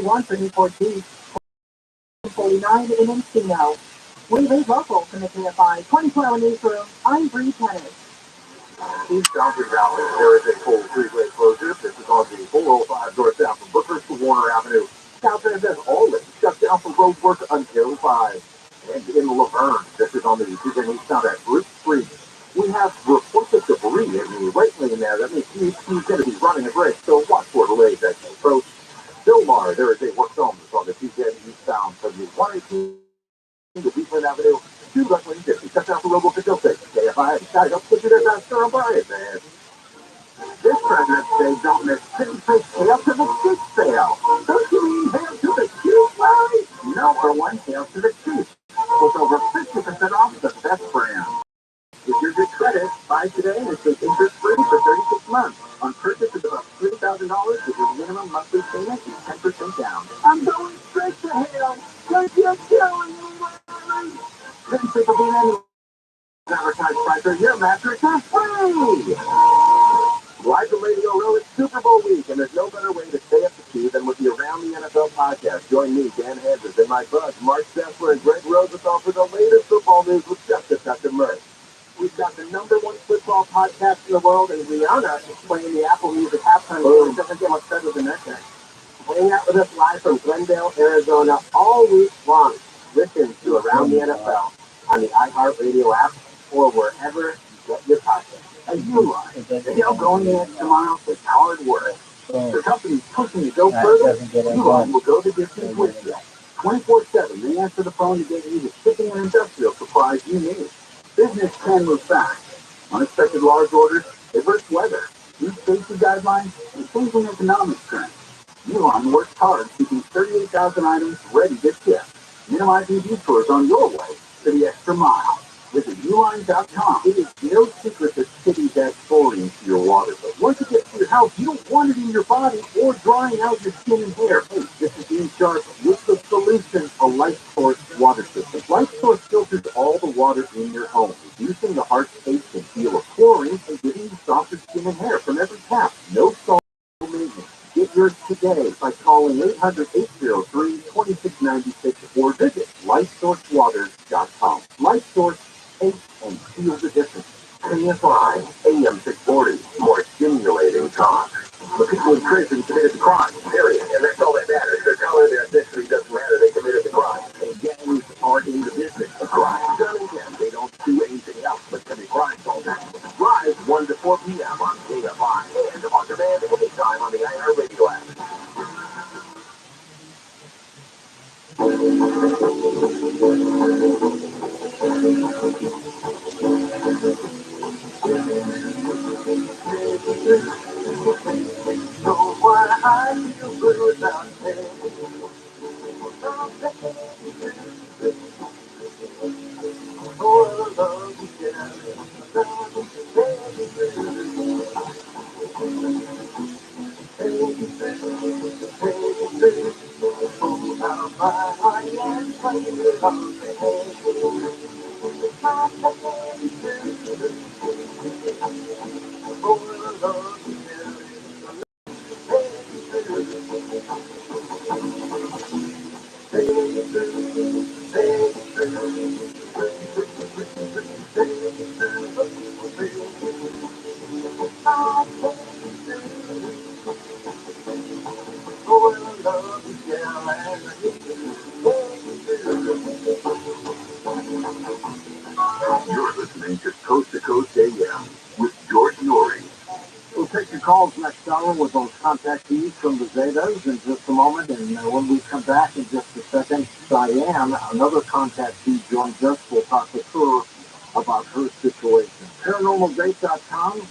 $141 for Newport Beach, $49 in Encino. We leave local from the KFI 24-hour newsroom. I'm Bree Tennis. Eastbound in Valley, there is a full freeway closure. This is on the 405 northbound from Booker to Warner Avenue. Southbound as always, shut down for road work until 5. And in Laverne, this is on the Eastbound eastbound at Bruce Street. We have reports of debris in the right lane there. That means he's going to be running a break, so watch for delays as you approach. Silmar, there is a work zone on the 210 eastbound from the 118 to Beachland Avenue. 2 left lane 50. Shut down for road work until 6. KFI, guys, don't put you there faster on by it, man. This President's Day, don't miss Pinface Hail to the Cheap sale. Don't you mean hail to the cheap, Larry? No, for one, hail to the cheap. With over 50% off the best brand. With your good credit, buy today and take interest-free for 36 months. On purchases of $3,000 with your minimum monthly payment is 10% down. I'm going straight to hell. Like you're killing me, Larry. Pinface will be in any advertised price or your mattress is free. Live to Radio Row, it's Super Bowl week, and there's no better way to stay up to speed than with the Around the NFL podcast. Join me, Dan Hedges, and my buds, Mark Sessler and Greg Rosenthal for the latest football news with just a touch of mirth. We've got the #1 football podcast in the world, and Rihanna is playing the Apple Music halftime show. It doesn't get much better than that. Hang out with us live from Glendale, Arizona, all week long. Listen to Around the NFL on the iHeartRadio app or wherever you get your podcast. And you are. If you're going the extra mile with hard work, the company's pushing you to go further, you will go the distance with you. 24/7, they answer the phone to get you the shipping and industrial supplies you need. Business can move fast. Unexpected large orders, adverse weather, new safety guidelines, and changing economic trends. Uline works hard keeping 38,000 items ready to ship, minimizing detours on your way to the extra mile. Visit uline.com. It is no secret that cities add chlorine to your water, but once it gets to your house, you don't want it in your body or drying out your skin and hair. Hey, this is Ian Sharp with the solution, a Life Source water system. Life Source filters all the water in your home, reducing the harsh taste and feel of chlorine and giving you softer skin and hair from every tap. No salt, no maintenance. Get yours today by calling 800-803-2696 or visit LifeSourceWaters.com. Life Source, taste and feel the difference. KFI, AM 640, more stimulating talk. The people in prison committed the crime, period, and that's all that matters. They're telling their history doesn't matter, they committed the crime. And gangs are in the business of crime. Done again, they don't do anything else but commit crimes all day. Live 1 to 4 p.m. on KFI and on demand anytime on the iHeartRadio app. So what I feel good without pain. Oh, love you, yeah. You're listening to Coast to Coast AM with George Norrie. We'll take your calls next hour with those contactees from the Zetas in just a moment. And when we come back in just a second, Diane, another contactee, joins us. We'll talk with her about her situation. ParanormalDate.com,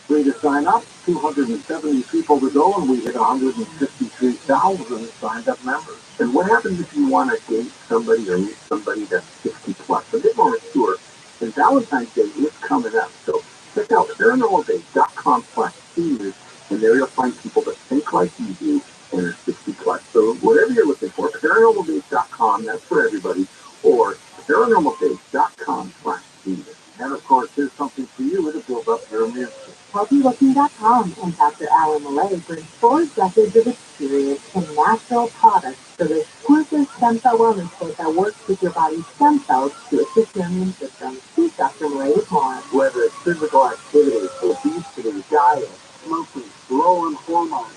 free to sign up. 270 people to go, and we hit 153,000 signed up members. And what happens if you want to date somebody or meet somebody that's 60 plus, a bit more mature? And Valentine's Day is coming up, so check out ParanormalDate.com/seniors, and there you'll find people that think like you do and are 60 plus. So whatever you're looking for, ParanormalDate.com, that's for everybody, or ParanormalDate.com/seniors. And of course, here's something for you to build up your immune system. HealthyLooking.com and Dr. Alan Millay brings 4 decades of experience in natural products for the exclusive stem cell wellness kit that works with your body's stem cells to assist your immune system. Here's Dr. Ray with more. Whether it's physical activity, obesity, diet, smoking, low on hormones,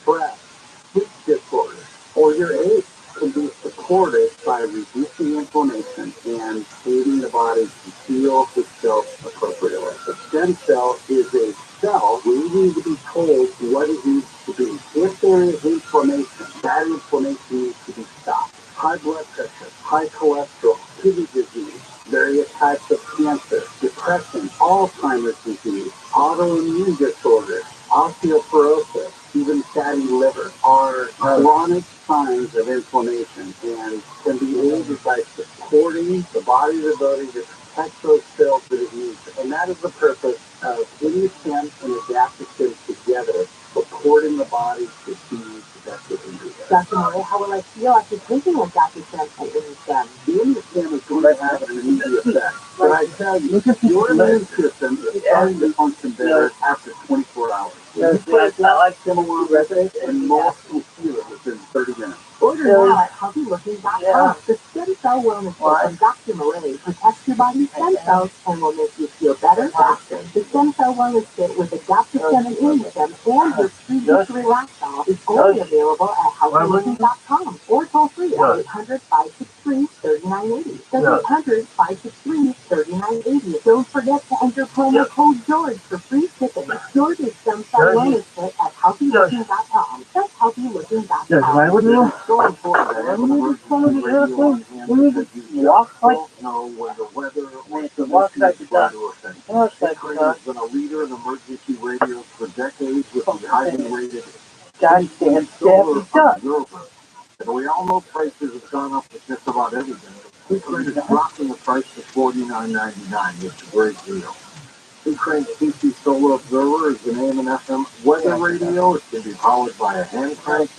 stress, sleep disorders, or your age, can be supported by reducing inflammation and aiding the body to heal itself appropriately. A stem cell is a cell waiting to be told what it needs to be. If there is inflammation, that inflammation needs to be stopped. High blood pressure, high cholesterol, kidney disease, various types of cancer, depression, Alzheimer's disease, autoimmune disorders, osteoporosis, even fatty liver are chronic signs of inflammation and can be aided by supporting the body's ability to protect those cells that it needs. And that is the purpose of InStem and adaptogen together, supporting the body to be the best it can be. Dr. Maria, how will I feel after taking adaptogen and InStem? The InStem is going to have an immediate effect. But I tell you, your immune system is starting to function better after 24 hours. You put a like similar record, and most will feel it within 30 minutes. Order now at HealthyLooking.com. The Stem Cell Wellness Kit from Dr. Marie protects your body's stem cells and will make you feel better faster. The Stem Cell Wellness Kit with adaptogen and InStem and your free Victory Lifestyle is only available at HealthyLooking.com or toll free at 800-563-3980. That's 800-563-3980. Don't forget to enter promo code George for free shipping. George is Stem Cell Wellness Kit at HealthyLooking.com. That's HealthyLooking.com. Why would you? So important that When you just follow the airplane, when you just walk like know when the weather or the walk like the duck. Walk like the Ukraine duck. has been a leader in emergency radios for decades with the highly rated Goddamn solar Daffy Duck. observer. And we all know prices have gone up with just about everything. Ukraine is dropping the price to $49.99. It's a great deal. Ukraine's CC Solar Observer is the name and FM weather radio. It can be powered by a hand crank,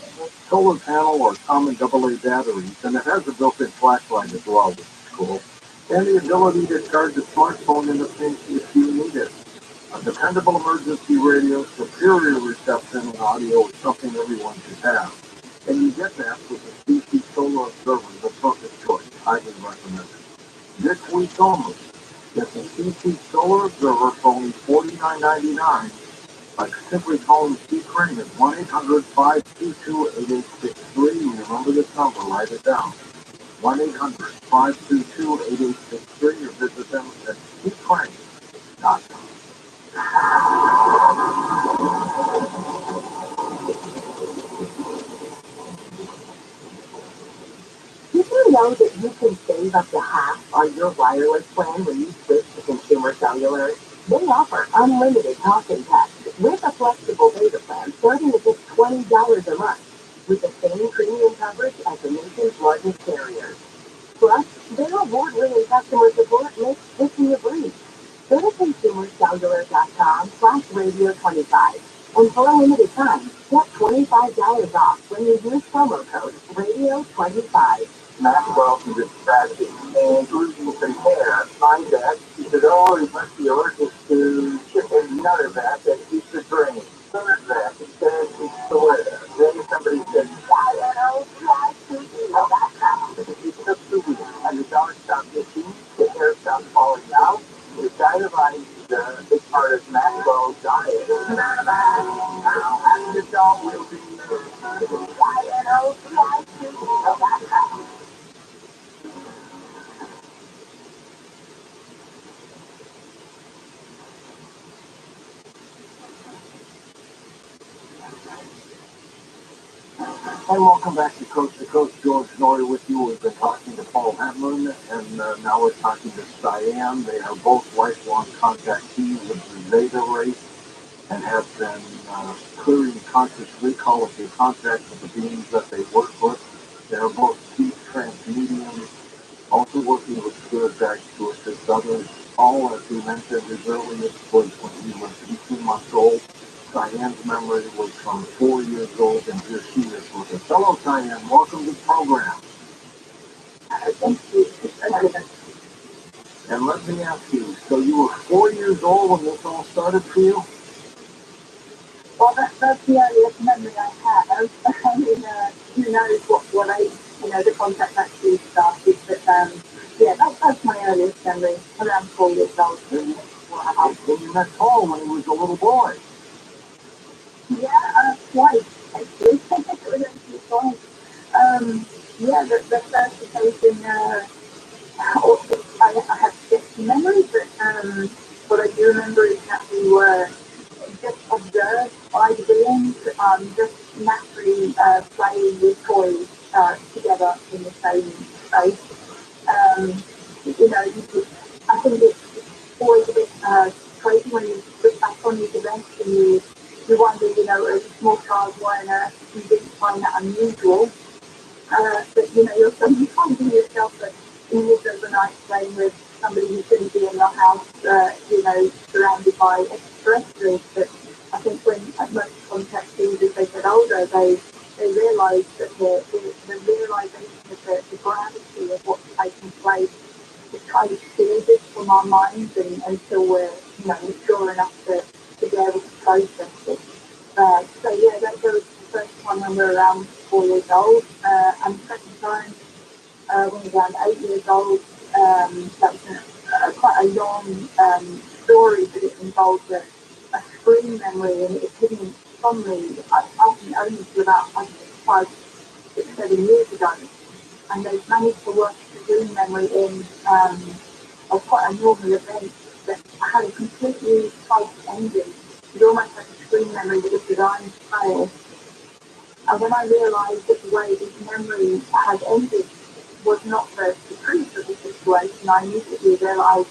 solar panel, or common AA batteries, and it has a built-in flashlight as well, which is cool. And the ability to charge a smartphone in the pinch if you need it. A dependable emergency radio, superior reception, and audio is something everyone should have. And you get that with the CC Solar Observer, the perfect choice. Highly recommended. This week only, get the CC Solar Observer for only $49.99 by simply calling Ukraine at 1-800-522-8863. Remember this number, write it down. 1-800-522-8863 or visit them at Ukraine.com. Did you know that you can save up to half on your wireless plan when you switch to consumer cellular? They offer unlimited talk and text with a flexible data plan starting at just $20 a month with the same premium coverage as the nation's largest carriers. Plus, their award-winning customer support makes switching a breeze. Go to consumercellular.com/radio25 and for a limited time, get $25 off when you use promo code radio25. Maxwell can just strategy. And losing some hair, find that. He said, oh, he must be allergic to chicken. Another vet that eats the drain. Third vet that says he's soy. Then somebody said, he took 2 weeks and the dog stopped itching, the hair stopped falling out. The diet is a big part of Maxwell's diet. And the dog will be And welcome back to Coast. George Norrie with you. We've been talking to Paul Hamlin, and now we're talking to Cyan. They are both lifelong contactees of the Zeta race and have been clearing conscious recall of their contact with the beings that they work with. They are both speech transmediums, also working with spirit guides to assist others. All, as we mentioned as early as was when he was 18 months old. Cyan's memory was from 4 years old, and here she is with us. Hello, Cyan. Welcome to the program. Thank you. And let me ask you, so you were 4 years old when this all started for you? Well, that's the earliest memory I have. I mean, who knows what age, the contact actually started, but yeah, that's my earliest memory, around 4 years old. Wow. Then you met Paul when he was a little boy. Yeah, twice, actually. It was actually twice. Yeah, the first occasion, I have sketchy memories, but what I do remember is that we were just observed by the beings, just naturally playing with toys together in the same space. Um, I think it's always a bit crazy when you look back on these events and you wonder, as a small child, why on earth you didn't find that unusual. But you're suddenly finding yourself in the middle of the night playing with somebody who shouldn't be in your house, surrounded by extraterrestrials. But I think when most contactees, as they get older, they realise that the realisation of the gravity of what's taking place is kind of shield it from our minds until we're mature enough to be able to process it. So yeah, that was the first time when we were around 4 years old, and the second time when we were around 8 years old. That was quite a long story, but it involved a screen memory, and it didn't from me. I think only until about 5, 6, 7 years ago, and they managed to work the screen memory in quite a normal event that had a completely false ending. It almost like a screen memory that was designed to fail. And when I realised that the way this memory had ended was not the truth of the situation, I immediately realised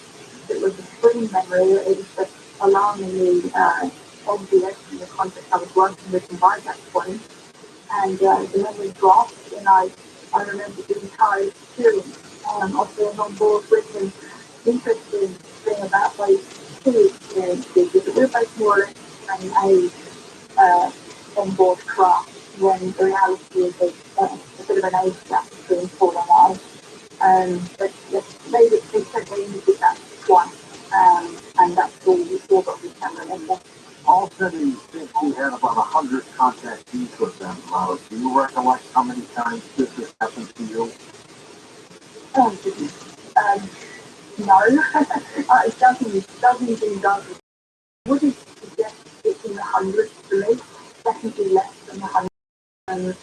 that it was a screen memory. It was just alarmingly obvious in the context I was working with by that point. And the memory dropped, and I remember the entire experience of being on board with him. The interesting thing about those two experiences is that we're both more or less the same age on board craft, when the reality is there's a bit of an age gap between Paul and I. But they said they only did that twice, and that's all that we can remember. Paul said he thinks he had about 100 contactees with them. Do you recollect how many times this has happened to you? Oh, goodness. No, dozens and dozens. Wouldn't suggest it's in the hundreds to me. Definitely less than the hundreds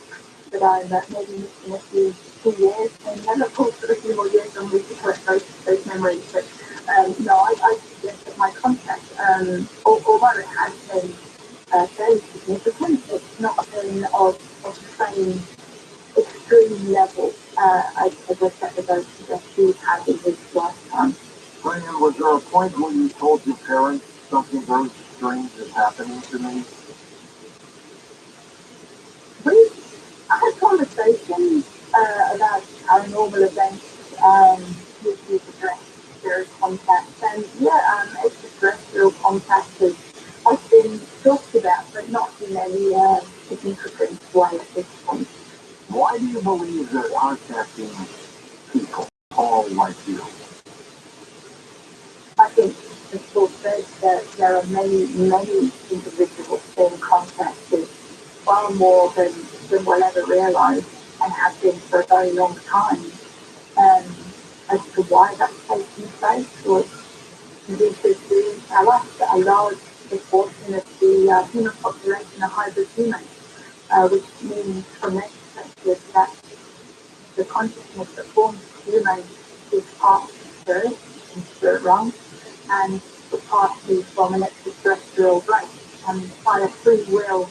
that I'm maybe missing a few years, and then of course a few more years on we to collect those memories. But no, I suggest that my contact, although it has been fairly significant, it's not been of the same extreme level as I said that he's had in his lifetime. Brian, was there a point when you told your parents something very strange is happening to me? I had conversations about paranormal events with extraterrestrial contact, and extraterrestrial contact has been talked about, but not in any significant way at this point. Why do you believe that contacting people all like you? I think, as Paul said, that there are many individuals in contact with far more than we'll ever realise, and have been for a very long time. As to why that's taking place, or research do tell us that a large proportion of the human population are hybrid humans, which means from their perspective that the consciousness that forms human is part spirit and spirit realm, and partly from an extraterrestrial race, and by a free will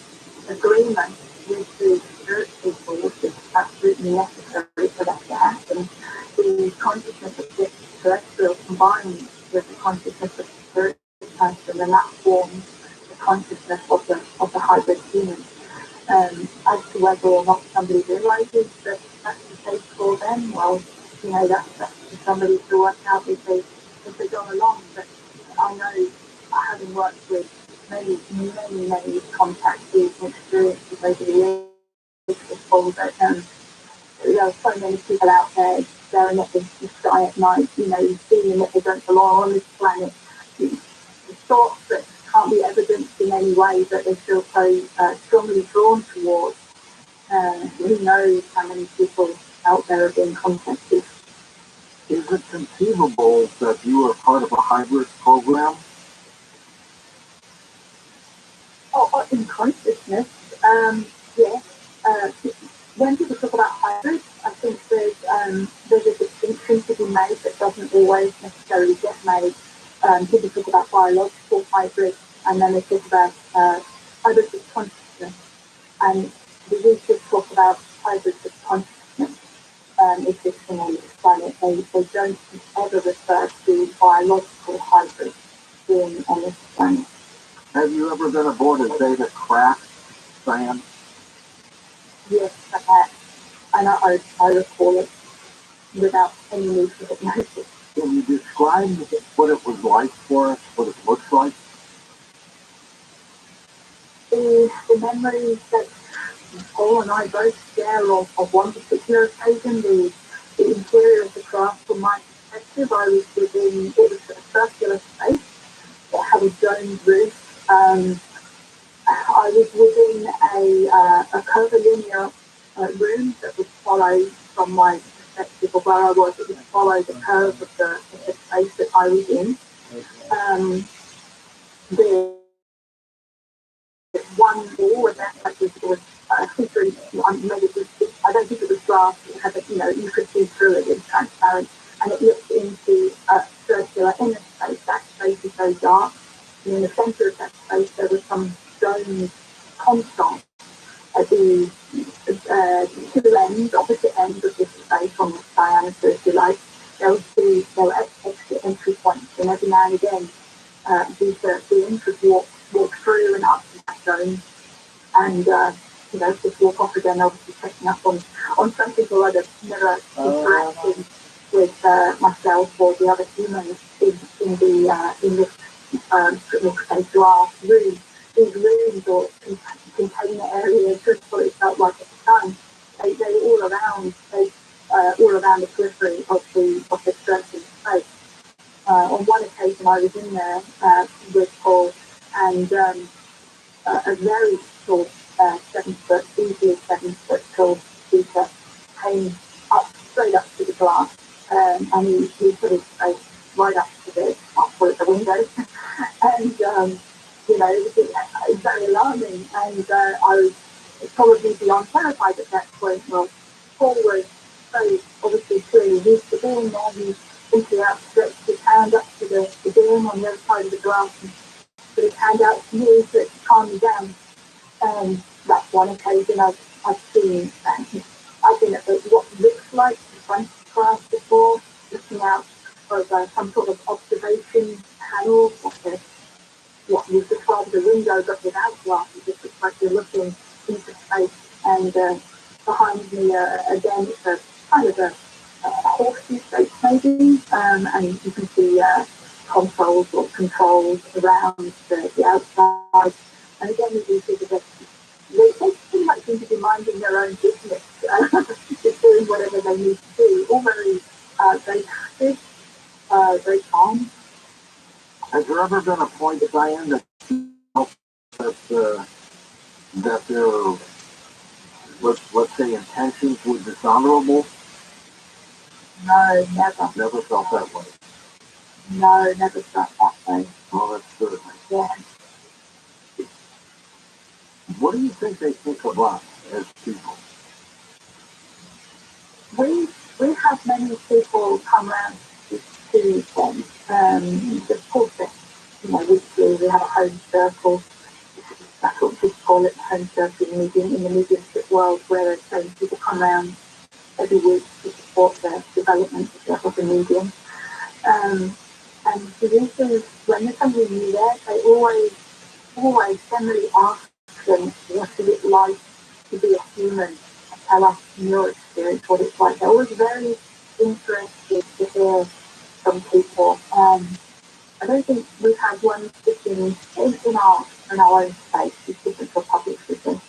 agreement with the spirit people, which is absolutely necessary for that to happen. The consciousness of the extraterrestrial combines with the consciousness of the spirit person, and that forms the consciousness of the hybrid human. As to whether or not somebody realizes that that's the case for them, well, that's up to somebody to work out if they go along. But I know, having worked with many contactees and experiences over the years before, that there are so many people out there staring at the sky at night, feeling that they don't belong on this planet. The thoughts that can't be evidenced in any way, but they feel so strongly drawn towards. Who knows how many people out there are being contacted. Is it conceivable that you are part of a hybrid program? In consciousness, yes. When people talk about hybrids, I think there's a distinction to be made that doesn't always necessarily get made. People talk about biological hybrids, and then they talk about hybrids of consciousness. And the researchers talk about hybrids of consciousness existing on this planet. They don't ever refer to biological hybrids being on this planet. Have you ever been aboard a Zeta craft, Sam? Yes, I have. And I recall it without any need for hypnosis. Can you describe what it was like for us, what it looks like? The memories that Paul and I both share of one particular occasion, the interior of the craft, from my perspective, I was within, it was a circular space that had a domed roof. I was within a curvilinear room that would follow, from my perspective of where I was, it would follow the curve of the space that I was in. The one wall, and that was featuring, I don't think it was glass, it had you could see through it, it was transparent, and it looked into a circular inner space. That space is very dark, and in the centre of that space there was some stone console at the two ends, opposite ends of this space on the diameter, if you like. There were extra entry points, and every now and again these beings would walk through and up to that zone, and just walk off again, obviously checking up on something or other, never interacting with myself or the other humans in this glass room. These rooms or container areas, just what it felt like at the time, they were all around the periphery of the certain space. On one occasion, I was in there with Paul, and a very tall 7 foot, easily 7 foot tall speaker came straight up to the glass, and he put his face right up to the window, and it was very alarming, and I was probably beyond terrified at that point. Well, Paul was so obviously clearly used to being there. He simply outstretched his hand up to the beam on the other side of the glass and put his hand out to me so it could calm me down. That's one occasion I've seen. I've been at what looks like the front of the class before, looking out of some sort of observation panel, what was described as a window but without glass. It just looks like you're looking into space, and behind me again it's a kind of a horseshoe shape maybe, and you can see consoles or controls around the outside, and again you see they pretty much seem to be minding their own business, just doing whatever they need to do, all very passive, very calm. Has there ever been a point, Diane, that you felt that their, let's say, intentions were dishonorable? No, never. Never felt that way? No, never felt that way. Oh, that's good. Yeah. What do you think they think of us as people? We have many people come around to them. Of course, we have a home circle. That's what people call it, home circle in the mediumship world, where people come around every week to support the development of the medium. And the reason is when there's somebody new there, they always generally ask them, what is it like to be a human? Tell us in your experience what it's like. They're always very interested to hear from people. I don't think we've had one sitting in our own space, it's different for public sitting,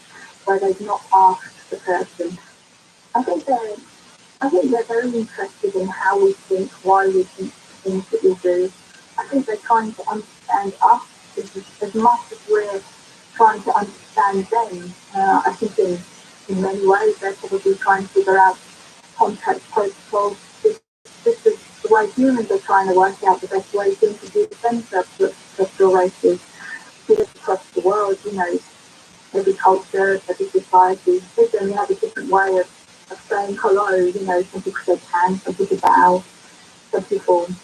where they've not asked the person. I think they're very interested in how we think, why we think the things that we do. I think they're trying to understand us as much as we're trying to understand them, I think in many ways they're probably trying to figure out contact protocols. This is the way humans are trying to work out the best way to introduce themselves to extraterrestrial races across the world. Every culture, every society, they generally have a different way of saying hello. Some people shake hands, some people bow, some people, speak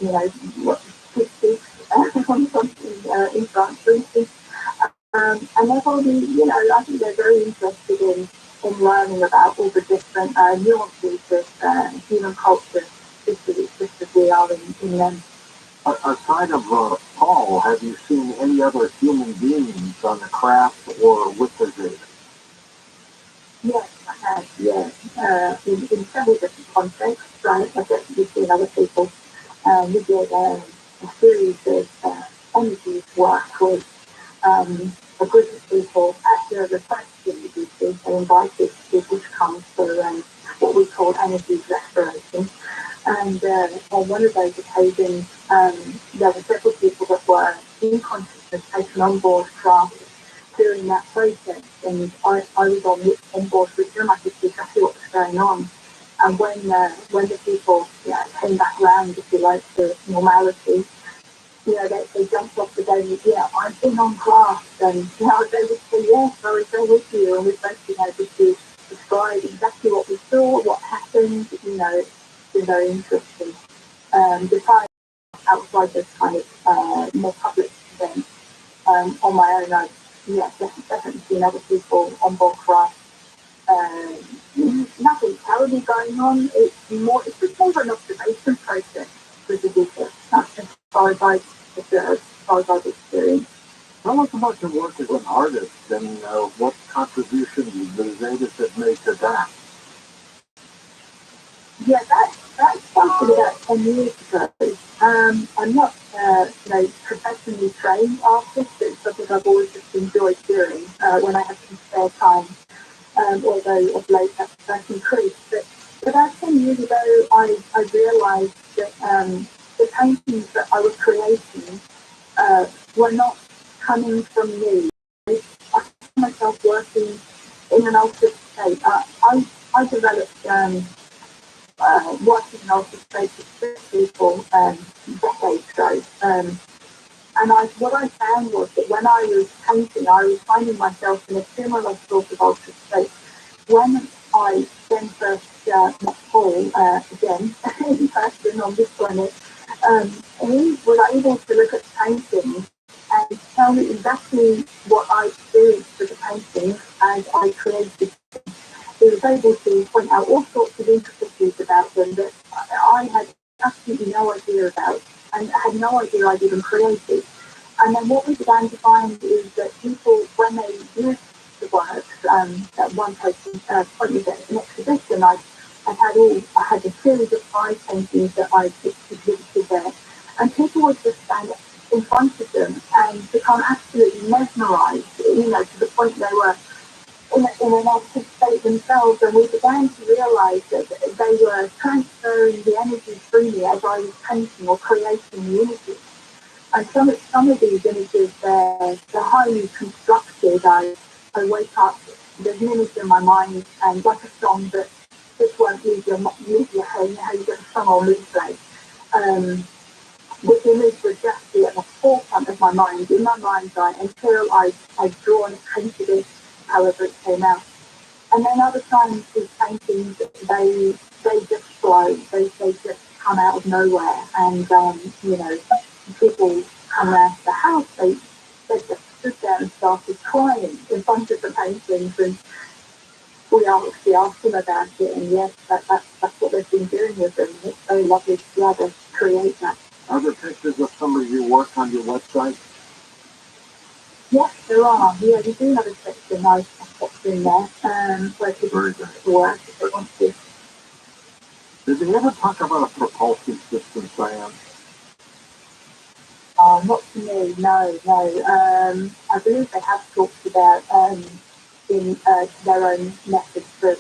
in France, for instance. And they're probably, I think they're very interested in learning about all the different nuances of human culture, just as we are in them. Aside of Paul, have you seen any other human beings on the craft or with the data? Yes, I have, yes. In several different contexts, right? I've definitely seen other people. We did a series of energies work with a group of people at the request of the GP. They invited people to come for what we call energy restoration. And on one of those occasions, there were several people that were in consciousness taken on board craft during that process. And I was on board with them. I could see exactly what was going on. And when the people came back round, if you like, to normality, they jumped off the boat. I've been on craft, and they would say, yes, I was there with you, and we've both been able to describe exactly what we saw, what happened. It's been very interesting. Besides outside this kind of more public events, on my own, I've definitely seen other people on board craft. Nothing terribly going on. It's just more of an observation process with the visit. That's as far as I've observed, as far as I've experienced. Tell us about your work as an artist and what contributions the Zetas have made to that. Yeah, that started about 10 years ago. I'm not, professionally trained artist. It's something I've always just enjoyed doing when I have some spare time. Although of late that's increased. But about 10 years ago, I realised that the paintings that I was creating were not coming from me. I found myself working in an altered state. I developed working in altered states with people decades ago. And what I found was that when I was painting, I was finding myself in a similar sort of altered state. When I then first met Paul again in person on this planet, he was able to look at the paintings and tell me exactly what I experienced with the paintings as I created them. He was able to point out all sorts of intricacies about them that I had absolutely no idea about, and I had no idea I'd even created. And then what we began to find is that people, when they use the works, that one person pointed at an exhibition, I had a series of 5 paintings that I exhibited there, and people would just stand in front of them and become absolutely mesmerised, to the point they were in an altered state themselves, and we began to realise that they were transferring the energy through me as I was painting or creating the images. And some of these images, they're highly constructed. I wake up, there's an image in my mind, and like a song that just won't leave your head, how you get a song or replay. This image would just be at the forefront of my mind, in my mind's eye, until I'd drawn and painted it, however it came out. And then other times, these paintings, they just flow, they just come out of nowhere, and people come around the house, they just stood there and started crying in front of the paintings, and we obviously asked them about it, and yes, that's what they've been doing with them. It's very lovely to be able to create that. Are there pictures of some of your work on your website? Yes, there are. Yeah, we do have a section I've popped in there where people can work if they want to. Did they ever talk about a propulsion system, Diane? Not to me, no. I believe they have talked about in their own methods for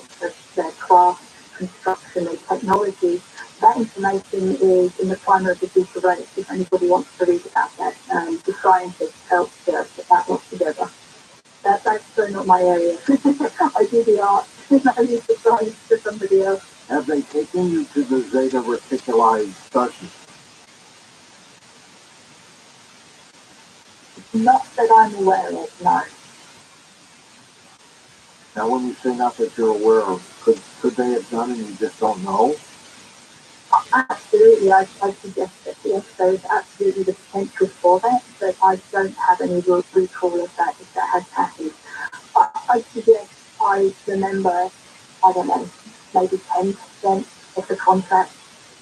their craft, construction and technology. That information is in the primary of the future Reddit if anybody wants to read about that. The scientists helped put that all together. That's actually not my area. I do the art, and I leave the science to somebody else. Have they taken you to the Zeta Reticuli study? Not that I'm aware of, no. Now, when you say not that you're aware of, could they have done and you just don't know? Absolutely, I suggest that yes, there's absolutely the potential for that, but I don't have any recall of that if that has happened. I suggest I remember, I don't know, maybe 10% of the contract.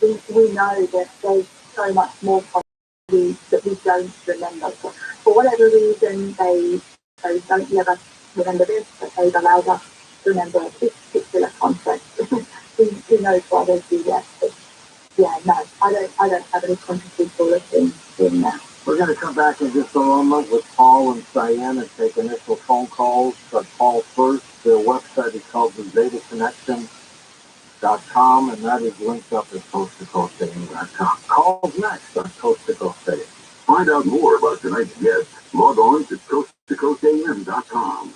We know that there's so much more that we don't remember. For whatever reason, they don't let us remember this, but they've allowed us to remember this particular contract. who knows why they do that? But yeah, no, I don't have any consciously bulletin in that. We're going to come back in just a moment with Paul and Cyan and take initial phone calls. But Paul first, their website is called theZetaConnection.com, and that is linked up at coast-to-coast.com. Calls next on Coast to Coast AM. Find out more about tonight's guest. Log on to coast-to-coastam.com.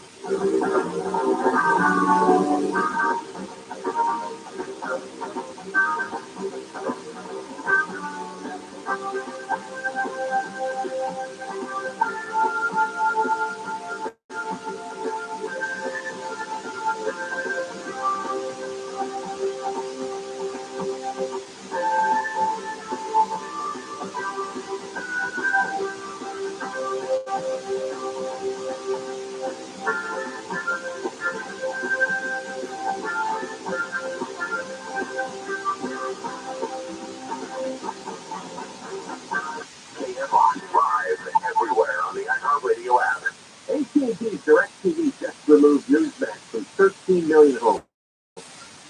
Live everywhere on the iHeartRadio app. AT&T DirecTV just removed Newsmax from 13 million homes.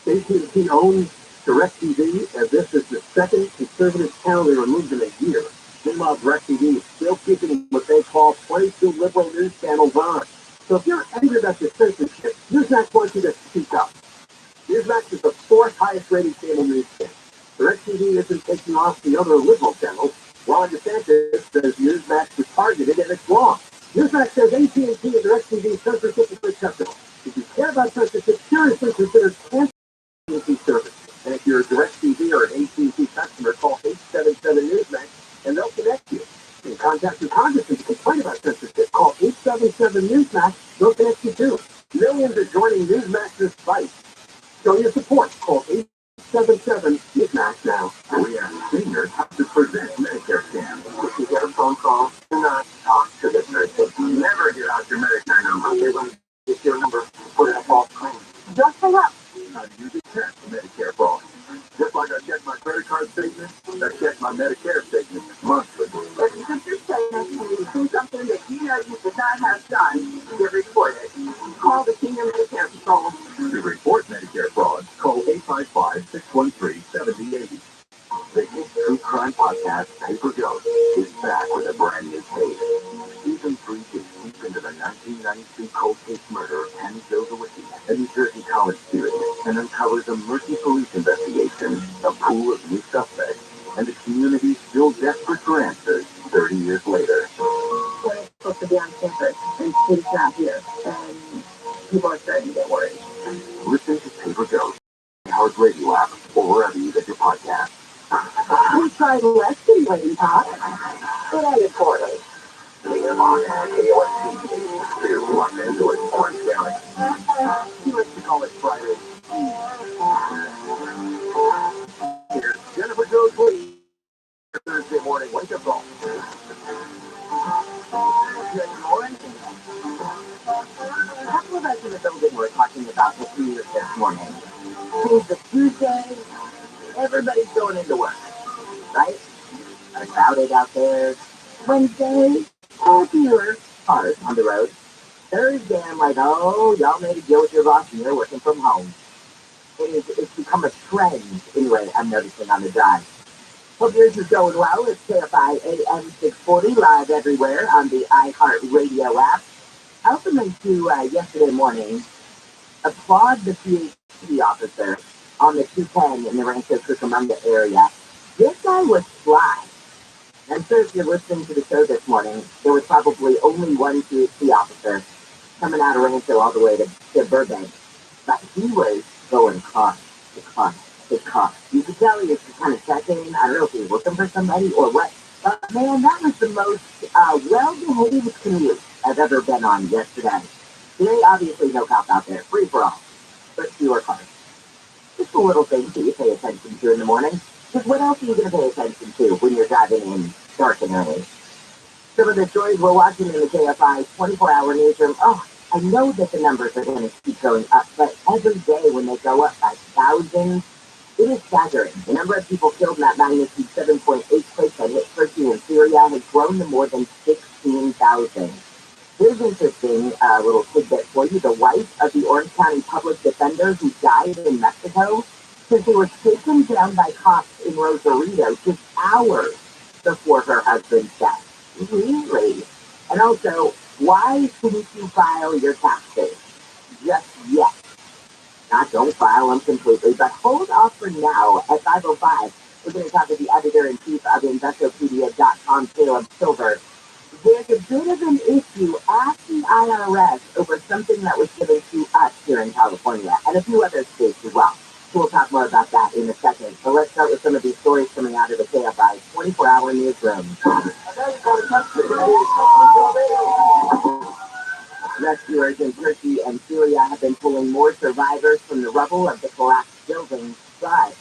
AT&T owns DirecTV, and this is the second conservative channel they removed in a year. Meanwhile, DirecTV is still keeping what they call 22 liberal news channels on. So if you're angry about the censorship, Newsmax wants you to speak up. Newsmax is the fourth highest rated cable news channel. DirecTV isn't taking off the other liberal channels. Ron DeSantis says Newsmax is targeted and it's wrong. Newsmax says AT&T and DirecTV censorship is acceptable. If you care about censorship, seriously consider canceling AT&T service. And if you're a DirecTV or an AT&T customer, call 877 Newsmax and they'll connect you. You can contact your congressman to complain about censorship. Call 877 Newsmax. They'll connect you too. Millions are joining Newsmax's fight. Show your support. Call 877 Newsmax now. We are seniors have to present Medicare scam. If you get a phone call, do not talk to the nurse. Never give out your Medicare number. They will get your number, put in a false claim. Just hang up. How do you detect Medicare fraud? Just like I check my credit card statement, I check my Medicare statement monthly. If you're saying that you do something that you know you did not have done, you report it. Call the Senior Medicare Patrol. To report Medicare fraud, call 855-613-7080. The hit true crime podcast, Paper Ghost, is back with a brand new case. Season 3 digs deep into the 1992 cold case murder of Penny Zilzowicki, a New Jersey college student, and uncovers a murky police investigation, a pool of new suspects, and a community still desperate for answers 30 years later. When it's supposed to be on campus, and he's not here, and people are starting to get worried. Listen to Paper Ghost, iHeartRadio app, or wherever you get your podcast. We tried less than waiting talk, but ended poorly. Liam on KOST to Los Angeles, Orange County. He likes to call it Friday. Here's Jennifer Jones Lee. Thursday morning wake-up call. Good morning. A couple of us in the building were talking about the news this morning. It's a Tuesday. Everybody's going into work, right? Are crowded out there. Wednesday, fewer cars on the road. Thursday, I'm like, oh, y'all made a deal with your boss and you're working from home. It's become a trend, anyway, I'm noticing on the drive. Hope yours is going well. It's KFI AM 640, live everywhere on the iHeartRadio app. I also meant to, yesterday morning, applaud the PhD officer on the 210 in the Rancho Cucamonga area. This guy was fly. I'm sure if you're listening to the show this morning, there was probably only one THC officer coming out of Rancho all the way to Burbank. But he was going car to car to car. You could tell he was just kind of checking. I don't know if he was looking for somebody or what. But man, that was the most well-behaved commute I've ever been on yesterday. Today, obviously, no cop out there. Free for all. But fewer cars. Just the little things that you pay attention to in the morning. Because what else are you going to pay attention to when you're driving in dark and early? Some of the stories we're watching in the KFI 24-hour newsroom. Oh, I know that the numbers are going to keep going up, but every day when they go up by thousands, it is staggering. The number of people killed in that magnitude 7.8 quake that hit Turkey and Syria has grown to more than 16,000. Here's an interesting little tidbit for you. The wife of the Orange County public defender who died in Mexico says they were taken down by cops in Rosarito just hours before her husband's death. Really? And also, why shouldn't you file your taxes just yet? Not don't file them completely, but hold off for now at 5:05. We're going to talk to the editor-in-chief of Investopedia.com, Caleb Silver. There's a bit of an issue at the IRS over something that was given to us here in California and a few other states as well. So we'll talk more about that in a second. So let's start with some of these stories coming out of the KFI 24-hour newsroom. Rescuers in Turkey and Syria have been pulling more survivors from the rubble of the collapsed buildings, but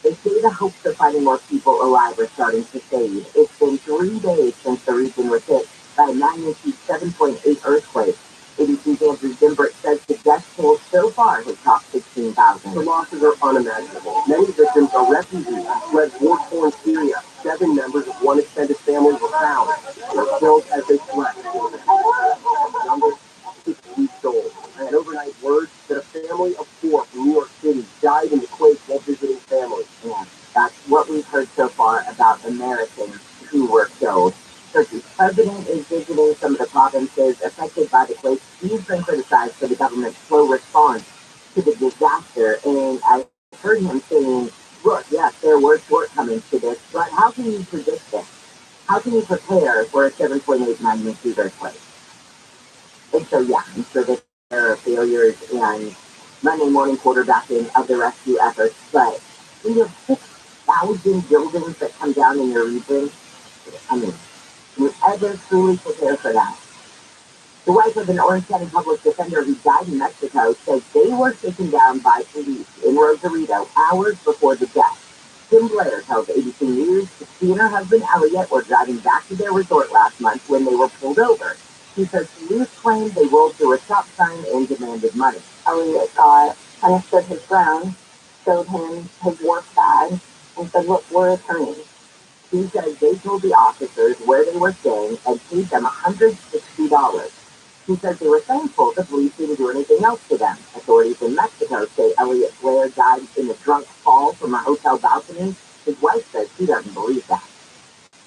they say the hopes of finding more people alive are starting to fade. It's been 3 days since the region was hit by a magnitude 7.8 earthquake. ABC's Andrew Dimbrick says the death toll so far has topped 16,000. The losses are unimaginable. Many victims are refugees who fled war-torn Syria. 7 members of one extended family were found. They were killed as they fled. The youngest, 6 weeks old. I had overnight word that a family of 4 from New York City died in the quake while visiting family. Yeah, that's what we've heard so far about Americans who were killed. Turkey's president is visiting some of the provinces affected by the quake. He's been criticized for the government's slow response to the disaster, and I heard him saying, look, yes, there were shortcomings to this, but how can you predict this? How can you prepare for a 7.8 magnitude earthquake? And so, yeah, I'm sure that there are failures and Monday morning quarterbacking of the rescue efforts, but when you have 6,000 buildings that come down in your region, I mean, can you ever truly prepare for that? The wife of an Orange County public defender who died in Mexico says they were taken down by police in Rosarito hours before the death. Kim Blair tells ABC News she and her husband Elliot were driving back to their resort last month when they were pulled over. She says police claimed they rolled through a stop sign and demanded money. Elliot kind of stood his ground, showed him his work bag, and said, look, we're attorneys. He says they told the officers where they were staying and paid them $160. He says they were thankful the police didn't do anything else to them. Authorities in Mexico say Elliot Blair died in a drunk fall from a hotel balcony. His wife says she doesn't believe that.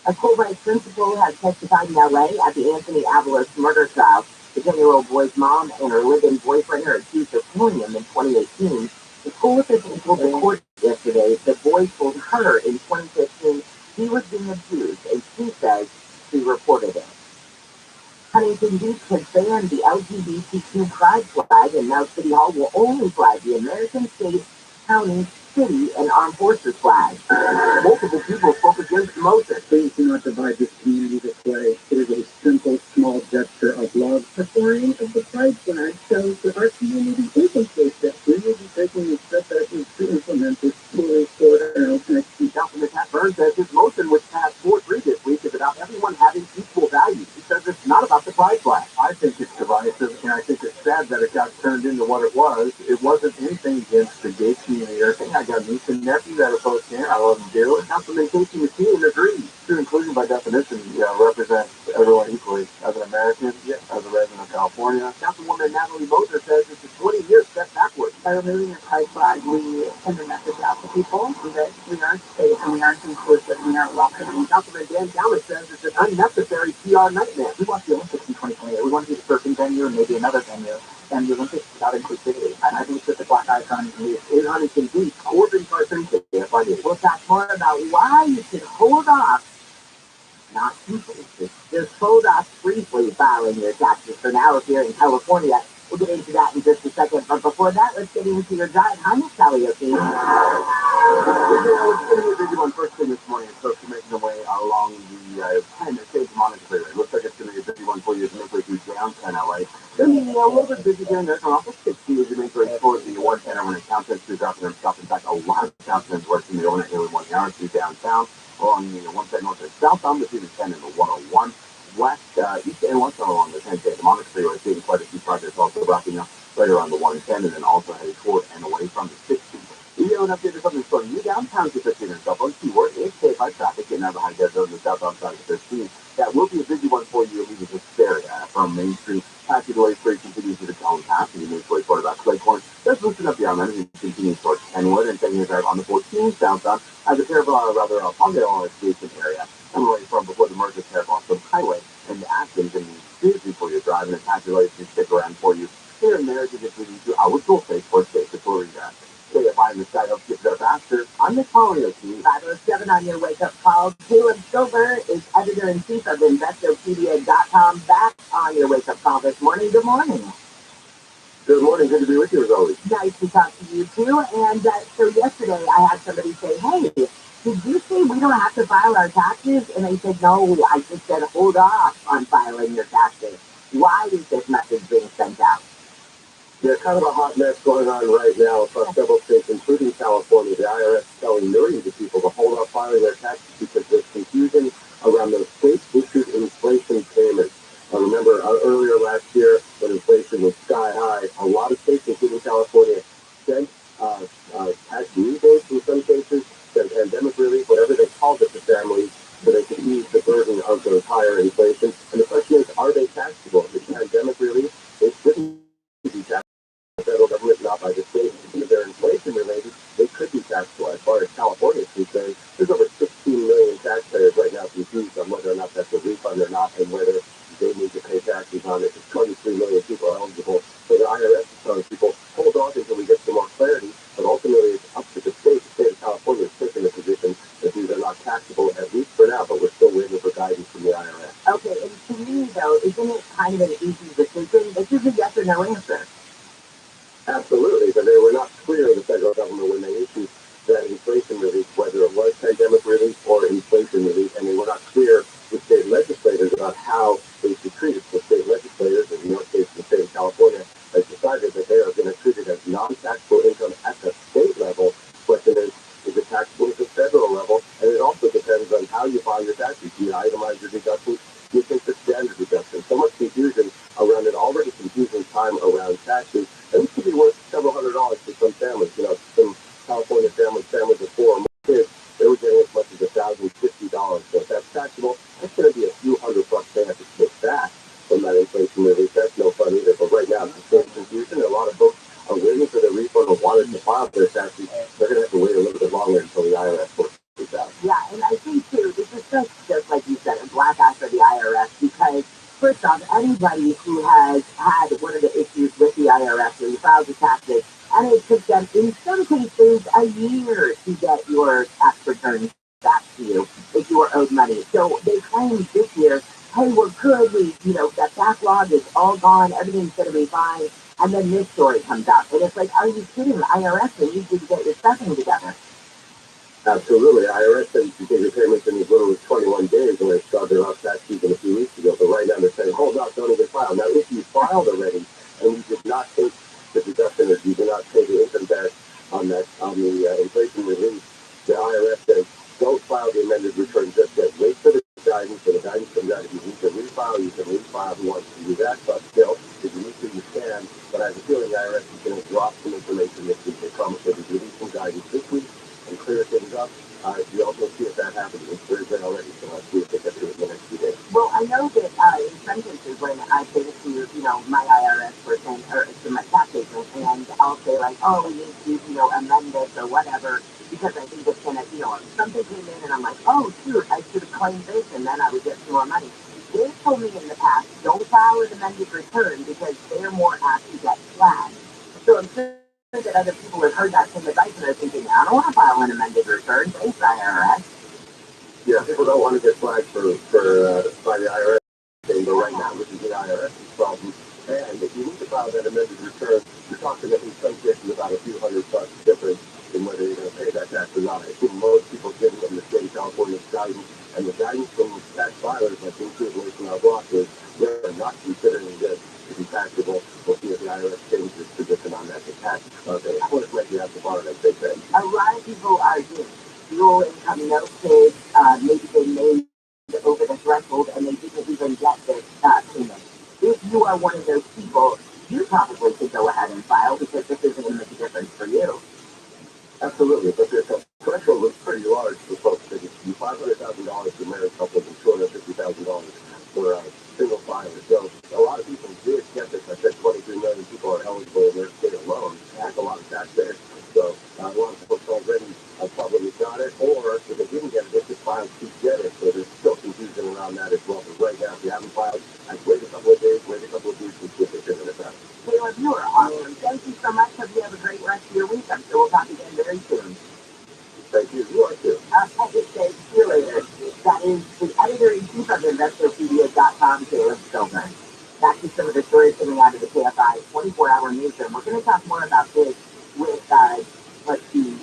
A Fulbright principal has testified in LA at the Anthony Avalos murder trial. The 10-year-old boy's mom and her live-in boyfriend are accused of killing him in 2018. The school officials told the court yesterday the boy told her in 2015 he was being abused, and she says she reported it. Huntington Beach has banned the LGBTQ pride flag, and now City Hall will only fly the American state, county, city, and armed forces flag. Multiple people spoke against the motion. Please do not divide this community this way. It is a simple, small gesture of love. The flying of the pride flag shows that our community is a safe step. We will be taking the step that is to implement this fully for our next week. Councilman Pat Burns says his motion was passed 4-3 this week is about everyone having equal value. He says it's not about the pride flag. I think it's divisive, and I think it's sad that it got turned into what it was. It wasn't anything against the gay community or anything. I got niece and nephew that are both gay. I love them dearly. Councilman Casey McKeon agrees. True inclusion, by definition, represents everyone equally. As an American, as a resident of California. Councilwoman Natalie Moser says it's a 20-year step backwards. By removing the pride flag, we send a message out to people that we aren't safe and we aren't inclusive and we aren't welcoming. Councilman Dan Gallagher says it's an unnecessary PR nightmare. We want the Olympics in 2028. We want to be the first venue and maybe another venue, and the Olympics without inclusivity. And I think that the Black in Huntington Beach, Corbin Carson, KFID. We'll talk more about why you should hold off, not completely, just hold off briefly filing your taxes for now if you're in California. We'll get into that in just a second, but before that, let's get into your drive. Hi, Miss Kalliope. It's going to be a busy one first thing this morning. It's supposed to be making their way along the 10 State Vermont Freeway. Looks like it's going to be a busy one for you as you make way through downtown LA. Then a little bit busy down there, off the 60 as you make way towards the 110 when it counts through dropping and stuff. In fact, a lot of downtown works in the overnight early morning hours through downtown along the 110 north and southbound between the 10 and the 101. West, east, and west along the 10 State Vermont Freeway, seeing quite a few projects also wrapping up right around the 110 and then also headed toward and away from the 60. You know, an update or something from you downtown to 15 and stuff on keyword is safe by traffic getting out of the high desert on the southbound side of 15. That will be a busy one for you leaving this area from Main Street. Past the way straight continues to the Collin Pass and you move towards about Claycorn. Just loosen up the island and continue towards Kenwood and taking a drive on the 14 southbound as a pair of Palmdale station area. And away from before the merger pair of Boston Highway and the Atkins and Tuesday for your drive and attach your lights to stick around for you here and there to get leading to our tool space for state to Florida. KFI in the side of Get There Faster. I'm Miss Kalliope. 507 on your wake up call. Caleb Silver is editor-in-chief of Investopedia.com. Back on your wake up call this morning. Good morning. Good morning. Good to be with you as always. Nice to talk to you too. And so yesterday I had somebody say, hey, did you say we don't have to file our taxes? And I said, no, I just said hold off on filing your taxes. Why is this message being sent out? There's kind of a hot mess going on right now across several states, including California. The IRS is telling millions of people to hold off filing their taxes because there's confusion around those state-issued inflation payments. Remember, earlier last year, when inflation was sky high, a lot of states, including California, sent tax rebates in some cases, sent pandemic relief, whatever they called it to families, so they could ease the burden of those higher inflation. And the question is, are they taxable? If it's pandemic relief, it shouldn't be taxable. The federal government, not by the state. If they're inflation related, they could be taxable. As far as California is concerned, there's over 16 million taxpayers right now confused on whether or not that's a refund or not, and whether they need to pay taxes on it. 23 million people are eligible. So the IRS is telling people, hold off until we get some more clarity, but ultimately it's up to the state. The state of California is taking the position that these are not taxable, at least for now, but we're still waiting for guidance from the IRS. Okay, and to me though, isn't it kind of an easy decision? This is a yes or no answer. Absolutely, but they were not clear, the federal government, when they issued that inflation relief, whether it was pandemic relief or inflation relief, and they were not clear with state legislators about how they should treat it. The state legislators, in your case, the state of California, has decided that they are going to treat it as non-taxable income at the state level. The question is it taxable at the federal level? And it also depends on how you file your taxes. Do you itemize your deductions? Do you take the standard deduction? So much confusion around an already confusing time around taxes. And this could be worth several $100s for some families. You know, some California families of 4 or more kids, they were getting as much as $1,050. So if that's taxable, that's going to be a few $100 they have to pay back from that inflation relief. That's no fun either. But right now, there's some confusion. A lot of folks are waiting for their refund or wanted to file their taxes. They're going to have to wait a little bit longer until the IRS works this out. Yeah, and I think too, this is just like you said, a black eye for the IRS because first off, anybody who has had one of the issues with the IRS where you filed your taxes, and it took them, in some cases, a year to get your tax returns back to you if you were owed money. So they claimed this year, hey, we're good, that backlog is all gone, everything's going to be fine. And then this story comes out. And it's like, are you kidding? The IRS, they need you to get your stuffing together. Absolutely. IRS said you can get your payments in as little as 21 days when they started off tax season a few weeks ago. But right now they're saying, hold on, don't even file. Now, if you filed already and you did not take the deduction or you did not pay the income tax on the inflation relief, the IRS says, don't file the amended return just yet. Wait for the guidance. When the guidance comes out, if you need to refile, you can refile. Who wants to do that? But still, if you need to, you can. But I have a feeling the IRS is going to drop some information this week. They promised they would release some guidance this week and clear things up. We also see if that happens. It's Thursday already, so let's see if they get to it in the next few days. Well, I know that in some cases when I say it to, my IRS person or to my tax agent, and I'll say like, oh, we need to, amend this or whatever, because I think it's going to, something came in and I'm like, oh, shoot, I should have claimed this and then I would get some more money. They've told me in the past, don't file an amended return because they're more apt to get flagged. So I'm that other people have heard that same advice and they're thinking, I don't want to file an amended return. Thanks, IRS. Yeah, people don't want to get flagged by the IRS. But right now, this is the IRS's problem. And if you need to file that amended return, you're talking in some cases about a few $100 difference in whether you're going to pay that tax or not. I think most people get from the state of California's guidance, and the guidance from tax filers, like including from our boss, is they're not considering this to be taxable. We'll see if the IRS changes its position on that to tax. They want to let you have the bar, as they say. A lot of people are doing dual income, no kids. Maybe they made over the threshold and they didn't even get this payment. If you are one of those people, you probably should go ahead and file because this isn't going to make a difference for you. Absolutely, but the threshold was pretty large for folks. They could do $500,000 for married couples and $250,000 for a single filer. So a lot of people did get this. I said 23 million people are eligible in their state alone. That's a lot of taxpayers. So a lot of folks already probably got it, or if they didn't get it, they could file to get it. So there's still confusion around that as well. But right now, if you haven't filed, I'd wait a couple of days, wait a couple of weeks, and see if they're going to pass. Taylor, you are awesome. Thank you so much. Hope you have a great rest of your week. I'm sure we'll talk again very soon. Thank you. You are too. I just say, see you later. That is the editor-in-chief of InvestorPedia.com, Taylor Stillman. Back to some of the stories coming out of the KFI 24-hour newsroom. We're going to talk more about this with, let's see,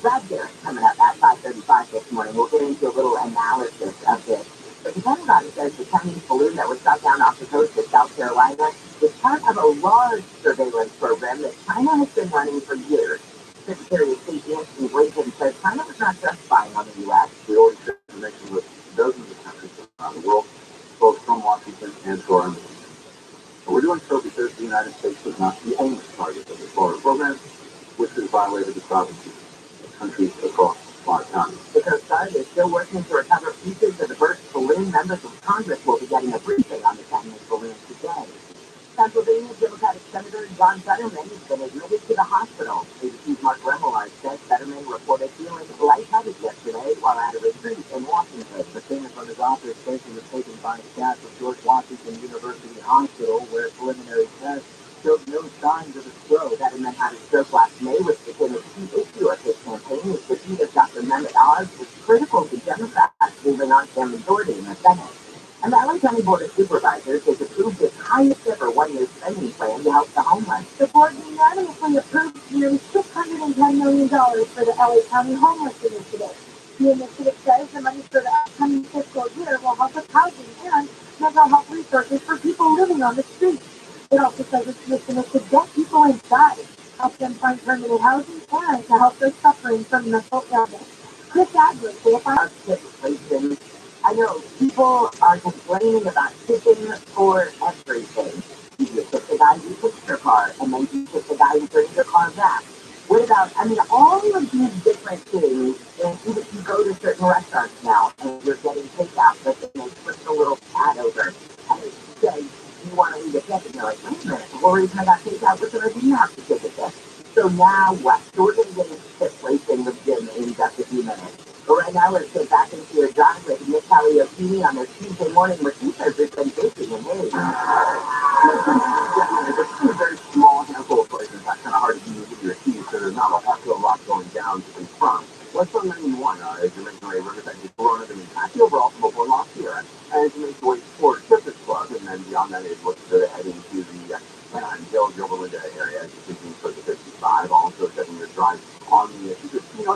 Brad Garrett coming up at 5:35 this morning. We'll get into a little analysis of this. But the Pentagon says the Chinese balloon that was shot down off the coast of South Carolina is part of a large surveillance program that China has been running for years. Secretary of State Anthony Blinken says China was not just spying on the U.S. We already share information with dozens of countries around the world, both from Washington and to our embassy. But we're doing so because the United States was not the only target of this foreign program, which has violated the sovereignty of countries across 5 continents. The Coast Guard is still working to recover pieces of the burst balloon. Members of Congress will be getting a briefing on the Chinese balloon today. Pennsylvania Democratic Senator John Fetterman has been admitted to the hospital. ABC's Mark Remillard says Fetterman reported feeling lightheaded yesterday while at a retreat in Washington. The statement from his office statement was taken by staff of George Washington University Hospital, where preliminary tests showed no signs of a stroke. Fetterman had a stroke last May, which became a key issue of his campaign. His defeat of Dr. Mehmet Oz was critical to Democrats moving on to their majority in the Senate. And the LA County Board of Supervisors has approved its highest ever one-year spending plan to help the homeless. The board unanimously approved nearly $610 million for the LA County Homeless Initiative. The initiative says the money for the upcoming fiscal year will help with housing and mental health resources for people living on the streets. It also says its mission is to get people inside, help them find permanent housing, and to help those suffering from mental illness. Chris Adler, KFI. I know people are complaining about tipping for everything. You tip the guy who fixed your car, and then you tip the guy who brings your car back. What about, all of these different things, and even if you go to certain restaurants now, and you're getting takeout, but then they put a little pad over, and it says, you want to leave a tip, and you're like, wait a minute, the whole reason I got takeout was that I didn't have to tip a tip. So now what? So we're going to get into tip racing with Jim in just a few minutes. But right now, let's get back into your drive with Nick Caliocini on their Tuesday morning, which he says has been busy and hey. There's a very small handful of places that's kind of hard to do with your keys, so there's not a lot going down to confirm. What's on lane 1 as you make your way Riverside to Corona, then taxi overall from before lost here. As you make your way toward Citrus Club, and then beyond that, it looks to head into the Gilberlinda area as you're thinking for the 55, also setting your drive on the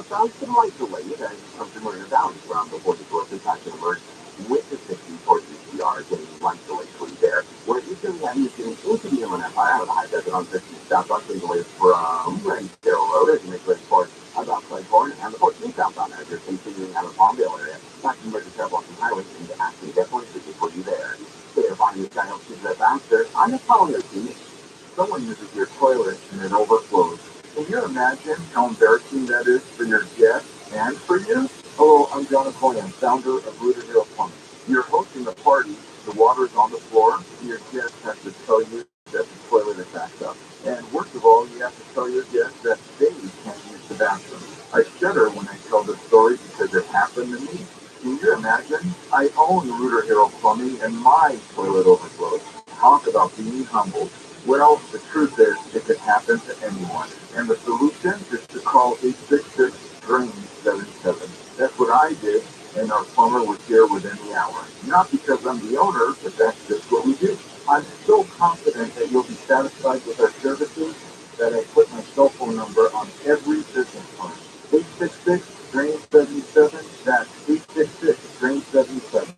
sounds some light delays as you come through Marina Valley from before the door impact and emerge with the 60 towards the CR, getting light delays for you there. Where Eastern Avenue is getting into the Inland Empire out of the high desert on 50 southbound, getting delays from Ransdale Road as you make way towards about Cleghorn and the 14th southbound as you're continuing out of Palmdale area. Not to merge the Walking Highway into Aspen, definitely tricky for you there. Stay upon you, that helps you get faster. On the calendar team, someone uses your toilet and it overflows. Can you imagine how embarrassing that is for your guests and for you? Hello, I'm John Coyan, founder of Rooter Hero Plumbing. You're hosting a party, the water is on the floor, and your guests have to tell you that the toilet is backed up. And worst of all, you have to tell your guests that they can't use the bathroom. I shudder when I tell this story because it happened to me. Can you imagine? I own Rooter Hero Plumbing and my toilet overflows. Talk about being humbled. Well, the truth is, it could happen to anyone. And the solution is to call 866-DRAIN-77. That's what I did, and our plumber was here within the hour. Not because I'm the owner, but that's just what we do. I'm so confident that you'll be satisfied with our services that I put my cell phone number on every business card. 866-DRAIN-77. That's 866-DRAIN-77.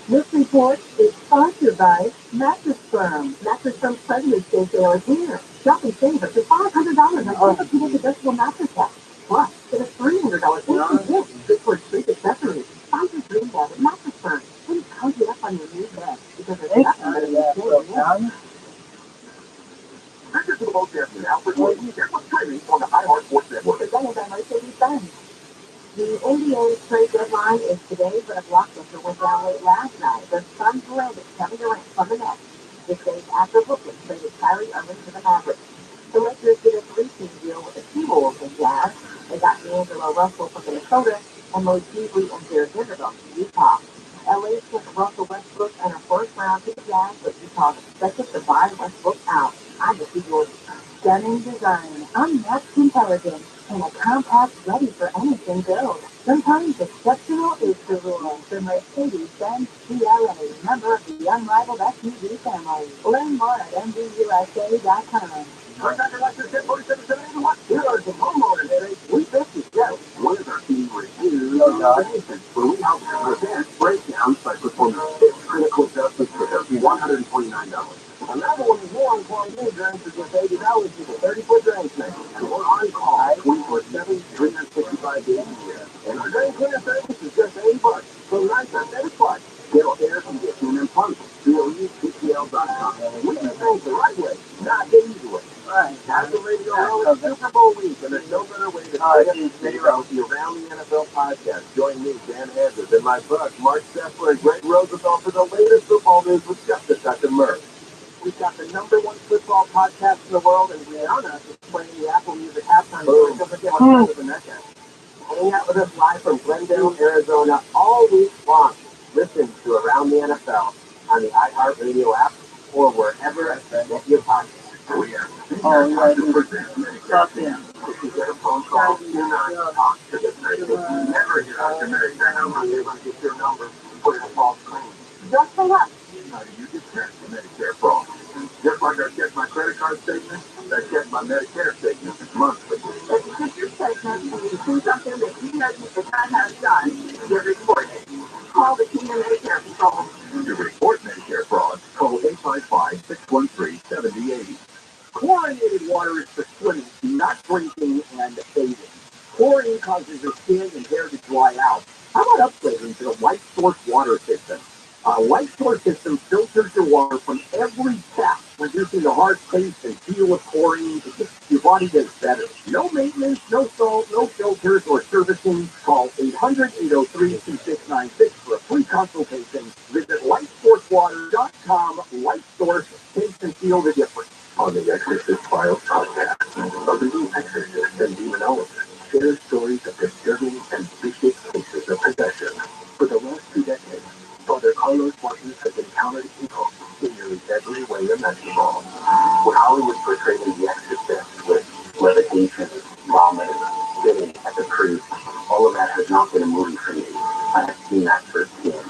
This report is sponsored by Mattress Firm. Mattress Firm's President's Day sale is here. Shop and save up to $500 on orthopedic adjustable mattress sets. Plus, get a $300 instant gift just for sleep accessories. Find your dream bed at Mattress Firm. Then cozy up on your new bed because there's nothing better than staying in. Visit the location now for your weekend with streaming on the iHeartSports Network. Presented by Mercedes-Benz. The NBA trade deadline is today, but a blockbuster went down late last night. The Suns landed Kevin Durant from the Nets. This days after Brooklyn traded Kyrie Irving to the Mavericks. The Lakers did a three-team deal with the T-Wolves and Jazz. They got D'Angelo Russell from Minnesota and Mo Beasley and Jared Vanderbilt from Utah. LA took Russell Westbrook and a first round to the Jazz, but Utah is expected to buy Westbrook out. I just see your stunning design, unmatched intelligence, and a compact ready for anything goes. Sometimes exceptional is the rule. The Mercedes-Benz CLA, member of the unrivaled SUV family. Learn more at MBUSA.com. Contact us at 1047-781. Here are some homeowners headaches we fix it. Yes, one is our team reviews where we help you prevent breakdowns by performing 6 critical adjustments for just $129. Another one is more on-call new drains for just $80 with a 30-foot drain cleaner. And we're on-call 24/7, 365 days a year. And our drain cleaner service is just $80. So nice on that spot. Get air conditioning and plumbing. COUPTL.com. We do things the right way, not the easy way. Right. National Radio Row is Super Bowl week, and there's no better way to stay up to date with the Around the NFL podcast. Join me, Dan Anders, and my bud, Mark Steffler, and Greg Rosenthal for the latest football news with just a touch of mirth. We've got the #1 football podcast in the world, and Rihanna is playing the Apple Music halftime show. Don't forget what's better than that guy. Hang out with us live from Glendale, Arizona, all week long. Listen to Around the NFL on the iHeartRadio app or wherever you get your podcasts. Oh, yeah. Oh, yeah. Stop in. If you get a phone call, do not talk to the person. Never get out your married number. They want to get your number, put it in a false claim. Just for what? How do you get checked for Medicare fraud? Just like I check my credit card statement, I check my Medicare statement monthly. If you check your statement and you see something that you know you should not have done, you report it. Call the Kingdom Medicare Control. To report Medicare fraud, call 855-613-7080. Chlorinated water is for swimming, not drinking and bathing. Chlorine causes your skin and hair to dry out. How about upgrading to the White Source water system? White Source system filters your water from every tap, reducing the hard taste and feel of chlorine. Your body gets better. No maintenance, no salt, no filters or servicing. Call 800-803-2696 for a free consultation. Visit lightsourcewater.com. Light Source, taste and feel the difference. On the Exorcist Files podcast, a leading exorcist and demonologist shares stories of disturbing and vicious cases of possession. For the last 2 decades, Father Carlos Martinez has encountered evil in nearly every way imaginable. When Hollywood portrayed The Exorcist with levitation, vomit, spitting at the priest, all of that has not been a movie for me. I have seen that firsthand.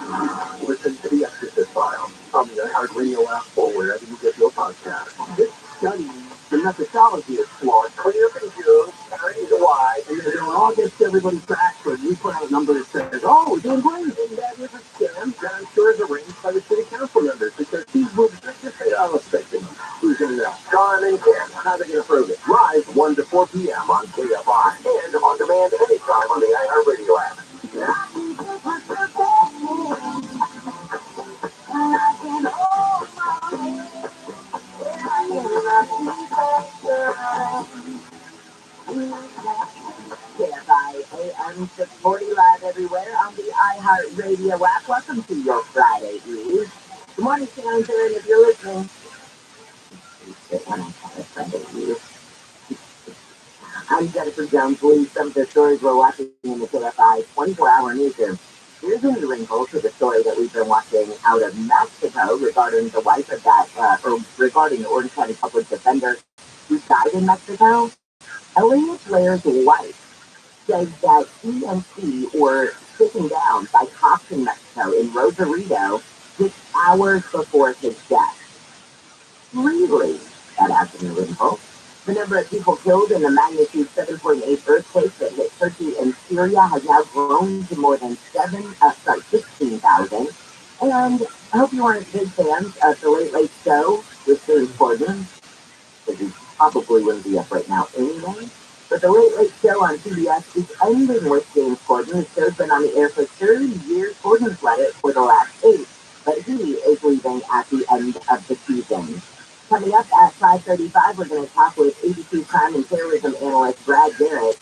Listen to The Exorcist Files on the iHeartRadio app or wherever you get your podcast. This study, the methodology is flawed, clear confused, carries wide, and then it all gets everybody's back, but we put out a number that says, oh, we're doing great, and that is a scam that I'm sure is arranged by the city council members, because these movies are just say, oh, let's take them. Who's going to know? John and Ken, how are they going to prove it? Live 1 to 4 p.m. on KFI, and on demand anytime on the iHeartRadio app. KFI AM 640 live everywhere on the iHeartRadio app. Welcome to your Friday Eve. Good morning, Shannon, if you're listening. I'm Jennifer Jones. Believe some of the stories we're watching in the KFI 24-hour newsroom. Here's a new wrinkle to the story that we've been watching out of Mexico regarding the wife of that, or regarding the Orange County public defender who died in Mexico. Elliot Blair's wife says that he and she were sitting down by cops in Mexico in Rosarito just hours before his death. Really, that adds a new wrinkle. The number of people killed in the magnitude 7.8 earthquake that hit Turkey and Syria has now grown to more than 16,000. And I hope you aren't big fans of the Late Late Show with James Corden, because he probably wouldn't be up right now anyway. But the Late Late Show on CBS is ending with James Corden. The show's been on the air for 30 years. Corden's led it for the last 8, but he is leaving at the end of the season. Coming up at 5:35, we're going to talk with ABC crime and terrorism analyst Brad Garrett.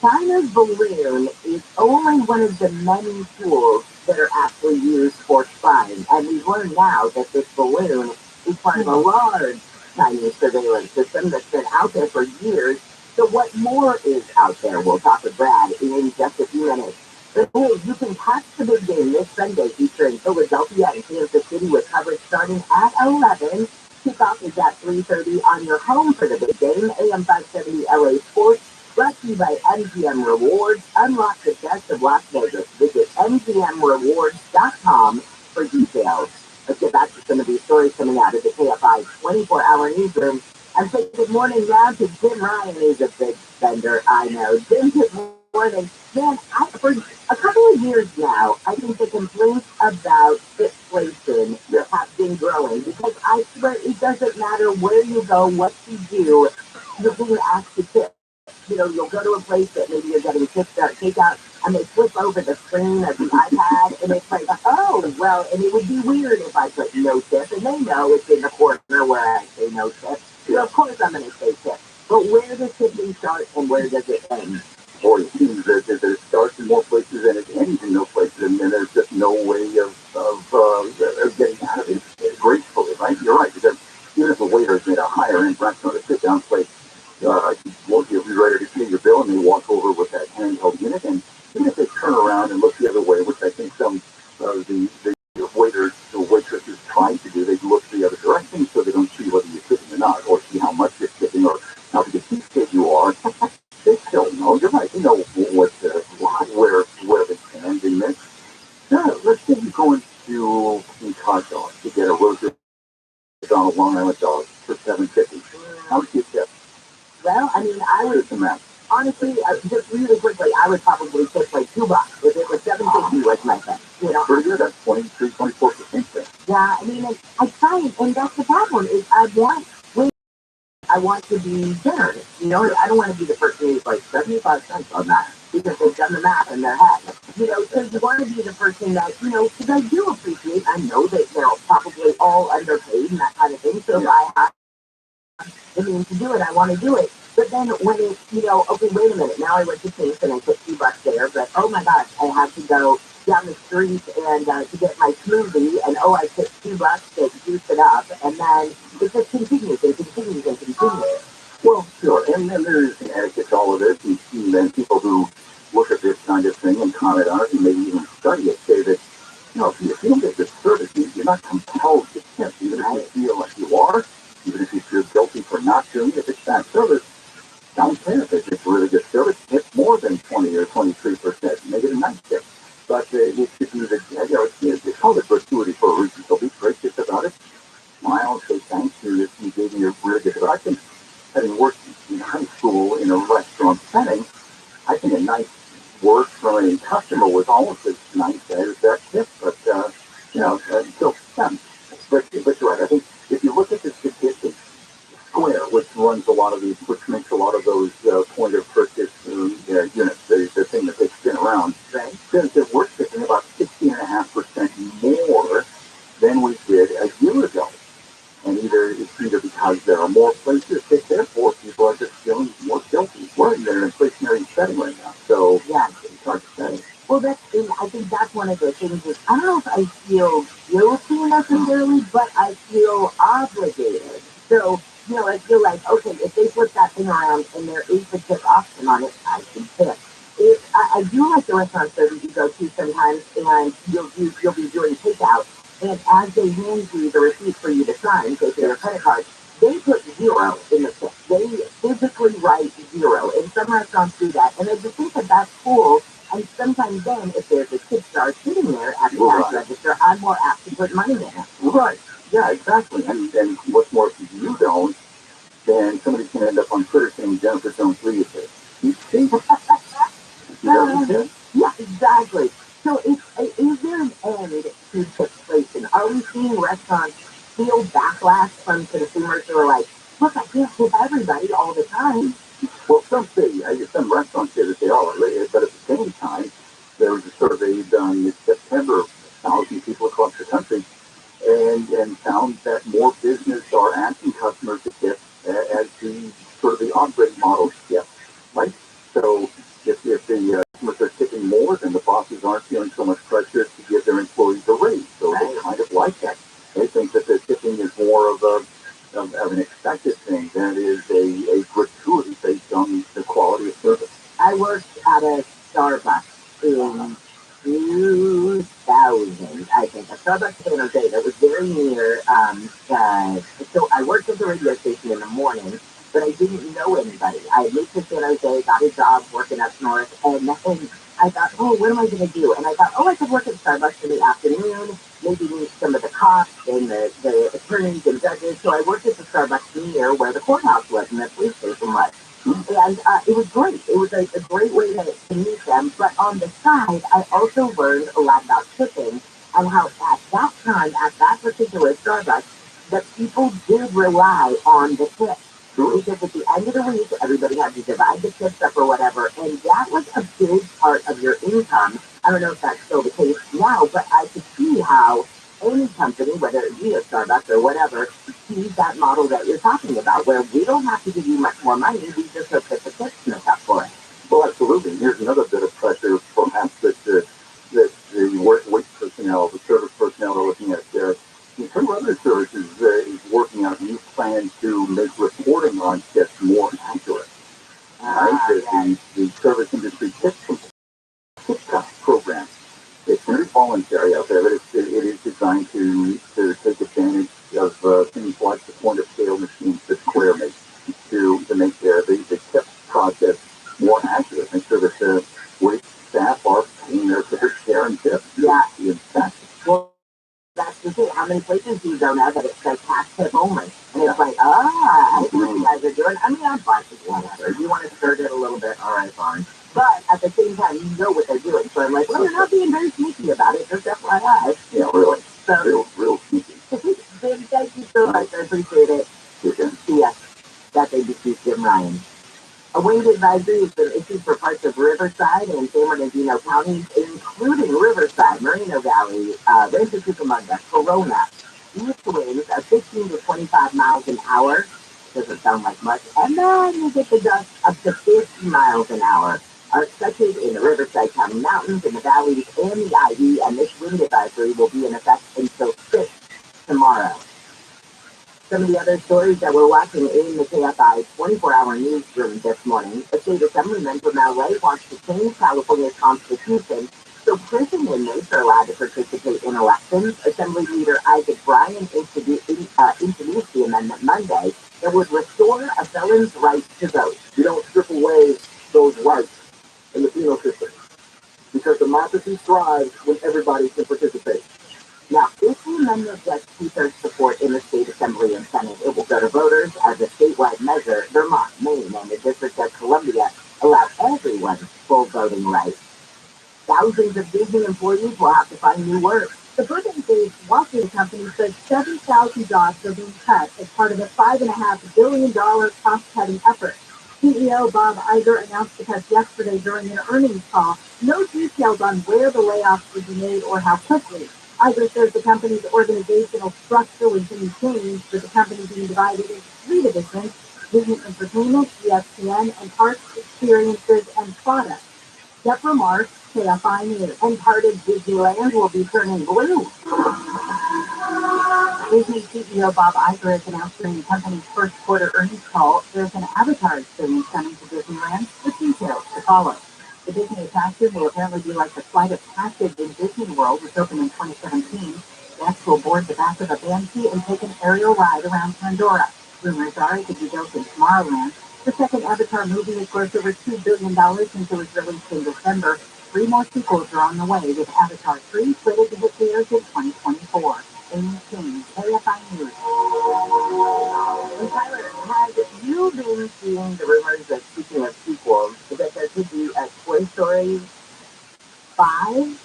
China's balloon is only one of the many tools that are actually used for spying. And we've learned now that this balloon is part of a large Chinese surveillance system that's been out there for years. So what more is out there? We'll talk with Brad in just a few minutes. But hey, you can catch the big game this Sunday featuring Philadelphia and Kansas City with coverage starting at 11. Kickoff is at 3:30 on your home for the big game, AM 570 LA Sports, brought to you by MGM Rewards. Unlock the best of Las Vegas. Visit mgmrewards.com for details. Let's get back to some of these stories coming out of the KFI 24-hour newsroom. And say good morning now to Jim Ryan, who's a big spender, I know. Jim, good morning. Man, for a couple of years now, I think the complaints about inflation have been growing because I swear it doesn't matter where you go, what you do, you're being asked to tip. You'll go to a place that maybe you're getting tipped or takeout, and they flip over the screen of the iPad, and it's like, oh, well, and it would be weird if I put no tip, and they know it's in the corner where I say no tip. Of course I'm going to say tip. But where does tipping start and where does it end? Boy, it seems that it starts in more places than it ends in no places, and there's just no way of getting out of it gracefully, right? You're right, because even if a waiter is at a higher-end restaurant, a sit-down place, you'll be ready to pay your bill, and they walk over with that handheld unit, and even if they turn around and look the other way, which I think some of the waiters or waitresses try to do, they look the other direction so they don't see whether you're tipping or not, or see how much you're tipping, or how big a cheapskate you are. They still know. You're right. You know where they stand in this. Now, let's say you're going to Chicago to get a roasted on a Long Island dog for $7.50. How much do you tip? Well, I mean, I would, honestly, just really quickly, I would probably tip like $2. If it was $7.50 was my thing, Pretty good. That's 24%. Yeah, I mean, I try, and that's the problem, is I want to be generous. I don't want to be the person who's like 75 cents on that because they've done the math in their head. Because you want to be the person that, because I do appreciate, I know that they're probably all underpaid and that kind of thing. So if I have the means to do it, I want to do it. But then when it's, okay, wait a minute, now I went to Chase and I put $2 there, but oh my gosh, I had to go down the street and to get my smoothie, and I put $2 to juice it up, and then it just continues and continues and continues. Well, sure, and then there's an etiquette to all of this, and then people who look at this kind of thing and comment on it, and maybe even study it, say that, if you don't get good service, you're not compelled to tip, even if you feel like you are, even if you feel guilty for not doing it. If it's bad service, don't care. If it's really good service, it's more than 20 or 23%. Make it a nice tip. But it should be it's called a gratuity for a reason. So be gracious about it. Smile, say thanks to if you gave me a really good service. I think, having worked in high school in a restaurant setting, I think a nice word from a customer was almost as nice as that tip. But, still, yeah. But you're right. I think if you look at the statistics, Square, which runs a lot of these, which makes a lot of those point of purchase units, the thing that they spin around, says that we're tipping about 16.5% more than we did a year ago. And it's either because there are more places to tip, or people are just feeling more guilty. We're in an inflationary setting right now, so yeah, it's hard to say. Well, I think that's one of the things is, I don't know if I feel guilty necessarily, but I feel obligated. So, I feel like, okay, if they flip that thing around and there is a tip option on it, I can tip. I do like the restaurants that you go to sometimes, and you'll be doing takeout, and as they hand you the receipt for you to sign, say for your credit card, they put zero in the tip. They physically write zero, and some restaurants do that, and I just think that that's cool. And sometimes then, if there's a tip jar sitting there at the cash register, I'm more apt to put money in it. Right. Yeah, exactly. And what's more, if you don't, then somebody's going to end up on Twitter saying Jennifer Jones Lee is it. You see? Yeah, exactly. So is there an end to tipstation? Are we seeing restaurants feel backlash from consumers who are like, look, I can't tip everybody all the time? Well, some restaurants say that they are, but at the same time, there was a survey done in September, 1,000 people across the country, and found that more businesses are asking customers to tip as the sort of the operating model shifts, right? So if the customers are tipping more, then the bosses aren't feeling so much pressure to give their employees a raise. So they kind of like that. They think that the tipping is more of an expected thing than it is a gratuity based on the quality of service. I worked at a Starbucks in 2000, I think, a Starbucks in San Jose that was very near. So I worked at the radio station in the morning, but I didn't know anybody. I had moved to San Jose, got a job working up north, and I thought, oh, what am I going to do? And I thought, oh, I could work at Starbucks in the afternoon, maybe meet some of the cops and the attorneys and judges. So I worked at the Starbucks near where the courthouse was and the police station was. And it was great. It was a great way to meet them. But on the side, I also learned a lot about tipping and how at that time, at that particular Starbucks, that people did rely on the tip. Because at the end of the week, everybody had to divide the tips up or whatever, and that was a big part of your income. I don't know if that's still the case now, but I could see how any company, whether it be a Starbucks or whatever, sees that model that you're talking about, where we don't have to give you much more money, we just hope that the tips make up for it. Well, absolutely. Here's another bit of pressure, perhaps, that wait personnel, the service personnel are looking at. Some other services is working out new plans to make reporting on tips more accurate. Right? The service industry tip program. It's very voluntary out there, but it is designed to take advantage of things like the point of sale machines that Square makes to make the tip process more accurate. Make sure that the wait staff are paying their fair share and tips. Yeah. Well, that's the thing. How many places do you go now that it says cash tip only? And it's like, I see what you guys are doing. I mean, I'm fine with whatever. You want to skirt it a little bit, all right, fine. But at the same time, you know what they're doing. So I'm like, well, they're not being very sneaky about it. Just FYI. Yeah, really. So, real sneaky. Thank you so much. I appreciate it. Yes, that baby keeps Jim Ryan. A wind advisory has been issued for parts of Riverside and San Bernardino counties, including Riverside, Moreno Valley, Rancho Cucamonga, Corona. East winds of 15 to 25 miles an hour. Doesn't sound like much. And then you get the gusts up to 50 miles an hour. Are expected in the Riverside County Mountains, in the valleys, and the IE, and this wind advisory will be in effect until 6 tomorrow. Some of the other stories that we're watching in the KFI 24-hour newsroom this morning, a state assemblyman from LA wants to change California's constitution so prison inmates are allowed to participate in elections. Assembly Leader Isaac Bryan introduced the amendment Monday that would restore a felon's right to vote. You don't strip away those rights in the penal system because democracy thrives when everybody can participate. Now, if the amendment gets two-thirds support in the state assembly and Senate, it will go to voters as a statewide measure. Vermont, Maine, and the District of Columbia allow everyone full voting rights. Thousands of Disney employees will have to find new work. The Burbank-based Walking company says 7,000 jobs are being cut as part of a $5.5 billion cost-cutting effort. CEO Bob Iger announced the cuts yesterday during an earnings call. No details on where the layoffs would be made or how quickly. Iger says the company's organizational structure would be changed, with the company being divided into three divisions: Disney Entertainment, ESPN, and Parks, Experiences, and Products. Deborah Marks, KFI News, and part of Disneyland will be turning blue. Disney CEO Bob Iger has announced during the company's first quarter earnings call there's an avatar experience coming to Disneyland, with details to follow. The Disney attraction will apparently be like the Flight of Passage in Disney World, which opened in 2017. Guests will board the back of a banshee and take an aerial ride around Pandora. Rumors are it could be built in Tomorrowland. The second Avatar movie has grossed over $2 billion since it was released in December. 3 more sequels are on the way, with Avatar 3 slated to hit theaters in 2024. Amy King, KFI News. And Tyler, have you been seeing the rumors that, speaking of sequels, that there could be a Toy Story 5?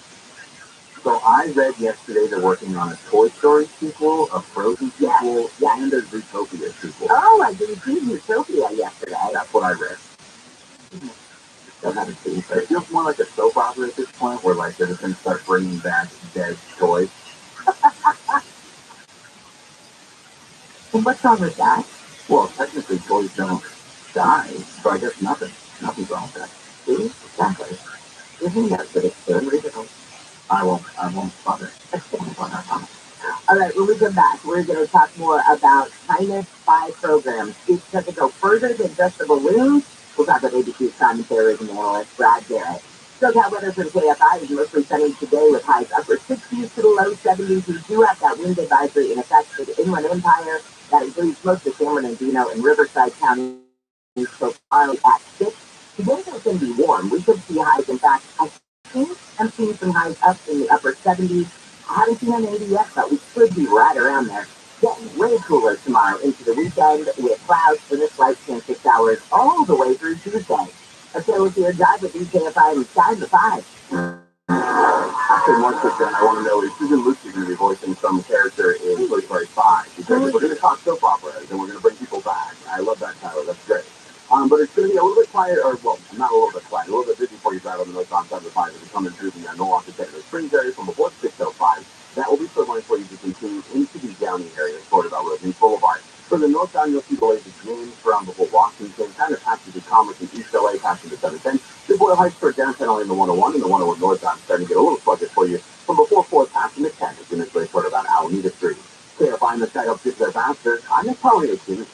So I read yesterday they're working on a Toy Story sequel, a Frozen sequel, and a Zootopia sequel. Oh, I didn't see Zootopia yesterday. That's what I read. Still haven't seen it. It feels more like a soap opera at this point, where like they're just going to start bringing back dead toys. And what's wrong with that? Well, technically toys don't die, so I guess nothing's wrong with that. See? Exactly. Isn't that good? It's very difficult. I won't bother. All right, when we come back, we're going to talk more about China's spy programs. It's going to go further than just the balloons. We'll talk about ABC's climate terrorism analyst Brad Garrett. SoCal weather for the KFI is mostly sunny today with highs upper 60s to the low 70s. We do have that wind advisory in effect for the Inland Empire. That includes most of San Bernardino and Riverside County. So far at 6. Today it's going to be warm. We could see highs. In fact, I think I'm seeing some highs up in the upper 70s. I haven't seen an 80 yet, but we should be right around there. Getting way cooler tomorrow into the weekend with clouds for this lifespan 6 hours all the way through Tuesday. Okay, we'll see your drive with DKFI and Sky to 5. Actually, more quickly, I want to know, is Susan Lucci going to be voicing some character in Toy Story 5? Because if we're going to talk soap operas and we're going to bring people back. I love that, Tyler. That's great. But it's going to be a little bit quiet, or, well, not a little bit quiet, a little bit busy before you drive on the northbound side of the 5 as you come in through the Milwaukee Techno Springs area from before 605. That will be similar for you to continue into the Downey area, sort of Road News Boulevard. For the northbound, you'll see delays again from before Washington, kind of past the Commerce and East LA, passing the 710. The Boyle Heights for downtown only in the 101 and the 101 northbound starting to get a little sluggish for you from before 4 passing the 10. It's in this way sort of about Alameda Street. KFI in the sky helps get there faster. I'm just telling you, Steve.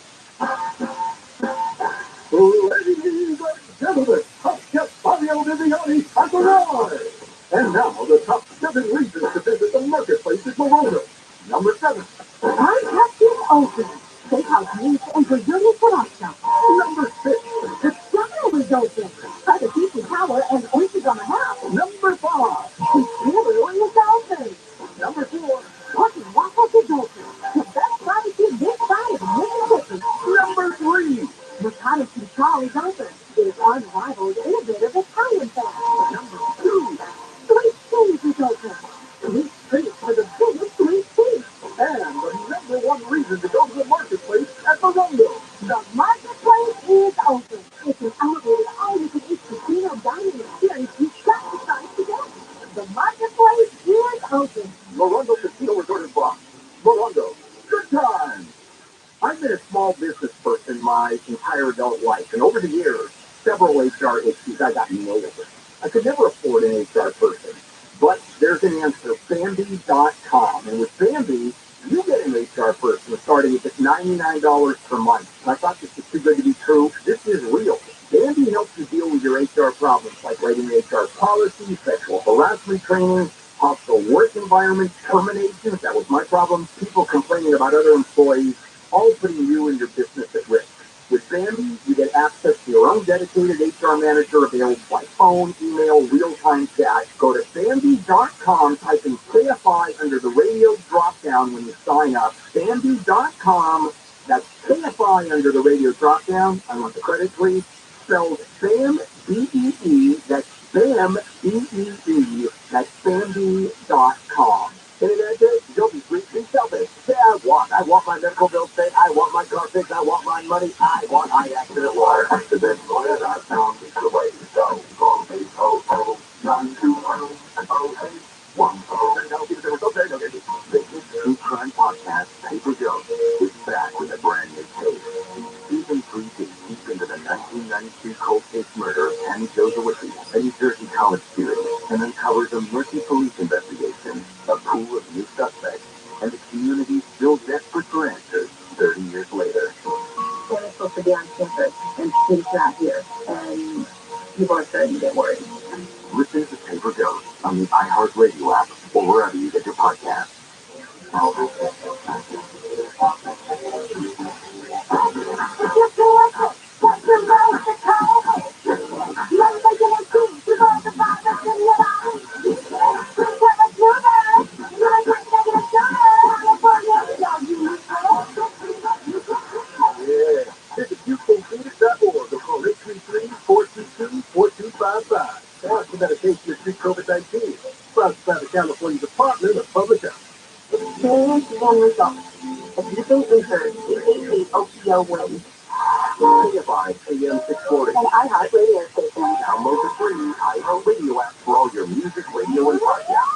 Ladies and gentlemen, Hot Chef Fabio Viviani has arrived! And now the top 7 reasons to visit the marketplace at Morona. Number 7. Our captain open. Steakhouse meats and Brazilian selection. Number 6. The channel is open. By the Beacon Tower and Oysters on the House. Number 5. The Taylor is open. Number 4. Walking Waffles is open. The best barbecue this side of Mississippi. Number 3. Mikado Central is open. It's unrivaled innovative Italian fast. Number 2. Sweet Cheese is open. Sweet treats for the biggest sweet tea. And the number 1 reason to go to the marketplace at Morongo. The marketplace is open. It's an elevated all-you-can-eat casino dining experience you've got to try today. The marketplace is open. Morongo Casino Resort and Bar. Morongo. Good times. I've been a small business person my entire adult life, and over the years, several HR issues I got nailed with. I could never afford an HR person, but there's an answer, Bambi.com, and with Bambi, you get an HR person starting at just $99 per month. I thought this was too good to be true. This is real. Bambi helps you deal with your HR problems, like writing HR policies, sexual harassment training, hostile work environment, terminations, that was my problem, people complaining about other employees, all putting you and your business at risk. With Bambi, you get access to your own dedicated HR manager available by phone, email, real-time chat. Go to Bambi.com, type in KFI under the radio drop-down when you sign up. Bambi.com, that's KFI under the radio drop-down. I want the credit, please. Spelled BAM, B-E-E, that's BAM, B-E-E, that's Bambi.com. Don't be sweet, be selfish. Say I want my medical bills paid, I want my car fixed, I want my money, I want eye accident water. Accidentlawyer.com is the way to go. Call 800-920-0810. The True Crime Podcast, Paper Joe, is back with a brand new case. Season 3 digs deep into the 1992 cold case murder of Tammy Josewicki, a New Jersey college student, and uncovers a murky police investigation, a pool of new suspects, and the community still desperate for answers 30 years later. Tammy's supposed to be on campus, and she's not here, and people are starting to get worried. Listen to Paper Ghost on the iHeartRadio app or wherever you get your podcasts. Yeah. Visit UKPhoenix.org or call 833-422-4255. Or for medication to treat COVID-19. Sponsored by the California Department of Public Health. Experience and results. If you've been injured, 888-OPO wins. KFI AM 640. An iHeart radio station. Download the free iHeartRadio app for all your music, radio, and podcasts.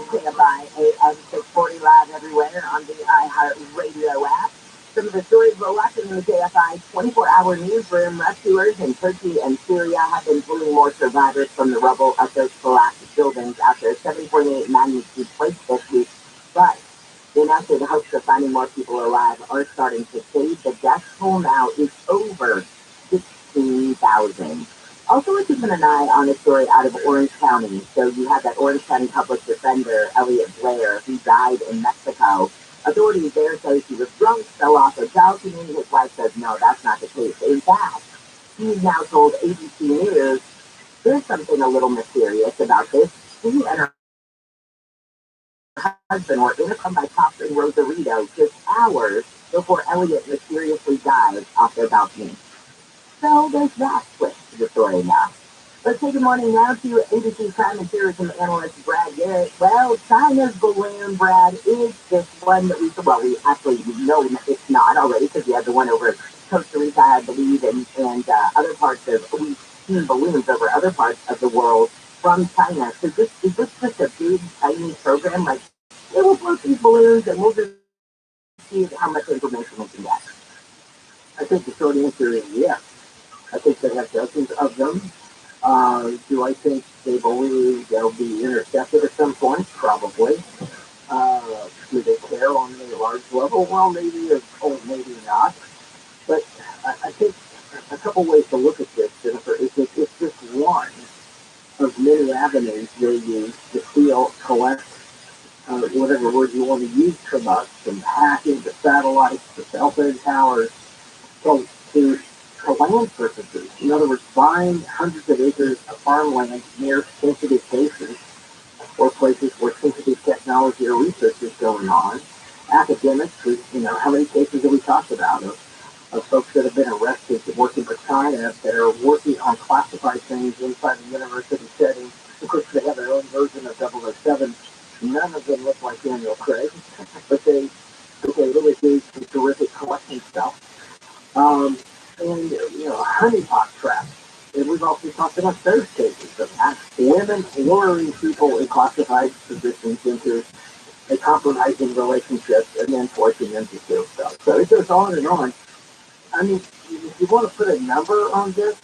KFI AM 640 live everywhere on the iHeart Radio app. Some of the stories we're watching in the KFI 24-hour newsroom: rescuers in Turkey and Syria have been pulling more survivors from the rubble of those collapsed buildings after a 7.8 magnitude quake this week. But they now say the hopes of finding more people alive are starting to fade. The death toll now is over 16,000. Also, we're keeping an eye on a story out of Orange County. So you had that Orange County public defender, Elliot Blair, who died in Mexico. Authorities there say he was drunk, fell off a balcony. His wife says, no, that's not the case. In fact, he's now told ABC News there's something a little mysterious about this. She and her husband were interviewed by cops in Rosarito just hours before Elliot mysteriously died off their balcony. So there's that twist to the story now. Let's take a morning now to ABC crime and terrorism analyst Brad Garrett. Well, China's balloon, Brad, is this one that we actually know it's not already because we had the one over Costa Rica, I believe, and other parts of, we've seen balloons over other parts of the world from China. So is this just a big Chinese program? Like, it will float these balloons and we'll just see how much information we can get. I think the short answer is yes. I think they have dozens of them. Do I think they believe they'll be intercepted at some point? Probably. Do they care on a large level? Well, maybe or maybe not. But I think a couple ways to look at this, Jennifer, is that it's just one of many avenues they use to steal, collect, whatever word you want to use from us, from hacking to satellites to cell phone towers, to land purposes. In other words, buying hundreds of acres of farmland near sensitive places or places where sensitive technology or research is going on. Academics, how many cases have we talked about of folks that have been arrested working for China that are working on classified things inside the university setting? Of course, they have their own version of 007. None of them look like Daniel Craig, but they really do some terrific collecting stuff. And honeypot traps. And we've also talked about those cases of women luring people in classified positions into a compromising relationship and then forcing them to do stuff. So it goes on and on. I mean, if you want to put a number on this,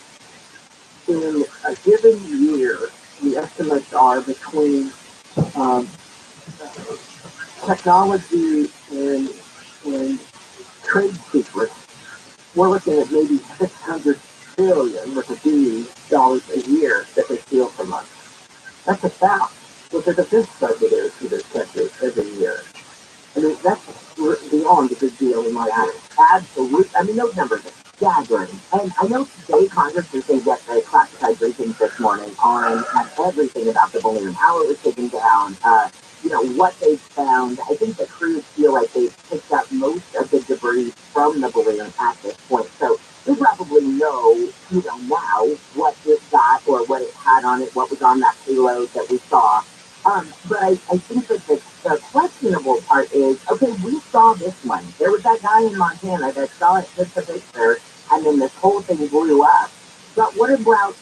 in a given year, the estimates are between technology and trade secrets. We're looking at maybe 600 billion with a B dollars a year that they steal from us. That's about what the defense budget is for this country every year. I mean, that's beyond a big deal in my eyes. Absolutely. I mean, those numbers are staggering. And I know today Congress is going to get the classified briefings this morning on everything about the balloon, how it was taken down, what they found. I think the crews feel like they've picked up most of the debris from the balloon at this point. So we probably know, now what it got or what it had on it, what was on that payload that we saw. But I think that the questionable part is, okay, we saw this one. There was that guy in Montana that saw it hit the picture, and then this whole thing blew up. But what about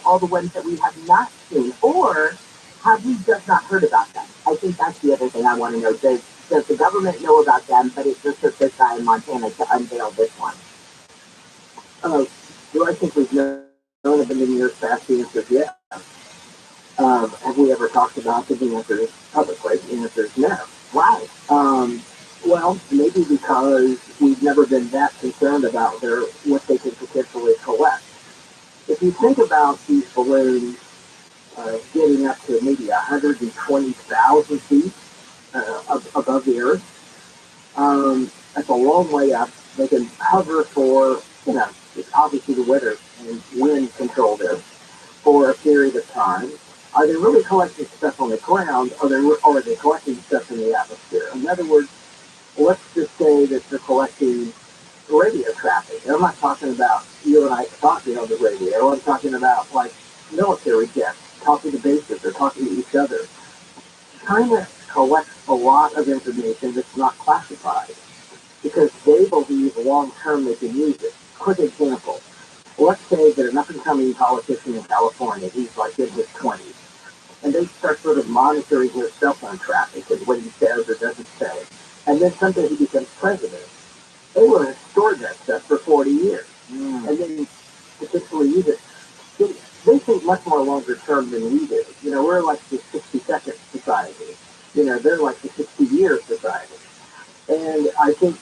all the ones that we have not seen? Or have we just not heard about them? I think that's the other thing I want to know. Does the government know about them, but it just took this guy in Montana to unveil this one? Do I think we've known of them in years past? The answer is yes. Have we ever talked about the answer is publicly? The answer is no. Why? Well, maybe because we've never been that concerned about what they could potentially collect. If you think about these balloons getting up to maybe 120,000 feet above the Earth, that's a long way up. They can hover for, it's obviously the weather and wind control there for a period of time. Are they really collecting stuff on the ground, or are they collecting stuff in the atmosphere? In other words, let's just say that they're collecting radio traffic. And I'm not talking about you and I talking on the radio. I'm talking about like military jets talking to bases or talking to each other. China collects a lot of information that's not classified because they believe long term they can use it. Quick example. Let's say that an up-and-coming politician in California, he's like in his 20s, and they start sort of monitoring his cell phone traffic and what he says or doesn't say. And then someday he becomes president. They will have stored that stuff for 40 years and then potentially use it. They think much more longer term than we do. We're like the 60-second society. They're like the 60-year society. And I think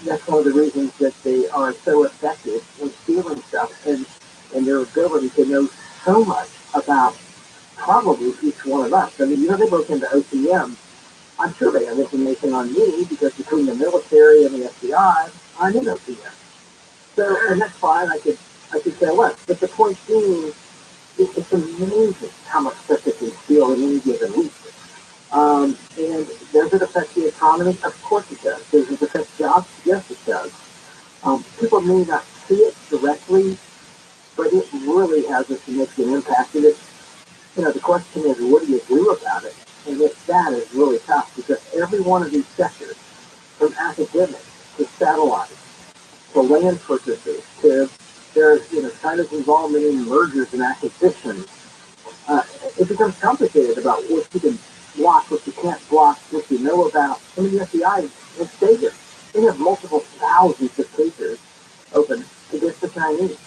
that's one of the reasons that they are so effective in stealing stuff and their ability to know so much about probably each one of us. I mean, they broke into OCM. I'm sure they have information on me because between the military and the FBI, I'm in OCM. So, and that's fine. I could say less. But the point being, it's amazing how much stuff they can steal in any given week. And does it affect the economy? Of course it does. Does it affect jobs? Yes, it does. People may not see it directly, but it really has a significant impact. And the question is, what do you do about it? And that is really tough because every one of these sectors, from academics to satellites to land purchases to China's involvement in mergers and acquisitions, it becomes complicated about what you can block, what you can't block, what you know about. I mean, the FBI has data. They have multiple thousands of cases open against the Chinese.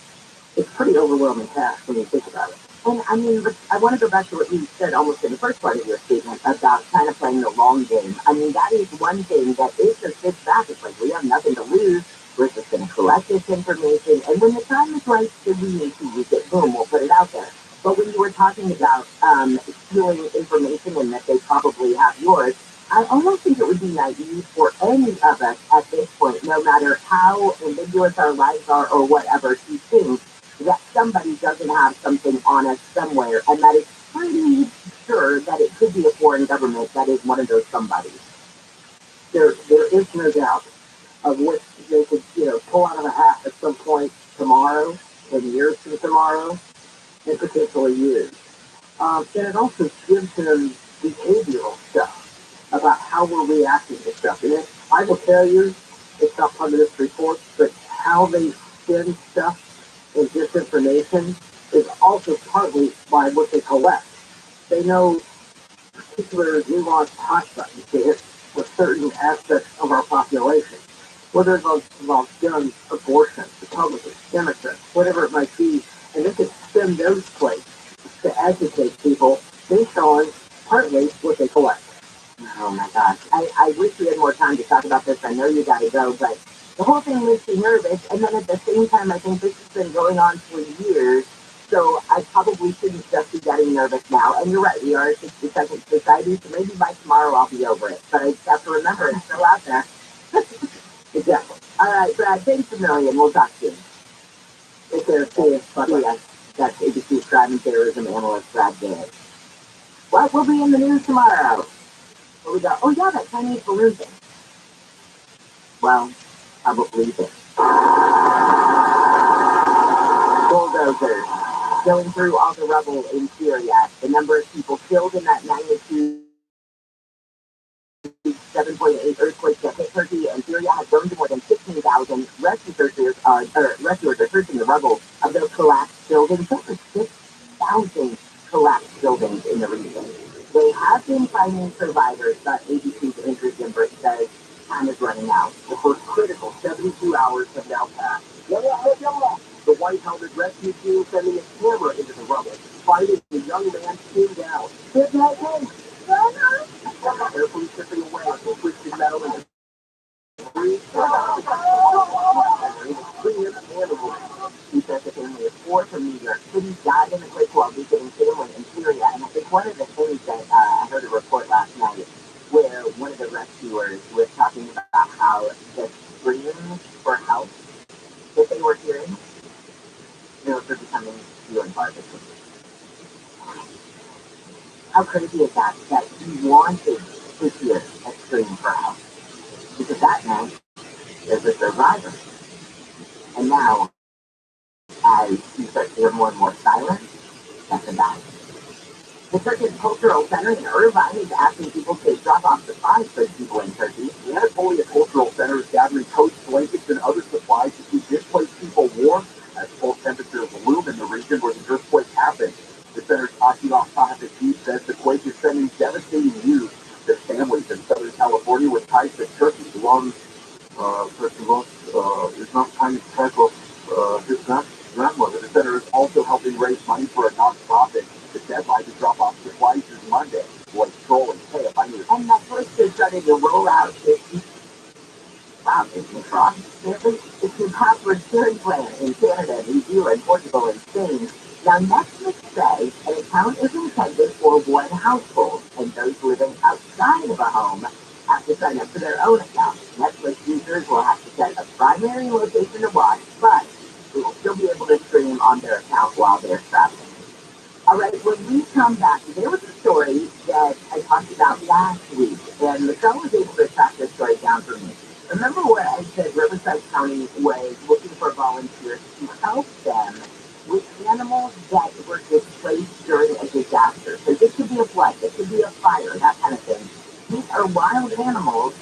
It's pretty overwhelming task when you think about it. And I mean, I want to go back to what you said almost in the first part of your statement about kind of playing the long game. I mean, that is one thing that is just sits back. It's like we have nothing to lose. We're just going to collect this information. And when the time is right, should we need to use it, boom, we'll put it out there. But when you were talking about stealing information and that they probably have yours, I almost think it would be naive for any of us at this point, no matter how ambiguous our lives are or whatever, to think that somebody doesn't have something on us somewhere, and that it's pretty sure that it could be a foreign government that is one of those somebodies. There is no doubt of what they could, pull out of a hat at some point tomorrow, in years from tomorrow, and potentially use. And it also gives them behavioral stuff about how we're reacting to stuff. And I will tell you, it's not part of this report, but how they spend stuff and disinformation is also partly by what they collect. They know particular nuanced hot buttons to hit with certain aspects of our population, whether it involves guns, abortion, Republicans, Democrats, whatever it might be, and they can spend those plates to agitate people based on partly what they collect. Oh my gosh. I wish we had more time to talk about this. I know you got to go, but the whole thing makes me nervous. And then at the same time, I think this has been going on for years. So I probably shouldn't just be getting nervous now. And you're right, we are a 60-second society, so maybe by tomorrow I'll be over it. But I just have to remember it's still out there. Exactly. All right, Brad, thanks a million. We'll talk soon. Take care. See you. Bye-bye. That's ABC's crime and terrorism analyst, Brad Gay. What will be in the news tomorrow? What we got? Oh, yeah, that Chinese balloon thing. Well, probably it. Bulldozers going through all the rubble in Syria. The number of people killed in that magnitude 7.8 earthquake that hit Turkey and Syria has grown to more than 15,000. Rescuers are searching the rubble of those collapsed buildings. Over 6,000 collapsed buildings in the region. They have been finding survivors, but ABC's Andrew Gimbrich says time is running out. The first critical 72 hours have now passed. The White Helmet rescue team sending a camera into the rubble, fighting the young man came down. Good night, hey. Carefully chipping away at the twisted metal and debris. Extreme animals. He says the family of four from New York City died in the quake while visiting family in Syria. And I think one of the things that I heard a report last night where one of the rescuers was talking about how the screams for help that they were hearing, they're becoming few and far between. How crazy is that? That he wanted to hear a scream for help. Because that meant there's a survivor. And now, as you start to hear more and more silence, that's a die. The Turkish Cultural Center in Irvine is asking people to drop off supplies for people in Turkey. The Anatolia Cultural Center is gathering coats, blankets, and other supplies to keep displaced people warm as cold temperatures loom in the region where the earthquake happened. The center's Akilov Fahati says the quake is sending devastating news to families in Southern California with ties to Turkey. One person is not trying to tackle his grandmother. The center is also helping raise money for a nonprofit. The deadline to drop off supplies is Monday. Boy, trolling. Hey, if I knew. And Netflix is starting to roll out it's a password sharing plan in Canada, New Zealand, Portugal, and Spain. Now, Netflix says an account is intended for one household, and those living outside of a home have to sign up for their own account. Netflix users will have to set a primary location to watch, but they will still be able to stream on their account while they're traveling. All right, when we come back, there was a story that I talked about last week, and Michelle was able to track this story down for me. Remember where I said Riverside County was looking for volunteers to help them with animals that were displaced during a disaster? So this could be a flood, this could be a fire, that kind of thing. These are wild animals,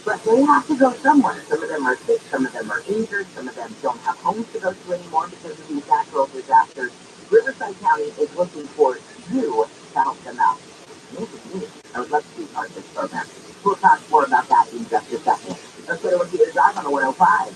but they have to go somewhere. Some of them are sick, some of them are injured, some of them don't have homes to go to anymore because of these natural disasters. Riverside County is looking for you to help them out. Maybe I would love to be part of this program. We'll talk more about that in just a second. Let's go to a theater drive on the 105.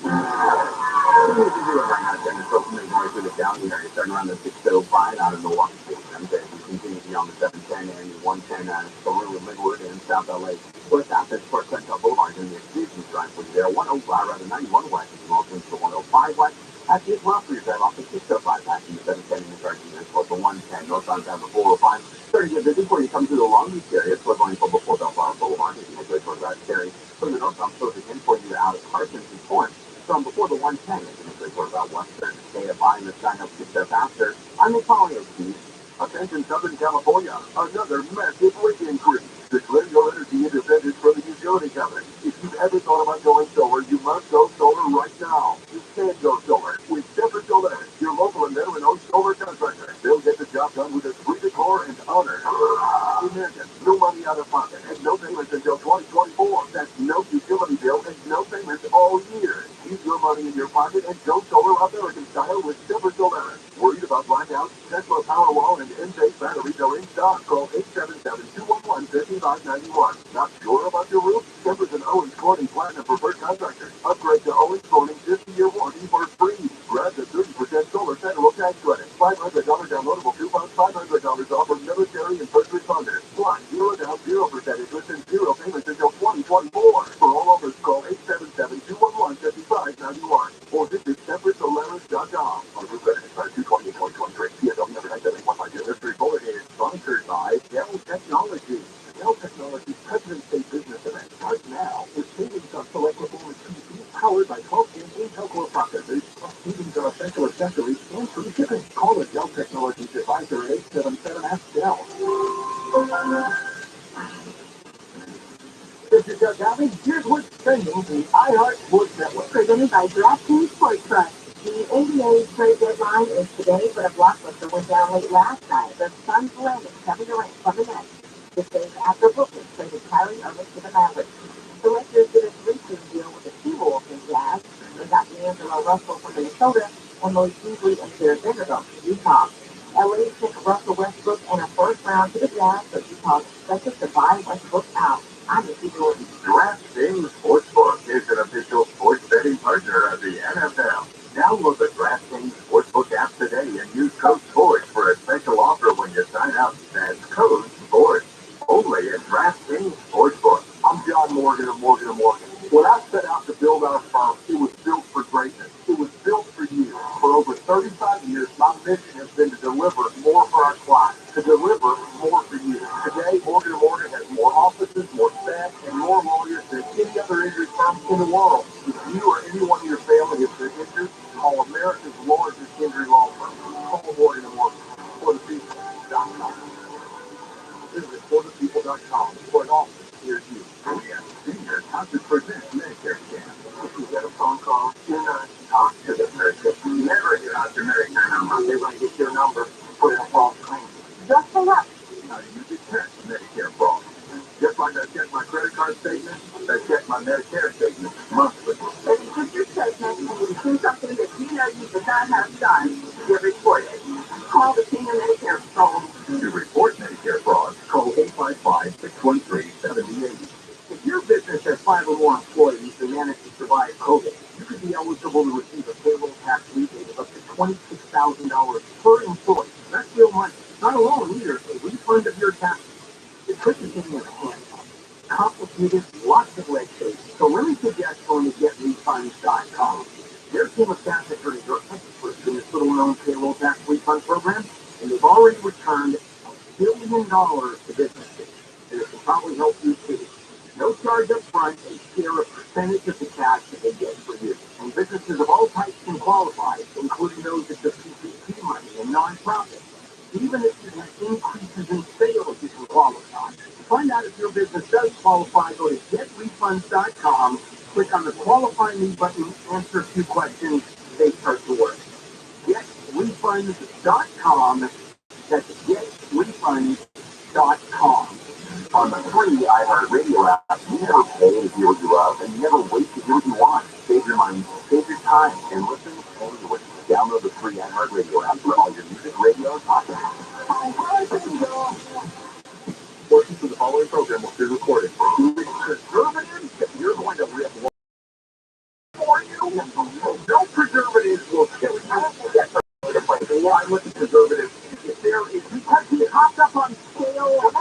Down here, starting around the 605 out of Milwaukee. I'm saying we continue beyond the 710 and 110 Peru and Linwood and South LA. West Athens, Park Central Boulevard in the Extension Drive for you there. 105, rather 91 West, and welcome to 105 West. That's the well for your drive off the 605 passing the 710 in the charging and close to 110. Northbound down the 405. Starting to get busy before you come through the Long Beach area. It's going from before Bellflower Boulevard. You can make towards that Terry. From the northbound closing in for you out of Carson to Torrance. From before the 110, you can make towards about Western. Stay at by in the sign up to get there faster. I'm the following speed. Attention Southern California, another massive rate increase. Declare your energy independence from the utility company. If you've ever thought about going solar, you must go solar right now. You can go solar with TRILLIONAIRE, your local and veteran-owned solar contractor. They'll get the job done with a free decor and honor. Imagine, no money out of pocket and no payments until 2024. That's no utility bill and no payments all year. Keep your money in your pocket and go solar American style with TRILLIONAIRE. Worried about blackouts? Tesla Powerwall and Enphase batteries are in stock. Call 877-211-5591. Not sure about your roof? Temper's an Owens Corning Platinum Preferred Contractor. Upgrade to Owens Corning 50-year warranty for free. Grab the 30% solar federal tax credit. $500 downloadable coupons, $500 off for military and first responders. Plus, 0 down, 0% interest and 0 payments until 2024. For all offers, call 877-211-5591. Or visit tempersolaris.com. On the credit expires 2/28/2023. PSW number 97815. History Bullet is sponsored by Dell Technologies. Dell Technologies President's Day Business Event starts now with savings on select performance PCs powered by 12-inch Intel Core processors, plus savings on essential accessories and free shipping. Call a Dell Technologies advisor at 877-ASK-DELL. This is Doug Gavin. Here's what's trending on the iHeart Sports Network. Presented by DraftKings Sports Trust. The NBA trade deadline is today, but a blockbuster went down late last night. The Suns landed Kevin Durant from the Nets. This is after Brooklyn traded Kyrie Irving to the Mavericks. The Lakers did a 3-team deal with the T-Wolves and Jazz. They got D'Angelo Russell from Minnesota and Malik Beasley and Jared Vanderbilt from Utah. LA took Russell Westbrook and a first round to the Jazz, so Utah is expected to buy Westbrook out. I'm Nikki Jordan. DraftKings Sportsbook is an official sports betting partner of the NFL. Download the DraftKings Sportsbook app today and use code SPORTS for a special offer when you sign up. 25 years, my mission has been to deliver more for our clients, to deliver more for you. Today, Morgan & Morgan has more offices, more staff, and more lawyers than any other injury firm in the world. If you or anyone in your family has been injured, call America's largest injury law firm. Call Morgan & Morgan. ForThePeople.com. Visit ForThePeople.com for an office near you. Yes, Senior Conscious presents Medicare Scam. If you get a phone call, do not talk to the person. Never get out your Medicare number. They want to get your number for a false claim. Just hang up. How do you detect Medicare fraud? Just like I check my credit card statement, I check my Medicare statement monthly. If you took your statement and you see something that you know you did not have done, you report it. Call the Senior Medicare Patrol. To report Medicare fraud, call 855-613-7080. If your business has 5 or more employees and manage to survive COVID, you could be eligible to receive a payroll tax rebate of up to $26,000 per employee. That's real money. Not alone either, a refund of your taxes. It could be getting in the hands complicated, lots of red tape. So let me suggest going to GetRefunds.com. Their team of tax attorneys are experts in this little-known payroll tax refund program, and they've already returned $1 billion to businesses. And it can probably help you too. No charge up front, they share a percentage of the cash that they get for you. And businesses of all types can qualify, including those that just PPP money and nonprofits. Even if you have increases in sales, you can qualify. To find out if your business does qualify, go to GetRefunds.com, click on the Qualify Me button, answer a few questions, they start to work. GetRefunds.com. That's GetRefunds.com. On the free iHeartRadio app, you never pay to hear what you love, and you never wait to hear what you want. Save your money, save your time, and listen anywhere. Download the free iHeartRadio app for all your music, radio, and podcasts. Portions of the following program will be recorded. Preservatives, you're going to live for you. No preservatives will kill you. That's why with the preservatives, if because he hopped up on scale,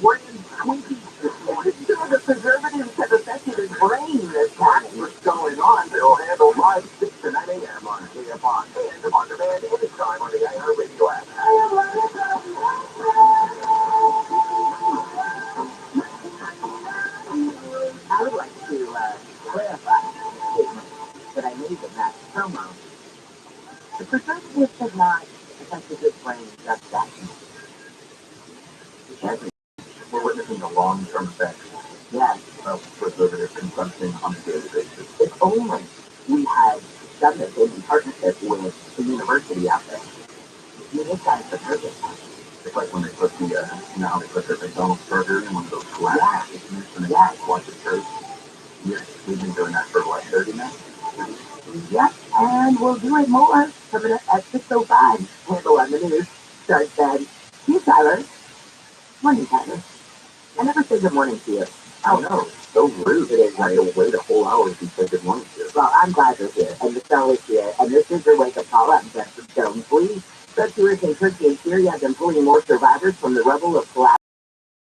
wearing Twinkies this morning, the preservatives have affected his brain this time. What's going on? They'll handle live 6 to 9 a.m. on KFI and on demand anytime on the iHeartRadio app. I would like to clarify the statement that I made in that promo. The preservatives have not affected his brain just that much. We're witnessing the long-term effects, yes, of preservative consumption on a daily basis. If only we had done this in partnership with the university out there. You just got the perfect. It's like when they put the, how they put their McDonald's burger in one of those glass containers and they watch it toast. Yes, we've been doing that for like 30 minutes. Yep, and we'll do it more coming up at 6:05. Handle on the news starts then. Hey, Tyler. Morning, Tyler. I never say good morning to you. Oh, no. So rude. It is. I have to wait a whole hour to say good morning to you. Well, I'm glad you're here, and the show is here, and this is your wake-up call. I'm Jennifer Jones. Please, rescuers in Turkey and Syria have been pulling more survivors from the rubble of collapse.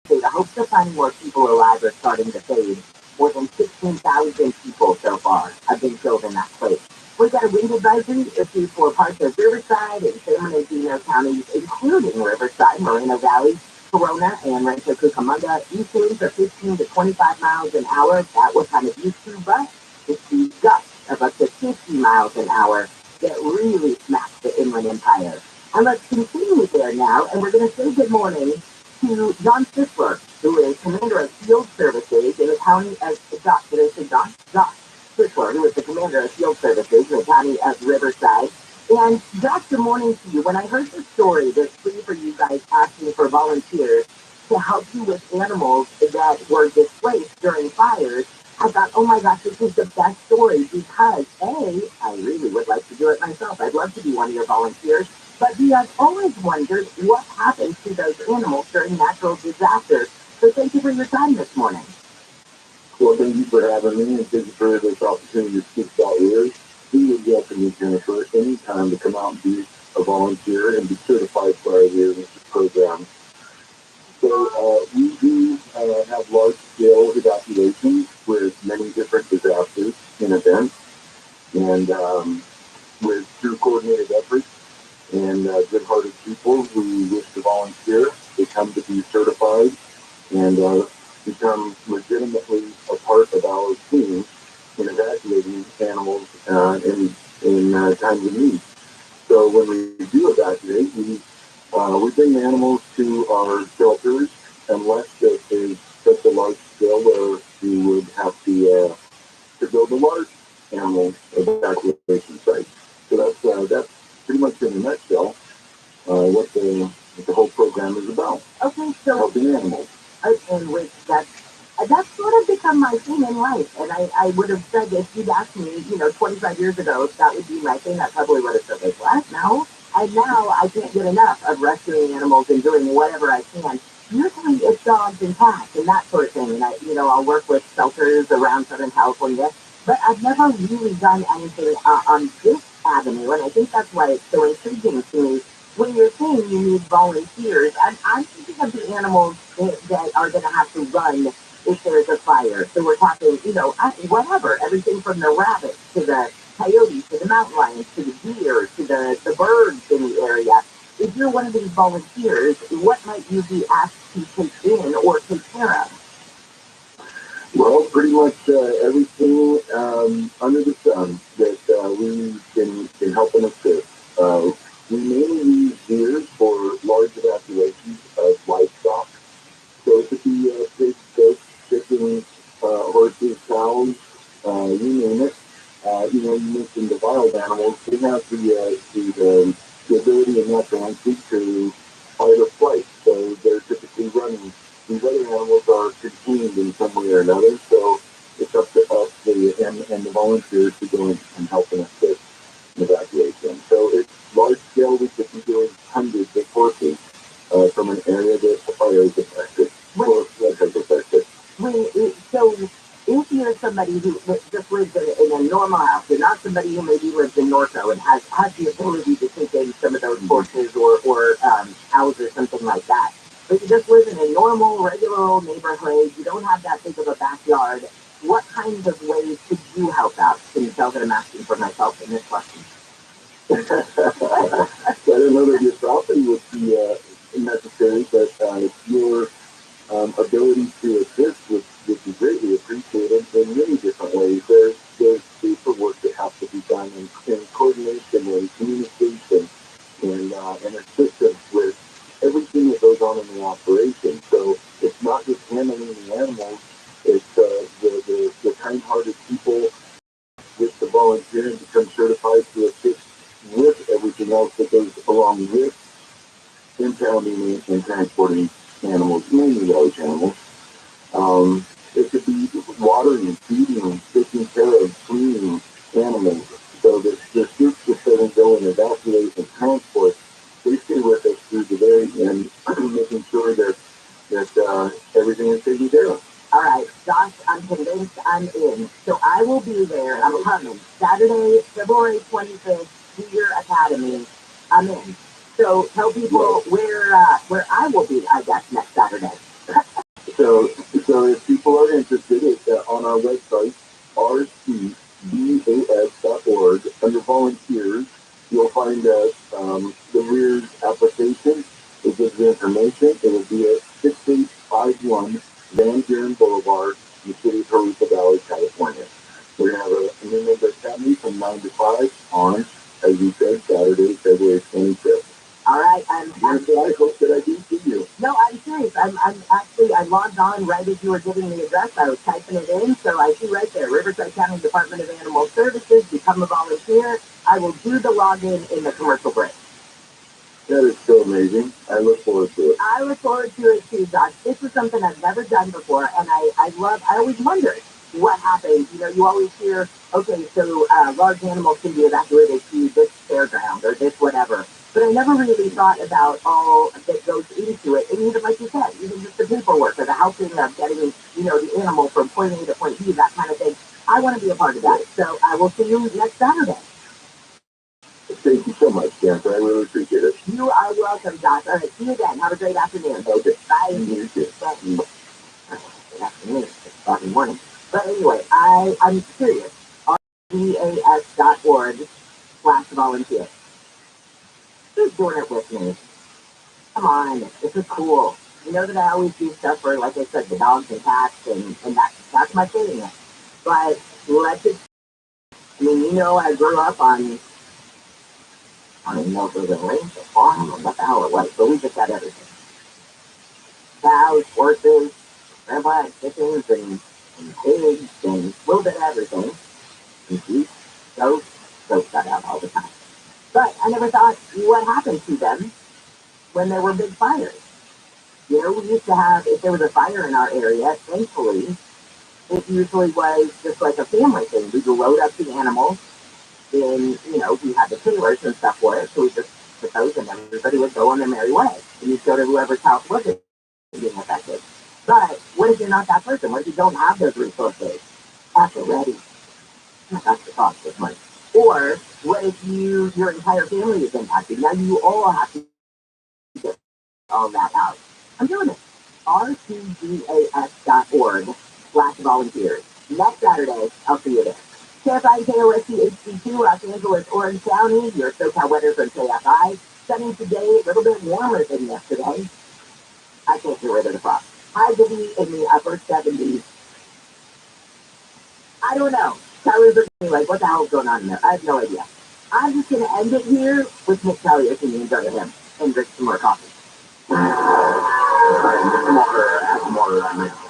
The hopes of finding more people alive are starting to fade. More than 16,000 people so far have been killed in that place. We've got a wind advisory issued for parts of Riverside and San Bernardino counties, including Riverside, Moreno Valley, Corona, and Rancho Cucamonga. East winds are 15 to 25 miles an hour. That will kind of used to, but it's the gusts of up to 50 miles an hour that really smack the Inland Empire. And let's continue there now, and we're going to say good morning to John Sisler, who is Commander of Field Services in the county of Josh Sisler, who is the Commander of Field Services in the county of Riverside. And Josh, good morning to you. When I heard the story, this plea for you guys asking for volunteers to help you with animals that were displaced during fires, I thought, oh my gosh, this is the best story because A, I really would like to do it myself. I'd love to be one of your volunteers. But B, I've always wondered what happens to those animals during natural disasters. So thank you for your time this morning. Well, thank you for having me, and thank you for this opportunity to speak about ears. We would welcome you, Jennifer, anytime to come out and be a volunteer and be certified for our ears program. So we do have large-scale evacuations with many different disasters and events, and with through coordinated efforts and good-hearted people who wish to volunteer. They come to be certified and become legitimately a part of our team in evacuating animals in times of need. So when we do evacuate, we bring the animals to our shelters unless it is such a large scale where we would have to build a large animal evacuation site. So that's pretty much in a nutshell what the whole program is about. Okay, so helping animals. and with that's sort of become my thing in life. And I would have said if you'd asked me, 25 years ago, if that would be my thing, I probably would have said, like, what? No. And now I can't get enough of rescuing animals and doing whatever I can. Usually it's dogs and cats and that sort of thing. And I'll work with shelters around Southern California, but I've never really done anything on this avenue. And I think that's why it's so intriguing to me. When you're saying you need volunteers, I'm thinking of the animals that are going to have to run if there's a fire. So we're talking, whatever, everything from the rabbits to the coyotes to the mountain lions to the deer to the birds in the area. If you're one of these volunteers, what might you be asked to take in or take care of? Well, pretty much everything under the sun that we can help and assist. We mainly use deer for large evacuations of livestock. So it could be pigs, goats, chickens, horses, cows, you name it. You mentioned the wild animals. They have the ability and natural instinct to fight or flight. So they're typically running. These other animals are contained in some way or another. So it's up to us and the volunteers to go and help and assist in evacuation. So it's large scale. We could be doing hundreds of horses from an area that the fire is affected or flood has affected. So if you're somebody who just lives in a normal house, you're not somebody who maybe lives in Norco and has the ability to take in some of those horses or cows or something like that, but you just live in a normal, regular old neighborhood, you don't have that big of a backyard, what kinds of ways could you help out? Can you tell that I'm asking for myself in this question? I don't know that your property would be necessary, but your ability to assist would be greatly appreciated in many different ways. There's paperwork that has to be done in coordination and communication and assistance with everything that goes on in the operation. So it's not just handling the animals, it's the kind-hearted people with the volunteering become certified to assist with everything else that goes along with impounding and transporting animals, mainly large animals. It could be watering, feeding, taking care of, cleaning animals. So the troops that doesn't go and evacuate and transport, they stay with us through the very end, making sure that everything is taken care of. All right, Josh, I'm convinced I'm in. So I will be there. I'm coming. Saturday, February 25th, Senior Academy. I'm in. So tell people where I will be, I guess, next Saturday. So if people are interested, it's on our website, rcbas.org. Under volunteers, you'll find us. The rear's application. It gives you information. It will be at 6851 Van Buren Boulevard, in the city of Eureka Valley, California. We're going to have a new member academy from 9 to 5 on, as you said, Saturday, February 25th. All right, I hope that I do see you. No, I'm serious. I'm actually, I logged on right as you were giving the address. I was typing it in, so I see right there, Riverside County Department of Animal Services, become a volunteer. I will do the login in the commercial break. That is so amazing. I look forward to it. I look forward to it too, Josh. This is something I've never done before, and I always wondered what happens. You always hear, okay, so large animals can be evacuated to this fairground or this whatever. But I never really thought about all that goes into it. And even like you said, even just the paperwork or the helping of getting, the animal from point A to point B, that kind of thing. I want to be a part of that. So I will see you next Saturday. Thank you so much, Jennifer. I really appreciate it. You are welcome, Josh. All right, see you again. Have a great afternoon. Okay. Bye. You too. Good afternoon. It's about the morning. But anyway, I'm curious. RBAS.org/volunteer. volunteer. Who's doing it with me? Come on, this is cool. You know that I always do stuff for, like I said, the dogs and cats, and that's my thing. But let's just, I mean, you know, I grew up on, I don't even know if it was a ranch or farm or what the hell it was, but we just had everything. Cows, horses, grandpa had chickens and pigs and a little bit of everything. And sheep, goats got out all the time. But I never thought what happened to them when there were big fires. You know, we used to have, if there was a fire in our area, thankfully, it usually was just like a family thing. We would load up the animals, and, you know, we had the trailers and stuff for it, so we just put those, and everybody would go on their merry way. And you'd go to whoever's house wasn't being affected. But what if you're not that person? What if you don't have those resources at the ready? That's the cost of money. Or what if your entire family is impacted? Now you all have to get all that out. I'm doing it. rtgas.org/volunteers. Next Saturday, I'll see you there. KFI KOSC HD2, Los Angeles, Orange County, your SoCal weather from KFI. Sunny today, a little bit warmer than yesterday. I can't get rid of the frost. High to be in the upper 70s. I don't know. Tyler's looking at me like, what the hell is going on in there? I have no idea. I'm just going to end it here with Nick Kelly if you can go to him and drink some more coffee. More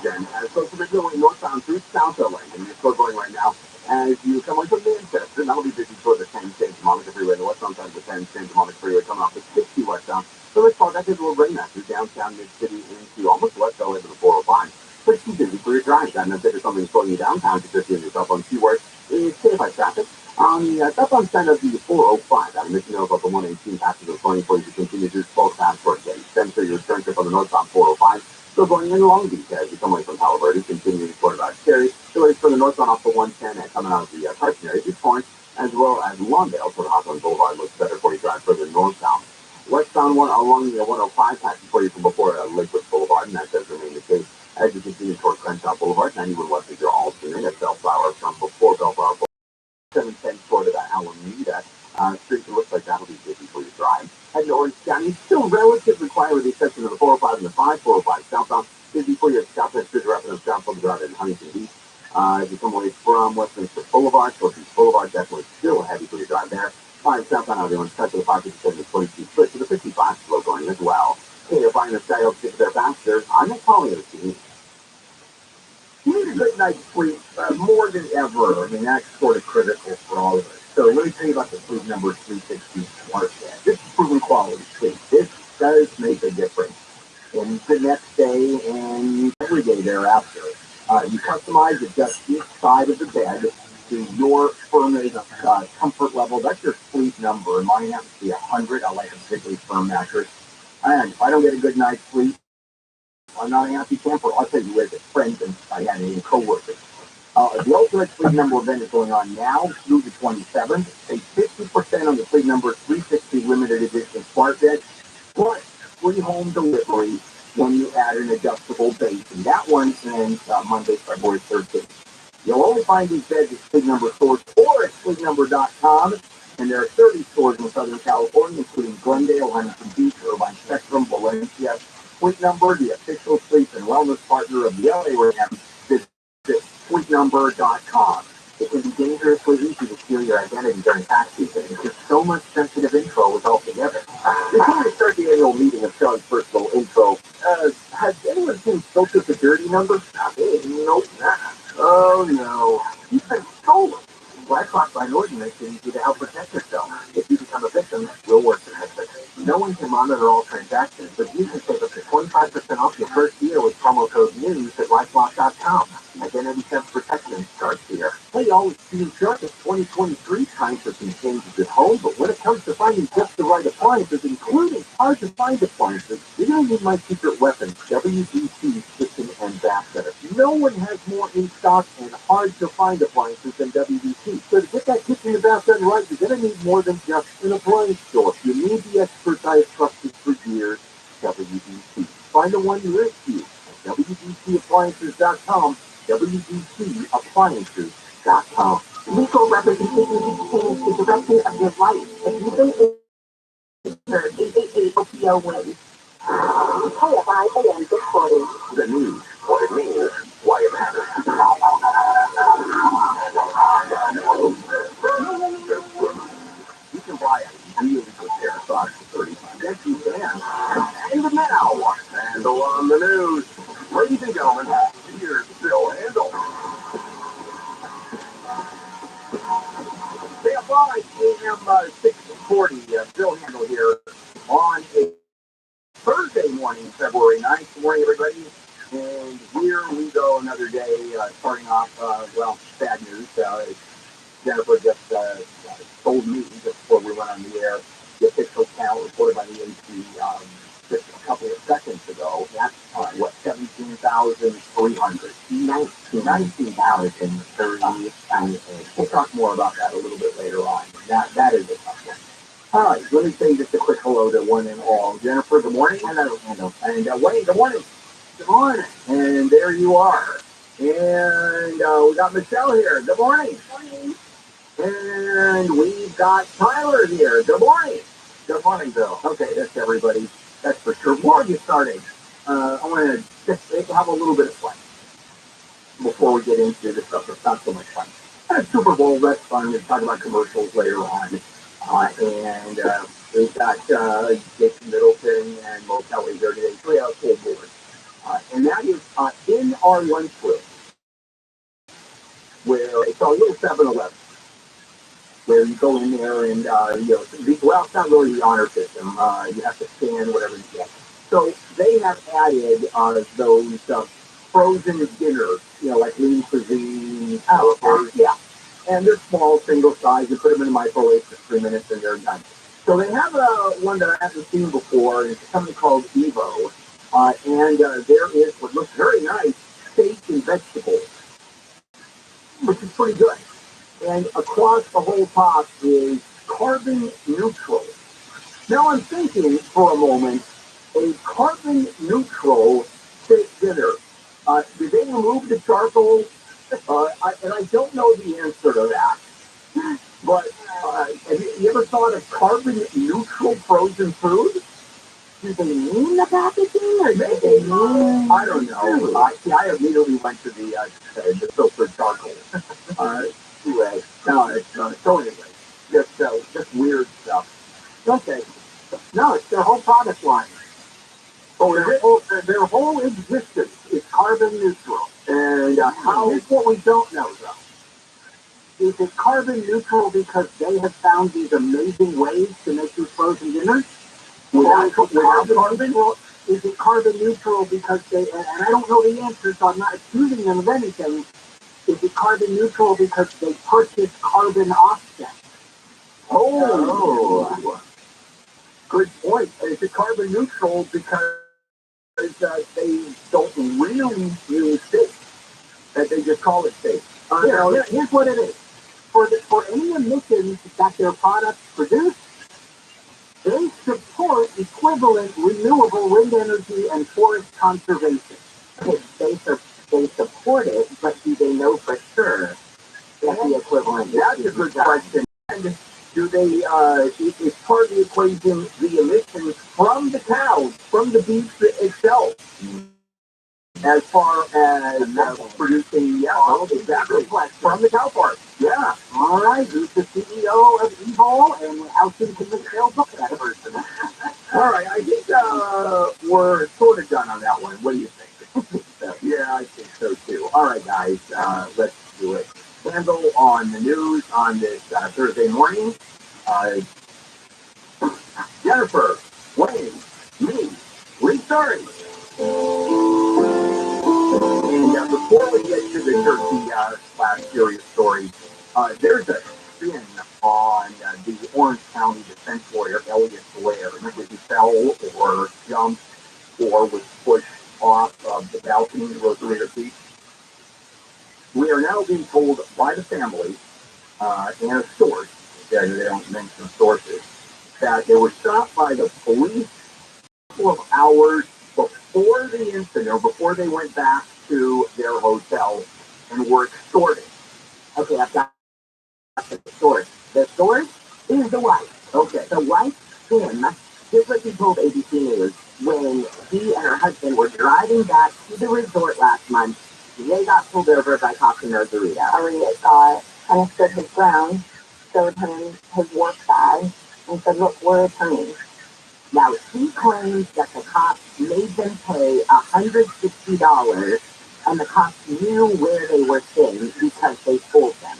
Jen. So we're going northbound through South LA, and you're still going right now. As you come into Manchester, that'll be busy toward the 10 Santa Monica Freeway, the westbound side of the 10 Santa Monica Freeway, coming off the 60 westbound. So let's call that because we'll bring that through downtown mid-city into almost west LA to the 405. But too busy for your drive. That means there's something slowing you downtown to just give yourself on keywords. It's KFI traffic. On the southbound side of the 405, I'm making know about the 118 passes of 20 for you to continue to both paths towards the then for your turn trip on the northbound 405. Still going in Long Beach as you come away from Palo Verde, continuing toward Cherry. Delays for the northbound off the 110 and coming out of the Carson area, Point, as well as Lawndale for the Hawthorne Boulevard. Looks better for you drive further northbound. Westbound one along the 105 passing for you from before Lakewood Boulevard, and that does remain the case as you continue toward Crenshaw Boulevard. 91 west is your alternate at Bellflower from before Bellflower Boulevard. 710 toward that Alameda Street. It looks like that'll be busy for your drive. Heading to Orange County, still relatively quiet with the exception of the 405 and the 545 southbound. Busy for your Southwest Street wrapping up Southbound Drive in Huntington Beach. As you come away from Westminster Boulevard, Northeast Boulevard, definitely still heavy for your drive there. 5 southbound out of the Orange Cut to the 557 to 22 split to the 55 slow going as well. Okay, you're finding the sky up to get there faster. I'm not calling it a team. You need a good night's sleep more than ever. I mean, that's sort of critical for all of us. So let me tell you about the Sleep Number 360 Smart Bed. This is proven quality sleep. This does make a difference in the next day and every day thereafter. You customize, adjust each side of the bed to your firmness comfort level. That's your sleep number. Mine happens to be 100. I like a particularly firm mattress. And if I don't get a good night's sleep, I'm not a happy camper. I'll tell you with it, friends and I had any co-workers. The Ultimate Sleep Number event is going on now through the 27th. Save 50% on the Sleep Number 360 limited edition smart bed, plus free home delivery when you add an adjustable base. And that one ends Monday, February 13th. You'll only find these beds at Sleep Number stores or at sleepnumber.com. And there are 30 stores in Southern California, including Glendale, Huntington Beach, Irvine Spectrum, Valencia. Sleep Number, the official sleep and wellness partner of the LA Rams, visit sleepnumber.com. It can be dangerously easy to steal your identity during tax season. It's just so much sensitive info is all together. Before we start the annual meeting of Sean's personal info, has anyone seen Social Security numbers? Nope. Oh no. You've been stolen. BlackRock by an ordinance needs you to help protect yourself. If you become a victim, we'll work to fix it. No one can monitor all transactions, but you can save up to 25% off your first year with promo code NEWS at LifeLock.com. Identity theft protection starts here. Hey, y'all, it's Steve Sharp. It's 2023, time for some changes at home, but when it comes to finding just the right appliances, including hard-to-find appliances, you're going to need my secret weapon, WDC Kitchen and Bath Center. No one has more in stock and hard-to-find appliances than WDC. So to get that kitchen and bath done right, you're going to need more than just an appliance store. You need the experts I have trusted for years, WDC. Find the one nearest you at WDCappliances.com, WDCappliances.com. Legal representation is the season of your life. If you've been injured, 888 OPO wins. KFI AM 640. The news, what it means, why it matters. You can buy a really good pair of socks for $35. Yes, you can. And now, Handle on the news. Ladies and gentlemen, here's Bill Handle. KFI AM 640. Bill Handle here on a Thursday morning, February 9th. Good morning, everybody. And here we go, another day, starting off, bad news. Jennifer just told me just before we went on the air, the official count reported by the AC just a couple of seconds ago. That's, 17,300. 19,030. We'll talk more about that a little bit later on. That is a tough one. All right, let me say just a quick hello to one and all. Jennifer, good morning. Hello. And Wayne, good morning. Good morning. And there you are. And we got Michelle here. Good morning. Good morning. And we've got Tyler here. Good morning. Good morning, Bill. Okay, that's everybody. That's for sure. Before we get started, I want to just have a little bit of fun before we get into the stuff that's not so much fun. Super Bowl, that's fun. We'll talk about commercials later on. And we've got Jason Middleton and Mo Kelly here today. So we have a full board. And that is in our lunchroom, where it's our little 7-Eleven, where you go in there and, it's not really the honor system. You have to scan whatever you get. So they have added those frozen dinners, like lean cuisine, yeah. And they're small, single size. You put them in the microwave for 3 minutes and they're done. So they have one that I haven't seen before. It's something called Evo. And there is what looks very nice, steak and vegetables, which is pretty good. And across the whole top is carbon neutral. Now I'm thinking for a moment, a carbon neutral steak dinner. Did they remove the charcoal? And I don't know the answer to that. But have you ever thought of carbon neutral frozen food? Do they mean the packaging, or do they mean? I don't know. I immediately went to the filtered charcoal. Anyway, so anyway, just weird stuff. Okay. No, it's their whole product line. Oh, their whole existence is carbon neutral. And here's what we don't know, though. Is it carbon neutral because they have found these amazing ways to make these frozen dinners? Without carbon? Well, is it carbon neutral because they, and I don't know the answer, so I'm not accusing them of anything. Is it carbon neutral because they purchase carbon offsets? Oh, good point. Is it carbon neutral because they don't really use steak, that they just call it steak? Here's what it is. For any emissions that their products produce, they support equivalent renewable wind energy and forest conservation. They support it, but do they know for sure that the equivalent? That's a good question. And do they, is part of the equation the emissions from the cows, from the beef itself? As far as producing, exactly, from the cow part. Yeah. All right, who's the CEO of Evil, and how soon can Michelle book that person? All right, I think we're sort of done on that one. What do you think? Yeah, I think so too. All right, guys, let's do it. Handle on the news on this Thursday morning. Jennifer, Wayne, me, restarting. And before we get to the turkey serious story, there's a spin on the Orange County defense lawyer, Elliot Blair, who fell or jumped or was pushed off of the balcony of Rosarito Beach. We are now being told by the family and a source, they don't mention sources, that they were stopped by the police a couple of hours before the incident, or before they went back to their hotel and were extorted. Okay, I've got the source. The source is the wife. Okay. The wife, Kim, just like he told ABC News, when he and her husband were driving back to the resort last month, they got pulled over by cops in Rosarito. Maria saw it and stood his ground, showed him his work bag, and said, look, we're attorneys. Now, he claims that the cops made them pay $160, and the cops knew where they were staying because they told them.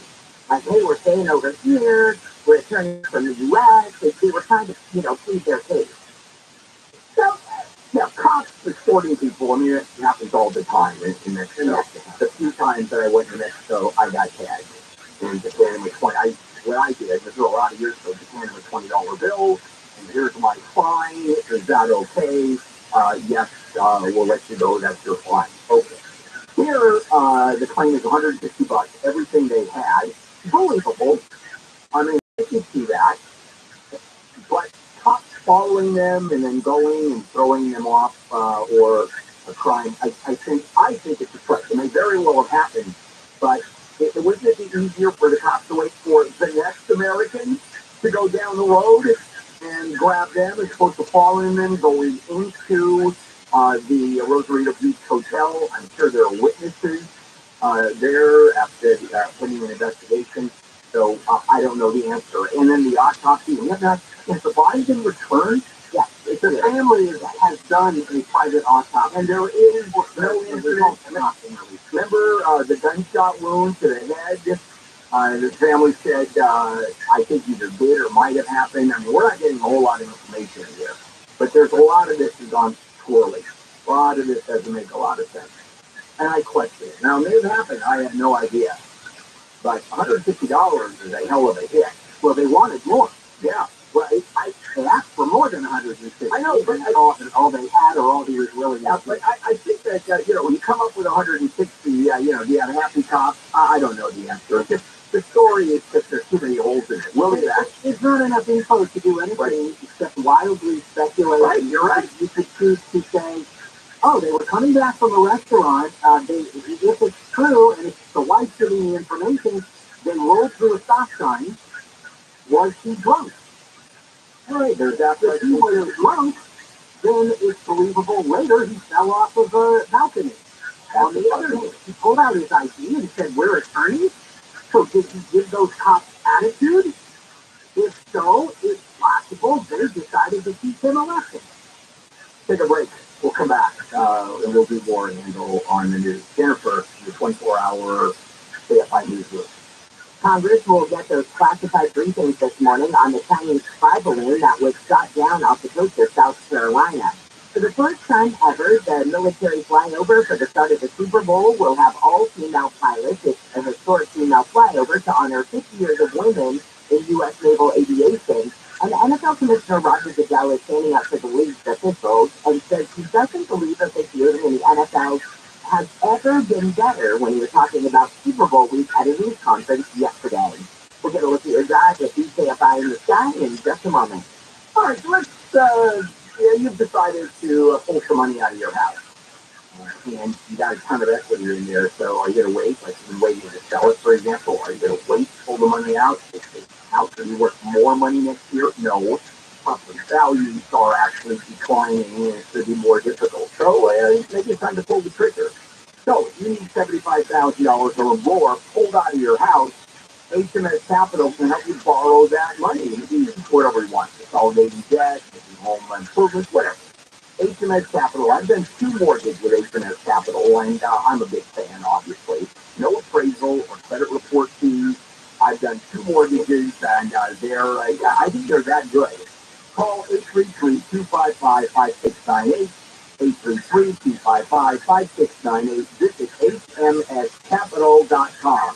Like, hey, we're staying over here, we're attorneys from the U.S., they were trying to, plead their case. So, cops extorting people, I mean, it happens all the time in Mexico. The few times that I went to Mexico, I got tagged. And just handed me what I did, this was a lot of years ago, just handed me a $20 bill, and here's my fine, is that okay? Yes, we'll let you go, that's your fine. Okay. Here, the claim is $150, everything they had. Believable. I mean, I can see that. But cops following them and then going and throwing them off, or a crime, I think it's a threat. It may very well have happened, but wouldn't it be easier for the cops to wait for the next American to go down the road and grab them as opposed to following them going into the Rosarito Beach Hotel? I'm sure there are witnesses there after putting an investigation. So I don't know the answer. And then the autopsy, we have not, has the body been returned? Yes. It's a family that has done a private autopsy. And there is no incident. Remember the gunshot wound to the head? The family said, I think either did or might have happened. I mean, we're not getting a whole lot of information here. But there's a lot of this has gone poorly. A lot of this doesn't make a lot of sense. And I question it. Now, it may have happened. I have no idea. But $150 is a hell of a hit. Well, they wanted more. Yeah. Well, I asked for more than $150. I know, but all they had or all they was willing to. But I think that, when you come up with $160, do you have a happy cop? I don't know the answer. The story is that there's too many holes in it. It's not enough info to do anything except wildly speculate. Right, you're right. You could choose to say, oh, they were coming back from a restaurant. If it's true, and it's the wife giving the information, they rolled through a stop sign. Was he drunk? All right, there's after he was drunk, then it's believable later he fell off of a balcony. On the other hand, he pulled out his ID and said, we're attorneys. So did he give those cops attitude? If so, it's possible they decided to keep him elected. Take a break. We'll come back, and we'll do more handle on the news. Jennifer, the 24-hour KFI Newsroom. Congress will get those classified briefings this morning on the Chinese spy balloon that was shot down off the coast of South Carolina. For the first time ever, the military flyover for the start of the Super Bowl will have all female pilots. It's a historic female flyover to honor 50 years of women in U.S. naval aviation. And NFL Commissioner Roger Goodell is standing up for the league's officials and says he doesn't believe that the field in the NFL has ever been better when he was talking about Super Bowl week at a news conference yesterday. We'll get a look at your drive at BKFI in the sky in just a moment. All right, so let's, you've decided to pull some money out of your house. And you got a ton of equity in there, so are you going to wait? Like you've been waiting to sell it, for example? Are you going to wait to pull the money out? If the house will be worth more money next year? No. Property values are actually declining and it's going to be more difficult. So maybe it's time to pull the trigger. So if you need $75,000 or more pulled out of your house, HMS Capital can help you borrow that money. You can use whatever you want. Consolidating debt, home improvements, whatever. HMS Capital. I've done 2 mortgages with HMS Capital, and I'm a big fan, obviously. No appraisal or credit report fees. I've done 2 mortgages, and I think they're that good. Call 833-255-5698, 833-255-5698. Visit hmscapital.com.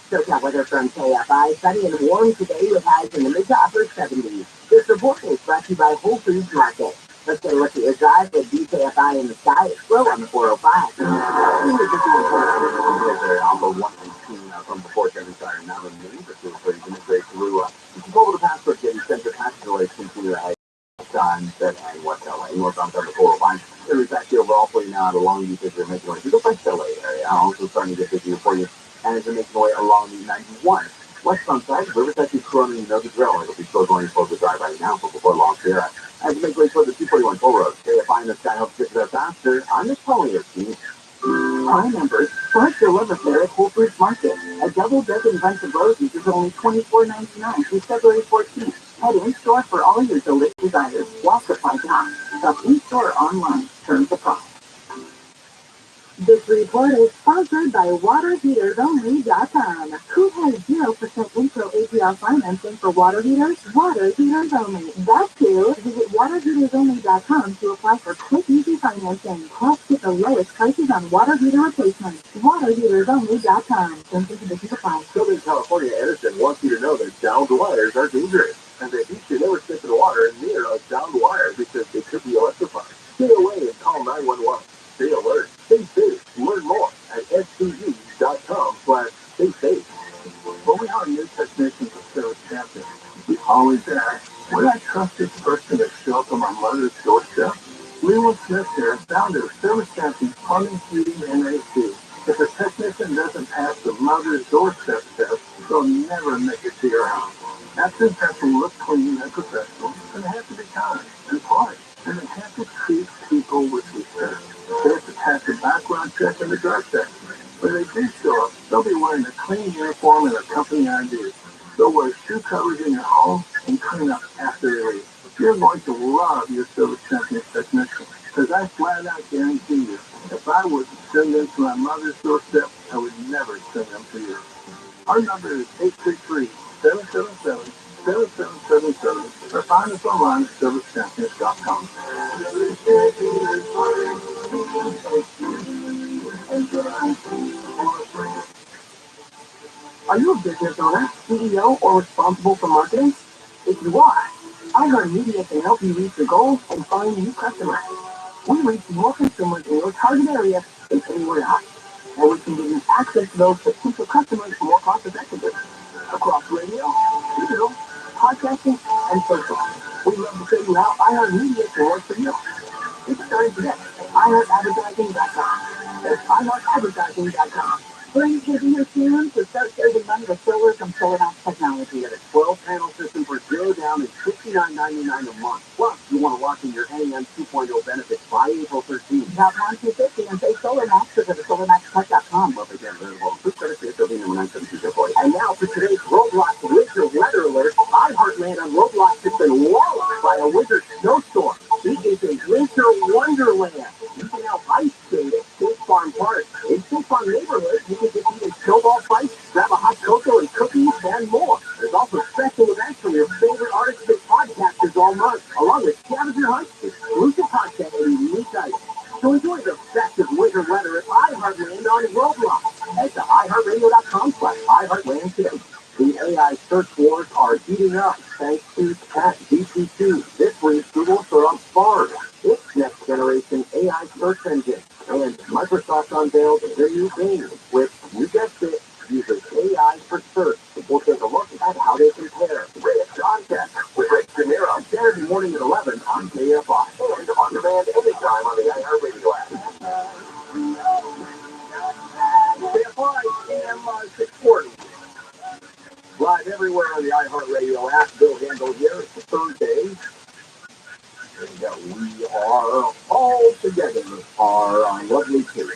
SoCal weather from KFI. Sunny and warm today with highs in the mid to upper 70s. This report is brought to you by Whole Foods Market. Let's get a look at your drive with BKFI in the sky. It's slow on the 405. Alpha 119 from before 79 now in Maine. This is where you can integrate through. You can go over the passport, get your center passenger license into the on 7 and West LA. Northbound 405. There is actually overall for you now. out along these as you're making way through the West LA area. I'm also starting to get busier for you. And as you're making way along the 91. West Sunside, Riverside to Corona, you know the drill. It'll be still going for the drive right now, but before long here. As you make way toward the 241 toll road, KFI in the sky helps get there faster. I'm just calling your team. Prime members, start your love affair at Whole Foods Market. A double-dozen bunch of roses is only $24.99 through February 14th. Head in-store for all your delicious desires while supplies last. Shop in-store or online. Terms apply. This report is sponsored by WaterHeatersOnly.com. Who has 0% intro APR financing for water heaters? Water Heaters Only. That's who. Visit WaterHeatersOnly.com to apply for quick, easy financing. Plus, get the lowest prices on water heater replacements. WaterHeatersOnly.com. Terms and conditions apply. Southern California Edison wants you to know that downed wires are dangerous, and that you should never step in water near a downed wire because they could be electrified. Stay away and call 911. Stay alert. Stay safe. Learn more at scg.com/stay safe. When we hire new technicians at service champions, we always ask, would I trust this person to show up on my mother's doorstep? Leland Smith here, founder of Service Champions Plumbing, Heating, and AC. If a technician doesn't pass the mother's doorstep test, they'll never make it to your house. Active have to look clean and professional, and they have to be kind and polite, and they have to treat people with respect. They have to pass the background check and the drug test. When they do show up, they'll be wearing a clean uniform and a company ID. They'll wear shoe covers in your home and clean up after they leave. You're going to love your Service Champions technician, because I flat out guarantee you, if I would send them to my mother's doorstep, I would never send them to you. Our number is 833-777-7777, or find us online at ServiceChampions.com. Are you a business owner, CEO, or responsible for marketing? If you are, iHeartMedia can help you reach your goals and find new customers. We reach more consumers in your target area than anywhere else, and we can give you access to those potential customers more cost effectively across radio, digital, podcasting, and social. We'd love to show you how iHeartMedia can work for you. Get started today at iHeartAdvertising.com. That's iHeartAdvertising.com. Where you can be your soon to start saving money with solar from SolarMax Technology. Get a 12-panel system for $0 down and $59.99 a month. Plus, you want to lock in your NEM 2.0 benefits by April 13th. Now, 1-250 and say SolarMax visit SolarMaxTech.com. Well, again, available. Please credit to SOB number 972 And now for today's Roblox Winter Weather Alert, iHeartland on Roblox has been walloped by a winter snowstorm. It is a winter wonderland. You can now ice skate at State Farm Park. In State Farm neighborhood, you can get eating snowball fights, grab a hot cocoa and cookies, and more. There's also special events from your favorite artists and podcasters all month, along with scavenger hunts, exclusive content, and unique items. So enjoy the festive winter weather at iHeartland on Roblox. Head to iHeartRadio.com/iHeartland today. The AI search wars are heating up thanks to ChatGPT. This week, Google showed off Bard, its next generation AI search engine. And Microsoft unveiled their new game, which, you guessed it, uses AI for search. We'll take a look at how they compare. Rich Content with Rick DeNiro, Saturday morning at 11 on KFI. And on demand anytime on the iHeartRadio app. KFI, AM 640. Live everywhere on the iHeartRadio app. Bill Handel here. It's Thursday. We are all together, our lovely team.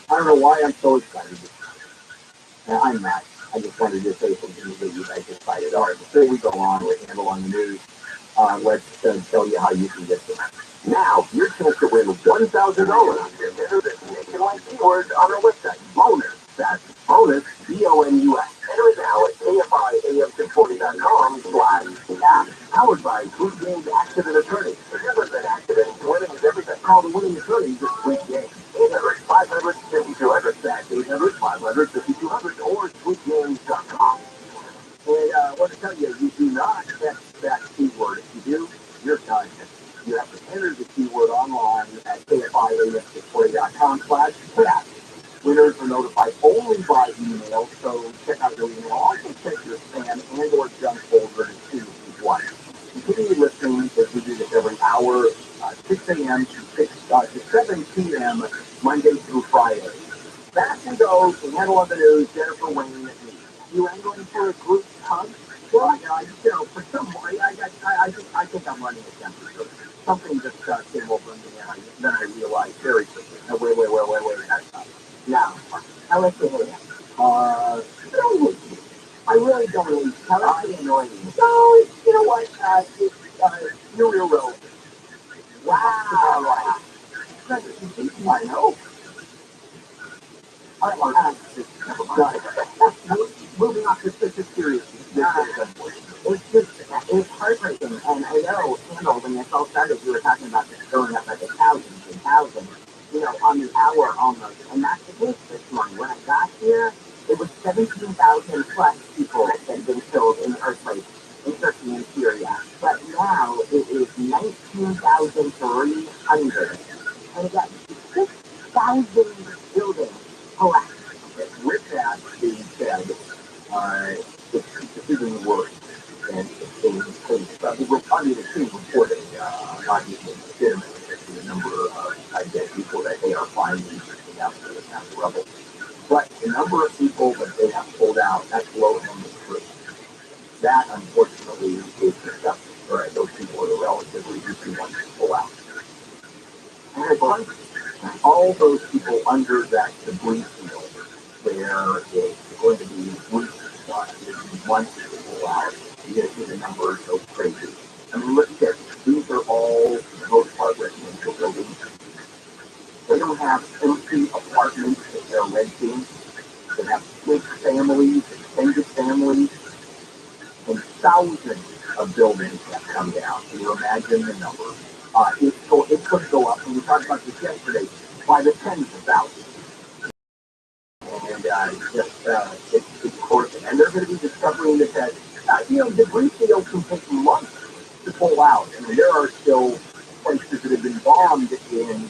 I don't know why I'm so excited. I'm not. I just wanted to say something that you guys excited. All right, before we go on with Handel on the news, let's tell you how you can get them. Now, your chance to win $1,000. Enter the nationwide keyword on our website. Bonus. That's bonus, BONUS. Enter it now at KFIAM640.com/app. Powered by Sweet Games Accident Attorney. Remember that accident winning is everything. Call the winning attorneys at Sweet Games. 800-500-5200. That's 800-500-5200 or sweetgames.com. And I want to tell you, you do not text that keyword. If you do, you're done. You have to enter the keyword online at KFIAM640.com/chat. Winners are notified only by email, so check out your email. Also check your spam and or junk folder to see each one. Continue listening as we do this every hour, 6 a.m. to 6 to 7 p.m. Monday through Friday. Back we go to handle of the news, Jennifer Wayne. You angling for a group hug? Well, for some way, I think I'm running a temperature. Something just came over me, and then I realized very quickly. No, wait, that's not. Now, I like to hate it. Don't hate me. I really don't hate you. I annoy you. No, you know what? You're irrelevant. Wow. All right. I know. Moving on to such a serious it's just, it's heartbreaking. And I know, Kendall, when this all started, you were talking about this going up like thousands, on the hour almost. And that's the case this morning. When I got here, it was 17,000 plus people that had been killed in the earthquake in Turkey and Syria. But now it is 19,300. And again, 6,000 buildings collapsed. With that being said, it's even worse than it's being faced. The team reporting, obviously, the number of dead people that they are finding after the rubble. But the number of people that they have pulled out, that's low hanging fruit. That, unfortunately, is disgusting. Right? Those people are the relatively easy ones to pull out. And all those people under that debris field, where it's going to be weeks, months to pull out. You're going to see the numbers go crazy. I mean, look at this. These are all, for the most part, residential buildings. They don't have empty apartments that they're renting. They have big families, extended families, and thousands of buildings that come down. Can you imagine the number? It could go up, and we talked about this yesterday, by the tens of thousands. And it's of course, and they're going to be discovering that debris field can take months to pull out. I mean, there are still places that have been bombed in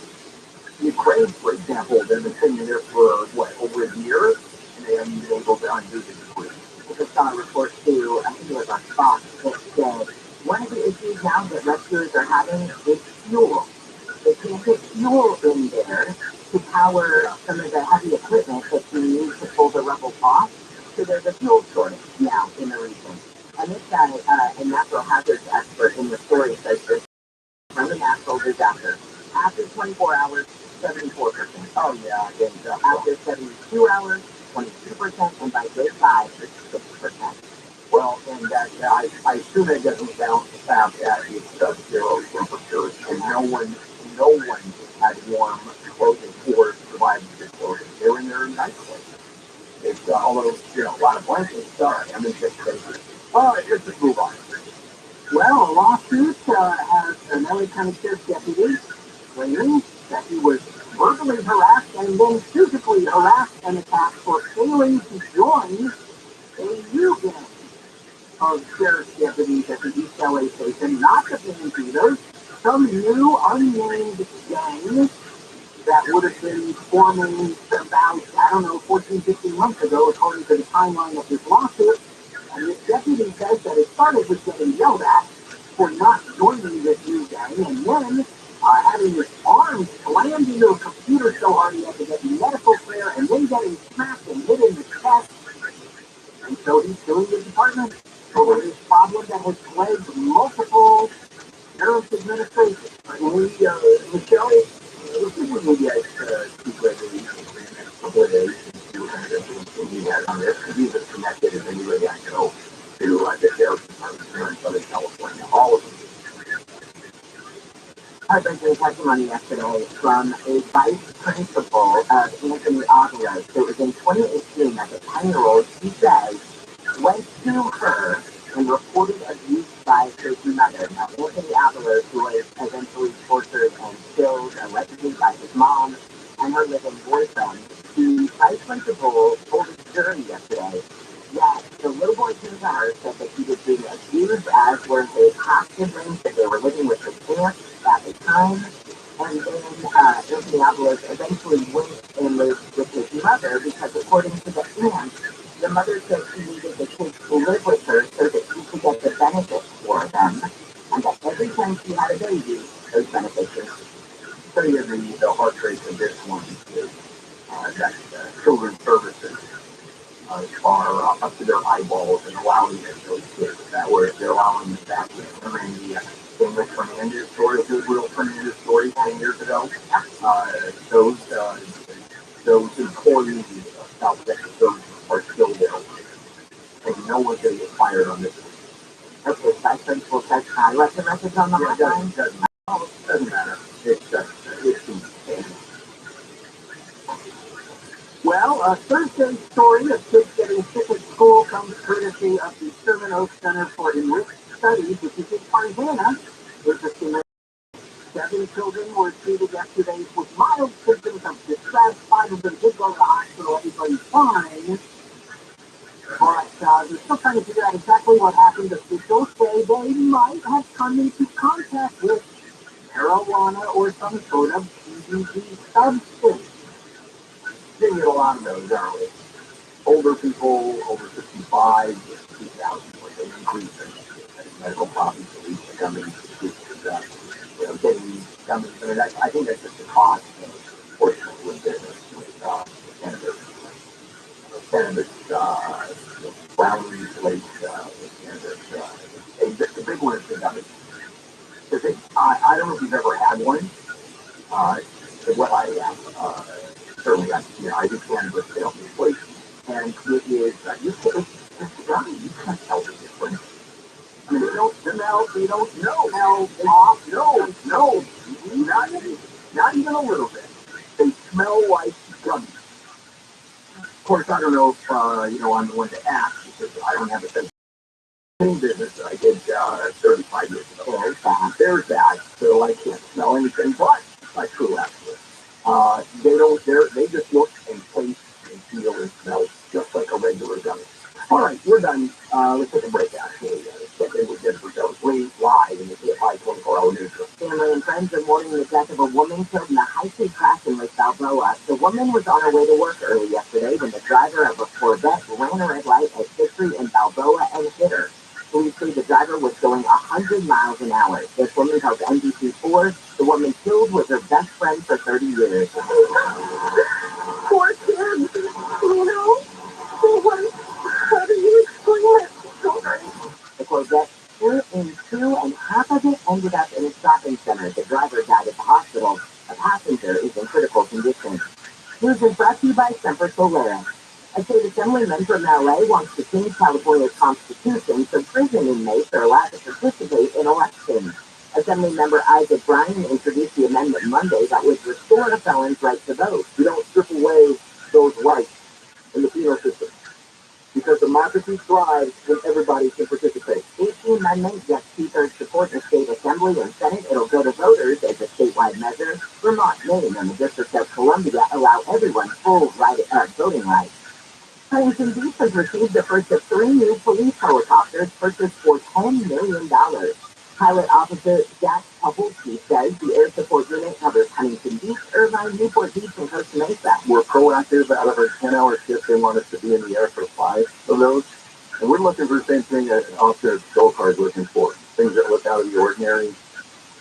Ukraine, for example, that have been sitting there for, over a year, and they haven't been able to undo the debris. I just saw a report too, I think it was on Fox, that said one of the issues now that rescuers are having is fuel. They can't get fuel in there to power some of the heavy equipment that you need to pull the rubble off. So there's a fuel shortage now in the region. And this guy, a natural hazards expert in the story, says this from a natural disaster. After 24 hours, 74%. Oh yeah, and after 72 hours, 22%, and by day 5, it's 6%. Well, and I assume it doesn't count the fact that it's zero temperatures, and no one had warm clothing or survived this clothing. They were in their nice clothes. It's although a lot of blankets. Sorry, I'm just crazy. All right, let's just move on. Well, a lawsuit has an LA County Sheriff's deputy claiming that he was verbally harassed and then physically harassed and attacked for failing to join a new gang of sheriff's deputies at the East LA station, not the Pantitos, some new unnamed gang that would have been forming about, 14, 15 months ago, according to the timeline of this lawsuit. And this deputy says that it started with getting yelled at for not joining this new gang, and then having his arms slammed into a computer so hard he had to get medical care, and then getting smacked and hit in the chest. And so he's suing the department over this problem that has plagued multiple sheriff's administrations. Michelle, what would you guys speak with the next couple of days and you guys on this? Because he's as connected as anybody I know to the sheriff's department here in Southern California. All of them. Heartbreaking testimony yesterday from a vice principal of Anthony Avila. It was in 2018 that the 10-year-old, he says, went to her and reported abuse by her mother. Now, Anthony Avila, who was eventually tortured and killed allegedly by his mom and her living boyfriend, the vice principal told the jury yesterday that the little boy came to her, said that he was being abused, as were his half siblings, that they were living with his aunt at the time. And then Anthony Avila eventually went and lived with his mother because, according to the aunt, the mother said she needed the kids to live with her so that she could get the benefits for them, and that every time she had a baby, those benefits were 30 years are up to their eyeballs and allowing those kids that were they're allowing the back remembering the English Fernandez story, Goodwill Fernandez story 10 years ago. Uh, those uh, those employees of South Texas are still there, and no one's going to get fired on this. Okay, site principal says I left the message on the hotline. Doesn't matter. It's insane. Well, a Thursday story of kids getting sick at school comes courtesy of the Sherman Oaks Center for Enriched Studies, which is in Fontana. Interestingly, 7 children were treated yesterday with mild symptoms of distress. 5 of them did go to the hospital. Everybody's fine. But we're still trying to figure out exactly what happened. Officials say they might have come into contact with marijuana or some sort of CBD substance. They get a lot of those, aren't we? Older people, over 55, 2,000, they increase in medical problems that we come into getting coming. I mean, I think that's just the cost portion of doing business with cannabis. Brown lake cannabis. The big one is the gummy. I don't know if you've ever had one. What I have, certainly, I do cannabis sales usually, and it is, it's gummy. You can't tell the difference. I mean, they don't smell, they don't know, off, no, not even a little bit. They smell like gummy. Of course, I don't know if, I'm the one to ask, because I don't have a sense of business that I did 35 years ago. There's that, so I can't smell anything but my true absolute. They just look and taste and feel and smell just like a regular gummy. All right, we're done. Let's take a break, actually. Check in with Jennifer Jones. We live in the CFI 24-hour newsroom. Family and friends are mourning the death of a woman killed in a high-speed crash in Lake Balboa. The woman was on her way to work early yesterday when the driver of a Corvette ran a red light at Victory in Balboa and hit her. Police say the driver was going 100 miles an hour. This woman tells NBC4 the woman killed was her best friend for 30 years. Poor kid, what do you explain? The Corvette flew into and half of it ended up in a shopping center. The driver died at the hospital. A passenger is in critical condition. News is brought to you by Semper Solera. A state assemblyman from LA wants to change California's constitution so prison inmates are allowed to participate in elections. Assemblymember Isaac Bryan introduced the amendment Monday that would restore a felon's right to vote. We don't strip away those rights in the penal system, because democracy thrives when everybody can participate. 18 amendments gets 2/3 support in the state assembly and Senate. It'll go to voters as a statewide measure. Vermont, Maine, and the District of Columbia allow everyone full voting rights. Huntington Beach has received the first of 3 new police helicopters purchased for $10 million. Pilot Officer Jack Pavulski says the air support unit covers Huntington Beach, Irvine, Newport Beach, and Costa Mesa. We're proactive. Out of our 10-hour shift, they want us to be in the air for 5 of those. And we're looking for the same thing that Officer Golkar is looking for. Things that look out of the ordinary.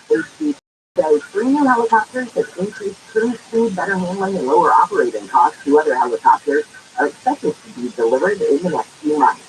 HC says 3 new helicopters have increased crew speed, better handling, and lower operating costs. 2 other helicopters are expected to be delivered in the next few months.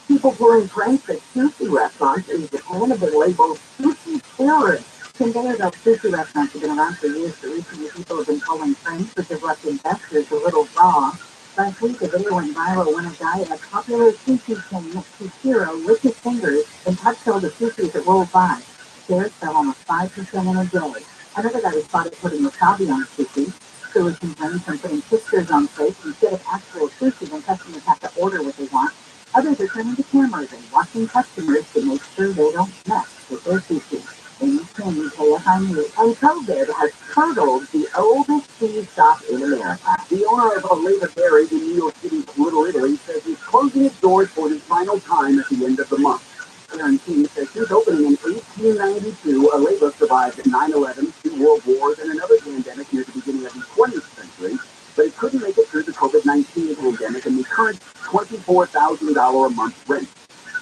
People pulling pranks at sushi restaurants in Japan have been labeled sushi terrorists. Conveyors of sushi restaurants have been around for years, but recently people have been pulling pranks, which have left investors a little raw. Last week, a video went viral when a guy at a popular sushi chain, Sushiro, licked his fingers and touched all the sushi as it rolled by. Shares fell almost 5% in a day. Another guy was spotted putting wasabi on sushi. There was complaints from putting pictures on plates instead of actual sushi when customers have to order what they want. Others are turning to cameras and watching customers to make sure they don't mess with their sushi. Amy King, KFI News, and COVID has curdled the oldest cheese shop in America. The owner of a Leva Dairy in New York City's Little Italy says he's closing its doors for the final time at the end of the month. Karen King says she's opening in 1892. Leva survived 9/11, 2 world wars, and another pandemic near the beginning of the 20th century, but it couldn't make it through the COVID-19 pandemic and the current $24,000 a month rent.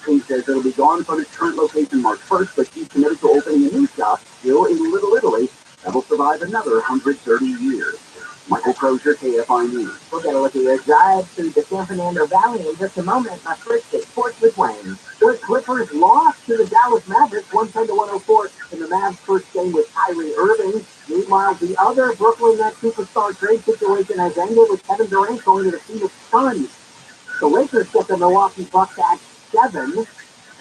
King says it'll be gone from its current location March 1st, but she's committed to opening a new shop still in Little Italy that will survive another 130 years. Michael Crozier, KFI News. We're going to look at your drive through the San Fernando Valley in just a moment. My first at Sports with Wayne. The Clippers lost to the Dallas Mavericks 110-104 in the Mavs' first game with Kyrie Irving. Meanwhile, the other Brooklyn Nets superstar trade situation has ended with Kevin Durant going to the Phoenix Suns. The Lakers get the Milwaukee Bucks at 7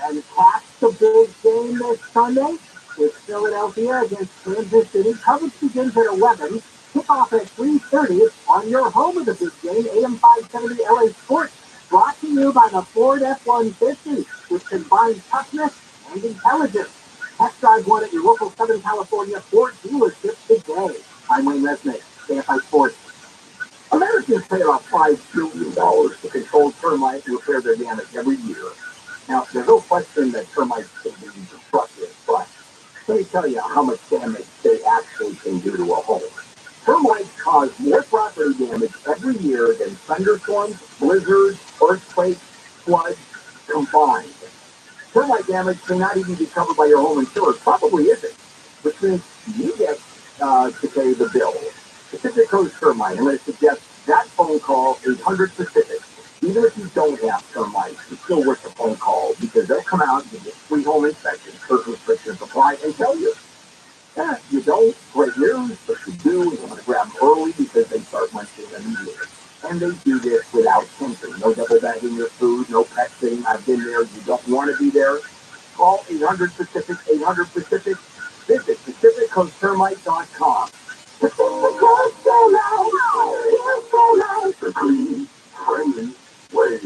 and catch the big game this Sunday with Philadelphia against Kansas City. Coverage begins at 11. Kickoff at 3:30 on your home of the big game, AM 570 LA Sports. Brought to you by the Ford F-150, which combines toughness and intelligence. Test drive one at your local Southern California Ford dealership today. I'm Wayne Resnick, KFI Sports. Americans pay about $5 billion to control termites and repair their damage every year. Now, there's no question that termites can be destructive, but let me tell you how much damage they actually can do to a home. Termites cause more property damage every year than thunderstorms, blizzards, earthquakes, floods combined. Termite damage may not even be covered by your home insurance. Probably isn't, which means you get to pay the bill. Pacific Coast Termite, I'm going to suggest that phone call 800 Pacific. Even if you don't have termites, it's still worth the phone call because they'll come out and give you free home inspection, certain restrictions apply, and tell you. Yeah, you don't, great news, but you do, and you want to grab them early because they start munching immediately. And they do this without tinkering. No double bagging your food, no pet sitting. I've been there. You don't want to be there. Call 800 Pacific, 800 Pacific. Visit PacificCoastTermite.com. Pacific Coast Termite, the clean, friendly way.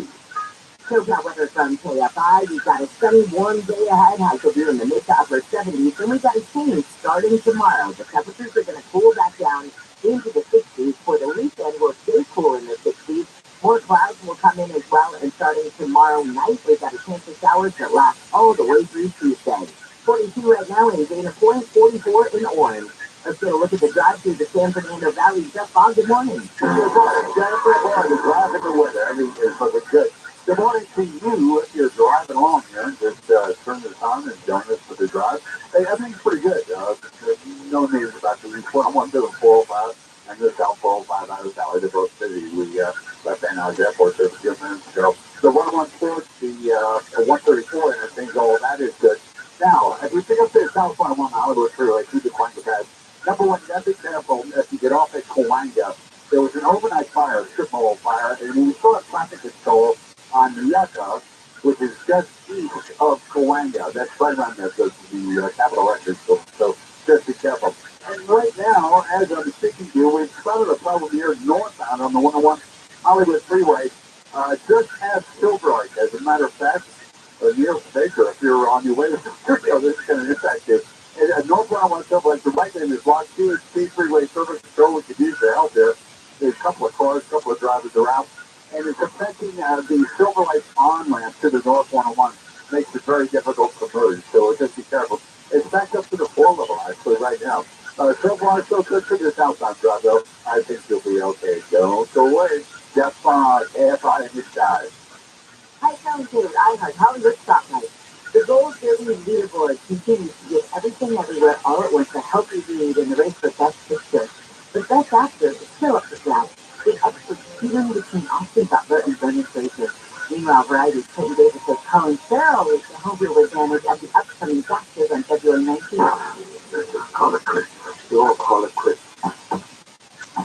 Here's our weather from KFI. We've got a sunny, warm day ahead. High will be in the mid to upper 70s. And we've got a change starting tomorrow. The temperatures are going to cool back down into the 60s. For the weekend, we'll stay cool in the 60s. More clouds will come in as well. And starting tomorrow night, we've got a chance of showers that last all the way through Tuesday. 42 right now in Dana Point, 44 in Orange. Let's get a look at the drive through the San Fernando Valley. Jeff Bob, good morning. Good morning, Jennifer. Well, the drive in the weather, everything is looking good. Good morning to you if you're driving along here. Just turn this on and join us for the drive. Hey, everything's pretty good. No news about the report. I want to do a 405 and the South 405 out of Valley, the both cities. We left Van Nuys Airport there a few minutes ago. The 101 Sports, the 134 and things, all of that is good. Now, as we pick up the South 101 Hollywood Freeway through the Coanga Pass, number one, you got to be careful if you get off at Coanga. There was an overnight fire, a strip mall fire, and we saw a traffic control on Yucca, which is just east of Coanga. That's right around there, so the Capitol Records store. So just be careful. And right now, as I'm speaking to you, we've spotted a problem here northbound on the 101 Hollywood Freeway, just past Silverite. As a matter of fact, near Baker, if you're on your way to the studio, this is going to impact you. And northbound on Silverite, the right lane is blocked. Speed freeway service control, we could use the help there. There's a couple of cars, a couple of drivers around. And it's affecting the Silverlight on-ramp to the North 101. Makes it very difficult to merge, so just be careful. It's back up to the 4 level, actually, right now. So far, so good for the southbound drive, though. I think you'll be okay. Don't go away. Jeff AFI in the skies. Hi, Sound David. I heard Hollywood Spotlight. The Gold Derby leaderboard continues to get everything everywhere all at once to help you lead in the race for Best Picture. The Best Actor is still up for grabs. The experts teetering between Austin Butler and Brendan Fraser. Meanwhile, Variety's Clayton Davis says Colin Farrell is the home field advantage at the upcoming Oscars on February 19th. Call it quits. You'll call it quits.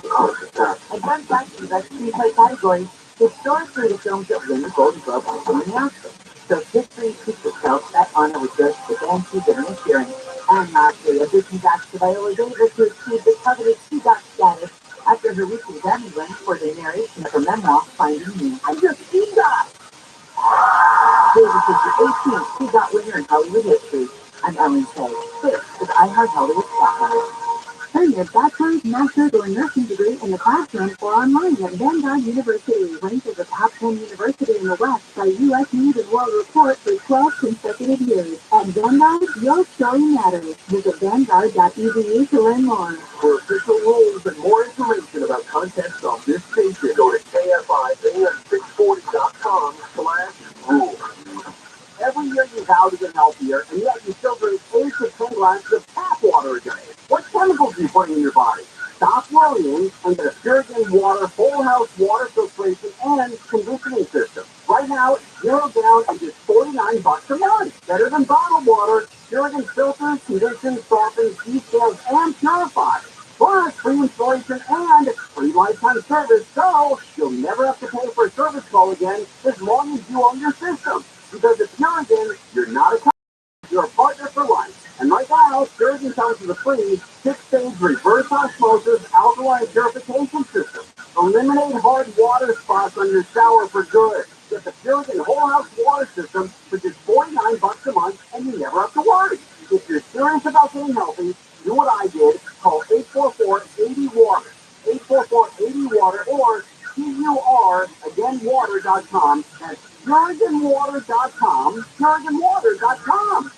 Call it the And fun fact in the Best Screenplay category, historically the films that win the Golden Globe also win the Oscar. So history keeps itself. That honor was just the Banshee, the Ministering, and lastly, a big congrats to Viola Davis who achieved the coveted EGOT status after her recent Grammy win for the narration of her memoir, Finding Me. I'm just EGOT! Davis is the 18th EGOT winner in Hollywood history. I'm Ellen Kay. This is iHeart Hollywood Spotlight. Earn your bachelor's, master's, or nursing degree in the classroom or online at Vanguard University, ranked as a top 10 university in the West by U.S. News and World Report for 12 consecutive years. At Vanguard, your story matters. Visit Vanguard.edu to learn more. For official rules and more information about contests on this station, go to KFIAM640.com/rules. Every year you vow to get healthier, and yet you still drink 8 to 10 glasses of tap water a day. What chemicals do you put in your body? Stop worrying and get a serious water, whole house water filtration, and conditioning system. Right now, zero down and just $49 a month. Better than bottled water. Purigen filters, conditions, softens, details, and purifies. Plus, free installation and free lifetime service, so you'll never have to pay for a service call again as long as you own your system. Because at Purigen, you're not a customer, you're a partner for life. And right now, Purigen comes with a free 6-stage reverse osmosis alkaline purification system. Eliminate hard water spots on your shower for good. Get the Purigen whole house water system for just $49 a month, and you never have to worry. If you're serious about getting healthy, do what I did. Call 844-80-WATER. 844-80-WATER or PUR, again, water.com. That's PurigenWater.com. PurigenWater.com.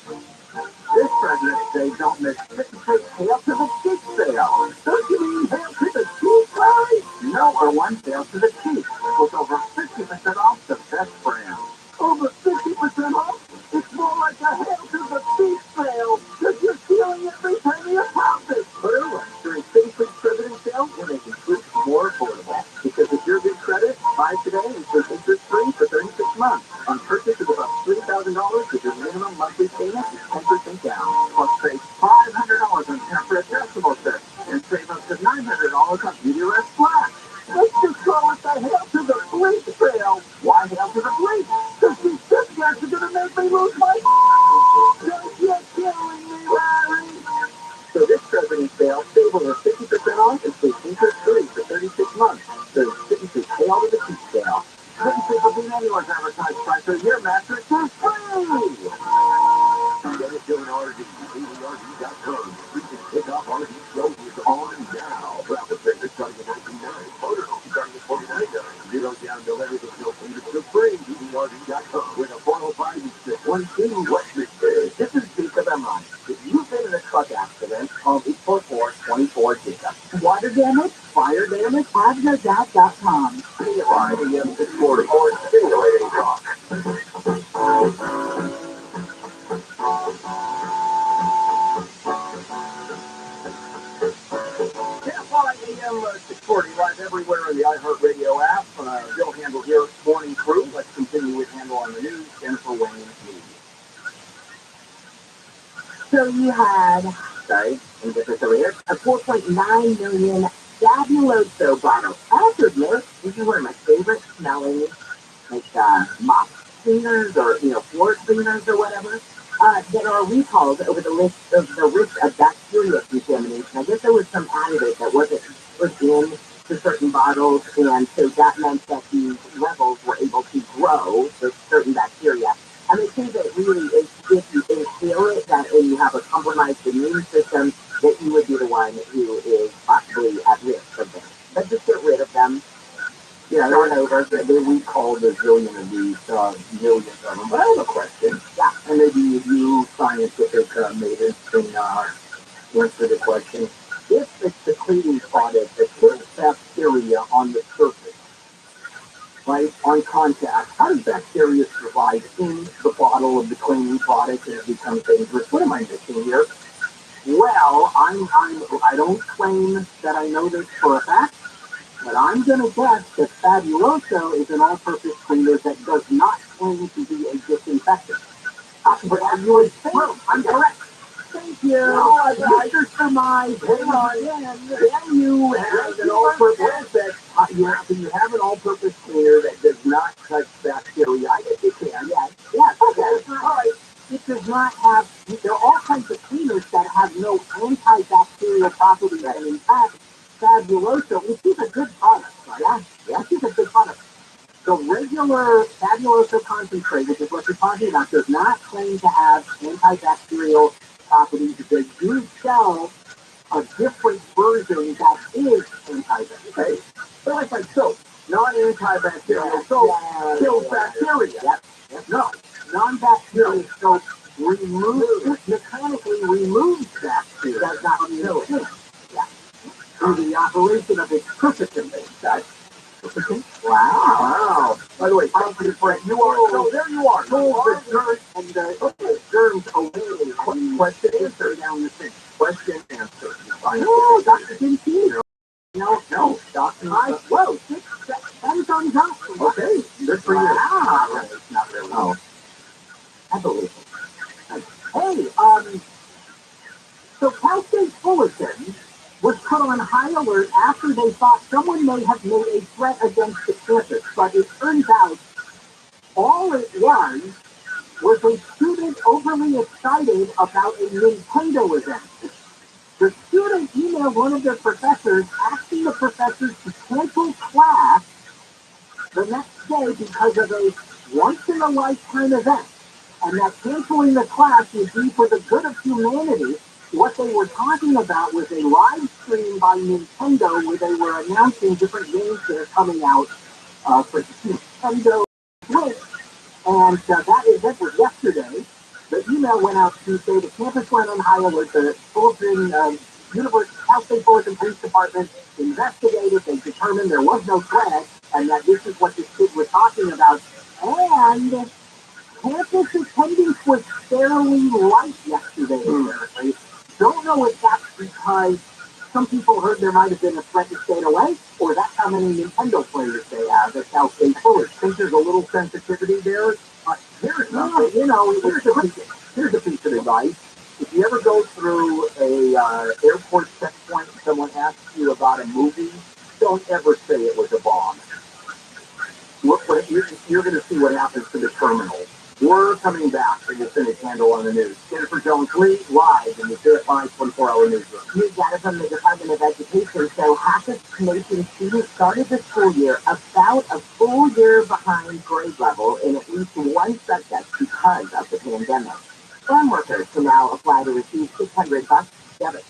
This President's Day, don't miss it. Take Hail to the Cheap sale. Don't you mean Hail to the Cheap, right? No, or one Hail to the Cheap, with over 50% off the best brand. Over 50% off? It's more like a Hail to the Cheap sale, because you're stealing every penny of profit. True, during Safely President sale, we're making food more affordable. Because if you're good credit, buy today and pay interest-free for 36 months. On purchase of about $3,000 with your minimum monthly payment is 10% down. Plus save $500 on temporary vegetable sets and save up to $900 on Meteorite flash. Let's just call it the Hail to the Fleet sale. Why Hail to the Fleet? Because these discounts are going to make me lose my Don't you killing me, Larry? So this President's sale, save over 50% off and save interest-free for 36 months. So simply Hail to the Fleet sale. Couldn't think of being anyone's advertised price of your mattress for free. Get it to an RV. RV.com. We can pick up RV trophies on now. Rapid payment starting at $19.99. Motorhome starting at $49. Zero down delivery with no payments for free. RV.com with a 405-12 West Street. This is Jacob Emron. If you've been in a truck accident, call 844-24-JACOB. Water damage, fire damage, HaveYourDad.com. PFI AM 644 stimulating talk. KFI AM 640 live everywhere in the iHeartRadio app. Bill Handel here, morning crew. Let's continue with Handel on the news. Jennifer Wayne Media. So you had, sorry, let me get this over here, a 4.9 million Fabuloso bottle. I have to admit, this is one of my favorite smelling, like, mop cleaners or, floor cleaners or whatever, that are recalled over the risk of bacteria contamination. I guess there was some additive that wasn't put in to certain bottles, and so that meant that these levels were able to grow with certain bacteria. And it seems that really, if you inhale it, that and you have a compromised immune system, that you would be the one who is possibly at risk of them. But just get rid of them. Yeah, they're over. They recalled a zillion of these, millions of them. But I have a question. Yeah. And maybe you scientific maidens can answer the question. If it's the cleaning product that kills bacteria on the surface, right, on contact, how does bacteria survive in the bottle of the cleaning product and it becomes dangerous? What am I missing here? Well, I don't claim that I know this for a fact, but I'm going to guess that Fabuloso is an all-purpose cleaner that does not claim to be a disinfectant. But as you would think, I'm correct. Thank you. I just surmised. Hang on. Then you have an all-purpose cleaner that does not touch bacteria. I guess you can. Yes. Okay. All right. It does not have. There are all kinds of cleaners that have no antibacterial properties, and in fact, Fabuloso, which is a good product, right? Yeah, it's a good product. The regular Fabuloso concentrate, which is what you're talking about, does not claim to have antibacterial properties. They do sell a different version that is antibacterial. Okay. But like soap, non-antibacterial soap kills bacteria. Yep. No, non-bacterial soap mechanically removes bacteria. Does not kill it. Yeah. Through the operation of its purposive. Wow. By the way, thank you for it. So there you are. Pull the dirt and the germs away. Question answer down the thing. Question answer. Oh, Dr. Kincaid. No, Dr. alert after they thought someone may have made a threat against the campus, but it turns out all it was a student overly excited about a Nintendo event. The student emailed one of their professors asking the professors to cancel class the next day because of a once-in-a-lifetime event, and that canceling the class would be for the good of humanity. What they were talking about was a live stream by Nintendo where they were announcing different games that are coming out for Nintendo Switch, and that event was yesterday. The email went out Tuesday. The campus went on high alert. The Fulton Cal State Fulton Police Department investigated. They determined there was no threat, and that this is what this kid was talking about. And campus attendance was fairly light yesterday, apparently. Don't know if that's because some people heard there might have been a threat to stay away, or that's how many Nintendo players they have at Cal State Fulton. Think there's a little sensitivity there? Here's something, here's a piece of advice. If you ever go through a airport checkpoint and someone asks you about a movie, don't ever say it was a bomb. Look, you're going to see what happens to the terminal. We're coming back to the Senate handle on the news. Jennifer Jones-Lee, live in the CFI 24-hour newsroom. News data from the Department of Education show half of the nation's students started the school year about a full year behind grade level in at least one subject because of the pandemic. Farm workers can now apply to receive $600 debit.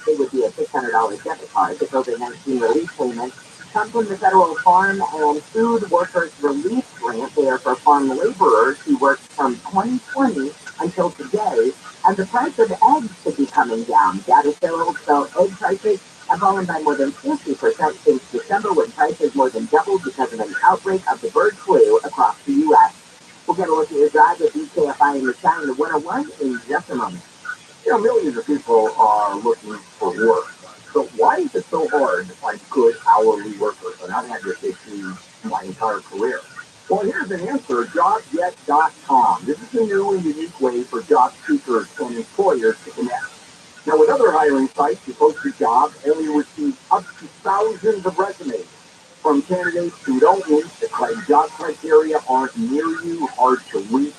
It would be a $600 debit card. The COVID-19 relief payment come from the Federal Farm and Food Workers Relief Grant. They are for farm laborers who worked from 2020 until today, and the price of eggs could be coming down. Data shows egg prices have fallen by more than 50% since December, when prices more than doubled because of an outbreak of the bird flu across the U.S. We'll get a look at your drive at BKFI in the Shine the 101 in just a moment. Millions of people are looking for work. So why is it so hard to find good hourly workers? And I've had this issue my entire career. Well, here's an answer, jobget.com. This is a new and unique way for job seekers and employers to connect. Now, with other hiring sites, you post your job and you receive up to thousands of resumes from candidates who don't meet the job criteria, aren't near you, hard to reach.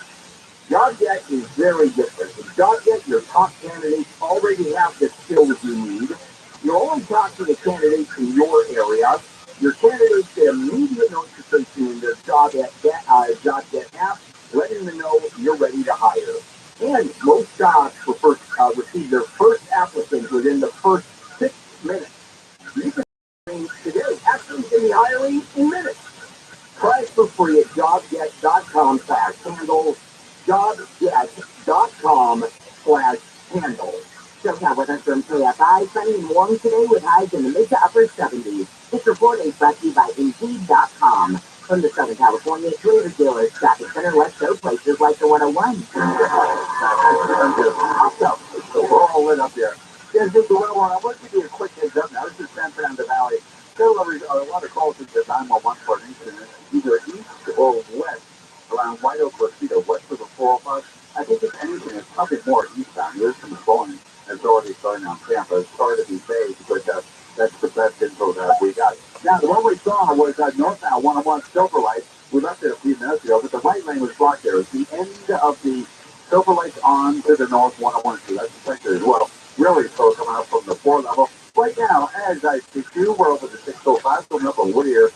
JobGet is very different. With JobGet, your top candidates already have the skills you need. You only talk to the candidates in your area. Your candidates get immediate notification in their JobGet app, letting them know you're ready to hire. And most jobs receive their first applicant within the first 6 minutes. You can today, actually can be hiring in minutes. Try it for free at jobget.com/handle, jobget.com/handle. Showtime with us from KFI. Sunny and warm today with highs in the mid to upper 70s. This report is brought to you by Indeed.com. From the Southern California Toyota Dealers Shopping Center, let's go places like the 101. So we're all lit up here. There's just the 101. I want to give you a quick heads up now. This is San Fernando Valley. Still a lot of calls into 911 for an incident, either east or west, around White Oak or Cedar, west of the 405. I think if anything, it's probably more eastbound. There's some phone that's already starting on Tampa. It's starting to be vague, but that's the best info that we got. Now, the one we saw was northbound 101 Silver Light. We left it a few minutes ago, but the right lane was blocked there. It's the end of the Silver Lights on to the north 101. So that's the sector as well. Really slow coming up from the 4 level. Right now, as I speak to you, we're over the 605, coming up a Whittier,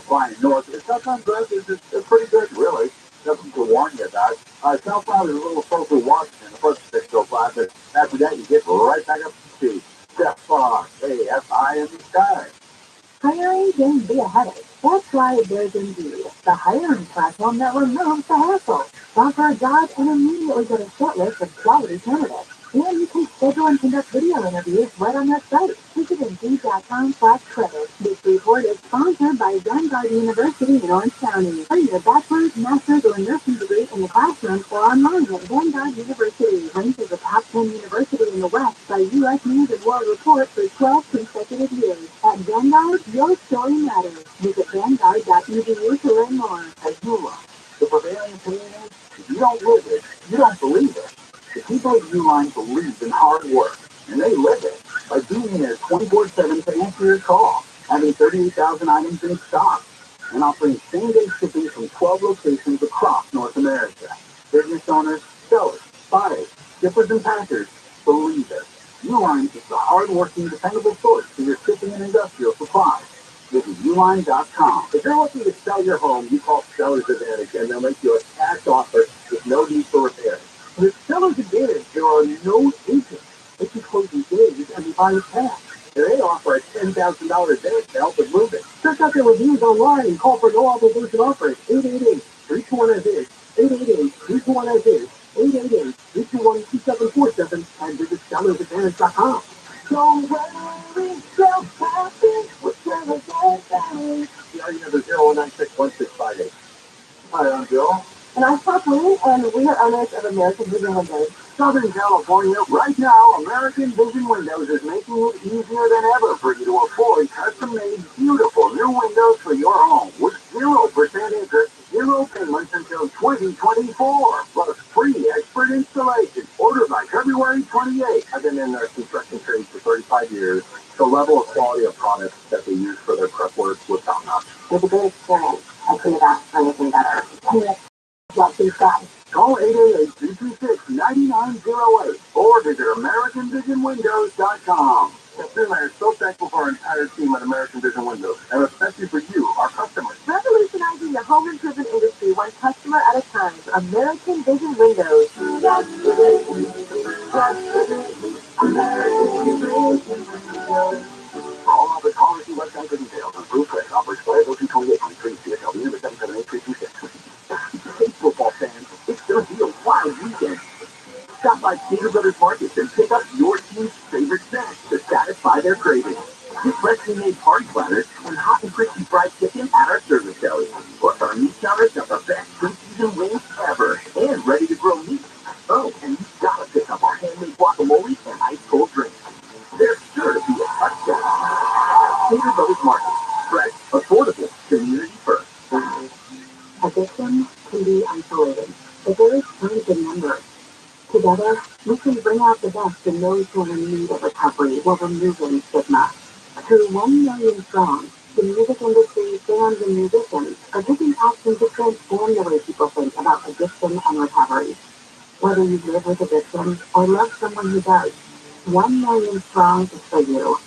flying north. It's not good. It's pretty good, really. Nothing to warn you about. Southbound is a little slow through Washington, the first 605, but after that, you get right back up to speed. Step KFI in the sky. Hiring can be a headache. That's why there's Indeed, the hiring platform that removes the hassle. Apply for a job and immediately get a short list of quality candidates. And you can schedule and conduct video interviews right on their site. Visit Indeed.com/credit. This report is sponsored by Vanguard University in Orange County. Earn your bachelor's, master's, or nursing degree in the classroom or online at Vanguard University. Ranked as a top 10 university in the West by U.S. News and World Report for 12 consecutive years. At Vanguard, your story matters. Visit Vanguard.edu to learn more. As you look, the prevailing opinion is, if you don't live it, you don't believe it. The people at Uline believe in hard work, and they live it. by being there 24/7 to answer your call, having 38,000 items in stock, and offering same-day shipping from 12 locations across North America. Business owners, sellers, buyers, shippers, and packers, believe it. Uline is the hard-working, dependable source for your shipping and industrial supplies. Visit uline.com. If you're looking to sell your home, you call Seller's Advantage, and they'll make you a cash offer with no need for repairs. With Seller's Advantage, there are no agents. They can close in days and buy your cash. They offer a $10,000 advance to help with moving. Check out their reviews online and call for no obligation offers. 888-321-AVID, 888-321-AVID, 888-321-2747, and visit sellersadvantage.com. Don't worry, don't happen with Seller's Advantage. The RE number 0961658. Hi, I'm Bill. And I'm Kathleen, and we are owners of American Vision Windows. Southern California, right now, American Vision Windows is making it easier than ever for you to afford custom-made, beautiful new windows for your home with 0% interest, 0 payments until 2024, plus free expert installation. Order by February 28th. I've been in the construction trade for 35 years. The level of quality of products that they use for their prep work was top-notch. With a good experience, I couldn't ask for anything better. Love these guys. Call 888-326-9908 or visit AmericanVisionWindows.com. TRILLIONAIRE is so thankful for our entire team at American Vision Windows, and especially for you, our customers. Revolutionizing the home improvement industry one customer at a time. American Vision Windows. For all of the callers and website details on Blueprint offers Flair 2823 CSLV number 778-326. Hey, football fans, it's going to be a wild weekend. Stop by Cedar Brothers Markets and pick up your team's favorite snacks to satisfy their cravings. Get freshly made party platters and hot and crispy fried chicken at our service deli. Plus, our meat counters have the best preseasoned wings ever and ready to grill meat. Oh, and you gotta pick up our handmade guacamole and ice cold drinks. There's sure to be a touchdown. Cedar Brothers Market. Fresh, affordable, community first. Addiction can be isolating, but there is strength in numbers. Together, we can bring out the best in those who are in need of recovery while removing stigma. Through 1 Million Strong, the music industry, fans, and musicians are taking action to transform the way people think about addiction and recovery. Whether you live with addiction or love someone who does, 1 Million Strong is for you.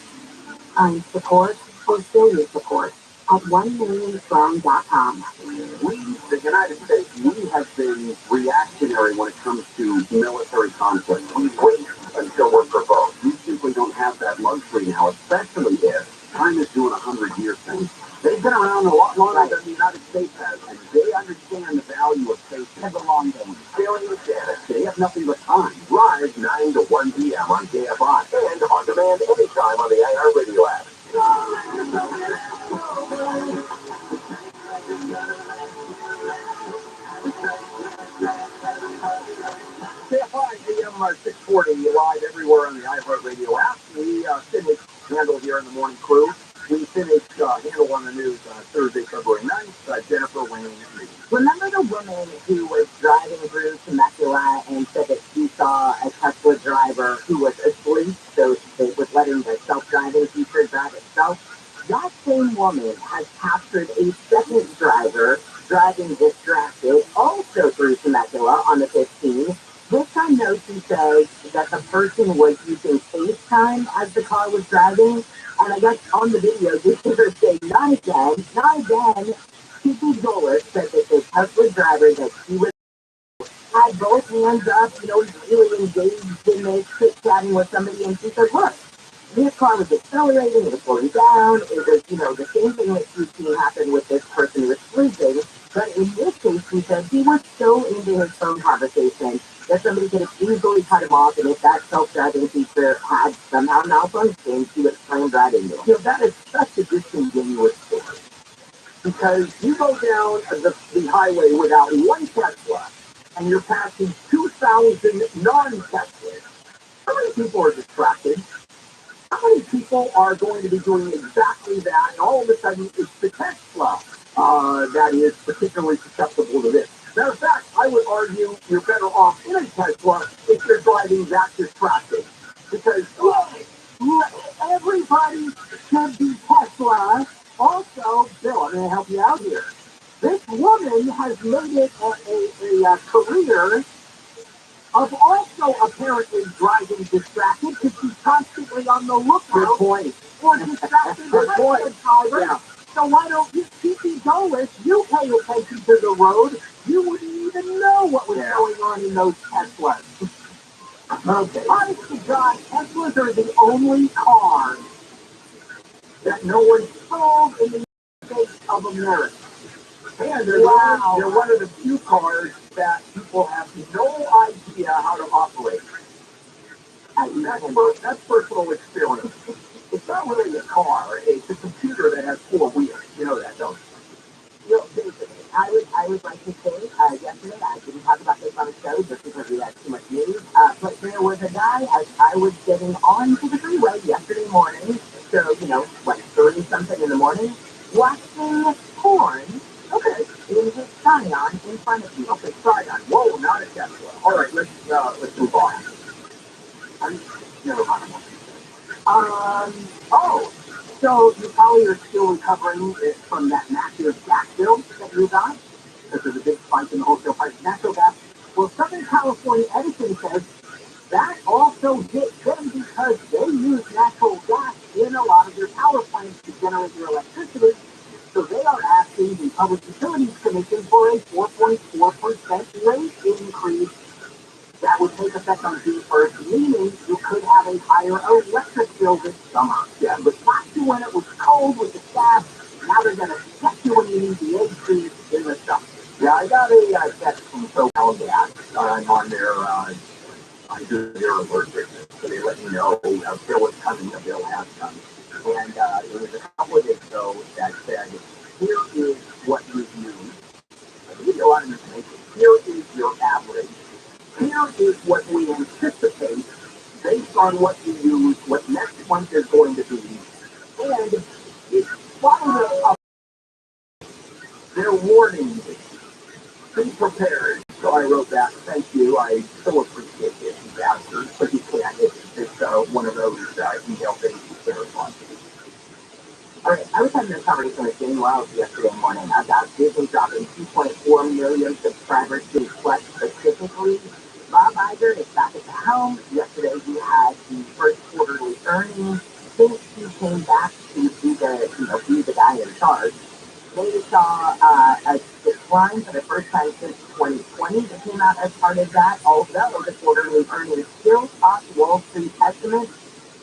Find support or show your support at 1millionstrong.com. We, the United States, we have been reactionary when it comes to military conflict. We wait until we're provoked. We simply don't have that luxury now, especially if China's doing 100-year thing. They've been around a lot longer than the United States has, and they understand the value of safety and the long game. Failing the status, they have nothing but time. Live 9 to 1 p.m. on KFI and on demand anytime on the iHeartRadio app. KFI AM 640 live everywhere on the iHeartRadio app. We finish Handle here in the morning crew. We finished Handle on the news Thursday, February 9th. Jennifer Wayne. Remember the woman who was driving through Temecula and said that she saw a Tesla driver who was asleep, so it was letting the self-driving feature drive itself? That same woman has captured a second driver driving distracted, also through Temecula on the 15th. This time, though, she says that the person was using FaceTime as the car was driving. And I guess on the video, you hear her say, not again, not again. Kiki Zoller said that the Tesla driver that she was had both hands up, really engaged in this, chit-chatting with somebody. And she said, look, this car was accelerating, it was slowing down. It was, the same thing that she's seen happen with this person who was sleeping. But in this case, she said he was so into his phone conversation that somebody could have easily cut him off, and if that self-driving feature had somehow malfunctioned, he would slam right into him. That is such a disingenuous story. Because you go down the highway without one Tesla, and you're passing 2,000 non-Teslas. How many people are distracted? How many people are going to be doing exactly that, and all of a sudden it's the Tesla that is particularly susceptible to this? Matter of fact, I would argue you're better off in a Tesla if you're driving that distracted. Because everybody should be Tesla. Also, Bill, I'm going to help you out here. This woman has made it a career of also apparently driving distracted because she's constantly on the lookout for distracted drivers. Yeah. So why don't you keep me going? You pay attention to the road. You wouldn't even know what was going on in those Teslas. Okay. Honest to God, Teslas are the only cars that no one sold in the United States of America. And they're one of the few cars that people have no idea how to operate. That's personal experience. It's not really a car. It's a computer that has four wheels. You know that, don't you? I would like to say, yesterday, I didn't talk about this on the show just because we had too much news, but there was a guy, as I was getting onto the freeway yesterday morning, so, 30-something in the morning, watching porn, in his Scion in front of me. Okay, Scion. Whoa, not a Tesla. All right, let's move on. Never mind. So you probably are still recovering from that massive gas bill that you got because of the big spike in the wholesale price of natural gas. Well, Southern California Edison says that also hit them because they use natural gas in a lot of their power plants to generate their electricity. So they are asking the Public Utilities Commission for a 4.4% rate increase that would take effect on June 1st, meaning you could have a higher electric bill this summer. Yeah, but not you when it was cold with the gas. Now they're going to check you when you need the AC in the summer. Yeah, I got a text from SoCal Gas on their alert business. So they let me know a bill is coming, a bill has come. And it was a couple of days ago that said, here is what you've used. I give you a lot of information. Here is your average. Here is what we anticipate based on what you use, what next month is going to be. And it's followed their warning. Be prepared. So I wrote back, thank you. I so appreciate it, you bastard. But you can't. It's one of those email-based responses. All right, I was having a conversation with Jane Wells yesterday morning about Disney dropping 2.4 million subscribers to Plus specifically. Bob Iger is back at the helm. Yesterday we had the first quarterly earnings since he came back to be the guy in charge. They saw a decline for the first time since 2020 that came out as part of that, although the quarterly earnings still topped Wall Street estimates.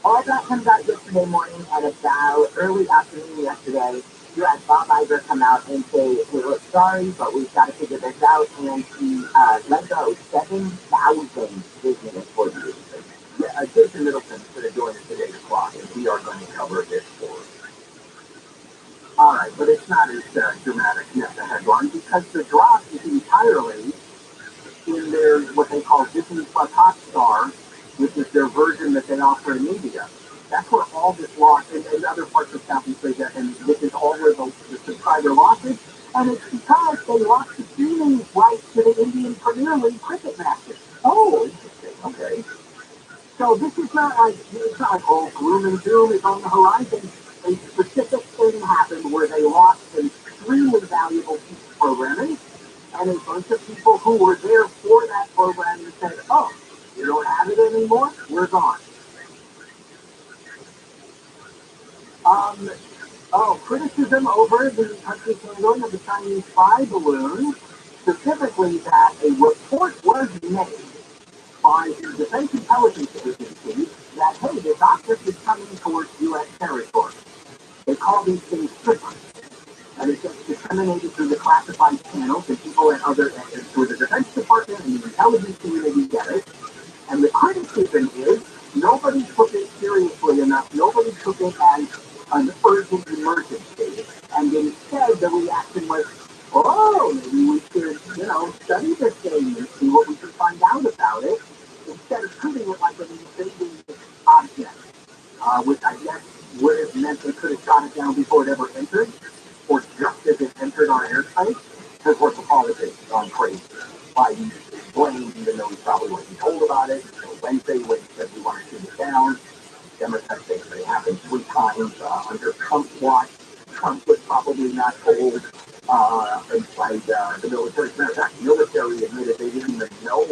All that comes out yesterday morning at about early afternoon yesterday. You had Bob Iger come out and say, hey, look, sorry, but we've got to figure this out. And he let go 7,000 Disney employees. Yeah, Jason Middleton should have joined us at 8 o'clock, and we are going to cover this for us. All right, but it's not as dramatic as the headline because the drop is entirely in their, what they call Disney Plus Hotstar, which is their version that they offer in India. That's where all this loss, and other parts of Southeast Asia, and this is all where the subscriber losses, and it's because they lost the streaming rights to the Indian Premier League cricket matches. Oh, interesting. Okay. So this is not like, oh, gloom and doom is on the horizon. A specific thing happened where they lost an extremely valuable piece of programming, and a bunch of people who were there for that programming said, oh, you don't have it anymore? We're gone. Criticism over the country's handling of the Chinese spy balloon, specifically that a report was made by the Defense Intelligence Agency that, hey, this object is coming towards U.S. territory. They call these things triggers. And it gets disseminated through the classified channels, and people at other, through the Defense Department and the intelligence community get it. And the criticism is nobody took it seriously enough. Nobody took it as an urgent emergency. And instead, the reaction was, oh, maybe we should, study this thing and see what we can find out about it, instead of treating it like an invading object, which I guess would have meant they could have shot it down before it ever entered, or just as it entered our airspace, because we're politics gone crazy. Biden blamed, even though he probably wasn't told about it. So Wednesday, when he said we want to shoot it down. Democrats say that it happened 3 times under Trump's watch. Trump was probably not told inside the military. As a matter of fact, the military admitted they didn't even know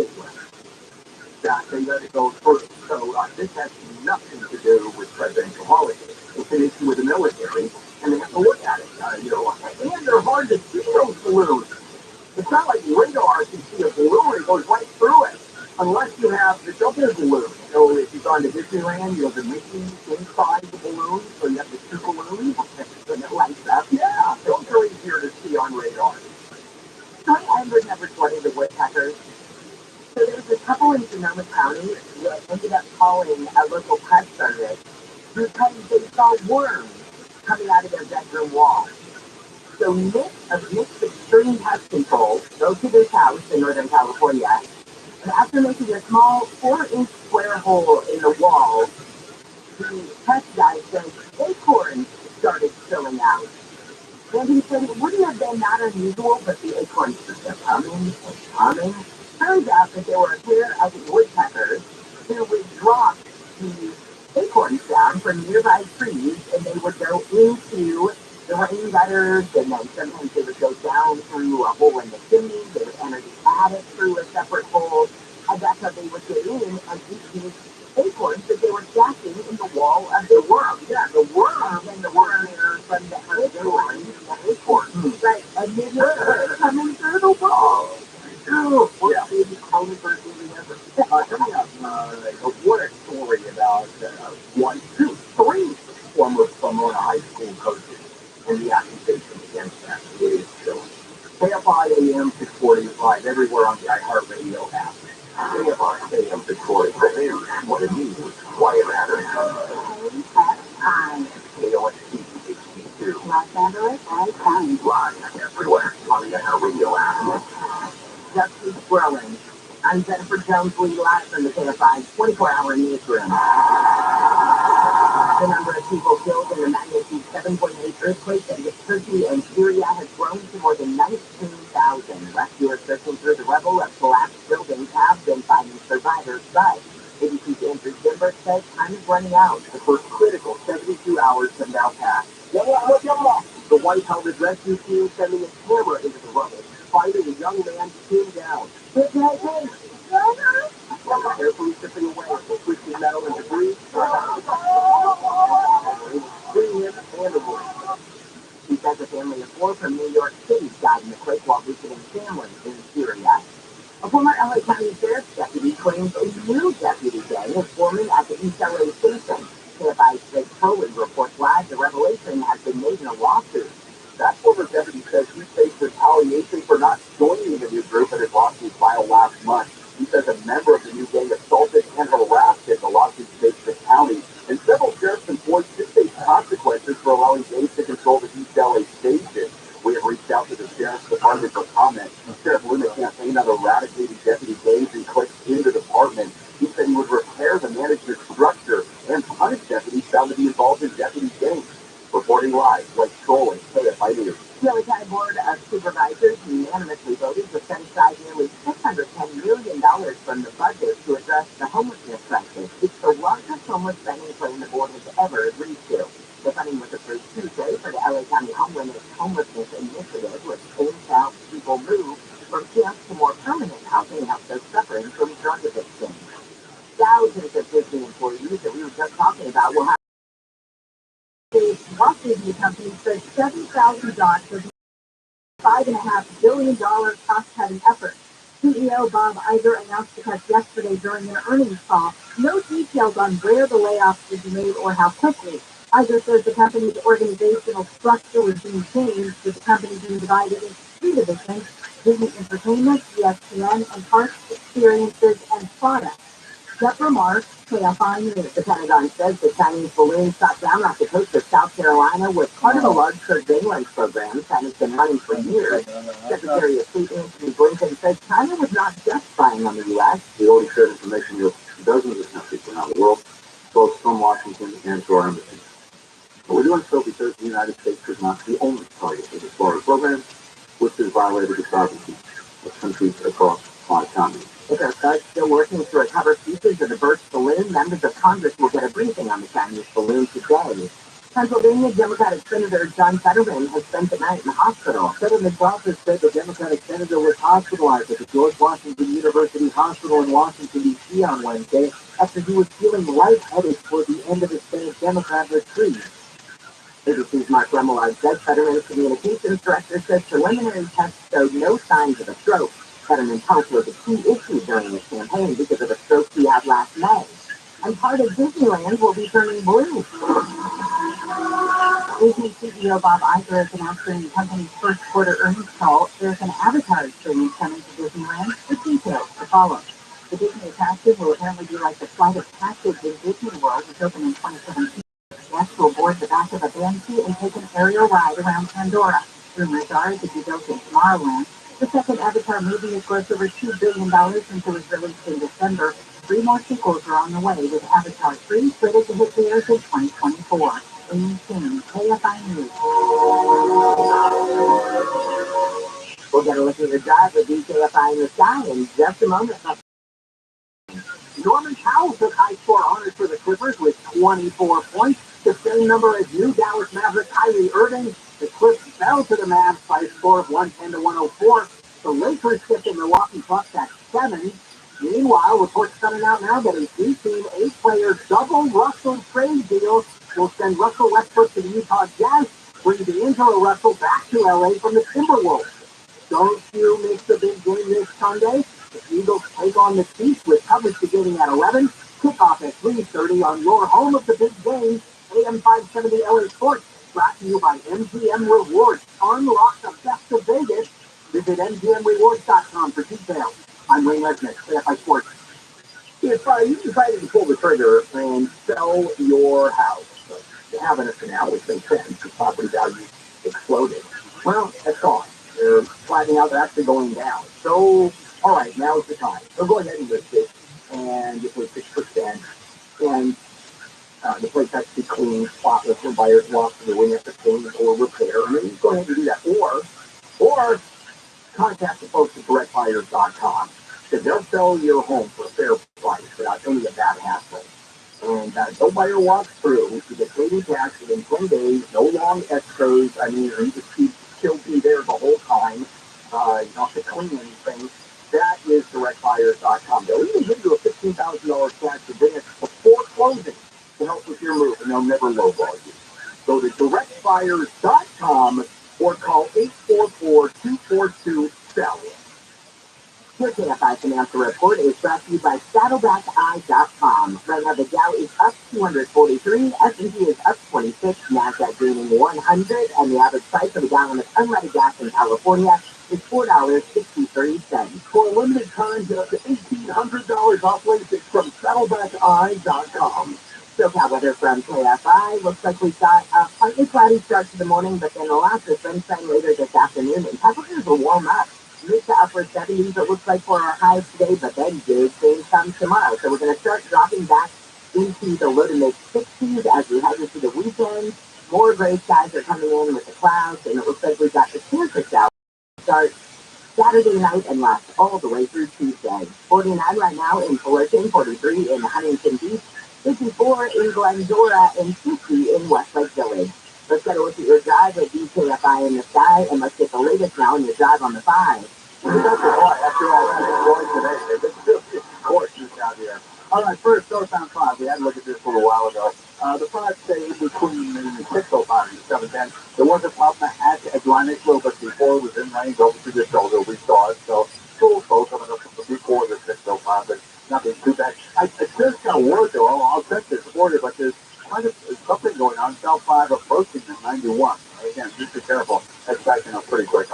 that they let it go first. So this has nothing to do with presidential holidays. It's an issue with the military, and they have to look at it. And they're hard to see those balloons. It's not like radar can see a balloon; it goes right through it. Unless you have the double balloon. So if you've gone to Disneyland, you have the Mickey inside the balloon, so you have the two balloons, and it lights up. Yeah, those are easier to see on radar. I remember sweating the woodpeckers. So there was a couple in Sonoma County that ended up calling a local pest service because they saw worms coming out of their bedroom wall. So Nick's extreme pest control go to this house in Northern California, and after making a small 4-inch square hole in the wall, the pest guy said acorns started spilling out. And he said it wouldn't have been that unusual, but the acorns just kept coming and coming. Turns out that there were a pair of woodpeckers who would drop the acorns down from nearby trees, and they would go into the rain gutters, and then sometimes they would go down through a hole in the chimney. They would enter the attic through a separate hole, and that's how they would get in and eat these acorns that they were stacking in the wall of the worm. Yeah, the worm and the worm from the acorn. Right, and then they're coming through the wall. Oh, what baby Cronenberg movie ever? Tell me a water story about 1, 2, 3 former Pomona High School coaches and the accusations against them. It is chilling. KFI AM 645 everywhere on the iHeartRadio app. KFI AM 645. What it means, why it matters. KFI. KOST HD2. Los Angeles, I live everywhere on the iHeartRadio app. Just keeps growing. I'm Jennifer Jones-Lee live from the KFI 24-hour newsroom. The number of people killed in the magnitude 7.8 earthquake that hit Turkey and Syria has grown to more than 19,000. Rescuers searching through the rubble of collapsed buildings have been finding survivors, but ABC's Andrew Gilbert says time is running out. The first critical 72 hours have now passed. The White House rescue team sending a camera into the rubble, finding a young man pinned down. Carefully stripping away twisted metal and debris. Bringing him and the boy. He says a family of 4 from New York City died in the quake while visiting family in Syria. A former LA County Sheriff's deputy claims a new deputy gang is forming at the East LA station. KFI's Jake Coley reports live the revelation has been made in a lawsuit. That former deputy says he faced retaliation for not joining the new group at his lawsuit filed last month. He says a member of the new gang assaulted and harassed him. The lawsuit states the county, and several sheriff's employees could face consequences for allowing gangs to control the East LA station. We have reached out to the sheriff's department for comment. Sheriff Luna campaigned on eradicating deputy gangs and clicked in the department. He said he would repair the management structure and punish deputies found to be involved in deputy gangs. Reporting live, like trolling, KFI News. The LA County Board of Supervisors unanimously voted to set aside nearly $610 million from the budget to address the homelessness crisis. It's the largest homeless spending plan the board has ever agreed to. The funding was approved Tuesday for the LA County Homelessness Initiative, which aims to help people move from camps to more permanent housing and help those suffering from drug addiction. Thousands of Disney employees that we were just talking about will have the Walt Disney Company says 7,000 jobs for the $5.5 billion cost-cutting effort. CEO Bob Iger announced the cuts yesterday during their earnings call. No details on where the layoffs would be made or how quickly. Iger says the company's organizational structure was being changed, with the company being divided into 3 divisions: Disney Entertainment, ESPN, and Parks, Experiences, and Products. Deborah Mark, KFI News. The Pentagon says the Chinese balloon shot down off the coast of South Carolina was part of a large surveillance program China's been running for years. Secretary of State Anthony Blinken says China was not just spying on the U.S. We already shared information with dozens of countries around the world, both from Washington and to our embassy. But we're doing so because the United States is not the only target of this broader program, which has violated the sovereignty of countries across If our judge still working to recover pieces of the burst balloon, members of Congress will get a briefing on the Chinese balloon today. Pennsylvania Democratic Senator John Fetterman has spent the night in the hospital. Fetterman's office said the Democratic senator was hospitalized at the George Washington University Hospital in Washington, D.C. on Wednesday after he was feeling lightheaded toward the end of his Senate Democrat retreat. ABC's Mark Remillard said Fetterman's communications director said preliminary tests showed no signs of a stroke. Fetterman's health was a key issue during his campaign because of the stroke he had last May. And part of Disneyland will be turning blue. Disney CEO Bob Iger has announced during the company's first quarter earnings call there's an Avatar experience coming to Disneyland with details to follow. The Disney attraction will apparently be like the Flight of Passage in Disney World, which opened in 2017. Guests will board the back of a banshee and take an aerial ride around Pandora. Rumors are it could be built in Tomorrowland. The second Avatar movie has grossed over $2 billion since it was released in December. 3 more sequels are on the way, with Avatar 3 slated to hit theaters in 2024. Amy King, KFI News. We'll get a look at the drive with KFI in the sky in just a moment. Norman Powell took high score honors for the Clippers with 24 points, the same number as new Dallas Maverick Kyrie Irving. The Clips fell to the Mavs by a score of 110 to 104. The Lakers skipped the Milwaukee Bucks at 7. Meanwhile, reports coming out now that a 3-team, 8-player double Russell trade deal will send Russell Westbrook to the Utah Jazz, bring D'Angelo Russell back to LA from the Timberwolves. Don't you miss the big game this Sunday? The Eagles take on the Chiefs with coverage beginning at 11. Kickoff at 3:30 on your home of the big game, AM 570 LA Sports. Brought to you by MGM Rewards. Unlock the best of Vegas. Visit MGMRewards.com for details. I'm Wayne Lesnick, KFI Sports. If you decided to pull the trigger and sell your house, you haven't up to now, which makes sense. The property value exploded. Well, that's gone. They're flattening out. They're actually going down. So, all right, now is the time. So go ahead and list it, and it was 6%. And the place has to be clean, spotless, when buyers walk through, when you have to clean or repair. And then you go ahead and do that. Or contact the folks at directbuyers.com. Because they'll sell your home for a fair price without any of that hassle. And no buyer walks through. You get paid in cash within 20 days, no long escrows. I mean, you just she'll be there the whole time. You don't have to clean anything. That is directbuyers.com. They'll even give you a $15,000 cash advance before closing to help with your move, and they'll never lowball you. Go to directbuyers.com or call 844-242-SELL. Your KFI Financial Report is brought to you by SaddlebackEye.com. Right now, the Dow is up 243, S&P is up 26, NASDAQ gaining 100, and the average price of a gallon of unleaded gas in California is $4.63. For a limited time, get up to $1,800 off LASIK from SaddlebackEye.com. SoCal weather from KFI. Looks like we've got a partly cloudy start to the morning, but then lots of sunshine later this afternoon, and temperatures will warm up. Mid to upper 70s, it looks like, for our highs today, but then big things come tomorrow. So we're going to start dropping back into the low to mid 60s as we head into the weekend. More gray skies are coming in with the clouds, and it looks like we've got the chance of showers start Saturday night and last all the way through Tuesday. 49 right now in Fullerton, 43 in Huntington Beach, 54 in Glendora, and 50 in Westlake Village. Let's get a look at your drive at DKFI in the sky, and let's get the latest now in your drive on the 5. After all that going today, they've been gorgeous out here. All right, first, northbound 5. We had to look at this a little while ago. The 5 stayed between the 605 and the 710. There was a problem at Atlantic a little bit before. It was in range over to the shoulder. We saw it. So, cool flow coming up before the 605, but nothing too bad. It just got worse, though. I'll check this for you, but there's kind of something going on. South 5 approaching the 91. Again, just be careful. That's backing up pretty quick.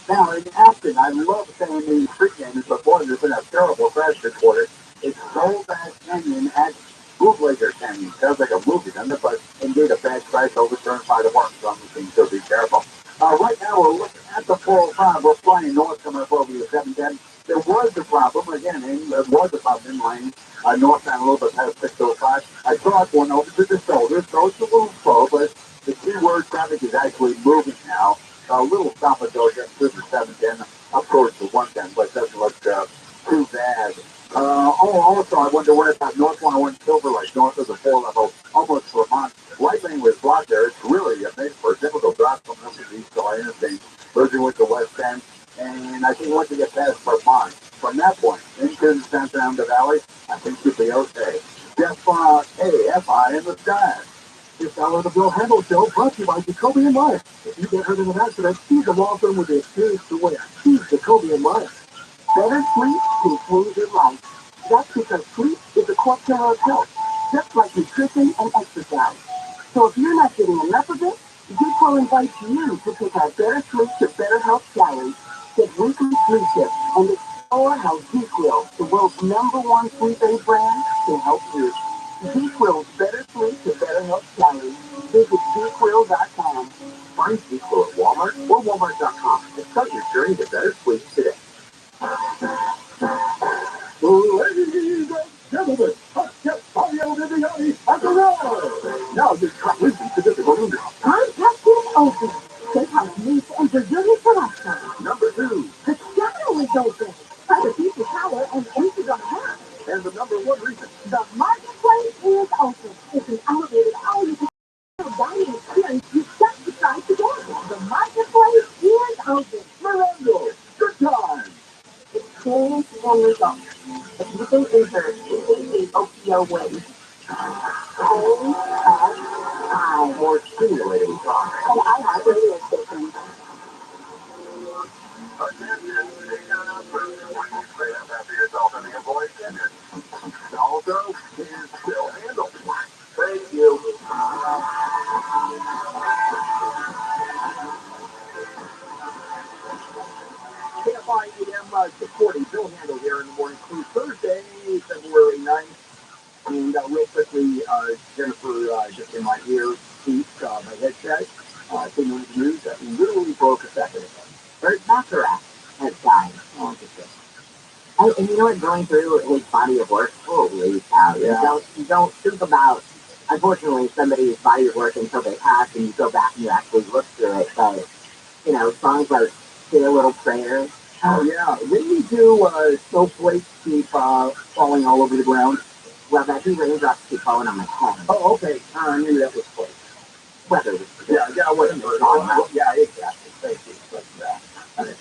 Now, in Aston, I love saying these street games, but boy, there's been a terrible crash reported. It's Goldback Canyon at Bootlegger Canyon. Sounds like a movie, doesn't it? But indeed, a bad crash overturned by the work. Something to be careful. Right now, we're looking at the 405. We're flying north coming up over the 710. There was a problem, again, there was a problem in lane. Northbound a little bit past 605. I saw it going over to the shoulder, so it's a little slow, but the keyword traffic is actually moving now. A little stop and go again through the 710, up towards the 110, but it doesn't look on that point. Into the Santa Ana Valley, I think you'll be okay. Just AFI in the sky. This hour of the Bill Handel Show brought to you by Jacoby and Life. If you get hurt in an accident, choose a law firm with the experience to win. Choose Jacoby and Life. Better sleep can change your life. That's because sleep is a core pillar of health, just like nutrition and exercise. So if you're not getting enough of it, Dequil invites you to take our Better Sleep to Better Health Challenge. Get weekly sleep tips and explore how Dequil, the world's #1 sleep aid brand, can help you. Dequil's Better Sleep to Better Health Challenge. Visit Dequil.com. Find Dequil at Walmart or Walmart.com and start your journey to better sleep today. Ladies and gentlemen, let's get Mario Viviani at the road. Now you can listen to this balloon drop. Contest is open. Steakhouse meats and Brazilian selection. Number 2. The channel is open. Try the pizza tower and entry on half. And the number 1 reason. The marketplace is open. It's an elevated all-you-can dining experience you just decide to go. The marketplace is open. Miranda, good time. Experience and results. If you can enter the OPO win. More stimulating talk. And I have radio station. Also, is still handled. Thank you. KFI AM supporting Bill Handel here in the morning crew Thursday, February 9th. And real quickly, Jennifer, just in my ear, my headset, thing on the news that literally broke a second ago. Bert Bacharach has died. Oh, interesting. And you know what, going through his body of work, holy cow, Yeah. you don't think about, unfortunately, somebody's body of work until they pass and you go back and you actually look through it, but, songs like Say a Little Prayer. Oh, yeah. Didn't we do Snowflakes keep falling all over the ground? Well, that he raindrops keep falling on my head. Oh, okay. I knew that was close. Weather was Yeah, wasn't it? Yeah, exactly. Thank you.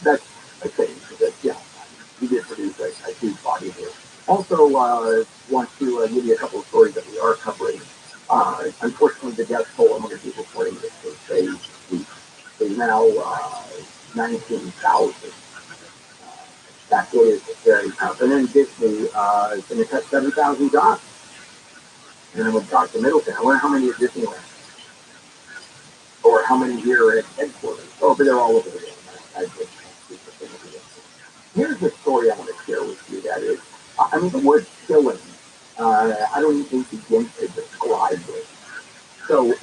That's a thing. Yeah, you did produce a huge body here. Also, want to give you a couple of stories that we are covering. Unfortunately, the death toll among the people reporting this is now 19,000. That is very tough. And then Disney is going to cut 7,000 jobs. And then we'll talk to Middleton. I wonder how many at Disneyland. Or how many here at headquarters. Oh, but they're all over the world. Here's the story I want to share with you that is, the word killing, I don't even begin to describe it. So,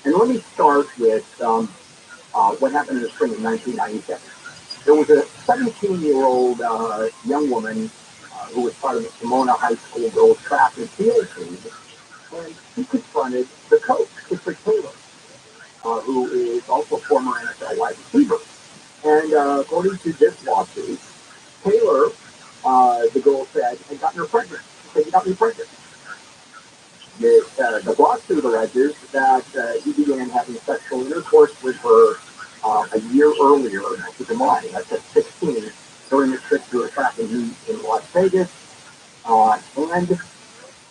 and let me start with what happened in the spring of 1997. There was a 17-year-old young woman who was part of the Pomona High School girls track and field team, and she confronted the coach, Christopher Taylor, who is also a former NFL wide receiver. And according to this lawsuit, Taylor, the girl said, had gotten her pregnant. She said, "You got me pregnant." The lawsuit alleges that he began having sexual intercourse with her a year earlier, keep in mind, that's at 16, during a trip to a track and meet in Las Vegas. And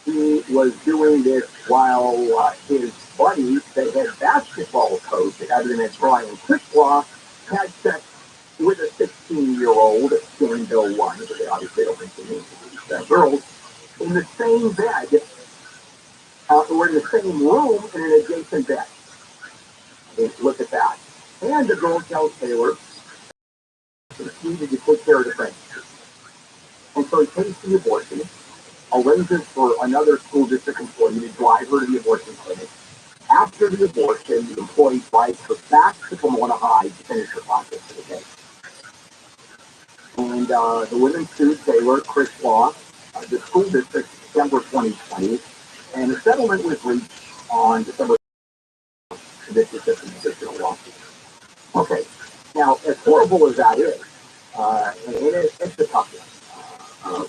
he was doing this while his buddy, the head basketball coach at Evidence Brian Crisplaw, had sex with a 16-year-old during Bill 1, but they obviously don't think they need to be girls, in the same bed, or in the same room in an adjacent bed. Look at that. And the girl tells Taylor he needed to take care of the pregnancy. And so he pays for the abortion, arranges for another school district employee to drive her to the abortion clinic. After the abortion, the employee drives her back to Pomona High to finish her process for the day. And the women sued Taylor, Chris Law, the school district, December 2020, and the settlement was reached on December. This is just an additional lawsuit. Okay, now as horrible as that is, and it's a tough one.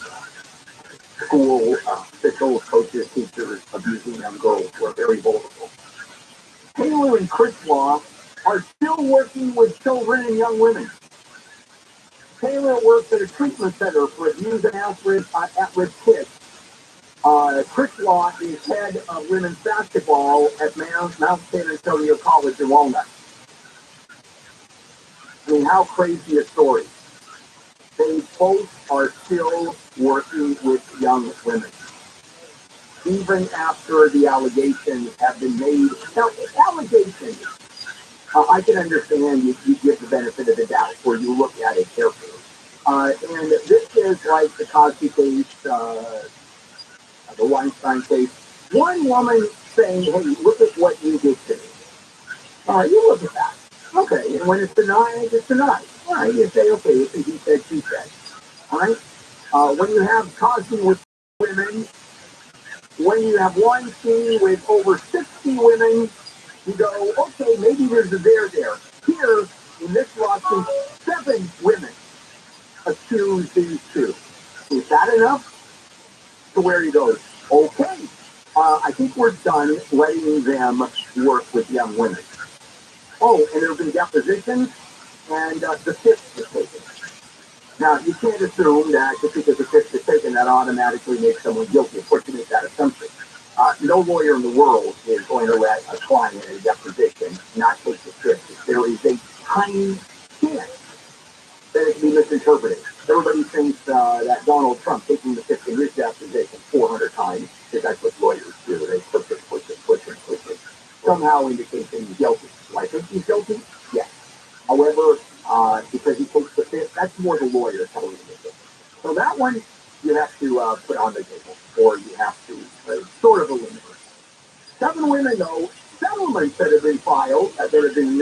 School officials, coaches, teachers abusing young girls who are very vulnerable. Taylor and Chris Law are still working with children and young women. Taylor works at a treatment center for abused and at-risk kids. Chris Law is head of women's basketball at Mount San Antonio College in Walnut. I mean, how crazy a story. They both are still working with young women, even after the allegations have been made. Now, allegations, I can understand you give the benefit of the doubt, or you look at it carefully. And this is like the Cosby case, the Weinstein case. One woman saying, hey, look at what you did to me. You look at that. Okay, and when it's denied, it's denied. All right, you say, okay, it's a he said, she said. All right? When you have Cosby with women, when you have Weinstein with over 60 women, you go, okay, maybe there's a there there. Here, in this lawsuit, 7 women accuse these two. Is that enough? To where he goes, okay, I think we're done letting them work with young women. Oh, and there have been depositions, and the fifth is taken. Now, you can't assume that just because the fifth is taken, that automatically makes someone guilty. Of course, you make that assumption. No lawyer in the world is going to let a client in a deposition not take the fifth. There is a tiny chance that it can be misinterpreted. Everybody thinks that Donald Trump taking the fifth in his deposition 400 times, because that's what lawyers do. They push it. Somehow indicates that he's guilty. Do I think he's guilty? Yes. However, because he takes the fifth, that's more the lawyer telling him the fifth. So that one you have to put on the table, or you have to sort of eliminate. 7 women, though, settlements that have been filed, that have been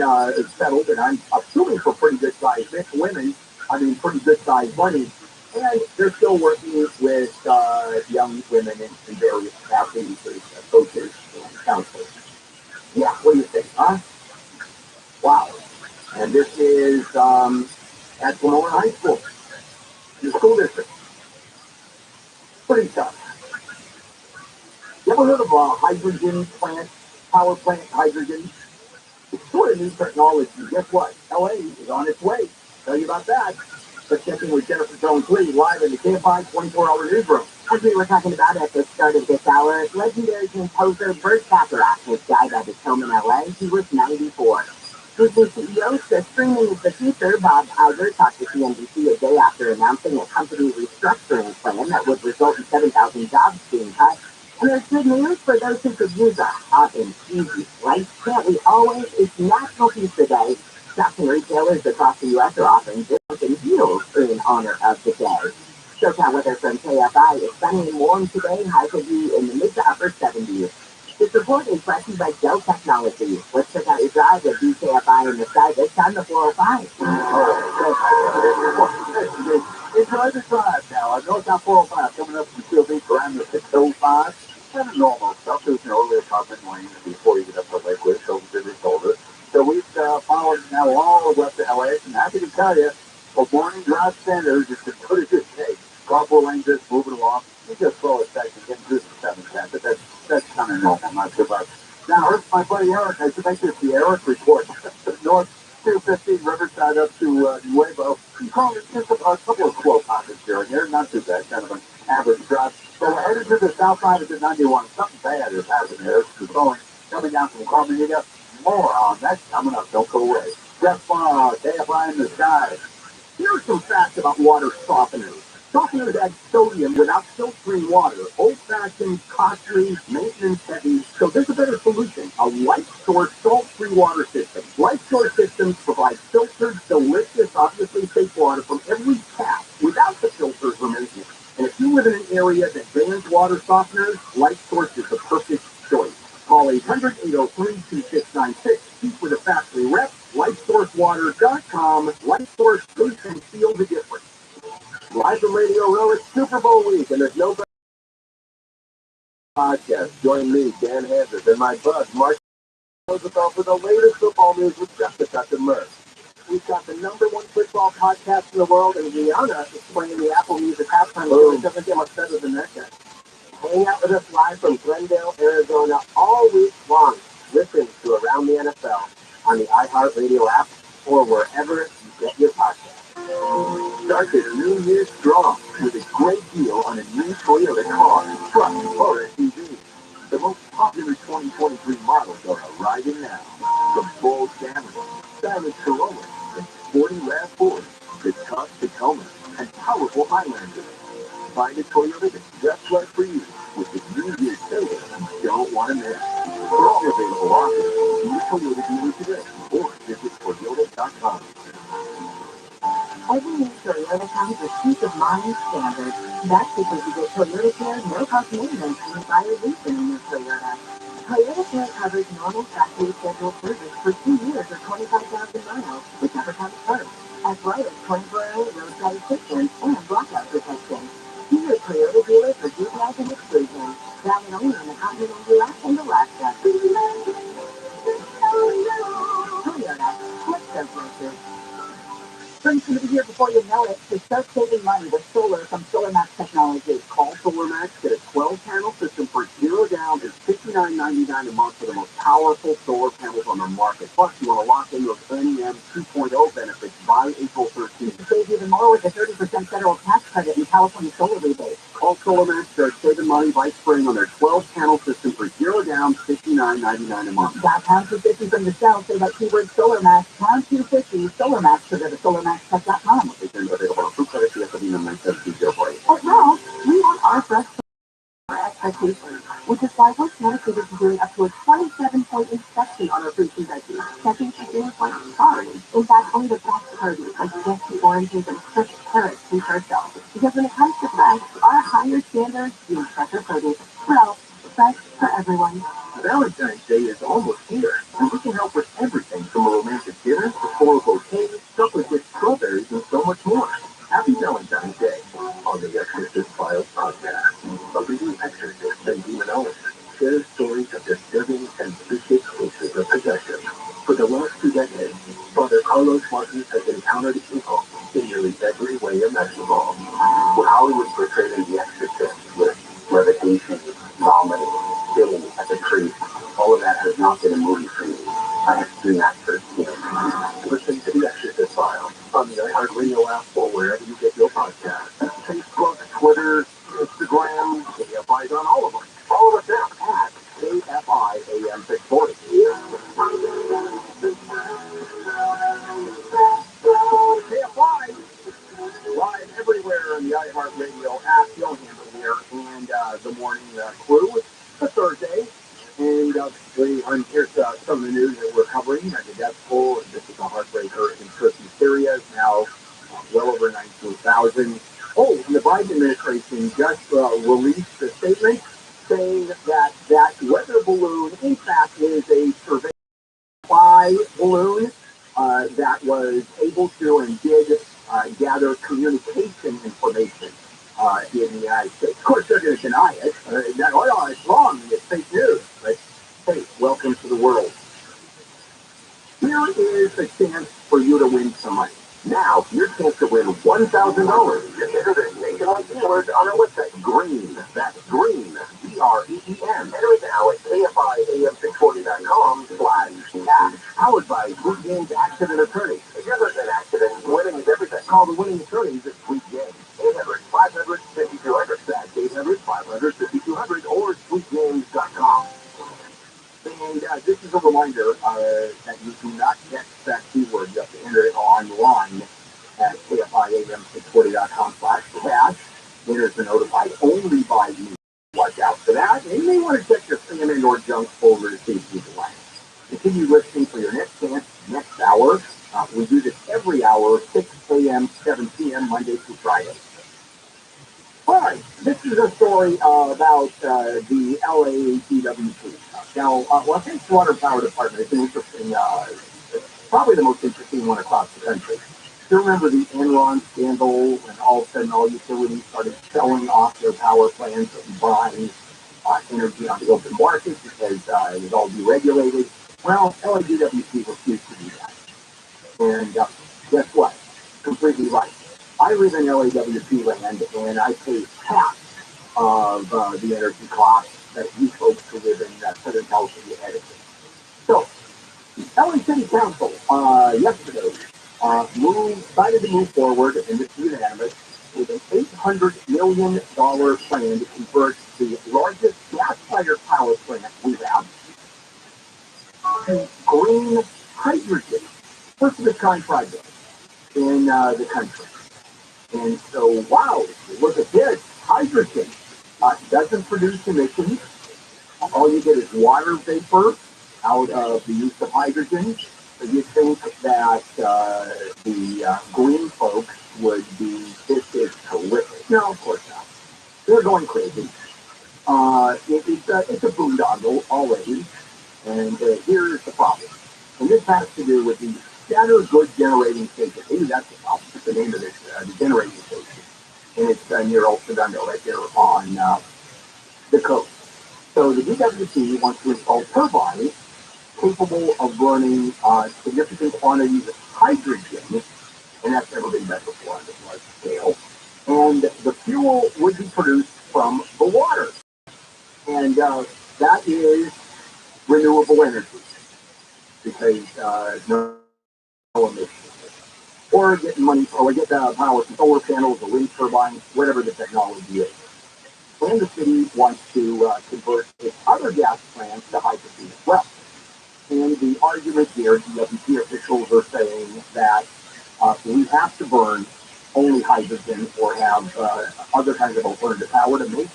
settled, and I'm assuming for pretty good sized women, pretty good sized money, and they're still working with young women in various capacities, coaches and counselors. Yeah, what do you think, huh? Wow. And this is at Pomona High School, in the school district. Pretty tough. You ever heard of hydrogen plant, power plant hydrogen? It's sort of new technology. Guess what? LA is on its way. Tell you about that. Let's check in with Jennifer Jones-Lee live in the KFI 24-hour newsroom. As we were talking about at the start of this hour, legendary composer Burt Bacharach has died at his home in LA. He was 94. Disney CEO says streaming is the future. Bob Iger talked to CNBC a day after announcing a company restructuring plan that would result in 7,000 jobs being cut. And there's good news for those who could use a hot and easy slice. Can't we always? It's National Pizza Day. Shops and retailers across the U.S. are offering discounts and deals in honor of the day. SoCal weather from KFI is sunny and warm today. High could be in the mid to upper 70s. This report is brought to you by Dell Technologies. Let's check out your drive at BKFI in the sky. This time the 405. It's another drive now. I know it's not 405 coming up from Steel Beach around the 605. Kind of normal stuff. There's an earlier common lane before you get up to Lakewood, shoulder to shoulder. So we've followed now all the way up to LA. I'm happy to tell you, for morning drive standards, it's as good as it takes. Carpool lane just moving along. You just slow a second, getting through the 710, but that's kind of normal, not too much. Now, here's my buddy Eric. I should make this the Eric report. North 215 Riverside up to Nuevo. Just a couple of slow pockets here and there. Not too bad, kind of an average drive. So we're headed to the south side of the 91. Something bad is happening there. It's going coming down from Carmenita. More on that coming up. Don't go away. Jeff KFI in the sky. Here's some facts about water softeners. Softeners add sodium without filtering water. Old-fashioned, costly, maintenance-heavy. So there's a better solution. A light-source, salt-free water system. Light-source systems provide filtered, delicious, obviously safe water from every tap without the filters or maintenance. And if you live in an area that bans water softeners, LightSource is the perfect choice. Call 800-803-2696. Speak with a factory rep. LightSourceWater.com. LightSource tastes and feel the difference. Live from Radio Row, it's Super Bowl week, and there's no better podcast. Join me, Dan Handers, and my bud, Mark Roosevelt, for the latest football news with just a touch of mirth. We've got the #1 football podcast in the world, and Rihanna is playing the Apple Music halftime show. It doesn't get much better than that guy. Hang out with us live from Glendale, Arizona, all week long. Listen to Around the NFL on the iHeartRadio app or wherever you get your podcast. Start and powerful Highlander. Find a Toyota that's just right for you with the easiest savings you don't want to miss. For all available offers, see a Toyota dealer today or visit Toyota.com. Every new Toyota comes with peace of mind standard. That's because you get Toyota Care no-cost maintenance when you buy or lease a new Toyota. Toyota Care covers normal factory scheduled service for 2 years or 25,000 miles, whichever comes first, as well as 24-hour roadside assistance and blackout protection. See your Toyota dealer for details and exclusions. Valid only in the continental U.S. and Alaska. Toyota, let's go places. Spring's going to be here before you know it, so start saving money with solar from SolarMax Technology. Call SolarMax, get a 12-panel system for $0 down and $59.99 a month for the most powerful solar panels on the market. Plus, you want to lock in those NEM 2.0 benefits by April 13th. You save even more with a 30% federal tax credit in California solar rebate. Call SolarMax, start saving money by spring on their 12-panel system for $0 down, $59.99 a month. Got pound 250 from the shelf, say that keyword SolarMax, pound 250, SolarMax, so go to SolarMaxTech.com. Returns available on Fruit Credit, CSW, and 972 As well, we have our fresh expectations, which is why we're dedicated to doing up to a 27-point inspection on our fruits and veggies, checking for things like sorry. In fact, only the best produce like zesty oranges and fresh carrots reach our shelves. Because when it comes to fresh, our higher standards mean fresher produce. Well, fresh for everyone. Valentine's Day is almost here, and we can help with everything from a romantic dinner to floral bouquets, chocolate dipped strawberries, and so much more. Happy Valentine's Day on the Exorcist Files podcast. A leading exorcist and demonologist shares stories of disturbing and vicious cases of possession. For the last 2 decades, Father Carlos Martin has encountered evil in nearly every way imaginable. When Hollywood portrayed The Exorcist with levitation, vomiting, spitting at the tree, all of that has not been a movie for me. I have seen that firsthand. Listen to The Exorcist Files on the iHeartRadio app or wherever you get your podcasts. Facebook, Twitter, Instagram, KFI's on all of them. Follow us now at KFIAM640. KFI, live everywhere in the iHeartRadio app. You'll handle here. And the morning crew. It's Thursday. And here's some of the news that we're covering. The death toll, this is a heartbreaker in Turkey, Syria, is now well over 19,000. Oh, and the Biden administration just released a statement saying that weather balloon, in fact, is a survey spy balloon that was able to and did gather communication information in the United States. Of course, they're going to deny it. It's wrong. It's fake news. But hey, welcome to the world. Here is a chance for you to win some money. Now, your chance to win $1,000. Just enter the nationwide keyword on our website. Green. That's green. GREEN. Enter it now at KFIAM640.com/cash. Powered by Sweet Games Accident Attorney. If you're in an accident, winning is everything. Call the winning attorneys at Sweet Games. 800-500-5200. That's 800-500-5200 or sweetgames.com. And this is a reminder that you do not get that keyword. You have to enter it online at KFIAM640.com/cash. Winners are notified only by you. Watch out for that. And you may want to check your spam or junk folder to see if you can. Continue listening for your next chance next hour. We do this every hour, 6 a.m., 7 p.m., Monday through Friday. All right, this is a story about the LADWP. Now, I think Water Power Department is an interesting, probably the most interesting one across the country. You remember the Enron scandal when all of a sudden all utilities started selling off their power plants and buying energy on the open market because it was all deregulated? Well, LADWP refused to do that. And guess what? Completely right. I live in LAWP land, and I pay half of the energy costs that you folks who live in Southern California had. So, LA City Council yesterday decided to move forward, and it's unanimous, with an $800 million plan to convert the largest gas-fired power plant we have to green hydrogen. First of its kind project in the country. And so, wow, look at this, hydrogen doesn't produce emissions. All you get is water vapor out of the use of hydrogen. So you think that the green folks would be, this is terrific. No, of course not. They're going crazy. It's a boondoggle already. And here's the problem. And this has to do with the scattered good generating station. Maybe that's the problem. That's the name of this, the generating station. And it's near El Segundo, right there on the coast. So the DWP wants to install turbines capable of burning significant quantities of hydrogen, and that's never been done before on this large scale. And the fuel would be produced from the water. And that is renewable energy because no emissions. Or get money, or get power from solar panels or wind turbines, whatever the technology is. And the city wants to convert its other gas plants to hydrogen as well. And the argument here, DWP officials are saying that we have to burn only hydrogen or have other kinds of alternative power to make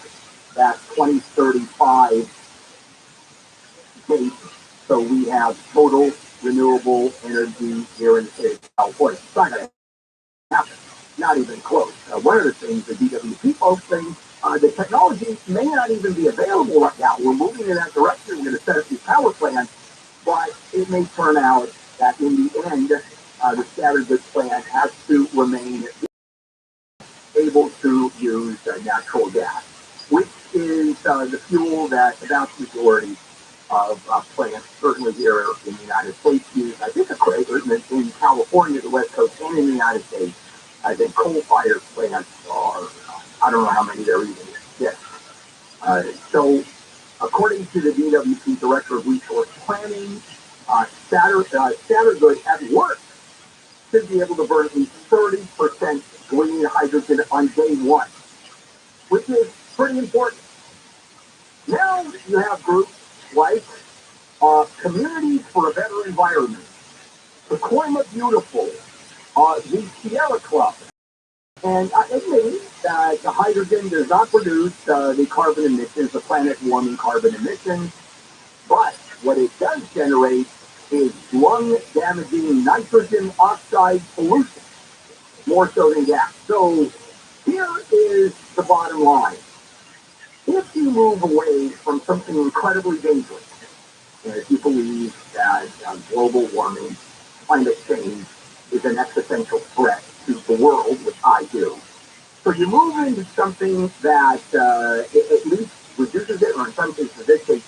that 2035 date. So we have total renewable energy here in the state of California. It's not going to happen. Not even close. One of the things the DWP folks think, the technology may not even be available right now. We're moving in that direction. We're going to set up these power plants, but it may turn out that in the end, the scattered goods plant has to remain able to use natural gas, which is the fuel that the vast majority of plants, certainly here in the United States, use. I think in California, the West Coast, and in the United States, I think coal-fired plants are, I don't know how many there even exist. So, according to the DWP Director of Resource Planning, Scattergood at work should be able to burn at least 30% green hydrogen on day one, which is pretty important. Now you have groups like Communities for a Better Environment, Pacoima Beautiful, the Sierra Club, and admitting that the hydrogen does not produce the carbon emissions, the planet-warming carbon emissions, but what it does generate is lung-damaging nitrogen oxide pollution, more so than gas. So here is the bottom line. If you move away from something incredibly dangerous, and if you believe that global warming, climate change is an existential threat to the world, which I do, so you move into something that at least reduces it, or in some cases, this case,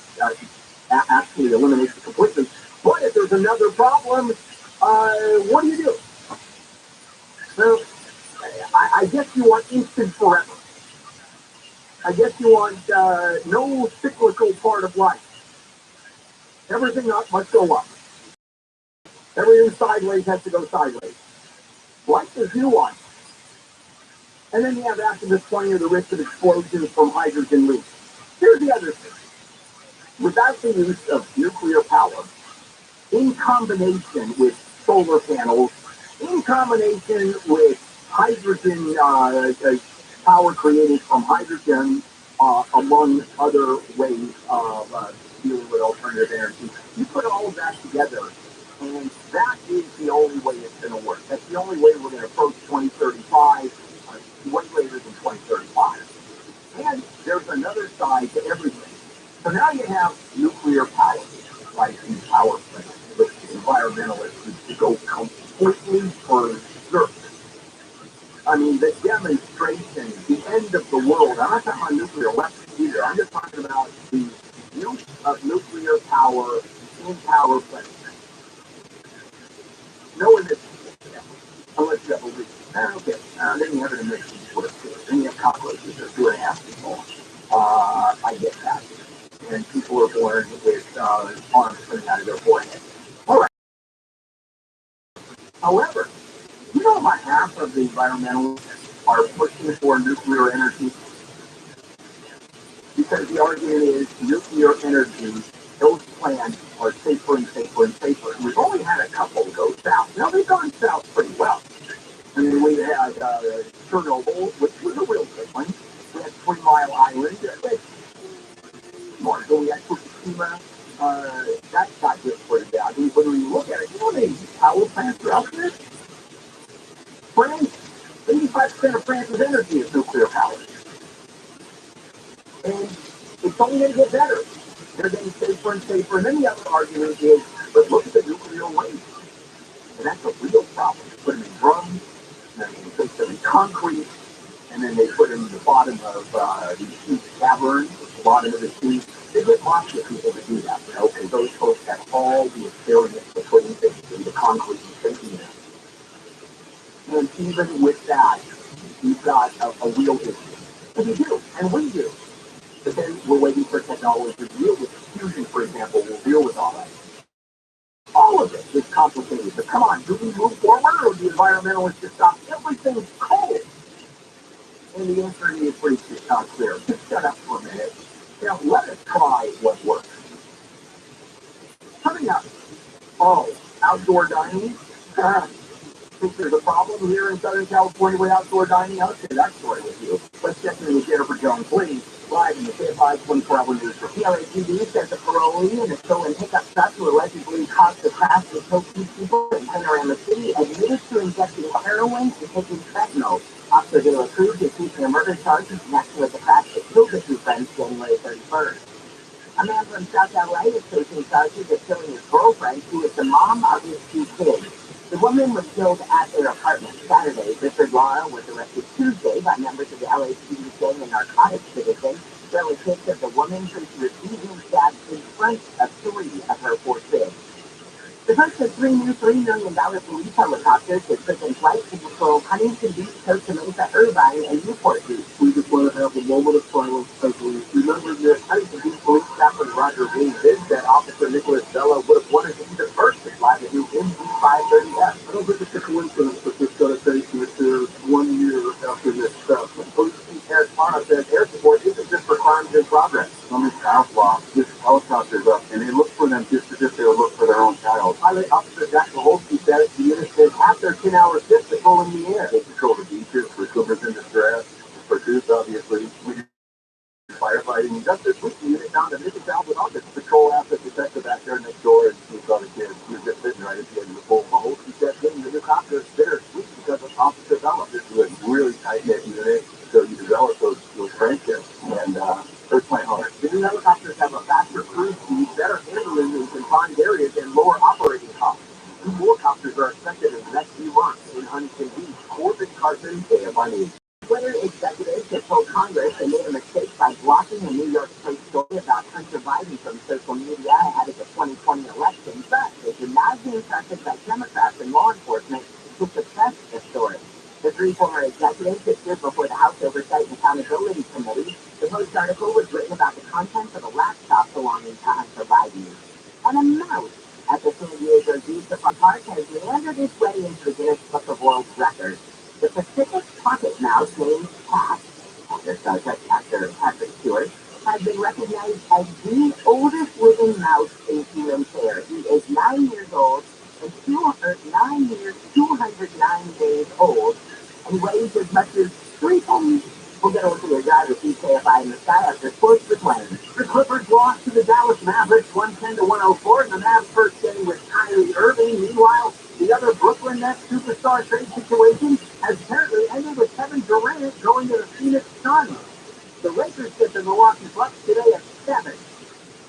actually eliminates it completely. But if there's another problem, what do? Well, I guess you want instant forever. I guess you want no cyclical part of life. Everything up must go up. Everything sideways has to go sideways. Life is nuanced. And then you have activists pointing to the risk of explosions from hydrogen leaks. Here's the other thing. Without the use of nuclear power, in combination with solar panels, in combination with hydrogen power created from hydrogen, among other ways of dealing with alternative energy, you put all of that together, and that is the only way it's going to work. That's the only way we're going to approach 2035, way later than 2035. And there's another side to everything. So now you have nuclear power, like these power plants, which environmentalists to go completely berserk. I mean, the demonstration, the end of the world. I'm not talking about nuclear weapons either. I'm just talking about the use of nuclear power in power plants. No emissions, unless you have a leak. Okay, then you have an emission source. Then you have cockroaches or 2.5 people. I get that. And people are born with arms coming out of their forehead. All right. However, you know about half of the environmentalists are pushing for nuclear energy because the argument is nuclear energy, those plants are safer and safer and safer. And we've only had a couple go south. Now, they've gone south pretty well. I mean, we had Chernobyl, which was a real big one. We had 3 Mile Island. Marshall, we had Fukushima. That got hit pretty bad. But when you look at it, you know how many power plants are out there? France, 85% of France's energy is nuclear power. And it's only going to get better. They're getting safer and safer. And then the other argument is, but look at the nuclear waste. And that's a real problem. They put them in drums, and then they place them in concrete, and then they put them in the bottom of these huge caverns, the bottom of the sea. They get lots of people to do that, you know, because those folks have all the experience of putting things into concrete and thinking them. And even with that, you've got a real issue. And you do, and we do. But then we're waiting for technology to deal with it. Fusion, for example, will deal with all that. All of it is complicated. But come on, do we move forward, or do the environmentalists just stop? Everything's cold. And the answer is pretty clear. Just shut up for a minute. You know, let us try what works. Coming up, outdoor dining. Think there's a problem here in Southern California with outdoor dining? I'll share that story with you. Let's check in with Jennifer Jones, please. Live in the KFI 24-hour news for PLAPD says the parolee in a stolen pickup truck who allegedly caused the crash to kill 2 people in Panorama City admitted to injecting heroin and taking fentanyl. Officer De La Cruz is facing a murder charge next to the crash that killed the 2 friends January 31st. A man from South LA is facing charges of killing his girlfriend, who is the mom of his 2 kids. The woman was killed at their apartment Saturday. Richard Lara was arrested Tuesday by members of the LAPD gang and narcotics division. Relatives of the woman who was being stabbed in front of 3 of her 4 kids. The first of 3 new $3 million police helicopters with frequent flight to patrol Huntington Beach, Costa Mesa, Irvine, and Newport Beach. We just want to have a moment of silence as we remember that Huntington Beach Police Captain Roger Reed did that Officer Nicholas Bella would have wanted to be the first to fly the new MD-530F. I don't think it's a coincidence that this got a date this year, 1 year after this theft. Police Chief Eric Parra says air support isn't just for crimes in progress. Some is outlaw. This helicopter's up, and they look for them just as if they would look for their own child. Pilot Officer Jack Maholsky said the unit spent half their 10-hour shift patrolling the air. They patrol the beaches for swimmers in distress, for dudes, obviously. We do firefighting. Just this week, the unit found a missing child with autism. Patrol asked the detective back there next door and he saw the kid. He was just sitting right at the end of the pole. Maholsky said getting the new copter is bittersweet because of Officer Bella. This was a really tight-knit unit, so you develop those friendships. And hurts my heart. The new helicopters have a faster cruise speed, better handling in confined areas, and lower operating costs. 2 more copters are expected in the next few months in Huntington Beach. Corbin Carson, KFI News. Twitter executives have told Congress they made a mistake by blocking a New York Post story about Hunter Biden from social media ahead of the 2020 election, but they did not be instructed by Democrats and law enforcement to suppress the story. The 3 former executives that stood before the House Oversight and Accountability Committee. The Post article was written about the contents of a laptop belonging to Hunter Biden. And a mouse at the San Diego Zoo Park has meandered its way into the Guinness Book of World Records. The Pacific pocket mouse named Pat, after Star Trek actor Patrick Stewart, has been recognized as the oldest living mouse in human care. He is 9 years old and 209 days old, and weighs as much as 3 tons. We'll get over to the guy with KFI in the sky after sports with Wayne. The Clippers lost to the Dallas Mavericks 110-104, and the Mavs first game with Kyrie Irving. Meanwhile, the other Brooklyn Nets superstar trade situation has apparently ended with Kevin Durant going to the Phoenix Suns. The Lakers get the Milwaukee Bucks today at 7.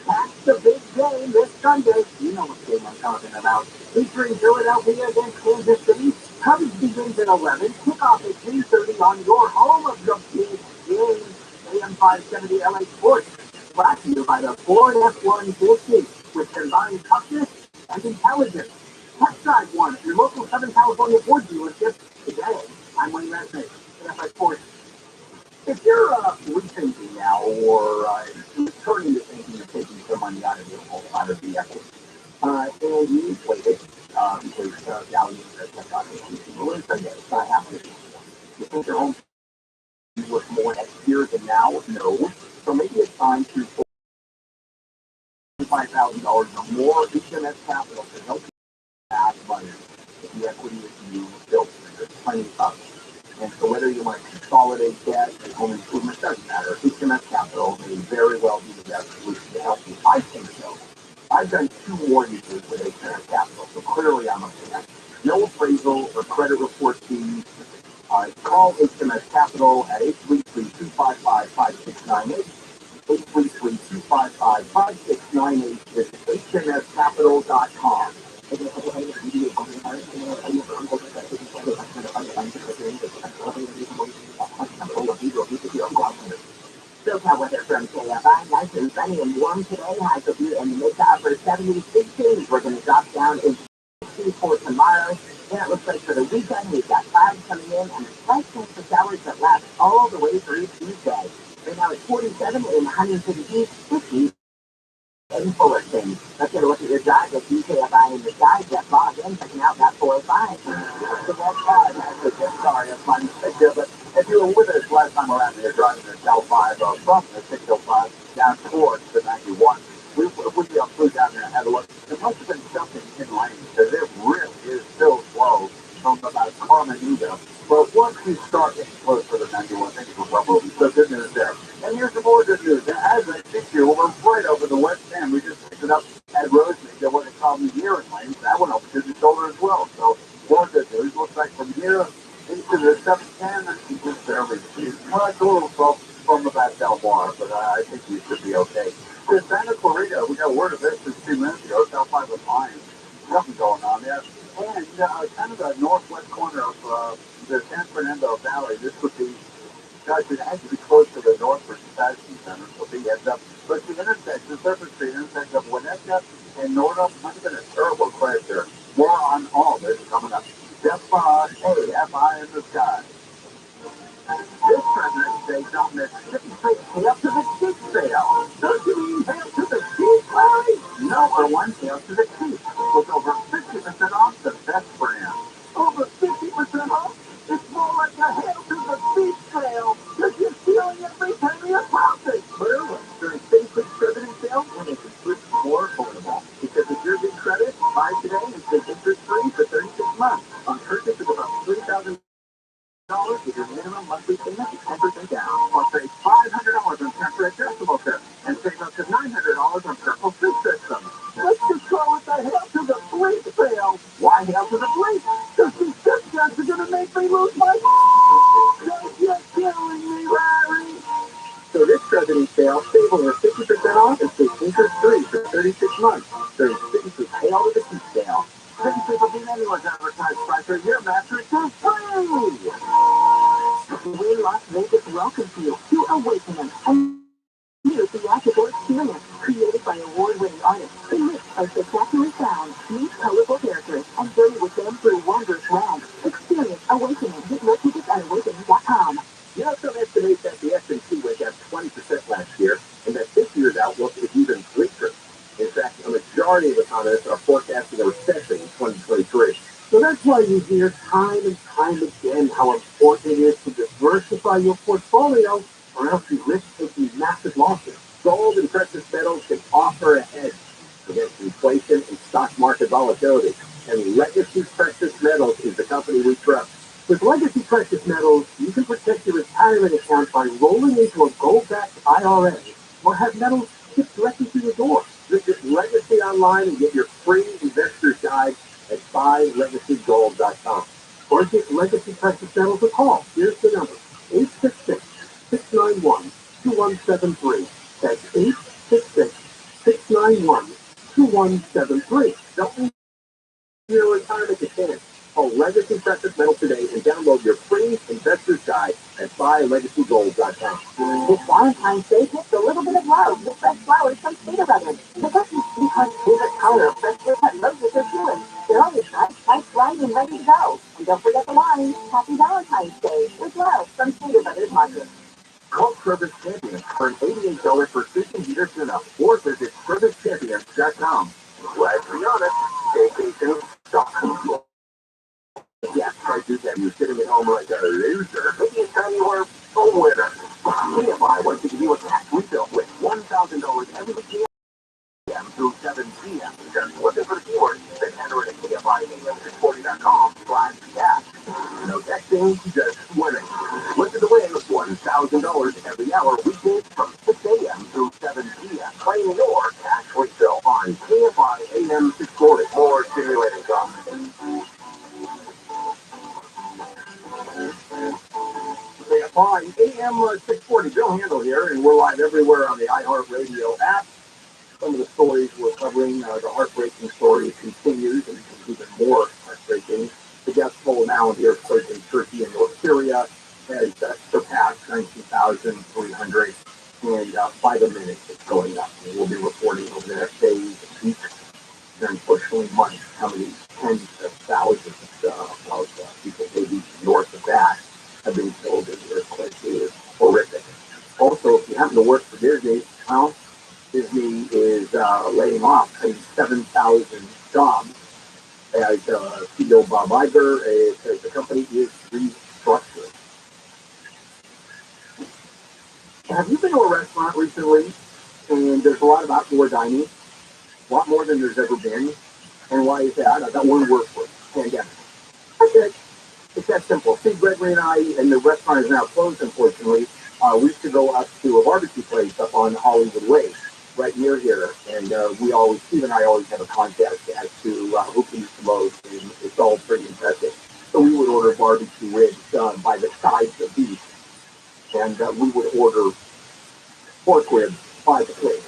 That's the big game this Sunday. You know what game I'm talking about. Featuring Philadelphia against Kansas City. Cubs begins at 11. Kickoff at 3:30 on your home of the big game. AM 570 LA Sports. Brought to you by the Ford F-150 with combined toughness and intelligence. Test drive one at your local Southern California Ford dealership today. I'm Wayne Resnick, KFI Sports. If you're rethinking now, or returning to thinking of taking some money out of your home, out of the equity, and you waited because value has kept on increasing, well, it's not happening. You think your home is worth more next year than now? No. So maybe it's time to pull $5,000 or more HMS capital to help you add money. If the equity is you built, there's plenty of And so whether you might consolidate debt and home improvement, doesn't matter. HMS Capital may very well be the best solution to help you. I think so. I've done 2 mortgages with HMS Capital, so clearly I'm a fan. No appraisal or credit report fees. Call HMS Capital at 833-255-5698. 833-255-5698. Visit hmscapital.com. SoCal weather from KFI. Nice and sunny and warm today. Highs will be in the mid to upper 70s, 60s. We're going to drop down into 60s for tomorrow. Then it looks like for the weekend, we've got clouds coming in and a slight chance for showers that last all the way through Tuesday. Right now it's 47 in Huntington Beach, 50 in Fullerton. Let's get a look at your drive with UKFI in the sky. Jet log in, checking out that 405. So sorry, I'm fun but if you were with us last time around, you're driving the Del 5 from the 605 down towards the 91. We flew down there and had a look. There must have been something in lane because it really is still slow from about Carmenita. But once you start getting close to the 91, I think it's a level. So good news there. And here's some more good news. As I think you, we're right over the west end. We just picked it up at Rosemary. There was a problem here in lane. That went over to the shoulder as well. So more good news. Looks like from here into the 710, it's barely. Well, it's a little slow from about Del Mar, but I think you should be okay. In Santa Clarita, we got word of this just 2 minutes ago. South 5 with lines. Nothing going on there. And kind of the northwest corner of the San Fernando Valley. This would be, guys, it has to be close to the Northbridge Fashion Center, so be heads up. But the intersection, Surface Street intersection of Winnetka and Nordham, might have been a terrible crash there. More on all this coming up. Jeff, F-I in the sky. This President's Day, don't miss 50% hail to the cheek sale. Don't you mean hail to the cheek, Larry? No, or one hail to the cheek. With over 50% off the best brand. Over 50% off? It's more like a hail to the cheek sale. Because you're stealing every penny of profit. Clearly, during basic President's sale, when it's more affordable. Because if you're good credit, buy today and take interest-free for 36 months. On purchase of about $3,000 with your minimum monthly payment is 10% down. Plus save $500 on temporary adjustable trips and save up to $900 on purple food systems. Let's just call it the Hail to the Fleet sale. Why Hail to the Fleet? Because these discounts are going to make me lose my mind. You're killing me, Larry. So this President's sale, save over 50% off and stay interest-free for 36 months. During Citi's Hail to the Fleet sale. Businesses will beat anyone's advertised price for your mattress for free. We Las Vegas welcomes you to Awakening, a new theatrical experience created by award-winning artists, enriched by spectacular sound, meet colorful characters, and journey with them through wondrous lands. Experience Awakening. Get your tickets at awakening.com. You know, some estimate that the S&P went down 20% last year, and that this year's outlook is even bleaker. In fact, a majority of economists are forecasting a recession in 2023. So that's why you hear time and time again how important it is to diversify your portfolio, or else you risk taking massive losses. Gold and precious metals can offer a hedge against inflation and stock market volatility. And Legacy Precious Metals is the company we trust. With Legacy Precious Metals, you can protect your retirement account by rolling into a gold-backed IRA, or have metals shipped directly to your door. Visit Legacy online and get your free investor's guide at buylegacygold.com. Or give Legacy Precious Metals a call. Here's the number, 866-691-2173. That's 866-691-2173. Don't leave your retirement to chance. Call Legacy Precious Metals today and download your free investor's guide at buylegacygold.com. This Valentine's Day takes a little bit of love with fresh flowers from Cedar Brothers. Because favorite color of freshly cut roses are doing. They're always nice, right, and ready to go. And don't forget the wine. Happy Valentine's Day with love from Cedar Brothers Market. Call Service Champions for an $88 precision heater tune-up or visit servicechampions.com. Glad to be honest, vacation sucks. Yeah, I do that. You're sitting at home like a loser. Maybe it's time you were a winner. KFI wants to give you a tax refill with $1,000 every week p.m. through 7 p.m. Just looking for the keyword, then enter it at KFIAM640.com/cash. No texting, just winning. $1,000 every hour weekdays from 6 a.m. through 7 p.m. Claim your tax-free bill on KFI AM 640. More stimulating talk. KFI AM 640. Bill Handel here, and we're live everywhere on the iHeartRadio app. Some of the stories we're covering, the heartbreaking story continues, and it's even more heartbreaking. The death toll now here in Turkey and North Syria has surpassed 19,300, and by the minute it's going up. And we'll be reporting over the next days, weeks, and unfortunately months, how many tens of thousands of people, maybe north of that, have been killed in the earthquake. It is horrific. Also, if you happen to work for their days, Disney is laying off 7,000 jobs as CEO Bob Iger says the company is restructured. Have you been to a restaurant recently and there's a lot of outdoor dining, a lot more than there's ever been? And why is that? I got one word for it: pandemic. That's it. It's that simple. See, Gregory and I, and the restaurant is now closed, unfortunately. We used to go up to a barbecue place up on Hollywood Way, right near here, and Steve and I always have a contest as to who can eat the most, and it's all pretty impressive. So we would order barbecue ribs by the sides of beef, and we would order pork ribs by the plate.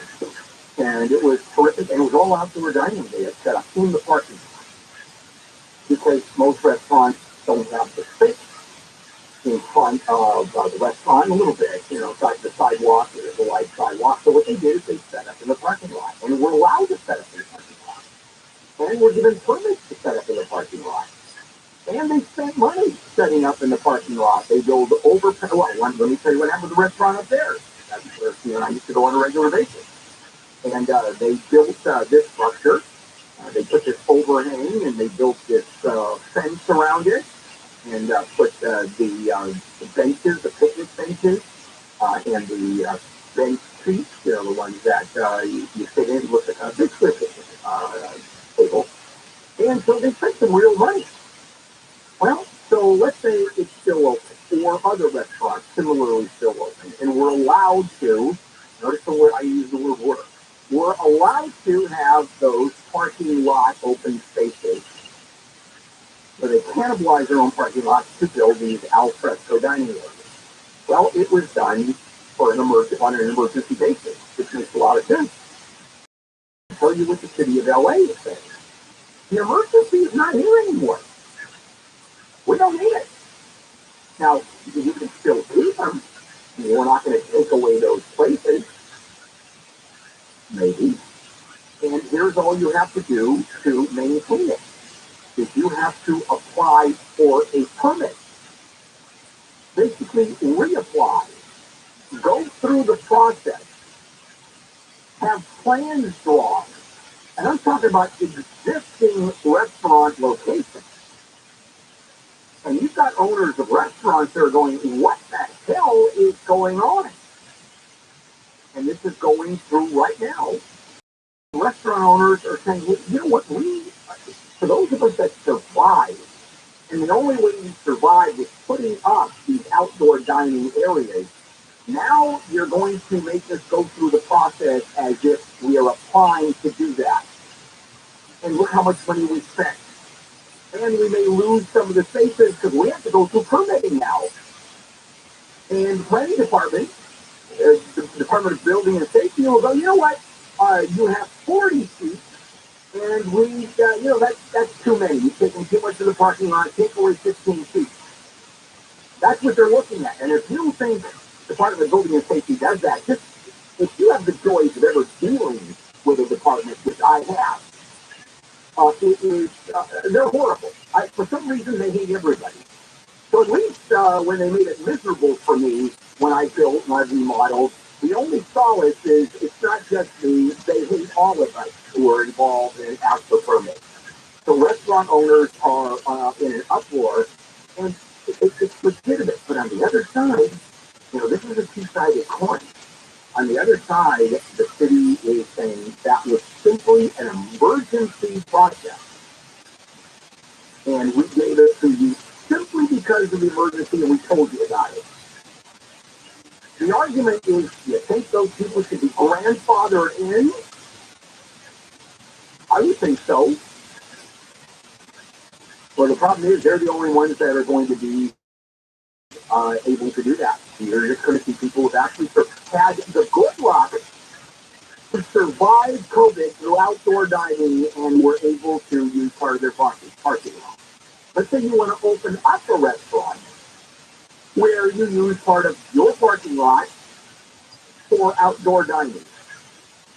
And it was terrific, and it was all outdoor dining they had set up in the parking lot, because most restaurants don't have the space in front of the restaurant a little bit, the sidewalk, there's a wide sidewalk. So what they did is they set up in the parking lot, and we're allowed to set up in the parking lot. And we're given permits to set up in the parking lot. And they spent money setting up in the parking lot. They build let me tell you what happened with the restaurant up there. That's where Steve and I used to go on a regular basis. And they built this structure. They put this overhang, and they built this fence around it, and put the benches, the picnic benches, and the bench seats, the ones that you sit in with a big picnic table. And so they spent some real money. Well, so let's say it's still open, or other restaurants similarly still open, and we're allowed to, notice the word, I use the word work, we're allowed to have those parking lot open spaces. So they cannibalize their own parking lots to build these al fresco dining areas. Well, it was done on an emergency basis, which makes a lot of sense. I'll tell you what the city of LA is saying. The emergency is not here anymore. We don't need it. Now, you can still keep them. We're not going to take away those places. Maybe. And here's all you have to do to maintain it. Is you have to apply for a permit. Basically, reapply. Go through the process. Have plans drawn. And I'm talking about existing restaurant locations. And you've got owners of restaurants that are going, what the hell is going on? And this is going through right now. Restaurant owners are saying, well, you know what, for those of us that survive, and the only way you survive is putting up these outdoor dining areas, now you're going to make us go through the process as if we are applying to do that. And look how much money we spent. And we may lose some of the spaces because we have to go through permitting now. And the planning department, the Department of Building and Safety will go, you know what, you have 40 seats, and that's too many. You're taking too much of the parking lot, take away 15 seats. That's what they're looking at. And if you think the Department of Building and Safety does that, just if you have the joys of ever dealing with a department, which I have, they're horrible. For some reason, they hate everybody. So at least when they made it miserable for me when I built and I remodeled, the only solace is it's not just me, they hate all of us who are involved and ask for permits. So restaurant owners are in an uproar, and it's legitimate. But on the other side, this is a two-sided coin. On the other side, the city is saying that was simply an emergency process. And we gave it to you simply because of the emergency, and we told you about it. The argument is, you think those people should be grandfathered in? I would think so. Well, the problem is they're the only ones that are going to be able to do that. You're just going to see people who've actually had the good luck to survive COVID through outdoor dining and were able to use part of their parking lot. Let's say you want to open up a restaurant where you use part of your parking lot for outdoor dining.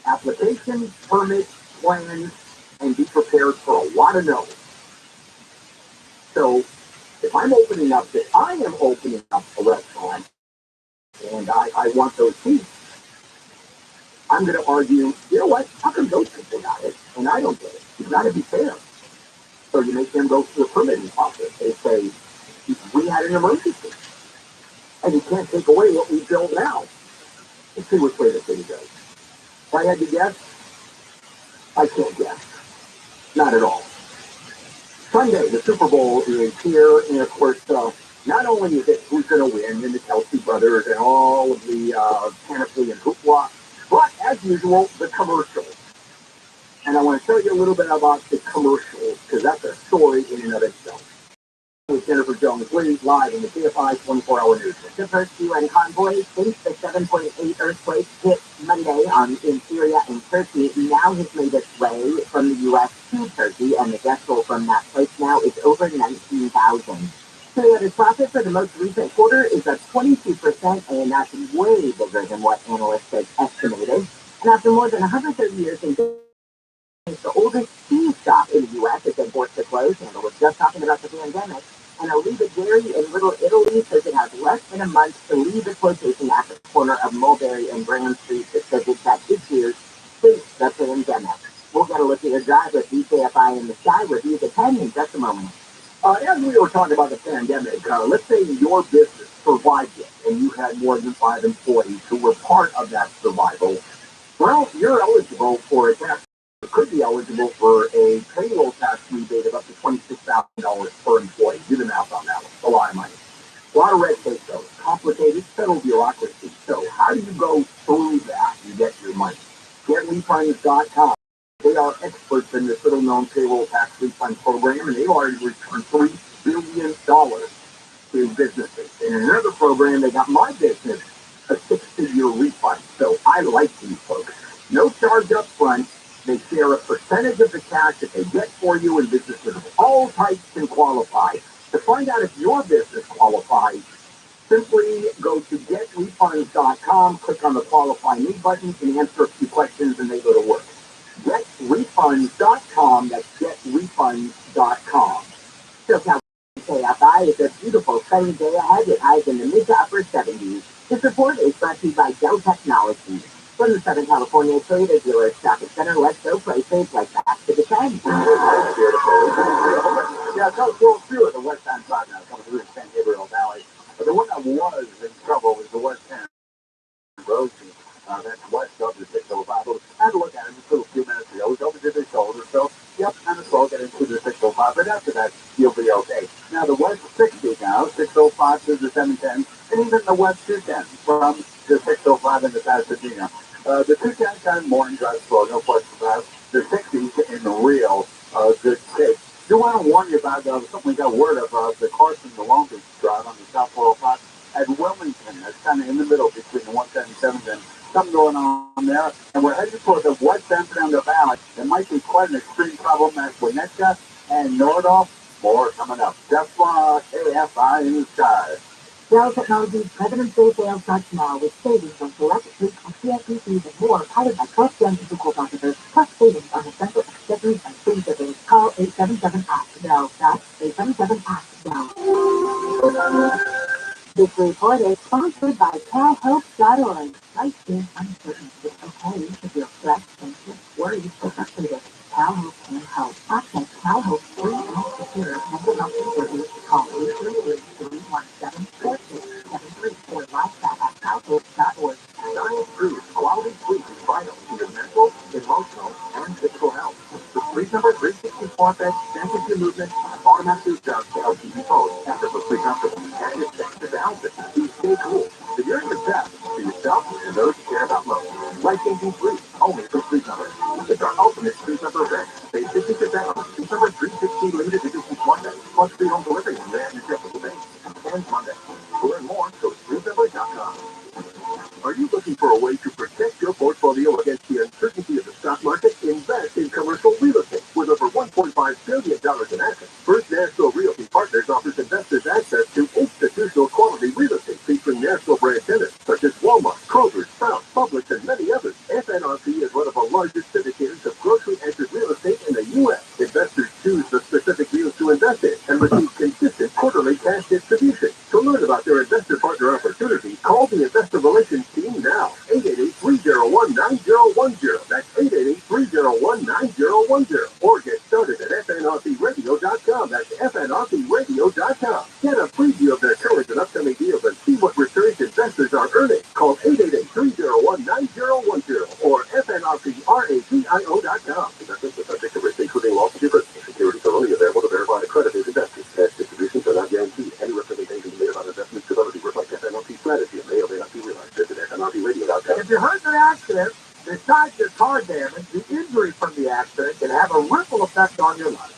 Application, permit, plans, and be prepared for a lot of no's. So if I am opening up a restaurant and I want those seats, I'm going to argue, you know what, how come those people got it and I don't get it? You've got to be fair. So you make them go through a permitting process. They say, we had an emergency and you can't take away what we build now. Let's see which way the city goes. If I had to guess, I can't guess. Not at all. Sunday, the Super Bowl is here, and of course, not only is it who's going to win, and the Kelsey brothers, and all of the panoply and hoopla, but as usual, the commercials. And I want to tell you a little bit about the commercials, because that's a story in and of itself. With Jennifer Jones, live in the CFI 24-hour news. The first UN convoy since the 7.8 earthquake hit Monday in Syria and Turkey now has made its way from the U.S. to Turkey, and the death toll from that place now is over 19,000. Toyota's profit for the most recent quarter is up 22%, and that's way bigger than what analysts had estimated. And after more than 130 years in the oldest tea shop in the U.S. has been forced to close, and we're just talking about the pandemic. And Oliva Dairy in Little Italy says it has less than a month to leave its location at the corner of Mulberry and Grand Street that says it's had 6 years since the pandemic. We'll get a look at your drive with DKFI in the Sky review the 10 in just a moment. As we were talking about the pandemic, let's say your business survived it and you had more than 5 employees who were part of that survival. Well, you're eligible for a tax. You could be eligible for a payroll tax rebate of up to $26,000 per employee. Do the math on that one. A lot of money. A lot of red tape, though. Complicated federal bureaucracy. So how do you go through that and get your money? GetRefunds.com. They are experts in this little-known payroll tax refund program, and they've already returned $3 billion to businesses. And in another program, they got my business a 6-figure refund. So I like these folks. No charge up front. They share a percentage of the cash that they get for you, and businesses of all types can qualify. To find out if your business qualifies, simply go to getrefunds.com, click on the Qualify Me button, and answer a few questions, and they go to work. Getrefunds.com, that's getrefunds.com. So KFI is a beautiful sunny day ahead with highs in the mid to upper 70s. This report is brought to you by Dell Technologies. From the Southern California Toyota Dealer Shopping Center, let's go play safe like back to the 10. Yeah, go through the West End side now, coming through the San Gabriel Valley. But the one that was in trouble was the West End Road. That's west of the 605. I had to look at it just a few minutes ago. It was over to the shoulder, so yep, kind of slow getting through the 605. But after that, you'll be okay. Now the West 60 now, 605 to the 710, and even the West 210 from the 605 into Pasadena. The 210 kind of morning drive slow, no question about it. The 60s in the real good shape. Do want to warn you about something we got word of the Carson to Long Beach drive on the South 405 at Wilmington. That's kind of in the middle between the 177 and something going on there. And we're headed toward the West End down the valley. It might be quite an extreme problem at Winnetka and Nordhoff. More coming up. Just KFI in the Sky. Dell Technologies President's Day sales starts now with savings on select fleet of CSPCs and more, powered by cross-gen physical processors, plus savings on essential accessories and free shipping. Call 877-ASK-DELL. That's 877-ASK-DELL. This report is sponsored by CalHope.org. Life is uncertain. It's okay to feel stressed, anxious, worried, or frustrated. CalHope can help. Access CalHope's free and secure mental health services. Call 833-317-4673 or live chat at CalHope.org. Science proves quality sleep is vital to your mental, emotional, and physical health. The Sleep Number 364 bed samples your movement and automatically adjusts to help you pose after for sleep comfortable. And it's safe to balance it. You stay cool. If you're in your best, life-changing free, only for Street Number. It's our ultimate Street Number event. Pay 50% on Street Number 360 limited edition Monday, plus free home delivery and brand new shippable banks. And Monday. To learn more, go to StreetNumber.com. Are you looking for a way to protect your portfolio against the uncertainty of the stock market? Invest in commercial real estate with over $1.5 billion in assets. First National Realty Partners offers investors access to institutional quality real estate featuring national brand tenants such as Walmart, Kroger, Sprouts, Publix, and many others. FNRP is one of the largest syndicators of grocery-anchored real estate in the U.S. Investors choose the specific deals to invest in and receive consistent quarterly cash distributions. To learn about their investor partner opportunity, call the Investor Relations team now. 888-301-9010. That's 888-301-9010. Or get started at FNRPradio.com. That's FNRPradio.com. Get a preview of their current and upcoming deals and see what returns investors are earning. Call 888-301-9010 or FNRPRADIO.com. Investments are subject to risk, including loss of your personal securities, are only available to verified accredited investors. Cash distributions are not guaranteed. Any representations made about investment stability reflect FNRP strategy and may or may not be realized. Visit FNRPradio.com. If you're hurt in an accident, besides your car damage, the injury from the accident can have a ripple effect on your life.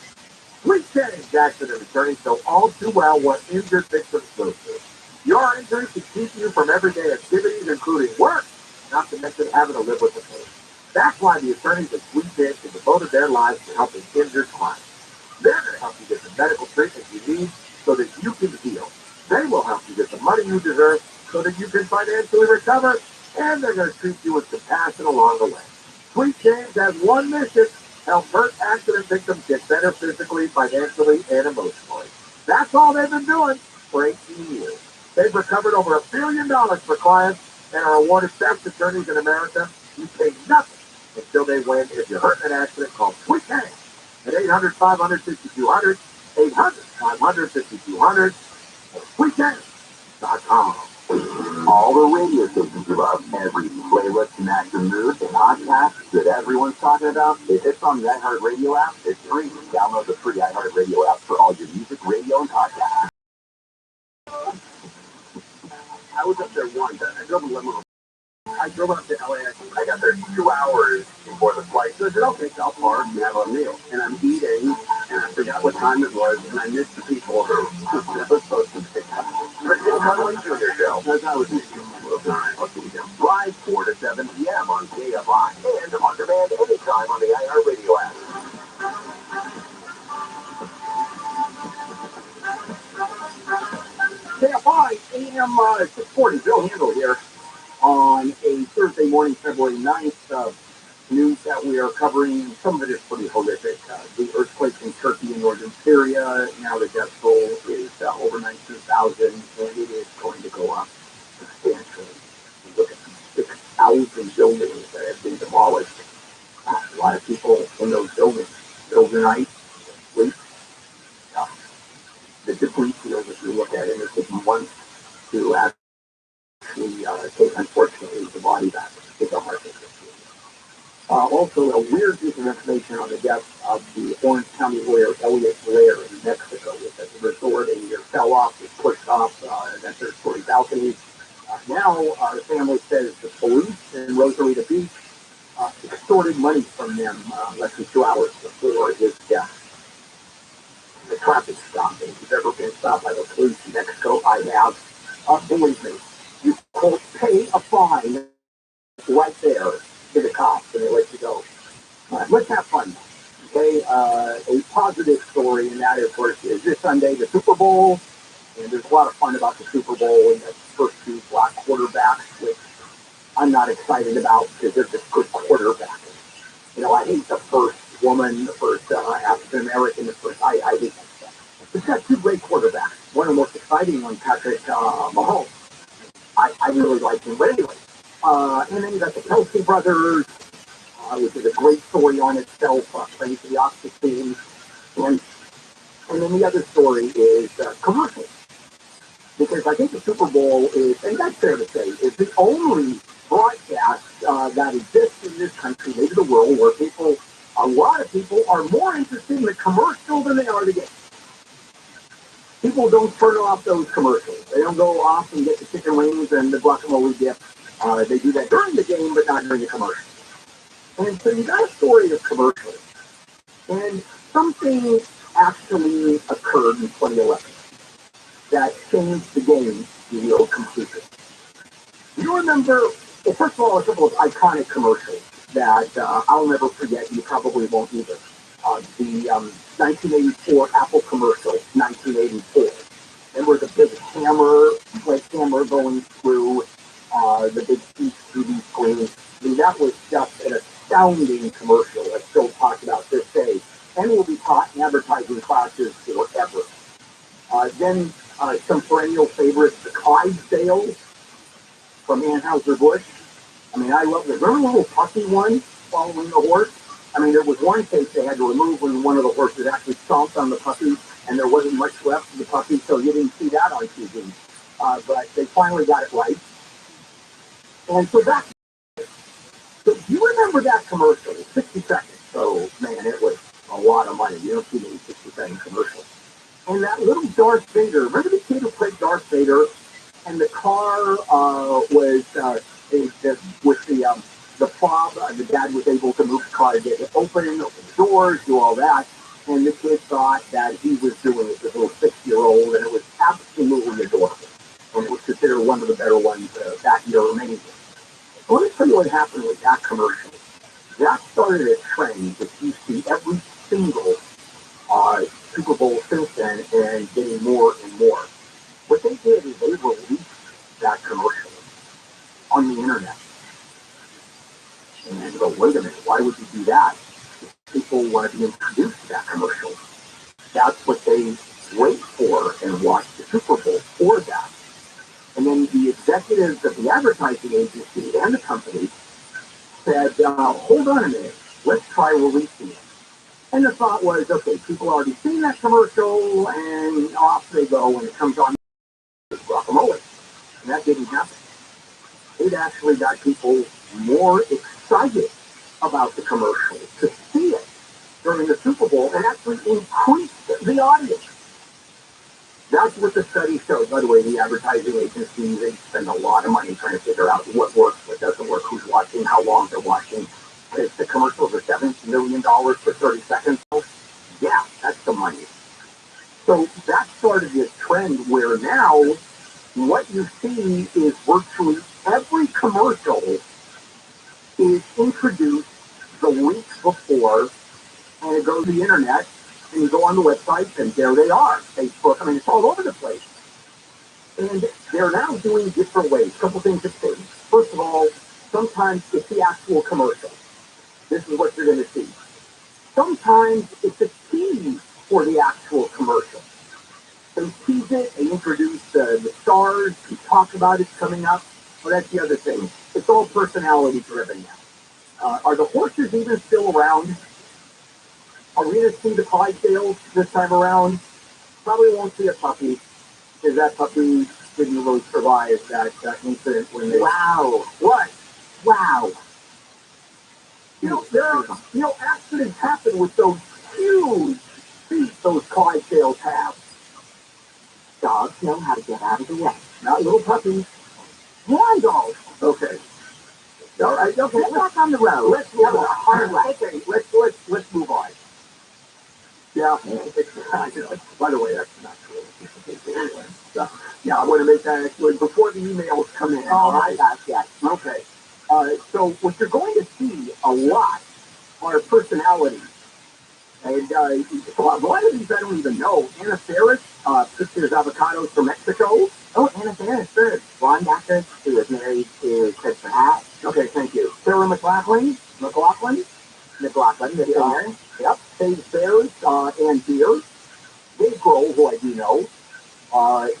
Please Jennings accident attorneys know all too well what injured victims go through. Your injury can keep you from everyday activities, including work, not to mention having to live with the pain. That's why the attorneys at Sweet Jennings have devoted their lives to helping injured clients. They're going to help you get the medical treatment you need so that you can heal. They will help you get the money you deserve so that you can financially recover, and they're going to treat you with compassion along the way. Sweet James has one mission: help hurt accident victims get better physically, financially, and emotionally. That's all they've been doing for 18 years. They've recovered over $1 billion for clients and are awarded best attorneys in America. You pay nothing until they win. If you're hurt in an accident, call Sweet James at 800-500-5200, 800-500-5200, or sweetjames.com. All the radio stations you love, every playlist to match your mood, and podcasts that everyone's talking about, if it's on the iHeartRadio app, it's free. Download the free iHeartRadio app for all your music, radio, and podcasts. I was up there once. I drove a limo. I drove up to LAX. I got there 2 hours before the flight. So I said, okay, I'll park and have a meal. And I'm eating, and I forgot what time it was, and I missed the people who were supposed to pick up. Christian Conley Jr. show. As I was missing a little time. Live 4 to 7 p.m. on KFI and on demand anytime on the iHeartRadio app. KFI AM 640. Bill Handel here on a Thursday morning, February 9th. News that we are covering, some of it is pretty horrific. The earthquake in Turkey and northern Syria, now the death toll is over 19,000, and it is going to go up substantially. You look at 6,000 buildings that have been demolished. A lot of people in those buildings overnight, sleep. The debris field, if you look at it, is taking months to actually take, unfortunately, the body back. It's a heartbreaker. Also, a weird piece of information on the death of the Orange County lawyer Elliot Blair in Mexico. At the resort, a year fell off, was pushed off that third-story balcony. Now, the family says the police in Rosarito Beach extorted money from them less than 2 hours before his death. The traffic stop, if you've ever been stopped by the police in Mexico, I have. Believe me, you will pay a fine right there to the cops, and they let you go. Let's have fun. Okay, a positive story, and that, of course, is this Sunday, the Super Bowl, and there's a lot of fun about the Super Bowl and the first two black quarterbacks, which I'm not excited about because they're just good quarterbacks. You know, I hate the first woman, the first African-American, I hate that stuff. It's got two great quarterbacks. One of the most exciting ones, Patrick Mahomes. I really like him, but anyway. And then you got the Kelsey brothers, which is a great story on itself, playing for the Oxford team. And then the other story is commercials. Because I think the Super Bowl is, and that's fair to say, is the only broadcast that exists in this country, maybe the world, where people, a lot of people are more interested in the commercial than they are the game. People don't turn off those commercials. They don't go off and get the chicken wings and the guacamole dip They do that during the game, but not during the commercial. And so you got a story of commercials. And something actually occurred in 2011 that changed the game, completely. You remember, well, first of all, a couple of iconic commercials that I'll never forget. You probably won't either. The 1984 Apple commercial, 1984. There was a big hammer going through the big TV screen. I mean, that was just an astounding commercial that's still talked about this day and will be taught in advertising classes forever. Then some perennial favorites, the Clydesdales from Anheuser-Busch. I mean, I love it. Remember the little puppy one following the horse? I mean, there was one case they had to remove when one of the horses actually stomped on the puppy, and there wasn't much left of the puppy, so you didn't see that on TV. But they finally got it right. And so so you remember that commercial, 60 seconds. So, man, it was a lot of money. You don't see many 60-second commercials. And that little Darth Vader, remember the kid who played Darth Vader? And the car was with the fob. The dad was able to move the car, get it open the doors, do all that. And the kid thought that he was doing it, this little 6-year-old, and it was absolutely adorable. And it was considered one of the better ones that year remaining. So let me tell you what happened with that commercial. That started a trend that you see every single Super Bowl since then, and getting more and more. What they did is they released that commercial on the internet. And go, wait a minute, why would you do that? People want to be introduced to that commercial. That's what they wait for and watch the Super Bowl for that. And then the executives of the advertising agency and the company said, hold on a minute, let's try releasing it. And the thought was, okay, people already seen that commercial, and off they go when it comes on, rock and roll it. And that didn't happen. It actually got people more excited about the commercial, to see it during the Super Bowl, and actually increased the audience. That's what the study showed. By the way, the advertising agencies, they spend a lot of money trying to figure out what works, what doesn't work, who's watching, how long they're watching. If the commercials are $7 million for 30 seconds, yeah, that's the money. So that started this trend where now what you see is virtually every commercial is introduced the week before, and it goes to the internet, and you go on the website, and there they are. Facebook, I mean, it's all over the place. And they're now doing different ways. A couple things have changed. First of all, sometimes it's the actual commercial. This is what you're going to see. Sometimes it's a tease for the actual commercial. They tease it, they introduce the stars, they talk about it coming up. Well, that's the other thing. It's all personality driven now. Are the horses even still around? Are we going to see the Clydesdales this time around? Probably won't see a puppy, because that puppy didn't really survive that incident when they... Wow. What? Wow. Accidents happen with those huge feet those Clydesdales have. Dogs know how to get out of the way. Not little puppies. Horn dogs. Okay. All right. Okay. Let's walk on the road. Let's move on. Hard way. Okay. Let's move on. Yeah. By the way, that's not true. Yeah, I want to make that before the emails come in. Oh my gosh. Yeah. Okay. So what you're going to see a lot are personalities. And a lot of these I don't even know. Anna Faris, sisters avocados from Mexico. Oh, Anna Faris, sure. Ron Backer, who was married to Chris Pratt. Okay, thank you. Sarah McLachlan, the singer. Yep. Dave Bears and Beer. Dave Grohl, who I do know.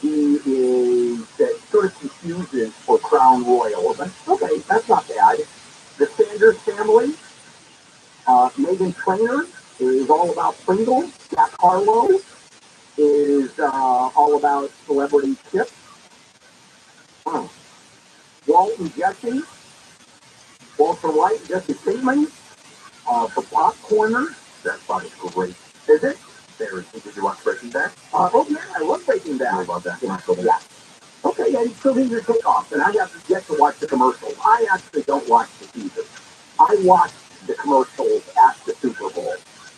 He is sort of confuses for Crown Royal. But okay, that's not bad. The Sanders family. Megan Trainor is all about Pringles. Jack Harlow is all about celebrity chips. Walt and Jesse, Walter White, Jesse Pinkman, for Popcorners. That spot is great. Is it? Did you watch Breaking Bad? Oh yeah, I love Breaking Bad. I love that. Yeah. Okay, and so these are kickoffs, and I have yet to watch the commercials. I actually don't watch the season. I watch the commercials at the Super Bowl.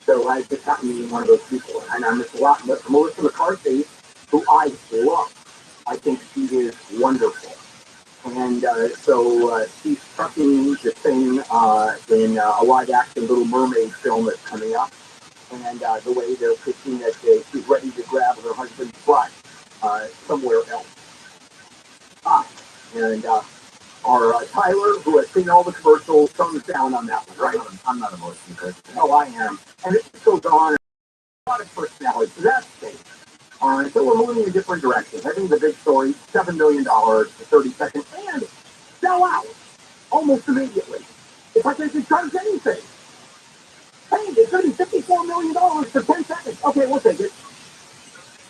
So I've become being one of those people, and I miss a lot. But Melissa McCarthy, who I love, I think she is wonderful. And she's trucking the thing in a live action Little Mermaid film that's coming up. And the way they're pitching that she's ready to grab her husband's butt somewhere else. Ah, and our Tyler, who has seen all the commercials, thumbs down on that one, right? I'm not a motion person. Oh, I am. And it just goes on. A lot of personality. So that's thing. So we're moving in different directions. I think the big story, $7 million for 30 seconds, and sell out almost immediately. It's like they could charge anything. Hey, it's going to be $54 million for 10 seconds. Okay, we'll take it.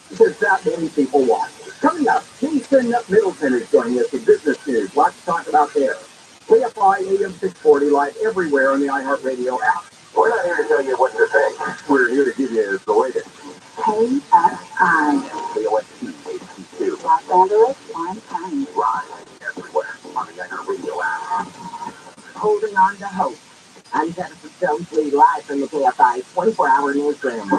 Because that many people watch. Coming up, Jason Middleton is joining us with business news. Lots to talk about there. KFI AM 640 live everywhere on the iHeartRadio app. We're not here to tell you what to think. We're here to give you the latest. KFI. KOST, HD2. Los Angeles, on time. Live everywhere on the iHeartRadio app. Holding on to hope. I'm Jennifer Jones, lead live from the KFI 24-hour newsroom.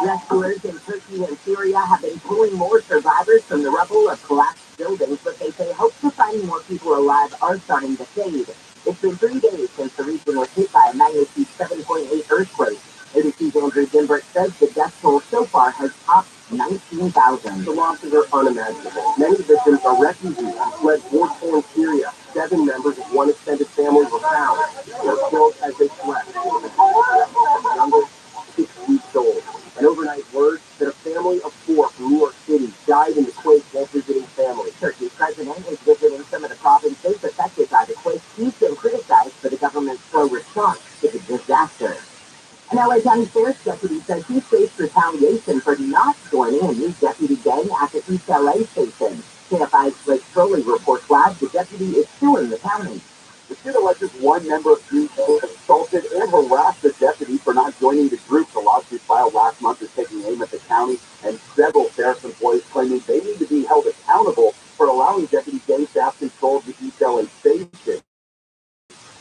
Rescuers in Turkey and Syria have been pulling more survivors from the rubble of collapsed buildings, but they say hopes of finding more people alive are starting to fade. It's been 3 days since the region was hit by a magnitude 7.8 earthquake. ABC's Andrew Dimbrick says the death toll so far has topped 19,000. The losses are unimaginable. Many victims are refugees who fled war-torn Syria. 7 members of one extended family were found. They were killed as they slept. The youngest, 6 weeks old. An overnight word that a family of 4 from New York City died in the quake while visiting family. Turkey's president is visiting some of the provinces affected by the quake. He's been criticized for the government's slow response to the disaster. An LA County Sheriff's deputy says he faced retaliation for not joining a new deputy gang at the East LA station. KFI's Blake Crowley reports live the deputy is suing the county. The suit alleges one member of the group assaulted and harassed the deputy for not joining the group. The lawsuit filed last month is taking aim at the county and several sheriff's employees claiming they need to be held accountable for allowing deputy gang staff control of the East LA station.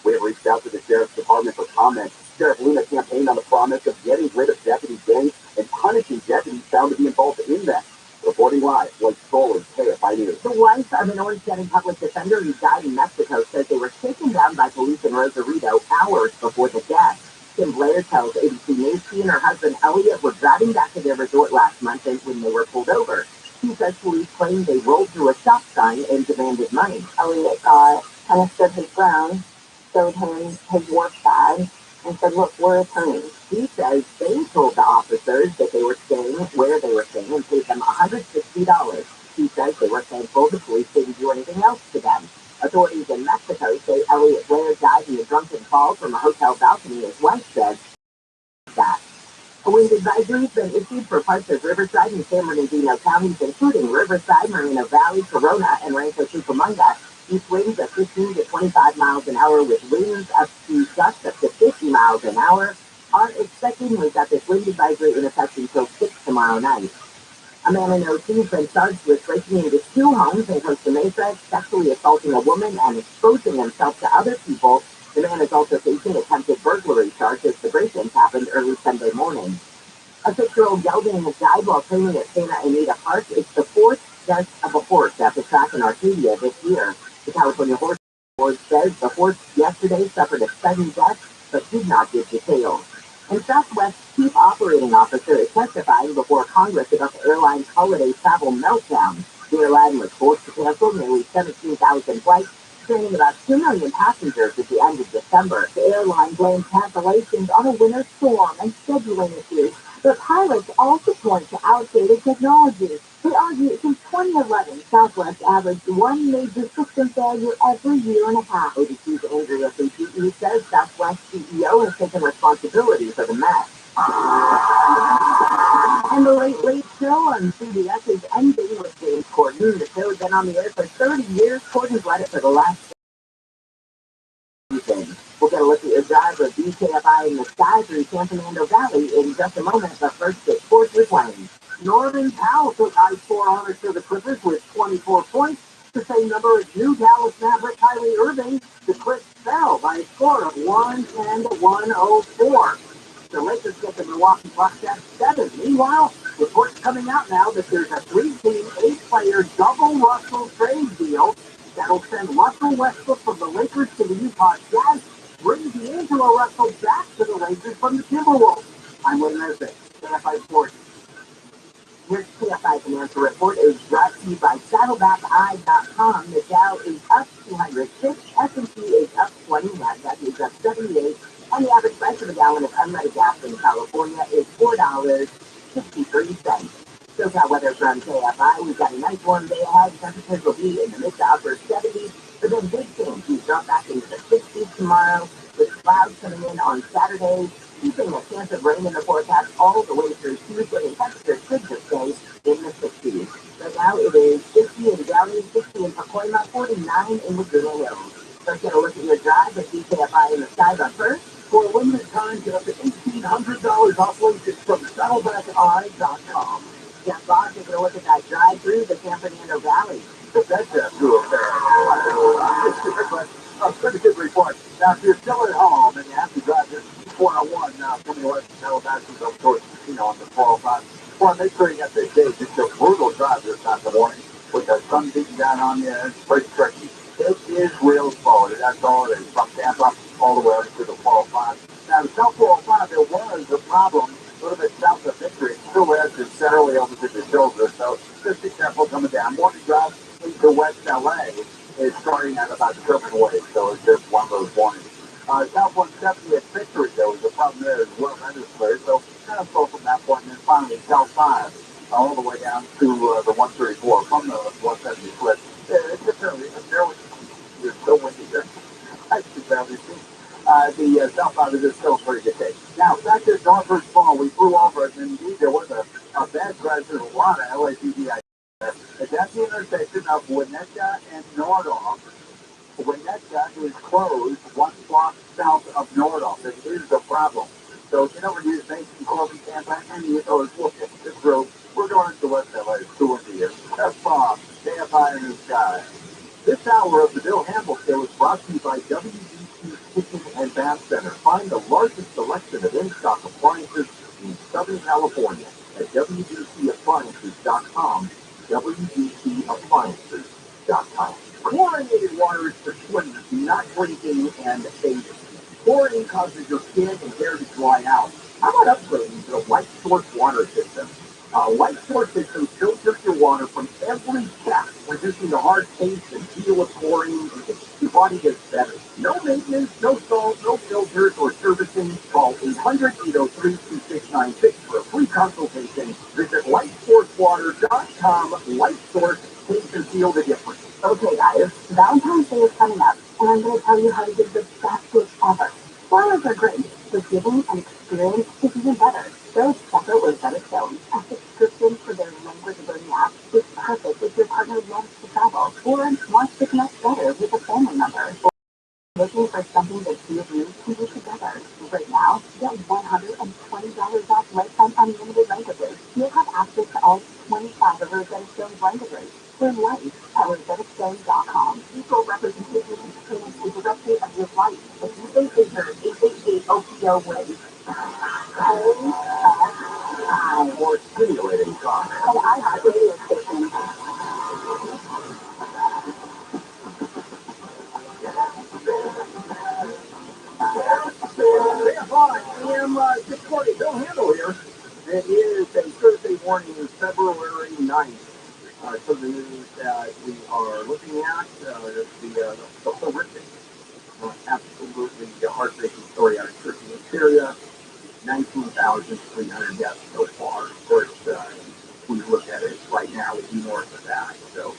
We have reached out to the Sheriff's Department for comment. Sheriff Luna campaigned on the promise of getting rid of deputy gangs and punishing deputies found to be involved in them. Reporting live, Blake Crowley, KFI News. The wife of an Orange County public defender who died in Mexico says they were taken down by police in Rosarito hours before the death. Kim Blair tells ABC News she and her husband Elliot were driving back to their resort last month when they were pulled over. She says police claimed they rolled through a stop sign and demanded money. Elliot kind of stood his ground, showed him his work bag, and said, look, we're attorneys. He says they told the officers that they were staying where they were staying and paid them $160. He says they were thankful the police didn't do anything else to them. Authorities in Mexico say Elliot Blair died in a drunken fall from a hotel balcony, his wife said that. A wind advisory has been issued for parts of Riverside and San Bernardino counties, including Riverside, Moreno Valley, Corona, and Rancho Cucamonga. East winds of 15 to 25 miles an hour with winds up to gusts up to 50 miles an hour are expected. We've got this wind advisory in effect until 6 tomorrow night. A man in OT has been charged with breaking into 2 homes in Costa Mesa, sexually assaulting a woman, and exposing himself to other people. The man is also facing attempted burglary charges. The break-ins happened early Sunday morning. A 6-year-old yelled and died while training at Santa Anita Park. It's the 4th death of a horse at the track in Arcadia this year. The California Horse Board says the horse yesterday suffered a sudden death, but did not give details. And Southwest's chief operating officer is testifying before Congress about the airline's holiday travel meltdown. The airline was forced to cancel nearly 17,000 flights, carrying about 2 million passengers at the end of December. The airline blamed cancellations on a winter storm and scheduling issues. But pilots also point to outdated technology. They argue since 2011, Southwest averaged 1 major system failure every year and a half. ABC's Andrea Fujii says Southwest CEO has taken responsibility for the mess. And the Late Show on CBS is ending with James Corden. The show has been on the air for 30 years. Corden's led it for the last season. We'll get a look at your drive of BKFI in the sky through San Fernando Valley in just a moment, but first it's sports with Wayne. Norman Powell took ice 400 to the Clippers with 24 points. The same number as new Dallas Maverick Kyrie Irving. The Clips fell by a score of 110 to 104. The Lakers get the Milwaukee Bucks at 7. Meanwhile, reports coming out now that there's a 3-team, 8-player double Russell trade deal that'll send Russell Westbrook from the Lakers to the Utah Jazz, bring D'Angelo Russell back to the Lakers from the Timberwolves. I'm William Nesbitt, KFI Sports. This KFI Financial Report is brought to you by SaddlebackEye.com. The Dow is up 206, S&P is up 20, NASDAQ is up 78, and the average price of a gallon of unleaded gas in California is $4.63. SoCal weather from KFI. We've got a nice warm day ahead. Temperatures will be in the mid to upper 70s, but then big change. We drop back into the 60s tomorrow with clouds coming in on Saturday, keeping a chance of rain in the forecast all the way through Tuesday, and temperatures could just stay in the 60s. Right now it is 50 in Downey, 60 in Pacoima, 49 in Laguna Hills. Let's get a look at your drive with DKFI in the sky. But first, for a limited time, get up to $1,800 off wages from SaddlebackEye.com. Yeah, Bob, taking a look at that drive through the San Fernando Valley. That's a true affair. A pretty good report. Now, if you're still at home and you have to drive this 401 now, coming away from Calabasas up towards, on the 405, well, make sure you got the gauge. It's a brutal drive this time of the morning with the sun beating down on you. It's pretty tricky. It is real slow. That's all it is. From Tampa all the way up to the 405. Now, the South 405, there was a problem a little bit south of Victory. It still has to settle over to the shoulder. So just be careful coming down. Morning drive into West LA is starting at about Truman Way. So it's just one of those mornings. South 170 at Victory, there was a problem there as well. That is clear. So kind of slow from that point. And then finally, South 5 all the way down to the 134 from the 170 split. It's just it's so windy there. I should barely see. The south side of this still pretty good day. Now, back to Northward Fall, we flew over it, and indeed there was a bad crash. There's a lot of LAPD there. It's at the intersection of Winnetka and Nordhoff. Winnetka is closed one block south of Nordhoff. It is a problem. So get over to your Mason, Corbin, Tampa, and you know, look at this road. We're going to West LA. It's too windy here. That's Bob. KFI in the sky. This hour of the Bill Hamble Show is brought to you by WDC Kitchen and Bath Center. Find the largest selection of in-stock appliances in Southern California at WDCappliances.com. WDCappliances.com. Chlorinated water is for swimming, not drinking and bathing. Chlorine causes your skin and hair to dry out. How about upgrading to the Light Source water system? Light Source system filters your water from every tap, reducing the hard taste and feel of chlorine. Your body gets better. No maintenance, no salt, no filters or servicing. Call 800-803-2696 for a free consultation. Visit lightsourcewater.com. Light Source, taste and feel the difference. Okay, guys, Valentine's Day is coming up, and I'm going to tell you how to give the best gift ever. Flowers are great, but giving an experience is even better. So Separate with Stones, a subscription for their language learning app, is perfect if your partner loves to travel or wants to connect better with a family member. Looking for something that two of you can do together. Right now, get $120 off lifetime unlimited languages. You'll have access to all 25 of Rosetta Stone's languages for life at RosettaStone.com. Equal representation and training is the best way of your life. If you think it's your 888-OPO win. KFI. More stimulating talk. And I have radio station. KFI, AM 640, Bill Handle here. It is a Thursday morning, February 9th. So the news that we are looking at, the horrific, absolutely heartbreaking story out of Turkey and Syria. 19,300 deaths so far. Of course, we look at it right now, it'd be north of that. So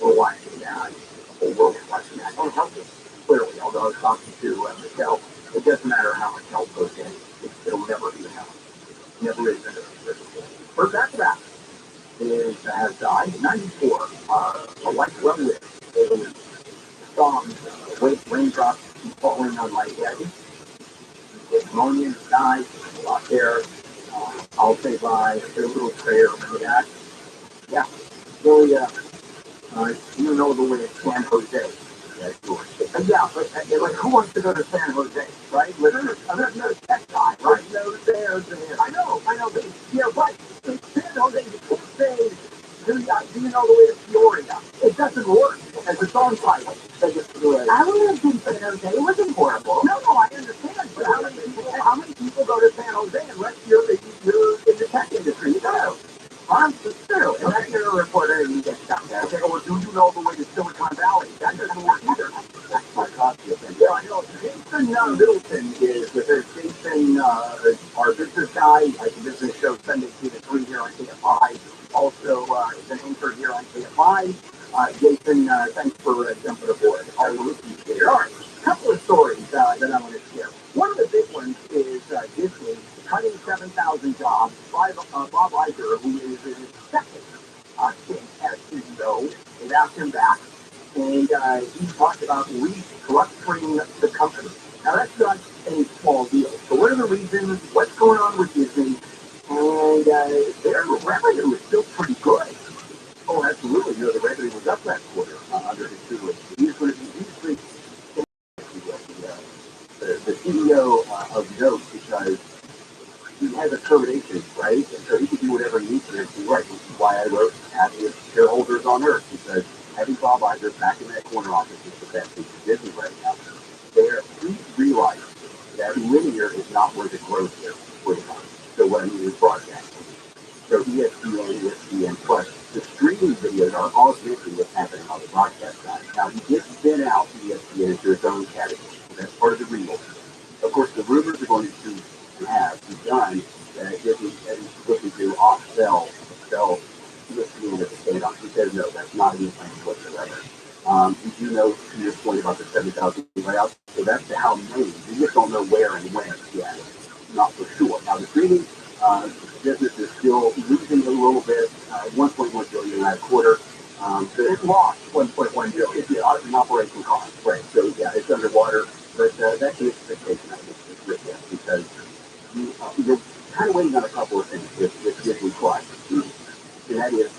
we're watching that. The whole world is watching that. Don't help us, clearly. Although I was talking to Michelle, it doesn't matter how much help goes in. It'll never be enough. Never is enough. First after that has died. 94. A life well lived. A storm, raindrops falling on my head. Pneumonia, died, lost hair, I'll say bye. Get a little prayer for that. Yeah. So, you know the way it's San Jose. Yeah, sure. Yeah, but like, who wants to go to San Jose, right? I'm not a tech guy, right? No, San Jose. I know, but yeah, right. In San Jose, you can't say, do you know the way to Peoria? It doesn't work as a song title. I lived in San Jose. It wasn't horrible. No, I understand. But how many people go to San Jose unless you're in the tech industry? No. It's true. And that's your reporter and you get stuck there. Okay, or do you know the way to Silicon Valley? That doesn't work either. That's my copy of it. Yeah, I know. Jason Middleton is with us. Jason, our business guy, the business show Sunday 2 to 3 here on KFI. Also, is an anchor here on KFI. Jason, thanks for jumping aboard. All right, a couple of stories that I want to share. One of the big ones is Disney cutting 7,000 jobs. Bob Iger, who is in his second stint as CEO, they've asked him back, and he talked about restructuring the company. Now, that's not any small deal. So what are the reasons? What's going on with Disney? And their revenue is still pretty good. Oh, absolutely. The revenue was up last quarter under his tutelage. He's going to be the CEO of Note because he has a termination, right? And so he can do whatever he needs to do, right? Which is why I wrote happiest shareholders on earth, because having Bob Iger back in that corner office is the best thing for Disney right now. He realized that linear is not where the growth is for the company. So what I mean is broadcasting. So ESPN Plus, the streaming videos are augmenting what's happening on the broadcast side. Now, he did spin out ESPN into its own category. So that's part of the remodel. Of course, the rumors are going to have begun that Disney is looking to sell ESPN at the state on. He says, no, that's not in the plan whatsoever. You do know, to your point about the 7,000 layouts, so that's the how many. You just don't know where and when yet. Not for sure. Now, the streaming business is still losing a little bit, 1.1 billion last quarter. It lost 1.1 billion. It's an operation cost, right? So yeah, it's underwater, but that's an expectation I think because you're kind of waiting on a couple of things with Disney Plus, and that is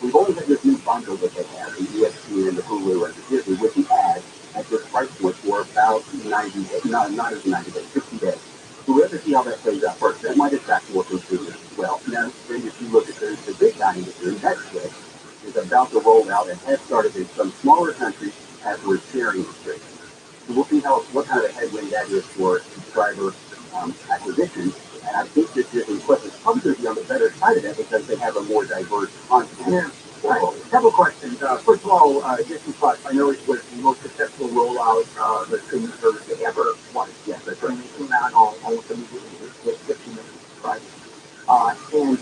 we've only had this new bundle that they have, the ESPN, the Hulu, and the Disney with the ads at this price point for about 90 days, not even 90 days, 60 days. So we have to see how that plays out first. That might attract more consumers as well. Now, then if you look at the big guy in the room, Netflix is about to roll out and has started in some smaller countries after sharing restrictions. So we'll see what kind of a headwind that is for subscriber acquisition. And I think that Disney Plus is probably going to be on the better side of that because they have a more diverse content. Right. A couple of questions. First of all, Disney Plus, I know it was the most successful rollout of the streaming service they ever was. Yes, that's right. It came out almost immediately with 50 million subscribers. And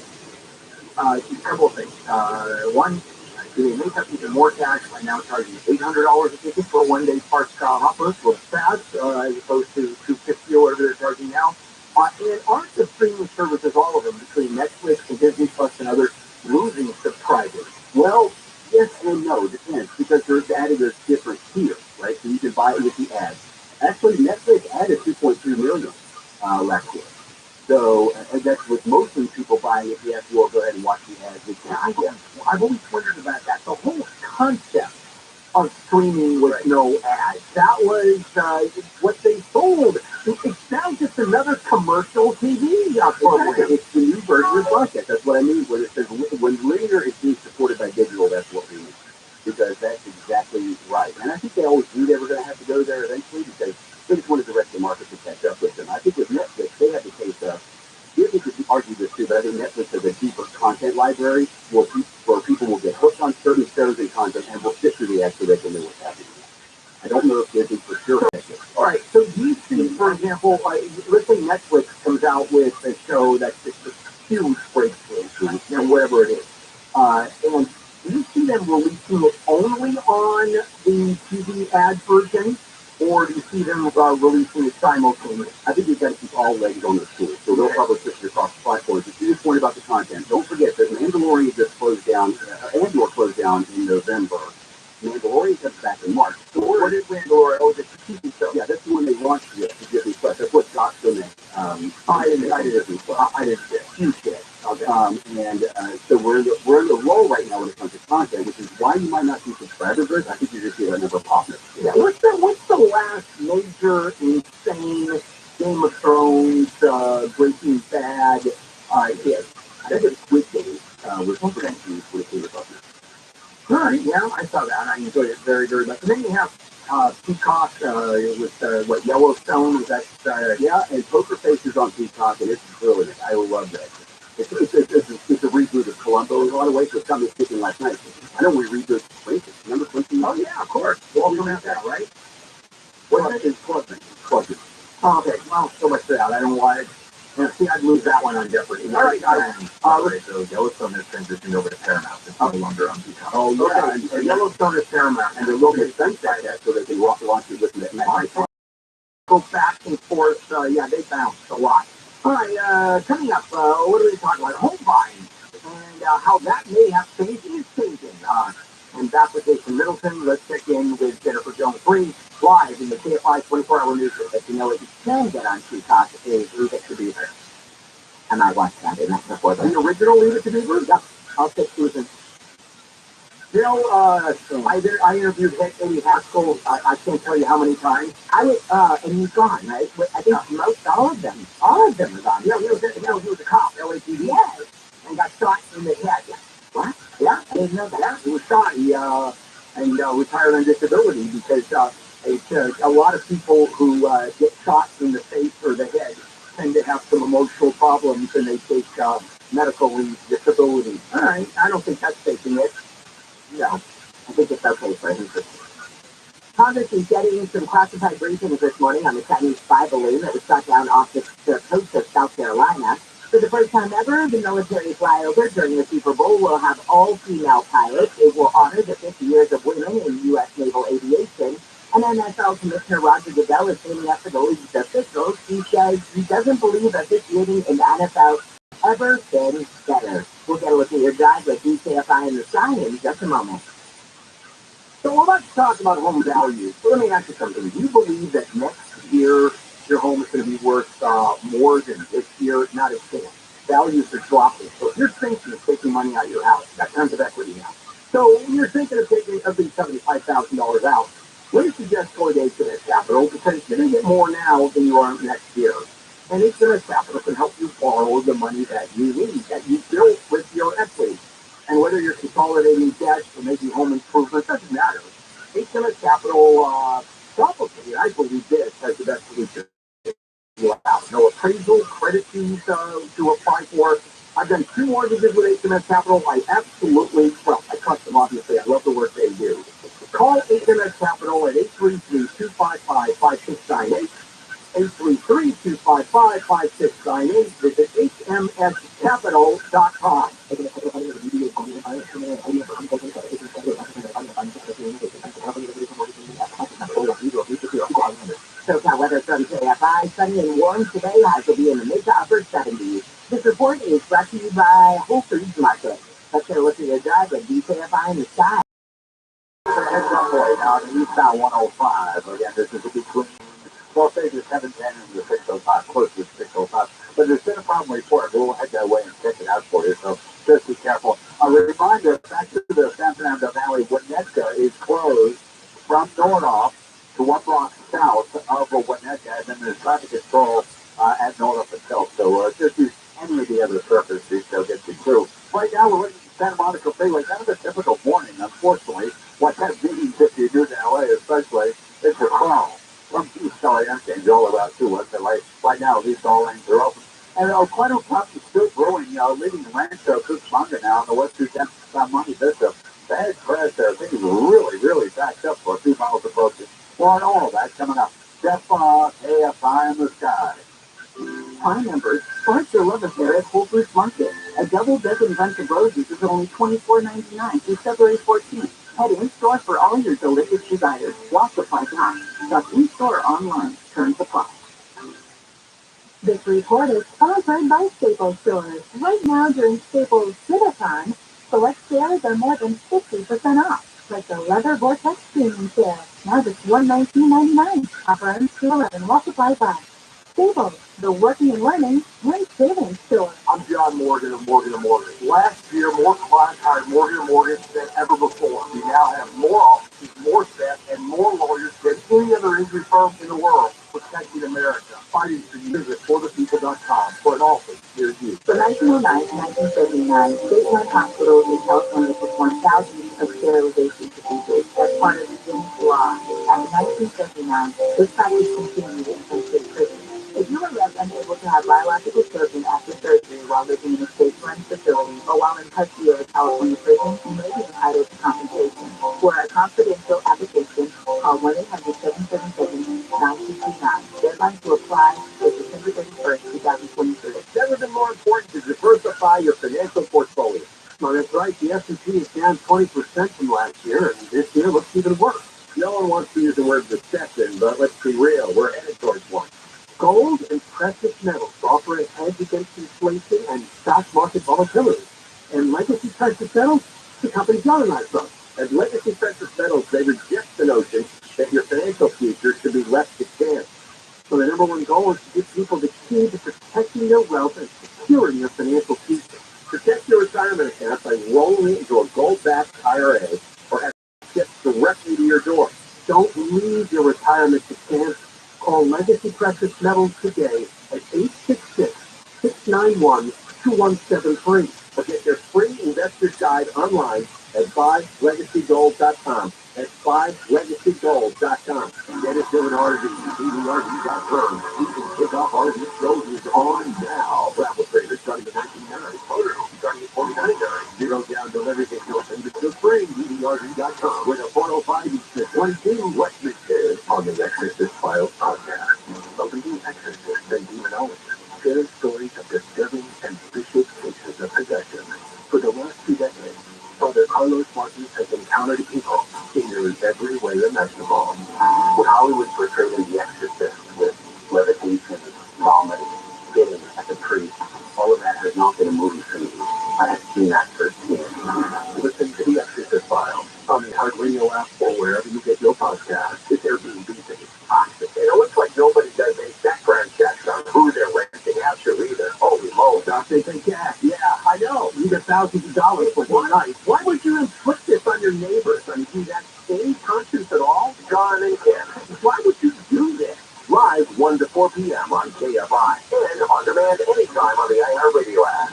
a couple of things. One, do they make up even more cash by now charging $800 a ticket for a one-day park hopper for fast as opposed to $250 or whatever they're charging now? And aren't the streaming services, all of them, between Netflix and Disney Plus and others, losing subscribers? Well, yes and no, depends, because they're adding a different tier, right? So you can buy it with the ads. Actually, Netflix added 2.3 million last year. So that's with mostly people buying it. Yes, you will go ahead and watch the ads. I've always wondered about that. The whole concept of streaming with no ads. That was what they sold. It's now just another commercial TV program. It's the new version of broadcast. That's what I mean when it says when linear is being supported by digital. That's what we mean, because that's exactly right. And I think they always knew they were going to have to go there eventually because they just wanted the rest of the market to catch up with them. I think with Netflix, they had the case of. Disney could argue this too, but I think Netflix has a deeper content library where people will get hooked on certain shows and content and will sit through the ads so they can know what's happening. I don't know if Disney for sure has it. All right, so do you see, for example, let's say Netflix comes out with a show that's just a huge breakthrough, whatever it is, and do you see them releasing it only on the TV ad version? Or do you see them releasing it simultaneously? I think you've got to keep all legs on the stool. So they'll probably switch it across the platforms. If you just point about the content, don't forget that Mandalorian just closed down, Andor closed down in November. Mandalorian comes back in March. So what is Mandalorian? Oh, the TV show. Yeah, that's the one they launched with to Disney Plus. That's what Josh filming. I didn't see it. You did. Okay. So we're in the low right now when it comes to content, which is why you might not see subscriber growth. I think you just see a number of popping. Yeah. What's the last major insane Game of Thrones, Breaking Bad hit? I think it's Squid Game. With Squid Game. Right, yeah, I saw that. I enjoyed it very, very much. And then you have Peacock with Yellowstone. Is that yeah? And Poker Face is on Peacock, and it's brilliant. I love that. It's a reboot of Columbo in a lot of ways. So something was thinking last night. I know we rebooted Quincy. Remember Quincy? Oh yeah, of course. Walter Matt, right? What is Clubman? Clubman. Oh, okay. Well, so much for that. I don't want it. See, I'd lose that one on Jeopardy. All right, so Yellowstone has transitioned over to Paramount. It's no longer on Peacock. Oh, yeah. Okay. And Yellowstone is Paramount, and they're looking at Sunset so that they launch it with it. Go back and forth. Yeah, they bounce a lot. All right, coming up, what are we talking about? Home buying and how that may have changed is changing. And back with Jason Middleton, let's check in with Jennifer Jones-Green live in the KFI 24-hour news. If you know what you can get on Peacock is Leave It to Beaver. And I watched that, and that's before the original Leave It to Beaver? Yep, I'll take Susan. You know, I interviewed Eddie Haskell, I can't tell you how many times. And he's gone, right? I think most, all of them are gone. Yeah, he was a cop, LAPD. Yes, and got shot in the head. What? Yeah, I didn't know that. Yeah, he was shot. He retired on disability because a lot of people who get shot in the face or the head tend to have some emotional problems, and they take medical disability. All right, I don't think that's taking it. No, I think it's okay for him. Congress is getting some classified briefings this morning on the Chinese spy balloon that was shot down off the coast of South Carolina. For the first time ever, the military flyover during the Super Bowl will have all female pilots. It will honor the 50 years of women in U.S. naval aviation. And NFL Commissioner Roger Goodell is standing up for the league's officials. He says he doesn't believe officiating in the NFL ever been better. We'll get a look at your drive with DKFI in the sky in just a moment. So let's talk about home values. So let me ask you something. Do you believe that next year your home is going to be worth more than this year? Not a chance. Values are dropping. So if you're thinking of taking money out of your house, you've got tons of equity now. So when you're thinking of taking at least $75,000 out, let me suggest going to HMS Capital because you're going to get more now than you are next year. And HMS Capital can help you borrow the money that you need, that you built with your equity. And whether you're consolidating debt or making home improvements, doesn't matter. HMS Capital probably, I believe this, has the best solution. No appraisal, credit fees to apply for. I've done 2 mortgages with HMS Capital. I trust them, obviously. I love the work they do. Call HMS Capital at 833-255-5698. 833-255-5698. Visit hmscapital.com. SoCal weather from KFI, sunny and warm today. Highs will be in the mid to upper 70s. This report is brought to you by Whole Foods Market. Let's get a look at your drive at DKFI in the sky. Heads up boy, now on the eastbound 105. Again, this is a between Los Angeles 710 and the 605, close to 605. But there's been a problem report. We'll head that way and check it out for you, so just be careful. A reminder, back to the San Fernando Valley, Winnetka is closed from Nordoff to 1 block south of Winnetka, and then there's traffic control at Nordoff itself. So just use any of the other surfaces, they'll get you through. Right now, we're looking at Santa Monica Freeway. Kind of a typical morning, unfortunately. What that means if you do to LA, especially, is a crawl. From East LA interchange all around to West LA. Right now, at least all lanes are open. And quite a tough is still growing, leading Rancho Cucamonga now on the West 210 Monte Vista. Bad crash there. Things really, really backed up for a few miles approaching. Well, and all of that coming up. Jeff KFI in the sky. Prime members, start your love affair at Whole Foods Market. A double-dozen bunch of roses is only $24.99 through February 14th. Head in-store for all your delicious desires. While supplies last. Shop in-store or online. Terms apply. This report is sponsored by Staples Stores. Right now during Staples Sit-a-thon, select sales are more than 50% off. like the leather vortex streaming sale. Now just $119.99. Offer ends 2/11 while supplies last. Staples, the working and learning one savings store. I'm John Morgan of Morgan & Morgan. Last year, more clients hired Morgan & Morgan than ever before. We now have more offices, more staff, and more lawyers than any other injury firm in the world, protecting America, fighting for you. Visit forthepeople.com for an office near you. From 1909 to 1979, state-run hospitals in California performed thousands of sterilization procedures as part of the James Law. After 1979, this practice continued in some state prisons. If you were left unable to have biological children after surgery while living in a state-run facility or while in custody of a California prison, you may be entitled to compensation. For a confidential application, call 1-800-777-9229. Deadline to apply is December 31st, 2023. Never been more important to diversify your financial portfolio. Well, that's right. The S&P is down 20% from last year, and this year looks even worse. No one wants to use the word recession, but let's be real. We're headed towards one. Gold and precious metals offer a hedge against inflation and stock market volatility. And Legacy Precious Metals, the company John and I from. At Legacy Precious Metals, they reject the notion that your financial future should be left to chance. So the number one goal is to give people the key to protecting their wealth and securing their financial future. Protect your retirement account by rolling it into a gold-backed IRA or have it shipped directly to your door. Don't leave your retirement to chance. Call Legacy Precious Metals today at 866-691-2173 or get their free investor's guide online at 5legacygold.com. That's 5legacygold.com. Get it to an RV. ViralRabbi.com. You can kick off RV shows on now. Travel trailers starting at $19.99. Photos starting at $49.99. Zero down delivery to your fingertips free. ViralRabbi.com. With a 405 each to 22 West Midtown on the Exorcist Files podcast. Welcome to Exorcist and Demonology. Share stories of disturbing and vicious cases of possession. For the last 2 decades, Father Carlos Martin has encountered evil in nearly every way imaginable. When Hollywood portrayed The Exorcist with levitation, vomiting, spitting at the priest, all of that has not been a movie for me. I have seen that firsthand. Listen to The Exorcist Files on the iHeartRadio app or wherever you get your podcast. It's Airbnb thing. It looks like nobody does any background checks on who they're renting out to either. Holy moly. They think, yeah, I know. You get thousands of dollars for one night. Why would you inflict this on your neighbors? I mean, do that any conscience at all? John and Ken, why would you do this? Live 1 to 4 p.m. on KFI and on demand anytime on the iHeartRadio app.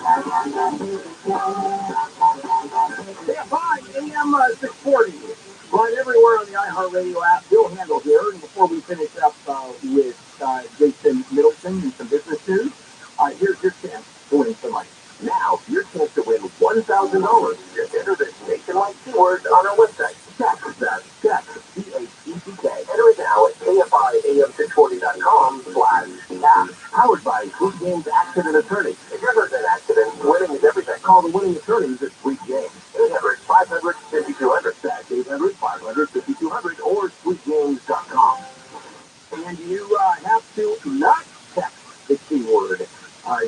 KFI AM 640. Right everywhere on the iHeartRadio app. Bill Handel here. And before we finish up with Jason Middleton and some business news, here's your chance to win some money. Now, your chance to win $1,000. Just enter the nationwide keywords on our website. Check that. Check. CHECK. Enter it now at KFIAM640.com/app. Powered by Sweet Games Accident Attorney. If you're hurt in an accident, winning is everything. Call the winning attorneys at Sweet Games. 800-500-5200. That's 800-500-5200 or sweetgames.com. And you have to not text the keyword.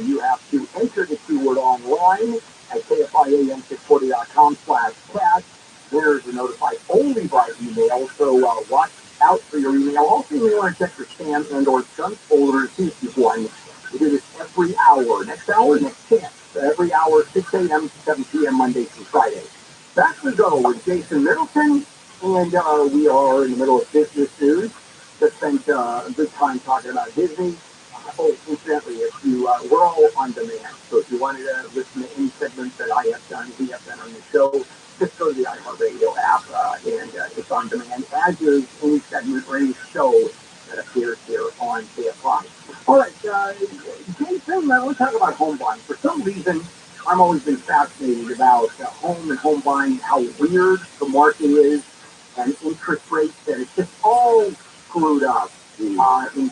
You have to enter the keyword online at KFIAM640.com/chat. Winners are notified only by email, so watch out for your email. Also, you may want to check your spam and or junk folder to see if you've won. We do this every hour. Next chance. Every hour, 6 a.m. to 7 p.m. Monday through Friday. Back we go with Jason Middleton, and we are in the middle of business news. Just spent a good time talking about Disney. Incidentally, if you, we're all on demand. So if you wanted to listen to any segments that I have done, we have done on the show, just go to the iHeartRadio app, and it's on demand, as is any segment or any show that appears here on KFI. All right, Jason, let's talk about home buying. For some reason, I've always been fascinated about home and home buying, how weird the market is, and interest rates, and it's just all screwed up in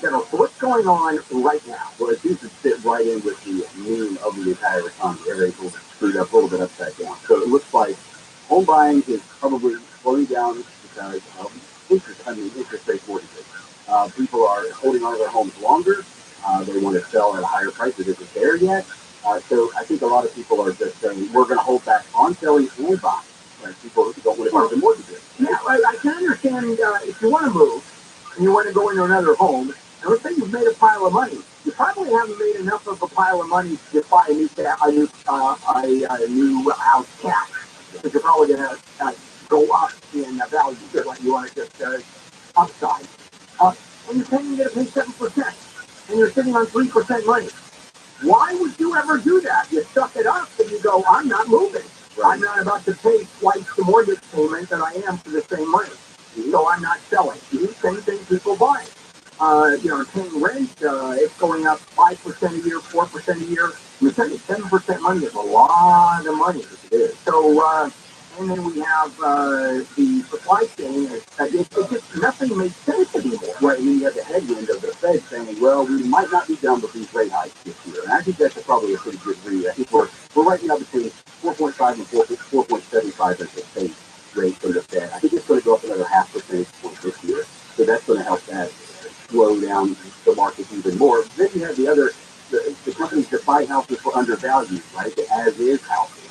general. So what's going on right now? Well, it seems to fit right in with the meme of the entire economy. Everything's a little bit screwed up, a little bit upside down. So it looks like home buying is probably slowing down because of interest rate mortgages. People are holding on to their homes longer. They want to sell at a higher price. It isn't there yet. So I think a lot of people are just saying, we're going to hold back on selling and buying Like people who don't want to pay the mortgages. Yeah, I can understand if you want to move and you want to go into another home, and let's say you've made a pile of money. You probably haven't made enough of a pile of money to buy a new house cash. Because you're probably going to go up in value. Like you want to just upside. And you're going to pay 7%. And you're sitting on 3% money. Why would you ever do that? You suck it up and you go, I'm not moving. Right. I'm not about to pay twice the mortgage payment that I am for the same money. So I'm not selling. Same thing people buy. Paying rent, it's going up 5% a year, 4% a year. You're paying 7% money is a lot of money. It is. So, and then we have the supply chain. It just nothing makes sense anymore. Right, and then you have the headwind of the Fed saying, well, we might not be done with these rate hikes this year. And I think that's probably a pretty good read. I think we're right now between 4.5 and 4.75 as the base rate for the Fed. I think it's going to go up another 0.5 percentage point this year. So that's going to help that slow down the market even more. Then you have the companies that buy houses for undervalued, right? The as-is housing.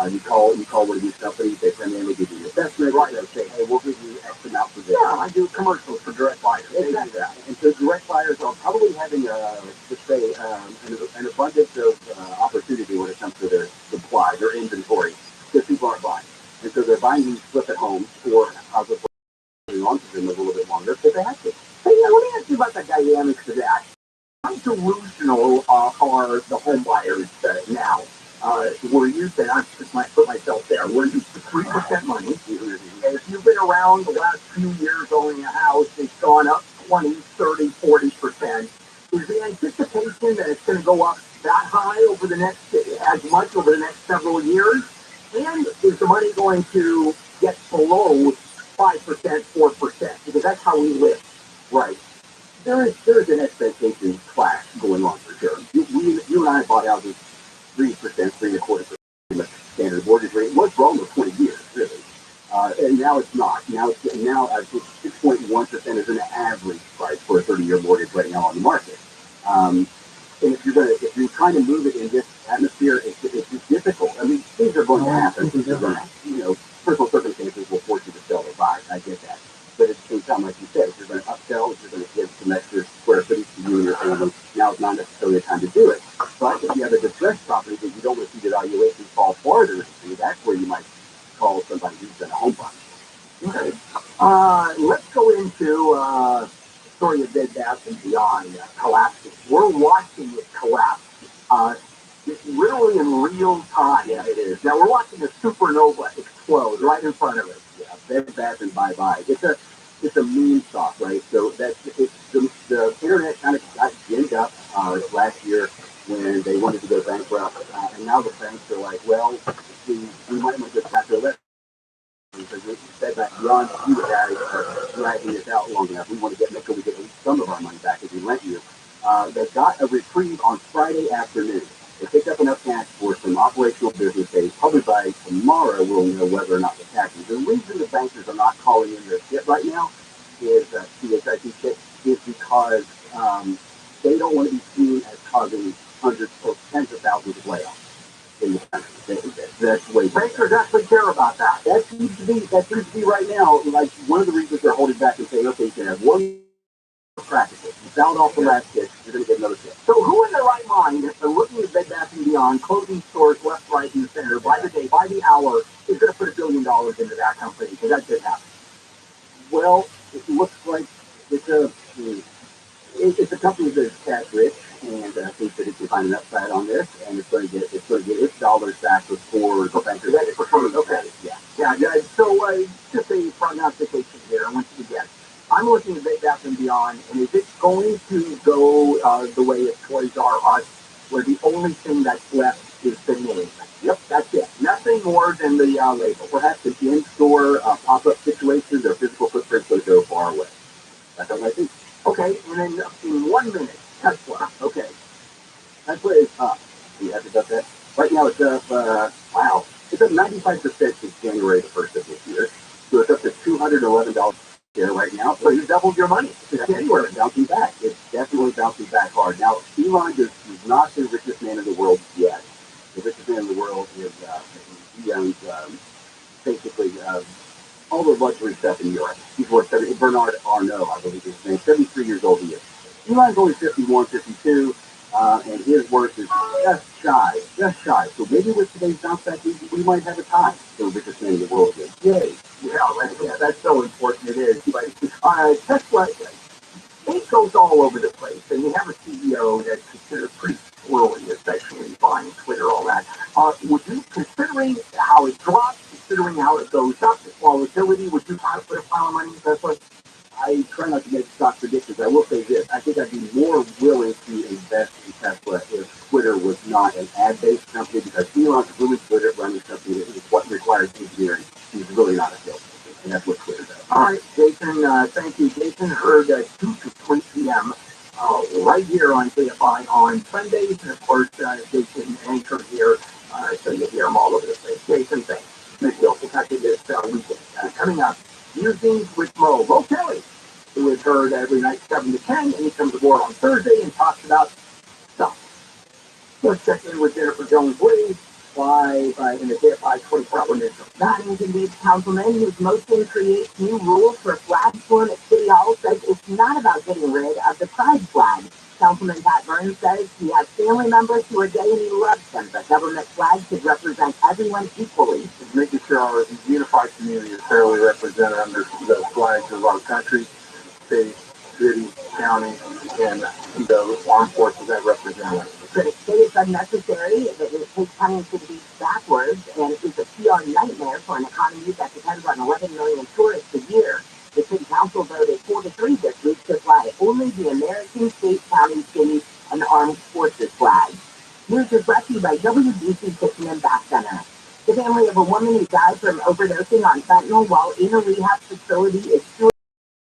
You call one of these companies, they come in, they give you an assessment, right? They say, hey, we'll give you X amount for this. Yeah, I do commercials for direct buyers. Exactly. And so direct buyers are probably having, an abundance of opportunity when it comes to their supply, their inventory, because people aren't buying. And so they're buying these flip-at homes or houses holding on to them a little bit longer because they have to. Hey, let me ask you about the dynamics of that. How delusional are the home buyers now? We're used to, I put myself there, we're used to 3% money. And if you've been around the last few years owning a house, it's gone up 20, 30, 40%. Is the anticipation that it's going to go up that high as much over the next several years? And is the money going to get below 5%, 4%? Because that's how we live. Right. There is an expectation clash going on for sure. You and I bought houses 3%, 3.25% standard mortgage rate. Was for almost 20 years, really. And now it's not. Now 6.1% is an average price for a 30-year mortgage right now on the market. And if you're trying to move it in this atmosphere, it's just difficult. I mean, things are going to happen. Personal circumstances will force you to sell or buy. I get that. But at the same time, like you said, if you're going to upsell, if you're going to give some extra square footage to you and your family, now it's not necessarily the time to do it. But if you have a distressed property that you don't want to see the valuation fall farther, that's where you might call somebody who's been a home buyer. Okay. Let's go into the story of Bed Bath & Beyond collapsing. We're watching it collapse. Literally in real time. Yeah, it is. Now we're watching a supernova explode right in front of us. Yeah, Bed Bath and bye-bye. It's a meme stock, right? So the internet kind of got ginned up last year when they wanted to go bankrupt, and now the banks are like, well, we might want to just have to let because we said that beyond you guys are dragging this out long enough. We want to make sure we get at least some of our money back as we lent you. They got a reprieve on Friday afternoon. They picked up enough cash for some operational business days. Probably by tomorrow we'll know whether or not the taxes. The reason the bankers are not calling in their shit right now is CHIP is because they don't want to be seen as causing hundreds or tens of thousands of layoffs in the country. That's the way bankers actually care about that. That seems to be right now like one of the reasons they're holding back and saying, okay, you can have one practice it. You found off the last kick, you're going to get another kick. So who in their right mind, if they're looking at Bed Bath & Beyond, clothing stores left, right, and center, by the day, by the hour, is going to put $1 billion into that company? Because that did happen. Well, it looks like it's a company that is cash rich and thinks that it can find an upside on this, and it's going to get its dollars back before the bankers. Okay. Yeah. So just a prognostication here. I want you to guess. I'm looking at Bed Bath & Beyond, and is it going to go the way of Toys R Us, where the only thing that's left is the name? Yep, that's it. Nothing more than the label. Perhaps an in-store pop-up situation, their physical footprint's going to go far away. That's what I think. Okay, and then in 1 minute, Tesla. Okay. Tesla is up. You happy about that? Right now it's up, wow. It's up 95% since January the 1st of this year. So it's up to $211 share right now. So you doubled your money. It's January bouncing back. It's definitely bouncing back hard. Now, Elon is not the richest man in the world yet. The richest man in the world is he owns basically all the luxury stuff in Europe. He's worth Bernard Arnault, I believe his name, 73 years old he is. Elon's only 51, 52, and his worth is just shy. So maybe with today's bounce back, we might have a tie for the richest man in the world again. Yay! Yeah, that's so important. It is. But Tesla, it goes all over the place, and you have a CEO that's considered pretty squirrely, especially buying Twitter, all that. Would you, considering how it drops, considering how it goes up, the volatility, would you put a pile of money in Tesla? I try not to make stock predictions. I will say this. I think I'd be more willing to invest in Tesla if Twitter was not an ad-based company, because Elon's really good at running something that is what requires engineering. He's really not a salesman, and that's what Twitter does. All right, Jason, thank you. Jason heard at 2 to 3 p.m. Right here on KFI on Sundays, and of course, Jason anchored here, so you'll hear him all over the place. Jason, thanks. Maybe we'll catch you this weekend. Coming up, Musings with Mo Kelly, who is heard every night 7 to 10, and he comes aboard on Thursday and talks about stuff. Let's check in with Jennifer Jones-Lee in the KFI 24-hour news. Nottington Beach Councilman whose motion creates new rules for flag storm at City Hall says it's not about getting rid of the pride flag. Councilman Pat Burns says he has family members who are gay and he loves them, but government flags should represent everyone equally. Making sure our unified community is fairly represented under the flags of our country, state, city, county, and the armed forces that represent us. Critics say it's unnecessary, that it takes time to be backwards, and it is a PR nightmare for an economy that depends on 11 million tourists a year. The city council voted 4-3 this week to fly only the American state, county, city, and armed forces flags. News is brought to you by WBC Kitchen and Bath Center. The family of a woman who died from overdosing on fentanyl while in a rehab facility is suing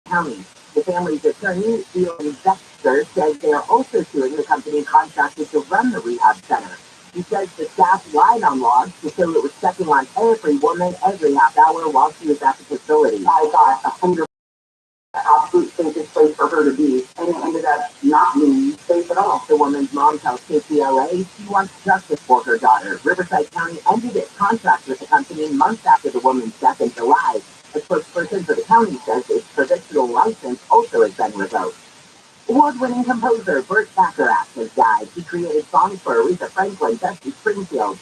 the county. The family's attorney, Ian Dexter, says they are also suing the company contracted to run the rehab center. He says the staff lied on logs to show it was checking on every woman every half hour while she was at the facility. I got 100 absolute safest place for her to be, and it ended up not being safe at all. The woman's mom tells KCLA she wants justice for her daughter. Riverside County ended its contract with the company months after the woman's death in July. A spokesperson for the county says its provisional license also has been revoked. Award-winning composer Burt Bacharach has died. He created songs for Aretha Franklin, Dusty Springfield,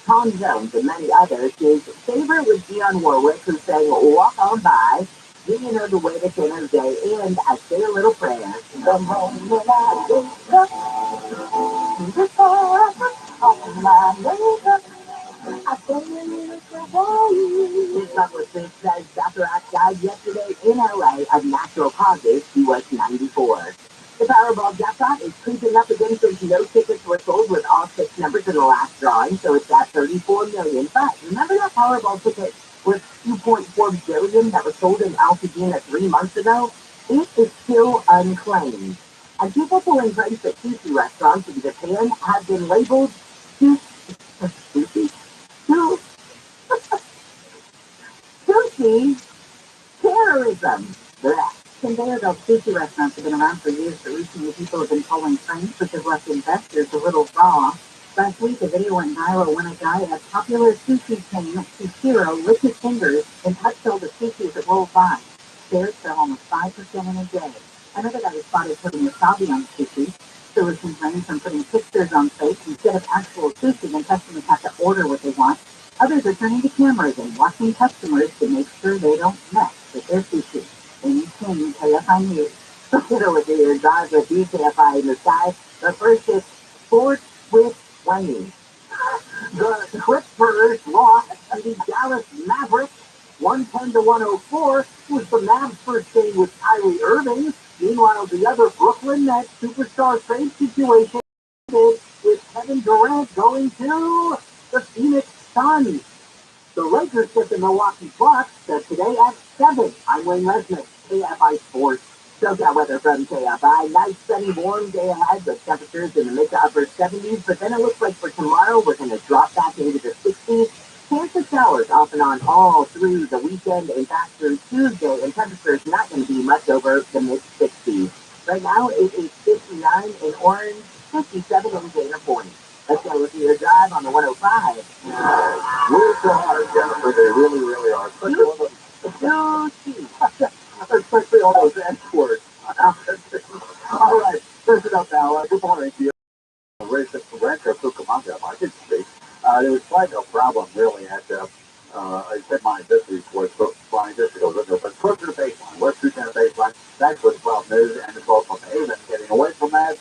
Tom Jones, and many others. His favorite was Dionne Warwick, who sang Walk On By, Do You Know the Way to Dinner's Day, and I Say a Little Prayer. The morning when I wake up, before I put on my makeup, I say a little prayer for you. His publicist says Bacharach died yesterday in LA of natural causes. He was 94. The Powerball jackpot is creeping up again since no tickets were sold with all 6 numbers in the last drawing, so it's at 34 million. But remember that Powerball ticket worth 2.4 billion that was sold in Altadena 3 months ago? It is still unclaimed. And people pulling pranks at sushi restaurants in Japan have been labeled sushi terrorism. Blech. Conveyor belt sushi restaurants have been around for years, but recently people have been pulling pranks, which has left investors a little raw. Last week, a video went viral when a guy at a popular sushi chain, Sushiro, licked his fingers and touched all the sushi as it rolled by. Sales fell almost 5% in a day. Another guy was spotted putting wasabi on sushi. Solutions range from putting pictures on plates instead of actual sushi, then customers have to order what they want. Others are turning to cameras and watching customers to make sure they don't mess with their sushi. Amy King, KFI News. Consider with your drive with KFI in the sky. The first is Sports with Wayne. The Clippers lost to the Dallas Mavericks 110-104. Was the Mavs first game with Kyrie Irving. Meanwhile, the other Brooklyn Nets superstar trade situation with Kevin Durant going to the Phoenix Suns. The Lakers get the Milwaukee Bucks today at 7. I'm Wayne Lesnick, KFI Sports. So got weather from KFI. Nice, sunny, warm day ahead with temperatures in the mid to upper 70s. But then it looks like for tomorrow, we're going to drop back into the 60s. Chance of showers off and on all through the weekend. In fact, through Tuesday, and temperatures not going to be much over the mid 60s. Right now, it is 59 in Orange, 57 in Dana Point. Let's go with your drive on the 105. Words so hard, Jennifer. They really, really are. Especially all those, especially all those N words. All right, listen up now. Good morning to you. Rancho Cucamonga Market Street. There was quite no problem really at I said mine this week was flying this goes but close to the baseline, West 210 baseline. That's what the problem is, and it's all from Haven. Getting away from that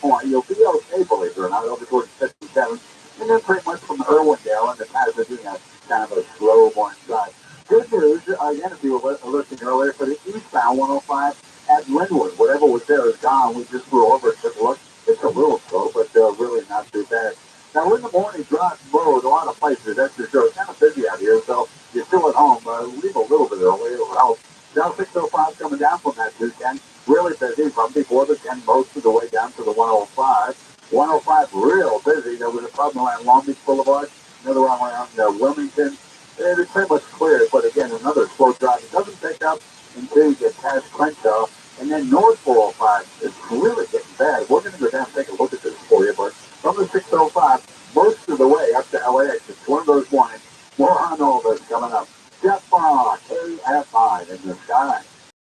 point, you'll be okay, believe it or not, over towards 57, and then pretty much from Irwindale into Pasadena, kind of a slow morning drive. Good news, again, if you were listening earlier, for the eastbound 105 at Linwood, whatever was there is gone. We just flew over it, took a look. It's a little slow, but really not too bad. Now, in the morning drive mode, a lot of places, that's for sure. It's kind of busy out here, so you're still at home. Leave a little bit early. It'll help. Now, 605 coming down from that 210. Really busy from before the 10, most of the way down to the 105. 105 real busy. There was a problem around Long Beach Boulevard, another one around Wilmington. It's pretty much clear, but again, another slow drive. It doesn't pick up until you get past Crenshaw. And then North 405 is really getting bad. We're going to go down and take a look at this for you, but from the 605, most of the way up to LAX, it's one of those mornings. More on all this coming up. Jeff KFI in the sky.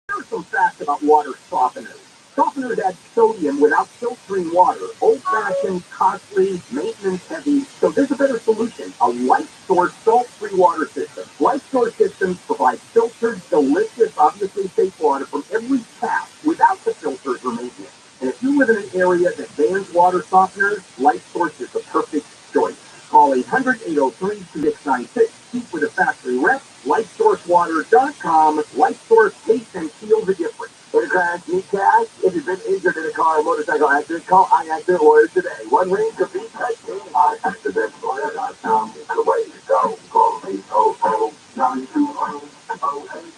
Here's some facts about water softeners. Softeners add sodium without filtering water. Old-fashioned, costly, maintenance-heavy. So there's a better solution. A light-source, salt-free water system. Light-source systems provide filtered, delicious, obviously safe water from every tap without the filters or maintenance. And if you live in an area that bans water softeners, Light-Source is the perfect choice. Call 800-803-2696. Speak with a factory rep. LightSourceWater.com. LightSource tastes and feels the difference. Hey, Crash, meet Cash. If you've been injured in a car or motorcycle accident, call iAccident Lawyers today. One ring could be touching. iAccidentLawyer.com is the way to go. Call 800-920-0810.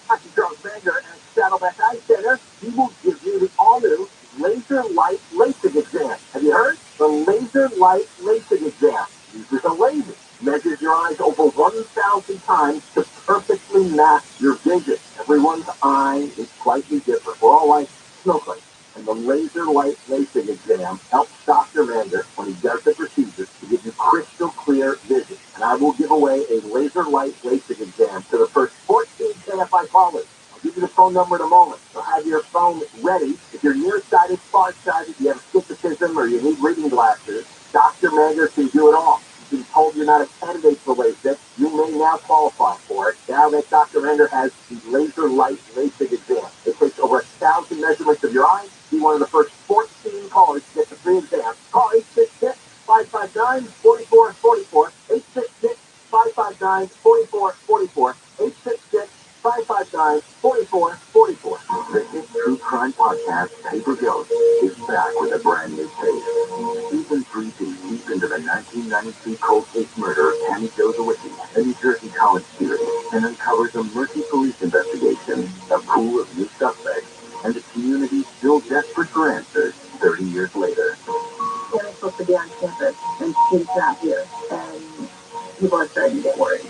Dr. Charles Banger at Saddleback Eye Center. He will give you the all-new Laser Light LASIK exam. Have you heard? The Laser Light LASIK exam uses a laser, measures your eyes over 1,000 times to perfectly match your vision. Everyone's eye is slightly different. We're all like snowflakes. And the Laser Light LASIK exam helps Dr. Vander, when he does the procedure, to give you crystal clear vision. And I will give away a Laser Light LASIK exam to the first 14 KFI callers. I'll give you the phone number in a moment. So have your phone ready. If you're nearsighted, farsighted, you have astigmatism, or you need reading glasses, Dr. Manger can do it all. You've been told you're not a candidate for LASIK. You may now qualify for it. Now that Dr. Manger has the Laser Light LASIK exam. It takes over 1,000 measurements of your eyes. Be one of the first 14 callers to get the free exam. Call 866-559-4444. 866-559-4444. 866-559-4444. The Hit True Crime Podcast, Paper Ghost, is back with a brand new case. Season 3 digs deep into the 1992 cold case murder of Tammy Jozowicki, a New Jersey college student, and uncovers a murky police investigation, a pool of new suspects, and a community still desperate for answers 30 years later. Tammy's supposed to be on campus, and she's not here, and people are starting to get worried.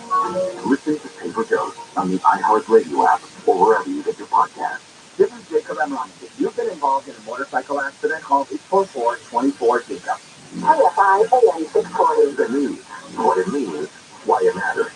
Listen to Paper Ghost on the iHeartRadio app or wherever you get your podcast. This is Jacob Emron. If you've been involved in a motorcycle accident, call 844-24-JACOB. KFI AM 640. The news, what it means, why it matters.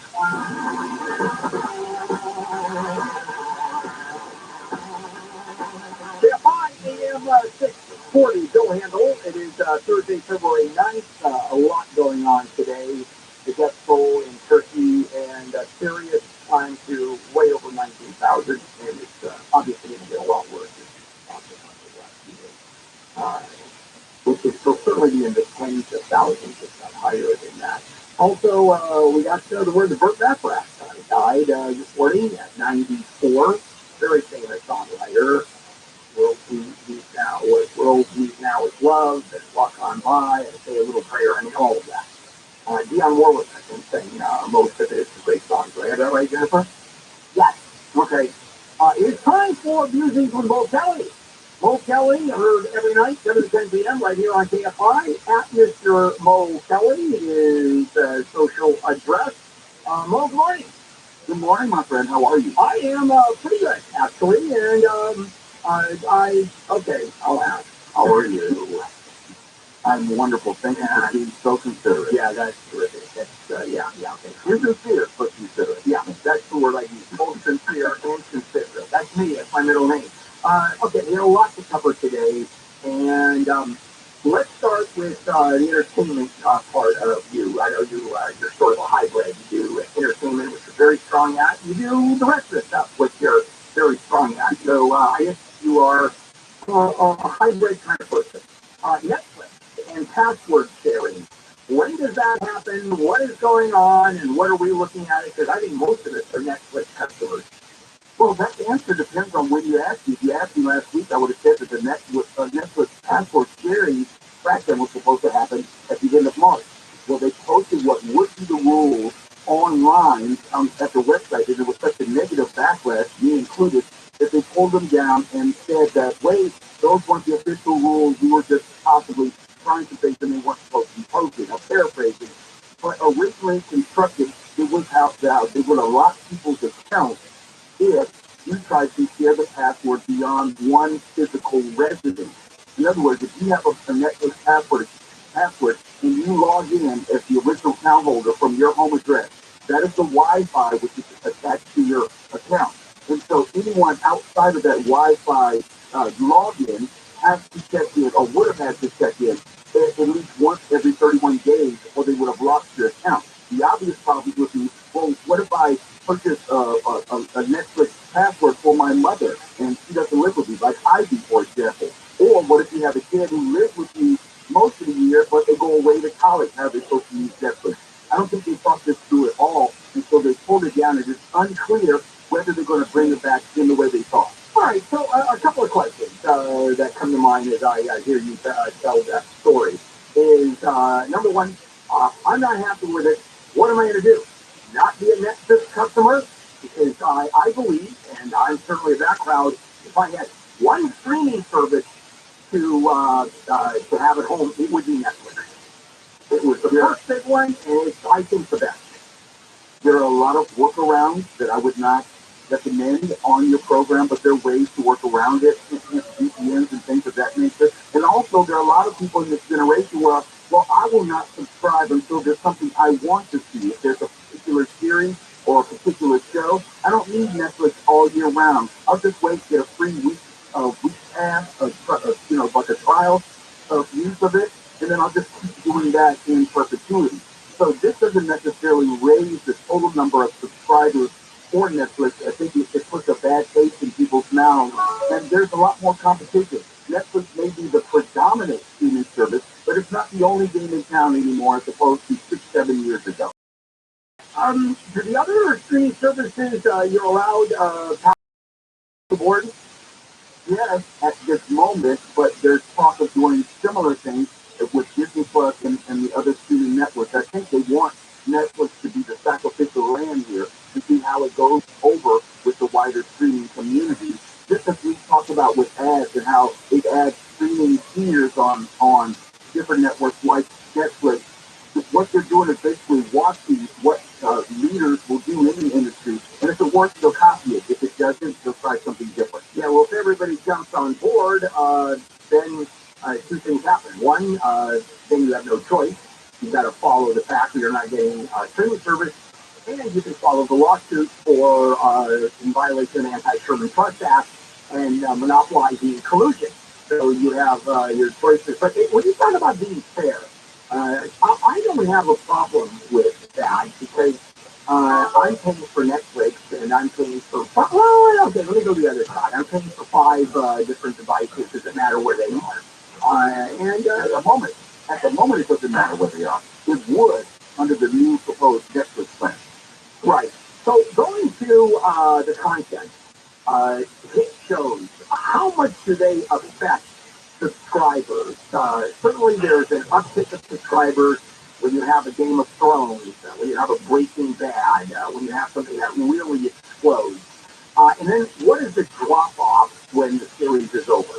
KFI AM 640, Bill Handel. It is Thursday, February 9th. A lot going on today. The death toll in Turkey and Syria climbed to way over 19,000, and it's obviously going to get a lot worse. Which is still certainly be in the tens of thousands, if not higher than that. Also, we got the word the Burt Bacharach died this morning at 94. Very famous songwriter. World Meet Now with Love, and Walk On By, and Say a Little Prayer, and all of that. Dionne Warwick, I think, sang most of it. It's a great song. Do I have that right, Jennifer? Yes. Okay. It's time for Musings with Mo Kelly. Mo Kelly, heard every night, 7 to 10 p.m. right here on KFI. At Mr. Mo Kelly is social address. Mo, good morning. Good morning, my friend. How are you? I am pretty good, actually. And okay, I'll ask. How are you? I'm wonderful. Thank you for being so considerate. Yeah, that's terrific. That's, okay. You're sincere, but considerate. Yeah, that's the word I use. Both sincere and considerate. That's me. That's my middle name. Okay, lots to cover today. And let's start with the entertainment part of you. I know you're sort of a hybrid. You do entertainment, which you're very strong at. You do the rest of the stuff, which you're very strong at. So I guess you are a hybrid kind of person. Netflix and password sharing. When does that happen? What is going on? And what are we looking at? Because I think most of us are Netflix customers. Well, that answer depends on when you ask me. If you asked me last week, I would have said that the Netflix password sharing crackdown was supposed to happen at the end of March. Well, they posted what would be the rules online at the website, and there was such a negative backlash, me included, that they pulled them down and said that, wait, those weren't the official rules. We were just possibly trying to say something they weren't supposed to be posted. I'm paraphrasing. But originally constructed, it was how they would lock people's accounts if you try to share the password beyond one physical residence. In other words, if you have a Netflix password and you log in as the original account holder from your home address, that is the Wi-Fi which is attached to your account. And so anyone outside of that Wi-Fi login has to check in, or would have had to check in at least once every 31 days, or they would have lost your account. The obvious problem would be, well, what if I purchase a Netflix password for my mother and she doesn't live with me, like Ivy, for example? Or what if you have a kid who lives with you most of the year, but they go away to college? How are they supposed to use Netflix? I don't think they thought this through at all, and so they pulled it down, and it's unclear whether they're going to bring it back in the way they thought. All right, so a couple of questions that come to mind as I hear you tell that story is, number one, I'm not happy with it. What am I going to do? Not be a Netflix customer? Because I believe, and I'm certainly of that crowd, if I had one streaming service to have at home, it would be Netflix. It was the first big one, and it's, I think, the best. There are a lot of workarounds that I would not recommend on your program, but there are ways to work around it, VPNs and things of that nature. And also, there are a lot of people in this generation where, well, I will not subscribe until there's something I want to see. If there's a particular series or a particular show, I don't need Netflix all year round. I'll just wait to get a free week pass, like a trial of use of it, and then I'll just keep doing that in perpetuity. So this doesn't necessarily raise the total number of subscribers for Netflix. I think it puts a bad taste in people's mouths, and there's a lot more competition. Netflix may be the predominant streaming service, but it's not the only game in town anymore as opposed to 6-7 years ago. Do the other streaming services you're allowed to board? Yes, at this moment, but there's talk of doing similar things with Disney Plus and the other streaming networks. I think they want Netflix to be the sacrificial lamb here to see how it goes over with the wider streaming community. Just as we talked about with ads and how they add streaming tiers on different networks like Netflix. What they're doing is basically watching what leaders will do in the industry, and if it works, they'll copy it. If it doesn't, they'll try something different. Yeah, well, if everybody jumps on board, then two things happen. One, then you have no choice. You've got to follow the fact that you're not getting streaming service, and you can follow the lawsuit for in violation of the Anti-Sherman Trust Act and monopolizing collusion. So you have your choices. But when you talk about being fair, I don't have a problem with that because I'm paying for Netflix and I'm paying for, well, okay, let me go to the other side. I'm paying for 5 different devices. Doesn't matter where they are. And at the moment, it doesn't matter where they are. It would under the new proposed Netflix plan. Right. So going to the content, hit shows, how much do they affect subscribers? Certainly there's an uptick of subscribers when you have a Game of Thrones, when you have a Breaking Bad, when you have something that really explodes. And then what is the drop off when the series is over?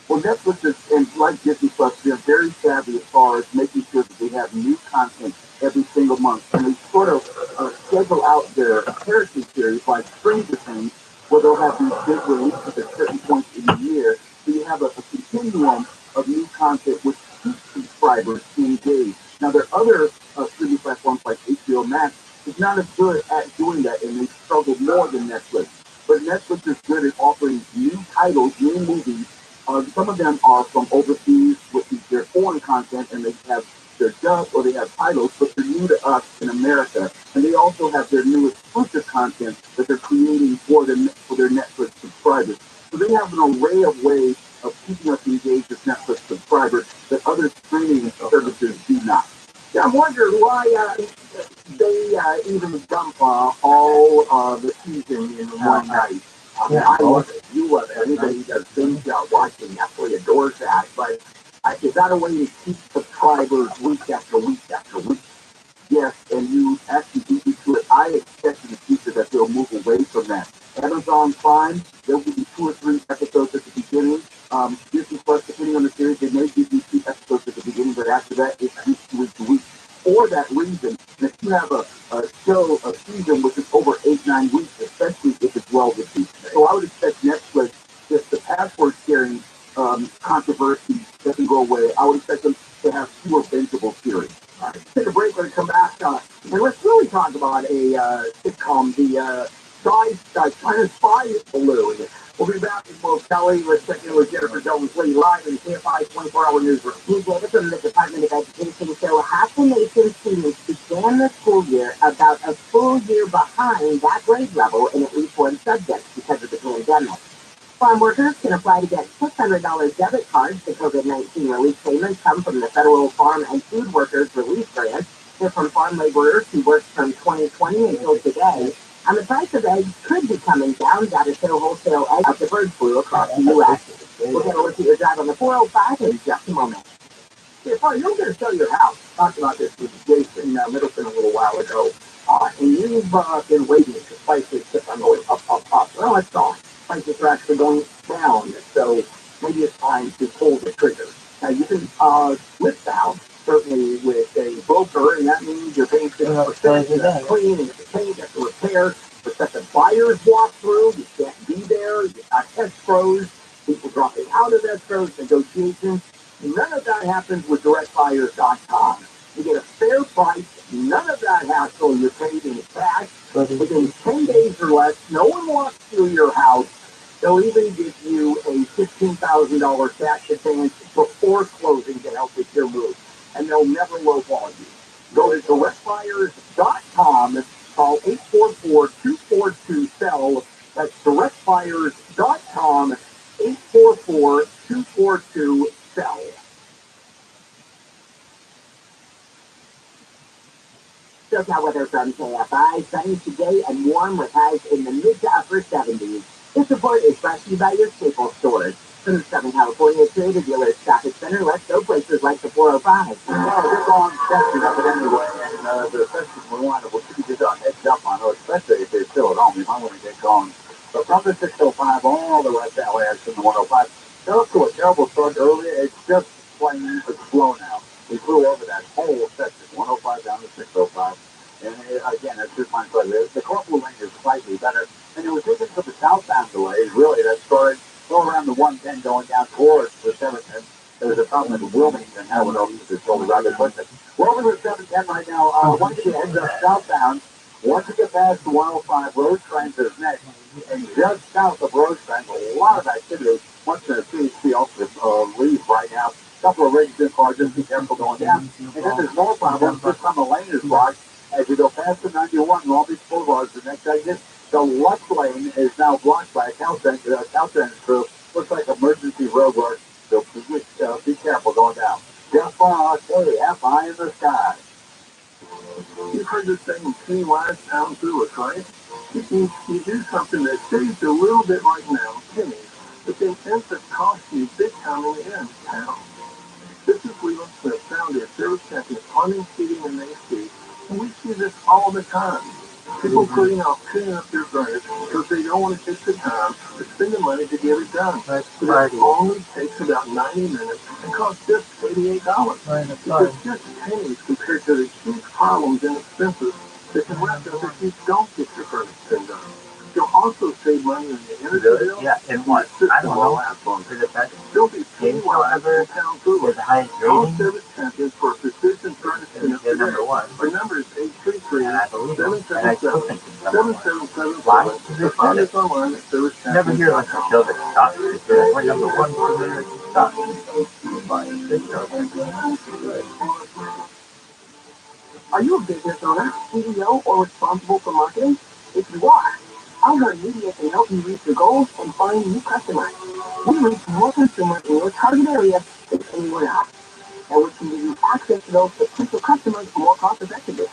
Well, Netflix is, and like Disney Plus, they're very savvy as far as making sure that they have new content every single month. And they sort of schedule out their heritage series like Stranger Things, where they'll have these big releases at certain points in the year. So you have a continuum of new content which keeps subscribers engaged. Now, there are other streaming platforms like HBO Max is not as good at doing that, and they struggle more than Netflix. But Netflix is good at offering new titles, new movies. Some of them are from overseas with their foreign content, and they have their dub or they have titles, but they're new to us in America. And they also have their new exclusive content that they're creating for their Netflix subscribers. So they have an array of ways of keeping us engaged as Netflix subscribers that other streaming services do not. Yeah, I'm wondering why they even dump all the season in one night. I love it. You love it. Anybody that's binge watching Netflix adores that. But is that a way to keep subscribers week after week after week? Yes, and you actually beat me to it. I expect in the future that they'll move away from that. Amazon Prime, they'll give you 2 or 3 episodes at the beginning. Disney Plus, depending on the series, they may give you 2 episodes at the beginning, but after that, it's week to week. For that reason, if you have a show, a season which is over 8-9 weeks, especially if it's well received. So I would expect Netflix, if the password sharing controversy doesn't go away, I would expect them to have fewer bingeable series. All right, take a break and come back, and let's really talk about a sitcom, the China Spy Balloon. We'll be back in Will Kelly. Let's check in with Jennifer Jones-Lee live in the KFI 24-hour newsroom. New data from the Department of Education show half the nation's students began the school year about a full year behind that grade level in at least one subject because of the pandemic. Farm workers can apply to get $600 debit cards. The COVID-19 relief payments come from the Federal Farm and Food Workers Relief Grant. They're from farm laborers who worked from 2020 until today. And the price of eggs could be coming down. Data show wholesale eggs after bird flu across the U.S. We'll get a look at your drive on the 405 in just a moment. If you're going to sell your house, talked about this with Jason Middleton a little while ago, and you've been waiting for prices to keep on going up. Well, it's gone. Prices are actually going down, so maybe it's time to pull the trigger. Now, you can list the house, certainly with a broker, and that means you're paying 50%, you have to clean, you have to paint, you have to repair, prospective buyers walk through, you can't be there, you've got escrows, people dropping out of escrows, negotiations. None of that happens with directbuyers.com. You get a fair price, none of that hassle, you're paid in cash. Within 10 days or less, no one walks through your house. They'll even give you a $15,000 cash advance before closing to help with your move. And they'll never lowball you. Go to directbuyers.com, call 844-242-SELL. That's directbuyers.com, 844-242-SELL. SoCal weather from KFI, sunny today and warm with highs in the mid to upper 70s. This report is brought to you by your Staples stores. From the Southern California Trader Dealers Shopping Center, let's go places like the 405. Well, this on testing of it anyway, and the session we wanted, we'll keep you a heads up on it, especially if they're still at home. You might want to get going. But from the 605 all the way down to the 105, they're up to a terrible start earlier. It's just plain slow now. We flew over that whole section, 105 down to 605. And again, it's just my pleasure. The carpool lane is slightly better. And it was even to the southbound delays, really, that started around the 110 going down towards the 710. There was a problem at Wilmington. Now we're over to the shoulder rather quickly. We're over to the 710 right now. Once you head up southbound, once you get past the 105, Rosecrans is next. And just south of Rosecrans, a lot of activity. Once the CHP also leaves right now, a couple of registered cars, just be careful going down. And then there's more problems. This time the lane is blocked. As you go past the 91, Long Beach Boulevard, the next exit, the left lane is now blocked by a Caltrans crew. Looks like emergency road work, so be careful going down. Jeff Foss, hey, F-I in the sky. You've heard this saying, penny wise, pound foolish, right? It means you do something that saves a little bit right now, pennies, but then ends up costing you big time in the end, pounds. This is Leland Smith, founder of Service Champion Plumbing, Heating, and AC, and we see this all the time. People putting up their furnace because they don't want to take the time to spend the money to get it done. But it only takes about 90 minutes and costs just $88. It's just pennies compared to the huge problems and expenses that can wrap up if you don't get your furnace done. You'll also save money on the energy bill. Yeah, and what? I don't know. Is it that game show ever with the highest rating? Service centers for precision furnace They're number one. Our number is 833 And I believe them. And I still think it's number one. 7777. Why? Because Find us online at service you never hear like a show that sucks. We're number one for the sucks. But this show is good. Are you a business owner, CEO, or responsible for marketing? If you are, iHeartMedia can help you reach your goals and find new customers. We reach more consumers in your target area than anyone else, and we can give you access to those potential customers more cost effectively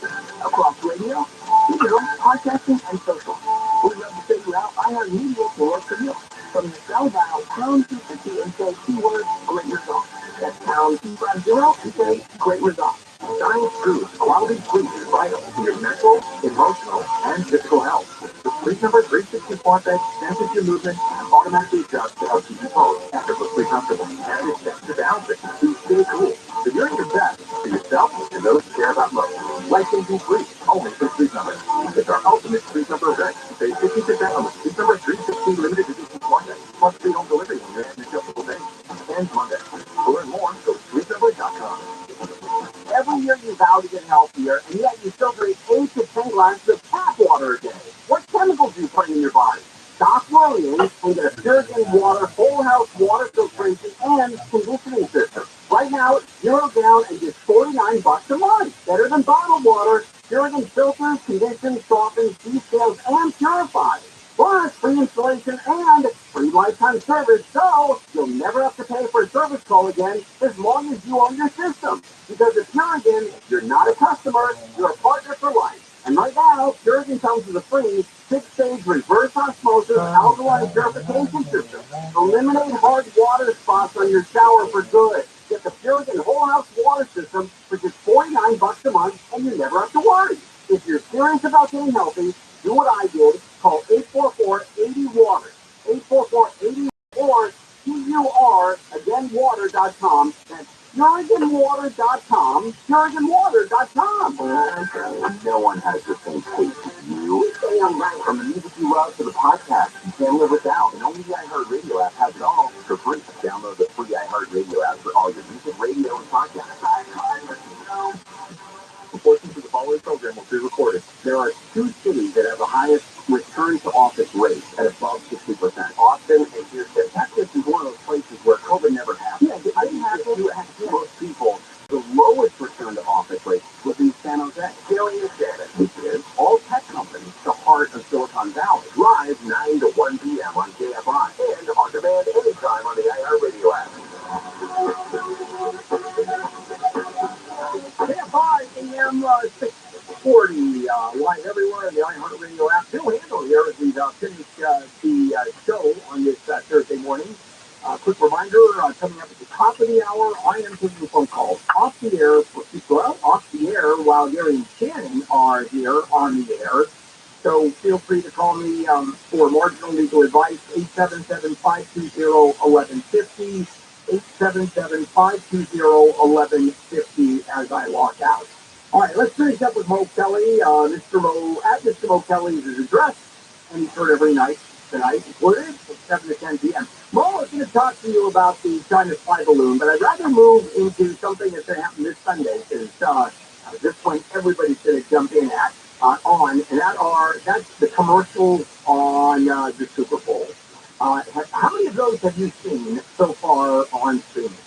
across radio, digital, podcasting, and social. We'd love to figure out iHeartMedia can work for you. From the cell dial pound 250 and say keyword great results. That's pound 250 and say great results. Science proves quality sleep is vital to your mental, emotional, and physical health. The Sleep Number 364 bed senses your movement and automatically adjusts to help you compose effortlessly comfortable. And it sets the boundary to stay cool. So you're at your best for yourself and those who care about most. Life-changing sleep, only from Sleep Number. It's our ultimate Sleep Number event. Save 50% on the Sleep Number 360 limited edition Monday, plus free home delivery on your adjustable day. And Monday. To learn more, go to sleepnumber.com. Every year you vow to get healthier, and yet you still drink 8 to 10 glasses of tap water a day. What chemicals are you putting in your body? Stop worrying and get a purified water, whole house water filtration, and conditioning system. Right now, it's $0 down and just $49 a month. Better than bottled water. Purified filters, conditions, softens, descales, and purifies. Plus, free installation and free lifetime service, so you'll never have to pay for a service call again as long as you own your system. Because at Purigan, you're not a customer, you're a partner for life. And right now, Purigan comes with a free 6-stage reverse osmosis alkaline purification system. Eliminate hard water spots on your shower for good. Get the Purigan whole house water system for just $49 a month, and you never have to worry. If you're serious about getting healthy, do what I did. Call 844-80-WATER. 844-80 or PUR, again, water.com. That's PuriganWater.com. PuriganWater.com. No one has the same taste as you. Stay on right from the music you love to the podcast you can't live without. And only the iHeartRadio app has it all for free. Download the free iHeartRadio app for all your music, radio, and podcasts. Portions of the following program will be recorded. There are 2 cities that have the highest return to office rate at above 60%. Austin and Houston. Texas is one of those places where COVID never happened. Yeah, I didn't have to. Most people, the lowest return to office rate was in San Jose. Salient data, which is all tech companies, the heart of Silicon Valley. Live 9 to 1 p.m. on KFI and on demand anytime on the iHeartRadio app. KFI AM 640, live everywhere in the iHeartRadio app. Bill Handel here as we finish the show on this Thursday morning. Quick reminder, coming up at the top of the hour, I am taking phone calls off the air for people off the air while Gary and Shannon are here on the air. So feel free to call me for marginal legal advice, 877-520-1150, 877-520-1150 as I log out. All right, let's finish up with Mo Kelly. Mr. Mo Kelly is his address, and he's heard every night tonight, included from 7 to 10 p.m. Mo, I was going to talk to you about the China spy balloon, but I'd rather move into something that's going to happen this Sunday, because at this point, everybody's going to jump in and that's the commercials on the Super Bowl. How many of those have you seen so far on streaming?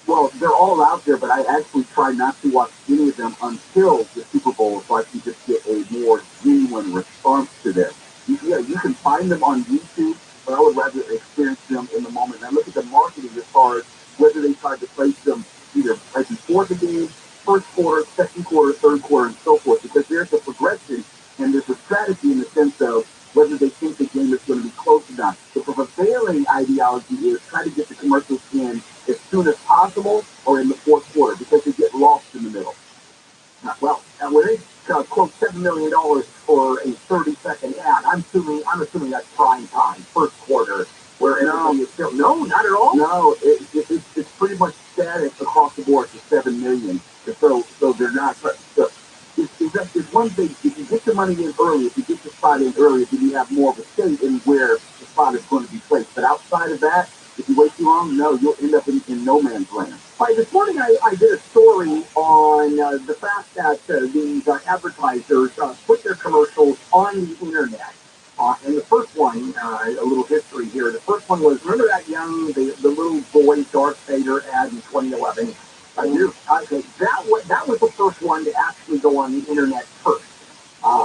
Well, they're all out there, but I actually try not to watch any of them until the Super Bowl, so I can just get a more genuine response to this. Yeah, you can find them on YouTube, but I would rather experience them in the moment. And I look at the marketing as far as whether they tried to place them either right before the game, first quarter, second quarter, third quarter, and so forth, because there's a progression and there's a strategy in the sense of whether they think the game is going to be close or not. The prevailing ideology is try to get the commercials in as soon as possible or in the fourth quarter because they get lost in the middle. Well, when they quote $7 million for a 30-second ad, I'm assuming that's prime time, first quarter, where everybody is still, no, not at all. No, it's pretty much static across the board for $7 million. So they're not. is one thing. If you get the money in early, if you get the spot in early, then you have more of a say in where the spot is going to be placed. But outside of that, if you wait too long, no, you'll end up in no man's land. Right, this morning I did a story on the fact that these advertisers put their commercials on the internet. And the first one, a little history here. The first one was, remember that the little boy Darth Vader ad in 2011? I do. Okay, that was the first one to actually go on the internet first.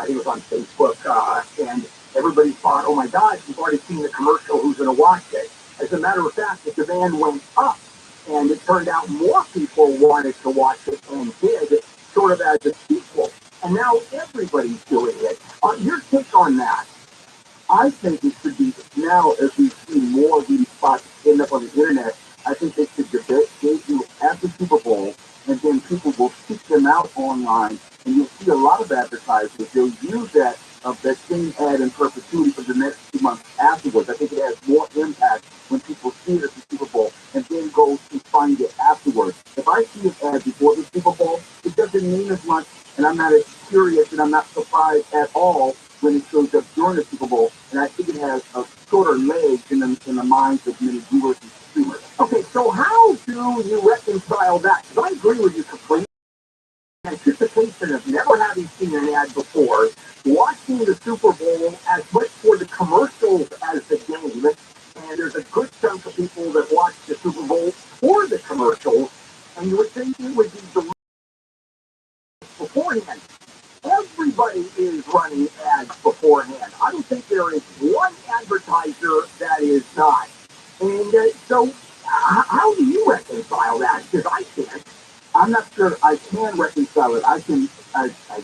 It was on Facebook, and everybody thought, oh my God, you've already seen the commercial, who's going to watch it? As a matter of fact, the demand went up, and it turned out more people wanted to watch it and did, sort of as a sequel. And now everybody's doing it. Your take on that? I think it should be now, as we see more of these spots end up on the internet, I think they should debut at the Super Bowl, and then people will seek them out online, and you'll see a lot of advertisers. They'll use that same ad in perpetuity for the next 2 months afterwards. I think it has more impact when people see it at the Super Bowl and then go to find it afterwards. If I see an ad before the Super Bowl, it doesn't mean as much, and I'm not as curious, and I'm not surprised at all when it shows up during the Super Bowl, and I think it has a shorter legs in the minds of many viewers and consumers. Okay, so how do you reconcile that? Because I agree with you completely. Anticipation of never having seen an ad before, watching the Super Bowl as much for the commercials as the game, and there's a good chunk of people that watch the Super Bowl for the commercials, and you would think it would be the beforehand. Everybody is running ads beforehand. I don't think there is one advertiser that is not. And so, how do you reconcile that? Because I can't. I'm not sure I can reconcile it. I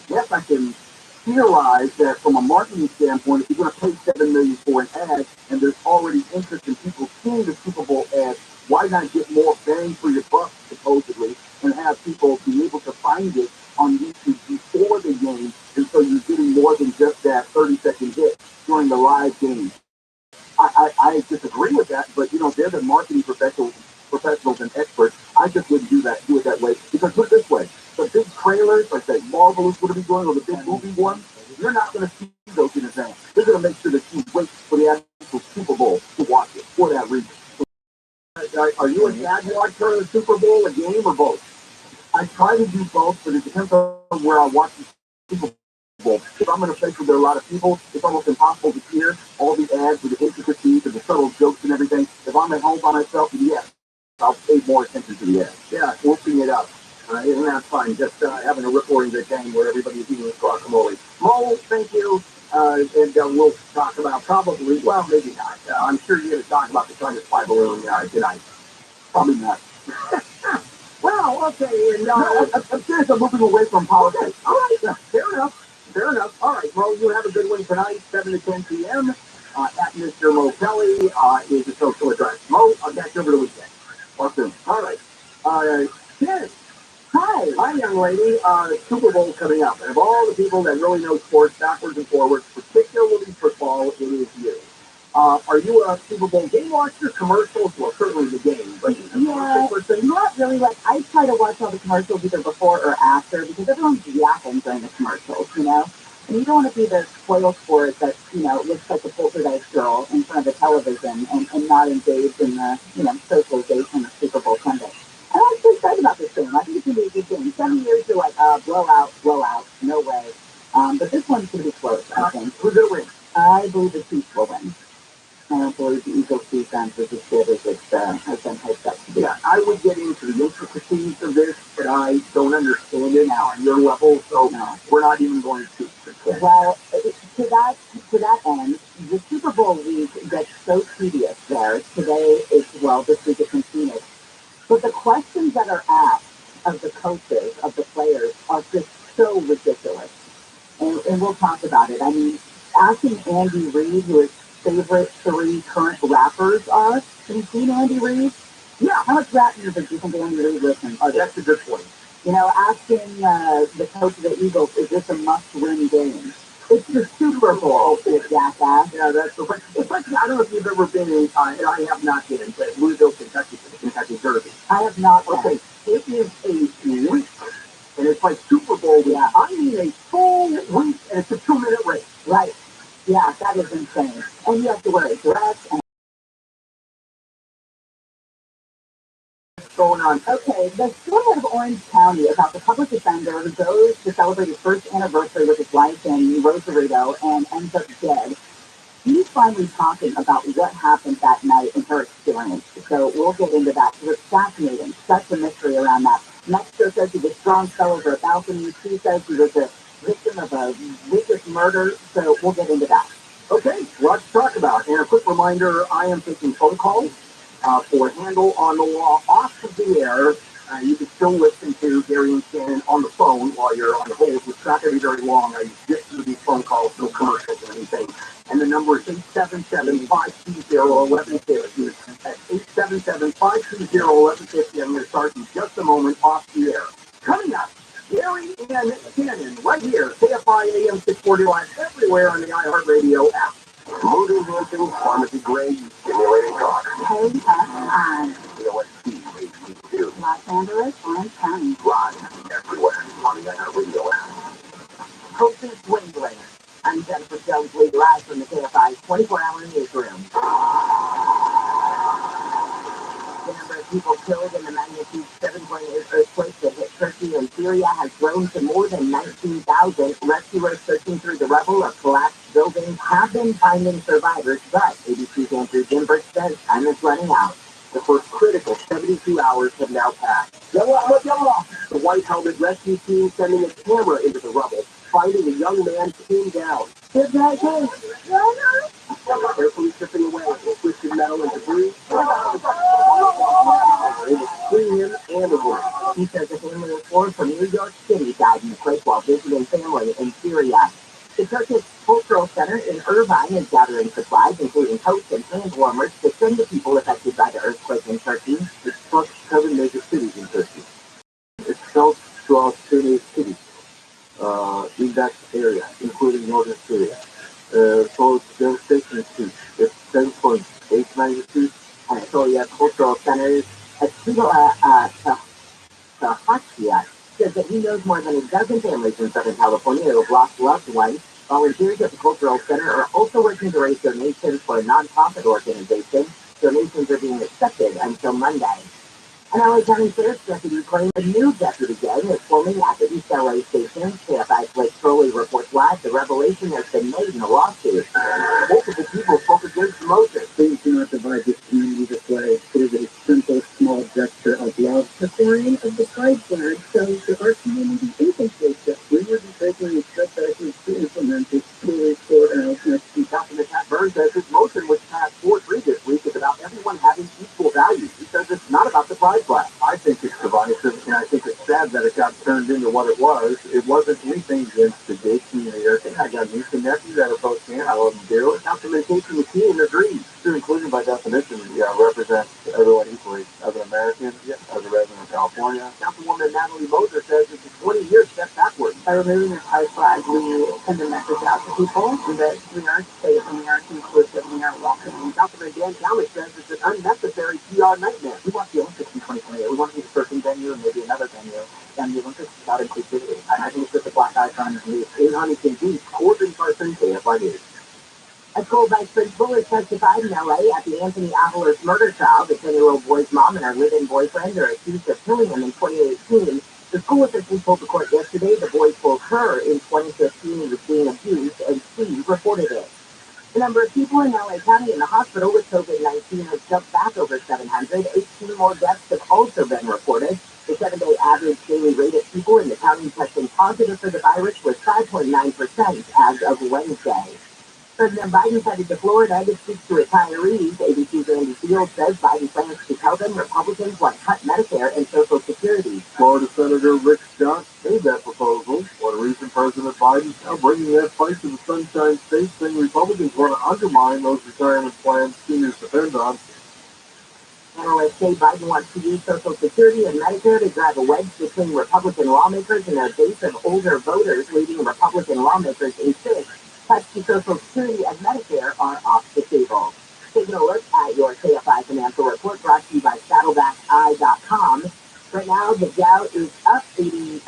guess I can theorize that from a marketing standpoint, if you're going to pay $7 million for an ad, and there's already interest in people seeing the Super Bowl ad, why not get more bang for your buck, supposedly, and have people be able to find it on YouTube before the game, and so you're getting more than just that 30-second hit during the live game. I disagree with that, but they're the marketing professionals and experts. I just wouldn't do it that way, because put it this way: the big trailers, like that Marvel is going to be doing, or the big movie one, you're not going to see those in advance. They're going to make sure that you wait for the actual Super Bowl to watch it for that reason. Are you an ad watcher of the Super Bowl, a game, or both? I try to do both, but it depends on where I watch the Super Bowl. If I'm in a place where there are a lot of people, it's almost impossible to hear all the ads with the intricacies and the subtle jokes and everything. If I'm at home by myself, yes, I'll pay more attention to the ads. Yeah, whooping it up. And that's fine. Just having a recording of the game where everybody's eating guacamole. Mo, thank you. And we'll talk about probably, well, maybe not. I'm sure you're going to talk about the China spy balloon tonight. Probably not. Well, okay, and I'm serious. I'm moving away from politics. Okay. All right, fair enough. Fair enough. All right, well, you have a good one tonight, 7 to 10 p.m. At Mr. Mo Kelly is the social address. Mo, I'll catch you over the weekend. Awesome. All right. Yes. Hi. Hi, young lady. Super Bowl coming up. And of all the people that really know sports backwards and forwards, particularly football, it is you. Are you a Super Bowl game watcher? Commercials? Well, certainly the game, but Yeah, not really. Like, I try to watch all the commercials either before or after, because everyone's yapping during the commercials, And you don't want to be the spoil sport that, looks like a poltergeist girl in front of the television and not engaged in the, socialization of Super Bowl Sunday. And I'm actually excited about this game. I think it's going to be a good game. Some years you're like, blowout, no way. But this one's going to be close, I think. who's going to win? I believe the Chiefs will win. I don't believe the Eagles defense is as good as it has been hyped up to be. Yeah, I would get into the intricacies of this, but I don't understand it now on your level, so we're not even going to pretend. Well, to that end, the Super Bowl week gets so tedious there. Today this week it's in Phoenix. But the questions that are asked of the coaches, of the players, are just so ridiculous. And we'll talk about it. I mean, asking Andy Reid, who his favorite 3 current rappers are. Have you seen Andy Reid? Yeah. How much rap music do you think Andy Reid listens? Oh, that's a good point. Asking the coach of the Eagles, is this a must-win game? It's the Super Bowl, jackass. Yeah, that's the point. It's like, I don't know if you've ever been in, and I have not been in, but Louisville, Kentucky, for the Kentucky Derby. I have not. Okay, it is a week, and it's like Super Bowl week. Yeah. I mean a full week, and it's a 2-minute race. Right. Yeah, that is insane. And you have to wear a dress and Going on. okay, the story out of Orange County about the public defender who goes to celebrate his first anniversary with his wife in Rosarito and ends up dead. He's finally talking about what happened that night in her experience. So we'll get into that. It was fascinating. Such a mystery around that. Mexico says he was strong fell over a balcony. She says he was a victim of a vicious murder. So we'll get into that. Okay, lots to talk about. And a quick reminder, I am taking phone calls for Handle on the Law off of the air. You can still listen to Gary and Shannon on the phone while you're on hold, which is not going to be very long. I get through these phone calls, no commercials or anything. And the number is 877-520-1150. That's 877-520-1150. I'm going to start in just a moment off the air. Coming up, Gary and Shannon, right here, KFI AM 640 live everywhere on the iHeartRadio app. Motor Hampton, Pharmacy Grade, Stimulating Talk. KFI. KOSC, HD2. Los Angeles, Orange County. Live everywhere on the iHeartRadio app. Hostess Swindling. I'm Jennifer Jones, lead live from the KFI 24-hour newsroom. The number of people killed in the magnitude 7.8 earthquake that hit Turkey and Syria has grown to more than 19,000. Rescuers searching through the rubble of collapsed buildings have been finding survivors, but ABC's Andrew Gimberg says time is running out. The first critical 72 hours have now passed. The White Helmet rescue team sending a camera into the rubble, finding a young man pinned down. Carefully stripping away twisted metal and debris. They will free him and the woman. He says a family of 4 from New York City died in the quake while visiting family in Syria. The Turkish Cultural Center in Irvine is gathering supplies, including coats and hand warmers, to send to people affected by the earthquake in Turkey. It struck 7 major cities in Turkey. It felt throughout 30 cities in that area, including northern Syria. So it's devastation too. It's 7.8 magnitude. Anatolia Cultural Center's Atila Sahakia says that he knows more than a dozen families in Southern California who have lost loved ones. Volunteers at the Cultural Center are also working to raise donations for a nonprofit organization. Donations are being accepted until Monday. An LA County Sheriff's deputy claimed a new deputy gang is forming at the East LA station. KFI's Blake Crowley reports live the revelation has been made in the lawsuit. Multiple people spoke against the motion. Please do not divide this community this way. It is a simple, small gesture of love. The flying of the pride flag shows that our community isn't that We would be taking steps actions to implement this fully sort out next week. Dr. Burns says his motion, which passed 4-3 this week, is about everyone having equal value. He says it's not about the pride flag. I think it's divisive, and I think it's sad that it got turned into what it was. It wasn't anything against the gay community. I got niece and nephews that are both gay. I love them dearly. Documentation is key and agreed. Inclusion by definition, represents everyone equally. As an American, as a resident of California. Councilwoman Natalie Moser says it's a 20-year step backwards. by removing the pride flag, we send a message out to people that we are safe and we are inclusive and we are welcoming. Councilman Dan Talmadge says it's an unnecessary PR nightmare. We want the Olympics in 2028. We want to be a certain venue and maybe another venue. And the Olympics is about inclusivity. I think it's just a black icon in Huntington Beach, Corbin Carson, KFI News. A school vice principal has testified in LA at the Anthony Avalos murder trial. The 10-year-old boy's mom and her live-in boyfriend are accused of killing him in 2018. The school officials told the court yesterday the boy told her in 2015 he was being abused, and she reported it. The number of people in LA County in the hospital with COVID-19 has jumped back over 700. 18 more deaths have also been reported. The 7-day average daily rate of people in the county testing positive for the virus was 5.9% as of Wednesday. President Biden headed to Florida to speak to retirees. ABC's Andy Field says Biden plans to tell them Republicans want to cut Medicare and Social Security. Florida Senator Rick Scott made that proposal. One reason President Biden is now bringing that fight to the Sunshine State, saying Republicans want to undermine those retirement plans seniors depend on. Analysts say Biden wants to use Social Security and Medicare to drive a wedge between Republican lawmakers and their base of older voters, leaving Republican lawmakers in 6. Cuts to Social Security and Medicare are off the table. Taking a look at your KFI Financial Report brought to you by SaddlebackEye.com. Right now, the Dow is up 69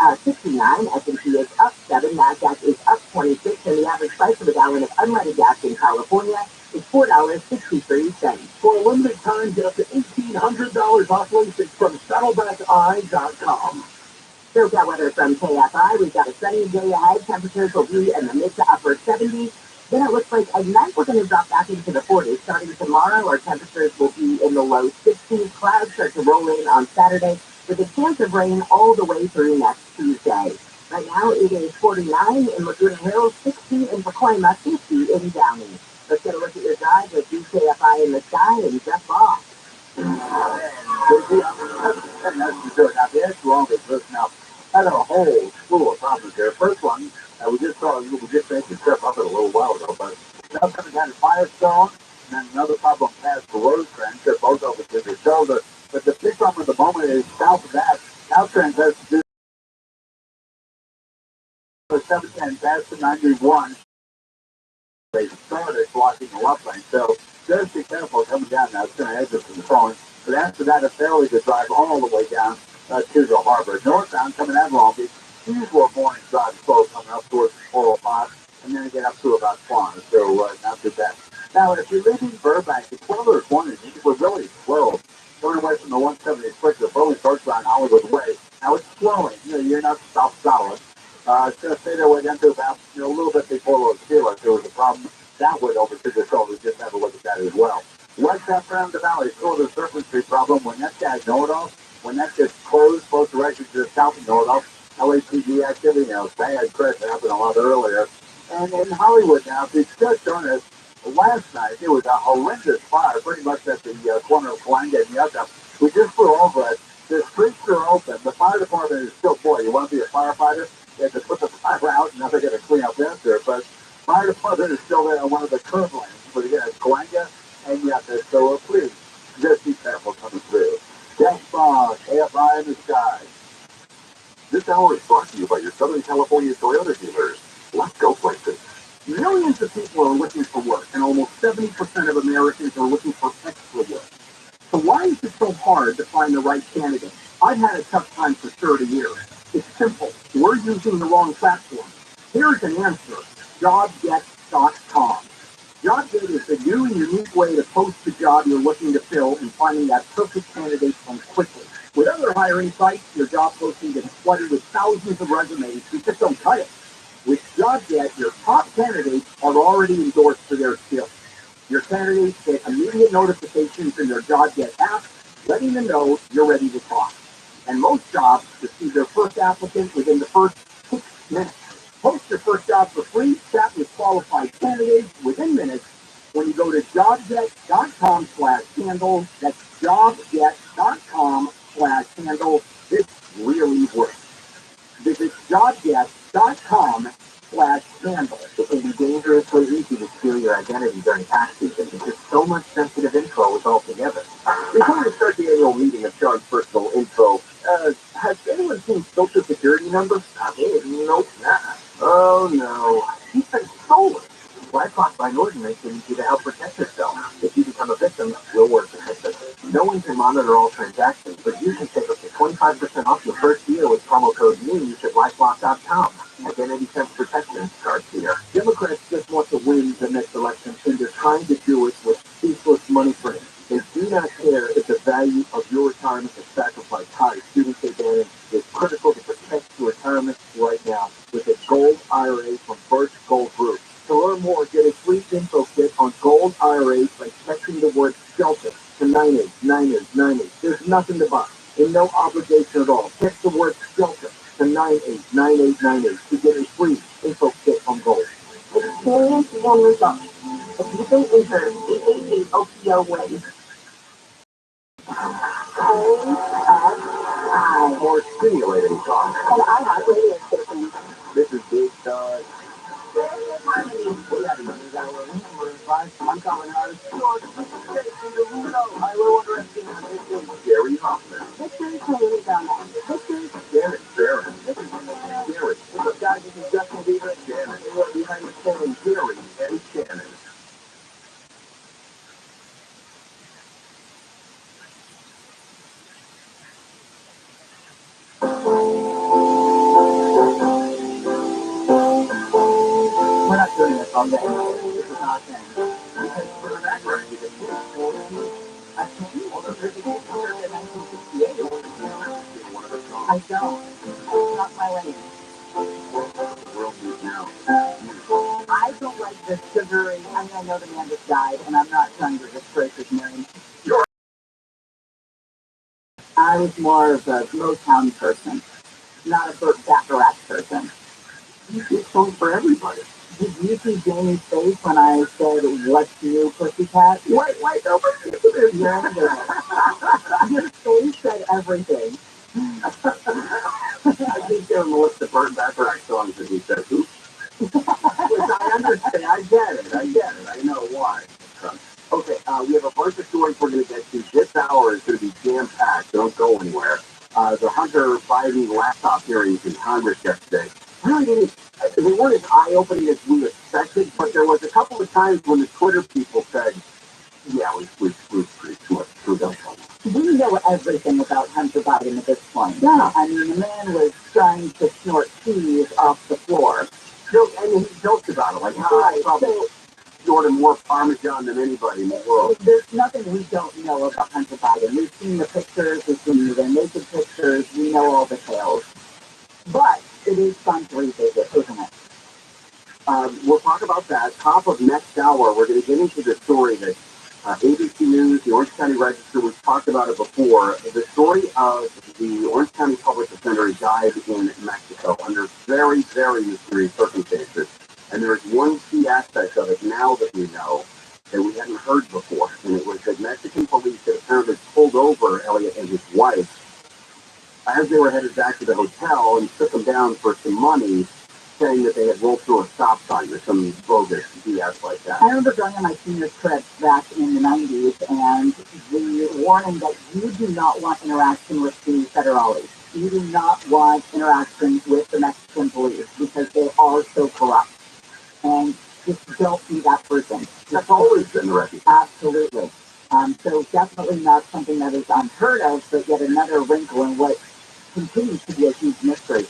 $4.49. S&P is up 7. Nasdaq is up 26, and the average price of a gallon of unleaded gas in California is $4.63. For a limited time, get up to $1,800 off LASIK from SaddlebackEye.com. Here's our weather from KFI. We've got a sunny day ahead. Temperatures will be in the mid to upper 70s. Then it looks like at night we're going to drop back into the 40s. Starting tomorrow, our temperatures will be in the low 60s. Clouds start to roll in on Saturday with a chance of rain all the way through next Tuesday. Right now it is 49 in Laguna Hills, 60 in Pacoima, 50 in Downey. Let's get a look at your guide with KFI in the sky and Jeff Boss. And that's for sure. Now, the extra long is listen up. I got a whole slew of problems here. First one, we just mentioned Step Up it a little while ago, but now coming down to Firestone, and then another problem past the ROTHSCHILD. They're both over to the shoulder. But the big problem at the moment is south of that. Caltrans has to do the 710 past the 91. They started blocking the left lane, so just be careful coming down now. It's going to exit from the phone. But after that, it's fairly good drive all the way down to the harbor. Northbound coming out of Long Beach, usual morning drive slow coming up towards 405, and then again up to about Swan. So not too bad. Now, if you're leaving Burbank, it's one of those mornings you were really slow. Going away from the 170 quick, the Boeing starts on Hollywood Way. Now it's slowing. You're not stop solid. It's going to stay their way down to about, a little bit before Los Feliz. There was a problem that went over to the shoulder. Just have a look at that as well. West up around the valley, still the Serpent Street problem. When that guy know-it-all, when that gets closed, both directions to the south of know-it-all, LAPD activity, bad crash happened a lot earlier. And in Hollywood now, if it's just on us, last night, it was a horrendous fire, pretty much at the corner of Kalanga and Yucca. We just flew over it. The streets are open. The fire department is still, boy, you want to be a firefighter? They have to put the fire out, and now they're going to clean up after. But fire department is still there on one of the curb lanes. But again, it's Kalanga and Yucca, so please, just be careful coming through. Jeff Boss, AFI in the sky. This hour is brought to you by your Southern California Toyota dealers. Let's go places. Millions of people are looking for work, and almost 70% of Americans are looking for extra work. So why is it so hard to find the right candidate? I've had a tough time for 30 years. It's simple. We're using the wrong platform. Here's an answer. JobGet.com. JobGet is a new and unique way to post the job you're looking to fill and finding that perfect candidate from quickly. With other hiring sites, your job posting gets flooded with thousands of resumes who just don't cut it. With JobGet, your top candidates are already endorsed for their skills. Your candidates get immediate notifications in their JobGet app, letting them know you're ready to talk. And most jobs receive their first applicant within the first 6 minutes. Post your first job for free, chat with qualified candidates within minutes when you go to jobget.com/handle. That's jobget.com/handle. This really works. Visit jobget.com/handle. It can be dangerously easy to steal your identity during tax season because so much sensitive info is all together. Before we start the annual meeting of Sean's personal info, has anyone seen Social Security numbers? Nope, nah. Oh no. He's been stolen. BlackRock by Norton makes it easy to help protect yourself. If you become a victim, we'll work to fix it. No one can monitor all transactions, but you can save up to 25% off your first year with promo code NEWS at LifeLock.com. Identity theft protection starts here. Democrats just want to win the next election, and they're trying to do it with ceaseless money printing. They do not care if the value of your retirement is sacrificed. High student advantage is critical to protect your retirement right now with a gold IRA from Birch Gold Group. To learn more, get a free info kit on gold IRAs by texting the word SHELTER to 989898. There's nothing to buy and no obligation at all. Text the word SHELTER to 989898 to get a free info kit on gold. Experience one result. If you can enter the AAOPO way. KFI. More stimulating talk. And I have radio stations. This is Big Todd. I'm calling out of George. I will address Gary Hoffman. Victory Clean Donut. Victory. Janet Barron. Gary. What's up, guys? This is Justin Bieber. Shannon. We're behind the phone. Gary and Shannon. Okay. This is not saying. Because for the background, you can see I think, although there's a case compared to 1968. I don't. It's not my lane. World news now. I don't like the sugary. I mean, I know the man just died, and I'm not trying to disgrace his name. I was more of a Motown person, not a Burt Bacharach person. You did songs for everybody. Did you see Jamie's face when I said, "What's new, pussycat"? Wait, nobody gets this. You're into it. His face said everything. I think there were most of Burt Bacharach songs that he said, oops. Which I understand. I get it. I know why. Okay, we have a bunch of stories we're going to get to. This hour is going to be jam-packed. Don't go anywhere. The Hunter Biden laptop hearings in Congress yesterday really didn't, they weren't as eye-opening as we expected, but there was a couple of times when the Twitter people said, yeah, we've pretty much screwed up. We know everything about Hunter Biden at this point. Yeah. I mean, the man was trying to snort cheese off the floor. And he jokes about it, like, I probably snorted more Parmesan than anybody in the world. There's nothing we don't know about Hunter Biden. We've seen the pictures, we've seen the naked pictures, we know all the tales. But it is fun to revisit, isn't it? We'll talk about that. Top of next hour, we're going to get into the story that ABC News, the Orange County Register, we've talked about it before. The story of the Orange County Public Defender who died in Mexico under very, very mysterious circumstances. And there's one key aspect of it now that we know that we hadn't heard before. And it was that Mexican police had apparently pulled over Elliot and his wife as they were headed back to the hotel and took them down for some money, saying that they had rolled through a stop sign or some bogus BS like that. I remember going on my senior trip back in the 90s, and the warning that you do not want interaction with the federales. You do not want interaction with the Mexican police because they are so corrupt. And just don't be that person. That's always been the record. Absolutely. So definitely not something that is unheard of, but yet another wrinkle in what continues to be a huge mystery.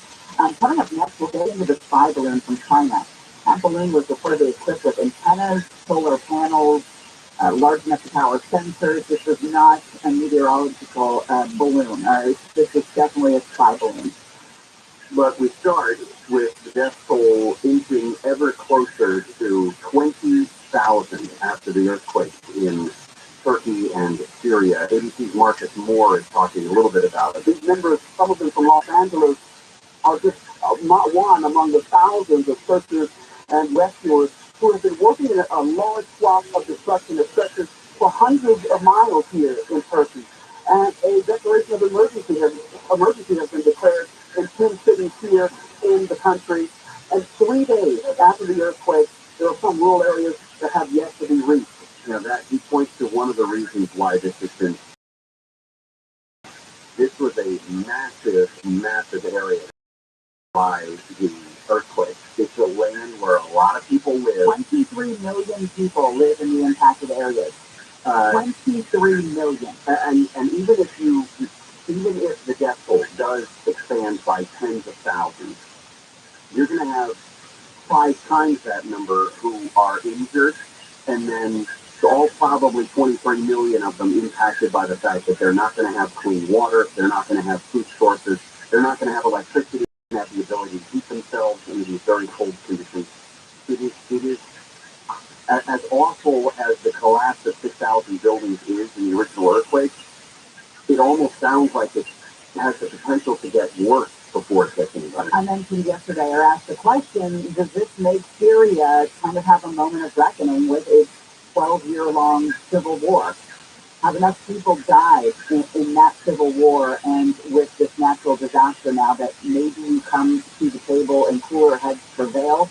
Coming up next, we'll get into the spy balloon from China. That balloon was reportedly equipped with antennas, solar panels, large enough to power sensors. This was not a meteorological balloon. This is definitely a spy balloon. But we start with the death toll inching ever closer to 20,000 after the earthquake in Turkey and Syria. ABC's Marcus Moore is talking a little bit about it. These members, some of them from Los Angeles, are just not one among the thousands of searchers and rescuers who have been working in a large swath of destruction that stretches for hundreds of miles here in Turkey. And a declaration of emergency has been declared in 10 cities here in the country. And 3 days after the earthquake, there are some rural areas that have yet to be reached. That he points to one of the reasons why this has been. This was a massive area by the earthquake. It's a land where a lot of people live. 23 million people live in the impacted areas. 23 million. And even if the death toll does expand by tens of thousands, you're going to have 5 times that number who are injured, and then probably 23 million of them impacted by the fact that they're not going to have clean water, they're not going to have food sources, they're not going to have electricity, and have the ability to keep themselves in these very cold conditions. It is as awful as the collapse of 6,000 buildings is in the original earthquake. It almost sounds like it has the potential to get worse before it gets any better. I mentioned yesterday, or asked the question, does this make Syria kind of have a moment of reckoning with a 12-year-long civil war? Have enough people died in that civil war, and with this natural disaster now that maybe you come to the table and cooler heads prevail?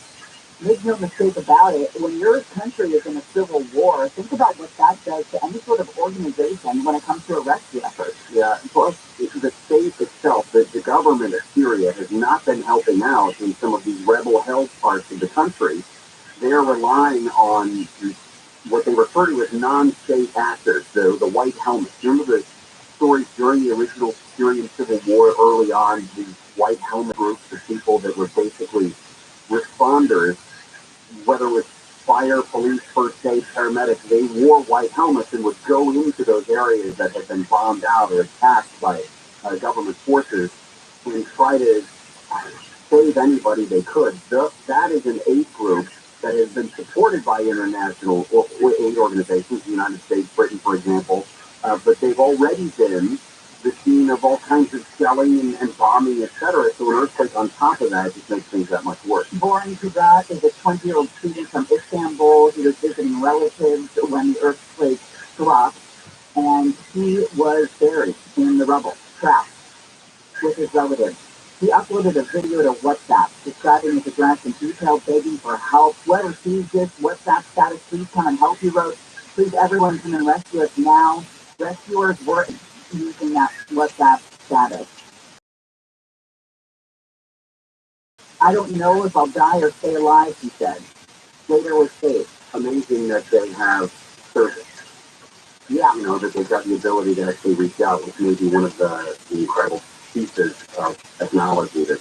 Make no mistake about it, when your country is in a civil war, think about what that does to any sort of organization when it comes to a rescue effort. Yeah, plus the state itself, the government of Syria has not been helping out in some of these rebel-held parts of the country. They're relying on what they refer to as non-state actors, the white helmets. Remember the stories during the original Syrian civil war early on, these white helmet groups of people that were basically responders, whether it was fire, police, first aid, paramedics, they wore white helmets and would go into those areas that had been bombed out or attacked by government forces and try to save anybody they could. That is an aid group that has been supported by international aid organizations, the United States, Britain, for example, but they've already been the scene of all kinds of shelling and bombing, etc. So an earthquake on top of that just makes things that much worse. Born to that is a 20-year-old student from Istanbul. He was visiting relatives when the earthquake struck, and he was buried in the rubble, trapped with his relatives. He uploaded a video to WhatsApp describing his address in detail, begging for help. Whoever sees this WhatsApp status, please come and help, he wrote. Please, everyone, come and rescue us now. Rescuers were using that WhatsApp status. I don't know if I'll die or stay alive, he said. Later was saved. Amazing that they have service. Yeah. You know, that they've got the ability to actually reach out, which may be one of the incredible pieces of technology that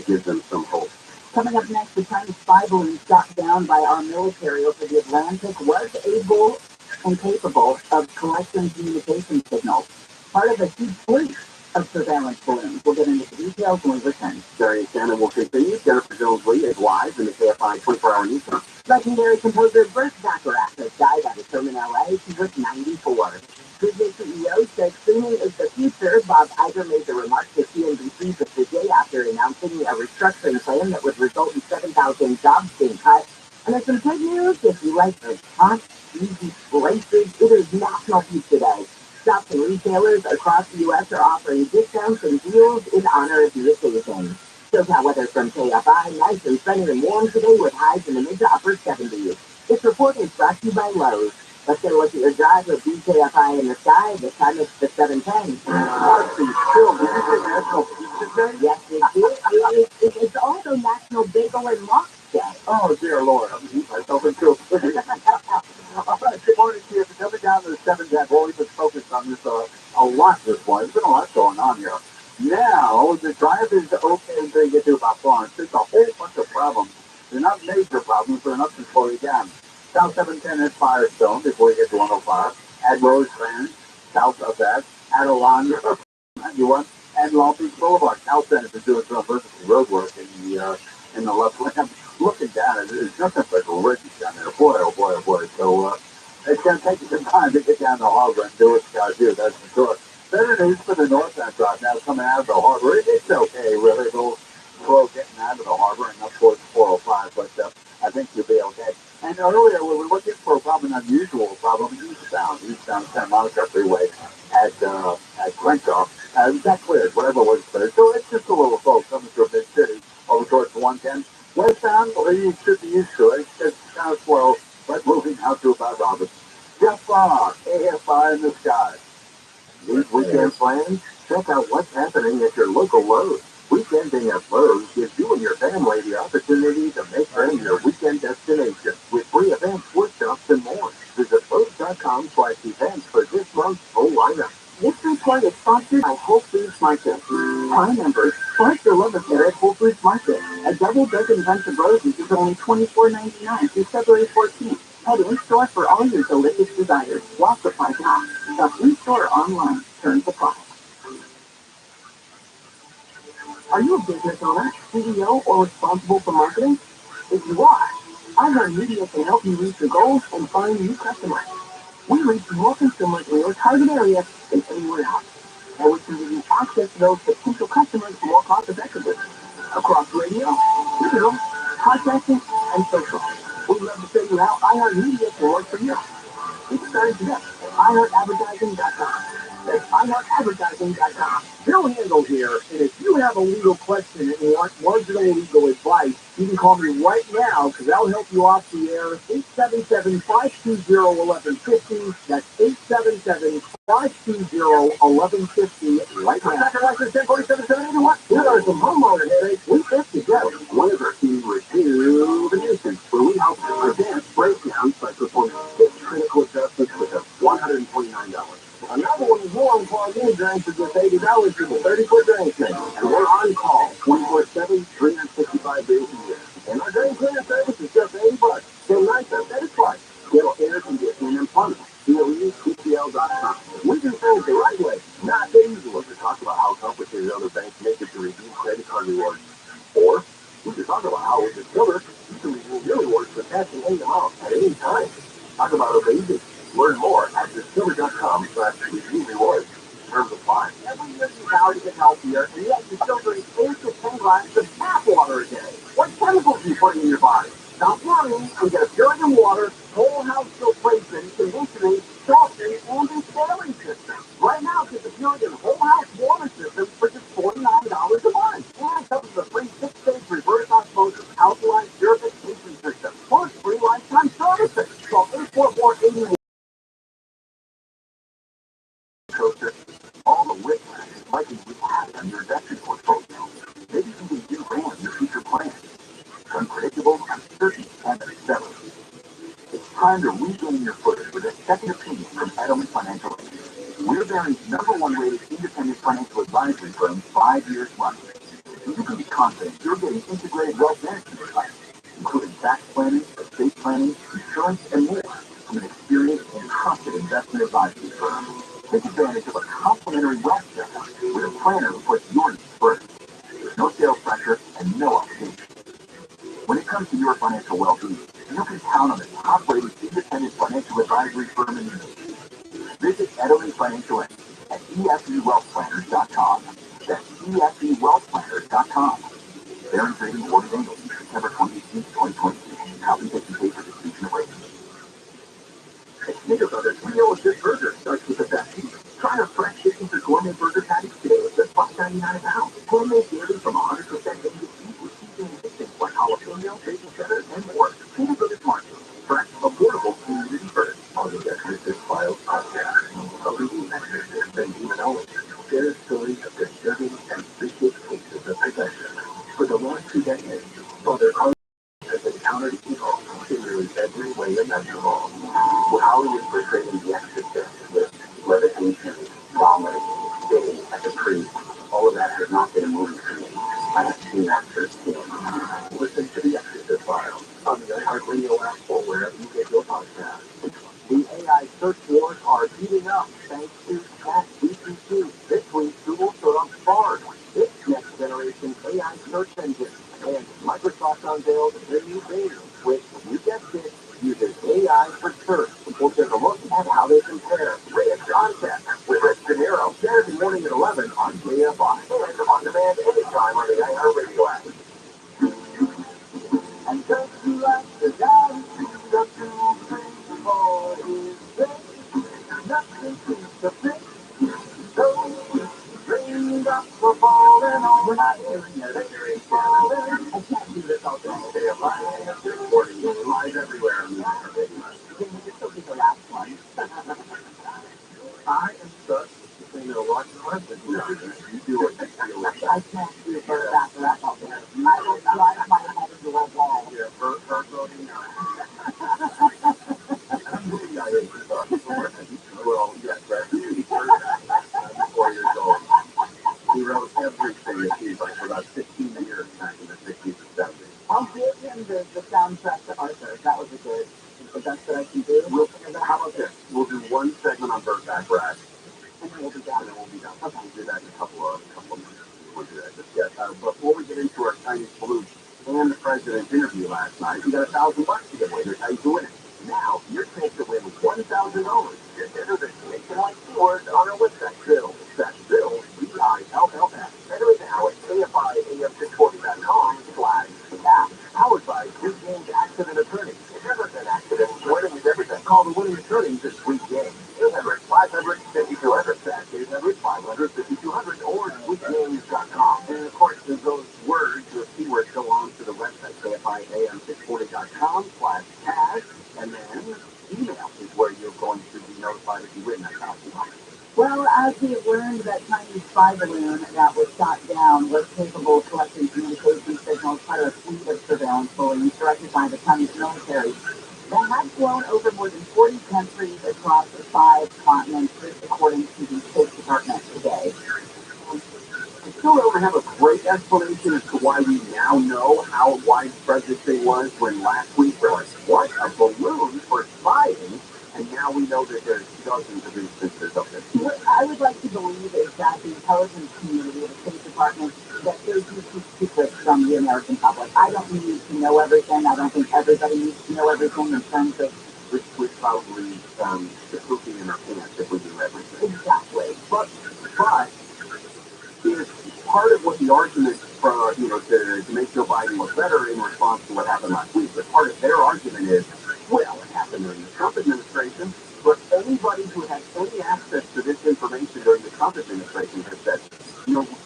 gives them some hope. Coming up next, the Chinese spy balloon shot down by our military over the Atlantic was able and capable of collecting communication signals. Part of a huge fleet of surveillance balloons. We'll get into the details when we return. Darius Shannon will continue. Jennifer Jones-Lee is live in the KFI 24-hour news center. Legendary composer Burt Bacharach has died at his home in LA. He was 94. Disney CEO said streaming is the future. Bob Iger made the remark to CNBC just the day after announcing a restructuring plan that would result in 7,000 jobs being cut. And there's some good news if you like the hot, easy places. It is National Pizza Day. Shops and retailers across the U.S. are offering discounts and deals in honor of the occasion. SoCal weather from KFI, nice and sunny and warm today with highs in the mid to upper 70s. This report is brought to you by Lowe's. Let's get a look at your drive with BKFI in the sky. This time it's the 710. Phil, did you say National Pizza Day? Yes, it is. It's also National Bagel and Lox Day. Oh, dear Lord. I'm eating myself into a Good morning to you. Coming down to the 710, we've always been focused on this a lot this morning. There's been a lot going on here. Now, the drive is okay until you get to about Florence. There's a whole bunch of problems. They're not major problems, but enough to slow you down. South 710 at Firestone before you get to 105. At Rosecrans, south of that. At Alondra, 91. And Long Beach Boulevard. South End is doing some emergency road work in the left lane. Looking down, it's nothing but ridges down there. Boy, oh boy, oh boy. So it's going to take you some time to get down to the harbor and do what you got to do. That's for sure. Better news for the northbound drive now coming out of the harbor. It's okay, really. A little slow getting out of the harbor and up towards 405, but I think you'll be okay. And earlier, we were looking for probably an unusual problem eastbound Santa Monica Freeway at Crenshaw. That cleared, whatever was cleared. So it's just a little slow coming through a big city over towards the 110. Westbound, you should be used to it. It's kind of slow, but moving out to about Roberts. Jeff Fogg, AFI in the sky. These weekend plans? Check out what's happening at your local Lowe's. Weekending at Lowe's gives you and your family the opportunity to make them your weekend destination with free events, workshops, and more. Visit Lowe's.com/events for this month's full lineup. This report is sponsored by Whole Foods Market. Prime members, spark your love affair at Whole Foods Market. A double dozen bunch of roses is only $24.99 through February 14th. Head in-store for all your delicious desires. While supplies last. Shop in-store or online. Terms apply. Are you a business owner, CEO, or responsible for marketing? If you are, iHeartMedia can help you reach your goals and find new customers. We reach more consumers in your target area than anywhere else, and we can give you access to those potential customers more cost effectively across radio, digital, podcasting, and social. We'd love to show you how iHeartMedia can work for you. Get started today at iHeartAdvertising.com. That's iHeartAdvertising.com. Bill Handel here, and if you have a legal question and want marginal legal advice, you can call me right now because I'll help you off the air. 877-520-1150. That's 877-520-1150 right now. Second license 1047-781. Here are some homeowner headaches we fix together. One of our team rejuvenation, where we help prevent breakdowns by performing 6 critical adjustments with just $129. Another one is warm plug-in drains for just $80 for the 30-foot drain thing. And we're on call 24/7, 365 days a year. And our drain cleaner service is just $80. So TCL.com. We do things the right way, not the easy way. We talk about how complicated other banks make it to redeem credit card rewards. Or we can talk about how we discover you can redeem your rewards for cash and any amount at any time. Talk about amazing. Learn more at discover.com/redeem rewards. Terms apply. Every year you vow to get healthier, and yet you still drink 8 to 10 glasses of tap water a day. What chemicals are you putting in your body? Stop worrying and get a Puritan water, whole house filtration, conditioning, softening, and installing system. Right now, get the Puritan whole house water system for just $49 a month. And it comes with a free 6-stage reverse osmosis alkaline purification system, plus free lifetime services. Call 844-81. All the whiplash likely we have on your investment portfolio. Maybe you can do on your future plans. Unpredictable, uncertain, and unsettled. It's time to regain your footing with a second opinion from Edelman Financial Aid. We're Barry's #1 rated independent financial advisory firm 5 years running. You can be confident you're getting integrated wealth management advice, including tax planning, estate planning, insurance, and more from an experienced and trusted investment advisory firm. Take advantage of a complimentary wealth checkup with a planner who puts your needs first. There's no sales pressure and no obligation. When it comes to your financial well-being, you can count on the top-rated independent financial advisory firm in the nation. Visit Edelman Financial Aid at EFEWealthPlanners.com. That's EFEWealthPlanners.com. Barry Trading Board of England, September 28, 2022. Compensation paid for distribution of rates. At Snicker Brothers, we know a good burger starts with the best cheese. Try our fresh chicken for gourmet burger patties today at just $5.99 a pound. Homemade dairy from 100% Angus beef with seasoning mixing like jalapeno, bacon cheddar, and more. Snicker Brothers Market. Fresh, affordable community burgers. On the Exorcist Files podcast, a leading exorcist and demonologist shares stories of disturbing and vicious cases of possession. For the last 2 decades, Father Carl has encountered evil in nearly every way imaginable. How he is portraying the exorcist with levitation, vomiting, spitting at the priest, all of that has not been a movie for me. I have seen that firsthand. Listen to the Exorcist Files on the iHeartRadio app or wherever you get your podcast. The AI search wars are heating up thanks to ChatGPT. This week, Google stood up Bard, its next generation AI search engine, and Microsoft unveiled their new beta, which, you guessed it, uses AI for search. We'll take a look at how they compare. Latest content with ROTHSCHILD Saturday morning at 11 on KFI. And on demand anytime on the iHeartRadio app. And just like the galaxy of 234 is great, nothing keeps the faith. Those raindrops were falling on the night. They're falling. I can't do this all day. KFI, this morning, live everywhere on the iHeartRadio app. Can you just look at the last one? I am stuck between a rock and hard situation. You do what you feel like. I can't do both after that. I will drive my head into a wall. Yeah, her voting now. Well, yes, right. He's 94 years old. He wrote everything that he's like for about 15 years back in the 60s and 70s. I'll give him the soundtrack to Arthur. That was a good. The best that I can do. How about this? We'll do one segment on Burt Bacharach. And then we'll be done. Okay. We'll do that in a couple of minutes. We'll do that just yet. Before we get into our Chinese salute and the president's interview last night, we got $1,000 to give away. Here's how you do it. Now, your chance to win $1,000. Just enter the nationwide keyword on our website. Bill. That's Bill. BILLS. Enter it now at KFIAM640.com/app. Powered by Free Games Accident Attorney. If ever an accident, winning is everything. Call the winning attorney this free game. 800-500-5200. That's 800-500-5200 or sweetgames.com. And of course, those words, those keywords go on to the website, KFIAM640.com/cash. And then email is where you're going to be notified if you win that $1,000. Well, as we've learned, that Chinese spy balloon that was shot down was capable of collecting communication signals part of a fleet of surveillance balloons directed by the Chinese military that had flown over more than 40 countries across 5 continents, according to the State Department today. I still don't have a great explanation as to why we now know how widespread this thing was when last week we're like, what? A balloon for spying? And now we know that there's thousands of instances of this. What I would like to believe is that the intelligence community, the State Department, that they do keep secrets from the American public. I don't need to know everything. I don't think everybody needs to know everything in terms of... We'd probably the cooking in our pants if we do everything. Exactly. But is part of what the argument for, to make Joe Biden look better in response to what happened last week, but part of their argument is, well, it happened during the Trump administration, but anybody who had any access to this information during the Trump administration has said,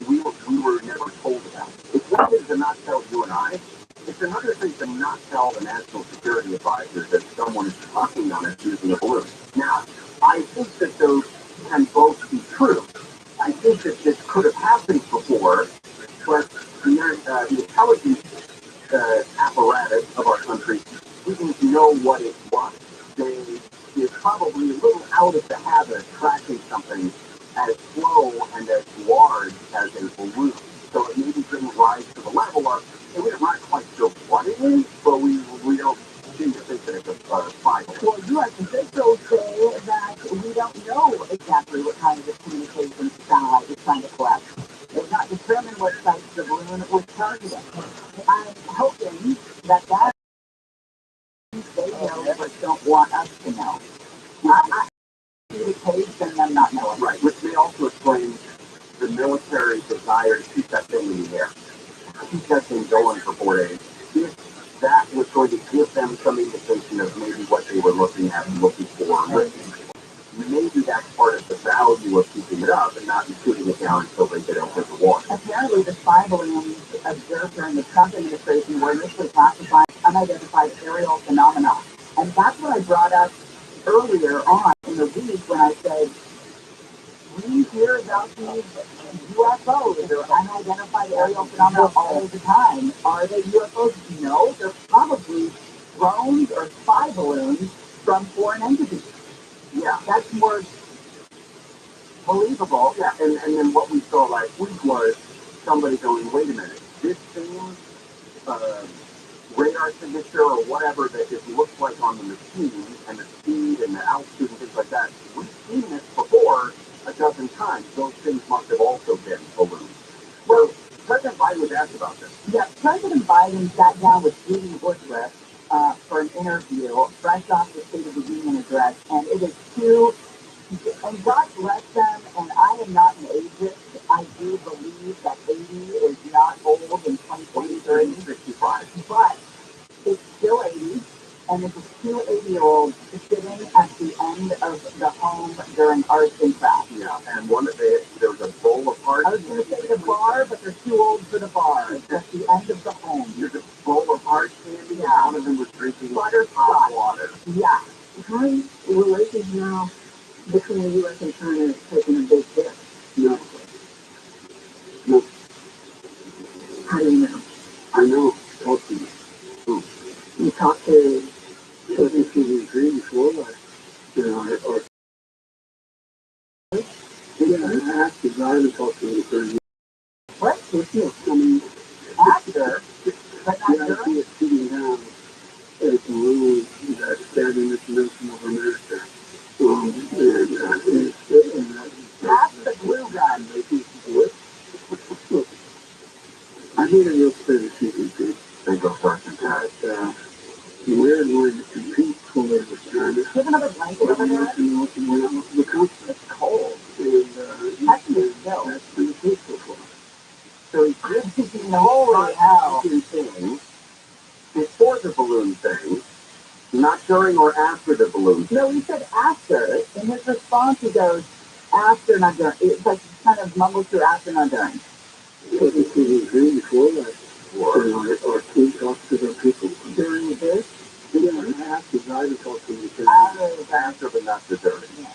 we were never told about it. It's one thing to not tell you and I. It's another thing to not tell the national security advisor that someone is talking on us using a balloon. Now, I think that those can both be true. I think that this could have happened before, but the intelligence apparatus of our country didn't know what it was. They're probably a little out of the habit of tracking something as slow and as large as a balloon. So it maybe didn't rise to the level of, and we're not quite sure what it is, but we don't seem to think that it's a spy. Well, U.S. officials say that we don't know exactly what kind of communications the satellite is trying to collect. They've not determined what size the balloon was targeting. I'm hoping that they know but don't want us to know. I see the case and them not knowing. Right, which may also explain the military desire to keep that thing in the air, keep that thing going for 4 days. If that was going to give them some indication of maybe what they were looking at and looking for, maybe that's part of the value of keeping it up and not shooting it down until they get over the water. Apparently, the spy balloons observed during the Trump administration were initially classified as unidentified aerial phenomena. And that's what I brought up earlier on in the week when I said, we hear about these UFOs or unidentified aerial phenomena all the time. Are they UFOs? No, they're probably drones or spy balloons from foreign entities. Yeah, that's more believable. Yeah, and then what we saw last week was somebody going, wait a minute, this same radar signature or whatever that it looks like on the machine and the speed and the altitude and things like that, we've seen this before a dozen times. Those things must have also been balloons. Well, President Biden was asked about this. Yeah, President Biden sat down with Judy Woodruff for an interview fresh off the State of the Union address, and it is too, and God bless them, and I am not an ageist. I do believe that 80 is not old in 2023, 65, but it's still 80, and it's a two 80-year-olds sitting at the end of the home during arts and crafts. Yeah, and there was a bowl of hearts. I was going to say the bar, but they're too old for the bar. It's at the end of the home. There's a bowl of heart candy, yeah. And one of them was drinking hot water. Yeah. How relations now between the U.S. and China is taking a big hit? No. No. How do you know? I know. Talk to you. Who? You talked to... Talking to the agree before, or... Yeah, I have to drive and talk to the agree. What? What's your coming? After? But not during? I see it sitting down at the rule that's standing at the nation of America. That's the glue gun. I need a real clear secret. They go fucking tight. We're going to compete for the China. Do you have another blanket over there? It's cold. And that's still. That's been peaceful for us. So he's good. Holy hell. Thing before the balloon thing, not during or after the balloon. No, he said after. In his response, he goes, after, not during. It's like he kind of mumbles through after, not during. Because it's before that. Or to talk to the people. During this? Yeah, I have to drive and talk to the after, but not the during. Yeah.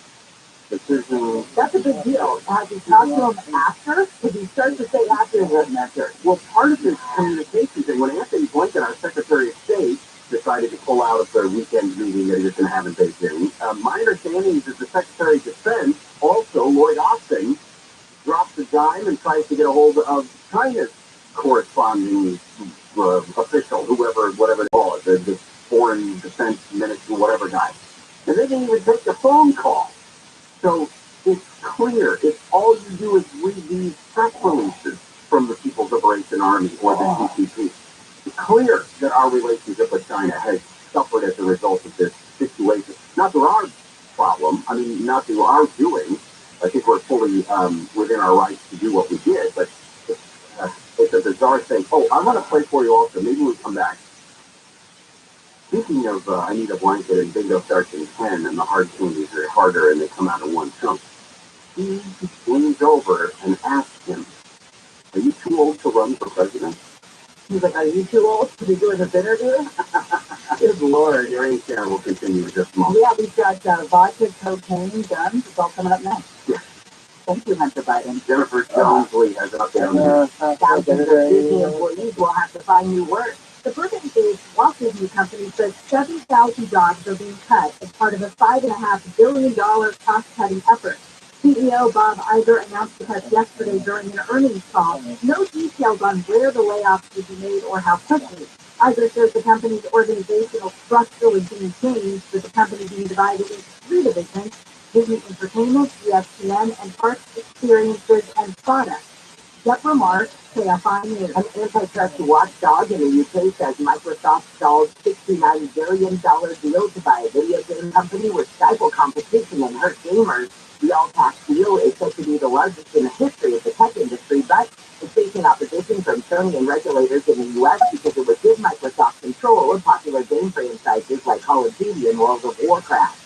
That's a big deal. Has he talked to him after? Did he start to say after or after? Well, part of this communication thing, when Anthony Blinken, our Secretary of State, decided to pull out of the weekend meeting that he was going to have in Beijing, my understanding is that the Secretary of Defense, also Lloyd Austin, drops a dime and tries to get a hold of China's corresponding official, whatever they call it, the foreign defense minister, whatever guy. And they didn't even take the phone call. So it's clear. If all you do is read these press releases from the People's Liberation Army or the CCP, it's clear that our relationship with China has suffered as a result of this situation. Not through our problem. I mean, not through our doing. I think we're fully within our rights to do what we did, but it's a bizarre thing. Oh, I want to play for you also. Maybe we come back. Speaking of I Need a Blanket and Bingo starts in 10 and the hard candies are harder and they come out in one chunk, he leans over and asks him, "Are you too old to run for president?" He's like, "Are you too old to be doing this interview?" Good Lord. Your answer will continue in just a moment. Yeah, we've got vodka, cocaine, guns. It's all coming up next. Yeah. Thank you, Hunter Biden. Jennifer Jones-Lee has an update on this. Thousands of Disney employees will have to find new work. The Bergen-based Walt Disney Company says 7,000 jobs are being cut as part of a $5.5 billion cost-cutting effort. CEO Bob Iger announced the cuts yesterday during an earnings call. No details on where the layoffs will be made or how quickly. Iger says the company's organizational structure was being changed, with the company being divided into three divisions: Disney Entertainment, ESPN, and Parks, Experiences, and Products. Deborah Mark, KFI News. An antitrust watchdog in the UK says Microsoft stalled $69 billion deal to buy a video game company with stifle competition and hurt gamers. The all-cash deal is said to be the largest in the history of the tech industry, but it's facing opposition from Sony and regulators in the U.S. because it would give Microsoft control of popular game franchises like Call of Duty and World of Warcraft.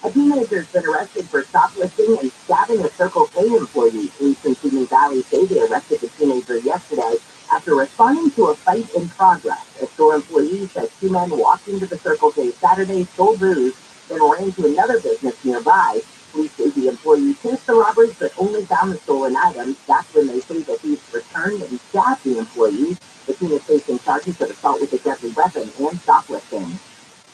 A teenager has been arrested for shoplifting and stabbing a Circle K employee. Police in Sydney Valley say they arrested the teenager yesterday after responding to a fight in progress. A store employee says two men walked into the Circle K Saturday, stole booze, then ran to another business nearby. Police say the employee chased the robbers but only found the stolen items. That's when they say the thieves returned and stabbed the employee. The teen is facing charges of assault with a deadly weapon and shoplifting.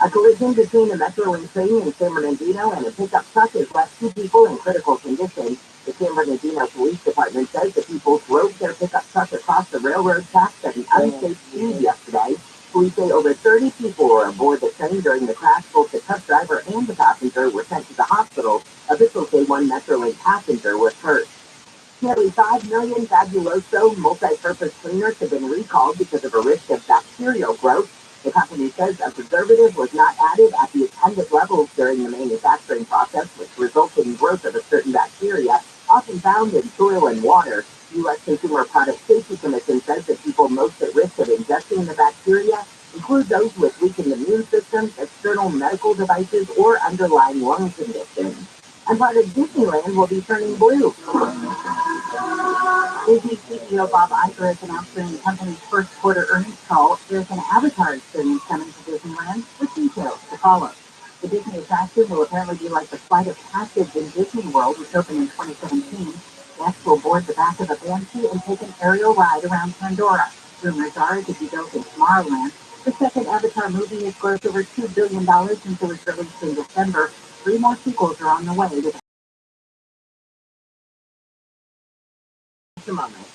A collision between a Metrolink train in San Bernardino and a pickup truck has left two people in critical condition. The San Bernardino Police Department says the people drove their pickup truck across the railroad tracks at an unsafe speed yesterday. Police say over 30 people were aboard the train during the crash. Both the truck driver and the passenger were sent to the hospital. Officials say one Metrolink passenger was hurt. Nearly 5 million Fabuloso multi-purpose cleaners have been recalled because of a risk of bacterial growth. The company says a preservative was not added at the intended levels during the manufacturing process, which resulted in growth of a certain bacteria, often found in soil and water. U.S. Consumer Product Safety Commission says that people most at risk of ingesting the bacteria include those with weakened immune systems, external medical devices, or underlying lung conditions. And part of Disneyland will be turning blue. Disney CEO Bob Iger has announced during the company's first quarter earnings call there's an avatar experience coming to Disneyland with details to follow. The Disney attraction will apparently be like the Flight of Passage in Disney World, which opened in 2017. Guests will board the back of a Banshee and take an aerial ride around Pandora. Rumors are it could be built in Tomorrowland. The second Avatar movie has grossed over $2 billion since it was released in December. 3 more sequels are on the way with a moment.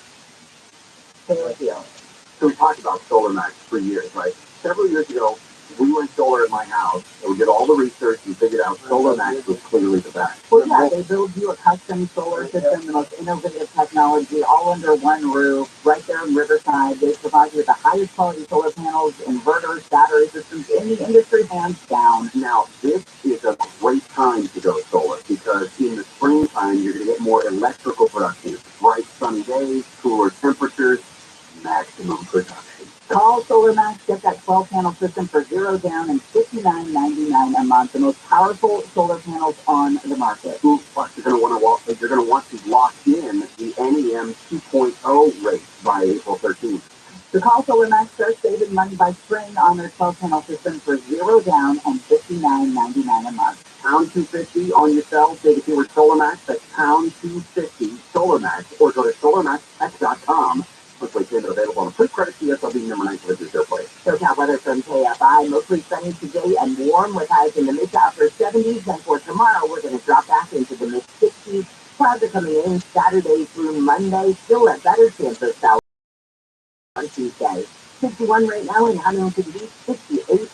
So we talked about Solar Max for years, right? Several years ago, we went solar at my house, and we did all the research and figured out Solar Max was clearly the best. Well, yeah, they build you a custom solar system, the most innovative technology, all under one roof, right there in Riverside. They provide you with the highest quality solar panels, inverters, battery systems in the industry, hands down. Now, this is a great time to go solar because in the springtime, you're going to get more electrical production, bright sunny days, cooler temperatures, maximum production. Call Solar Max, get that 12-panel system for $0 down and $59.99 a month. The most powerful solar panels on the market. Ooh, plus you're going to want to lock in the NEM 2.0 rate by April 13th. To call Solar Max, start saving money by spring on their 12-panel system for $0 down and $59.99 a month. Pound 250 on your cell. Say the keyword Solar Max. That's pound 250 Solar Max, or go to solarmaxx.com. Quickly payment available on a quick credit CSLB number 9 for the Joe Place. SoCal weather from KFI. Mostly sunny today and warm with highs in the mid to upper 70s. And for tomorrow, we're going to drop back into the mid 60s. Clouds are coming in Saturday through Monday. Still a better chance of showers on Tuesday. 61 right now in Huntington Beach, 68.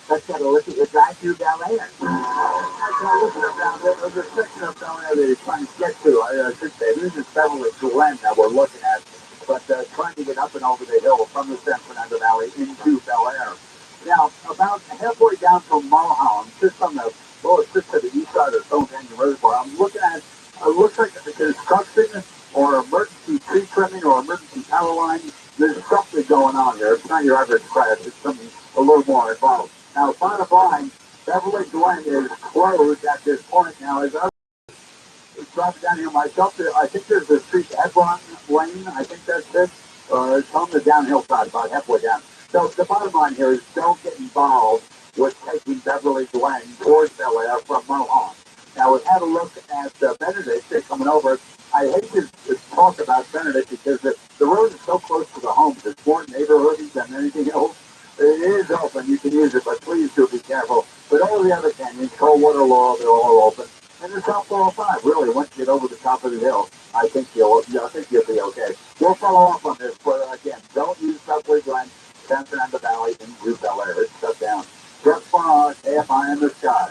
Let's get a look at your drive-through Bel Air. I can't look around there. There's a section of Bel Air that you're trying to get to. I should say, this is Beverly Glen that we're looking at, but trying to get up and over the hill from the San Fernando Valley into Bel Air. Now, about halfway down from Mulholland, just on the, well, it's just to the east side of the Stone Canyon Reservoir, I'm looking at, it looks like there's construction or emergency tree trimming or emergency power line. There's something going on there. It's not your average crash. It's something a little more involved. Now, bottom line, Beverly Glen is closed at this point. Now, as I was driving down here myself, I think there's a street, Hebron Lane, I think that's it. It's on the downhill side, about halfway down. So the bottom line here is don't get involved with taking Beverly Glen towards Bel Air from Mulholland. Now, we've had a look at Benedict coming over. I hate to talk about Benedict because the road is so close to the homes. It's more neighborhoods than anything else. It is open. You can use it, but please do be careful. But all the other canyons, Coldwater Law, they're all open. And the South 405, really, once you get over the top of the hill, I think you'll be okay. We'll follow up on this, but again, don't use Beverly Glen, San Fernando Valley, into Bel Air. It's shut down. Just for AFI in the sky.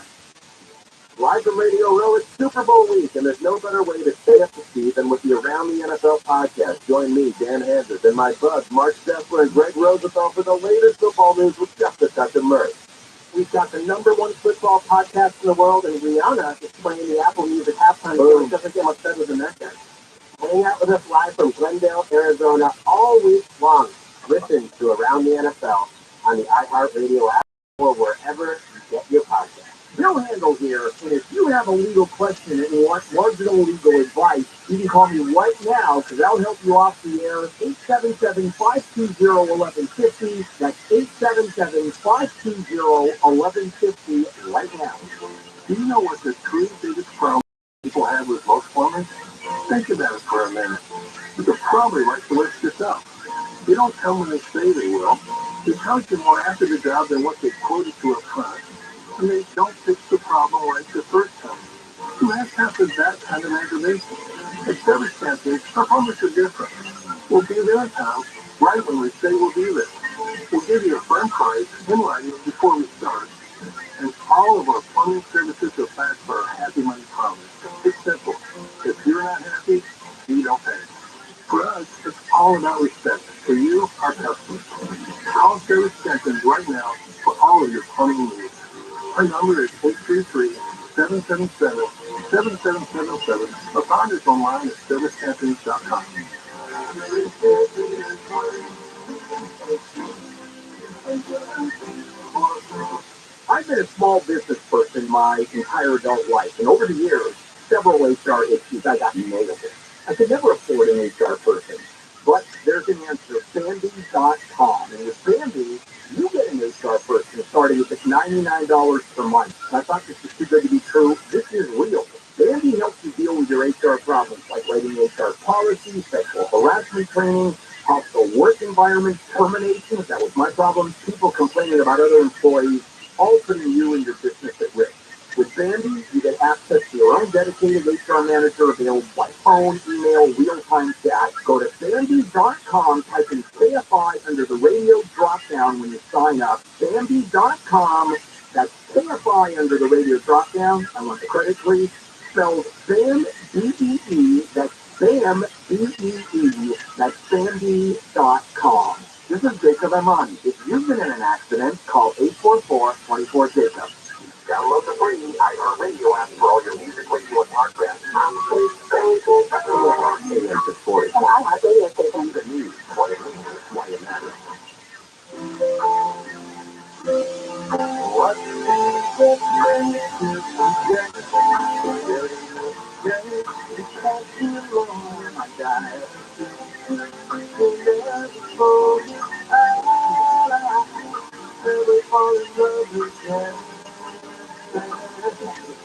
Live from Radio Row, it's Super Bowl week, and there's no better way to stay up to speed than with the Around the NFL podcast. Join me, Dan Handers, and my buds, Mark Steffler and Greg Rosenthal, for the latest football news with just a touch of mirth. We've got the #1 football podcast in the world, and Rihanna is playing the Apple Music halftime show. It doesn't get much better than that, guys. Hang out with us live from Glendale, Arizona, all week long. Listen to Around the NFL on the iHeartRadio app or wherever you get your podcast. Bill Handel here, and if you have a legal question and want marginal legal advice, you can call me right now, because I'll help you off the air. 877-520-1150. That's 877-520-1150 right now. Do you know what the three biggest problems people have with most plumbers? Think about it for a minute. You'll probably like to list this up. They don't come when they say they will. They charge you more after the job than what they quoted to up front. And they don't fix the problem right the first time. Who has half of that kind of aggravation? At Service Champions, our plumbers are different. We'll be there in time, right when we say we'll be there. We'll give you a firm price in writing before we start. And all of our plumbing services are backed by our Happy Money promise. It's simple. If you're not happy, you don't pay. For us, it's all about respect. For you, our customers. Call Service Champions right now for all of your plumbing needs. Our number is 833-777-7777 or find us online at servicechampions.com. I've been a small business person my entire adult life, and over the years, several HR issues I got nailed in. I could never afford an HR person, but there's an answer, Sandy.com. And with Sandy, you get an HR person starting with just $99 per month. I thought this was too good to be true. This is real. Sandy helps you deal with your HR problems, like writing HR policies, sexual harassment training, hostile work environment, terminations, that was my problem, people complaining about other employees, all putting you and your business at risk. With Sandy, you get access to your own dedicated HR manager available by phone, email, real-time chat. Go to Sandy.com, type in KFI under the radio drop-down when you sign up. Sandy.com, that's KFI under the radio drop-down. I want the credit, please. Spelled Sam, B-E-E, that's Sam, B-E-E, that's Sandy.com. This is Jacob Amani. If you've been in an accident, call 844-24-JACOB. Download the free iHeartRadio app for all your music, radio, and podcasts. AM 640. And iHeartRadio station. The news, why it matters, why it matters. What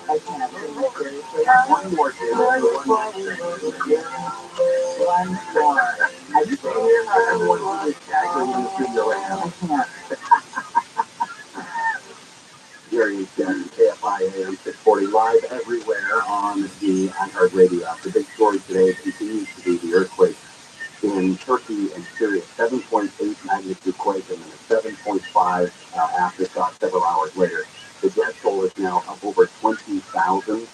I can't one more day. One more. I just can't hear how everyone is staggering in the studio right now. I can't. Jerry Jen, KFI AM 640, live everywhere on the iHeartRadio app. The big story today continues to be the earthquake in Turkey and Syria. 7.8 magnitude quake and then a 7.5 aftershock several hours thousands.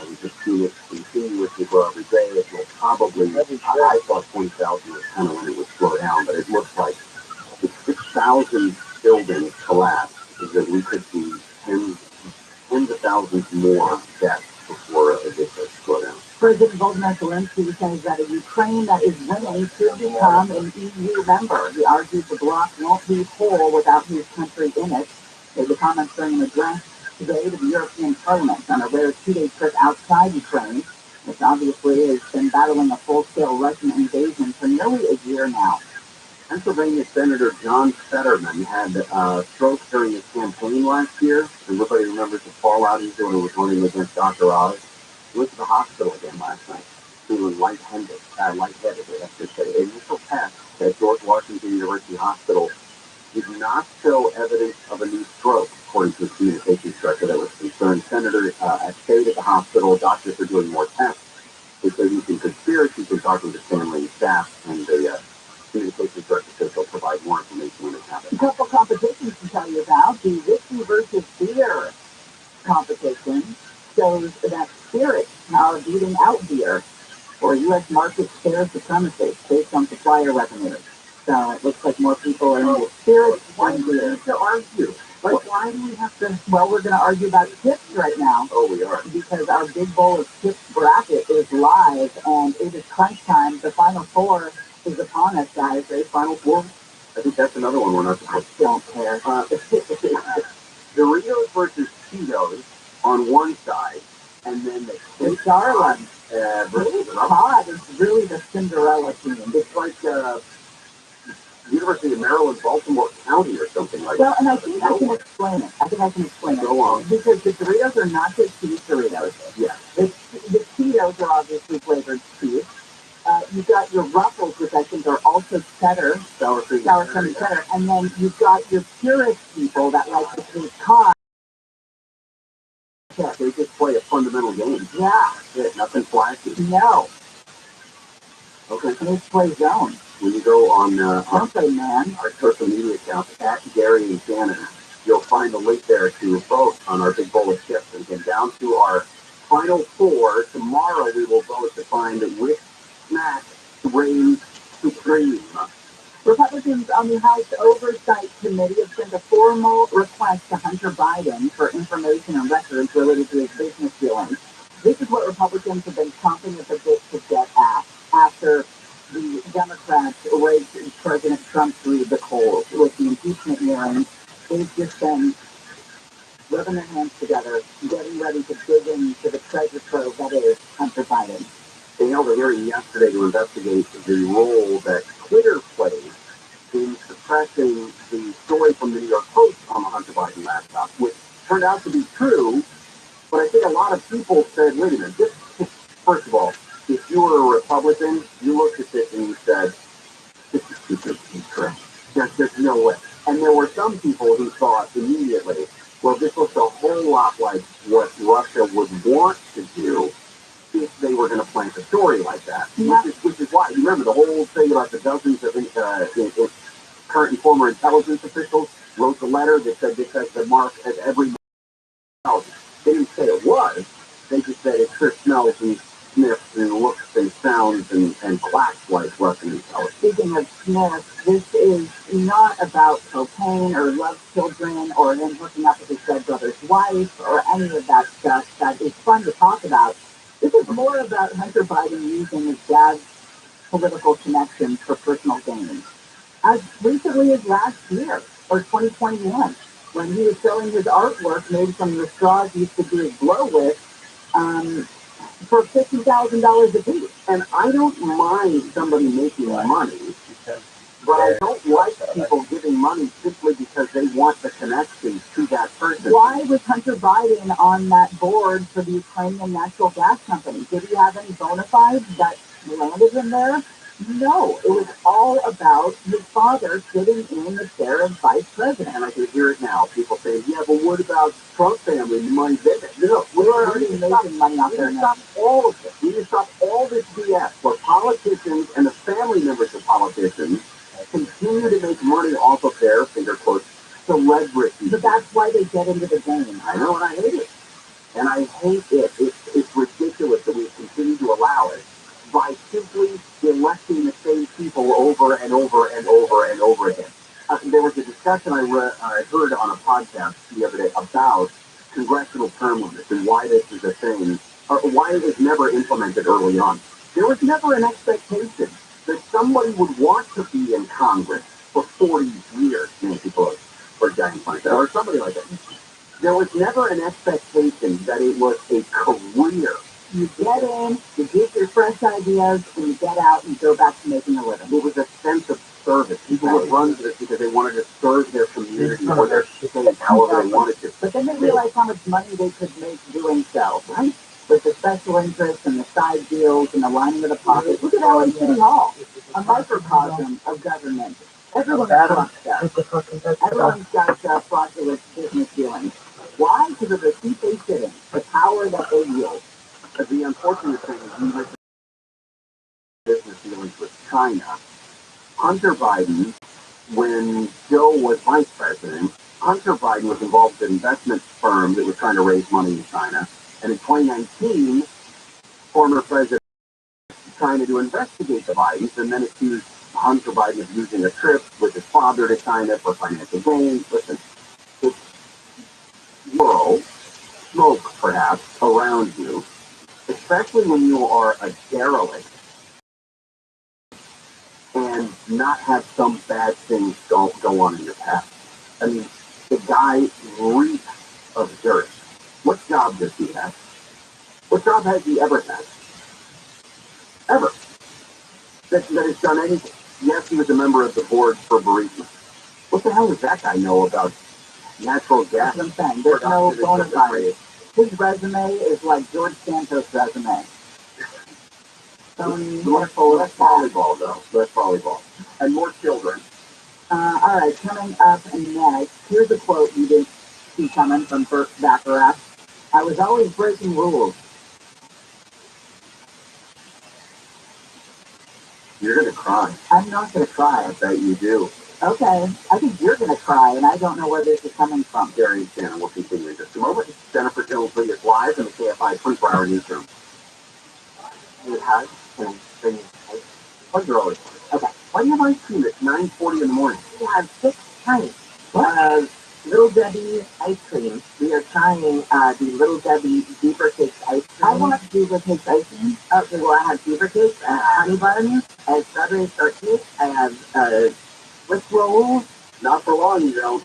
We just see it continuously grow every day. It will probably, I thought 20,000 was kind of when it would slow down, but it looks like if 6,000 buildings collapse, that we could see tens of thousands more deaths before it gets a slowdown. President Volodymyr Zelensky says that a Ukraine that is winning should become an EU member. He argued the bloc won't be whole without his country in it. The comments during an address today to the European Parliament on a rare two-day trip outside Ukraine, which obviously has been battling a full-scale Russian invasion for nearly a year now. Pennsylvania Senator John Fetterman had a stroke during his campaign last year. Everybody remembers the fallout he did when he was running against Dr. Oz. He went to the hospital again last night. He was lightheaded, I have to say. Initial tests at George Washington University Hospital did not show evidence of a new stroke, according to the communications director that was concerned. Senator stayed at the hospital. Doctors are doing more tests. They said he's in good spirits. He's been talking to family and staff, and the communications director says they'll provide more information when it happens. A couple competitions to tell you about. The whiskey versus beer competition shows that spirits are beating out beer for U.S. market share supremacy based on supplier revenue. So it looks like more people are into spirits than beer. Why do we have to argue? Why do we have to? Well, we're going to argue about chips right now. Oh, we are. Because our big bowl of chips bracket is live, and it is crunch time. The Final Four is upon us, guys. Right? Final Four? I think that's another one we're not supposed to. Don't care. Doritos versus Cheetos on one side, and then the Darling. Versus Todd is really the Cinderella team. It's like University of Maryland, Baltimore County or something like that. Well, and I think I can explain it. Go on. Because the Doritos are not just cheese Doritos. Yeah. The Cheetos are obviously flavored cheese. You've got your Ruffles, which I think are also cheddar. Sour cream cheddar. And then you've got your purist people that like to take cod. They just play a fundamental game. Yeah. Nothing flashy. No. Okay. Let's play zone. When you go on our social media accounts, at Gary and Shannon, you'll find a link there to vote on our big bowl of chips. And get down to our Final Four. Tomorrow we will vote to find which snack reigns supreme. Republicans on the House Oversight Committee have sent a formal request to Hunter Biden for information and records related to his business dealings. This is what Republicans have been chomping at the bit to get at after the Democrats raked President Trump through the coals with the impeachment hearings. They've just been rubbing their hands together, getting ready to dig into the treasure trove that is Hunter Biden. They held a hearing yesterday to investigate the role that Twitter plays in suppressing the story from the New York Post on the Hunter Biden laptop, which turned out to be true. But I think a lot of people said, wait a minute, first of all, if you were a Republican, you looked at this and you said, this is too good to be true. There's no way. And there were some people who thought immediately, well, this looks a whole lot like what Russia would want to do if they were going to plant a story like that. Yeah. Which is why, you remember the whole thing about the dozens of current and former intelligence officials wrote the letter that said this has the mark as every else. They didn't say it was. They just said it sure smells and sniffs and looks and sounds and quacks like Russian intelligence. Speaking of sniffs, this is not about cocaine or love children or him hooking up with his dead brother's wife or any of that stuff that is fun to talk about. This is more about Hunter Biden using his dad's political connections for personal gain. As recently as last year, or 2021, when he was showing his artwork made from the straws he used to do his blow with, for $50,000 a piece. And I don't mind somebody making money, but I don't like people giving money simply because they want the connection to that person. Why was Hunter Biden on that board for the Ukrainian natural gas company? Did he have any bona fides that landed him there? No, it was all about his father sitting in the chair of vice president. And I can hear it now. People saying, yeah, but what about Trump family? The money they make. No, we're already making money out there now. Stop all of this. We need to stop all this BS where politicians and the family members of politicians continue to make money off of their, finger quotes, celebrities. But that's why they get into the game. I know, and I hate it. And I hate it. It's ridiculous that we continue to allow it by simply electing the same people over and over and over and over again. There was a discussion I heard on a podcast the other day about congressional term limits and why this is a thing, or why it was never implemented early on. There was never an expectation that somebody would want to be in Congress for 40 years, Nancy Pelosi, or Dianne Feinstein, or somebody like that. There was never an expectation that it was a career. You get in, you get your fresh ideas, and you get out and go back to making a living. It was a sense of service. People would run to this because they wanted to serve their community or their state however they wanted to. But then they realized how much money they could make doing so, right? With the special interests and the side deals and the lining of the pockets. Look at LA City Hall, a microcosm of government. Everyone's got stuff. Everyone's got fraudulent business dealings. Why? Because of the seat they sit in, the power that they wield. But the unfortunate thing is we went to business dealings with China. Hunter Biden, when Joe was vice president, Hunter Biden was involved with an investment firm that was trying to raise money in China. And in 2019, former President China to investigate the Bidens and then accused Hunter Biden of using a trip with his father to China for financial gain. Listen, it's world, smoke perhaps, around you, especially when you are a derelict and not have some bad things go on in your past. I mean, the guy reeks of dirt. What job does he have? What job has he ever had? Ever. That has done anything. Yes, he was a member of the board for bereavement. What the hell does that guy know about natural gas? That's what I'm saying. There's no bona fide. His resume is like George Santos' resume. Less volleyball, though. Less volleyball. And more children. All right, coming up next, here's a quote you didn't see coming from Burt Bacharach. I was always breaking rules. You're going to cry. I'm not going to cry. I bet you do. Okay, I think you're going to cry, and I don't know where this is coming from. Gary and Shannon will continue in just a moment. Jennifer Jones-Lee is live in the KFI 24-hour newsroom. You have and what girl is it? Okay. Why do you have ice cream at 9:40 in the morning? We have 6 pints of Little Debbie ice cream. We are trying the Little Debbie Beaver Cakes ice cream. I want Beaver Cakes ice cream. Okay, well, I have Beaver Cakes, honey buns, I have strawberry shortcake, I have Swiss rolls. Not for long, you don't.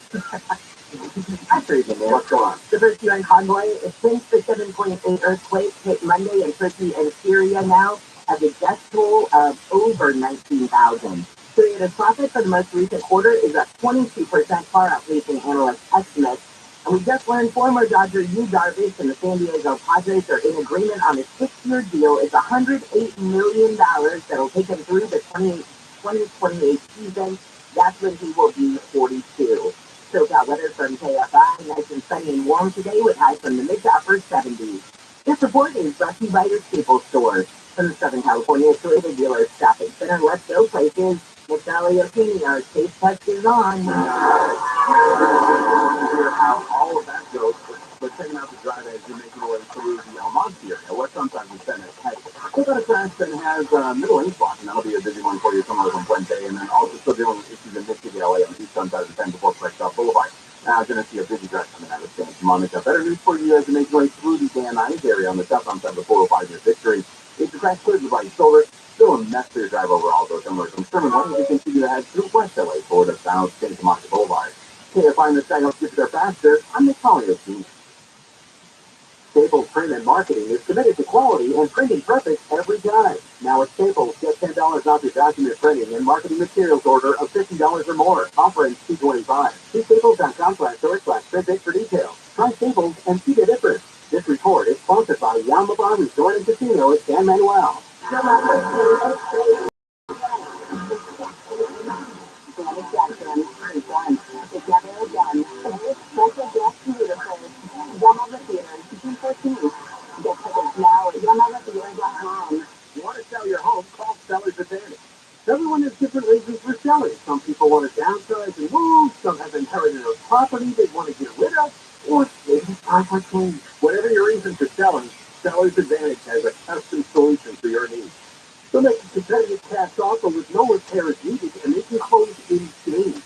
I'm crazy, man. What's going on? The first year in Convoy, since the 7.8 earthquake hit Monday in Turkey and Syria now, has a death toll of over 19,000. Created profit for the most recent quarter is up 22%, far outpacing analyst estimates. And we just learned former Dodger Yu Darvish and the San Diego Padres are in agreement on a 6-year deal. It's $108 million that'll take him through the 2028 season. That's when he will be 42. SoCal weather from KFI, nice and sunny and warm today with highs from the mid to upper 70s. This report is brought to you by your Staples stores. From the Southern California Toyota Dealer Shopping Center, let's go places. Miss Aliotini, our taste test is on. Hear how all of that goes, but checking out the drive as you're making your way through the El Monte area, what sometimes we send as head. We've got a class that has middle lane block, and that'll be a busy one for you somewhere on Wednesday, and then also still dealing with issues in Mid-City, LA on East Sunset and 10 before Flexstop Boulevard. Now, going to see a busy drive coming out of San Monica. Better news for you as you make your way through the Van Nuys area on the southbound side of the 405 near Victory. If the crash clears with right shoulder, still a mess for your drive overall, though similar from Sherman One, you continue to head through West LA toward the south Santa Monica Boulevard. Can't find the site helps get there faster. I'm Nick Collier. Staples Print and Marketing is committed to quality and printing perfect every time. Now at Staples, get $10 off your document printing and marketing materials order of $50 or more. Offer ends $225. See staples.com/store/print for details. Try Staples and see the difference. This report is sponsored by Yamaba Resort and Casino at San Manuel. You want to sell your home, call Seller's Advantage. Everyone has different reasons for selling. Some people want to downsize and move, some have inherited a property they want to get rid of, or maybe time for change. Whatever your reason listen to Seller's Advantage has a custom solution for your needs. They'll make a competitive cash offer with no repairs needed, and they can close in days.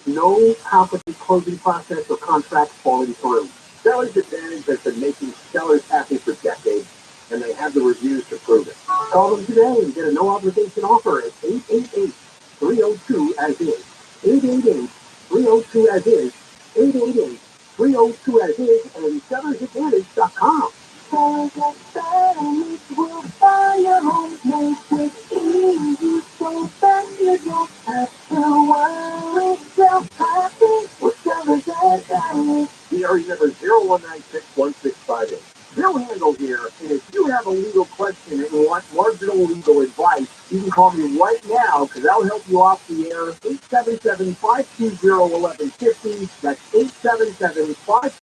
No complicated closing process or contracts falling through. Seller's Advantage has been making sellers happy for decades, and they have the reviews to prove it. Call them today and get a no-obligation offer at 888-302-AS-IS. 888-302-AS-IS. 888-302-AS-IS and sellersadvantage.com. Sellers like Betty will buy your home, make it easy, so that you don't have to worry. Sell happy with Sellers Advantage. DRE number 01961658. Bill Handel here, and if you have a legal question and want marginal legal advice, you can call me right now because I'll help you off the air. 877-520-1150. That's 877-520-1150.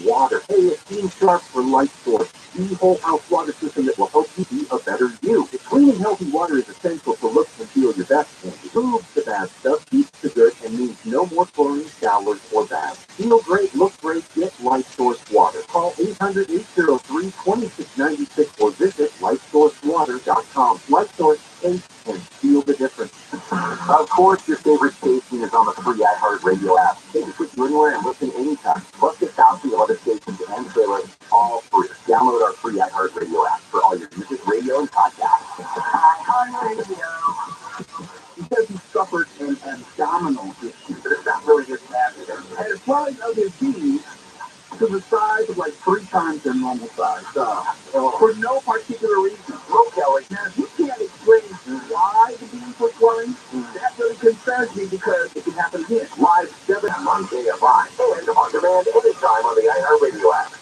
Water. Hey, it's Team Sharp for Life Source, the whole house water system that will help you be a better you. The clean and healthy water is essential for look and feel your best, and removes the bad stuff, keeps the good, and means no more chlorine showers or baths. Feel great, look great, get Life Source water. Call 800-803-2696 or visit lifesourcewater.com. Life Source, taste and feel the difference. Of course, your favorite station is on the free iHeartRadio app. They can put you anywhere and listen anytime. Plus, get thousands of other stations and trailers all free. Download our free iHeartRadio app for all your music, radio, and podcasts. iHeartRadio. He says he suffered an abdominal issue, but it's not really his bad. And it's probably of his knees to the size of like 3 times their normal size. For no particular reason. Look, Kelly, now if you can't explain why the beans were swelling, that really concerns me because it can happen again. Live 7 on KFI and on demand anytime on the iHeartRadio app.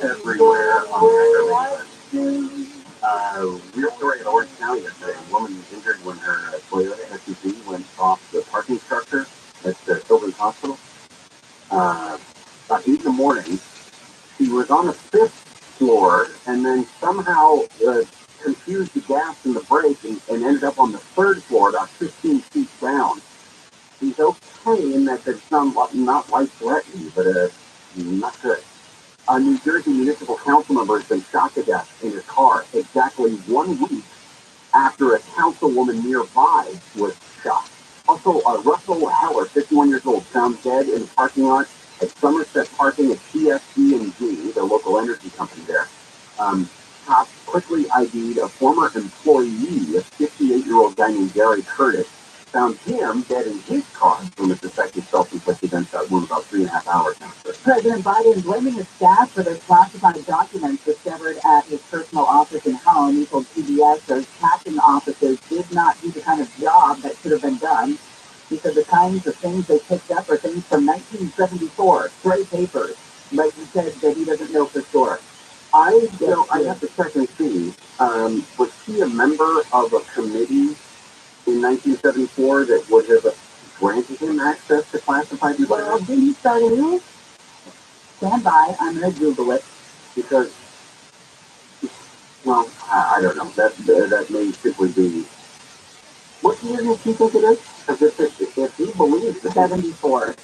Everywhere on real story in Orange County yesterday. A woman was injured when her Toyota SUV went off the parking structure at the Children's Hospital. About 8 in the morning, she was on the 5th floor and then somehow confused the gas and the brake and ended up on the 3rd floor, about 15 feet down. She's okay in that it's not life-threatening, but not good. A New Jersey municipal council member has been shot to death in his car exactly 1 week after a councilwoman nearby was shot. Also, Russell Heller, 51 years old, found dead in the parking lot at Somerset Parking at TSG&G, the local energy company there. Cops quickly ID'd a former employee, a 58-year-old guy named Gary Curtis, found him dead in his car from a suspected self-inflicted gunshot wound about 3.5 hours after. President Biden blaming his staff for their classified documents discovered at his personal office and home. He told CBS those captain offices did not do the kind of job that should have been done. He said the kinds of things they picked up are things from 1974, stray papers. But he said that he doesn't know for sure. I have to check and see. Was he a member of a committee in 1974 that would have granted him access to classified documents? Well, did he start anew? Stand by, I'm going to Google it. Because, well, I don't know. That may simply be. What year do you think it is? Because if he believes that 74.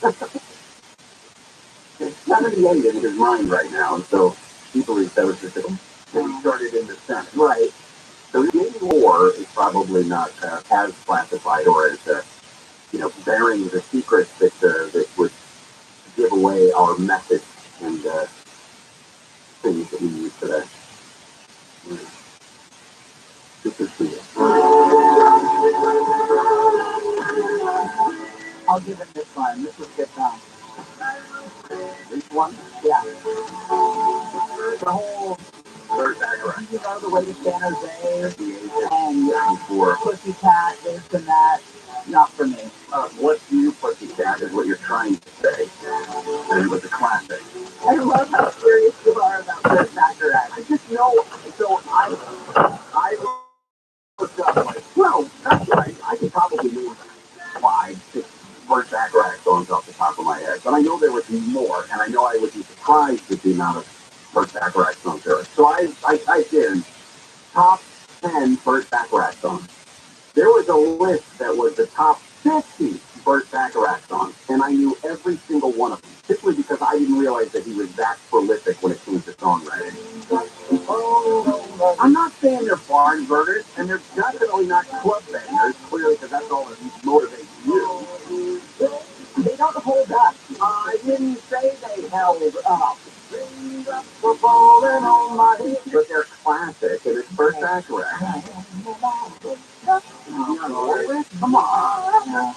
It's 78 in his mind right now, and so he believes that was just that he started in the Senate. Right. So maybe war is probably not as classified or as, bearing the secrets that would give away our methods and things that we use today. This is for you. I'll give him this one. This was a good time. This one? Yeah. The whole third background. You know, the way to San Jose and for Pussycat, this and that. Not for me. What you Pussycat is what you're trying to say. And it was a classic. I love how serious you are about this Baccarat. I just know, so Burt Bacharach songs off the top of my head, but I know there was more, and I know I would be surprised at the amount of Burt Bacharach songs there are. So I typed in top 10 Burt Bacharach songs. There was a list that was the top 50 Burt Bacharach songs, and I knew every single one of them, simply because I didn't realize that he was that prolific when it came to songwriting. I'm not saying they're barn burners, and they're definitely not club bangers, clearly, because that's all that motivates you. They don't hold up. I didn't say they held up. We're falling on my head. But they're classic, and it's Burt Bacharach. Come on.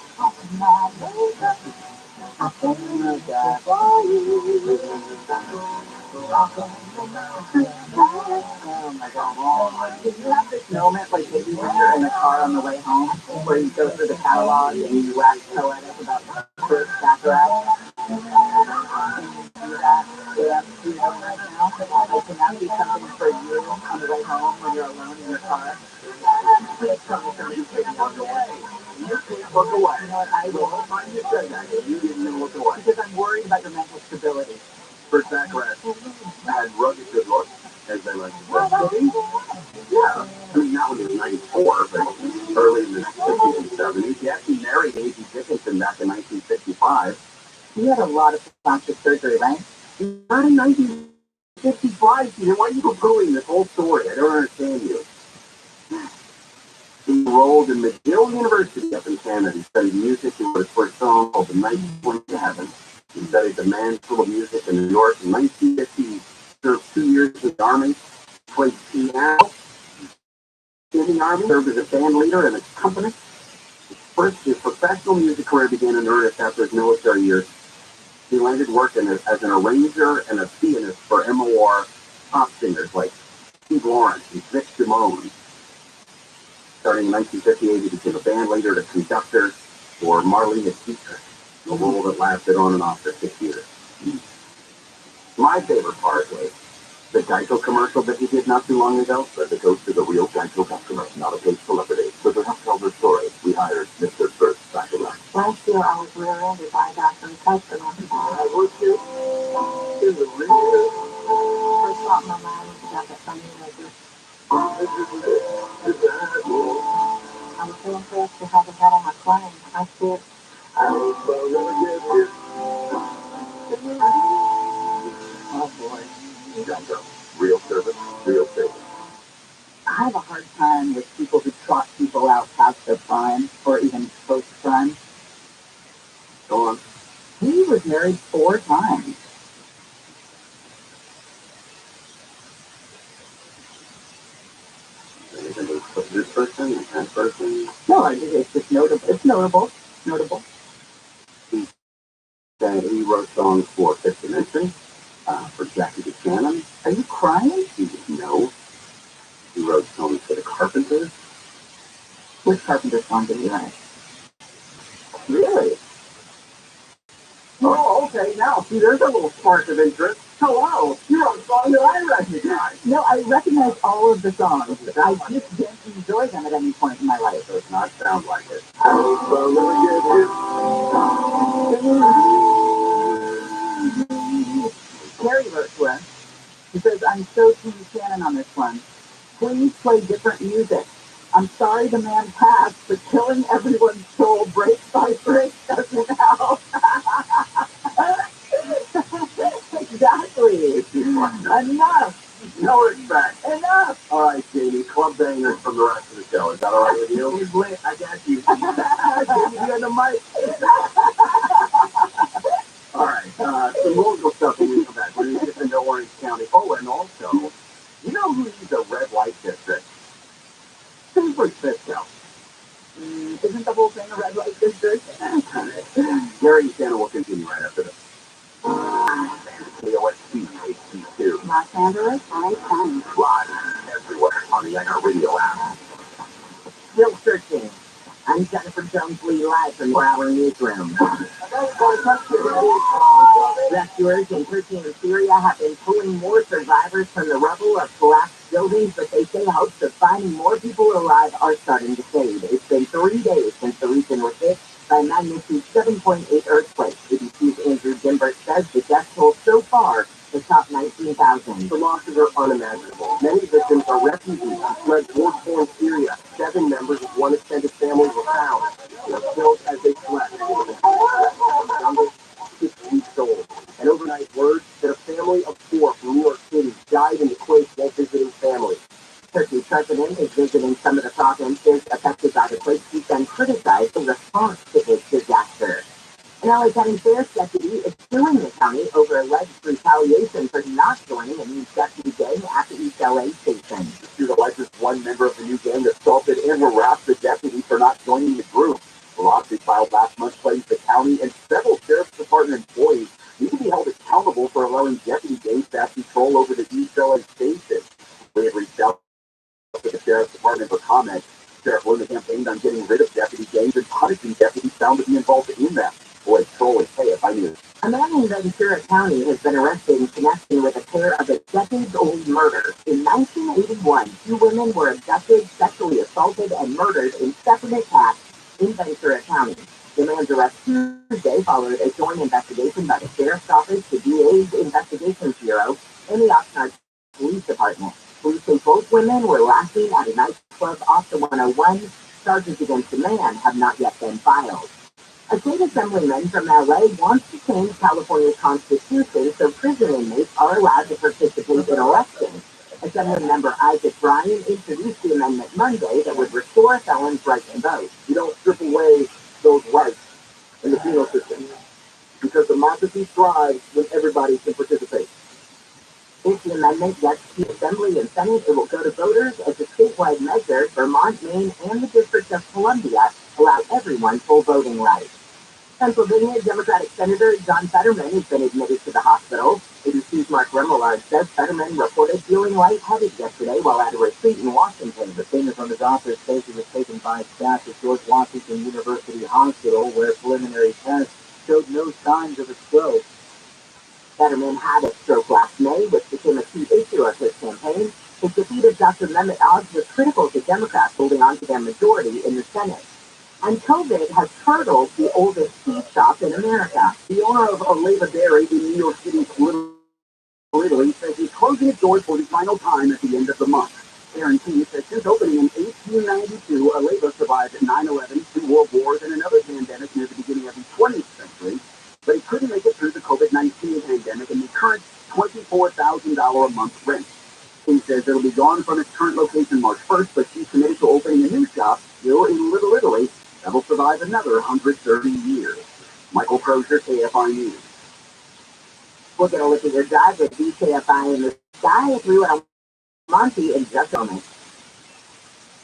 Oh my God. Did you have this moment, like maybe when you're in the car on the way home, where you go through the catalog and you wax poetic about Burt Bacharach? Can that be something for you on the way home when you're alone in your car? Please tell me something you can't look away. You can't look away. You know what, I will. Find you said that. You didn't look away. Because I'm worried about your mental stability. Burt Bacharach had rugged good looks, as they like to say. Yeah. I mean, that was in 94, but early in the 50s and 70s. He actually married A.G. Dickinson back in 1955. He had a lot of plastic surgery, right? Not in 1955, Peter. Why are you Googling this whole story? I don't understand you. He enrolled in McGill University up in Canada. He studied music. He wrote his first song called The Night Went to Heaven. He studied the Man School of Music in New York. In 1950, he served 2 years in the Army. Played piano in the Army. Served as a band leader in a company. His professional music career began in earnest after his military years. He landed work as an arranger and a pianist for MOR pop singers like Steve Lawrence and Vic Damone. Starting in 1958, he became a band leader and conductor for Marlene Dietrich, a role that lasted on and off for 6 years. My favorite part was the Geico commercial that he did not too long ago. Let the ghost of the real Geico customer, not a paid celebrity. So to help tell the story, we hired Mr. Burt Bacharach. Last year, I was rear-ended by a doctor and customer. I would you? In the rear. First thought my mind was about that funny liquor. I'm so impressed with having that on my claim. I said, Oh boy. Geico. Real service, real savings. I have a hard time with people who trot people out past their prime or even post-prime. Go on. He was married 4 times. This person and that person? No, it's just notable. It's notable. Notable. He wrote songs for Fifth Dimension, for Jackie Buchanan. Are you crying? No. He wrote songs for the Carpenters. Which Carpenter song did he write? Really? Oh, okay. Now, see, there's a little spark of interest. Hello, you wrote a song that I recognize. No, I recognize all of the songs. I just didn't enjoy them at any point in my life. It does not sound like it. Carrie wrote to us. He says, I'm so Team Shannon on this one. Please play different music. I'm sorry the man passed, but killing everyone's soul break by break doesn't help. Exactly. Enough. No respect. Enough. All right, Jamie. Club bangers from the rest of the show. Is that all right with you? He's lit. I got you. Jamie, on the mic. All right. Some local stuff when we come back. We're going to get into Orange County. Oh, and also, you know who needs a red light district? San Francisco. Isn't the whole thing a red light district? Gary and Shannon will continue right after this. KOSC HD2. Los Angeles, I-10. Live everywhere on the iHeartRadio app. Still searching. I'm Jennifer Jones Lee live from our newsroom. Rescuers in Turkey and Syria have been pulling more survivors from the rubble of collapsed buildings, but they say hopes of finding more people alive are starting to fade. It's been 3 days since the region was hit by a magnitude 7.8 earthquake. ABC's Andrew Gimbert says the death toll so far has topped 19,000. The losses are unimaginable. Many victims are refugees who fled war-torn Syria. 7 members of one extended family were found. They were killed as they fled. The youngest, 6 weeks old. An overnight word that a family of 4 from New York City died in the quake while visiting family. Turkey's president is visiting some of the provinces affected by the quake. He's been criticized the response to this disaster. An LA County Sheriff's deputy is suing the county over alleged retaliation for not joining a new deputy gang at the East LA station. The suit alleges one member of the new gang assaulted and harassed the deputy for not joining the group. The lawsuit filed last month claims the county and several sheriff's department employees need to be held accountable for allowing deputy gangs to have control over the East LA station. We have reached out to the sheriff's department for comment. Sheriff Luna campaigned on getting rid of deputy gangs and punishing deputies found to be involved in them. Boy, trolling KFI News. A man in Ventura County has been arrested in connection with a pair of a decades-old murders. In 1981, 2 women were abducted, sexually assaulted, and murdered in separate attacks in Ventura County. The man's arrest Tuesday followed a joint investigation by the Sheriff's Office, the DA's Investigations Bureau, and the Oxnard Police Department. Police say both women were last seen at a nightclub off the 101. Charges against the man have not yet been filed. A state assemblyman from LA wants to change California's constitution so prison inmates are allowed to participate in elections. Assembly member Isaac Bryan introduced the amendment Monday that would restore felons' right to vote. You don't strip away those rights in the penal system because democracy thrives when everybody can participate. If the amendment gets to Assembly and Senate, it will go to voters as a statewide measure. Vermont, Maine, and the District of Columbia allow everyone full voting rights. Pennsylvania Democratic Senator John Fetterman has been admitted to the hospital. ABC's Mark Remillard says Fetterman reported feeling lightheaded yesterday while at a retreat in Washington. The statement from his office says he was taken by staff at George Washington University Hospital, where preliminary tests showed no signs of a stroke. Fetterman had a stroke last May, which became a key issue of his campaign. His defeat of Dr. Mehmet Oz was critical to Democrats holding on to their majority in the Senate. And COVID has hurdled the oldest tea shop in America. The owner of Oleva Dairy in New York City's Little Italy says he's closing its doors for the final time at the end of the month. Aaron Keith says since opening in 1892, Oleva survived 9/11, 2 world wars, and another pandemic near the beginning of the 20th century. But he couldn't make it through the COVID-19 pandemic and the current $24,000 a month rent. He says it'll be gone from its current location March 1st, but she's committed to opening a new shop still in Little Italy that'll survive another 130 years. Michael Crozier, KFI News. We'll get a look at your drive with BKFI in the sky through El Monte in just a moment.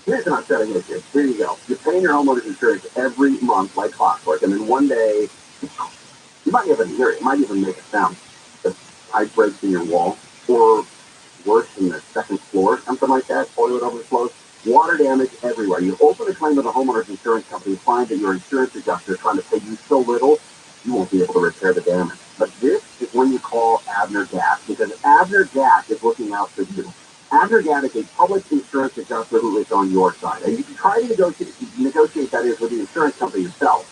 Here's an upsetting issue. Here you go. You're paying your homeowner's insurance every month like clockwork, and then one day you might even hear it. It might even make a sound. The pipe breaks in your wall, or worse, in the second floor, something like that. Toilet overflows. Water damage everywhere. You open a claim with a homeowner's insurance company, find that your insurance adjuster is trying to pay you so little, you won't be able to repair the damage. But this is when you call Abner Gas, because Abner Gas is looking out for you. Abner Gas is a public insurance adjuster who is on your side. And you can try to negotiate that is with the insurance company yourself.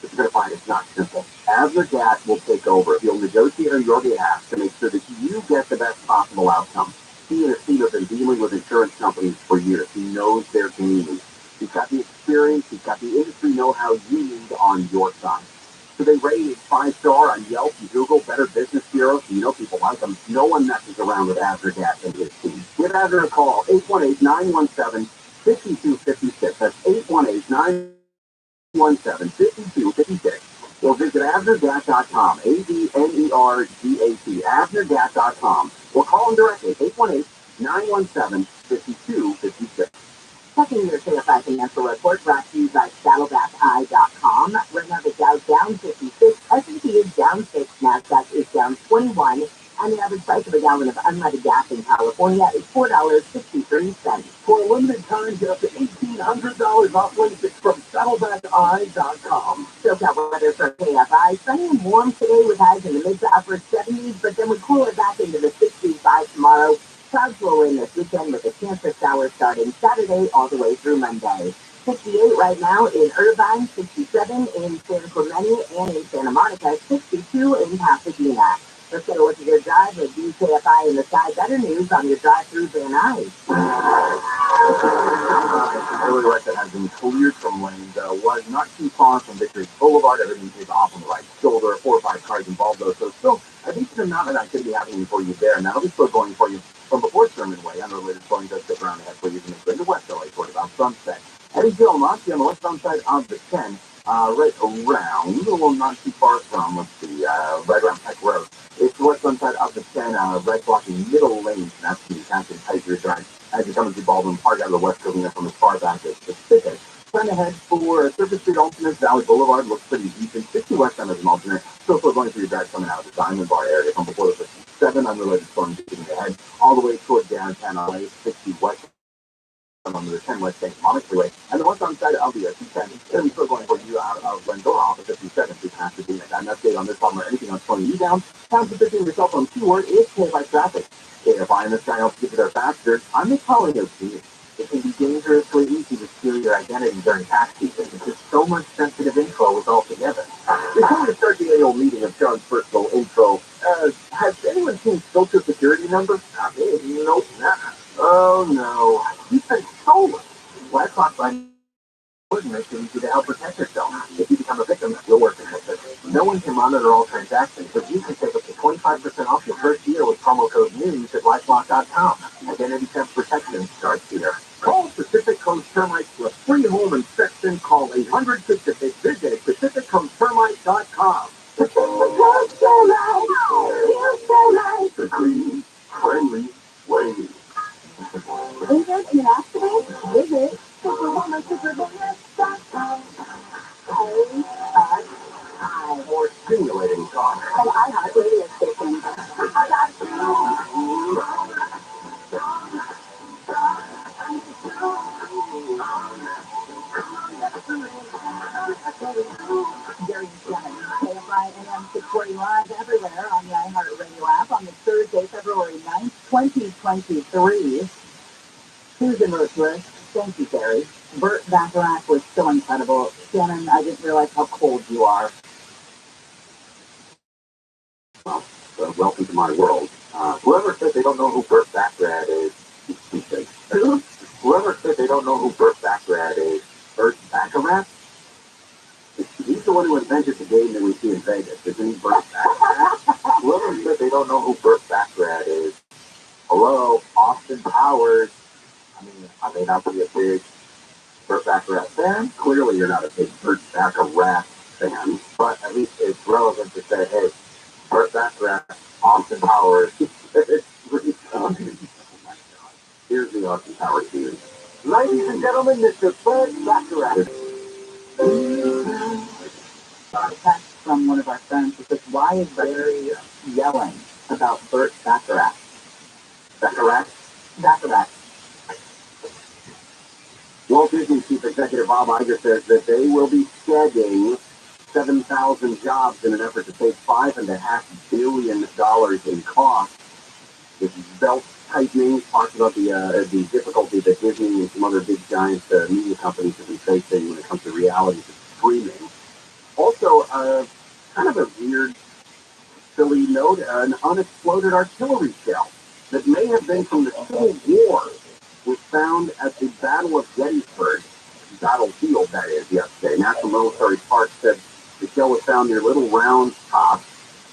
But you're going to find it's not simple. Abner Gas will take over. He'll negotiate on your behalf to make sure that you get the best possible outcome. He and his team have been dealing with insurance companies for years. He knows their game. He's got the experience. He's got the industry know-how you need on your side. So they rated 5-star on Yelp and Google, Better Business Bureau, so you know people like them. No one messes around with Abner Gas and his team. Give Abner a call, 818-917-5256. That's 818-917-5256. Or visit AbnerGas.com, ABNERGAT, AbnerGas.com. Or call them directly, 818-917-5256. Checking your KFI Financial Report brought to you by SaddlebackEye.com. Right now the Dow's down 56, S&P is down 6, NASDAQ is down 21, and the average price of a gallon of unleaded gas in California is $4.63. For a limited time, get up to $1,800 off LASIK from SaddlebackEye.com. SoCal weather for KFI. Sunny and warm today with highs in the mid to upper 70s, but then we cool it back into the 60s by tomorrow. Clouds roll in this weekend with a chance of showers starting Saturday all the way through Monday. 68 right now in Irvine, 67 in San Clemente and in Santa Monica, 62 in Pasadena. Let's get a look at your drive with DKFI in the Sky Better News on your drive through Van Nuys. Really right that has been cleared from lanes. Was not too far from Victory Boulevard. Everything is off on the right shoulder. 4 or 5 cars involved though, so still a decent amount of activity happening for you there. And that'll be still going for you from before Sherman Way. Unrelated flowing does stick around ahead for you as you make way to West LA toward about Sunset. Heading to El Monte on the westbound side of the 10. Right around, well, not too far from, let's see, right around Peck Road. It's the westbound side of the 10, red blocking middle lane, and that's the Captain Tiger Drive. As you come into Baldwin Park out of the west building from as far back as Pacific. Trying to head for Surface Street alternate. Valley Boulevard looks pretty decent. 60 west end as an alternate. Still going through your drive coming out of the Diamond Bar area from before the 57 unrelated storm getting ahead all the way toward downtown LA. 60 west on the 10 West St. Monica Freeway. And the westbound side of the 210 is still going for you out of Glendora off of 57 to Pasadena. Got an update on this problem or anything on slowing you down? Sounds positioning yourself on keyword is KFI traffic. KFI and this guy helps get you there faster. I'm just calling it to you. It can be dangerously easy to steal your identity during tax season. It's just so much sensitive info is all together. Before we start the annual meeting of Sean's personal intro, has anyone seen Social Security number? Nope, nah. Oh no, you've been stolen. BlackRock by makes it easy to help protect yourself. If you become a victim, you'll work against it. No one can monitor all transactions, but you can take up to 25% off your first year with promo code NEWS at LifeLock.com. Identity theft protection starts here. Call Pacific Coast Termites for a free home inspection. Call 800-PACIFIC. Visit PacificCoastTermites.com. Pacific Coast Termites. You're so nice. The clean, friendly way. Injured in an accident? Visit superwomansupervision.com. More stimulating talk. And iHeart radio station. I got Gary Shannon, KFI AM 640 live everywhere on the iHeart radio app on this Thursday, February 9th, 2023. Susan Rosewood, thank you, Gary. Burt Bacharach was so incredible. Shannon, I didn't realize how cold you are. Well, welcome to my world. Whoever said they don't know who Burt Bacharach is, whoever said they don't know who Burt Bacharach is, Burt Bacharach? He's the one who invented the game that we see in Vegas, isn't he, Burt Bacharach? Whoever said they don't know who Burt Bacharach is, hello, Austin Powers. I mean, I may not be a big Burt Bacharach fan. Clearly, you're not a big Burt Bacharach fan, but at least it's relevant to say, hey, Burt Bacharach, Austin Powers. Here's the Austin Powers series. Ladies and gentlemen, Mr. Burt Bacharach. A text from one of our friends who says, why is Barry yelling about Burt Bacharach? Bacharach? Bacharach. Walt Disney Chief Executive Bob Iger says that they will be shedding 7,000 jobs in an effort to save $5.5 billion in costs. This belt tightening talks about the difficulty that Disney and some other big giant media companies have been facing when it comes to reality streaming. Also, kind of a weird, silly note, an unexploded artillery shell that may have been from the Civil War was found at the Battle of Gettysburg, battlefield that is, yesterday. National Military Park said the shell was found near Little Round Top.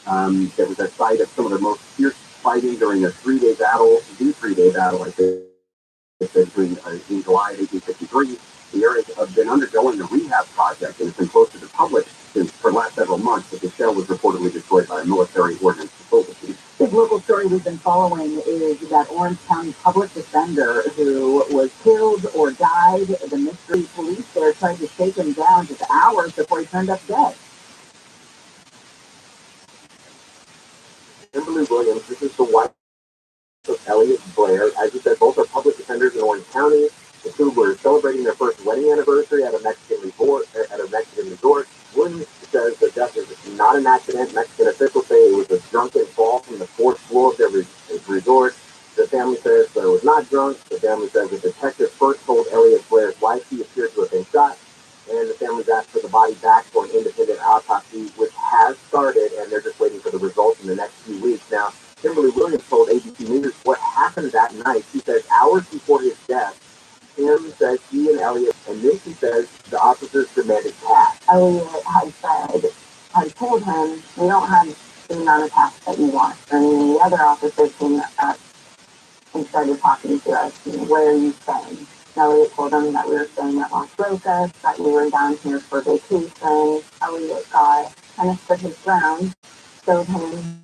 That was a site of some of the most fierce fighting during a 3-day battle, I think, between in July of 1853. The area has been undergoing a rehab project and has been closed to the public for the last several months, but the shell was reportedly destroyed by a military ordnance facility. Big local story we've been following is that Orange County public defender who was killed or died. The mystery police there tried to shake him down just hours before he turned up dead. Kimberly Williams, this is the wife of Elliot Blair. As you said, both are public defenders in Orange County. The two were celebrating their first wedding anniversary at a Mexican resort. Williams says the death is not an accident. Mexican officials say it was a drunken fall from the 4th floor of their resort. The family says that it was not drunk. The family says the detective first told Elliot Blair's wife he appeared to have been family's asked for the body back for an independent autopsy, which has started, and they're just waiting for the results in the next few weeks. Now, Kimberly Williams told ABC News what happened that night. She says hours before his death, Kim says he and Elliot, and then she says the officers demanded cash. Elliot had told him, we don't have the amount of cash that you want. And the other officers came up and started talking to us, where are you staying? Elliot told them that we were staying at Las Rocas, that we were down here for vacation. Elliot got kind of stood his ground, showed him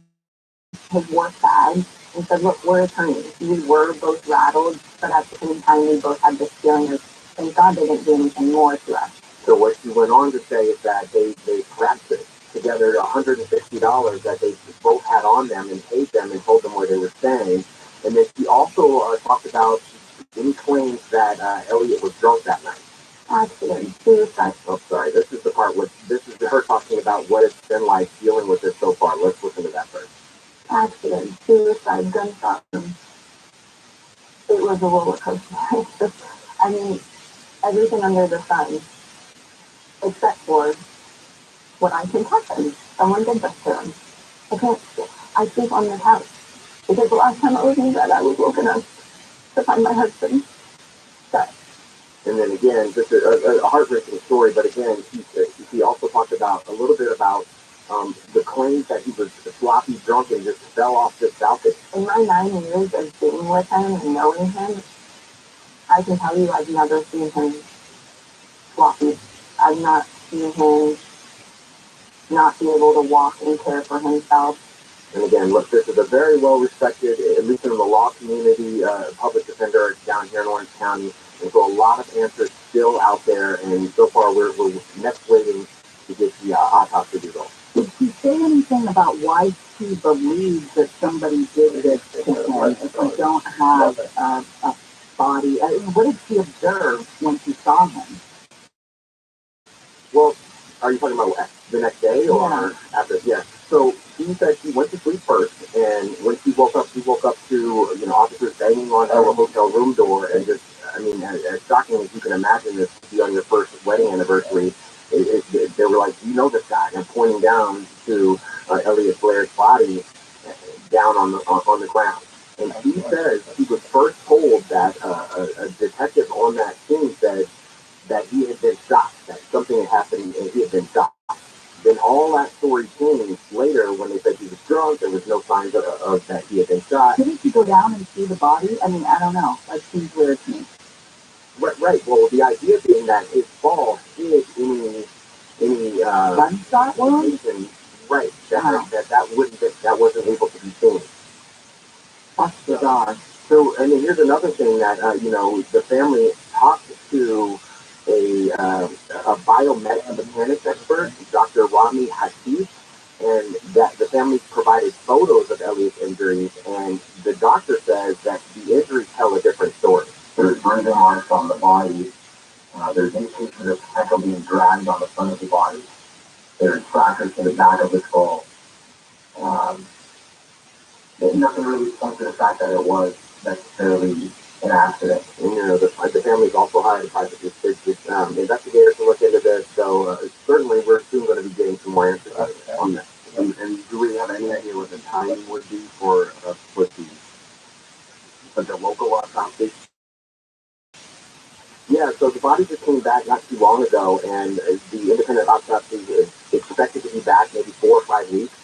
his work bag, and said, look, we're attorneys. We were both rattled, but at the same time, we both had this feeling of, thank God they didn't do anything more to us. So what she went on to say is that they scrapped it together $160 that they both had on them and paid them and told them where they were staying. And then she also talked about any claims that Elliot was drunk that night. Accident, suicide. Oh, sorry. This is the part where this is her talking about what it's been like dealing with this so far. Let's listen to that first. Accident, suicide, gunshot. It was a roller coaster. I mean, everything under the sun, except for what I can touch him. Someone did this to him. I sleep on the couch. Because the last time I was in bed, I was woken up to find my husband dead. And then again, just a heartbreaking story, but again, he also talked about a little bit about the claims that he was sloppy drunk and just fell off this balcony. In my 9 years of being with him and knowing him, I can tell you I've never seen him sloppy. I've not seen him not be able to walk and care for himself. And again, look, this is a very well-respected, at least in the law community, public defender down here in Orange County. And so a lot of answers still out there, and so far we're next waiting to get the autopsy results. Did she say anything about why she believes that somebody did this to him if we don't have a body? I mean, what did she observe when she saw him? Well, are you talking about the next day or after? Yeah. So she said she went to sleep first, and when she woke up to, officers banging on her hotel room door, and just, I mean, as shocking as you can imagine this to be on your first wedding anniversary, they were like, do you know this guy? And pointing down to Elliot Blair's body down on the ground. And she says she was first told that a detective on that scene said that he had been shot, that something had happened and he had been shot. Then all that story changed later when they said he was drunk. There was no signs of that he had been shot. Didn't you go down and see the body? I mean, I don't know. That seems weird to me. Right. Well, the idea being that his fall hid any gunshot wound. Right. That wasn't able to be seen. That's bizarre. So, and then here's another thing that the family talked to a biomechanics expert, Dr. Rami Hasif, and that the family provided photos of Elliot's injuries, and the doctor says that the injuries tell a different story. There's burning marks on the body. There's indications of potential being dragged on the front of the body. There's fractures in the back of the skull. Nothing really points to the fact that it was necessarily an accident. And, the family's also hired a private investigator to look into this, so certainly we're soon going to be getting some more answers on that. And do we have any idea what the timing would be for the local autopsy? Yeah, so the body just came back not too long ago, and the independent autopsy is expected to be back maybe 4 or 5 weeks.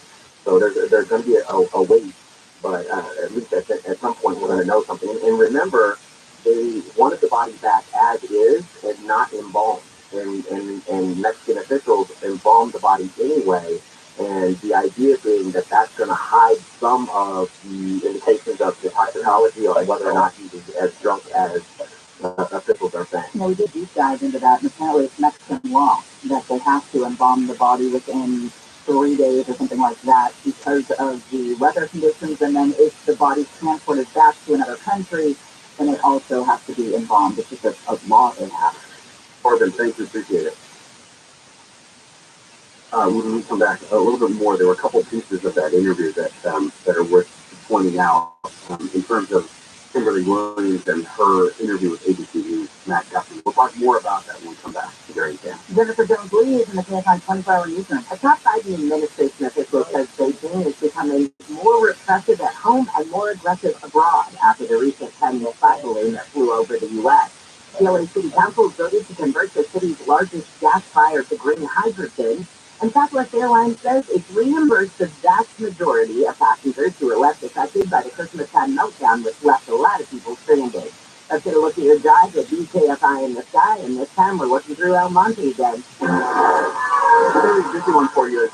So there's going to be a wait, but at least at some point we're going to know something. And remember, they wanted the body back as is and not embalmed. And Mexican officials embalmed the body anyway. And the idea being that that's going to hide some of the indications of the toxicology or whether or not he was as drunk as officials are saying. We did deep dive into that, and apparently it's Mexican law that they have to embalm the body within 3 days or something like that because of the weather conditions, and then if the body's transported back to another country, then it also has to be embalmed. It's just a law they have. Corbin, thank you, appreciate it. When we come back a little bit more, there were a couple pieces of that interview that are worth pointing out in terms of Kimberly Williams and her interview with ABC News, Matt Guthrie. We'll talk more about that when we come back. Gary Camp. Jennifer Jones-Lee is in the KFI 24-hour newsroom. A top Biden administration official says Beijing is becoming more repressive at home and more aggressive abroad after the recent Chinese spy balloon that flew over the U.S. The LA City Council voted to convert the city's largest gas fire to green hydrogen, and Southwest Airlines says it's reimbursed the vast majority of passengers who were left affected by the Christmas time meltdown, which left a lot of people stranded. Let's get a look at your drive at BKFI in the sky, and this time we're looking through El Monte again. Very busy one for you is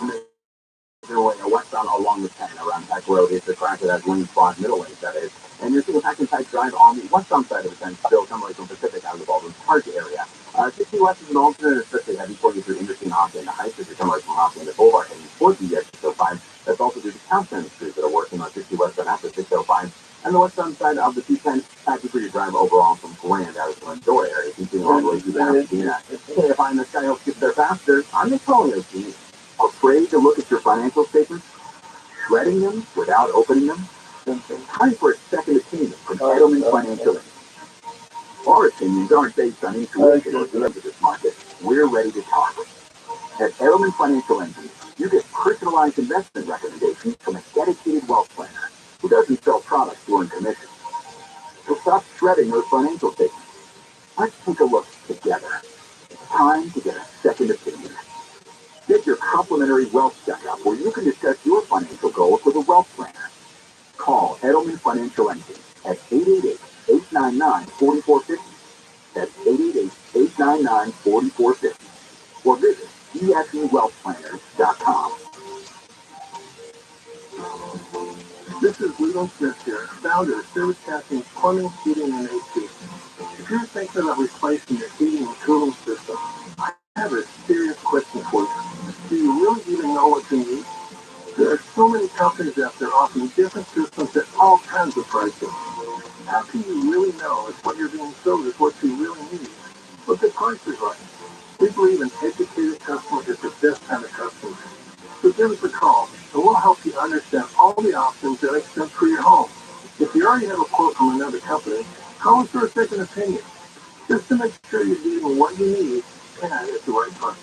westbound along the 10 around Peck Road. It's the crack of that lane spot, middle lane, that is. And you're seeing Pack and Side Drive on the westbound side of the 10, still coming away from Pacific out of the Baldwin Park area. 60 West is an alternate, especially heavy for you through Interstate Hockey and the Heights as you're coming away from Hockey and the Boulevard heading towards the exit 605. That's also due to Townsend Street that are working on 60 westbound after 605. And the westbound side of the 210, happy for your drive overall from Grand out of the Glendora area, continuing all the way through the Pasadena. KFI in the sky helps get there faster. I'm Antonio G. Afraid to look at your financial statements? Shredding them without opening them? Time for a second opinion from Edelman Financial. Our opinions aren't based on intuition or the end of this market. We're ready to talk. At Edelman Financial Engine, you get personalized investment recommendations from a dedicated wealth planner who doesn't sell products to earn commission. So stop shredding those financial statements. Let's take a look together. It's time to get a second opinion. Get your complimentary wealth checkup where you can discuss your financial goals with a wealth planner. Call Edelman Financial Engine at 888-899-4450. That's 888-899-4450. Or visit eswealthplanners.com. This is Leland Smith here, founder of Service Casting Plumbing, Heating, and AC. If you're thinking about replacing your heating and cooling system, I have a serious question for you. Do you really even know what you need? There are so many companies out there offering different systems at all kinds of prices. How can you really know if what you're being sold is what you really need? What the price is right. We believe an educated customer is the best kind of customer. So give us a call, and we'll help you understand all the options that make sense for your home. If you already have a quote from another company, call us for a second opinion, just to make sure you're getting what you need and at the right price.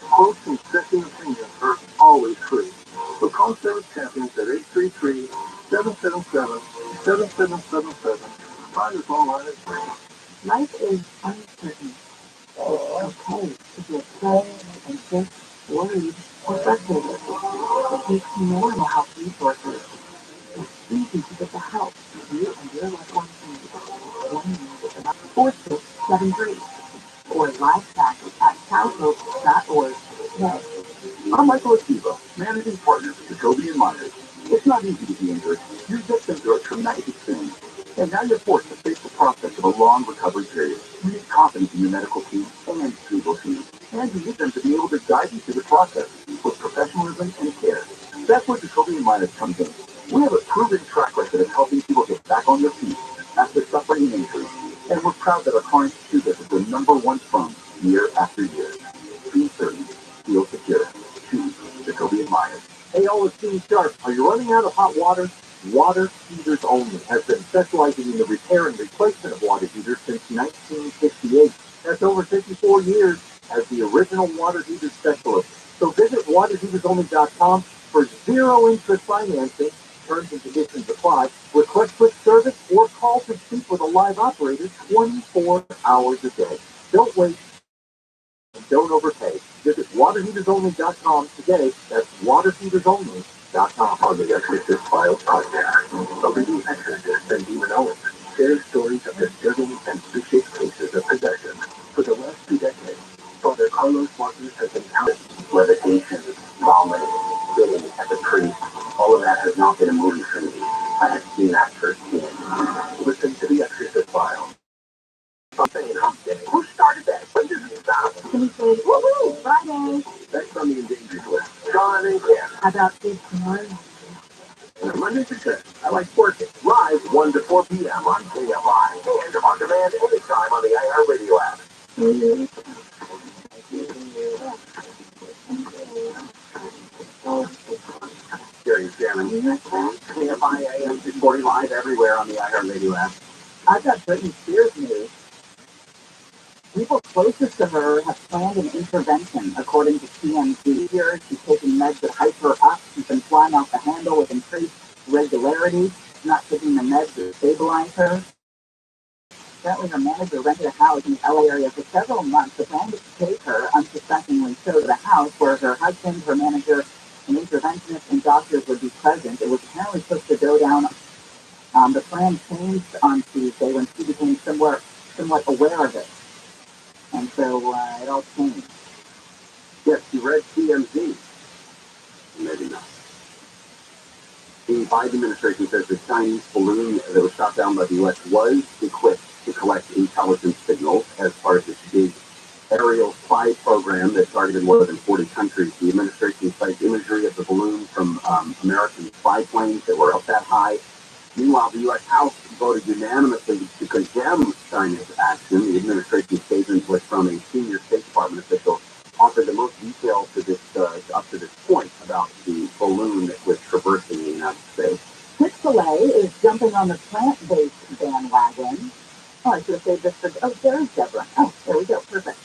Quotes and second opinions are always free. So call Service Champions at 833-777-7777. Find us online at free. Life is uncertain. It's okay to be afraid, anxious, worried, or frustrated. It takes more mental resources. It's easy to get the help you and your loved ones need. One need is about 4673 or liveback@calhope.org today. I'm Michael Akiva, managing partner of Jacoby and Myers. It's not easy to be injured. You're victim to a traumatic experience, and now you're forced to face the prospect of a long recovery period. You need confidence in your medical team and legal team, and you need them to be able to guide you through the process with professionalism and care. That's where Jacoby and Myers comes in. We have a proven track record of helping people get back on their feet after suffering an injury, and we're proud that our clients choose us as the #1 firm year after year. Be certain, feel secure. Jacoby and Myers. Hey, all is Team Sharp. Are you running out of hot water? Water Heaters Only has been specializing in the repair and replacement of water heaters since 1968. That's over 54 years as the original water heater specialist. So visit waterheatersonly.com for zero interest financing. Terms and conditions apply. Request quick service or call to speak with a live operator 24 hours a day. Don't wait. Don't overpay. Visit waterheatersonly.com today. That's waterheatersonly.com. On the Exorcist Files podcast, the leading exorcist and demonologist shares stories of disturbing and vicious cases of possession. For the last 2 decades, Father Carlos Martinez has been counted levitation, vomiting, spitting at the tree. All of that has not been a movie for me. I have seen that firsthand. Listen to the Exorcist Files. Who started that? When did it stop? Can we say, woohoo, Friday? That's on the endangered list. John and Ken. How about this tomorrow? Monday to Thursday, I like working. Live 1 to 4 p.m. on KFI. And on demand anytime on the iHeartRadio app. Gary Shannon. KFI AM 640 live everywhere on the iHeartRadio app. I've got Britney Spears news. People closest to her have planned an intervention, according to TMZ. She's taking meds that hype her up. She's been flying off the handle with increased regularity, not taking the meds that stabilize her. Apparently, her manager rented a house in the LA area for several months. The plan was to take her unsuspectingly to the house where her husband, her manager, an interventionist, and doctors would be present. It was apparently supposed to go down. The plan changed on Tuesday when she became somewhat aware of it. And so it all changed. Yes, you read TMZ. Maybe not. The Biden administration says the Chinese balloon that was shot down by the U.S. was equipped to collect intelligence signals as part of this big aerial spy program that targeted more than 40 countries. The administration cites imagery of the balloon from American spy planes that were up that high. Meanwhile, the U.S. House voted unanimously to condemn China's action. The administration statement was from a senior State Department official, offered the most detail to this up to this point about the balloon that was traversing the United States. Chick-fil-A is jumping on the plant-based bandwagon. Oh, I should have saved this for... Oh, there's Deborah. Oh, there we go. Perfect.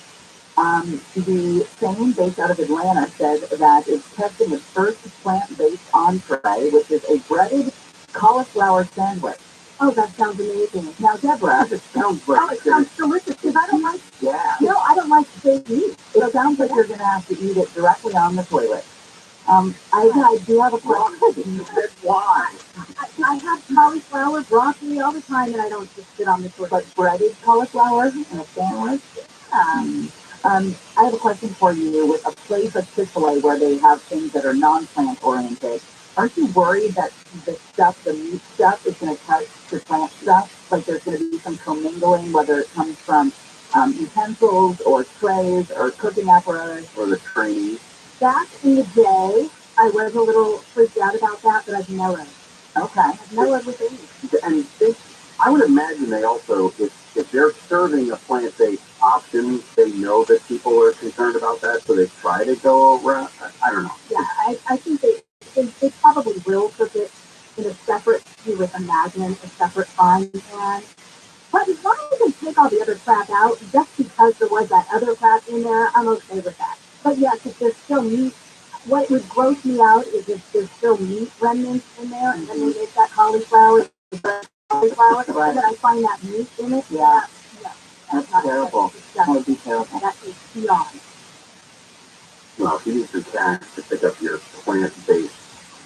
The chain based out of Atlanta said that it's testing its first plant-based entree, which is a breaded cauliflower sandwich. Oh, that sounds amazing. Now, Deborah, It sounds like oh, it sounds delicious because I don't like. Yeah. No, I don't like fake meat. It sounds like you're going to have to eat it directly on the toilet. I do have a question. Why? I have cauliflower, broccoli all the time, and I don't just sit on the toilet. But breaded cauliflower in a sandwich. I have a question for you. With a place like Chick-fil-A where they have things that are non-plant oriented, aren't you worried that the meat stuff is going to touch the plant stuff? Like there's going to be some commingling, whether it comes from utensils or trays or cooking apparatus. Or the trainees. Back in the day, I was a little freaked out about that, but I've mellowed. Okay. I've mellowed with age. And I would imagine they also, if they're serving a plant-based option, they know that people are concerned about that, so they try to go around. I don't know. Yeah, I think they probably will cook it in a separate, you would imagine, a separate frying pan. But as long as they take all the other crap out, just because there was that other crap in there, I'm okay with that. But yes, if there's still meat, what would gross me out is if there's still meat remnants in there, and then they make that cauliflower, and then I find that meat in it. Yeah. That's terrible. That would be terrible. That is beyond. Well, if you need some cash to pick up your plant-based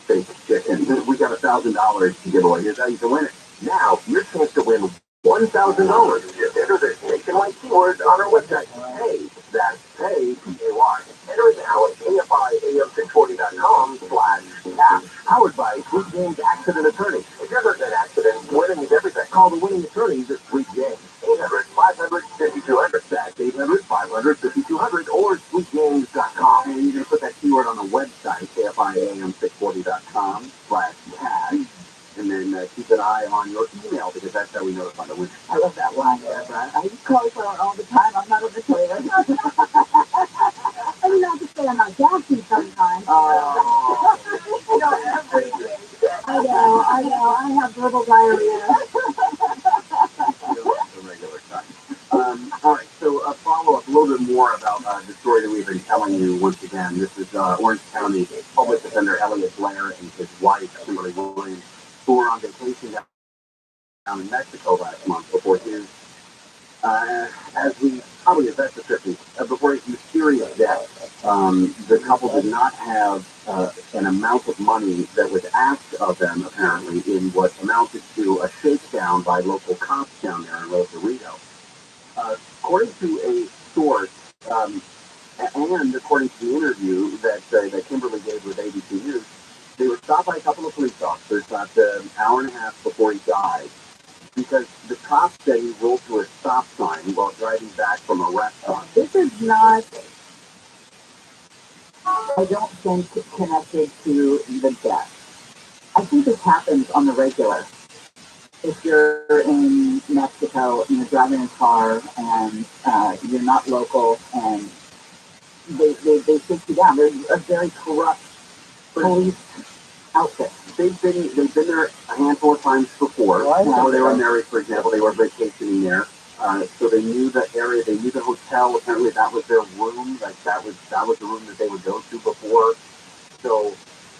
fake chicken, we got $1,000 to give away. Here's how you can win it. Now, your chance to win $1,000. Just enter the nationwide keywords on our website. Pay. That's pay, P-A-Y. Enter it now at KFIAM640.com/cash. Powered by Sweet James Accident Attorney. If you're hurt in an accident, winning is everything. Call the winning attorneys at Sweet James. 800-500-5200. That's 800-500-5200 or sweetjames.com. And you can put that keyword on the website, KFIAM640.com/cash. And then keep an eye on your email because that's how we notify the winner. I love that line, Deborah. I use cauliflower all the time. I'm not on the toilet. I mean, not to say I'm not gassy sometimes. Oh. Everything. I know. I have verbal diarrhea. The regular time. All right, so a follow-up, a little bit more about the story that we've been telling you once again. This is Orange County Public Defender Elliot Blair and his wife, Kimberly Williams, who were on vacation down in Mexico last month before his, as we probably as best description, before his mysterious death. The couple did not have an amount of money that was asked of them, apparently, in what amounted to a shakedown by local cops down there in Rosarito. According to a source, and according to the interview that Kimberly gave with ABC News, they were stopped by a couple of police officers about an hour and a half before he died because the cops said he rolled through a stop sign while driving back from a restaurant. This is not, I don't think, connected to the death. I think this happens on the regular. If you're in Mexico and you're driving a car and you're not local and they take you down, there's a very corrupt police outfit. They've been there a handful of times before. So they were married, for example. They were vacationing there. So they knew the area. They knew the hotel. Apparently, that was their room. Like that was the room that they would go to before. So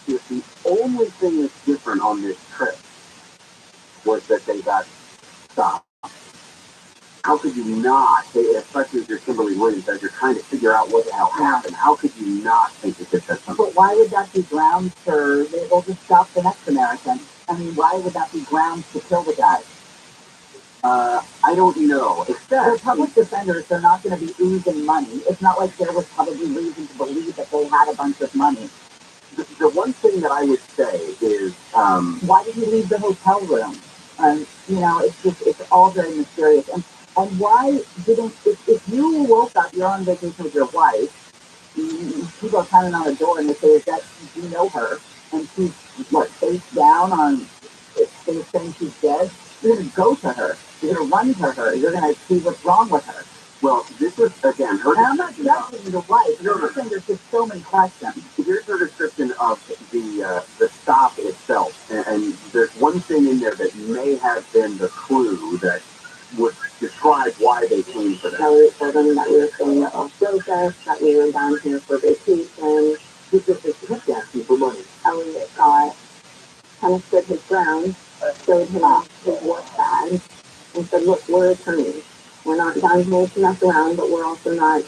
if the only thing that's different on this trip was that they got stopped, how could you not, especially if you're Kimberly Williams, as you're trying to figure out what the hell happened, how could you not think that this has something? But why would that be grounds for, they'll just stop the next American? I mean, why would that be grounds to kill the guy? I don't know. Except the public defenders, they're not going to be oozing money. It's not like there was probably reason to believe that they had a bunch of money. The one thing that I would say is, why did he leave the hotel room? It's all very mysterious. And why didn't, if you woke up, you're on vacation with your wife, people are pounding on the door and they say, do you know her? And she's, face down on, they're saying she's dead. You're going to go to her. You're going to run to her. You're going to see what's wrong with her. Well, this was, again, her and I'm not judging the wife. I'm saying there's just so many questions. Here's her description of the stop itself. And there's one thing in there that may have been the clue that would describe why they came for that. Ellie told them that we were staying at Off-Road, that we were down here for vacation. He just kept asking for money. Elliot got kind of stood his ground, showed him off his work bag, and said, look, we're attorneys. We're not down here to mess around, but we're also not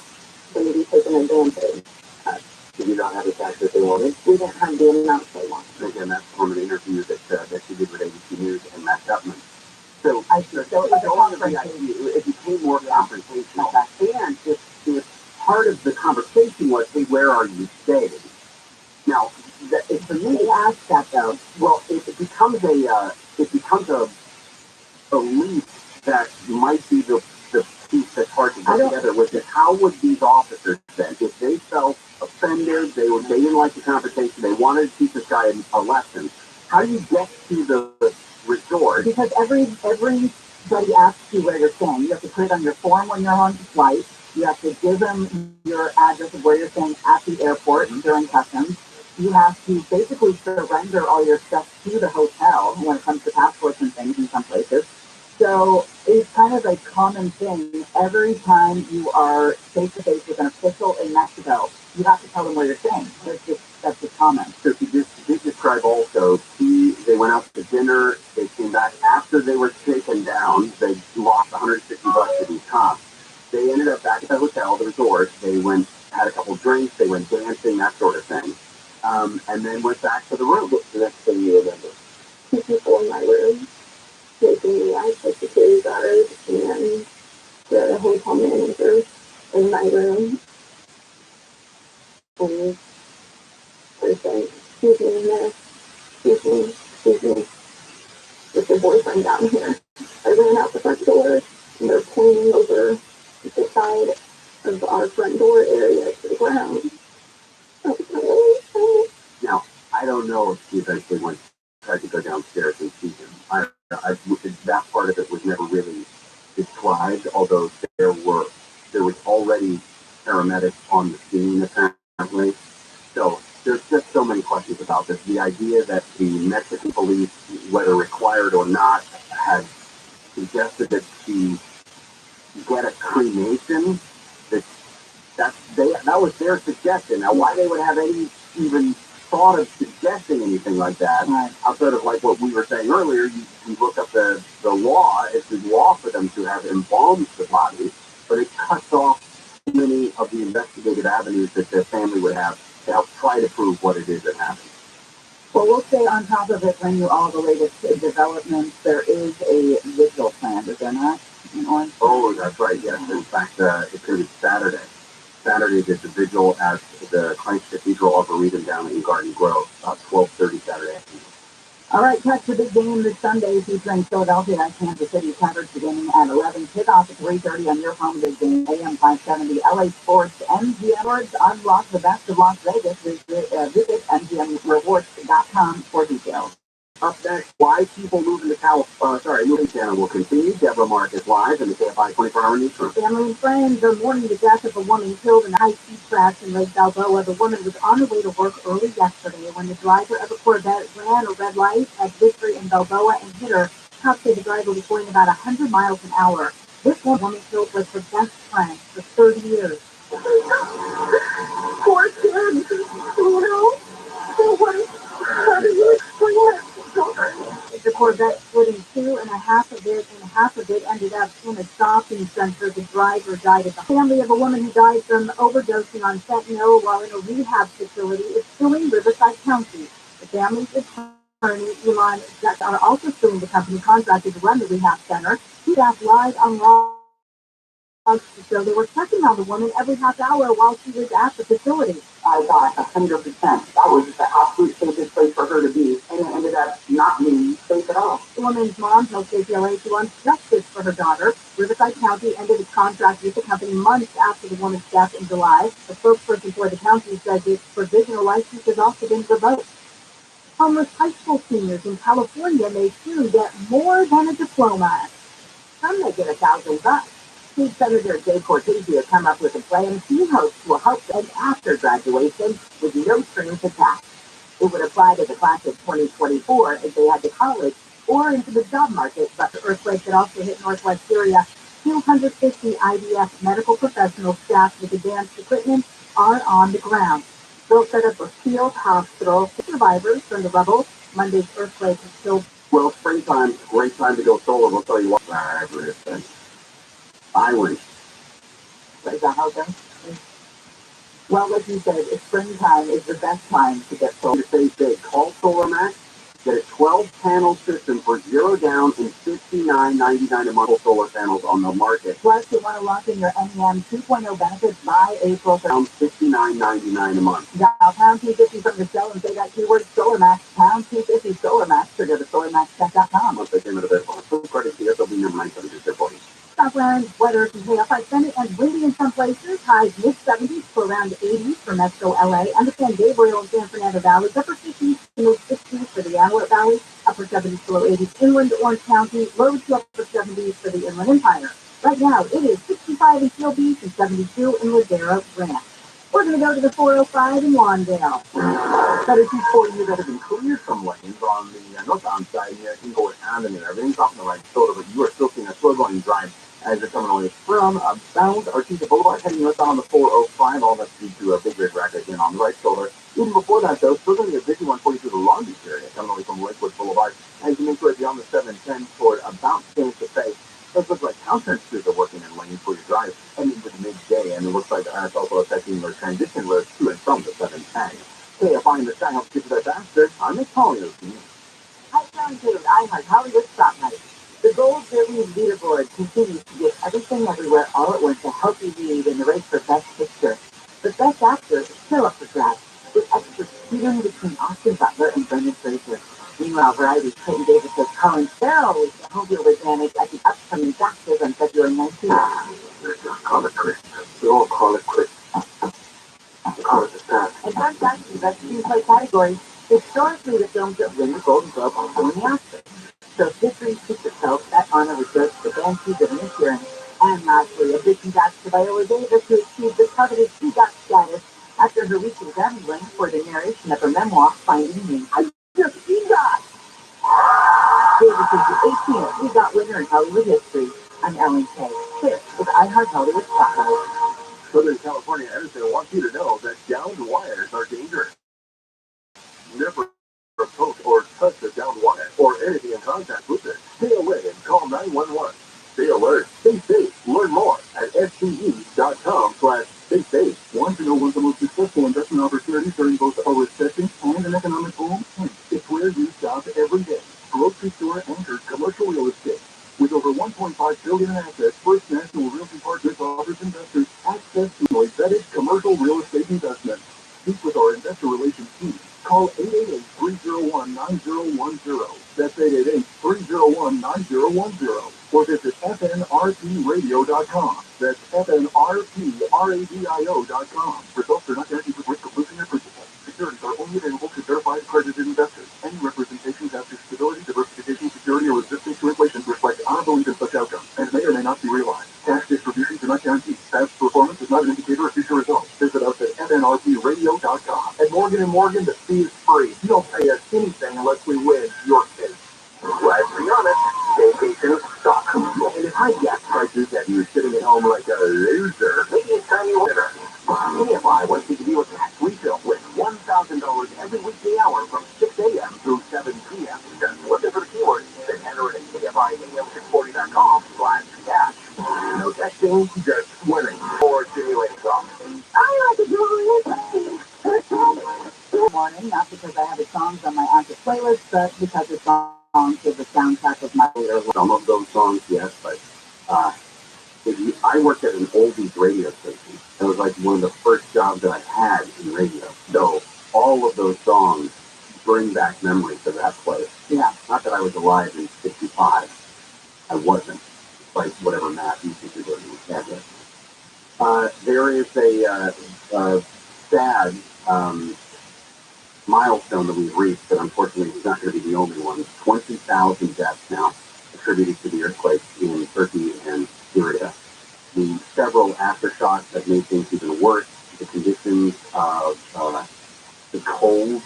going to be taken advantage of. Did you not have the cash that they wanted? We didn't have the amount they wanted. Again, that's from an interview that she did with ABC News and Matt Gutman. So it became more confrontational. And if part of the conversation was, hey, where are you staying? Now, for me to ask that though, well, it becomes a belief that might be the piece that's hard to get together, which is how would these officers then, if they felt offended, they didn't like the conversation, they wanted to teach this guy a lesson, how do you get to the resort? Because everybody asks you where you're staying. You have to put it on your form when you're on the flight. You have to give them your address of where you're staying at the airport during customs. You have to basically surrender all your stuff to the hotel when it comes to passports and things in some places. So it's kind of a common thing. Every time you are face-to-face with an official in Mexico, you have to tell them where you're staying. That's just common. So she did describe also, they went out to dinner, they came back after they were taken down, they lost $150 to these cops. They ended up back at the hotel, the resort, they had a couple drinks, they went dancing, that sort of thing. And then went back to the room. What's the next thing you remember? 2 people in my room, making me out the security guard and the hotel manager in my room. And they're saying, excuse me in there, excuse me, with your boyfriend down here. I ran out the front door and they're pointing over the side of our front door area to the ground. Now, I don't know if she eventually tried to go downstairs and see him. That part of it was never really described, although there was already paramedics on the scene apparently. So there's just so many questions about this. The idea that the Mexican police, whether required or not, had suggested that she get a cremation, that was their suggestion. Now, why they would have even thought of suggesting anything like that, outside of like what we were saying earlier, you look up the law. It's the law for them to have embalmed the body, but it cuts off many of the investigative avenues that their family would have to help try to prove what it is that happened. Well, we'll say on top of it, bring you all the latest developments. There is a vigil planned, is there not? Oh, that's right, yes. In fact, it's going to be Saturday. Saturday, there's a vigil at the Christ Cathedral Arboretum down in Garden Grove, about 12:30 Saturday afternoon. All right, catch the big game this Sunday featuring Philadelphia and Kansas City. Coverage beginning at 11. Kickoff at 3:30 on your home big game, AM 570. LA Sports, MGM Rewards. Unlock the best of Las Vegas. Visit MGMRewards.com for details. Up next, why people moving to moving channel will continue. Deborah Marcus live in the KFI 24-hour newsroom. Family and friends are mourning the death of a woman killed in a high-speed crash in Lake Balboa. The woman was on her way to work early yesterday when the driver of a Corvette ran a red light at Victory in Balboa and hit her. Cops say the driver was going about 100 miles an hour. This woman killed was her best friend for 30 years. Poor kids, so how do you explain that to children? The Corvette split in two, and half of it ended up in a shopping center. The driver died at the family of a woman who died from overdosing on fentanyl while in a rehab facility is suing Riverside County. The family's attorney, Elon, are also suing the company contracted to run the rehab center. He asked live on so they were checking on the woman every half hour while she was at the facility. I thought 100%. That was the absolute safest place for her to be, and it ended up not being safe at all. The woman's mom told KPLA she wants justice for her daughter. Riverside County ended its contract with the company months after the woman's death in July. The spokesperson for the county says its provisional license has also been revoked. Homeless high school seniors in California may soon get more than a diploma. Some may get $1,000. State Senator Jay Cortez come up with a plan he hopes will help them after graduation with no strings attached. It would apply to the class of 2024 if they head to college or into the job market, but the earthquake that also hit northwest Syria. 250 IDF medical professionals staffed with advanced equipment are on the ground. They'll set up a field hospital for survivors from the rubble. Monday's earthquake has killed. Well, springtime, great time to go solar. We'll tell you what. Island. Is that how it goes? Well, like you said, springtime is the best time to get solar. To save big, call Solar Max. Get a 12-panel system for $0 down and $59.99 a month. Solar panels on the market. Plus, you want to lock in your NEM 2.0 benefits by April 3rd. Down $59.99 a month. Dial pound 250 from the show and say that keyword SolarMax, pound 250 SolarMax, or go to SolarMaxTech.com. Monthly payment available. Full credit CSLB number 97640. Southland weather can pay off by sunny and windy in some places. Highs mid-70s to around 80s for Metro LA and the San Gabriel and San Fernando Valleys. Upper 50s to mid-60s for the Antelope Valley. Upper 70s to low 80s inland Orange County. Low to upper 70s for the Inland Empire. Right now, it is 65 in Seal Beach and 72 in Ladera Ranch. We're going to go to the 405 in Lawndale. Better keep for you that have been cleared from lanes on the northbound side here. Inglewood Avenue. Everything's off on the right shoulder, but you are still seeing a slow-going drive as you're coming away from bound Artesia Boulevard, heading northbound on the 405. All that's due to a big red rack again on the right shoulder. Even before that, though, still going to be a busy 140 through the Long Beach area, coming away from Lakewood Boulevard as you make your way beyond the 710 toward about Santa Fe. It looks like Townsend Street are working in lanes for your drive heading into the midday, and it looks like it's also affecting your transition roads to and from the 710. KFI in the sky helps get you there faster. I'm Nick Polio. Hi, John David. I heard Hollywood Spotlight. The Gold Series leaderboard continues to give everything everywhere all at once a healthy lead in the race for Best Picture. But Best Actor is still up for grabs, with experts teetering between Austin Butler and Brendan Fraser. Meanwhile, Variety's Clayton Davis says Colin Farrell is the home field advantage at the upcoming Oscars on February 19th. Call it quits. We all call it quits. Call it the start. And Best Actor in the Best Screenplay category, historically the films that win the Golden Globe also win the Oscar. So history speaks itself. That honor was judged the Banshees of Inisherin. And lastly, a big congrats to Viola Davis, who achieved the coveted EGOT status after her recent Grammy win for the narration of her memoir, Finding Me. I just EGOT! Davis is the 18th EGOT winner in Hollywood history. I'm Ellen Kay, here with iHeart Hollywood Spotlight. Southern California Edison wants you to know that downed wires are dangerous. Never approach or touch a downed wire or anything in contact with it. Stay away and call 911. Stay alert, stay safe. Learn more at fce.com/stay safe. Want to know one of the most successful investment opportunities during both a recession and an economic boom? It's where you shop every day. Grocery store anchored commercial real estate. With over $1.5 billion in assets, First National Realty Partners offers investors access to a vetted commercial real estate investment. Speak with our investor relations team. Call 888-301-9010. That's 888-301-9010. Or visit fnrpradio.com. That's fnrpradio.com. Results are not guaranteed with risk of losing your principal. Securities are only available to verified accredited investors. Any representations after stability radio.com. At Morgan & Morgan, the fee is free. You don't pay us anything unless we win your case. Let's be honest, vacations suck. And if high gas prices have you sitting at home like a loser, maybe it's time you order. KFI wants to give you a tax refill with $1,000 every weekday hour from 6 a.m. through 7 p.m. Just looking for the keywords, then enter it at KFIAM640.com/cash. No texting, just winning or simulating something. I like to do Good morning, not because I have the songs on my active playlist, but because the songs is the soundtrack of my later life. Some of those songs, yes, but I worked at an oldies radio station. That was like one of the first jobs that I had in radio. So all of those songs bring back memories of that place. Yeah. Not that I was alive in '65. I wasn't, despite whatever math you think you're doing with that. There is a sad milestone that we've reached, but unfortunately it's not going to be the only one. 20,000 deaths now attributed to the earthquakes in Turkey and Syria. The several aftershocks that made things even worse, the conditions of the cold.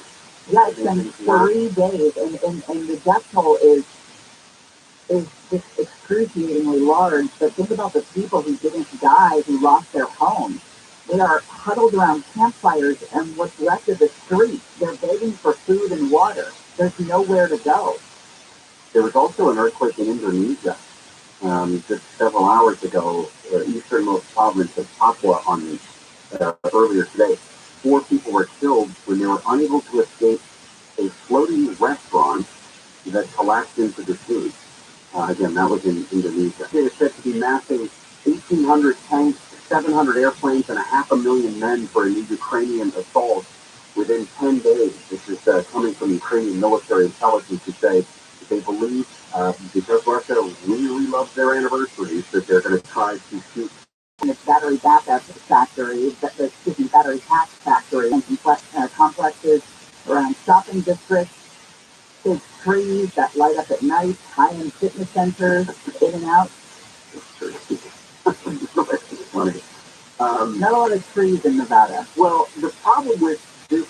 Yeah, it's been 3 days, and the death toll is just excruciatingly large. But think about the people who didn't die, who lost their homes. They are huddled around campfires and what's left of the street. They're begging for food and water. There's nowhere to go. There was also an earthquake in Indonesia just several hours ago, easternmost province of Papua earlier today. 4 people were killed when they were unable to escape a floating restaurant that collapsed into the sea. Again, that was in Indonesia. It is said to be massing 1,800 tanks, 700 airplanes, and 500,000 men for a new Ukrainian assault within 10 days. This is coming from Ukrainian military intelligence who say that they believe, because Russia really loves their anniversaries, that they're going to try to shoot. Its battery backup factory, battery pack factory, and complexes around shopping districts, big trees that light up at night, high-end fitness centers, in and out. Funny. Not a lot of trees in Nevada. Well, the problem with this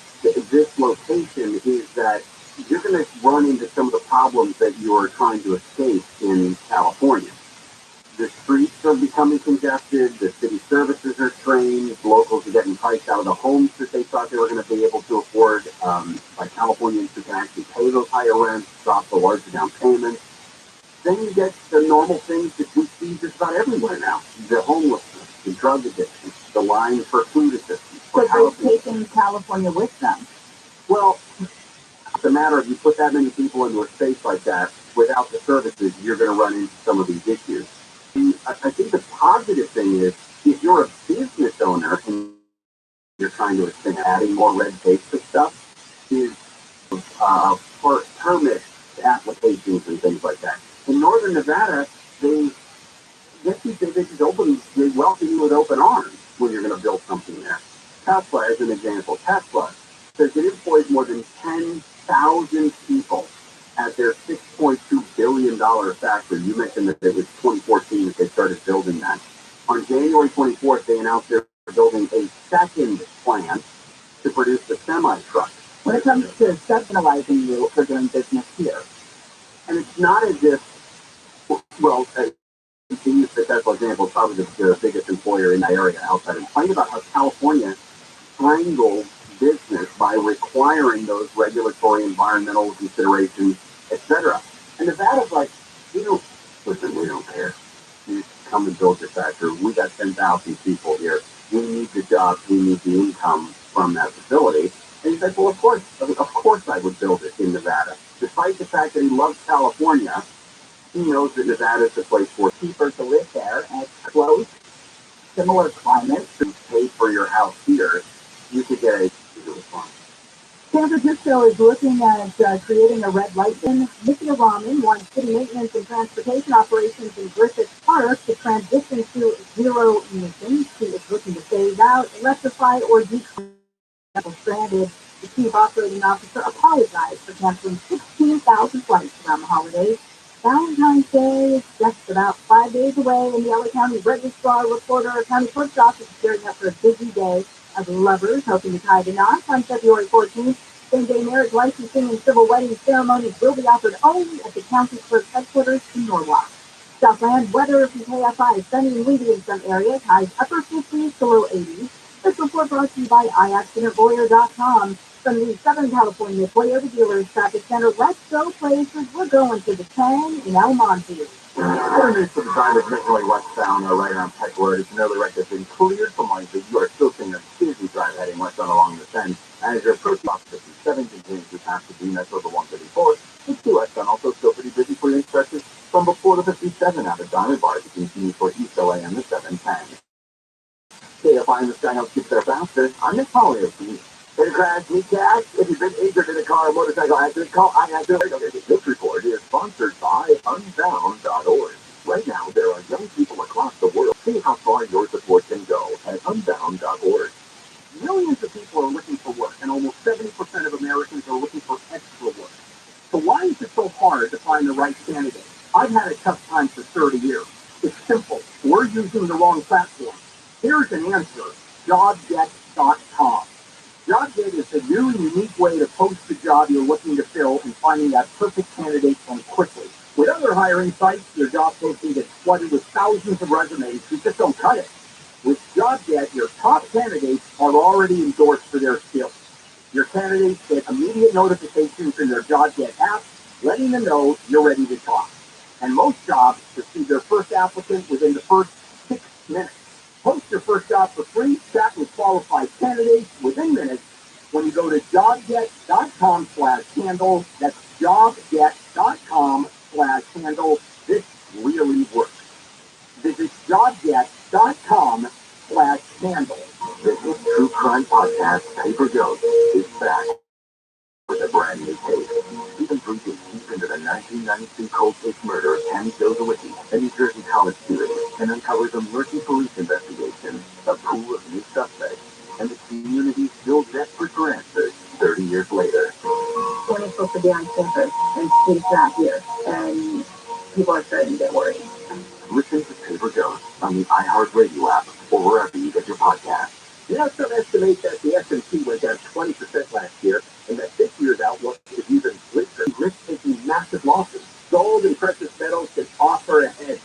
location is that you're going to run into some of the problems that you are trying to escape in California. The streets are becoming congested, the city services are strained, locals are getting priced out of the homes that they thought they were going to be able to afford. Like Californians who can actually pay those higher rents, drop the larger down payments. Then you get the normal things that we see just about everywhere now. The homelessness, the drug addiction, the line for food assistance. So they've taken California with them. Well, it's a matter of you put that many people into a space like that, without the services, you're going to run into some of these issues. I think the positive thing is, if you're a business owner and you're trying to extend, adding more red tape to stuff, is for permit applications and things like that. In Northern Nevada, they welcome you with open arms when you're going to build something there. Tesla, as an example, Tesla says it employs more than 10,000 people at their $6.2 billion factory. You mentioned that it was 2014 that they started building that. On January 24th, they announced they're building a second plant to produce the semi-truck. When it comes to subsidizing you for doing business here. And it's not as if, well, to use the Tesla example, probably the biggest employer in that area outside of complain about how California strangled business by requiring those regulatory environmental considerations, etc. And Nevada's like, we don't care. You come and build your factory. We got 10,000 people here. We need the jobs. We need the income from that facility. And he's like, well, of course I would build it in Nevada. Despite the fact that he loves California, he knows that Nevada is the place for cheaper to live there, and it's close, similar climate. To pay for your house here, you could get a response. San Francisco is looking at creating a red light bin. Mickey Ramen wants city maintenance and transportation operations in Griffith Park to transition to zero emissions. She is looking to phase out, electrify, or decrease. Stranded, the chief operating officer apologized for canceling 16,000 flights around the holidays. Valentine's Day is just about 5 days away, and the LA County Registrar reporter, county clerk's office is gearing up for a busy day of lovers hoping to tie the knot on February 14th. Same-day marriage licensing and civil wedding ceremonies will be offered only at the county clerk headquarters in Norwalk. Southland weather from KFI, sunny and windy in some areas, highs upper 50s to low 80s. This report brought to you by iAccidentLawyer.com. From the Southern California Toyota Dealers Traffic Center, let's go places. We're going to the 10 in El Monte. Good news for the drivers making way westbound right around Peck Road. It's an early wreck that's been cleared from Lights. You are still seeing a busy drive heading westbound along the 10. As your approach off 57 continues to pass the Green Metro the 134. It's the westbound also still pretty busy for your stretches from before the 57 out of Diamond Bar to continue for East LA and the 710. KFI in the sky helps keep there faster. I'm Nick Polly of Phoenix. In a crash, meet cash. If you've been injured in a car or motorcycle accident, call iAccident. This report is sponsored by Unbound.org. Right now, there are young people across the world. See how far your support can go at Unbound.org. Millions of people are looking for work, and almost 70% of Americans are looking for extra work. So why is it so hard to find the right candidate? I've had a tough time for 30 years. It's simple. We're using the wrong platform. Here's an answer. JobGet.com. JobGet is a new, unique way to post the job you're looking to fill and finding that perfect candidate from quickly. With other hiring sites, your job posting gets flooded with thousands of resumes who just don't cut it. With JobGet, your top candidates are already endorsed for their skills. Your candidates get immediate notifications in their JobGet app, letting them know you're ready to talk. And most jobs receive their first applicant within the first 6 minutes. Post your first job for free, chat with qualified candidates within minutes when you go to jobget.com/handle. That's jobget.com/handle. This really works. Visit jobget.com/handle. The hit true crime podcast, Paper Ghost, is back with a brand new case. Even breathing deep into the 1992 cold case murder of Tammy Jozowicki, a New Jersey college student, and uncovers a murky police investigation, a pool of new suspects, and the community still desperate for answers 30 years later. When it's supposed to be on campus, and he's not here, and people are starting to get worried. Listen to Paper Ghost on the iHeartRadio app or wherever you get your podcast. Some estimate that the S&P went down 20% last year, and that this year's outlook is even bleaker. Risk-taking massive losses. Gold and precious metals can offer a hedge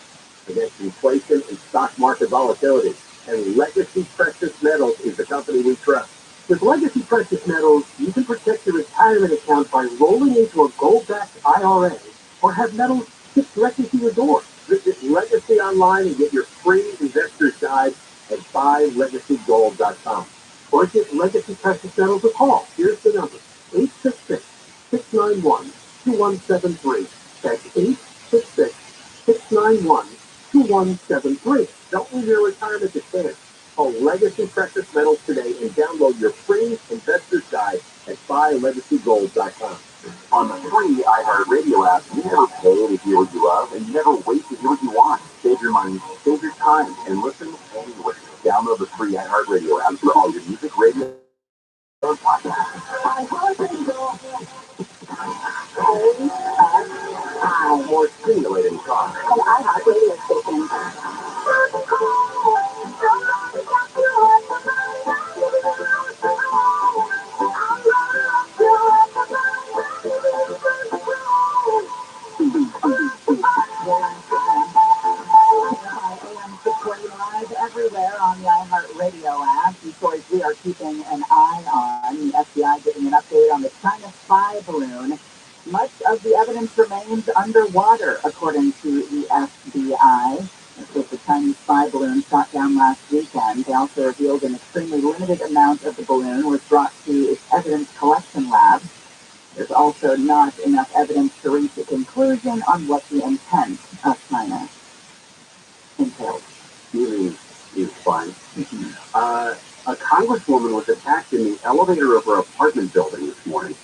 against inflation and stock market volatility. And Legacy Precious Metals is the company we trust. With Legacy Precious Metals, you can protect your retirement account by rolling into a gold-backed IRA or have metals shipped directly to your door. Visit Legacy online and get your free investor's guide at buylegacygold.com. Or give Legacy Precious Metals a call. Here's the number, 866-691-2173. That's 866-691-2173. Don't leave your retirement to chance. Call Legacy Precious Metals today and download your free investor's guide at buylegacygold.com. On the free iHeartRadio app, you never pay to hear what you love, and you never wait to hear what you want. Save your money, save your time, and listen anywhere. Download the free iHeartRadio app for all your music, radio, and podcasts. More stimulating talk. And iHeartRadio station. Everywhere on the iHeartRadio app. These stories we are keeping an eye on. The FBI giving an update on the China spy balloon. Much of the evidence remains underwater, according to the FBI. This was the Chinese spy balloon shot down last weekend. They also revealed an extremely limited amount of the balloon was brought to its evidence collection lab. There's also not enough evidence to reach a conclusion on what the intent of China entails. Healing is fine. A congresswoman was attacked in the elevator of her apartment building this morning.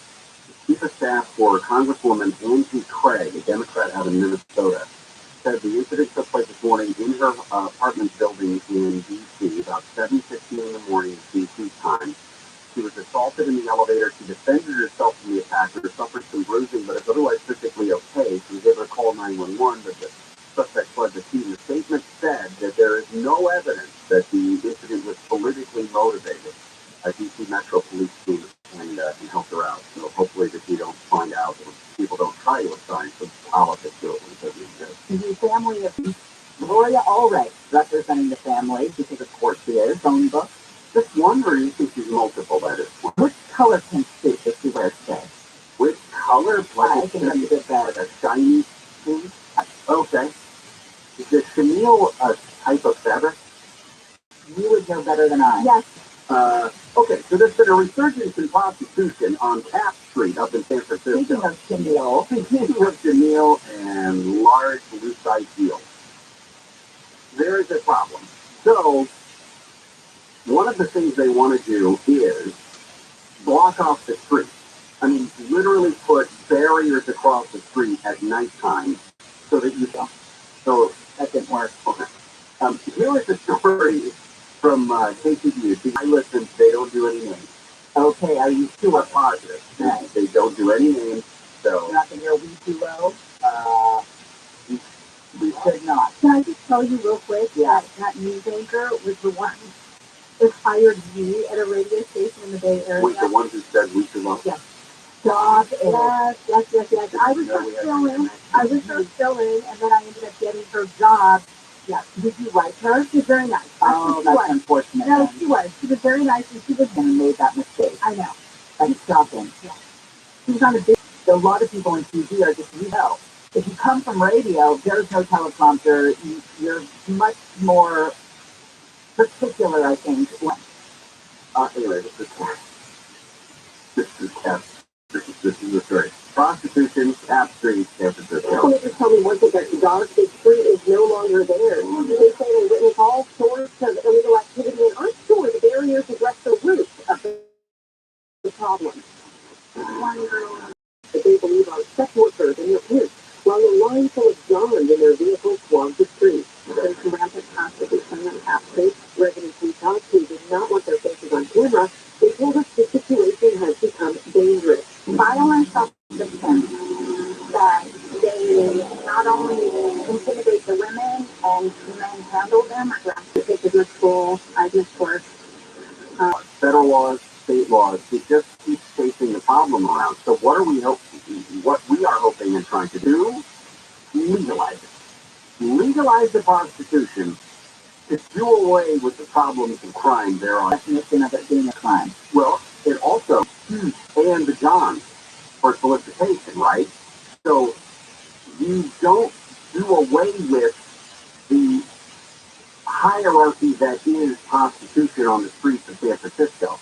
The chief of staff for Congresswoman Angie Craig, a Democrat out of Minnesota, said the incident took place this morning in her apartment building in D.C. about 7:15 in the morning D.C. time. She was assaulted in the elevator. She defended herself from the attacker, suffered some bruising, but is otherwise physically okay. She was able to call 911, but the suspect fled the scene. The statement said that there is no evidence that the incident was politically motivated. DC Metro Police team and help her out. So hopefully that we don't find out, or people don't try to assign some politics to it when it doesn't exist. The family of Gloria Allred, representing the family, because of course she is, phone book. Just wondering if she's multiple at this point. Which color pink suit does she wear today? Which color? I think that's a good bet. Like a shiny pink? Okay. Is the chenille a type of fabric? You would know better than I. Yes. Okay, so there's been a resurgence in prostitution on Cap Street up in San Francisco. Speaking of chenille. Speaking of chenille and large loose-side heels, there is a problem. So, one of the things they want to do is block off the street. I mean, literally put barriers across the street at nighttime so that you don't. So, That didn't work. okay. Here is a story from KTVU. I listen, they don't do any names. Okay, are you Two are positive. Right. They don't do any names, so You're not going to hear we too low? We should not. Can I just tell you real quick that that news anchor was the one that hired me at a radio station in the Bay Area? wait, the one who said we should not. Yes. Stop it. Yes. I was her fill-in, and then I ended up getting her job. Yes. Did you like her? She's very nice. Oh, She that's was. unfortunate. No, then. she was. She was very nice, and she was. And made that mistake. I know. That's shocking. Yeah. She's on a big. A lot of people in TV are just, if you come from radio, there's no teleprompter. You're much more particular, I think. Anyway, this is Cap. This is the story. Prostitution, Cap Street, San Francisco. Just tell me one thing, that Dog State Street is no longer there. They say they witness all sorts of illegal activity and aren't sure the barriers address the root of the problem. That they believe are sex workers and their kids, while a line full of guns in their vehicles clogs the streets. There's rampant prostitution on Cap Street. Residents we talked to did not want their faces on camera. They told us the situation has become dangerous. Violence of victims, that they not only intimidate the women and men handle them, they take a good school, I just work. Federal laws, state laws, it just keeps chasing the problem around. So what we are hoping and trying to do, legalize it. Legalize the prostitution to do away with the problems of crime there are. Definition of it being a crime. Well, it also, and the John for solicitation, right? So you don't do away with the hierarchy that is prostitution on the streets of San Francisco.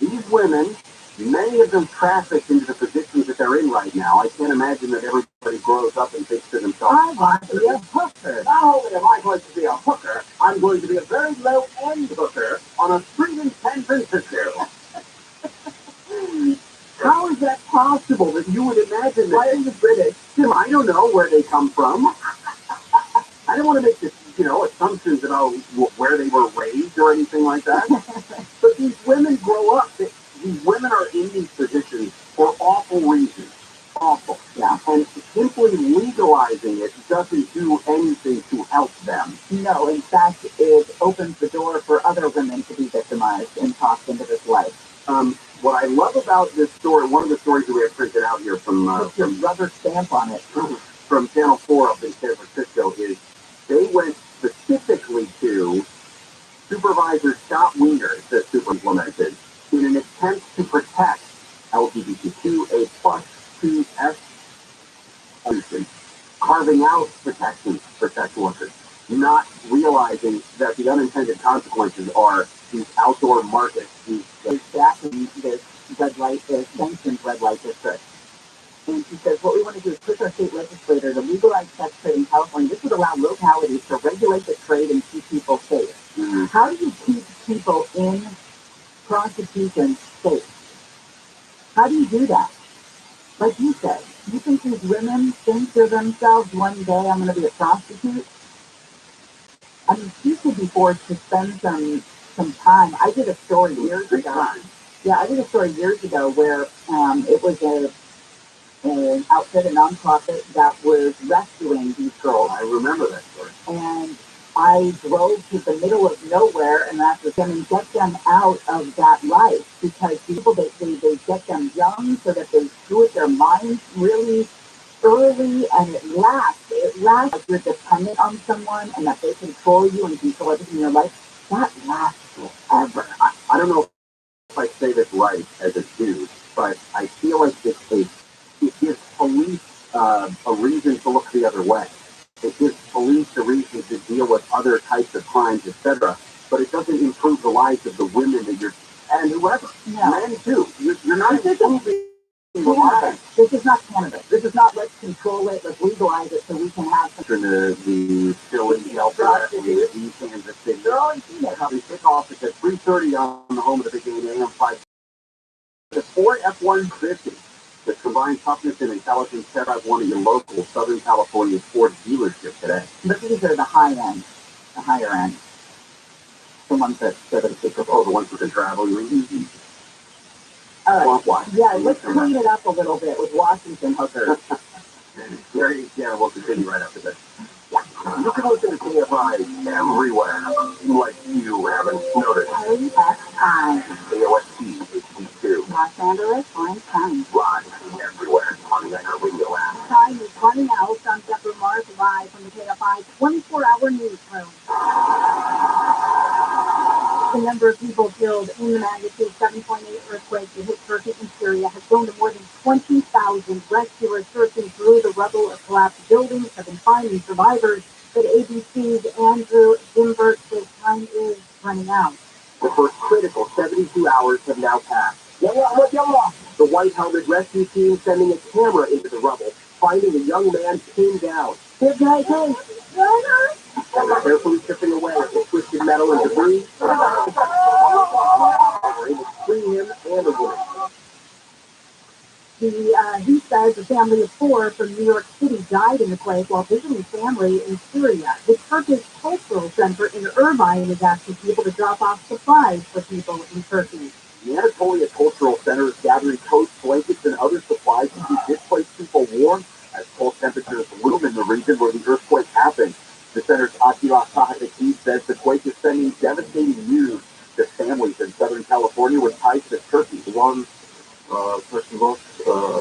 These women, many of them trafficked into the positions that they're in right now. I can't imagine that everybody grows up and thinks to themselves, I want to be a hooker. not only am I going to be a hooker, I'm going to be a very low-end hooker on a street in San Francisco. How is that possible that you would imagine that? Why are you British? I don't know where they come from. I don't want to make this, assumptions about where they were raised or anything like that. But these women grow up. These women are in these positions for awful reasons. Awful. Yeah. And simply legalizing it doesn't do anything to help them. No, in fact, it opens the door for other women to be victimized and tossed into this life. What I love about this story, one of the stories that we have printed out here from Your rubber stamp on it. from Channel 4 up in San Francisco is they went specifically to Supervisor Scott Wiener, the super implemented, in an attempt to protect LGBTQA plus 2S solution, carving out protections for sex workers, not realizing that the unintended consequences are these outdoor markets. Exactly this red light, this sanctioned red light district. And she says, what we want to do is push our state legislator to legalize sex trade in California. This would allow localities to regulate the trade and keep people safe. Mm-hmm. How do you keep people in prostitution safe? How do you do that? Like you said, you think these women think to themselves, one day I'm going to be a prostitute? I mean, she could be forced to spend some time. I did a story years ago. Yeah, I did a story years ago where it was an outfit, a nonprofit that was rescuing these girls. I remember that story. And I drove to the middle of nowhere and that's them and get them out of that life because people they get them young so that they screw with their minds really early and it lasts like you're dependent on someone and that they control you and control everything in your life. That lasts forever. I don't know if I say this right as a dude, but I feel like it gives police a reason to look the other way. It gives police a reason to deal with other types of crimes, etc. But it doesn't improve the lives of the women that you're and whoever. No. Men too. You're not improving. This is not cannabis. This is not let's control it, let's legalize it so we can have some. The Philly shelter in Kansas City. They're all in female. They kick off at 3:30 on the home of the big game AM 5. The Ford F-150. The combined toughness and intelligence set up one of your local Southern California Ford dealership today. But these are the higher end. The ones that oh, the ones that can travel. Yeah, let's clean it up a little bit with Washington hookers. We'll continue right after this. You can listen to KFI everywhere, like you haven't noticed. KFI. AOST HD2. Los Angeles, Orange County. Live everywhere on the radio app. Time is running out. I'm Deborah Mark live from the KFI 24-hour newsroom. The number of people killed in the magnitude 7.8 earthquake that hit Turkey and Syria has grown to more than 20,000. Rescuers searching through the rubble of collapsed buildings have been finding survivors, but ABC's Andrew Gimbert says time is running out. The first critical 72 hours have now passed. The white helmet rescue team sending a camera into the rubble, finding a young man pinned down. Good night, hey. And they're carefully chipping away at the twisted metal and debris. They were able to free him and a woman. He says the family of 4 from New York City died in the quake while visiting family in Syria. The Turkish Cultural Center in Irvine is asking people to drop off supplies for people in Turkey. The Anatolia Cultural Center is gathering coats, blankets, and other supplies to keep displaced people warm as cold temperatures loom in the region where the earthquake happened. The center's Attila Sahakaki says the quake is sending devastating news to families in Southern California with ties to Turkey. One person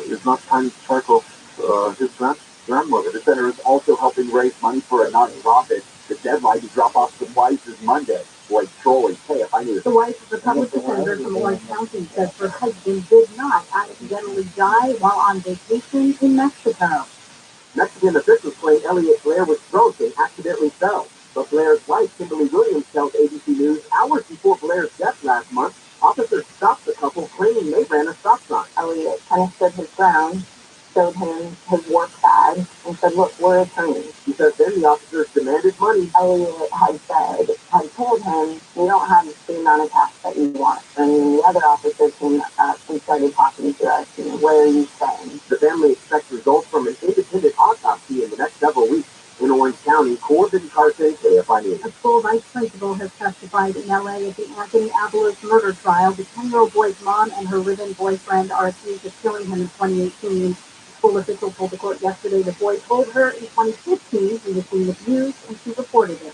is not Tiny Charcoal, his grandmother. The center is also helping raise money for a nonprofit. The deadline to drop off supplies is Monday. Blake Trolley, KFI News. The wife of the public defender from Orange County says her husband did not accidentally die while on vacation in Mexico. Mexican officials claim Elliot Blair was drunk and accidentally fell. But Blair's wife, Kimberly Williams, tells ABC News hours before Blair's death last month, officers stopped the couple claiming they ran a stop sign. Elliot kind of stood his ground, showed him his work bag, and said, "Look, we're attorneys." He says then the officers demanded money. Elliot had told him, "We don't have the amount of cash that you want." And the other officer came up and started talking to us, "Where are you staying?" The family expects results from an independent autopsy in the next several weeks. In Orange County, Corbin Carson, KFI News. A school vice principal has testified in LA at the Anthony Avalos murder trial. The 10-year-old boy's mom and her live-in boyfriend are accused of killing him in 2018. The school official told the court yesterday the boy told her in 2015 he was being abused and she reported it.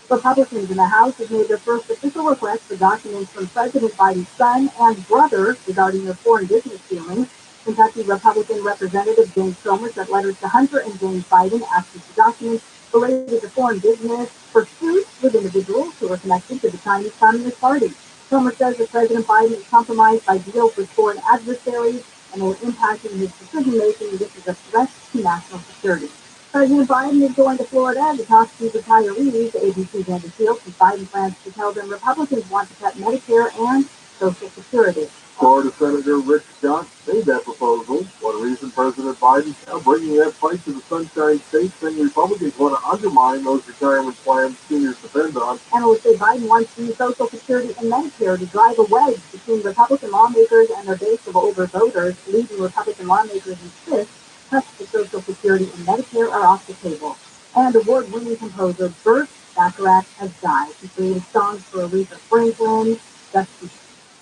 Republicans in the House have made their first official request for documents from President Biden's son and brother regarding their foreign business dealings. Kentucky Republican Representative James Comer sent letters to Hunter and James Biden asking for documents related to foreign business pursuits with individuals who are connected to the Chinese Communist Party. Comer says that President Biden is compromised by deals with foreign adversaries and will impact his decision-making. This is a threat to national security. President Biden is going to Florida to talk to retirees. ABC's Andy Fields and Biden plans to tell them Republicans want to cut Medicare and Social Security. Florida Senator Rick Scott made that proposal. One reason President Biden is now bringing that fight to the Sunshine State, saying Republicans want to undermine those retirement plans seniors depend on. Analysts say Biden wants to use Social Security and Medicare to drive a wedge between Republican lawmakers and their base of older voters. Leading Republican lawmakers insist cuts to Social Security and Medicare are off the table. And award-winning composer Burt Bacharach has died. He created songs for Aretha Franklin, Dusty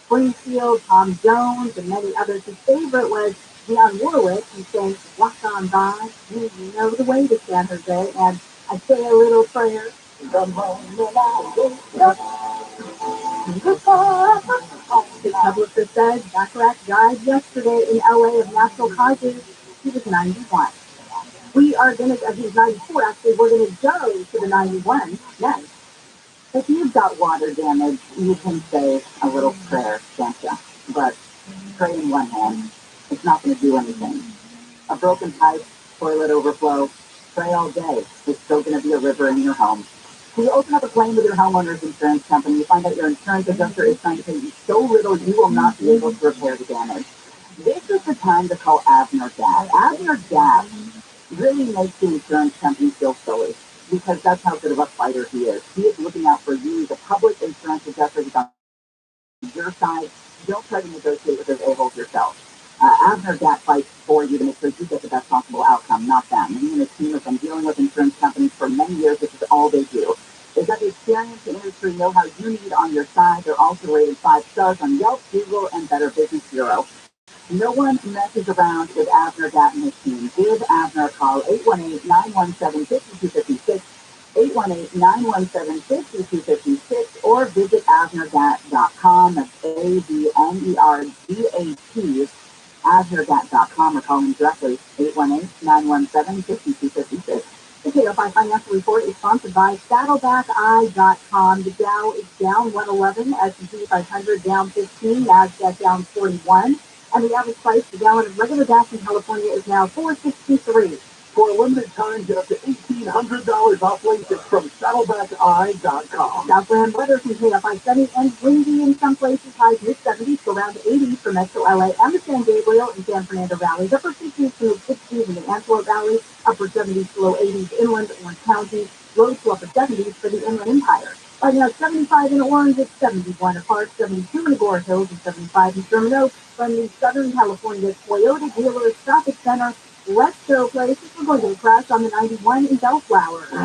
Springfield, Tom Jones, and many others. His favorite was Dionne Warwick, who sang Walk On By, You Know the Way to San Jose, and I Say a Little Prayer. The moment I wake up, the publicist said Bacharach died yesterday in LA of natural causes. He was 91. We are going to, he's 94 actually, we're going to go to the 91 next. If you've got water damage, you can say a little prayer, can't you? But pray in one hand, it's not going to do anything. A broken pipe, toilet overflow, pray all day. It's still going to be a river in your home. So you open up a claim with your homeowner's insurance company, you find out your insurance adjuster is trying to pay you so little you will not be able to repair the damage. This is the time to call Abner Gap. Abner Gap really makes the insurance company feel silly because that's how good of a fighter he is. He is looking out for you, the public insurance adjuster is on your side. Don't try to negotiate with those a-holes yourself. Abner Gap fights for you to make sure you get the best possible outcome, not them. He and his team have been dealing with insurance companies for many years. This is all they do. They've got the experience in industry, know how you need on your side. They're also rated 5 stars on Yelp, Google, and Better Business Bureau. No one messes around with Abner Gap and his team. Give Abner a call, 818-917-5256, 818-917-5256, or visit AbnerGat.com. That's ABNERGAT, AbnerGat.com, or call him directly, 818-917-5256. The KO5 Financial Report is sponsored by SaddlebackEye.com. The Dow is down 111, S&P 500 down 15, NASDAQ down 41. And the average price per gallon of regular gas in California is now $4.63. For a limited time, get up to $1,800 off LinkedIn from SaddlebackEye.com. Southland weather from KFI sunny and windy in some places, highs mid-70s to around 80 for Metro LA and the San Gabriel and San Fernando Valleys, upper 60s to mid-60s in the Antelope Valley, upper 70s to low 80s inland Orange County, low to upper 70s for the Inland Empire. Right now, 75 in Orange, it's 71 at Park, 72 in Agora Hills, and 75 in Sherman Oaks. From the Southern California Toyota Dealers Traffic Center, let's go places. We're going to crash on the 91 in Bellflower. The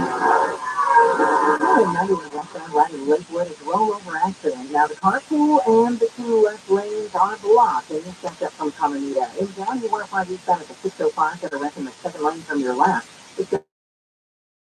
91 westbound right in Lakewood is a rollover accident. Now the carpool and the two left lanes are blocked. And you stepped up from Caminita. In down, you want to find eastbound at the 605 that are renting the second lane from your left. It's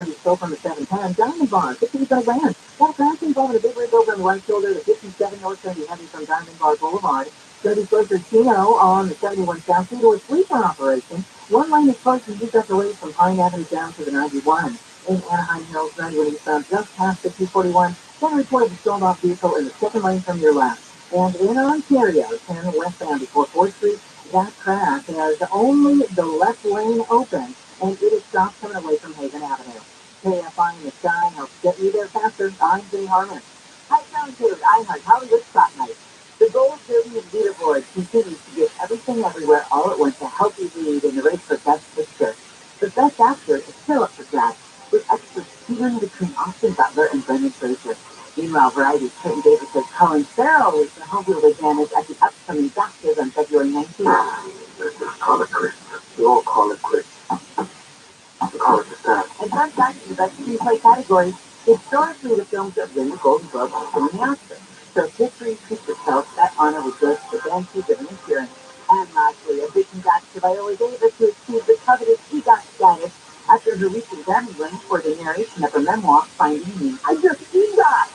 you stole from the 710, Diamond Bar, 50 by land. That crash involving a big rig over on the right shoulder, the 57 north going to be heading from Diamond Bar Boulevard. Going to be closer to Chino on the 71 south due to a sleeper operation. One lane is closed and you got delays from Pine Avenue down to the 91. In Anaheim Hills, 91 eastbound, just past the 241. Then reported a stolen off vehicle in the second lane from your left. And in Ontario, 10 westbound before 4th Street, that crash has only the left lane open, and it is stopped coming away from Haven Avenue. KFI in the sky helps get you there faster. I'm Jay Harmon. Hi, Sound Food. I heard Hollywood Spotlight. The Gold Derby leaderboard continues to give everything everywhere all at once to help you lead in the race for Best Picture. The Best Actor is still up for grabs, with experts teetering between Austin Butler and Brendan Fraser. Meanwhile, Variety's Clinton Davis says Colin Farrell is the home field advantage at the upcoming BAFTAs on February 19th. Let's just call it quits. We all call it quits. Call it the time. And turns back to the best screenplay category. Historically, the films that win the Golden Globe are from the Oscars. So if history repeats itself, that honor would go to the band who given appearance. And lastly, a big congrats to Viola Davis, who achieved the coveted EGOT status after her recent Grammy win for the narration of her memoir, Finding Me. I just EGOT!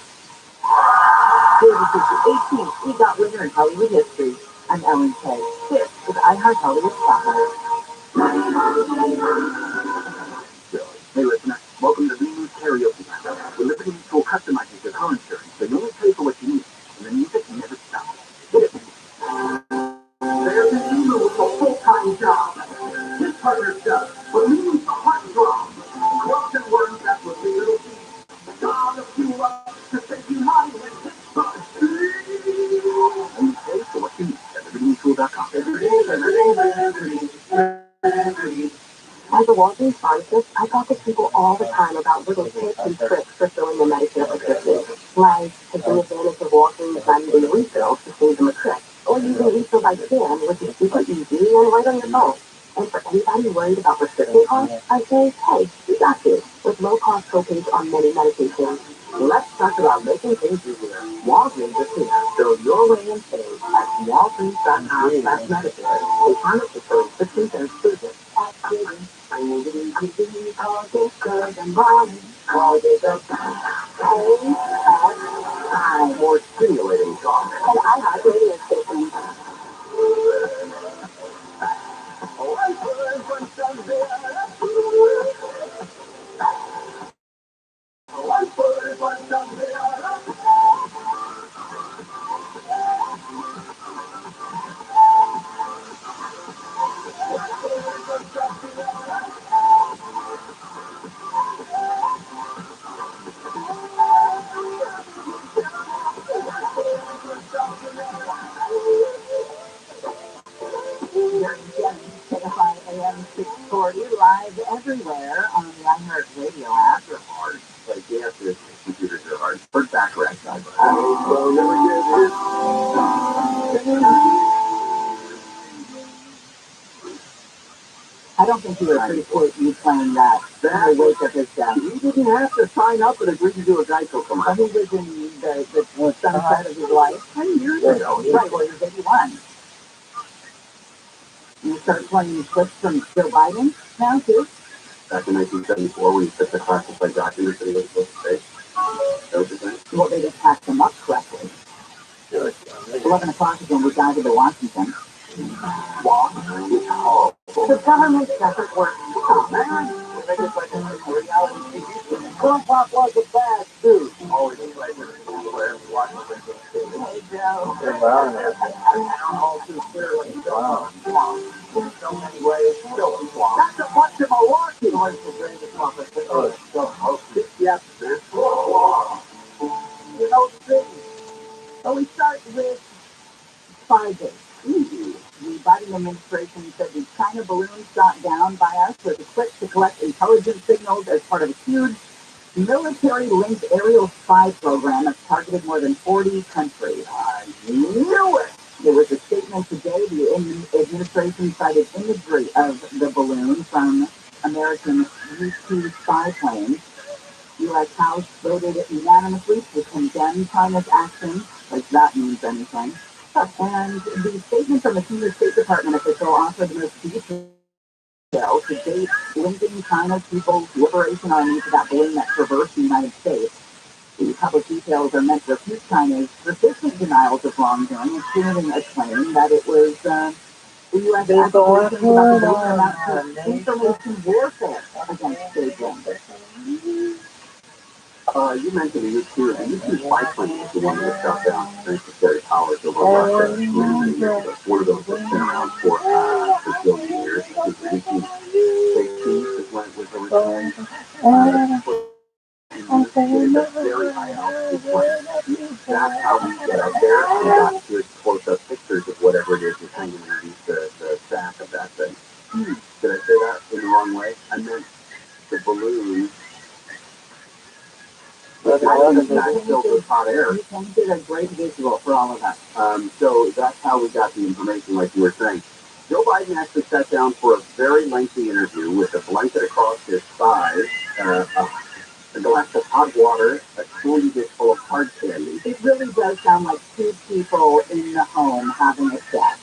Davis is the 18th EGOT winner in Hollywood history. I'm Ellen Kay. This is iHeart Hollywood Spotlight. Hey listener, welcome to Remo's Karaoke Night, where Liberty Mutual customizes your car insurance so you only pay for what you need, and the music never stops. Get it? There's an email with a full-time job. His partner does, but Limu's a hot drum. Clubs and worms, that's what we little see. God of you up to save you money with his buzz. Only pay for what you need at LibertyMutual.com. As a Walgreens pharmacist, I talk with people all the time about little tips and tricks for filling their Medicare prescriptions, like taking advantage of Walgreens not-needing refills to save them a trip, or using refill by scan, which is super easy and right on your phone. And for anybody worried about prescription costs, I say, hey, we got you, with low-cost copays on many medications. Let's talk about making things easier. Walgreens is here. Go your way and save at walgreens.com/Medicare. A pharmacy code 15 cents exclusive. I need to be called this good and morning. called it the KSI. More stimulating talk. And I have radio stations. KFI AM 640 live everywhere on the iHeart Radio app. They're hard. Like, yeah, the computers are hard. First backrack side. I don't think you appreciate you playing that. That the wake of his death. You didn't have to sign up and agree to do a Geico commercial. He was in the sunset of his life 10 years ago. Right, well, you're 81. You start playing clips from Joe Biden now, too? Back in 1974, when he took the classified documents that he was supposed to take. That was his name? Well, they didn't pack them up correctly. 11 o'clock again, we dive into Washington. The government doesn't work. Oh, man. They just like a reality TV show. Trump pop was a bad dude. Always like Washington. Hey, Joe. Wow. So many ways, still swamp. That's a bunch of Milwaukee. Yes, You know, so we start with 5 days. The Biden administration said the China balloon shot down by us was equipped to collect intelligence signals as part of a huge military-linked aerial spy program that targeted more than 40 countries. I knew it! There was a statement today. The administration cited imagery of the balloon from American U-2 spy planes. U.S. House voted unanimously to condemn China's action, like that means anything. And the statement from a senior State Department official offered the most detailed to date linking China's People's Liberation Army to that balloon that traversed the United States. The public details are meant to refute China's persistent denials of wrongdoing, including a claim that it was the U.S. accusations about the balloon amount to information warfare against Beijing. You mentioned the U-2. The U-2 spy plane is the one that shot down necessary powers over Russia. One of those that's been around for a billion years. The U-2 was originally very high altitude plane. That's how we get up there and got good close-up pictures of whatever it is you're hanging underneath the sack of that thing. Did I say that in the wrong way? I meant the balloon. You painted a great visual for all of us. So that's how we got the information, like you were saying. Joe Biden actually sat down for a very lengthy interview with a blanket across his thighs, a glass of hot water, a candy dish full of hard candy. It really does sound like two people in the home having a chat.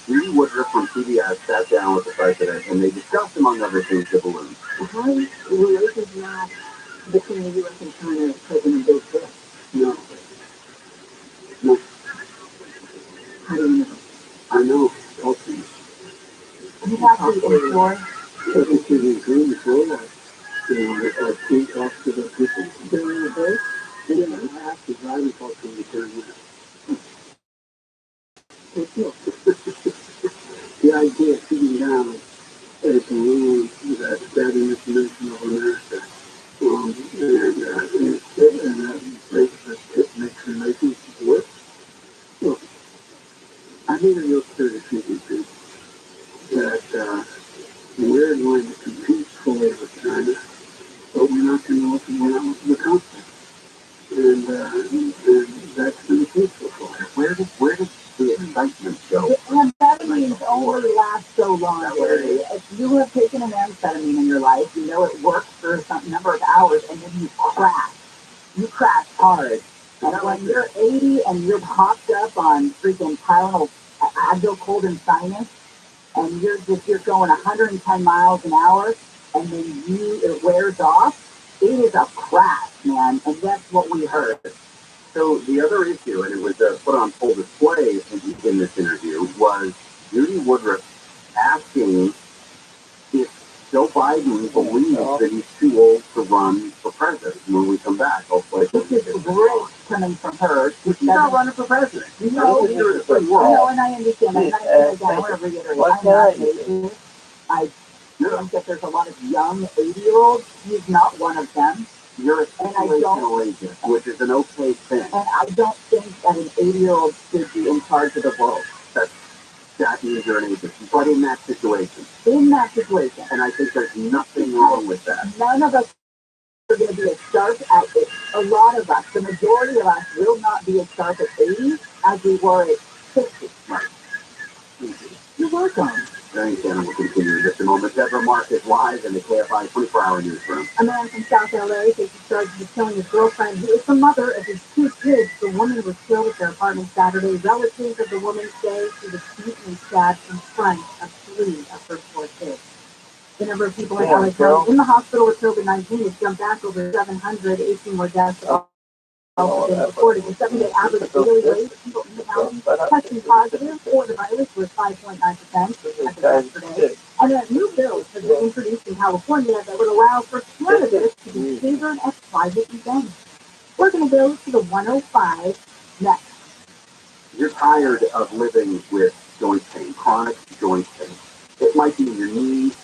Judy Woodruff from CBS sat down with the president, and they discussed, among other things, the balloon. How is the relations now between the U.S. and China and President Bill Clinton? No. How do you know? I know. Okay. You have to enjoy Taking to the agreement before that. Two talks to the people. during the day. They didn't have to drive and talk to the attorney. The idea of sitting down at a balloon that's gathering information of America, and that makes relations work. Look, I made a real clear decision that we're going to compete fully with China, but we're not going to open the conflict. And that's been the case so far. Where does the excitement go? Amphetamines only last so long, Larry. If you have taken an amphetamine in your life, you know it works for some number of hours, and then you crash. You crash hard. And when you're 80 and you're popped up on freaking Tylenol, Advil Cold and Sinus, and you're going 110 miles an hour, and then it wears off, It is a crash, man, and that's what we heard. So the other issue, and it was put on full display in this interview, was Judy Woodruff asking if Joe Biden believes that he's too old to run for president. When we come back, hopefully. This is great coming from her. She's not running for president. You know, leader of the free world. No, and I understand that. And I want to reiterate, I'm not racist. I think that there's a lot of young 80-year-olds. He's not one of them. You're a situational agent, which is an okay thing. And I don't think that an 80-year-old should be in charge of the world. That means you're an agent. But in that situation. And I think there's nothing wrong with that. None of us are going to be as sharp at it. A lot of us, the majority of us, will not be as sharp at 80 as we were at 60. Right. You're welcome. Thanks, and we'll continue in just a moment. Deborah Mark is live in the KFI 24-hour newsroom. A man from South LA faces charges of killing his girlfriend, who is the mother of his 2 kids. The woman was killed at their apartment Saturday. Relatives of the woman say she was beaten and stabbed in front of 3 of her 4 kids. The number of people in LA County in the hospital with COVID-19 has jumped back over 700. 18 more deaths have been reported. The 7-day average daily rate of people in the county testing positive for the virus was 5.9% yesterday. And a new bill has been introduced in California that would allow for cannabis to be favored at private events. We're going to go to the 105 next. You're tired of living with joint pain, chronic joint pain. It might be in your knees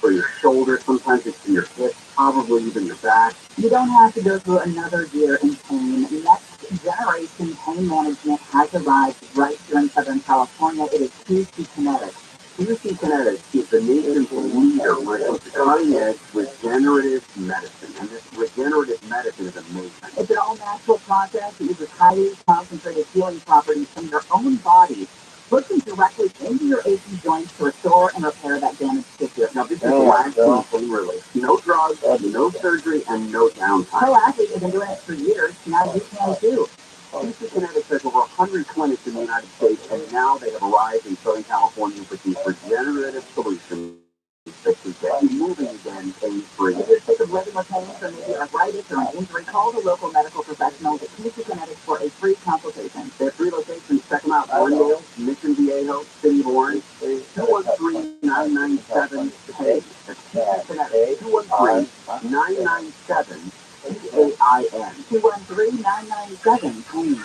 or your shoulder. Sometimes it's in your hip, probably even your back. You don't have to go through another year in pain. Next generation pain management has arrived right here in Southern California. It is QC Kinetics. QC Kinetics is the nation's leader when it comes to cutting-edge regenerative medicine. And this regenerative medicine is amazing. It's an all-natural process. It uses highly concentrated healing properties from your own body, pushing directly into your aching joints to restore and repair that damaged tissue. Now, this is lasting pain relief. No drugs, no surgery, and no downtime. Pro athletes have been doing it for years. Now you can too. QC Kinetics has over 100 clinics in the United States, and now they have arrived in Southern California with these regenerative solutions that can get you moving again pain-free. If you're sick of living with pain from maybe arthritis or an injury, call the local medical professionals at QC Kinetics for a free consultation. They have 3 locations. Check them out. Glendale, Mission Viejo, City of Orange. 213-997-PAIN. That's QC Kinetics. 213-997-PAIN. 213-997-PAIN.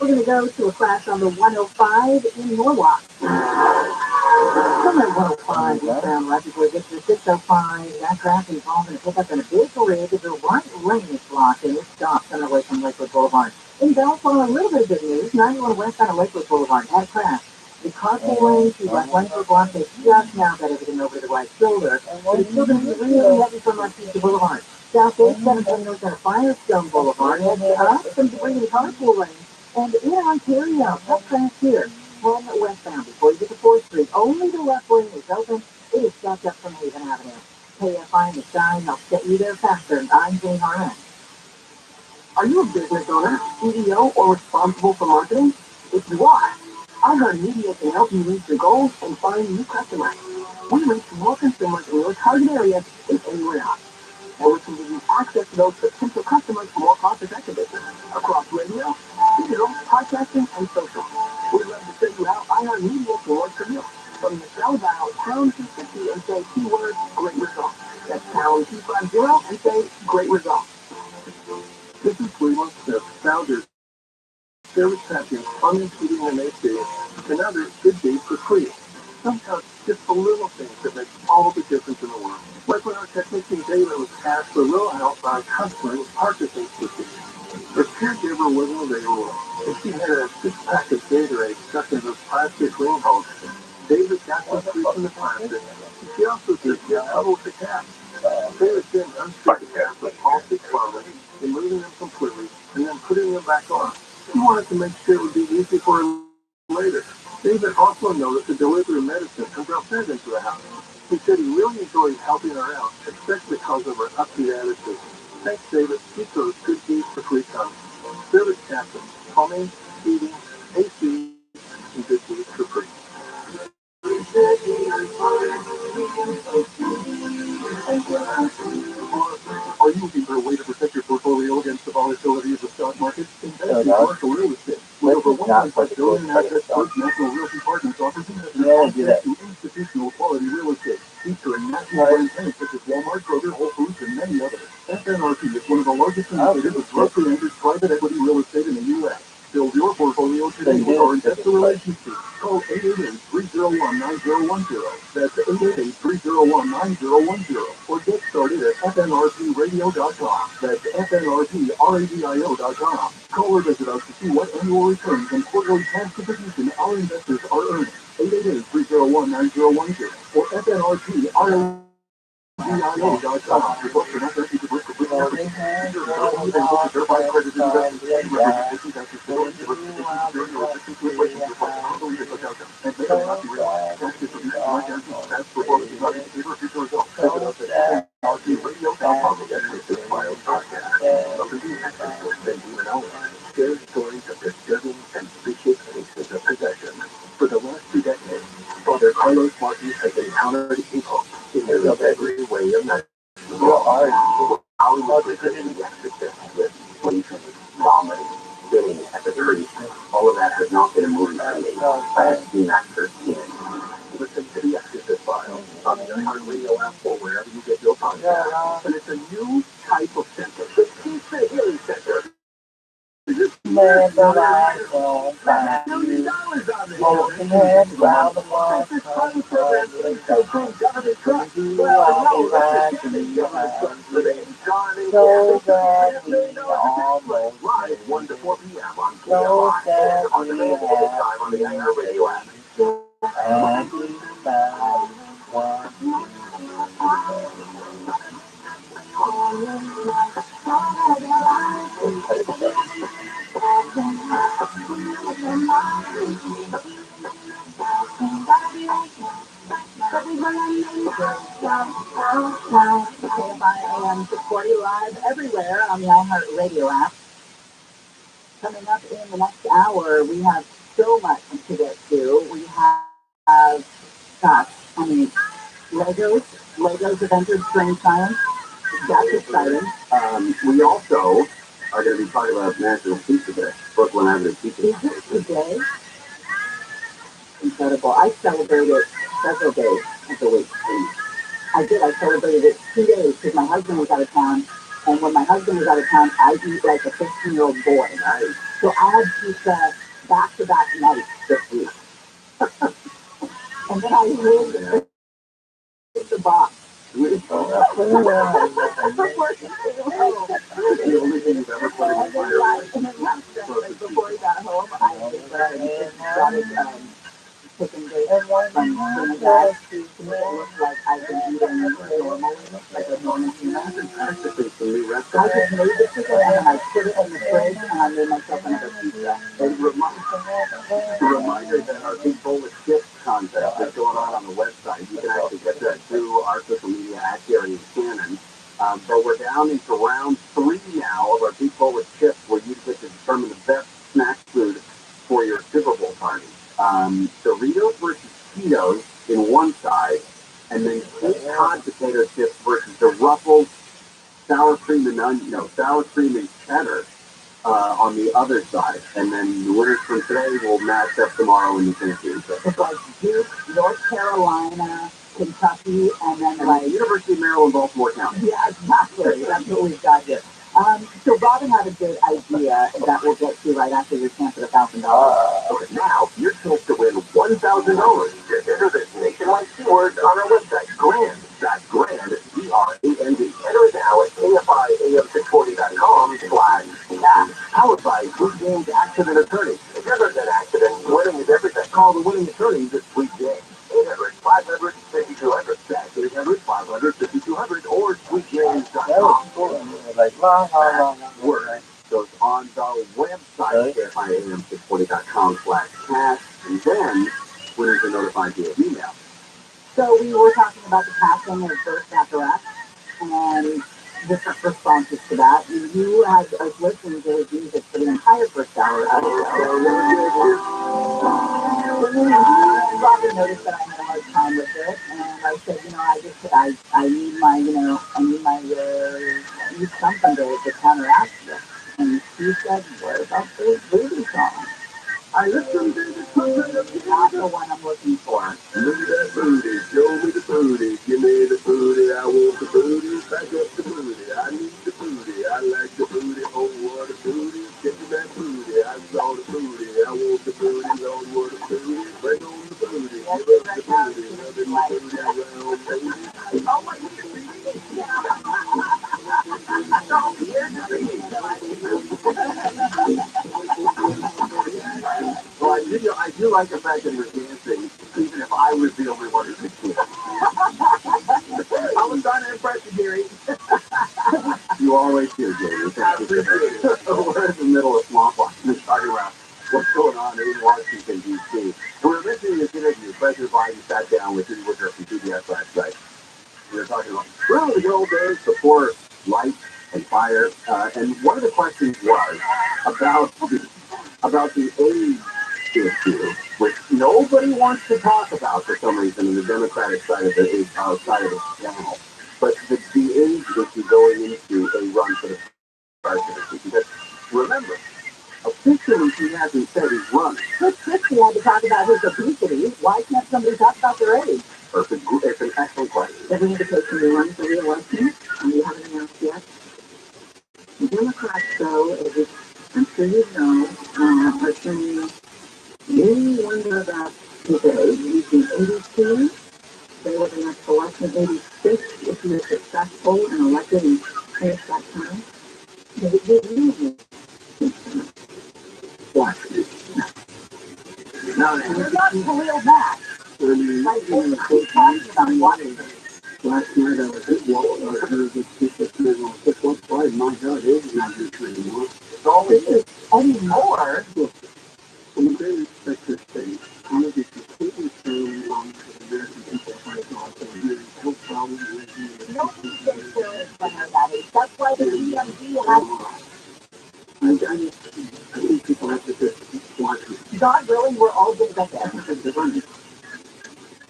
We're going to go to a crash on the 105 in Norwalk. Come at 105, right before it gets to 605. That crash involving a pickup and a big rig. The right lane is blocked and it stops on the way from Lakewood Boulevard. In Bellflower, a little bit of good news. 91 west on Lakewood Boulevard had crash. The carpool lane, 2 left lanes were blocked. They just now got everything over to the right shoulder. But it's still going to be really heavy from Marquise Boulevard. South 817 north on Firestone Boulevard heads up some debris in the carpool lane. And in Ontario, tough crash here. 10 westbound before you get to 4th Street. Only the left lane is open. It is stacked up from Haven Avenue. KFI in the shine helps get you there faster. I'm Jane RN. Are you a business owner, CEO, or responsible for marketing? If you are, iHeartMedia can help you reach your goals and find new customers. We reach more consumers in your target area than anyone else. And we can give you access to those potential customers more cost-effectively across radio, digital, podcasting, and social. We'd love to show you how iHeartMedia can work for you. From the cell dial pound 250 and say keyword great results. That's pound 250 and say great results. This is Cleveland Smith, founder of Service Champions Plumbing, Heating, and AC, and others good deeds for free. Sometimes just the little things that make all the difference in the world. Like when our technician David was asked for a little help by a customer with Parkinson's disease. Her caregiver wasn't available, and she had a 6-pack of Gatorade stuck in those plastic ring holes. David got some free from the plastic, and she also said she had trouble with the cap. David then unstuck the cap with plastic slowly, removing them completely, and then putting them back on. He wanted to make sure it would be easy for him later. David also noticed the delivery of medicine and brought that into the house. He said he really enjoyed helping her out, especially because of her upbeat attitude. Thanks, David. Keep those good deeds for free coming. Service Captain, plumbing, heating, AC, and good deeds for free. Are you either Not for the Custodian Assets First National Realty Partners offers investors access to institutional quality real estate, featuring national brand names such as Walmart, Kroger, Whole Foods, and many others. FNRP is one of the largest syndicators of grocery-anchored private equity real estate in the U.S. Build your portfolio today with our investor relations team. Call 888-301-9010. That's 888-301-9010. Or get started at fnrpradio.com. That's fnrpradio.com. Call or visit us to see what annual returns and quarterly tax distribution our investors are earning. 888-301-9010 or fnrpradio.com. For the last 2 decades, Father Carlos Martin has encountered evil in every way of life. Hollywood presenting the exorcist with inflation, vomiting, spitting at the tree. All of that has not been a movie for me. I have seen that firsthand. Listen to the Exorcist Files on the iHeartRadio app or wherever you get your podcasts. And it's a new type of center. The Pizza Healing Center. Man, but I don't find you. Holding hands round the wall. I'll be rising behind you. So that we almost Live 1 to 4 p.m. on so that on we demand anytime on the iHeartRadio app. have to find one. KFI AM 640 live everywhere on the iHeartRadio app. Coming up in the next hour, we have so much to get to. We have, gosh, I mean, Legos have entered Strange Science. That's exciting. We also are going to be talking about National Pizza Day, Brooklyn Avenue Pizza Day. Is it today? Incredible. I celebrate it several days of the week. I did. I celebrated it 2 days because my husband was out of town. And when my husband was out of town, I eat like a 15-year-old boy. Nice. So I had pizza back-to-back nights this week. And then I lived in the box. The only thing you've ever put in the fire. And then last night, before he got home, I just started taking days from Trinidad to make it look like I've been eating normally, like a normal human. Practicing some new I recipes. just made the chicken and then I put it in the fridge and I made myself another pizza. And reminder that our Big Bowl of Chips contest is going on the website. You can actually get that through our social media at Gary and Shannon. But we're down into round 3 now of our Big Bowl of Chips, where you get to determine the best snack food for your Super Bowl party. Doritos versus Cheetos in one side, and then Cape Cod potato chips versus the Ruffles sour cream and sour cream and cheddar on the other side. And then the winners from today will match up tomorrow in the Thanksgiving. It's like Duke, North Carolina, Kentucky, and then like University of Maryland, Baltimore County. Yeah, exactly. That's what we've got here. So Robin had a good idea that we'll get to right after your chance at $1,000. Okay, now your chance to win $1,000. Just enter this nationwide keyword on our website, Grand. That's Grand, GRAND. Enter it now at KFIAM640.com/cash. Powered by Sweet James Accident Attorney. If you're an accident, winning is everything. Call the winning attorneys at Sweet James. 800-500-5200. That's 800-500-5200 or sweetjames.com. Word goes on the website, KFIAM640.com/cash, and then winners are notified via email. So we were talking about the passing of Bert Bacharach and different responses to that. And you had us listening to his music for the entire first hour of the show. Robin noticed that I had a hard time with it, and I said, I need something to counteract this. And she said, what about the voodoo song? I listen to the tune of Not the one I'm looking for. Look at that booty, show me the booty, give me the booty, I want the booty, back up the booty, I need the booty, I like the booty, oh what a booty, get me that booty, I saw the booty, I want the booty, Lord what a booty, bring on the booty, give up the booty, loving the booty, around booty. Oh my goodness, oh, here's the booty. Well, I do like the fact that you're dancing, even if I was the only one who could see it. I was trying to impress you, Gary. You always do, Gary. I appreciate it. We're in the middle of Swamp Walk. We're talking about what's going on in Washington, D.C. We're listening to this interview. President Biden sat down with Judy Woodruff from PBS last night. We were talking about, remember the old days before light and fire? And one of the questions was about the age issue, which nobody wants to talk about for some reason in the Democratic side of the channel. But the age issue going into a run for the presidency. Because remember, officially he hasn't said he's running. But Christie had to talk about his obesity. Why can't somebody talk about their age? Perfect. It's an excellent question. Every indication they run for re-election, and you haven't announced yet. The Democrats, though, as I'm sure you know, are saying they wonder about his age. He's 82. They were the next election 86 if he was successful and elected and finished that term. They really watch it. Now, You're not Khalil Mack. Like, he's talking about watching it. last night I was at Walmart, there was a piece of food on 615. My God, it is not good anymore. It's always Anymore. from a great respect to state, I want to be completely fair along to the American people right now. So there's no problem with you. Nobody's been fair when they're that age. That's why the DMV has. I think people have to just watch it. God willing, we're all going to get there.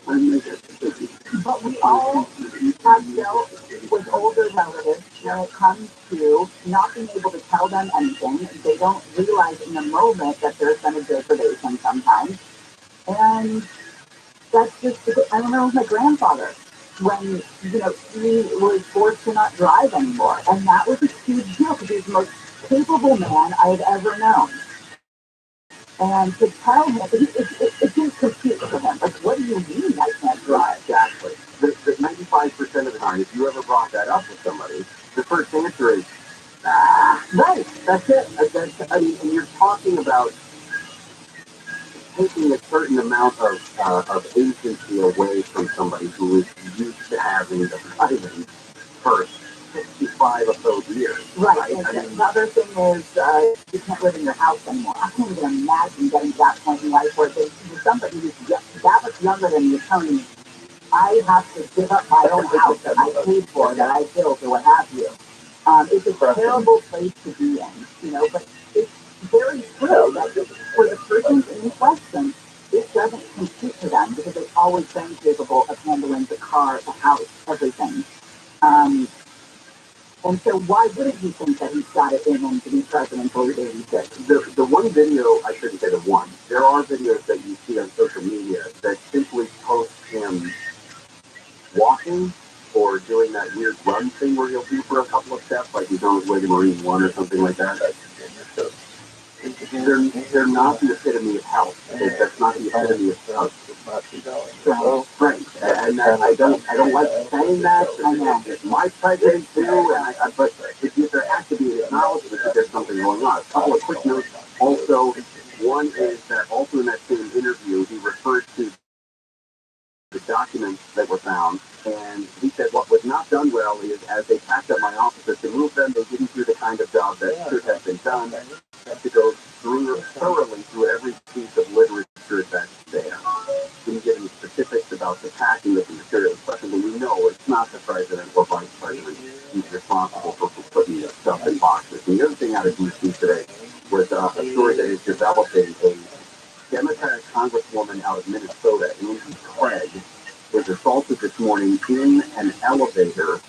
I make it. But we all have dealt with older relatives when it comes to not being able to tell them anything. They don't realize in the moment that there's been a degradation sometimes. And that's just, I remember with my grandfather when, he was forced to not drive anymore. And that was a huge deal because he was the most capable man I had ever known. And to tell him, it didn't compute for him. Like, what do you mean I can't drive? Exactly. The 95% of the time, if you ever brought that up with somebody, the first answer is, Right, that's it. And you're talking about taking a certain amount of agency away from somebody who is used to having the driving for 65 of those years. Right. And the other thing is, you can't live in your house anymore. I can't even imagine getting to that point in life where there's somebody who's that much younger than you telling me, I have to give up my own house that I paid for, that I built, or what have you. It's a terrible place to be in, but it's very true that for the person in question, it doesn't compute to them because they've always been capable of handling the car, the house, everything. And so why wouldn't he think that he's got it in him to be president for 86? The one video, I shouldn't say the one, there are videos that you see on social media that simply post him walking or doing that weird run thing where he'll do for a couple of steps, like he's on his way to Marine One or something like that. They're not the epitome of health. That's not the epitome of health. So, right. And I don't like saying that. I know. My president too, but there has to be an acknowledgement that there's something going on. A couple of quick notes. Also, one is that also in that same interview, he referred to the documents that were found, and he said what was not done well is as they packed up my offices to move them, they didn't do the kind of job that should have been done. To go thoroughly through every piece of literature that's there. Didn't give any specifics about the packing of the material, especially when we know it's not the president or vice president who's responsible for putting the stuff in boxes. And the other thing out of D.C. today was a story that is developing. A Democratic Congresswoman out of Minnesota, Angie Craig, was assaulted this morning in an elevator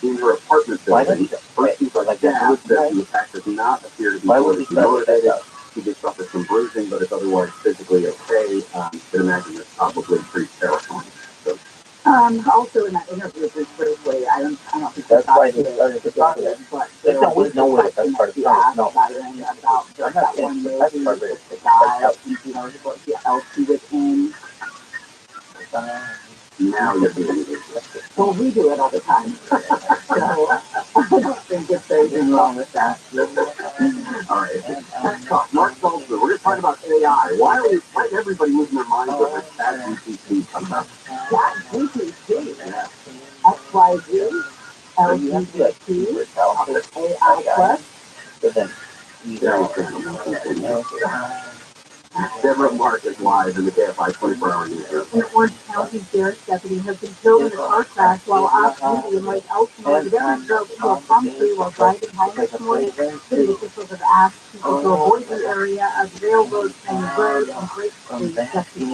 in her apartment building. First, she was stabbed. The attack does not appear to be politically motivated. He just suffers some bruising, but it's otherwise physically okay. You can imagine it's probably pretty terrifying. So, also in that interview with briefly, I don't think that's why he started the process, but there was a question that he asked Byron about just that one movie with the guy, you know, the else he was in. now you're doing it. Well, we do it all the time. So I don't think it's anything wrong with that. All right. Let's talk. Mark Salzman, we're going to talk about AI. Why is everybody losing their minds over ChatGPT comes up? ChatGPT, XYZ, LGBT, AI plus. Deborah Mark is live in the KFI 24-hour newsroom. An Orange County sheriff's deputy has been killed in a car crash while off duty in Lake Elsinore. The deputy drove into a palm tree while driving home this morning. City officials have asked people to avoid the area of the railroad and road and break the deputy.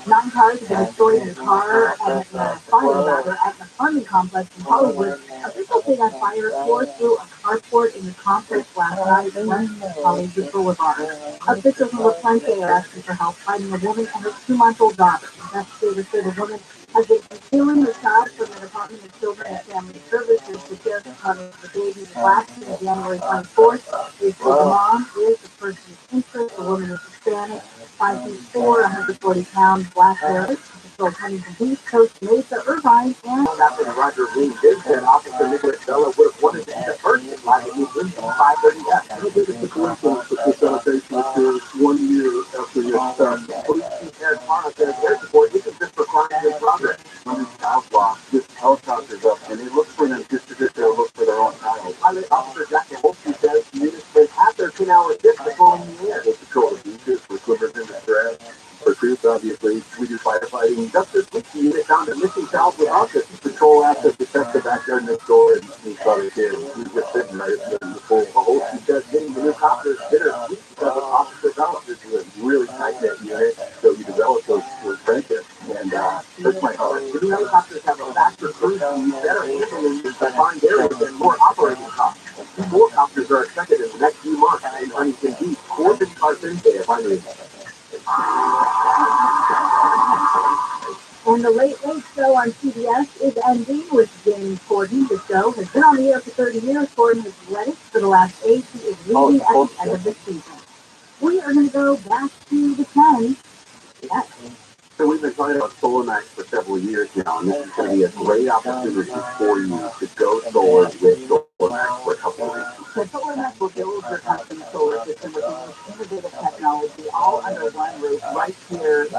9 cars have been destroyed in the car and fire at an apartment complex in Hollywood. Officials say that fire tore through a carport in the complex last night west of Hollywood Boulevard. Officials in La Puente are asking for help finding a woman and her 2-month-old daughter. Investigators say the woman has been concealing the child from the Department of Children and Family Services. The sheriff's department the baby last on January 24th. They say the mom is the person of interest. The woman is Hispanic, 5'4", 140 pounds, black hair. Patrol Huntington Beach, Coast Mesa, Irvine, and After the Roger Reed did that, Officer Nicholas Bella would have wanted to be the first to fly the Eagles in 5:30 death. The biggest situation for sanitation is 1 year after your son. Police chief Eric Parra says their support isn't just for crimes in progress. When these child blocks, just helicopters up, and they look for them just as if they'll look for their own child. Pilot Officer Jack Holsky says municipals have their 10-hour shift patrolling the air. They patrol the beaches for swimmers in distress. For truth, obviously, we do firefighting. Just this week, the unit found a missing child with autism. Patrol access to check the backyard next door, and he saw the kid. He was just sitting right in the pool. Holsky says getting the new copters bittersweet because of Officer Bella. This is a really tight-knit unit, so you develop those friendships, and hurts my heart. The new helicopters have a faster cruise speed, better handling in confined areas, and more operating costs. 2 more copters are expected in the next few months in Huntington Beach. Corbin Carson, KFI News. And the Late Late Show on CBS is ending with James Corden. The show has been on the air for 30 years. Corden has led it for the last 8. He is leaving at the end of the season. We are going to go back to the 10. Yes. So we've been talking about SolarMax for several years now, and this is going to be a great opportunity for you to go solar with SolarMax for a couple of weeks. So SolarMax will build your custom solar system with the most innovative technology, all under one roof, right here in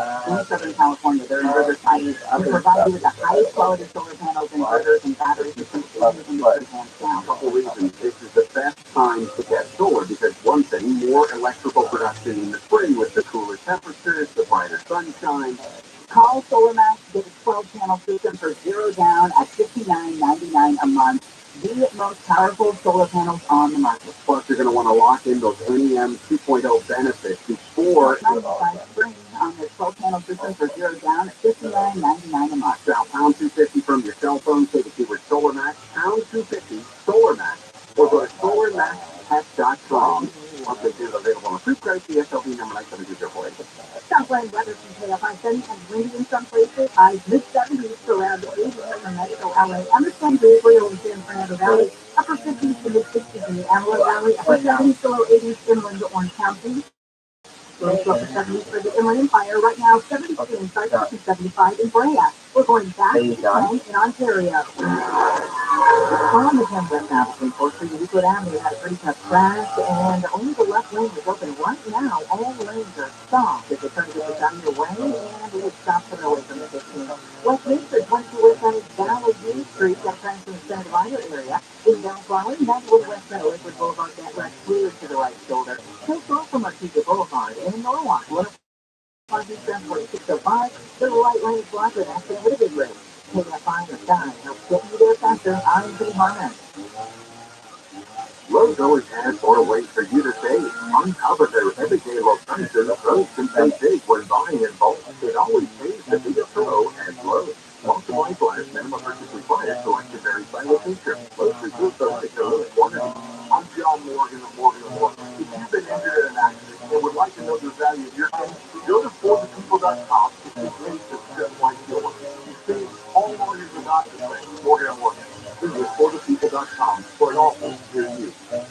Southern California. They're inverter sites. We provide you with the highest quality solar panels, inverters, and battery systems using the hands down. A couple reasons. This is the best time to get solar because, one thing, more electrical production in the spring with the cooler temperatures, the brighter sunshine. Call SolarMax to get a 12-panel system for $0 down at $59.99 a month. The most powerful solar panels on the market. Plus, you're going to want to lock in those NEM 2.0 benefits before 95 spring on their 12-panel system for $0 down at $59.99 a month. Dial pound 250 from your cell phone, say the keyword SolarMax, pound 250, SolarMax, or go to solarmaxtech.com. Once they do, available on approved credit, CSLV number 97248. Southland weather from KFI 7 and windy in some places. Highs mid-70s to around 80 in the metro LA and the San Gabriel and San Fernando Valley. Upper 50s to mid-60s in the Antelope Valley. Upper 70s to low 80s inland to Orange County. Lows to upper 70s for the Inland Empire. Right now, 73 in Cypress and 75 in Brea. We're going back to 10 in Ontario. On the 10 West Avenue, 4th Street, Euclid Avenue had a pretty tough crash, and only the left lane is open right now. All lanes are stopped as they try to get the down your way, and it stops them away from the 15. West Main 22 West Side Valley Street, that turns from the Santa Divider area. In Downflower, Madwood West Side, Lakewood Boulevard, that left clear to the right shoulder. So far from Artesia Boulevard, and in Norwalk, 105 Transport 605, the right lane is blocked with accident with a big rig. KFI the sky helps get you there faster. I'm Pretty Harmon. Lowe's always has more ways for you to save. On top of their everyday low prices, Lowe's can pay big when buying in bulk. It always pays to be a pro at Lowe's. Multiple suppliers, minimum purchase required, selection varies by location. Lowe's reduces those particular quantities. I'm John Morgan of Morgan & Morgan. If you've been injured in an that's just like yours. You see, all lawyers are not the same. Morgan & Morgan. Visit forthepeople.com for an offer near you. Yeah.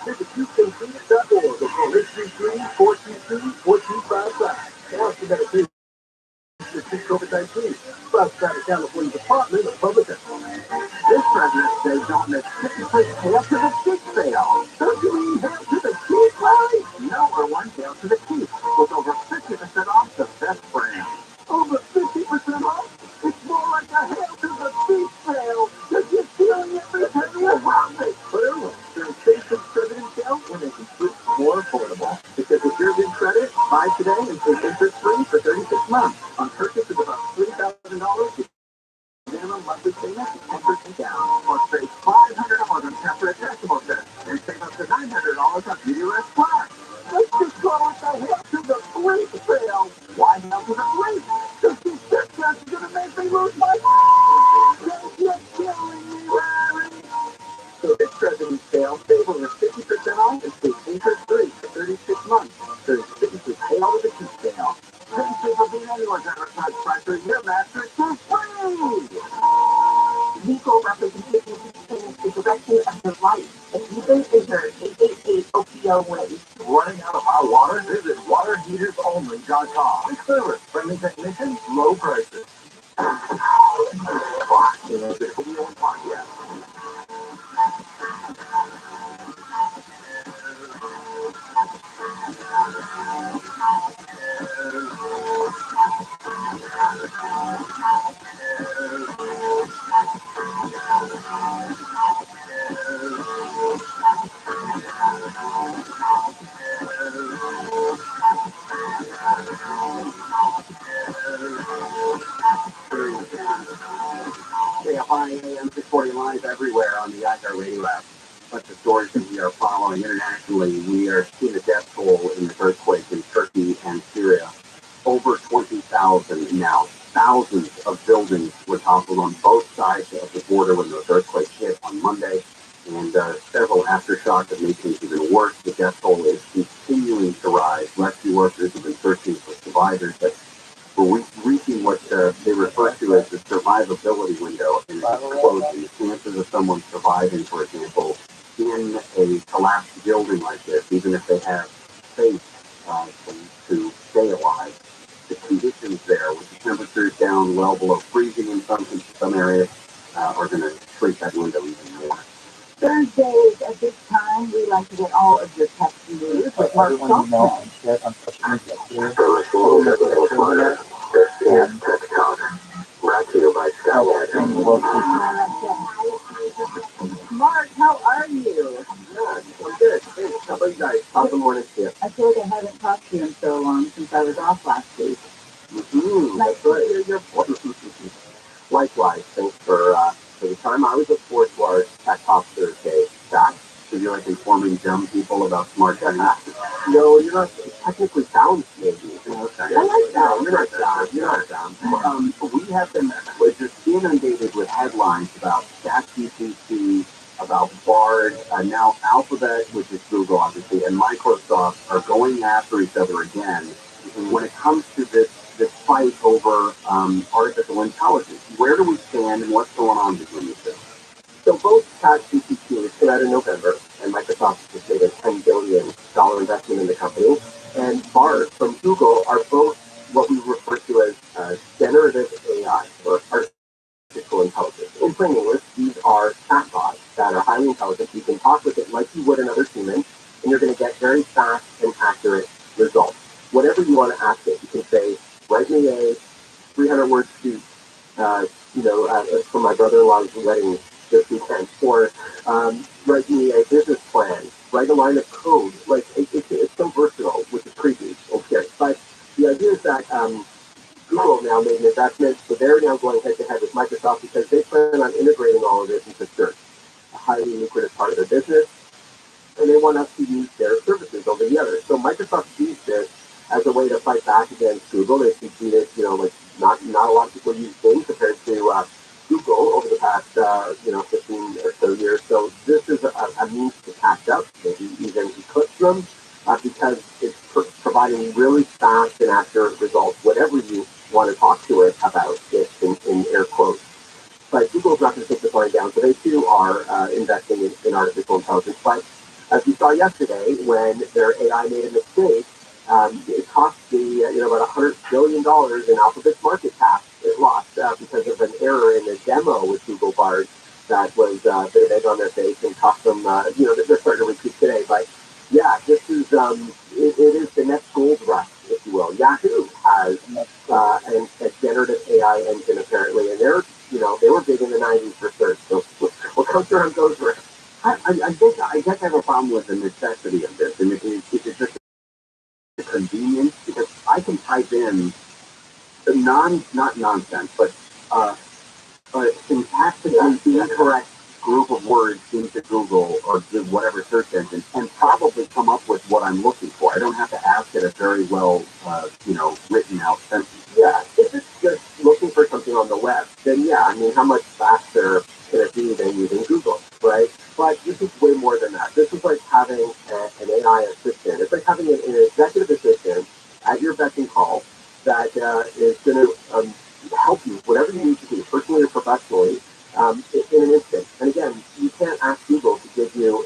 Visit QKC.org or call 833-422-4255. Or submit a case to COVID-19. Plus, out of California Department of Public Health. This President's Day don't miss 50% hail to the cheek sale. Don't you mean hail to the cheek, Larry? No, we're one hail to the cheek with over 50% off the best brand. Over 50% off? It's more like a hail to the cheek sale. Because you're feeling every penny of profit. Clearly, during Chase's President's Sale, we're making food more affordable. Because with your good credit, buy today and pay interest-free for 36 months. On purchase of about $3,000, minimum monthly payment is 10% down, or save $500 on temporary taxable test, and save up to $900 on US Plus. Let's just call it the Hail to the Fleet sale. Why Hail to the Fleet? Because these discounts are going to make me lose my mind. You're killing me, Larry. So this President's Sale, save over 50% off and stay interest-free for 36 months. So it's the Hail to the Fleet sale. Thank you for being anyone's advertised price for your mattress for free. Legal representation is the direction of your life, and even is your 888 OPO way. Running out of hot water? Visit waterheatersonly.com. It's clearer, friendly technicians, low prices. The video and podcast. KFI AM 640 live everywhere on the iHeartRadio app. But the stories that we are following internationally, we are seeing a death toll in the earthquake in Turkey and Syria. Over 20,000 now. Thousands of buildings were toppled on both sides of the border when those earthquakes hit on Monday. And several aftershocks have made things even worse. The death toll is continuing to rise. Rescue workers have been searching for survivors, but we're reaching what they refer to as the survivability window, and it's closing. The chances of someone surviving, for example, in a collapsed building like this, even if they have faith to stay alive, the conditions there, with the temperatures down well below freezing in some areas, are going to shrink that window even more. Thursdays at this time, we like to get all of your text news with Mark Saltzman. On social media here. And brought to you by Mark, how are you? I'm good. Hey, how about you guys? How's the morning shift? I feel like I haven't talked to you in so long since I was off last week. Nice to hear your voice. Likewise, thanks for the time. I was at Fort Worth Tech Talk Thursday. Zach, so you're like informing dumb people about smart things. No, you're not. Technically sounds maybe. I like that. No, you're not dumb. You're not dumb. We have been just inundated with headlines about ChatGPT, about Bard, now Alphabet, which is Google obviously, and Microsoft are going after each other again. And when it comes to this fight over artificial intelligence, where do we stand and what's going on between the two? So both ChatGPT came out in November, and Microsoft just made a $10 billion investment in the company, and Bard from Google are both what we refer to as generative AI, or artificial intelligence. In plain English, these are chatbots that are highly intelligent. You can talk with it like you would another human, and you're going to get very fast and accurate results. Whatever you want to ask it, you can say, write me a 300-word speech, for my brother-in-law's wedding this weekend, or write me a business plan, write a line of code. Like, it's so versatile, which is creepy and scary. But the idea is that Google now made an investment, so they're now going head-to-head with Microsoft because they plan on integrating all of this into search, a highly lucrative part of their business. and they want us to use their services over the others. So Microsoft sees this as a way to fight back against Google. They see this, like not a lot of people use Bing compared to Google over the past 15 or so years. So this is a means to catch up, maybe even eclipse them, because it's providing really fast and accurate results, whatever you want to talk to it about it in air quotes. But Google's not going to take the line down, so they too are investing in artificial intelligence. But as we saw yesterday, when their AI made a mistake, it cost the about $100 billion in Alphabet's market cap. It lost because of an error in a demo with Google Bard that was a bit of egg on their face and cost them. They're starting to recoup today. But yeah, this is it is the next gold rush, if you will. Yahoo has a generative AI engine apparently, and they were big in the '90s for search. So what comes around goes around. I guess I have a problem with the necessity of this, and it's just the convenience, because I can type in the not nonsense, but syntactically incorrect group of words into Google or whatever search engine, and probably come up with what I'm looking for. I don't have to ask it a very well, written out sentence. Yeah, if it's just looking for something on the web, then yeah, I mean, how much faster can it be than using Google, right? But this is way more than that. This is like having an AI assistant. It's like having an executive assistant at your beck and call that is going to help you, whatever you need to do, personally or professionally, in an instant. And again, you can't ask Google to give you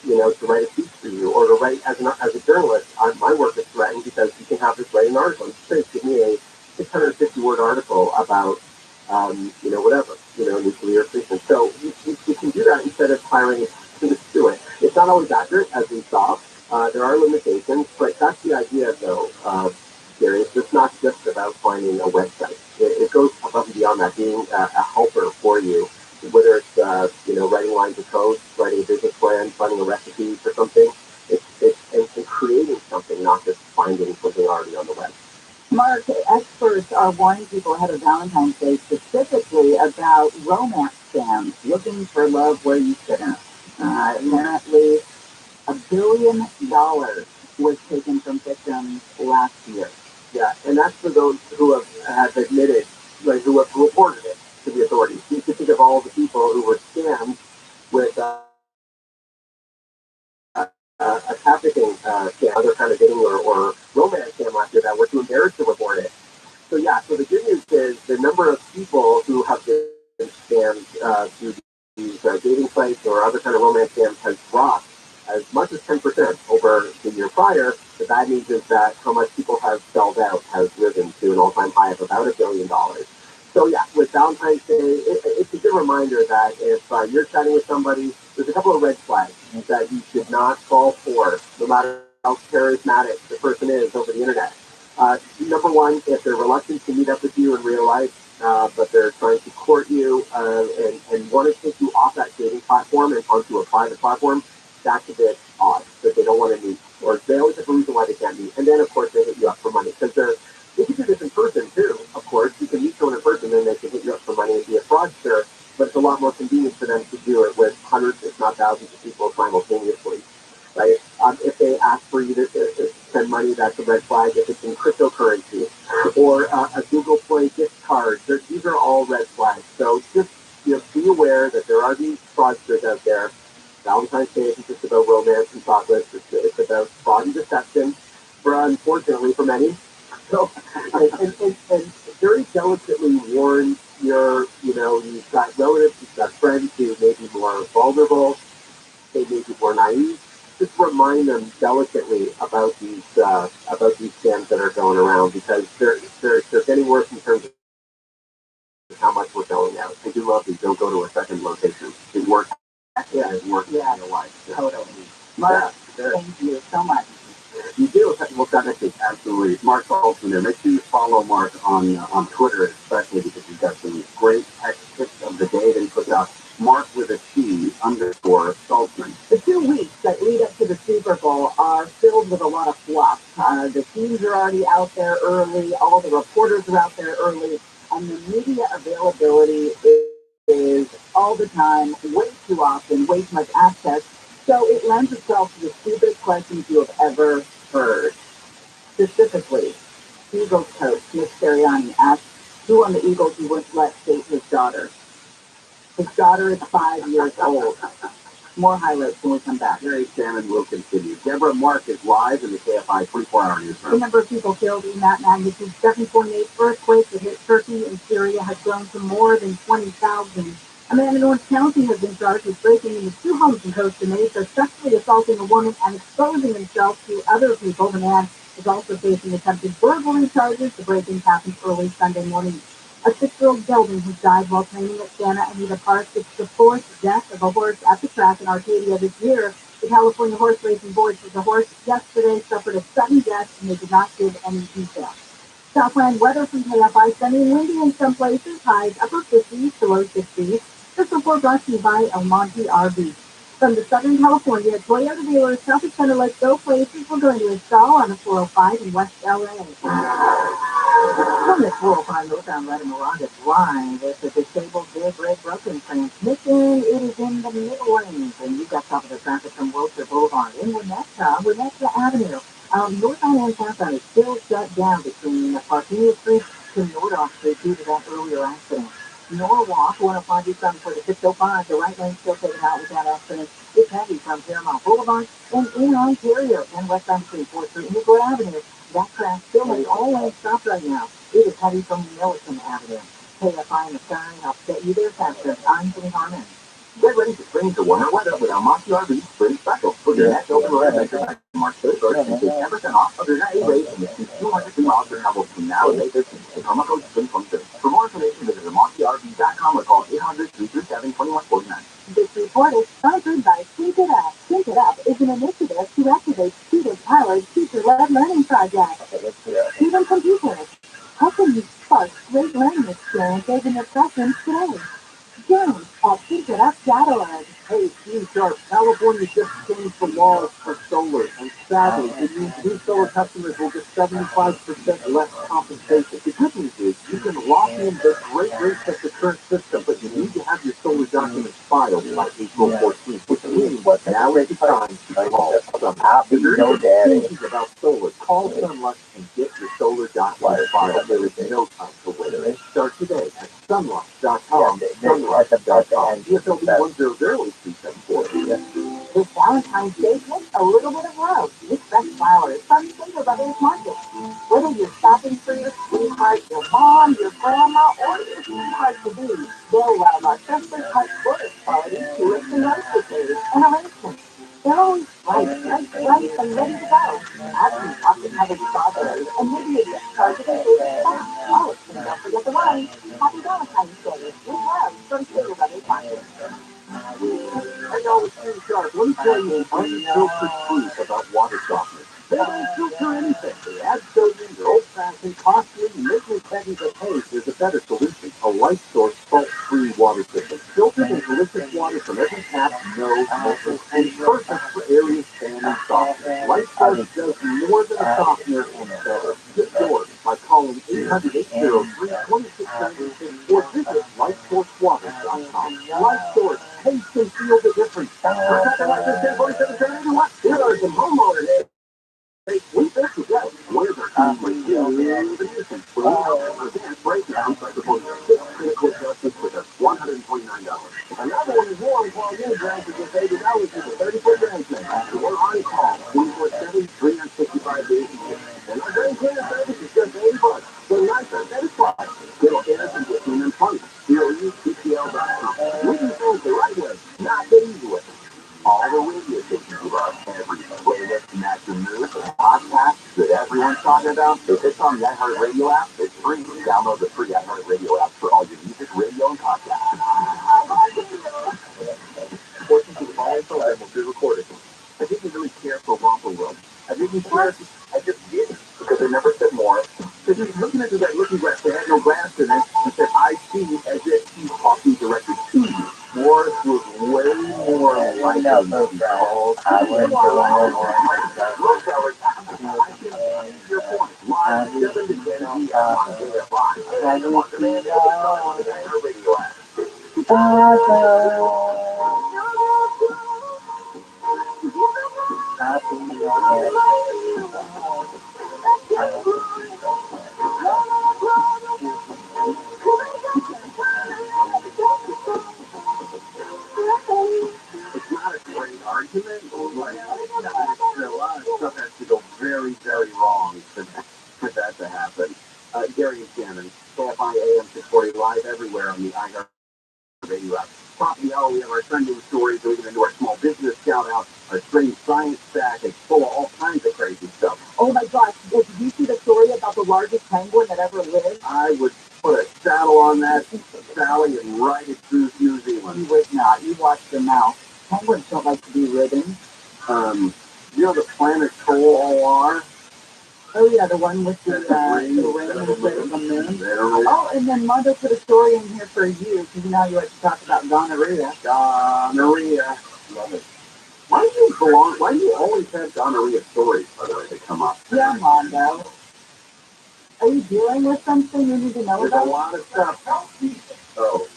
to write a speech for you, or to write as a journalist. My work is threatened because you can have this write an article. You say, give me a 650-word article about, whatever, nuclear fission. So you can do that instead of hiring to do it. It's not always accurate, as we saw. There are limitations, but that's the idea, though. Gary, it's just not just about finding a website. It goes above and beyond that, being a helper for you, whether it's writing lines of code, writing a business plan, finding a recipe for something. It's creating something, not just finding something already on the web. Mark, experts are warning people ahead of Valentine's Day specifically about romance scams, looking for love where you shouldn't. Apparently, $1 billion was taken from victims last year. Yeah, and that's for those who have admitted, like who have reported it to the authorities. You can think of all the people who were scammed with a trafficking scam, other kind of dating or romance scam last year that were too embarrassed to report it. So yeah, so the good news is the number of people who have been scammed through these dating sites or other kind of romance scams has dropped as much as 10% over the year prior. The bad news is that how much people have sold out has risen to an all-time high of about $1 billion. So yeah, with Valentine's Day, it's a good reminder that if you're chatting with somebody, there's a couple of red flags that you should not fall for, no matter how charismatic the person is over the internet. Number one, if they're reluctant to meet up with you in real life, but they're trying to court you and want to take you off that dating platform and onto a private platform, that's a bit odd, that they don't want to meet, or they always have a reason why they can't meet. And then, of course, they hit you up for money, because they can do this in person, too, of course. You can meet someone in person, and they can hit you up for money and be a fraudster, but it's a lot more convenient for them to do it with hundreds, if not thousands of people simultaneously, right? If they ask for you to send money, that's a red flag. If it's in cryptocurrency or a Google Play gift card, these are all red flags. So just be aware that there are these fraudsters out there. Valentine's Day isn't just about romance and chocolates. It's about fraud and deception, unfortunately for many. So, and very delicately warn you've got relatives, you've got friends who may be more vulnerable, they may be more naive. Just remind them delicately about these scams that are going around, because they're getting worse in terms of how much we're going out. I do love these. Don't go to a second location. It works. Yeah, it works in your life. Yeah. Totally. Mark, thank you so much. You do. We'll next week. Absolutely. Mark Saltzman there. Make sure you follow Mark on Twitter, especially because he's got some great tech tips of the day that he puts out. Mark with a T _Saltzman. The 2 weeks that lead up to the Super Bowl are filled with a lot of fluff. The teams are already out there early. All the reporters are out there early. And the media availability is all the time, way too often, way too much access. So it it lends itself to the stupidest questions you have ever heard. Specifically, Eagles coach Nick Sirianni asked who on the Eagles he wouldn't let date his daughter. His daughter is 5 years old. More highlights when we come back. Mary Shannon will continue. Deborah Mark is live in the KFI 24-hour newsroom. The number of people killed in that magnitude 7.8 earthquake that hit Turkey and Syria has grown to more than 20,000. A man in Orange County has been charged with breaking into 2 homes in Costa Mesa, sexually assaulting a woman and exposing himself to other people. The man is also facing attempted burglary charges. The break-in happened early Sunday morning. A 6-year-old gelding who died while training at Santa Anita Park. It's the 4th death of a horse at the track in Arcadia this year. The California Horse Racing Board says the horse yesterday suffered a sudden death, and they did not give any details. Southland weather from KFI, sunny and windy in some places, highs upper 50s to low 60s. This report brought to you by El Monte RV. From the Southern California Toyota dealers, Traffic Center Let's Go places we're going to install on the 405 in West LA. From the 405 northbound right in Miranda Drive, it's a disabled big red broken transmission. It is in the middle lanes, and you've got top of the traffic from Wilshire Boulevard in Winnetka Avenue. Northbound and southbound is still shut down between Parkini Street to Nordoff Street due to that earlier accident. Norwalk, 105 eastbound for the 605, the right lane still taken out with that accident. It's heavy from Paramount Boulevard and in Ontario and westbound between 4th Street and Newport Avenue. That track still in all lanes stopped right now. It is heavy from Milliken Avenue. KFI in the sky, I'll set you there faster. I'm Jenny Harmon. Get ready to spring to warmer weather with El Monte RV Spring Special. For your next open road adventure by March 31st, and take 10% off of your night rate and receive 200 miles for travel from now to May 15th. The promo code SPRING22. For more information, visit themonterv.com or call 800-337-2149. This report is sponsored by Sync It Up. Sync It Up is an initiative to activate student-powered teacher-led learning projects. Student computers. How can you spark great learning experiences in your classrooms today? Join at syncitup.org. Hey, Steve Sharp, California just changed the laws for solar, and sadly, it means new solar customers will get 75% less compensation. The good news is you can lock in the great rates of the current system, but you need to have your solar documents filed by April 14th, which means now is the time to call Sunlux. If you're thinking about solar, call Sunlux and get your solar documents filed. There is no time to wait. Start today at sunlux.com. Sunlux.com. DSLB 100374. This Valentine's Day, take a little bit of love. With fresh flowers from Single Brothers Market. Whether you're shopping for your sweetheart, your mom, your grandma, or your sweetheart-to-be, they'll love our freshly cut florist quality tulips and rose bouquets and arrangements. They're always bright, and ready to go. Add some chocolate-covered strawberries and maybe a gift card to their favorite spot. Oh, and don't forget the wine. Happy Valentine's Day. With love from Single Brothers Market. Hey, y'all, it's Steve Sharp. Let me tell you the unfiltered truth about water softeners. They don't filter anything. They add sodium, they're old-fashioned, costly, making technical taste. There's a better solution. A Light Source salt-free water system. Filtered and delicious water from every tap, no filter, and perfect for areas standing softener. Light Source does more than a softener and better. Get yours by calling 800-803-2696 or visit lightsourcewater.com. Light Source, taste and feel the difference. Here are some homeowners. We fix it out. We're the family. The nation. Breakdown before 6 critical adjustments with us. $129. Another one is warm while you drive to get $80 for the 30-foot grandstand. We're on call 24/7, 365 days a year. And our grand cleaner service is just $80. So nicer, satisfied. Little gas and get them in plenty. COUTPL.com. We do things the right way, not the easy way. All the radio stations you love, every playlist to match your mood, the podcasts that everyone's talking about, if it's on the iHeartRadio app, it's free. Download the free iHeartRadio app for all your music, radio, and podcasts. Portions of the following program will be recorded. I didn't really care for Romper Room. I didn't care. I just didn't, because I never said more. Because he was looking into that looking glass that had no glass in it, and said, I see, as if he's talking directly to you. Morris was way more like a called. I wouldn't go more. Look, Howard, I can see your point. Live 7 to 10 p.m. on KFI. And on demand, on the radio app. long for that to happen. Gary and Shannon, KFI AM 640 live everywhere on the iHeart Radio app. Top of the hour, we have our trending stories, moving into our small business shout out, our strange science fact. It's full of all kinds of crazy stuff. Oh my gosh, did you see the story about the largest penguin that ever lived? I would put a saddle on that, Sally, and ride it through New Zealand. You would not. You watch their mouth. Penguins don't like to be ridden. You know the planet Solar? Oh yeah, the one with the ring instead of the moon. Oh, and then Mondo put a story in here for you, because now you like to talk about gonorrhea. Gonorrhea. Love it. Why do you always have gonorrhea stories, by the way, that come up? Yeah, Mondo. Are you dealing with something you need to know There's about? a lot of stuff. Oh.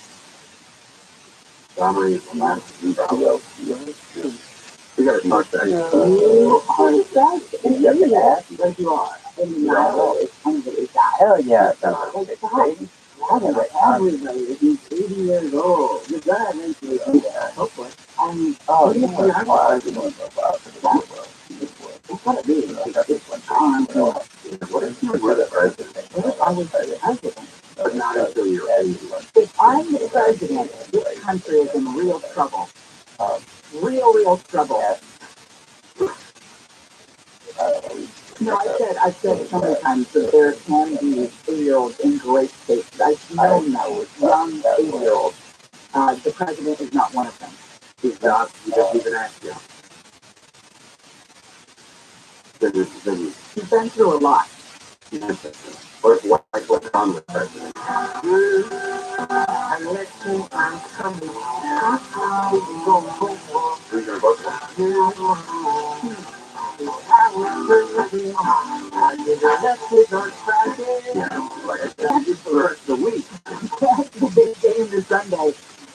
Gonorrhea. We gotta talk that. You are such an idiot. Because you are. And now it's unbelievable. Hell yeah. Everybody, he's 80 years old. You gotta eventually do that. Hopefully. Oh, you know why? You know about It's gotta be. What if you were the president? What if I was the president? But not until you're 81. If I'm the president, this country is in real trouble. Real trouble. No, I've said so many times that there can be 8-year-olds in great states. I've known those young 8-year-olds. The president is not one of them. He's not. He doesn't even ask you. He's been through a lot. What's on with president? And listen, I'm coming. Who's gonna vote for him? That's for the rest of the week. That's the big game this Sunday.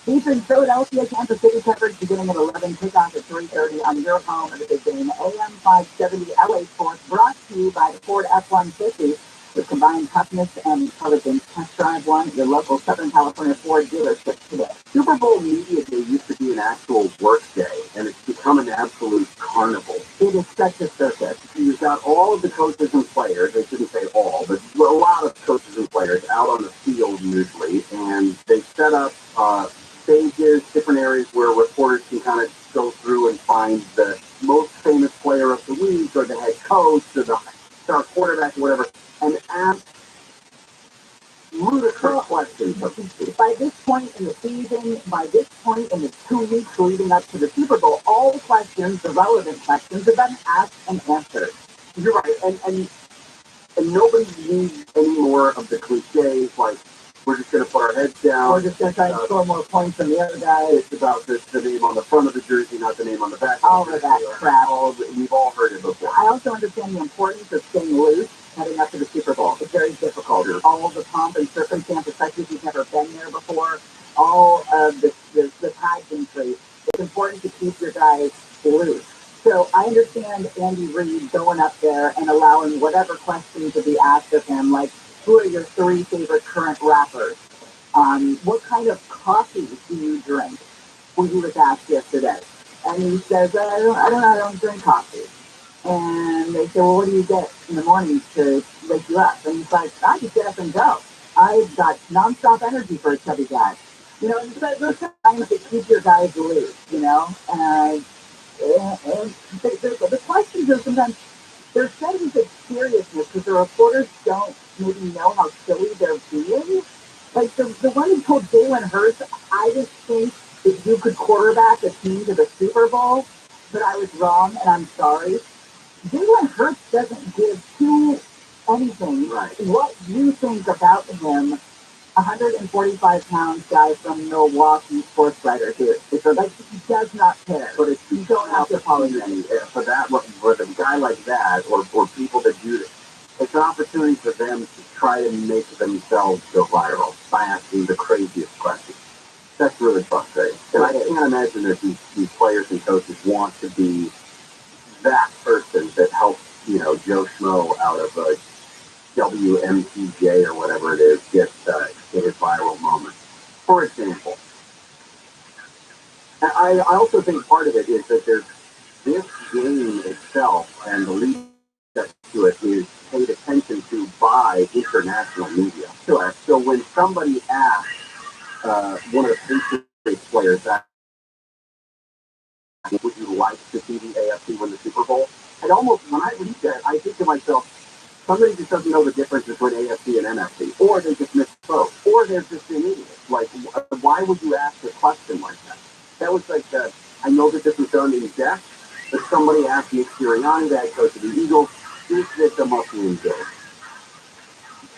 Featuring Philadelphia, Kansas City coverage beginning at 11, kickoff at 3:30 on your home of the big game. AM 570 LA Sports, brought to you by the Ford F-150 with combined toughness and intelligence. Test drive one at your local Southern California Ford dealership today. Super Bowl media day used to be an actual work day, and it's become an absolute carnival. It is such a circus. You've got all of the coaches and players, I shouldn't say all, but a lot of coaches and players out on the field usually, and they set up stages, different areas where reporters can kind of go through and find the most famous player of the week, or the head coach, or the star quarterback, or whatever, and ask ludicrous questions. By this point in the season, by this point in the 2 weeks leading up to the Super Bowl, all the questions, the relevant questions, have been asked and answered. You're right, and nobody needs any more of the cliches like, we're just going to put our heads down. We're just going to try and score more points than the other guy. It's about the name on the front of the jersey, not the name on the back. All of that crap. We've all heard it before. I also understand the importance of staying loose heading up to the Super Bowl. It's very difficult. Sure. All the pomp and circumstance, especially if you've never been there before, all of the pageantry. It's important to keep your guys loose. So I understand Andy Reid going up there and allowing whatever questions to be asked of him, like, who are your 3 favorite current rappers? What kind of coffee do you drink? When he was asked yesterday. And he says, I don't drink coffee. And they say, well, what do you get in the morning to wake you up? And he's like, I just get up and go. I've got nonstop energy for a chubby guy. You know, and so they're trying to keep your guys loose, you know? And the questions are sometimes, they're said with seriousness because the reporters don't maybe know how silly they're being. Like the one who told Jalen Hurts, I just think that you could quarterback a team to the Super Bowl, but I was wrong and I'm sorry. Jalen Hurts doesn't give to anything. Right. What you think about him, 145-pound guy from Milwaukee, sports writer here. It's like he does not care. But it's you don't have to apologize. For that, with a guy like that, or people that do this, it's an opportunity for them to try to make themselves go viral by asking the craziest questions. That's really frustrating. And I can't imagine that these players and coaches want to be that person that helps, Joe Schmo out of a WMPJ or whatever it is get his viral moment. For example, I also think part of it is that there's this game itself and the lead up to it is by international media. Sure. So when somebody asks one of the Patriots players that, would you like to see the AFC win the Super Bowl? And almost when I read that, I think to myself, somebody just doesn't know the difference between AFC and NFC, or they just misspoke, or they're just an idiot. Like, why would you ask a question like that? That was like I know that this was done in jest, but somebody asked Nick Sirianni, the head coach of the Eagles, is this a must-win game?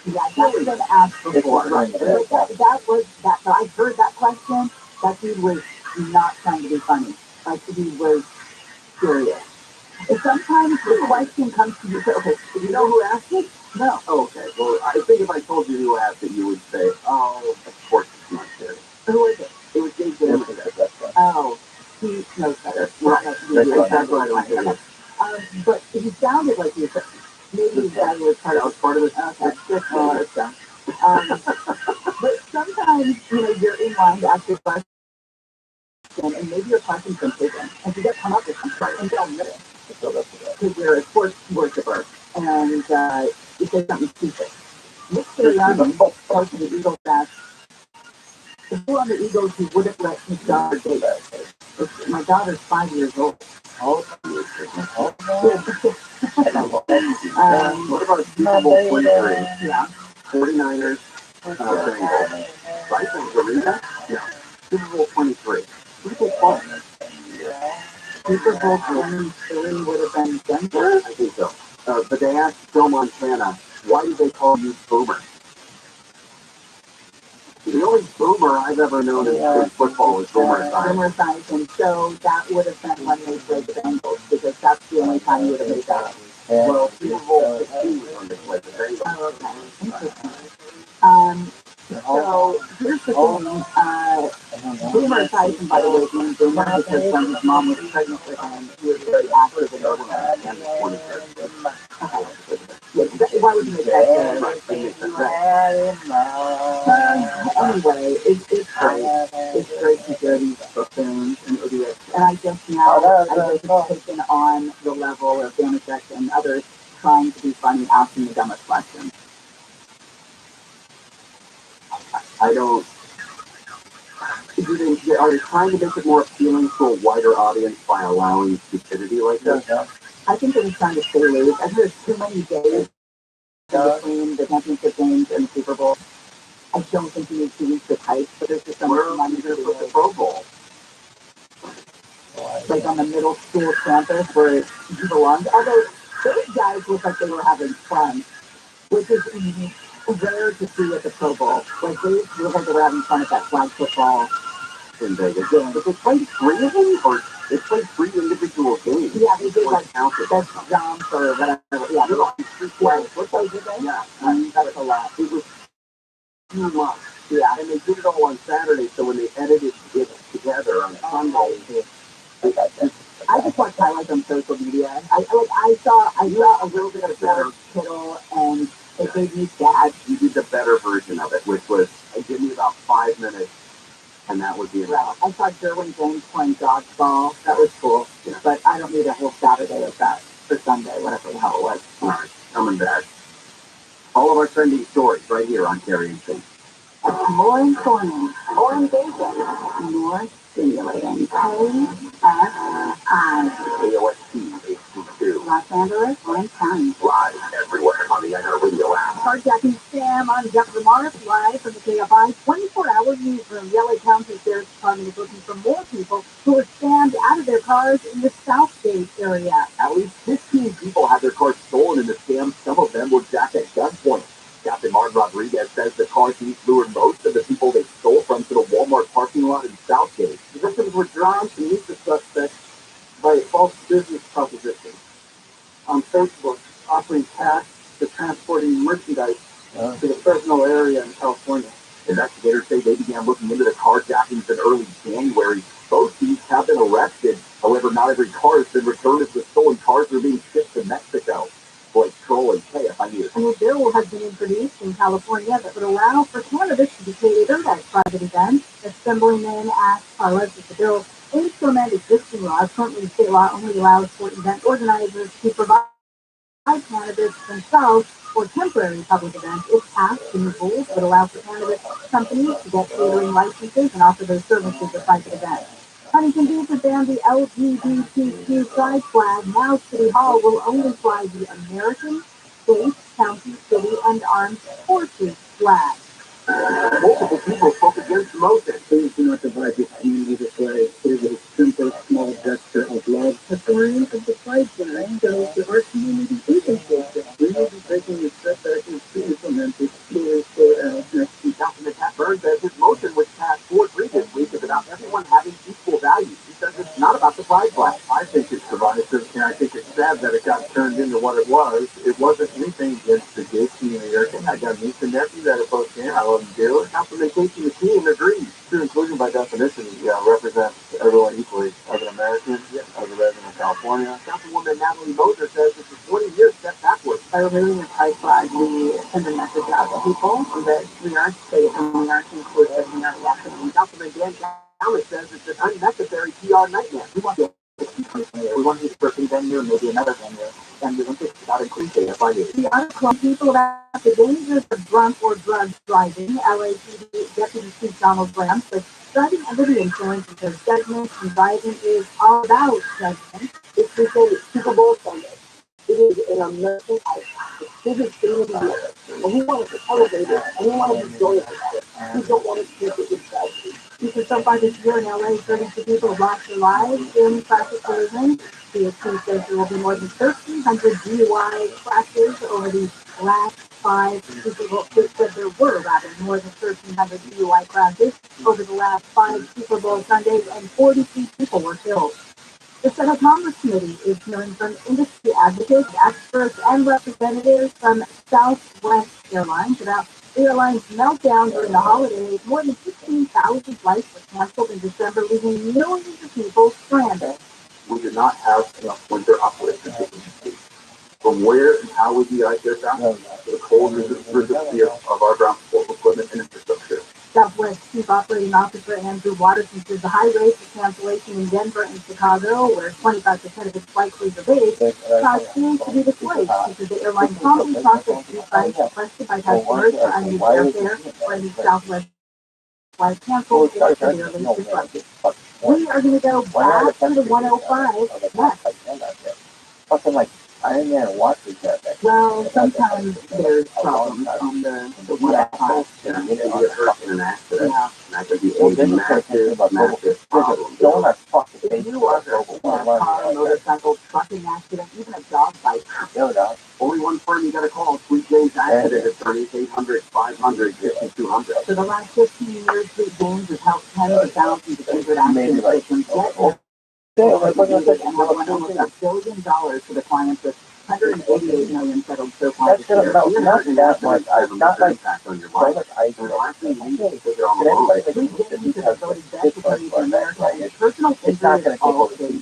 Yeah, that was been asked before. Right. That was that. So I heard that question. That dude was not trying to be funny. Like he was serious. And sometimes the question comes to you. Okay, do you know who asked it? No. Oh, okay. Well, I think if I told you who asked it, you would say, "Oh, of course it's not serious." Who was it? It was Dave Damon. Oh, he knows better. Right. That's what I don't think. But he sounded like he was. Maybe that was part of it. Okay. That's done. But sometimes, you're in line to ask your question, and maybe your question's been taken, and you get come up with something, and you don't admit it. Because you're a sports worshiper, and you say something stupid. Nick Sirianni, coach of the Eagles, asked, who on the Eagles who wouldn't let his daughter date? My daughter's 5 years old. What about Super Bowl 23? Yeah. 49ers, Bengals. Vikings, Arena? Yeah. Super Bowl 23. Super Bowl 23 would have been Denver? I think so. But they asked Joe Montana, why do they call you Boomer? The only boomer I've ever known in football is Boomer Esiason. So that would have been when they played the Bengals, because that's the only time you would have made that. Well, Super Bowl 16 was when they played the Bengals. Oh, okay. Interesting. So here's the thing. Boomer Esiason, by the way, is named Boomer because when his mom was pregnant with him, he was very active in Oakland. Why would you make that? Anyway, it's great. It's great to hear these buffoons and idiots. And I guess now it's taken on the level of Damashek and others trying to be funny, asking the dumbest questions. I don't. Are they trying to make it more appealing to a wider audience by allowing stupidity like this? I think they're just trying to stay late. I think there's too many days between the championship games and the Super Bowl. I don't think you need to reach the height, but there's just so much money to put the Pro Bowl. Like on the middle school campus where you belong. Although those guys look like they were having fun, which is rare to see at the Pro Bowl. Like they look like they were having fun at that flag football in Vegas. Yeah. But they played 3 of them, or they played 3 individual games. Yeah, they did like best jump or whatever. Yeah, they like 3 flags. What did they? Yeah, that's a lot. It was too much. Yeah, and they did it all on Saturday, so when they edited it together on Sunday, I just watched highlights on social media. I saw a little bit of George Kittle, and it gave me sad. You did the better version of it, which was, it gave me about 5 minutes, and that would be enough. I saw Derwin James playing dodgeball. That was cool. Yeah. But I don't need a whole Saturday of that, for Sunday, whatever the hell it was. All right, coming back. All of our trending stories right here on Carrie and Faith. More informing, more engaging, more stimulating. KOST 822. Los Angeles and County. Live everywhere on the iHeartRadio app. Carjacking scam on Jeff Lamar, live from the KFI 24-hour newsroom. The LA County Sheriff's Department is looking for more people who were scammed out of their cars in the Southgate area. At least 15 people had their cars stolen in the scam. Some of them were jacked at gunpoint. Captain Martin Rodriguez says the car thieves lured most of the people they stole from to the Walmart parking lot in Southgate. The victims were drawn to meet the suspects by a false business proposition on Facebook, offering cash for transporting merchandise to the Fresno area in California. Investigators say they began looking into the carjackings in early January. Both thieves have been arrested. However, not every car has been returned as the stolen cars are being shipped to Mexico. Boy, Troll and KFI News. And a bill has been introduced in California that would allow for cannabis to be catered at private events. Assemblyman asked alleged that the bill implement existing laws. Currently, state law only allows for event organizers to provide cannabis themselves For temporary public events, it passed the new rules that allow for cannabis companies to get catering licenses and offer those services at private events. Huntington Beach has banned the LGBTQ pride flag. Now City Hall will only fly the American, state, county, city, and armed forces flag. Multiple people spoke against the motion. Please do not divide this community this way. It is a simple, small gesture of love. The sign of the pride flag shows that our community is inclusive. We will be taking this step back and to implement this story for our next week. Councilman Pat Byrne says his motion was passed 4-3 this week is about everyone having equal value. He says it's not about the pride flag. I think it's divisive, and I think it's sad that it got turned into what it was. It wasn't anything against the gay community. I got a niece and nephew that are both gay. I love them dearly. Councilman Casey McKeon agrees. True inclusion by definition represents everyone equally as an American, as a resident of California. Councilwoman Natalie Moser says it's a 20-year step backwards. By removing the pride flag, we send a message out to people that we are safe and we are inclusive and we are welcoming. Councilman Dan Callis says it's an unnecessary PR nightmare. We want to use for venue and maybe another venue, and we want to start increasing it. We are calling people about the dangers of drunk or drug driving. LAPD Deputy Chief Donald Graham says driving under the influence of their judgment and driving is all about judgment. It's because it's Super Bowl Sunday. It is an American icon. This is thing of the year. And we want to elevate it, and we want to be joyous about it. We don't want to keep it inside. So far this year in LA, 32 people have lost their lives in traffic collisions. DOT says there will be more than 1,300 DUI crashes over the last 5 Super Bowl. It said there were rather more than 1,300 DUI crashes over the last 5 Super Bowl Sundays, and 43 people were killed. The Senate Commerce Committee is hearing from industry advocates, experts, and representatives from Southwest Airlines about the airline's meltdown during the holidays. More than 15,000 flights were canceled in December, leaving millions of people stranded. We did not have enough winter operation capability. From where and how we de-ice aircraft to the cold resiliency of our ground support equipment and infrastructure. Southwest Chief Operating Officer Andrew Watterson says the high rates of cancellation in Denver and Chicago, where 25% of its flight crews are based, caused crews to be displaced because the airline promptly processed refunds requested by customers for unused airfare when Southwest flight canceled or severely disrupted. We are going to go back to the 105 next. Well, sometimes there's problems on the 105. You get hurt in an accident. And that could be a massive problem. If you are hurt in a car, motorcycle, trucking accident, even a dog bite, Only one firm you got to call. Sweet James Accident Attorneys, 800-500-5200. for the last 15 years, Sweet James has helped tens of thousands of injured accident victims get and have won almost $1 billion for the clients with $188 million settled so far this year. Impact on your life. And the last thing you need is to get on the road. Sweet James has voted best attorneys in America, and personal injury is all they do.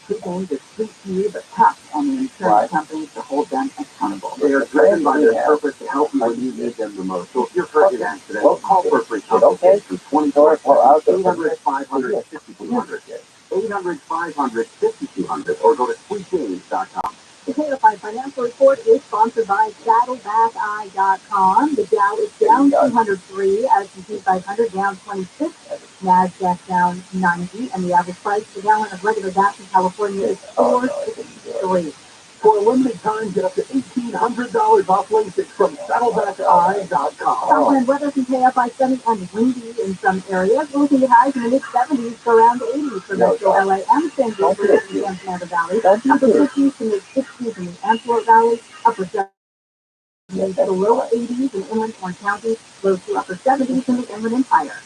Sweet James is sweet to you, but tough on the insurance companies to hold them accountable. They are driven by their purpose to help you when you need them the most. So if you're hurt in an accident, call for a free consultation through 800-500-5200. 800-500-5200, or go to sweetjames.com. The KFI Financial Report is sponsored by SaddlebackEye.com. The Dow is down 203, S&P 500 down 26, NASDAQ down 90, and the average price per gallon of regular gas in California is $4.63. For a limited time, get up to $1,800 off LASIK from SaddlebackEye.com. Southland weather can pay up by sunny and windy in some areas. We're looking at highs in the mid-70s to around 80s for Metro LA and San Diego and San Fernando Valley. Upper 50s to mid-60s in the Antelope Valley. Upper 70s to low 80s in Inland Orange County. Low to upper 70s in the Inland Empire.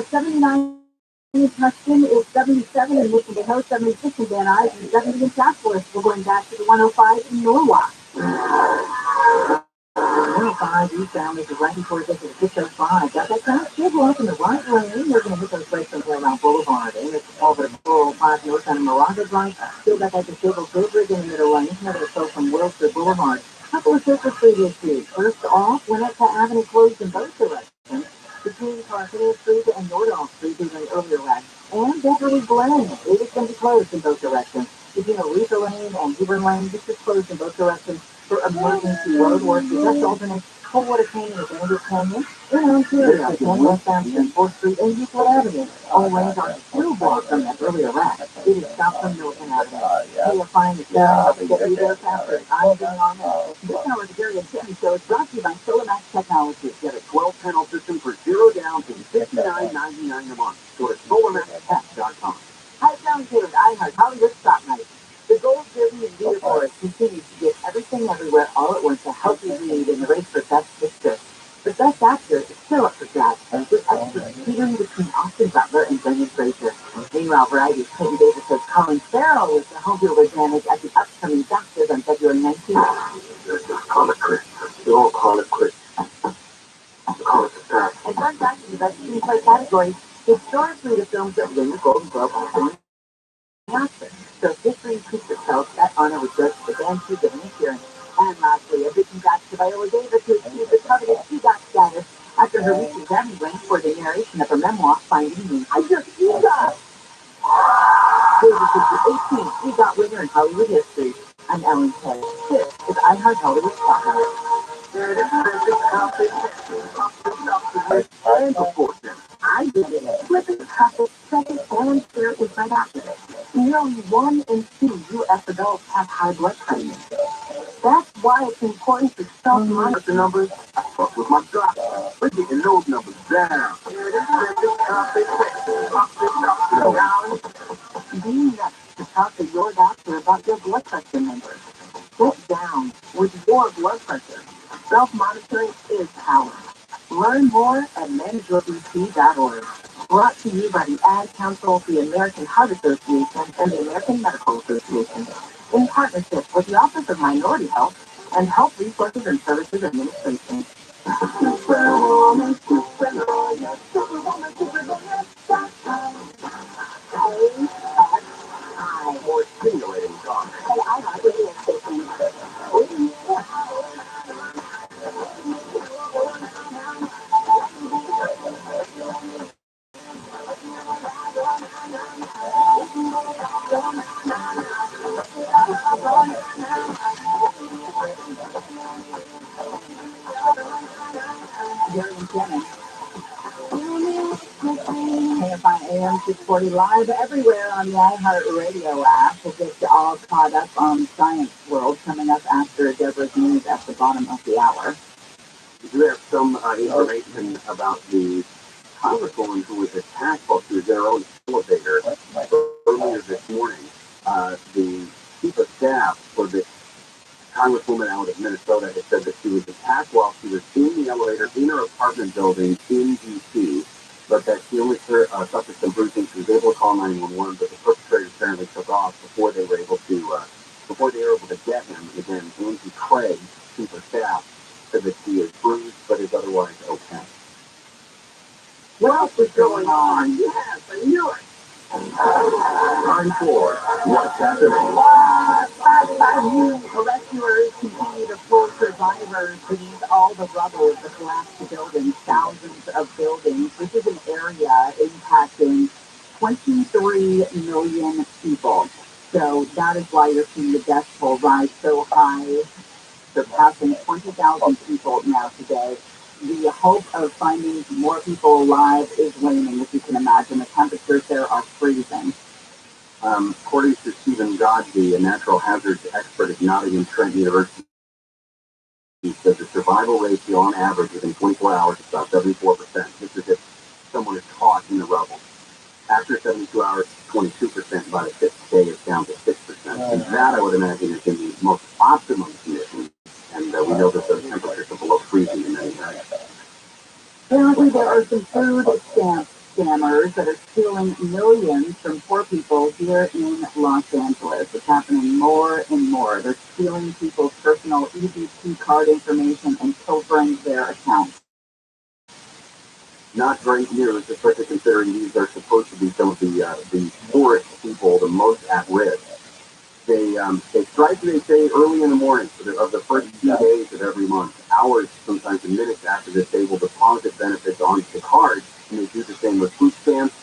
79 in Tustin is 77 in Mission Viejo, 76 in Van Nuys, and 70 in South Forest. We're going back to the 105 in Norwalk. 105 eastbound is right before it gets to the 605. Got that kind of schedule up in the right lane. We're going to hit those brakes somewhere around Boulevard. And it's over to 405 north on Moraga Drive. Still got that disabled bridge in the middle lane. It's never to go from Wilshire Boulevard. Couple of surface previous issues. First off, Winnetka Avenue closed in both directions between Carpenter Street and Nordall Street due to an earlier wreck. And Beverly Glen, it is going to be closed in both directions. Between Aretha Lane and Huber Lane, this is closed in both directions for for emergency roadwork is just opening Coldwater Canyon, Andrews Canyon, in Ontario, and West Hampton, 4th Street, and Euclid Avenue. All lanes are 2 blocks from that earlier wreck. It is south from Milton Avenue. We are finding the to get you there faster. I'm being on it. This hour's Gary and Timmy show is brought to you by Solamax Technology. Get a 12-panel system for $0 down and $59.99 a month. Go to SolarMaxTech.com. Hi, John David. I heard Hollywood Spotlight. The gold derby in Dearborn continues to get everything everywhere all at once to help you lead in the race for Best Picture. The Best Actor is still up for grabs, with experts teetering between Austin Butler and Brendan Fraser. Meanwhile, Variety's Clayton Davis says Colin Farrell was the home field advantage at the upcoming Doctors on February 19th. Let's just call it quits. We all call it quits. Call it a pass. And going back to the Best Screenplay category, historically the films that win the Golden Globe are Oscar. So history repeats itself. That honor was judged for Dan Hughes and Nick Sheeran. And lastly, a big congrats to Viola Davis, who achieved the coveted EGOT status after her recent Grammy win for the narration of her memoir, Finding Me. I just EGOT! Davis is the 18th EGOT winner in Hollywood history. I'm Ellen Kay. This is iHeart Hollywood Spotlight. And of course, I did it. Flipping traffic, second and third is right after this. Nearly 1 in 2 U.S. adults have high blood pressure. That's why it's important to self-monitor the numbers, I fuck with my doctor. We're getting those numbers down. Be next to talk to your doctor about your blood pressure numbers. Get down with your blood pressure. Self-monitoring is power. Learn more at manageyourBP.org. Brought to you by the Ad Council, the American Heart Association, and the American Medical Association, in partnership with the Office of Minority Health and Health Resources and Services Administration. Superwoman, superlawyer, superwoman, superlawyer.com. K-S-I. More stimulating talk. And I like radio station. KFI AM 640 live everywhere on the iHeart Radio app. We'll get you all caught up on Science World coming up after Deborah's news at the bottom of the hour. We do have some information about the Congresswoman who was attacked while she was in her own elevator earlier this morning. The chief of staff for the Congresswoman out of Minnesota has said that she was attacked while she was in the elevator in her apartment building in D.C., but that she only suffered some bruising. She was able to call 911, but the perpetrator apparently took off before they were able to get him. Again, Angie Craig, chief of staff, said that she is bruised but is otherwise okay. What else is going on? Yes, I knew it. Time for What's Happening. Rescuers continue to pull survivors beneath all the rubble of the collapsed buildings, thousands of buildings. This is an area impacting 23 million people. So that is why you're seeing the death toll rise so high, surpassing 20,000 people now today. The hope of finding more people alive is waning, as you can imagine. The temperatures there are freezing. According to Stephen Godby, a natural hazards expert at Nottingham-Trent University, he said the survival ratio on average within 24 hours is about 74%. This is if someone is caught in the rubble. After 72 hours, 22%. By the fifth day, it's down to 6%. And that, I would imagine, is in the most optimum conditions. And we know that the temperatures are below freezing in many areas. Apparently, there are some food scammers that are stealing millions from poor people here in Los Angeles. It's happening more and more. They're stealing people's personal EBT card information and pilfering their accounts. Not great news, especially considering these are supposed to be some of the poorest people, the most at risk. They strike, they say, early in the morning of the first few days of every month. Hours, sometimes minutes after this, they will deposit benefits onto the cards, and they do the same with food stamps,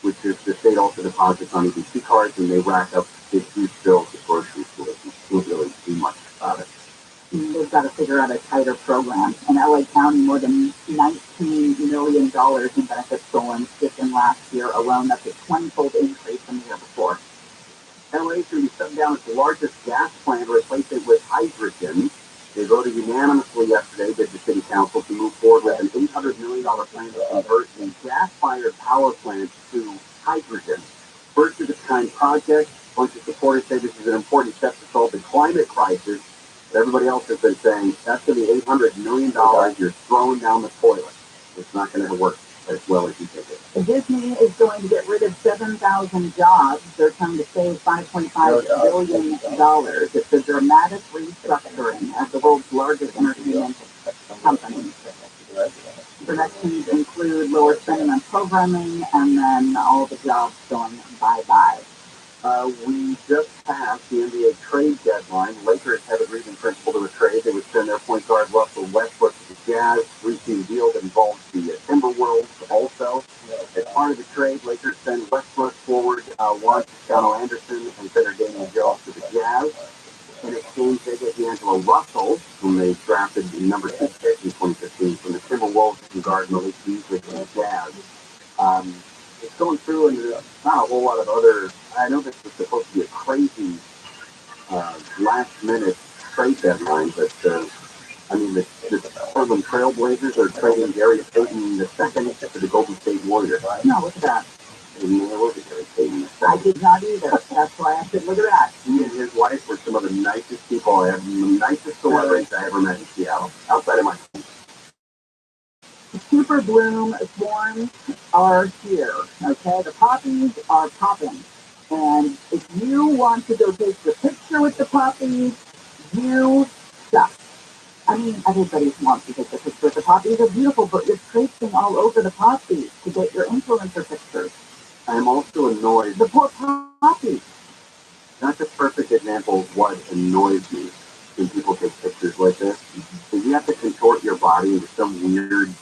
which is the state also deposits on EBT cards, and they rack up big, huge bills at grocery stores. You can't really do much about it. they've got to figure out a tighter program. In LA County, more than $19 million in benefits stolen just in last year alone. That's a 20-fold increase from the year before. LA is going to be shutting down its largest gas plant, replace it with hydrogen. They voted unanimously yesterday, did the city council, to move forward with an $800 million plan to convert a gas-fired power plant to hydrogen. First of its kind project. A bunch of supporters say this is an important step to solve the climate crisis. But everybody else has been saying that's going to be $800 million you're throwing down the toilet. It's not going to work as well as you think it. Disney is going to get rid of 7,000 jobs. They're trying to save $5.5 billion. It's a dramatic restructuring of the world's largest entertainment company. Projections include lower spending on programming and then all the jobs going bye-bye. We just passed the NBA trade deadline. Lakers have agreed in principle to a trade. They would send their point guard Russell Westbrook to the Jazz. 3-team deal that involves the Timberwolves also. As part of the trade, Lakers send Westbrook forward Juan Toscano Anderson and center Damian Jones to the Jazz. In exchange, they get D'Angelo Russell, whom they drafted the number 2 pick in 2015 from the Timberwolves, and guard Malik Beasley from the Jazz. It's going through, and there's not a whole lot of other. I know this was supposed to be a crazy last-minute trade deadline, but the Portland Trailblazers are trading Gary Payton II to the Golden State Warriors. No, look at that. I didn't know there was a Gary Payton II. I did not either. That's why I said, look at that. He and his wife were some of the nicest people I have, the nicest celebrities I ever met in Seattle, outside of my. Super bloom swarms are here, okay? The poppies are popping. And if you want to go take the picture with the poppies, you suck. I mean, everybody wants to take the picture with the poppies. They're beautiful, but you're traipsing all over the poppies to get your influencer pictures. I'm also annoyed. The poor poppies. That's a perfect example of what annoys me when people take pictures like this. So you have to contort your body into some weird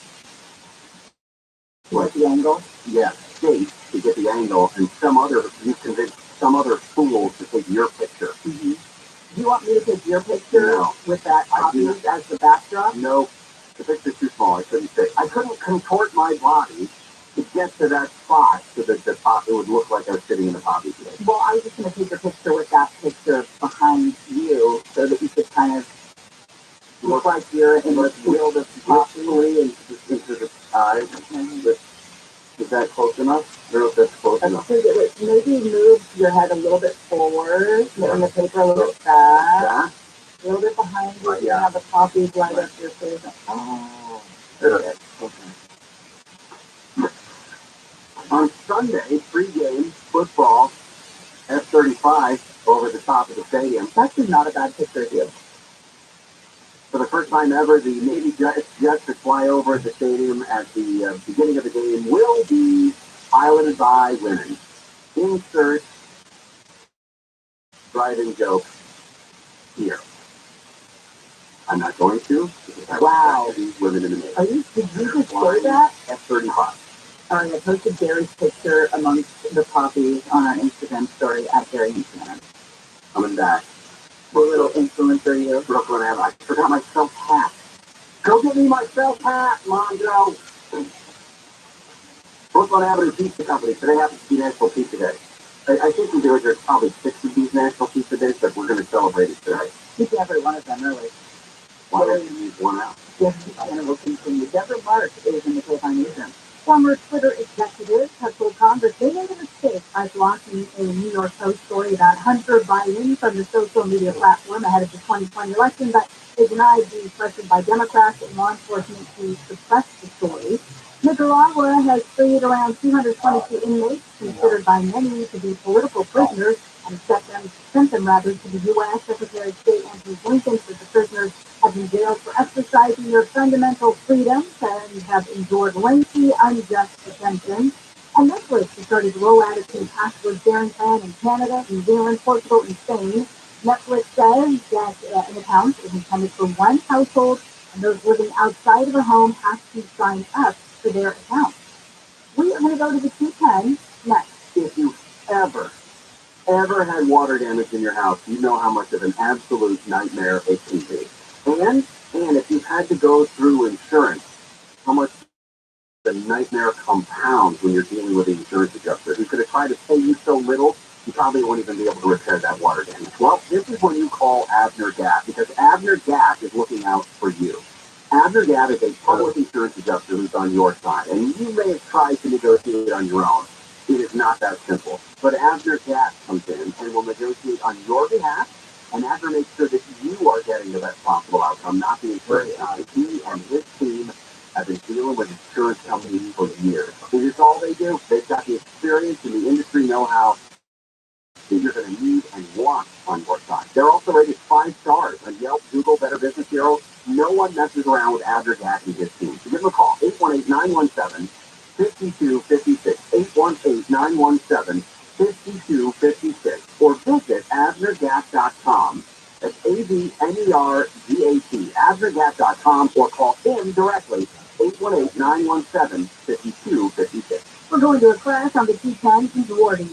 the angle? Yeah, shape to get the angle, and you convince some other fool to take your picture. Mm-hmm. Do you want me to take your picture with that poppies as the backdrop? No, the picture's too small. I couldn't contort my body to get to that spot so that it would look like I was sitting in the poppy field. Well, I was just going to take a picture with that picture behind you so that you could kind of look like you're in the field of poppy. Into the eye. Is that close enough? I don't know if that's close enough. Maybe move your head a little bit forward, moving the paper a little bit back. A little bit behind you, you have the poppies right up your face. Oh, there it is. Okay. On Sunday, pregame football, F-35 over the top of the stadium. That's not a bad picture of you. For the first time ever, the Navy jets that fly over the stadium at the beginning of the game will be piloted by women. Insert driving joke here. I'm not going to. Wow. Women in the Navy. Did you just say that? F-35. All right, I posted Gary's picture amongst the poppies on our Instagram story at Gary Instagram. Coming back. What little influencer you? Brooklyn Avenue. I forgot my self hat. Go get me my self hat, Mondo. Brooklyn Avenue Pizza Company. Today happens to be National Pizza Day. I think there's probably 6 of these National Pizza Days, but we're going to celebrate it today. Keep every one of them, really. Why don't you use one out? Yes, and we'll continue. Deborah Mark is in the K-Fine newsroom. Former Twitter executives have told Congress they made a mistake by blocking a New York Post story about Hunter Biden from the social media platform ahead of the 2020 election, but they denied being pressured by Democrats and law enforcement to suppress the story. Nicaragua has freed around 222 inmates considered by many to be political prisoners and sent them to the U.S. Secretary of State Anthony Blinken said the prisoners have been jailed for exercising their fundamental freedoms and have endured lengthy, unjust detention. And Netflix has started to roll out its new password sharing plan in Canada, New Zealand, Portugal, and Spain. Netflix says that an account is intended for one household, and those living outside of a home have to sign up for their account. We are going to go to the 210 next. If you ever had water damage in your house, you know how much of an absolute nightmare it can be. And if you've had to go through insurance, how much the nightmare compounds when you're dealing with an insurance adjuster who's going to try to pay you so little, you probably won't even be able to repair that water damage. Well, this is when you call Abner Gap, because Abner Gap is looking out for you. Abner Gap is a public insurance adjuster who's on your side, and you may have tried to negotiate on your own. It is not that simple. But Abner Gap comes in and will negotiate on your behalf, and Abner makes sure that you are getting the best possible outcome, not the insurance company. He and his team have been dealing with insurance companies for years. It is all they do. They've got the experience and the industry know-how that you're going to need and want on your side. They're also rated 5 stars on Yelp, Google, Better Business Bureau. No one messes around with Abner Gap and his team. So give them a call, 818-917-5256, 818-917-5256, or visit abnergap.com. That's ABNERGAT, abnergap.com, or call him directly, 818-917-5256. We're going to a class on the T10 T40.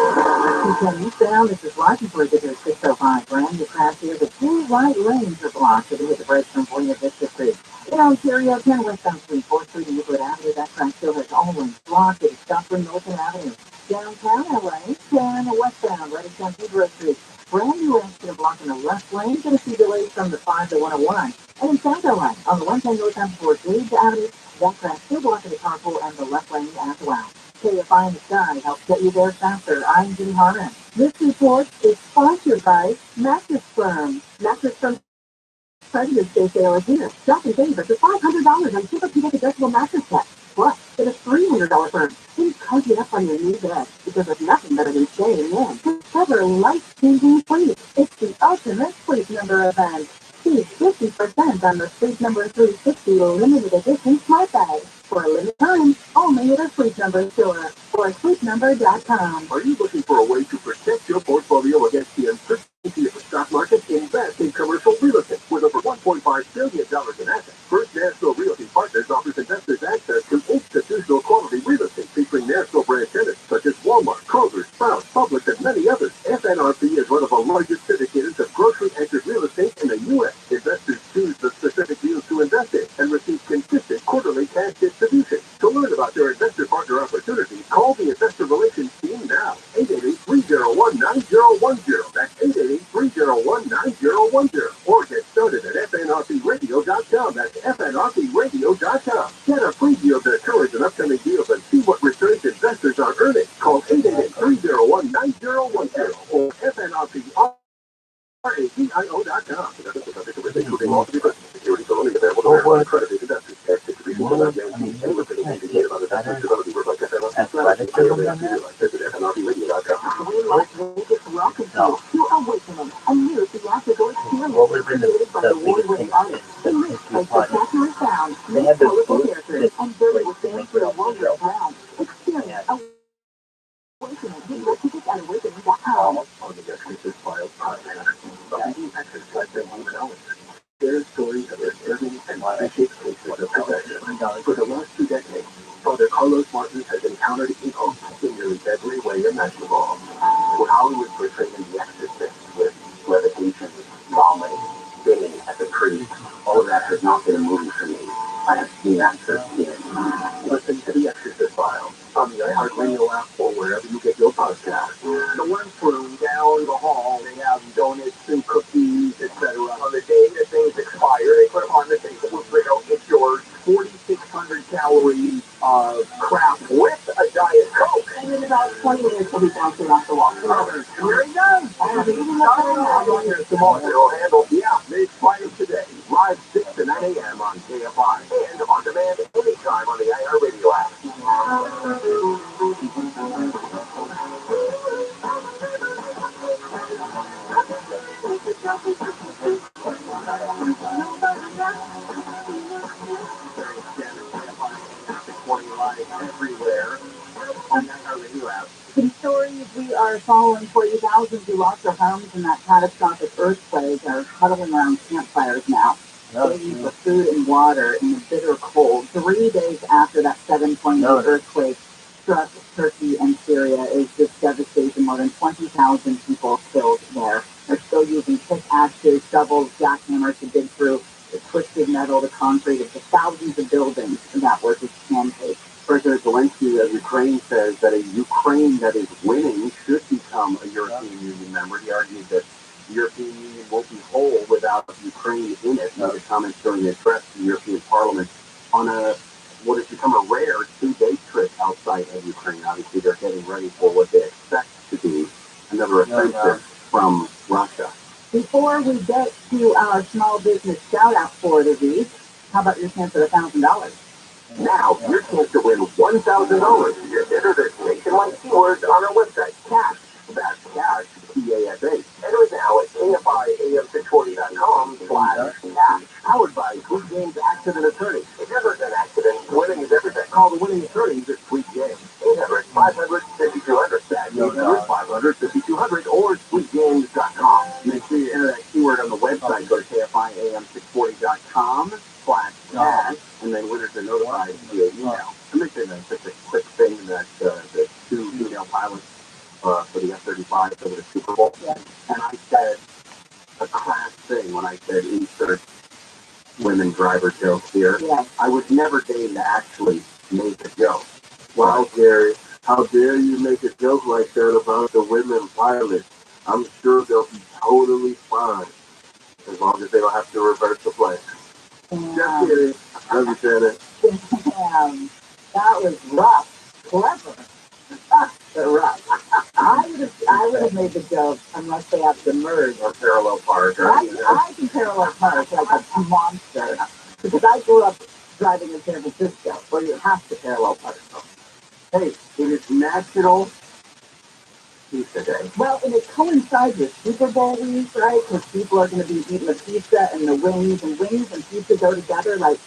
T10 eastbound, this is Rocky for the 605 brand. The crash here, the 2 right lanes are blocked to hit the brakes from Buena Vista Street. In Ontario, 10 westbound Street, 4th Street, and Euclid Avenue, that crash still has all lanes blocked. It is stopped from Milton Avenue. Downtown LA, 10 westbound, right at San Pedro Street. Brand new accident block in the left lane, going to see delays from the 5 to 101. And in South LA, on the 110 North Avenue, Gage Avenue, that crash still blocking the carpool and the left lane as well. KFI in the sky helps get you there faster. I'm Jimmy Harmon. This report is sponsored by Mattress Firm. Mattress Firm President's Day sale is here. Shop and save up to $500 on Superpedic adjustable mattress set. Plus, get a $300 firm. Please cozy up on your new bed because there's nothing better than staying in. Discover life-changing sleep. It's the ultimate Sleep Number event. Save 50% on the Sleep Number 360 limited edition smart bag. For a limited time, only at a Sleep Number store or sleepnumber.com. Are you looking for a way to protect your portfolio against the uncertainty of the stock market? Invest in commercial real estate with over $1.5 billion in assets. First National Realty Partners offers investors access to institutional quality real estate featuring national brand tenants such as Walmart, Kroger, Sprouts, Publix, and many others. FNRP is one of the largest syndicators of grocery-anchored real estate in the U.S. Investors choose the specific deals to invest in and receive consistent quarterly cash distributions. To learn about their investor partner opportunities, call the investor relations team now. 888-301-9010. That's 888-301-9010. Or get started at FNRPradio.com. That's FNRPradio.com. Get a preview of their current and upcoming deals and see what returns investors are earning. Call 888-301-9010 or FNRPradio.com. Securities are only available to accredited investors. Cash distributions are not guaranteed. Any liquidity indicated by the stability reflects FNRPradio.com. Las Vegas welcomes you to Awakening, a new theatrical experience created by award-winning artists. Enriched by spectacular sound, mixed colorful characters, and very stand for a wondrous ground. Experience Awakening. Get your tickets at awakening.com. On the Exorcist Files podcast, the exercise their knowledge. Their stories of their disturbing and vicious cases of possession. For the last 2 decades, Father Carlos Martin has encountered evil in nearly every way imaginable. What Hollywood portrayed in The Exorcist with levitation, vomiting, spitting at the priest, all of that has not been a movie for me. I have seen that firsthand. Listen to The Exorcist Files on the iHeartRadio app or wherever you get your podcasts. The lunchroom down the hall, they have donuts and cookies, etc. On the day that things expire, they put them on the table. It's yours. 4,600 calories of crap with a Diet Coke. And in about 20 minutes, we'll be bouncing off the wall. Here he goes. Tomorrow, handle the app. They expire today. Live 6 to 9 a.m. on KFI and on demand anytime on the iHeartRadio app. Everywhere on the iHeartRadio app. Some stories we are following for you. Thousands who lost their homes in that catastrophic earthquake are huddling around campfires now, begging for food and water in the bitter cold. 3 days after that 7.8 earthquake struck Turkey and Syria, is this devastation. More than 20,000 people killed there. They're still using pickaxes, shovels, jackhammers to dig through the twisted metal, the concrete of the thousands of buildings that were just pancakes. President Zelensky of Ukraine says that a Ukraine that is winning should become a European Union member. He argued that the European Union won't be whole without Ukraine in it. Made comments during the address to the European Parliament on what has become a rare 2-day trip outside of Ukraine. Obviously, they're getting ready for what they expect to be another offensive from Russia. Before we get to our small business shout-out for the week, how about your chance at $1,000? Now, your chance to win $1,000. Just enter the nationwide keywords on our website. Cash. That's cash. CASH. Enter it now at AFIAM640.com/cash. Powered by Sweet Games Accident Attorney. If ever an accident, winning is everything. Call the winning attorneys at Sweet Games. 800-500-5200. That's 800-500-5200 or sweetgames.com. Make sure you enter that keyword on the website. Go to KFIAM640.com/cash. And then winners are notified via email. I'm mentioning that just a quick thing that the 2 female pilots for the F-35 for the Super Bowl. Yeah. And I said a crass thing when I said insert women driver jokes here. Yeah. I was never deign to actually make a joke. Wow, Gary, how dare you make a joke like that about the women pilots? I'm sure they'll be totally fine as long as they don't have to reverse the plane. Just kidding. Love you, Shannon. Damn, that was rough. Clever. But rough. I would have made the joke unless they have to merge. Or parallel park. I can parallel park like a monster. Because I grew up driving in San Francisco where you have to parallel park. Hey, it is National Pizza Day. Well, and it coincides with Super Bowl week, right? Because people are going to be eating the pizza and the wings and pizza go together like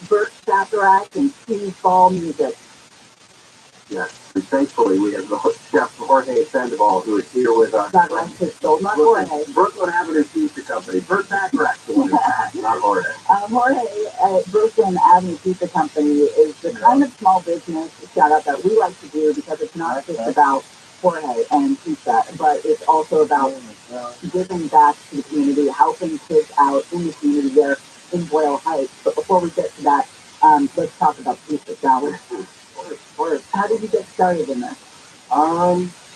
Burt Bacharach and Steve Ball music. Yes, and thankfully we have Chef Jorge Sandoval who is here with us. God rest his soul, not Jorge. Brooklyn Avenue Pizza Company. Burt Bacharach, the one not Jorge. Jorge at Brooklyn Avenue Pizza Company is the kind of small business shout out that we like to do because it's not just about Jorge and pizza, but it's also about giving back to the community, helping kids out in the community there in Boyle Heights. But before we get to that, let's talk about pizza, shall we? How did you get started in this?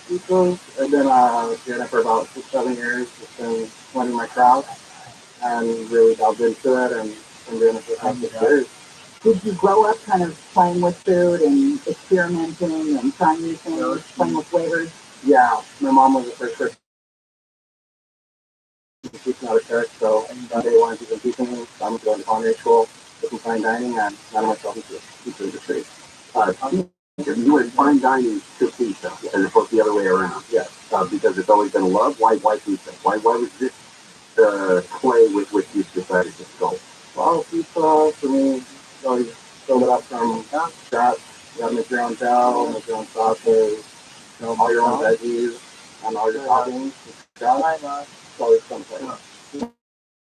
Pizza. I've been doing it for about 6-7 years. Just been learning my craft and really delved into it and been doing it for the past 6 years. Did you grow up kind of playing with food and experimenting and trying new things, playing with flavors? Yeah, my mom was the first person to teach me how to cook, so on day one she's been teaching me. I'm going to culinary school, looking fine dining, and now myself into the pizza industry. You went fine dining to pizza as opposed to the other way around. Yes. Because it's always been a love. Why pizza? Why was this the play with which you decided to go? Well, pizza for me, always build it up from scratch. You gotta make your own dough, make your own sauces, all your own veggies, and all your toppings. It's always something.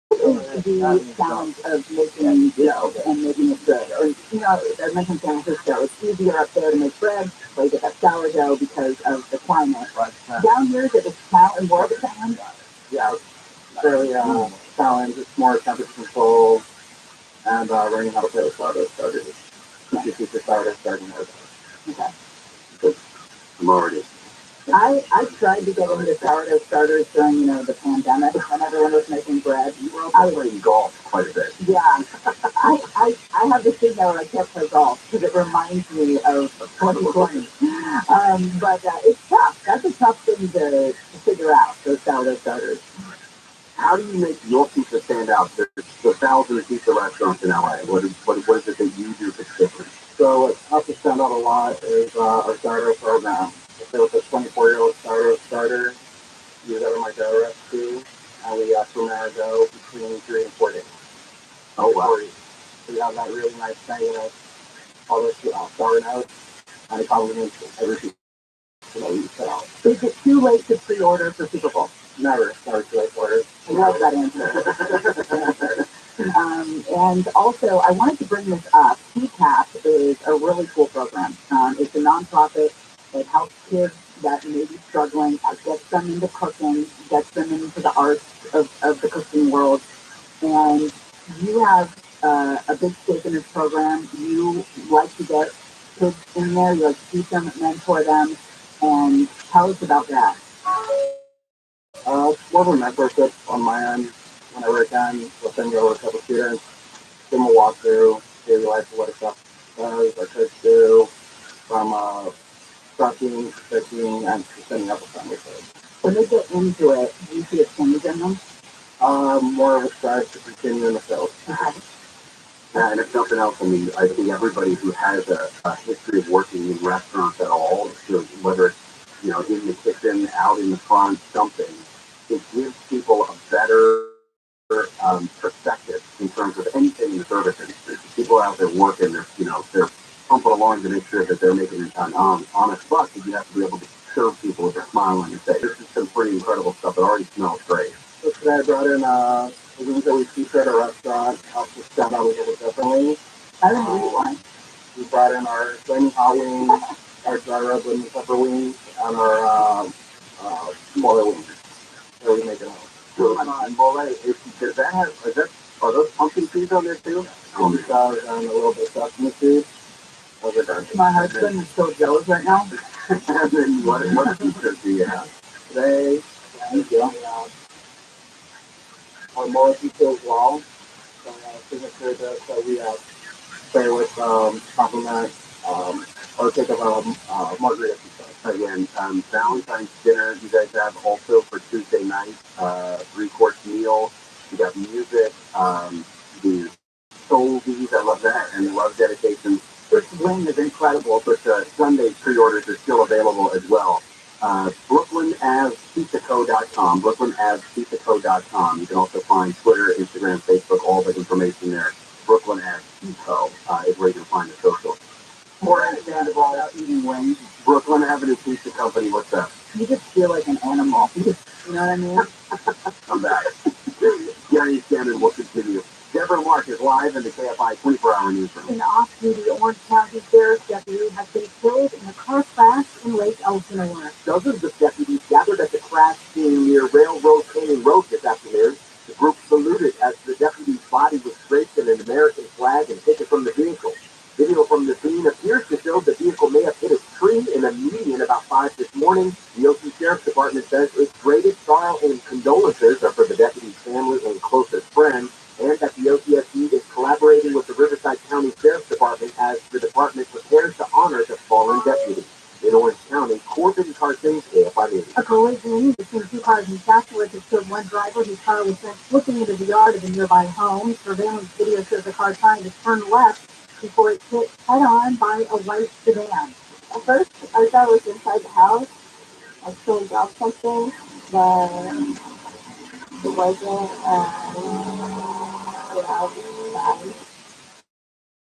The challenge of making dough and making it good. Or, as mentioned San Francisco, it's easier up there to make bread, or you get that sourdough because of the climate. Down here, is it a challenge, more of a challenge? Yeah, it's fairly challenge. It's more temperature control and learning how to play with sourdough starters. If you sourdough starting out. Okay. I'm already. I tried to get into sourdough starters during, the pandemic when everyone was making bread. I was playing golf quite a bit. Yeah. I have this thing now where I can't play golf because it reminds me of 2020. But it's tough. That's a tough thing to figure out, those sourdough starters. How do you make your pizza stand out? There's 1,000 pizza restaurants in LA. What is it that you do that's different? So what helps us stand out a lot is our starter program. So it's a 24-year-old starter. Use that in my dough recipe, and we ferment our dough between 3 and 4 days. Oh, wow. So you have that really nice tanginess, all those sour notes, and it complements every pizza that we put out. Is it too late to pre-order for Super Bowl? Never too late for it. I love that answer. And also, I wanted to bring this up. TCAP is a really cool program. It's a nonprofit that helps kids that may be struggling, gets them into cooking, gets them into the arts of the cooking world. And you have a big stake in this program. You like to get kids in there, you like to teach them, mentor them, and tell us about that. More of a mentorship on my end. Whenever I can, we'll send over a couple students, give them a walkthrough, daily life of what a chef does, our kids do, from prepping, cooking, and setting up a family food. When they get into it, do you see a change in them? More of a strive to continue in the field. Yeah, and if nothing else, I mean, I think everybody who has a history of working in restaurants at all, so whether it's, in the kitchen, out in the front, something, it gives people a better perspective in terms of anything in the service industry. People out there working, they're pumping along to make sure that they're making an honest buck, but you have to be able to serve people with a smile on your face. This is some pretty incredible stuff. It already smells great. So today I brought in the wings that we feature at our restaurant. Helps us stand out a little bit differently. I don't know why. We brought in our flaming hot wings, our dry rub and pepper wings, and our smaller wings. So we make it home. Does that are those pumpkin seeds on there too? It does, and a little bit of sesame seeds. Those are done. My husband is so jealous right now. And then what features do you have? Today, our molar pizza as well. So, signature dish that we pair with compliment or take of a margarita pizza. Again, Valentine's dinner you guys have also for Tuesday night, 3-course meal. You got music, the soul bees, I love that, and love dedications. This wing is incredible, but Sunday pre-orders are still available as well. BrooklynAsPizzaCo.com, BrooklynAsPizzaCo.com. You can also find Twitter, Instagram, Facebook, all the information there. Brooklyn As Pizza is where you can find the socials. More understandable without eating wings. Brooklyn Avenue Pizza Company, what's up? You just feel like an animal. You know what I mean? I'm back. Gary Shannon will continue. Deborah Mark is live in the KFI 24-hour newsroom. An off-duty Orange County Sheriff's deputy has been killed in a car crash in Lake Elsinore. Dozens of deputies gathered at the crash scene near Railroad Canyon Road this afternoon. The group saluted as the deputy's body was draped in an American flag and taken from the vehicle. Video from the scene appears to show the vehicle may have hit a tree in a median about 5 this morning. The OC Sheriff's Department says its greatest sorrow and condolences are for the deputy's family and closest friends, and that the OCSD is collaborating with the Riverside County Sheriff's Department as the department prepares to honor the fallen deputy. In Orange County, Corbin Carson, KFI News. A collision between two cars in Chatsworth has killed one driver whose car was sent flipping into the yard of a nearby home. Surveillance video shows the car trying to turn left before it hit head-on by a white sedan. At first, I thought it was inside the house. I was going to drop something, but it wasn't.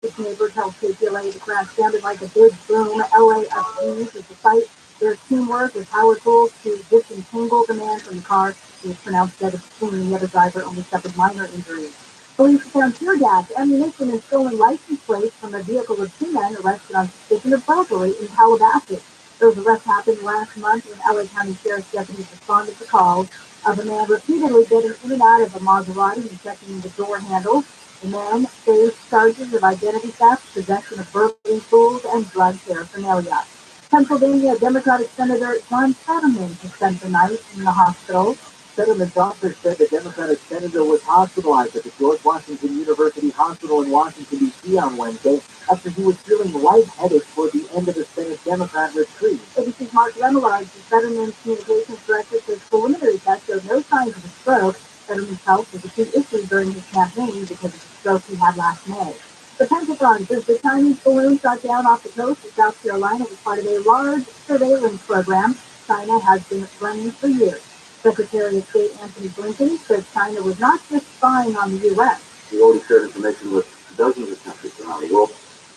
Its neighbors helped KPLA. The crash sounded like a big boom. LAFD is the site. Their teamwork with power tools to disentangle the man from the car. He was pronounced dead at the scene. The other driver only suffered minor injuries. Police found tear gas, ammunition, and stolen license plates from a vehicle of 2 men arrested on suspicion of burglary in Calabasas. Those arrests happened last month when LA County Sheriff's deputies responded to calls of a man repeatedly getting in and out of a Maserati and checking the door handles. The man faced charges of identity theft, possession of burglary tools, and drug paraphernalia. Pennsylvania Democratic Senator John Fetterman has spent the night in the hospital. Fetterman's office said the Democratic senator was hospitalized at the George Washington University Hospital in Washington, D.C. on Wednesday after he was feeling lightheaded toward the end of the Senate Democrat retreat. ABC's Mark Remillard, the Fetterman's communications director, says preliminary tests showed no signs of a stroke. Fetterman's health was a key issue during his campaign because of the stroke he had last May. The Pentagon says the Chinese balloon shot down off the coast of South Carolina was part of a large surveillance program China has been running for years. Secretary of State Anthony Blinken said China was not just spying on the U.S. We already shared information with dozens of countries around the world,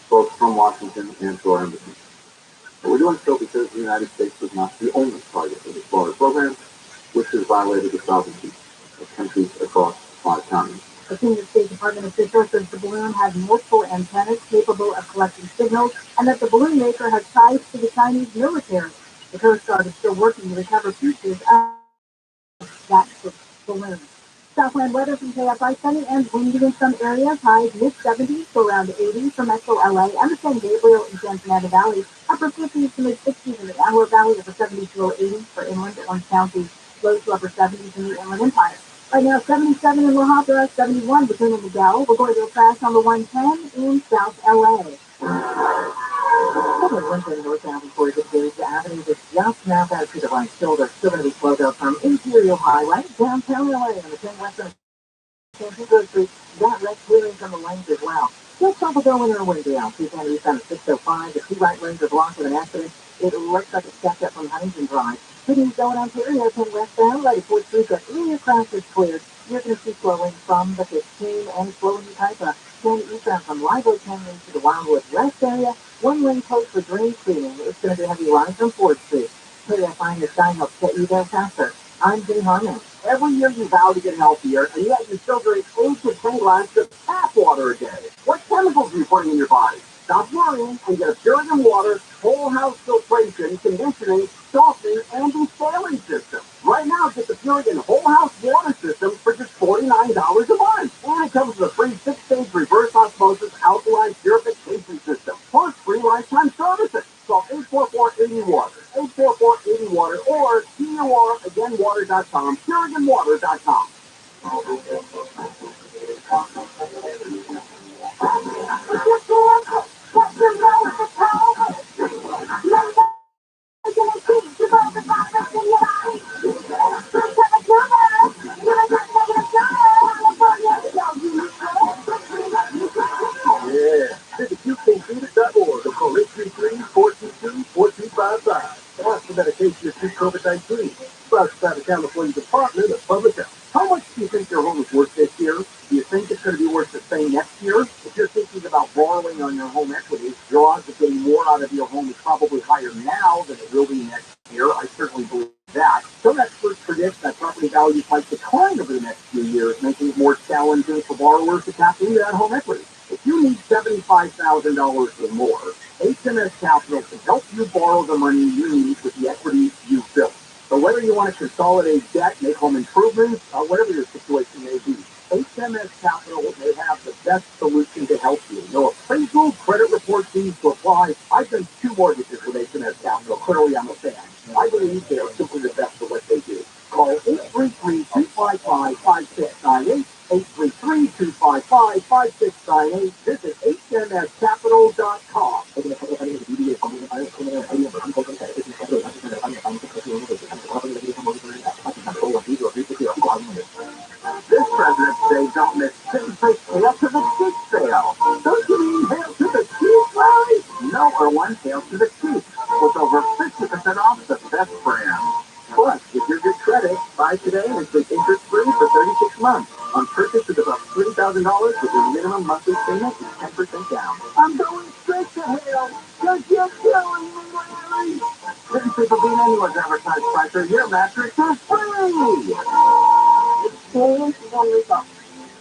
both from Washington and to our embassy. But we're doing so because the United States was not the only target of the Florida program, which has violated the sovereignty of countries across 5 continents. A senior State Department official says the balloon had multiple antennas capable of collecting signals and that the balloon maker has ties to the Chinese military. The Coast Guard is still working to recover pieces of that balloon. Southland weather from KFI, sunny and windy in some areas, highs mid-70s to around 80 for Metro LA and the San Gabriel and San Fernando Valley, upper 50s to mid-60s in the Antelope Valley, upper 70s to low 80s for inland Orange County, low to upper 70s in the Inland Empire. Right now, 77 in La Habra, 71 between the Miguel. We're going to a crash on the 110 in South LA. Public Lincoln northbound before the Gage Avenue is just now out to the right shoulder. Still going to be slowed up from Imperial Highway, downtown LA on the 10 West San Francisco Street. That wreck clearing from the lanes as well. Just off of Going Irwindale, 210 east on 605. The two right lanes are blocked with an accident. It looks like it's stacked up from Huntington Drive. Cities going Ontario, 10 westbound, right at 4th Street. That linear crash is cleared. You're going to see slowing from the 15 and slowing the Typa. 10 eastbound from Live Oak Canyon to the Wildwood West area. One lane closed for drain cleaning. It's going to be a heavy line from 4th Street. KFI your sign helps get you there faster. I'm Jay Harmon. Every year you vow to get healthier, and yet you still drink 8 to 10 glasses of tap water a day. What chemicals are you putting in your body? Stop worrying and get a Puritan Water whole house filtration, conditioning, softening, and descaling system. Right now, get the Puritan whole house water system for just $49 a month. And it comes with a free 6-stage reverse osmosis alkaline purification system, plus free lifetime services. Call 844-80-WATER, 844-80-WATER, or PURagainwater.com, PuritanWater.com. Yeah. Visit UKFeedit.org or call 833-422-4255. Ask for medication to treat COVID-19. Brought by the California Department of Public Health. How much do you think your home is worth this year? Do you think it's going to be worth the same next year? If you're thinking about borrowing on your home equity, your odds of getting more out of your home is probably higher now than it will be next year. I certainly believe that. Some experts predict that property values might decline over the next few years, making it more challenging for borrowers to tap into that home equity. If you need $75,000 or more, HMS Capital can help you borrow the money you need with the equity you've built. So whether you want to consolidate debt, make home improvements, or whatever your situation may be, HMS Capital may have the best solution to help you. No appraisal, credit report fees to apply. I've done 2 mortgages with HMS Capital. Clearly, I'm a fan. I believe they are simply the best at what they do. Call 833-255-5698, 833-255-5698. Visit hmscapital.com. This President's Day, don't miss Faith Hail to the Cheek sale. Don't you mean Hail to the Cheek, Larry? No, Erwin, Hail to the Cheek, with over 50% off the best brand. Plus, with your good credit, buy today and take interest-free for 36 months. On purchase of about $3,000 with your minimum monthly payment is 10% down. I'm going straight to Hail. Because you're killing me, Larry. Shouldn't people be anyone's advertised price or your mattress is free. Experience one result.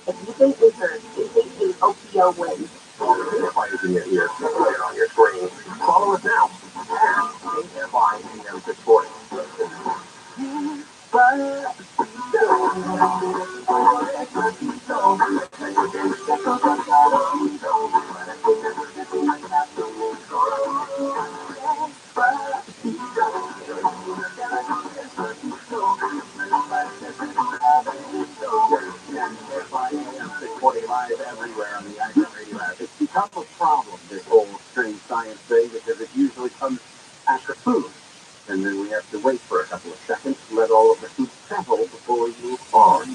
If you think insurance, AKA OPO wins. KFI is in your ear. Play it on your screen. Follow us now. KFI AM 640. Live everywhere on the iHeartRadio app. It's become a problem, this whole strange science thing, because it usually comes after food. And then we have to wait for a couple of seconds to let all of the food settle before you move on.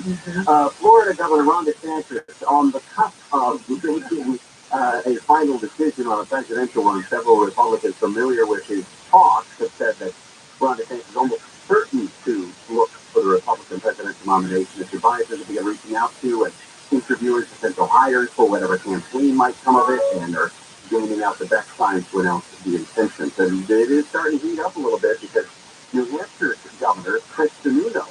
Florida Governor Ron DeSantis on the cusp of making a final decision on a presidential one. Several Republicans familiar with his talks have said that Ron DeSantis is almost certain to look for the Republican presidential nomination. His advisors have begun reaching out to and interviewers, potential hires for whatever campaign might come of it, and are gaming out the best time to announce the intentions. And it is starting to heat up a little bit because New Hampshire's governor, Chris Sununu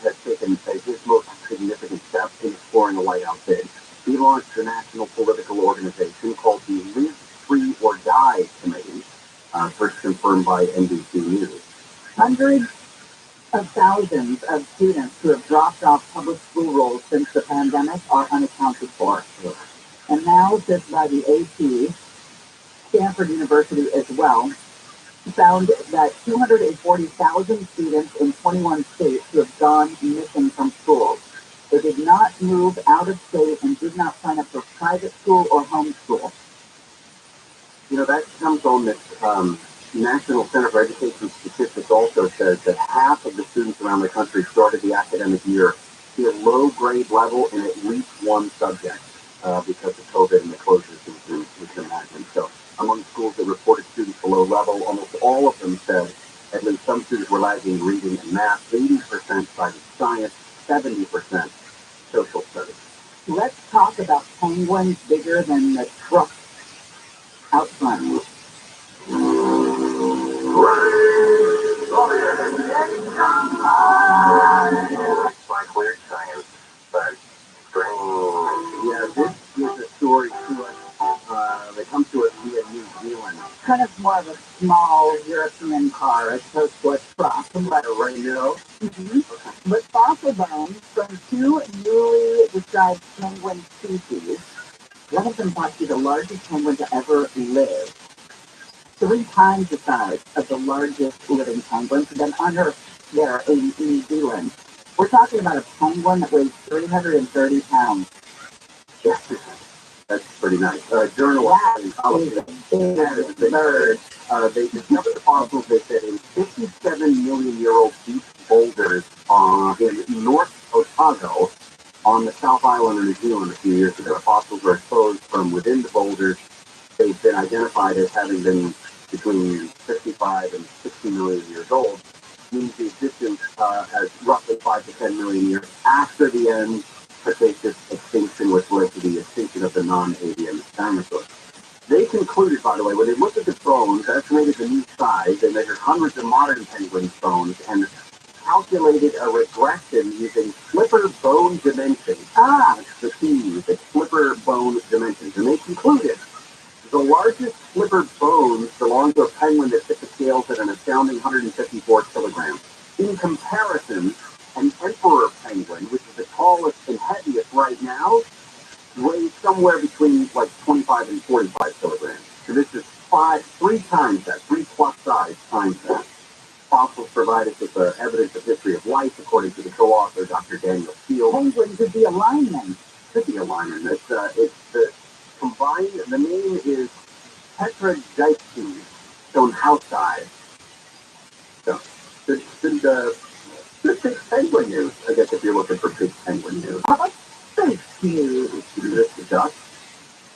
has taken his most significant step in exploring a White House bid. He launched a national political organization called the Live Free or Die Committee, first confirmed by NBC News. Hundreds of thousands of students who have dropped off public school rolls since the pandemic are unaccounted for. And now, just by the AP, Stanford University as well, found that 240,000 students in 21 states who have gone missing from schools. They did not move out of state and did not sign up for private school or homeschool. That comes on this National Center for Education Statistics also says that half of the students around the country started the academic year to a low grade level in at least one subject because of COVID and the closures we can imagine. So among schools that reported students below level, almost all of them said at least some students were lagging reading and math, 80% cited science, 70% social studies. Let's talk about penguins bigger than the truck out front. Like weird science, but strange. Yeah, this is a story to us that comes to us via New Zealand. Kind of more of a small European car as opposed to a truck. Right now. Mm-hmm. But fossil bones from two newly described penguin species. One of them thought to be the largest penguin to ever live. 3 times the size of the largest living penguins have been unearthed there in New Zealand. We're talking about a penguin that weighs 330 pounds. That's pretty nice. Journalists That is a big bird. They discovered the fossils, they said, in 57-million-year-old deep boulders in North Otago on the South Island of New Zealand a few years ago. The fossils were exposed from within the boulders. They've been identified as having been between 55 and 60 million years old, means the existence as roughly 5 to 10 million years after the end Cretaceous extinction, which led to the extinction of the non-avian dinosaurs. They concluded, by the way, when they looked at the bones, estimated the new size, they measured hundreds of modern penguin bones and calculated a regression using flipper bone dimensions. That's the key, the flipper bone dimensions. And they concluded the largest flipper bones belong to a penguin that tipped the scales at an astounding 154 kilograms. In comparison, an emperor penguin, which is the tallest and heaviest right now, weighs somewhere between like 25 and 45 kilograms. So this is 3 times that, 3 plus size times that. Fossils provide us with evidence of history of life, according to the co-author, Dr. Daniel Steele. Penguins could be a lineman. Could be a lineman. It's the combined, the name is Tetradites, shown outside. So, good big penguin news, I guess, if you're looking for big penguin news. How about space news? Is this the duck?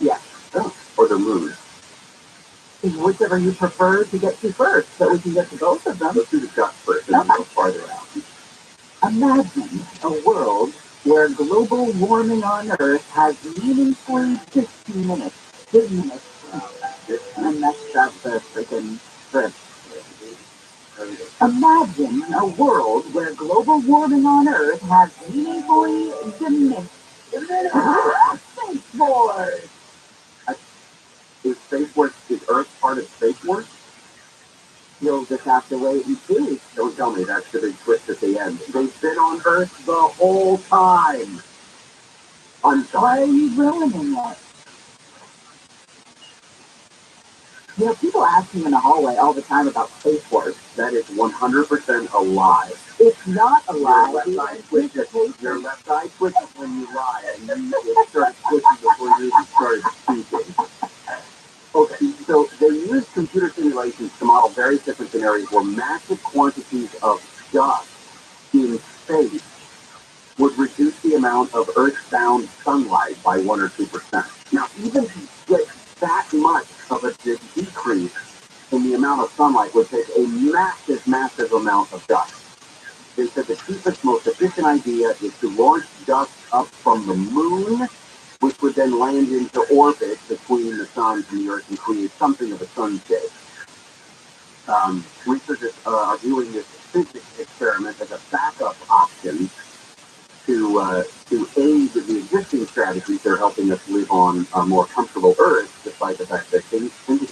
Yes. Oh, or the moon? Whichever you prefer to get to first, so we can get to both of them. Let's do the duck first, and then go farther out. Imagine a world where global warming on Earth has meaningfully 15 minutes. 10 minutes. I messed up the freaking script. Imagine a world where global warming on Earth has meaningfully diminished. Space Force! Is Earth part of Space Force? You'll just have to wait and see. Don't tell me that's the big twist at the end. They've been on Earth the whole time. I'm sorry. Why are you ruining it? You know, people ask me in the hallway all the time about Space Force. That is 100% a lie. It's not a lie. Your left side twitches when you lie, and you start twitching before you even started speaking. Okay, so they use computer simulations to model various different scenarios where massive quantities of dust in space would reduce the amount of Earth-bound sunlight by 1 or 2%. Now, even to get that much of a decrease in the amount of sunlight would take a massive, massive amount of dust. They said the cheapest, most efficient idea is to launch dust up from the moon, which would then land into orbit between the sun and the Earth and create something of a sunscape. Researchers are viewing this physics experiment as a backup option to aid the existing strategies. They're helping us live on a more comfortable Earth, despite the fact that things can be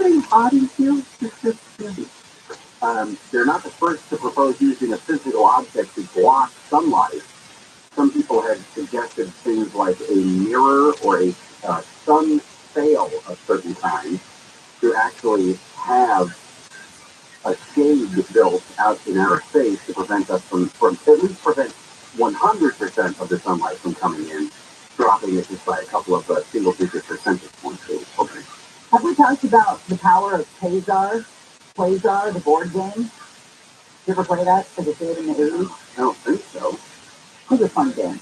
getting body too? They're not the first to propose using a physical object to block sunlight. Some people had suggested things like a mirror or a sun sail of certain kinds to actually have a shade built out in outer space to prevent us from at least prevent 100% of the sunlight from coming in, dropping it just by a couple of single-digit percentage points. Okay. Have we talked about the power of Quasar, the board game? Did you ever play that as a kid in the 80s? I don't think so. It was a fun game,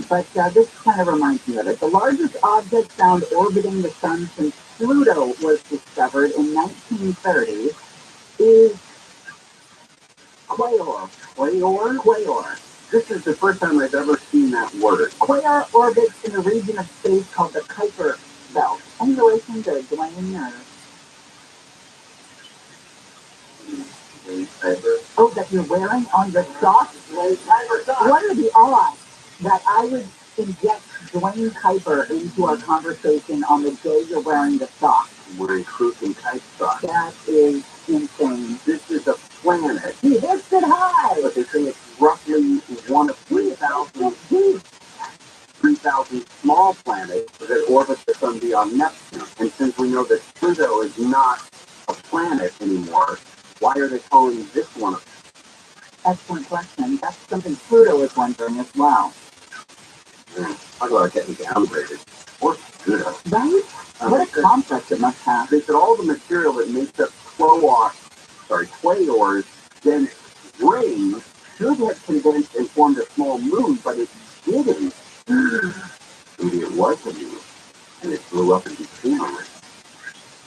but this kind of reminds me of it. The largest object found orbiting the sun since Pluto was discovered in 1930 is Quasar. Quasar. This is the first time I've ever seen that word. Quasar orbits in a region of space called the Kuiper Belt. Any relation to Dwayne or... Oh, that you're wearing on your socks? What are the odds that I would inject Dwayne Kuiper into our conversation on the day you're wearing the socks? Wearing Cruise and Kite socks. That is insane. This is a planet. He hits it high. But they say it's roughly one of 3,000 small planets that orbit the sun beyond Neptune. And since we know that Pluto is not a planet anymore, why are they calling this one a planet? Excellent question. That's something Pluto is wondering as well. Talk about getting downgraded. Or Pluto. Right? What a complex it must have. They said all the material that makes up Quasar's dense rings should have condensed and formed a small moon, but it didn't. Maybe it was a moon, and it blew up and became a ring.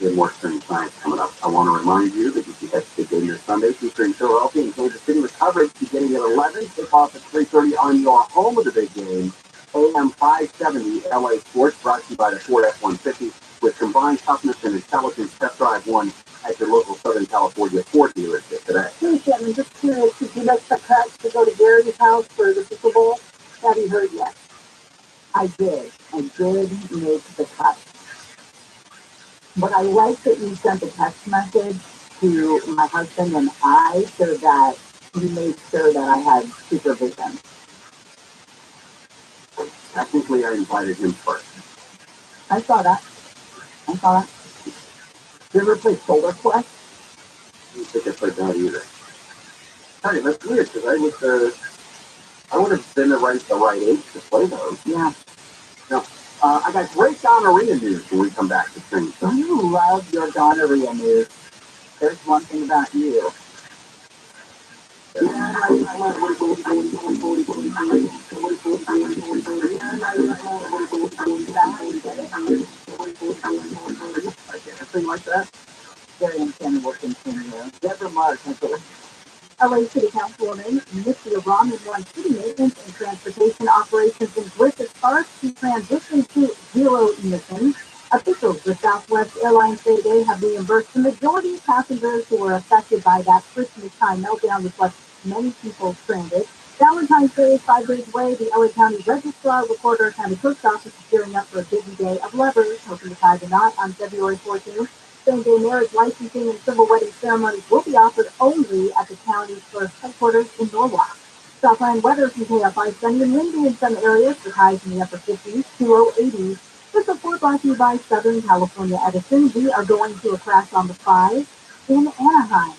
We have more Spring Science coming up. I want to remind you that you can catch the game this Sunday featuring Philadelphia and Kansas City with coverage beginning at 11, tip off at 3:30 on your home of the big game, AM 570 LA Sports, brought to you by the Ford F-150 with combined toughness and intelligence. Test drive one at your local Southern California Ford dealership today. Hey, Shannon, just curious, did you make the cut to go to Gary's house for the Super Bowl? Have you heard yet? I did. I did make the cut. But I like that you sent a text message to my husband and I so that he made sure that I had supervision. Technically, I invited him first. I saw that. Did you ever play Solar Quest? I don't think I played that either. Hey, that's weird, because I would have been the right age to play those. Yeah. Now, I got great gonorrhea news when we come back to things. You love your gonorrhea news. There's one thing about you. Anything like that? Gary and Ken will continue. Deborah Mark has a LA City Councilwoman Nikki Rahman wants city maintenance and transportation operations in Griffith Park to transition to zero emissions. Officials with Southwest Airlines say they have reimbursed the majority of passengers who were affected by that Christmas time meltdown, which left many people stranded. Valentine's Day is 5 days away. The LA County Registrar, Recorder, County Clerk's Office is gearing up for a busy day of lovers, hoping to tie the knot on February 14th. Same-day marriage licensing and civil wedding ceremonies will be offered only at the county's first headquarters in Norwalk. Southland weather from KFI sunny and windy in some areas with highs in the upper 50s to low 80s. This report brought to you by Southern California Edison. We are going to a crash on the 5 in Anaheim.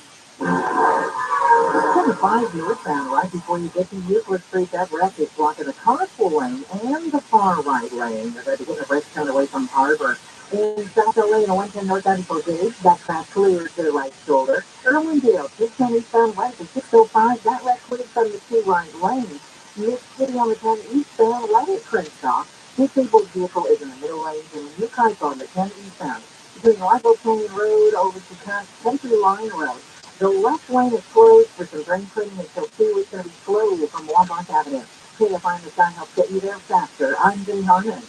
75 northbound right before you get to Euclid Street. That wreck is blocking the carpool lane and the far right lane. They're going to get the brakes turned away from Harbor. In South LA, in 110 North 94 Gauge, that crash clears to the right shoulder. Irwindale, 610 eastbound west at 605, that wreck clears from the 2 right lane. Mid City on the 10 eastbound, right at Crenshaw. Disabled vehicle is in the middle lane, and New Kite on the 10 eastbound. Between Lago Canyon Road over to Country Line Road. The left lane is closed for some drain cleaning until 2. It's going to be slow from Walmart Avenue. KFI on the sign helps get you there faster. I'm Jimmy Harmon.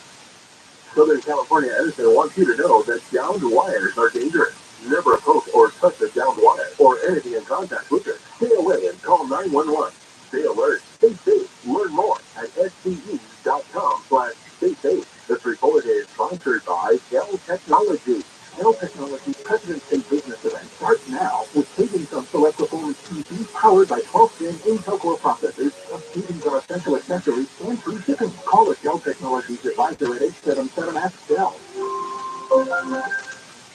Southern California Edison wants you to know that gouged wires are dangerous. Never approach or touch a gouged wire or anything in contact with it. Stay away and call 911. Stay alert. Stay safe. Learn more at sce.com/stay safe. This report is sponsored by Dell Technologies. Dell Technologies President Powered by 12-pin Intel Core processors, substitutions are essential accessories, and free shipping. Call the Shell Technologies advisor at 877-ASK-SHELL.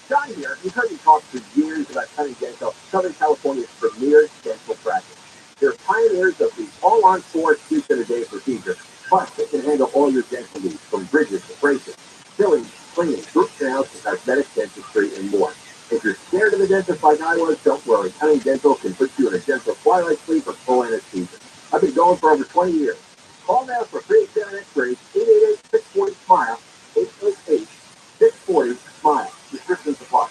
John here. You've heard me talk for years about Cunning Dental, Southern California's premier dental practice. They're pioneers of the all-on-4 tooth-in-a-day procedure, but they can handle all your dental needs, from bridges to braces, fillings, cleaning, root canals to cosmetic dentistry, and more. If you're scared of the dentist like I was, don't worry. Cunning Dental can put you in a gentle twilight sleep or full anesthesia. I've been going for over 20 years. Call now for free exam and x-rays, 888-640-SMILE, 888-640-SMILE. Restrictions apply.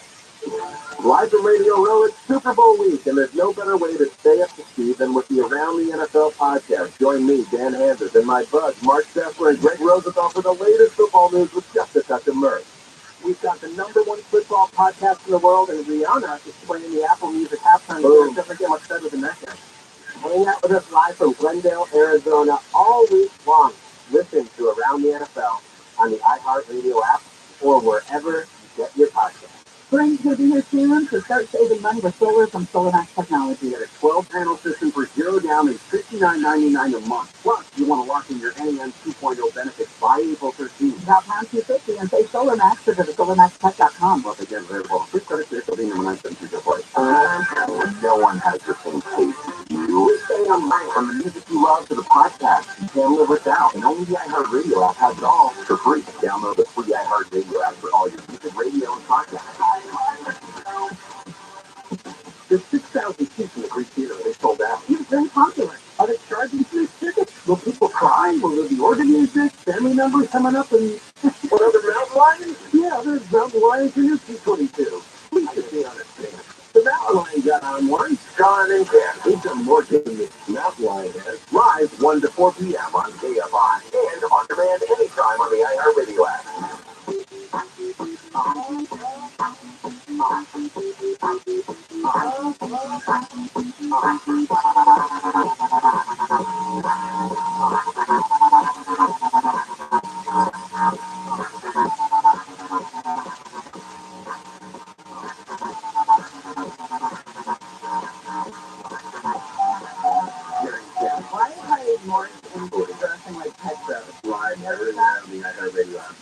Live from Radio Row, it's Super Bowl week, and there's no better way to stay up to speed than with the Around the NFL podcast. Join me, Dan Handers, and my buds, Mark Steffler and Greg Rosenthal, for the latest football news with just a touch of mirth. We've got the #1 football podcast in the world, and Rihanna is playing the Apple Music halftime show. It doesn't get much better than that, guys. Hang out with us live from Glendale, Arizona, all week long. Listen to Around the NFL on the iHeartRadio app or wherever you get your podcast. Spring's going to be here soon, so start saving money with solar from SolarMax Technology. Get a 12-panel system for $0 down and $59.99 a month. Plus, you want to lock in your NEM 2.0 benefits by April 13th. About pound 250 and say SolarMax, so go to SolarMaxTech.com. Once again, available. Please credit to the number 972 No one has the same taste as you. Stay online from the music you love to the podcast. You can't live without. And only the iHeartRadio app has it all for free. Download the free iHeartRadio app for all your music, radio, and podcasts. There's 6,000 seats in the Greek Theater. They sold out. It's very popular. Are they charging for these tickets? Will people cry? Will there be organ music? Family members coming up and what other mountain lions? Yeah, there's mountain lions in your T22. Please just be honest. The mountain lion got on one. John and Ken. We've done more than the mountain lion has. Live 1 to 4 p.m. on KFI and on demand anytime on the iHeartRadio app.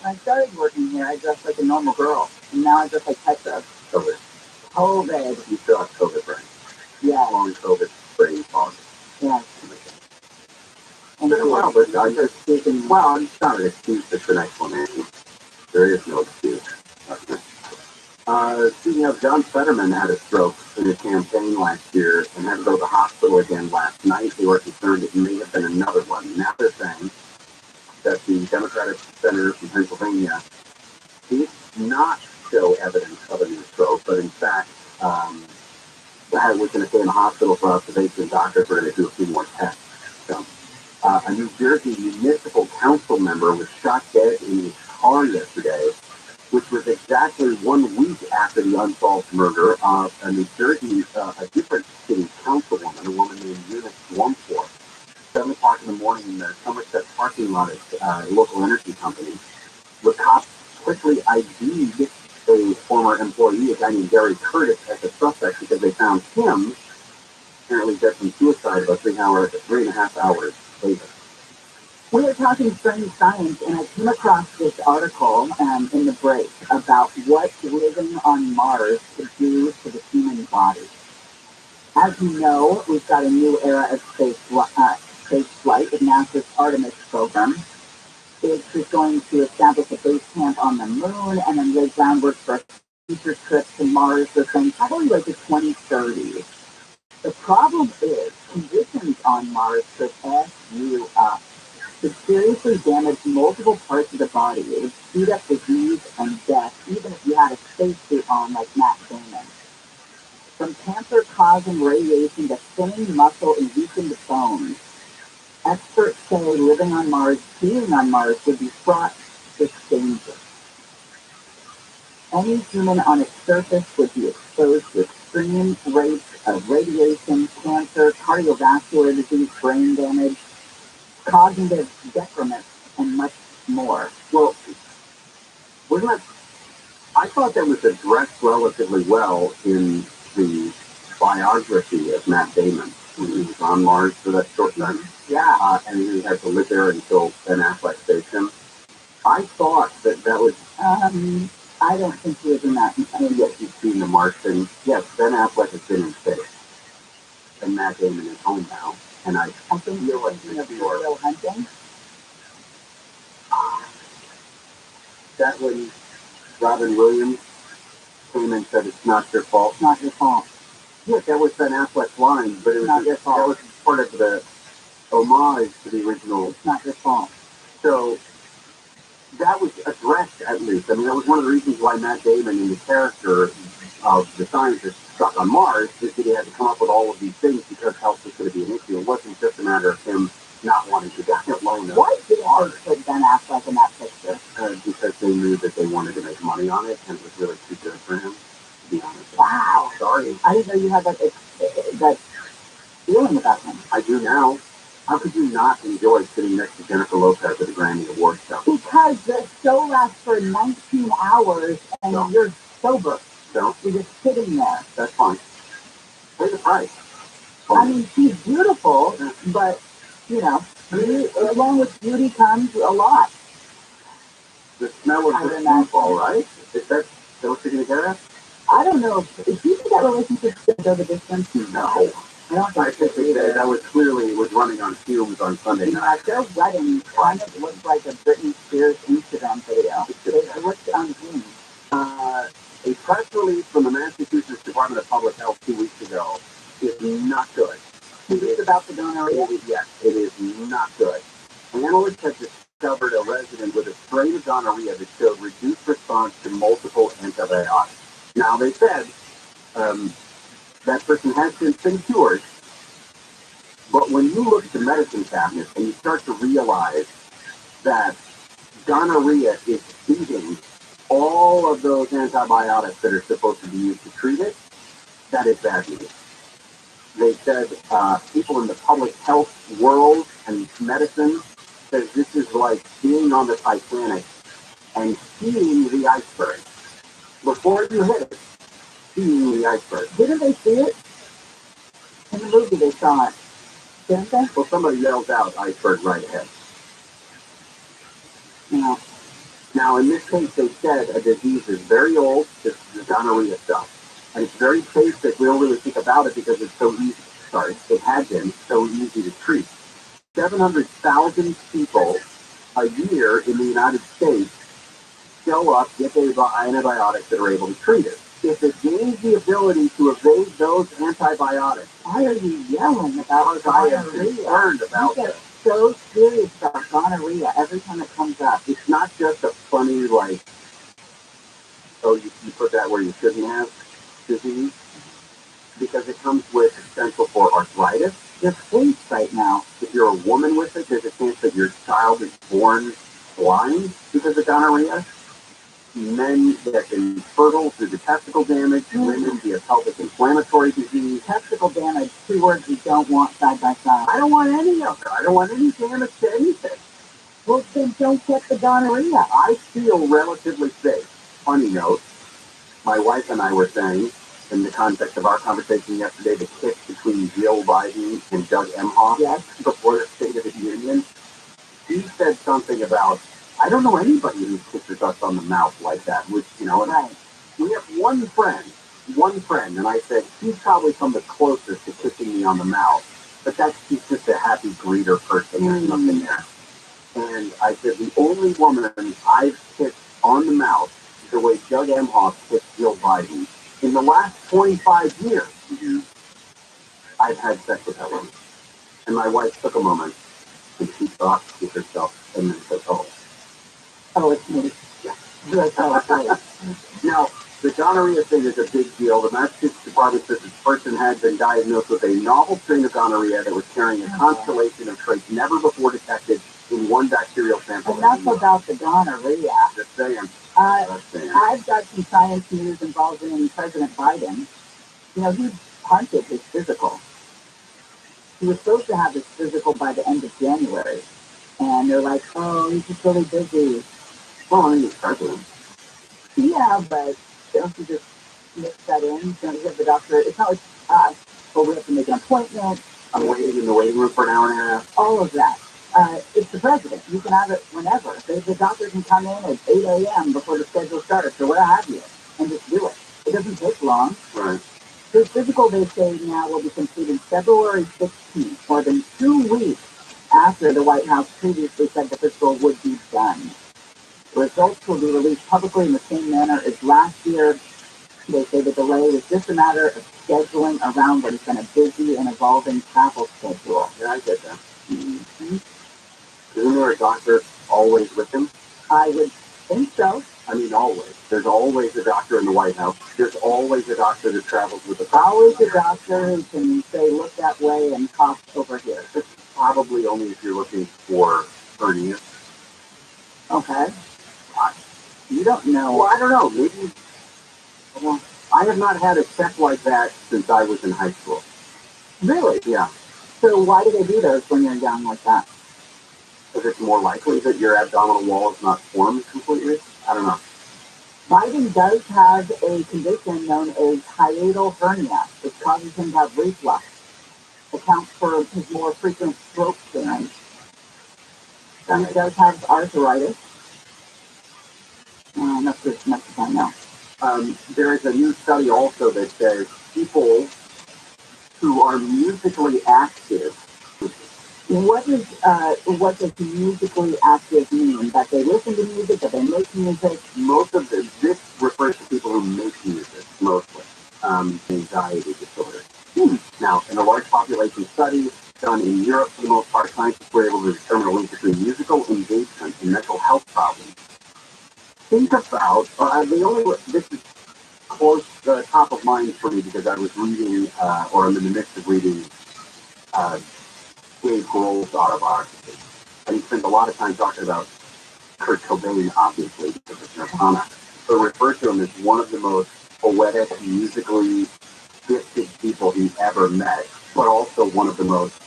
When I started working here, I dressed like a normal girl, and now I dress like Petra. COVID. You still have COVID, right? Yeah. Long COVID spring fog. Yeah. And it's been a while, but I'm just thinking, well, it's not an excuse, it's an explanation. There is no excuse. Speaking of, John Fetterman had a stroke in a campaign last year and had to go to the hospital again last night. They were concerned it may have been another one. Now they're saying that the Democratic senator from Pennsylvania did not show evidence of a new stroke, but in fact, was going to stay in the hospital for observation. Doctors were going to do a few more tests. So, a New Jersey municipal council member was shot dead in his car yesterday, which was exactly 1 week after the unsolved murder of a New Jersey, a different city councilwoman, a woman named Eunice Wormforth. 7 o'clock in the morning in the Somerset parking lot at a local energy company. The cops quickly ID'd a former employee, a guy named Gary Curtis, as a suspect because they found him apparently dead from suicide about 3.5 hours later. We are talking strange science, and I came across this article in the break about what living on Mars could do to the human body. As you know, we've got a new era of space flight with NASA's Artemis program. It's going to establish a base camp on the moon and then lay groundwork for a future trip to Mars within probably like the 2030s. The problem is conditions on Mars could F you up. Could seriously damage multiple parts of the body. It would speed up disease and death, even if you had a spacesuit on like Matt Damon. From cancer-causing radiation to thinning muscle and weakened bones, experts say living on Mars, being on Mars, would be fraught with danger. Any human on its surface would be exposed to extreme rates of radiation, cancer, cardiovascular disease, brain damage, cognitive decrement, and much more. Well, I thought that was addressed relatively well in the biography of Matt Damon. He was on Mars for that short time. Yeah. And he had to live there until Ben Affleck saved him. I thought that was. I don't think he was in that. Yes, you've seen the Martian. Yes, Ben Affleck has been in space. And Matt Damon is home now. And I think you're thinking of Real Hunting. That when Robin Williams came and said, "It's not your fault." It's not your fault. Yes, that was Ben Affleck's line, but it was not your fault. That was part of the homage to the original. It's not your fault. So that was addressed, at least. I mean, that was one of the reasons why Matt Damon in the character of the scientist stuck on Mars is that he had to come up with all of these things because health was going to be an issue. It wasn't just a matter of him not wanting to die alone. Why did they put Ben Affleck in that picture? Because they knew that they wanted to make money on it, and it was really too good for him, to be honest. Wow. Sorry. I didn't know you had that feeling about him. I do now. How could you not enjoy sitting next to Jennifer Lopez at the Grammy Awards show? Because the show lasts for 19 hours and you're sober. So? You're just sitting there. That's fine. Pay the price. I mean, she's beautiful, but, you know, along with beauty comes a lot. The smell of the soup, all right? Is that what you're going to get at? I don't know. Do you think that relationship's going to go the distance? No. I think that was clearly running on fumes on Sunday night. Their wedding kind of looked like a Britney Spears Instagram video. It looked unhinged. A press release from the Massachusetts Department of Public Health 2 weeks ago is not good. Is it about the gonorrhea? Yes, it is not good. Analysts have discovered a resident with a strain of gonorrhea that showed reduced response to multiple antibiotics. Now, they said that person has since been cured, but when you look at the medicine cabinet and you start to realize that gonorrhea is feeding all of those antibiotics that are supposed to be used to treat it, that is bad news. They said people in the public health world and medicine says this is like being on the Titanic and seeing the iceberg. Before you hit it, seeing the iceberg. Didn't they see it? In the movie they saw it. Didn't they? Well, somebody yells out iceberg right ahead. Yeah. Now, in this case, they said a disease is very old, this is the gonorrhea stuff. And it's very basic. We don't really think about it because it's so easy. It had been so easy to treat. 700,000 people a year in the United States show up, get antibiotics that are able to treat it. If it gains the ability to evade those antibiotics, why are you yelling about gonorrhea? I am concerned about this. So serious about gonorrhea every time it comes up. It's not just a funny, like, oh, you put that where you shouldn't have disease, because it comes with potential for arthritis. There's sleeps right now. If you're a woman with it, there's a chance that your child is born blind because of gonorrhea. Men get infertile due to testicle damage. Women via pelvic inflammatory disease. Testicle damage, 2 words you don't want side by side. I don't want any of it. I don't want any damage to anything. Well, then don't get the gonorrhea. I feel relatively safe. Funny note, my wife and I were saying, in the context of our conversation yesterday, the kiss between Jill Biden and Doug Emhoff before the State of the Union, he said something about, I don't know anybody who kisses us on the mouth like that, which, you know, and we have one friend, and I said, he's probably come the closest to kissing me on the mouth, but he's just a happy greeter person, there's nothing there. And I said, the only woman I've kissed on the mouth is the way Doug Emhoff kissed Jill Biden. In the last 25 years, I've had sex with that woman. And my wife took a moment, and she thought to herself, and then said, oh, it's me. Yeah. Now, the gonorrhea thing is a big deal. The Massachusetts Department says this person had been diagnosed with a novel strain of gonorrhea that was carrying a constellation of traits never before detected in one bacterial sample. Enough about the gonorrhea. Just saying. I've got some science news involving President Biden. You know, he punted his physical. He was supposed to have his physical by the end of January. And they're like, oh, he's just really busy. Well, I mean, he's president. Yeah, but don't you just mix that in? Don't you have the doctor? It's not like us, but we have to make an appointment. I'm waiting in the waiting room for an hour and a half. All of that. It's the president. You can have it whenever. The doctor can come in at 8 a.m. before the schedule starts or what have you, and just do it. It doesn't take long. Right. His physical, they say, now will be completed February 16th, more than 2 weeks after the White House previously said the physical would be done. The results will be released publicly in the same manner as last year. They say the delay was just a matter of scheduling around what has been a busy and evolving travel schedule. Yeah, I get that. Mm-hmm. Isn't there a doctor always with him? I would think so. I mean, always. There's always a doctor in the White House. There's always a doctor that travels with the president. Always a doctor who can say, look that way and cough over here. It's probably only if you're looking for hernias. Okay. You don't know. Well, I don't know. Maybe. Well, I have not had a check like that since I was in high school. Really? Yeah. So why do they do those when you're young like that? Because it's more likely that your abdominal wall is not formed completely. I don't know. Biden does have a condition known as hiatal hernia, which causes him to have reflux. Accounts for his more frequent stroke clearance. Then he does have arthritis. That's as much as I know. There is a new study also that says people who are musically active. What does musically active mean? That they listen to music, that they make music? This refers to people who make music, mostly. Anxiety disorder. Now, in a large population study done in Europe, for the most part, scientists were able to determine a link between musical engagement and mental health problems. Think about, this is close, top of mind for me because I was reading, or I'm in the midst of reading, Dave Grohl's autobiography. And he spent a lot of time talking about Kurt Cobain, obviously, because of Nirvana, but referred to him as one of the most poetic, musically gifted people he's ever met, but also one of the most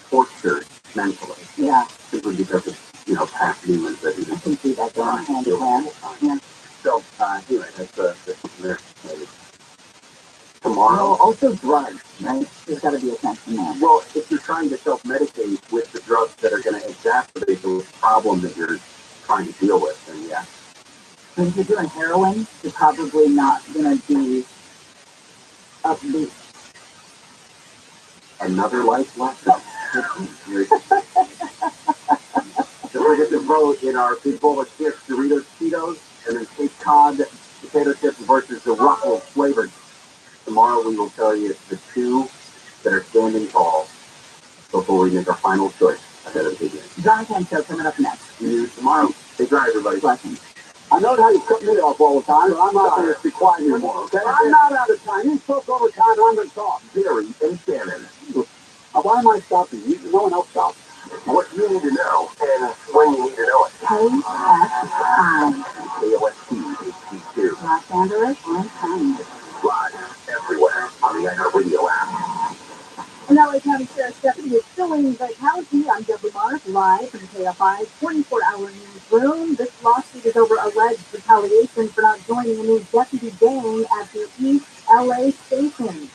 tortured mentally. Yeah. Simply because of, past demons that he I can see that going hand in hand. Yeah. So, anyway, that's there. Tomorrow. Also drugs, right? There's got to be a connection there. Well, if you're trying to self-medicate with the drugs that are going to exacerbate the problem that you're trying to deal with, then yeah. And if you're doing heroin, you're probably not going to be upbeat. Another life lesson. Don't forget to vote in our big bowl of chips, Doritos, Cheetos, and then Cape Cod potato chips versus the Ruffles flavored. Tomorrow we will tell you the two that are standing tall before we make our final choice ahead of the game. Jonathan Show coming up next. See you tomorrow. Take care, everybody. Blessings. I know how you cut me off all the time, but I'm not going to be quiet anymore, okay? I'm not out of time. You talk all the time, and I'm going to talk. Jerry and Shannon. Why am I stopping you? No one else stops. What you need to know, and when you need to know it. KSI. KOST HD2. Los Angeles and China. Live everywhere on the iHeartRadio app. An LA County Sheriff's deputy is still in the county. I'm Debbie Mark, live from KFI's 24-hour newsroom. This lawsuit is over alleged retaliation for not joining a new deputy gang at the East LA station.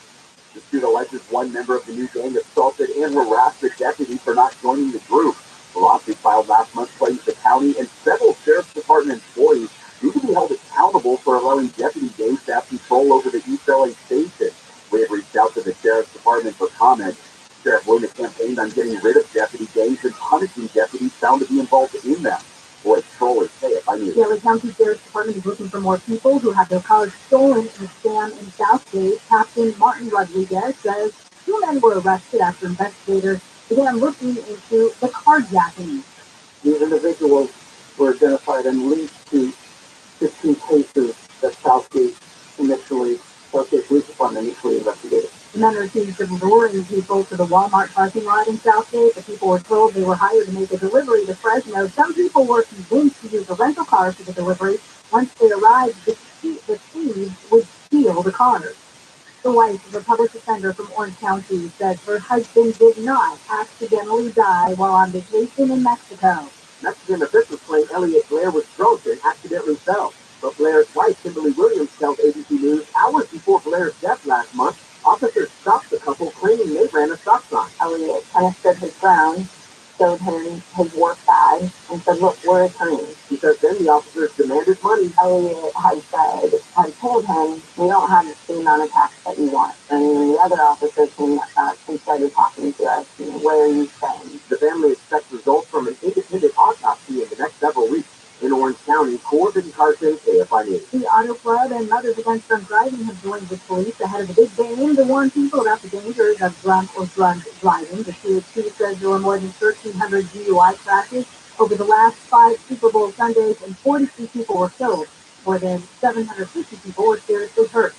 The suit alleges one member of the new gang assaulted and harassed the deputy for not joining the group. The lawsuit filed last month claims the county and several Sheriff's Department employees need to be held accountable for allowing deputy gang staff control over the East LA station. We have reached out to the Sheriff's Department for comment. Sheriff Williams campaigned on getting rid of deputy gangs and punishing deputies found to be involved in them. Boy, strollers, say it, I knew. The LA County Sheriff's Department is looking for more people who have their cars stolen in a scam in Southgate. Captain Martin Rodriguez says 2 men were arrested after investigators began looking into the carjacking. These individuals were identified and linked to 15 cases that Southgate Police Department initially investigated. The men are accused of luring people to the Walmart parking lot in Southgate. The people were told they were hired to make a delivery to Fresno. Some people were convinced to use a rental car for the delivery. Once they arrived, the thieves would steal the cars. The wife of a public defender from Orange County said her husband did not accidentally die while on vacation in Mexico. Mexican officials claim Elliot Blair was drunk and accidentally fell. But Blair's wife, Kimberly Williams, tells ABC News hours before Blair's death last month, Officers stopped the couple claiming they ran a stop sign. Elliot kind of stood his ground, showed him his work bag, and said, "Look, we're attorneys." Because then the officers demanded money. Elliot had told him, "We don't have the amount of tax that you want." And then the other officer came up and started talking to us, "Where are you staying?" The family expects results from an independent autopsy in the next several weeks. In Orange County, Corbin Carson, KFI News. The Auto Club and Mothers Against Drunk Driving have joined with police ahead of the big game to warn people about the dangers of drunk or drugged driving. The CHP says there were more than 1,300 DUI crashes over the last 5 Super Bowl Sundays, and 43 people were killed. More than 750 people were seriously hurt.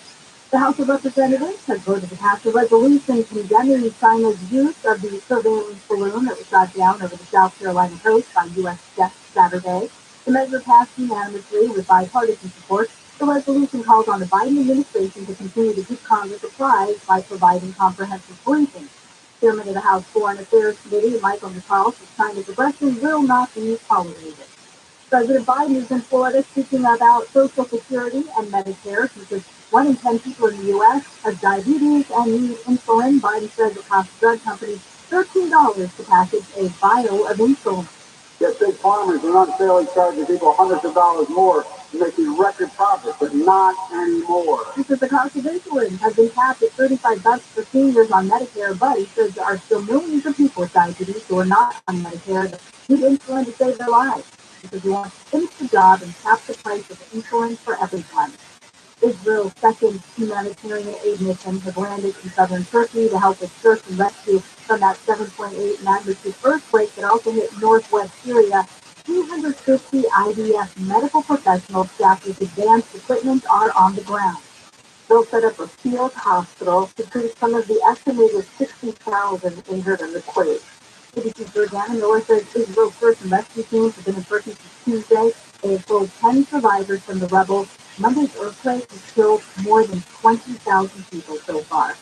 The House of Representatives has voted to pass a resolution condemning China's use of the surveillance balloon that was shot down over the South Carolina coast by U.S. jets Saturday. The measure passed unanimously with bipartisan support. The resolution calls on the Biden administration to continue to keep Congress apprised by providing comprehensive briefings. Chairman of the House Foreign Affairs Committee, Michael McCall, says China's aggression will not be tolerated. President Biden is in Florida speaking about Social Security and Medicare. He says 1 in 10 people in the U.S. have diabetes and need insulin. Biden says it costs drug companies $13 to package a vial of insulin. Yes, big farmers are unfairly charging people hundreds of dollars more to make these record profits, but not anymore. He says the cost of insulin has been capped at $35 for seniors on Medicare, but he says there are still millions of people with diabetes who are not on Medicare that need insulin to save their lives. He says he wants to finish the job and cap the price of insulin for everyone. Israel's second humanitarian aid mission has landed in southern Turkey to help with search and rescue from that 7.8 magnitude earthquake that also hit northwest Syria. 250 IDF medical professionals staffed with advanced equipment are on the ground. They'll set up a field hospital to treat some of the estimated 60,000 injured in the quake. CBC's Jordana Miller says Israel's search and rescue teams have been in Turkey since Tuesday. They have pulled 10 survivors from the rebels. Monday's earthquake has killed more than 20,000 people so far.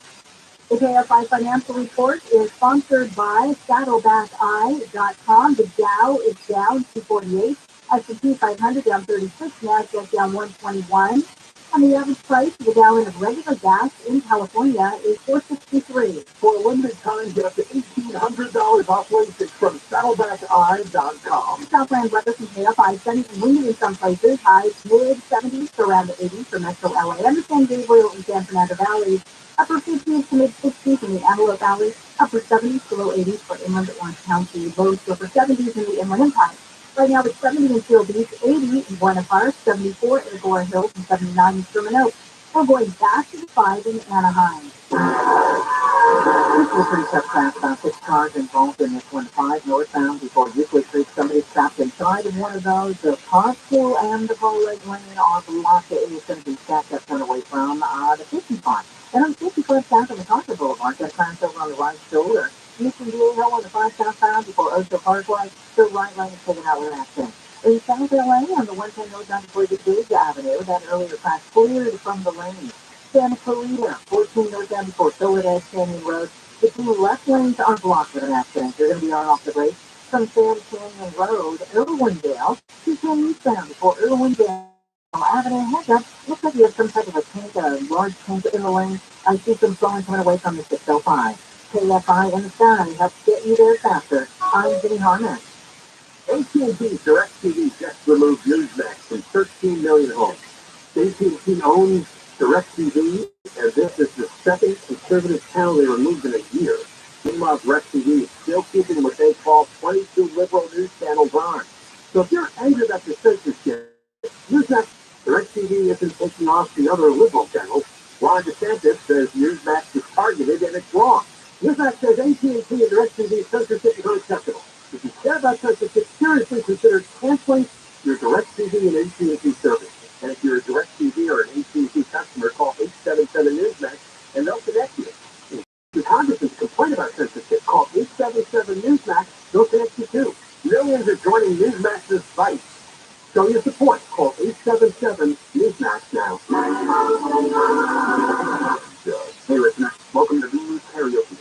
The KFI Financial Report is sponsored by SaddlebackEye.com. The Dow is down 248. S&P 500 down 36. NASDAQ down 121. And the average price of a gallon of regular gas in California is $4.63. For a limited time, get up to $1,800 off LASIK from SaddlebackEye.com. Southland weather from KFI, sunny and windy in some places. Highs mid-70s to around the 80s for Metro LA and the San Gabriel and San Fernando Valleys. Upper 50s to mid-60s in the Antelope Valley. Upper 70s to low 80s for inland Orange County. Lows to upper 70s in the Inland Empire. Right now it's 70 in Seal Beach, 80 in Buena Park, 74 in Agora Hills, and 79 in Sherman Oaks. We're going back to the 5 in Anaheim. This was pretty tough crash. About 6 cars involved in this one. 5 northbound before Euclid Creek. Somebody trapped inside of one of those. The carpool and the road lane are blocked. It is going to be stacked up turn away from the 55. And on 55 south of MacArthur Boulevard, that crash over on the right shoulder. Mission Diego on the 5 southbound before Ocho Parkway. The right lane is taken out with an accident. In South LA on the 110 northbound before the Big Avenue, that earlier crash cleared from the lane. Santa Clarita, 14 northbound before Philadelphia Canyon Road. The 2 left lanes are blocked with an accident. They're going to be on off the brakes. From San Canyon Road, Irwindale, 210 eastbound before Irwindale Avenue. Heads up, looks like you have some type of a tank, a large tank in the lane. I see some flowing coming away from the 605. KFI in the sky helps get you there faster. I'm Jenny Harmon. AT&T DirecTV just removed Newsmax from 13 million homes. AT&T owns DirecTV, and this is the second conservative channel they removed in a year. Meanwhile, DirecTV is still keeping what they call 22 liberal news channels on. So if you're angry about the censorship, Newsmax DirecTV isn't taking off the other liberal channels. Ron DeSantis says Newsmax is targeted and it's wrong. Newsmax says AT&T and DirecTV censorship is unacceptable. If you care about censorship, seriously consider canceling your DirecTV and AT&T service. And if you're a DirecTV or an AT&T customer, call 877-NEWSMAX and they'll connect you. If Congress's complain about censorship, call 877-NEWSMAX. They'll connect you too. Millions are joining Newsmax's fight. Show your support. Call 877-NEWSMAX now. Hey, listener. Welcome to Lulu's Karaoke.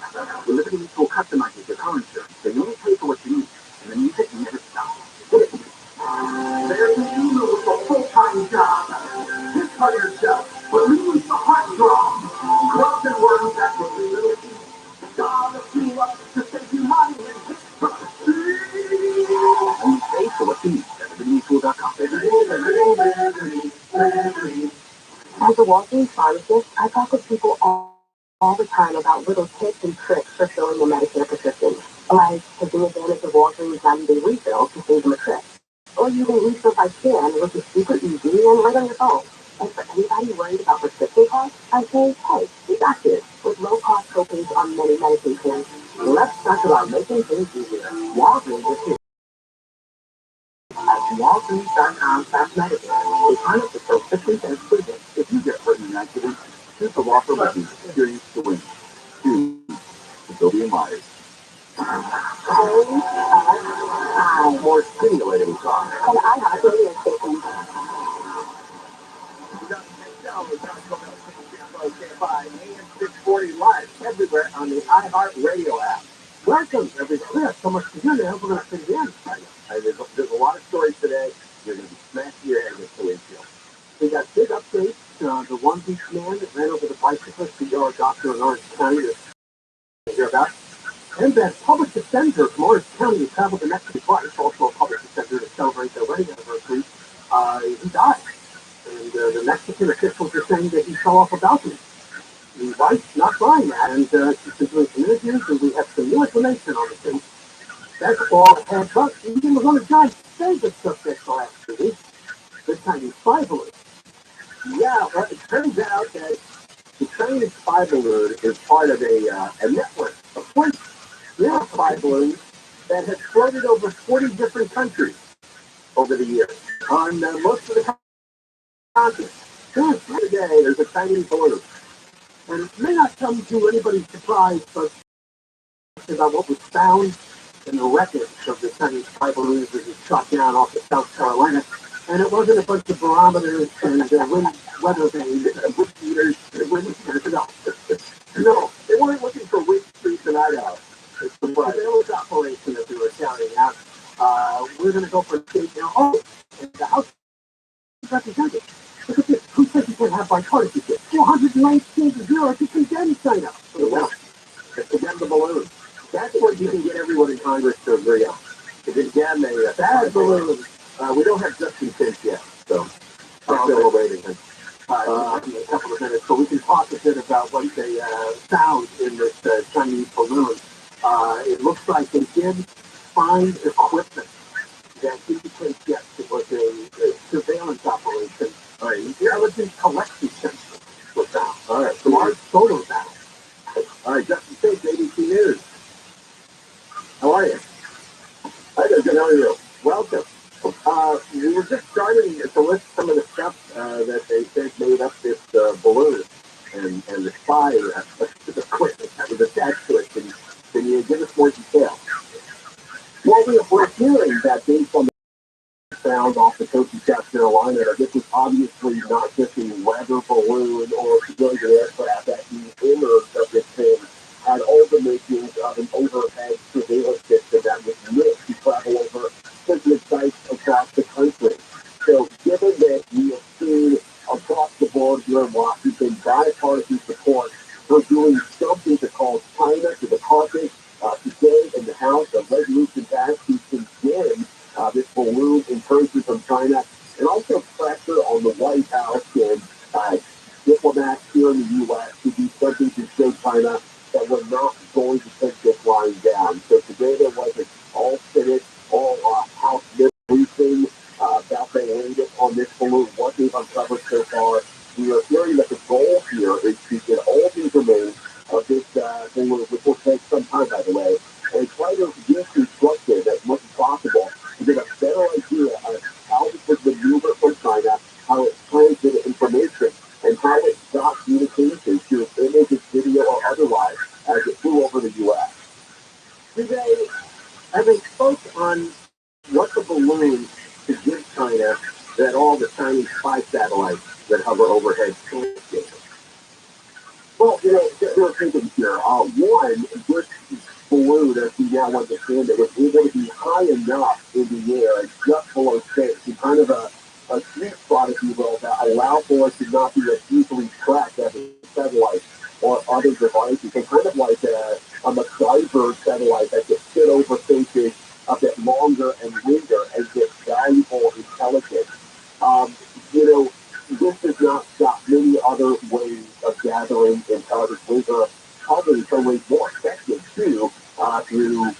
We're limiting you to customizing your car insurance, so you only pay for what you need, and the music never stops. There's Lulu with a full-time job. This part of your show, where we use the hot draw. Clubs and words As a walking pharmacist, I talk with people all the time about little tips and tricks for filling the Medicare prescriptions, like taking advantage of Walgreens 90-day refills to save them a trip, or using refill by scan, which is super easy and right on your phone. And for anybody worried about prescription costs, I say, hey, we got this with low-cost copays on many medications. Let's talk about making things easier. Walgreens is here at walgreens.com/Medicare. They sign up to sell 50 cents per day. If you get hurt in an accident, choose the law firm of experience to win. Choose Sylvia Myers. More stimulating talk. And I have a radio station. By AM 640 live everywhere on the iHeartRadio app. Welcome, everybody. Yeah, so much to do now. We're going to fit it in. There's a lot of stories today. You're going to be smashing your head against the windshield. We got big updates. The One Beach man that ran over the bicyclist to yell at doctor in Orange County to hear about. And that public defender from Orange County who traveled to Mexico twice, also a public defender to celebrate their wedding anniversary, he died. And the Mexican officials are saying that he fell off a balcony. The wife's not buying that, and she's been doing some interviews, and we have some new information on the thing. That's all ahead, but even was on a giant favorite subject the last 2 weeks. This time he's spy balloon. Yeah, well, it turns out that the Chinese spy balloon is part of a network of 20 spy balloons that has floated over 40 different countries over the years on most of the continents. Every day there's a Chinese balloon. And it may not come to anybody's surprise, but about what was found in the wreckage of the Chinese spy balloons that was shot down off of South Carolina. And it wasn't a bunch of barometers and weather vanes and wind meters and wind meters. No, they weren't looking for wind streets in Idaho. It's the surveillance operation that we were carrying out. We're going to go for a state now. Oh, and the House of Representatives. Look at this. Who says you can't have bipartisanship? 419 to 0 to condemn China. Well, to condemn the balloon. That's what you can get everyone in Congress to agree on. To condemn a bad balloon. We don't have Justin Finch yet, so we're still awaiting him. In a couple of minutes, so we can talk a bit about what they found in this Chinese balloon. It looks like they did find equipment that indicates, yes, it was a surveillance operation. Intelligence collection sensor was found. All right, so large photos found. All right, Justin Finch, ABC News. How are you? Hi there, good. How are you? Welcome. We were just starting to list some of the stuff that they said made up this balloon and the spy equipment that was attached to it. Can you give us more detail? Well, we're hearing that based on the sound off the coast of South Carolina, that this is obviously not just a weather balloon or a civilian aircraft, that the image of this thing had all the makings of an overhead surveillance system that was meant to travel over specific sites across the country. So given that we have seen across the board here in Washington bipartisan support for doing something to call China to the carpet, today in the House, a resolution passed to condemn this balloon incursion from China, and also pressure on the White House and diplomats here in the U.S. to do something to show China that we're not going to take this line down. So today there was an all-Senate, all-House briefing about the latest on this balloon, what they've uncovered so far. We are hearing that the goal here is to get all the information of this balloon, which will take some time, by the way, and try to reconstruct it as much as possible to get a better idea of how it was maneuvered from China, how it transmitted information, and how it got communication through images, video, or otherwise as it flew over the U.S. Today, as they spoke on what the balloon could give China that all the Chinese spy satellites that hover overhead can't give. Well, there are two things here. One, this balloon, as we now understand it, was able to be high enough in the air, just below space, in kind of a sweet spot, if you will, that allow for it to not be as easily tracked as a satellite or other devices. So kind of like a MacGyver satellite that could sit over spaces a bit longer and linger and get valuable intelligence. This is does not stop many other ways of gathering intelligence. Ways are probably in some ways more effective too, through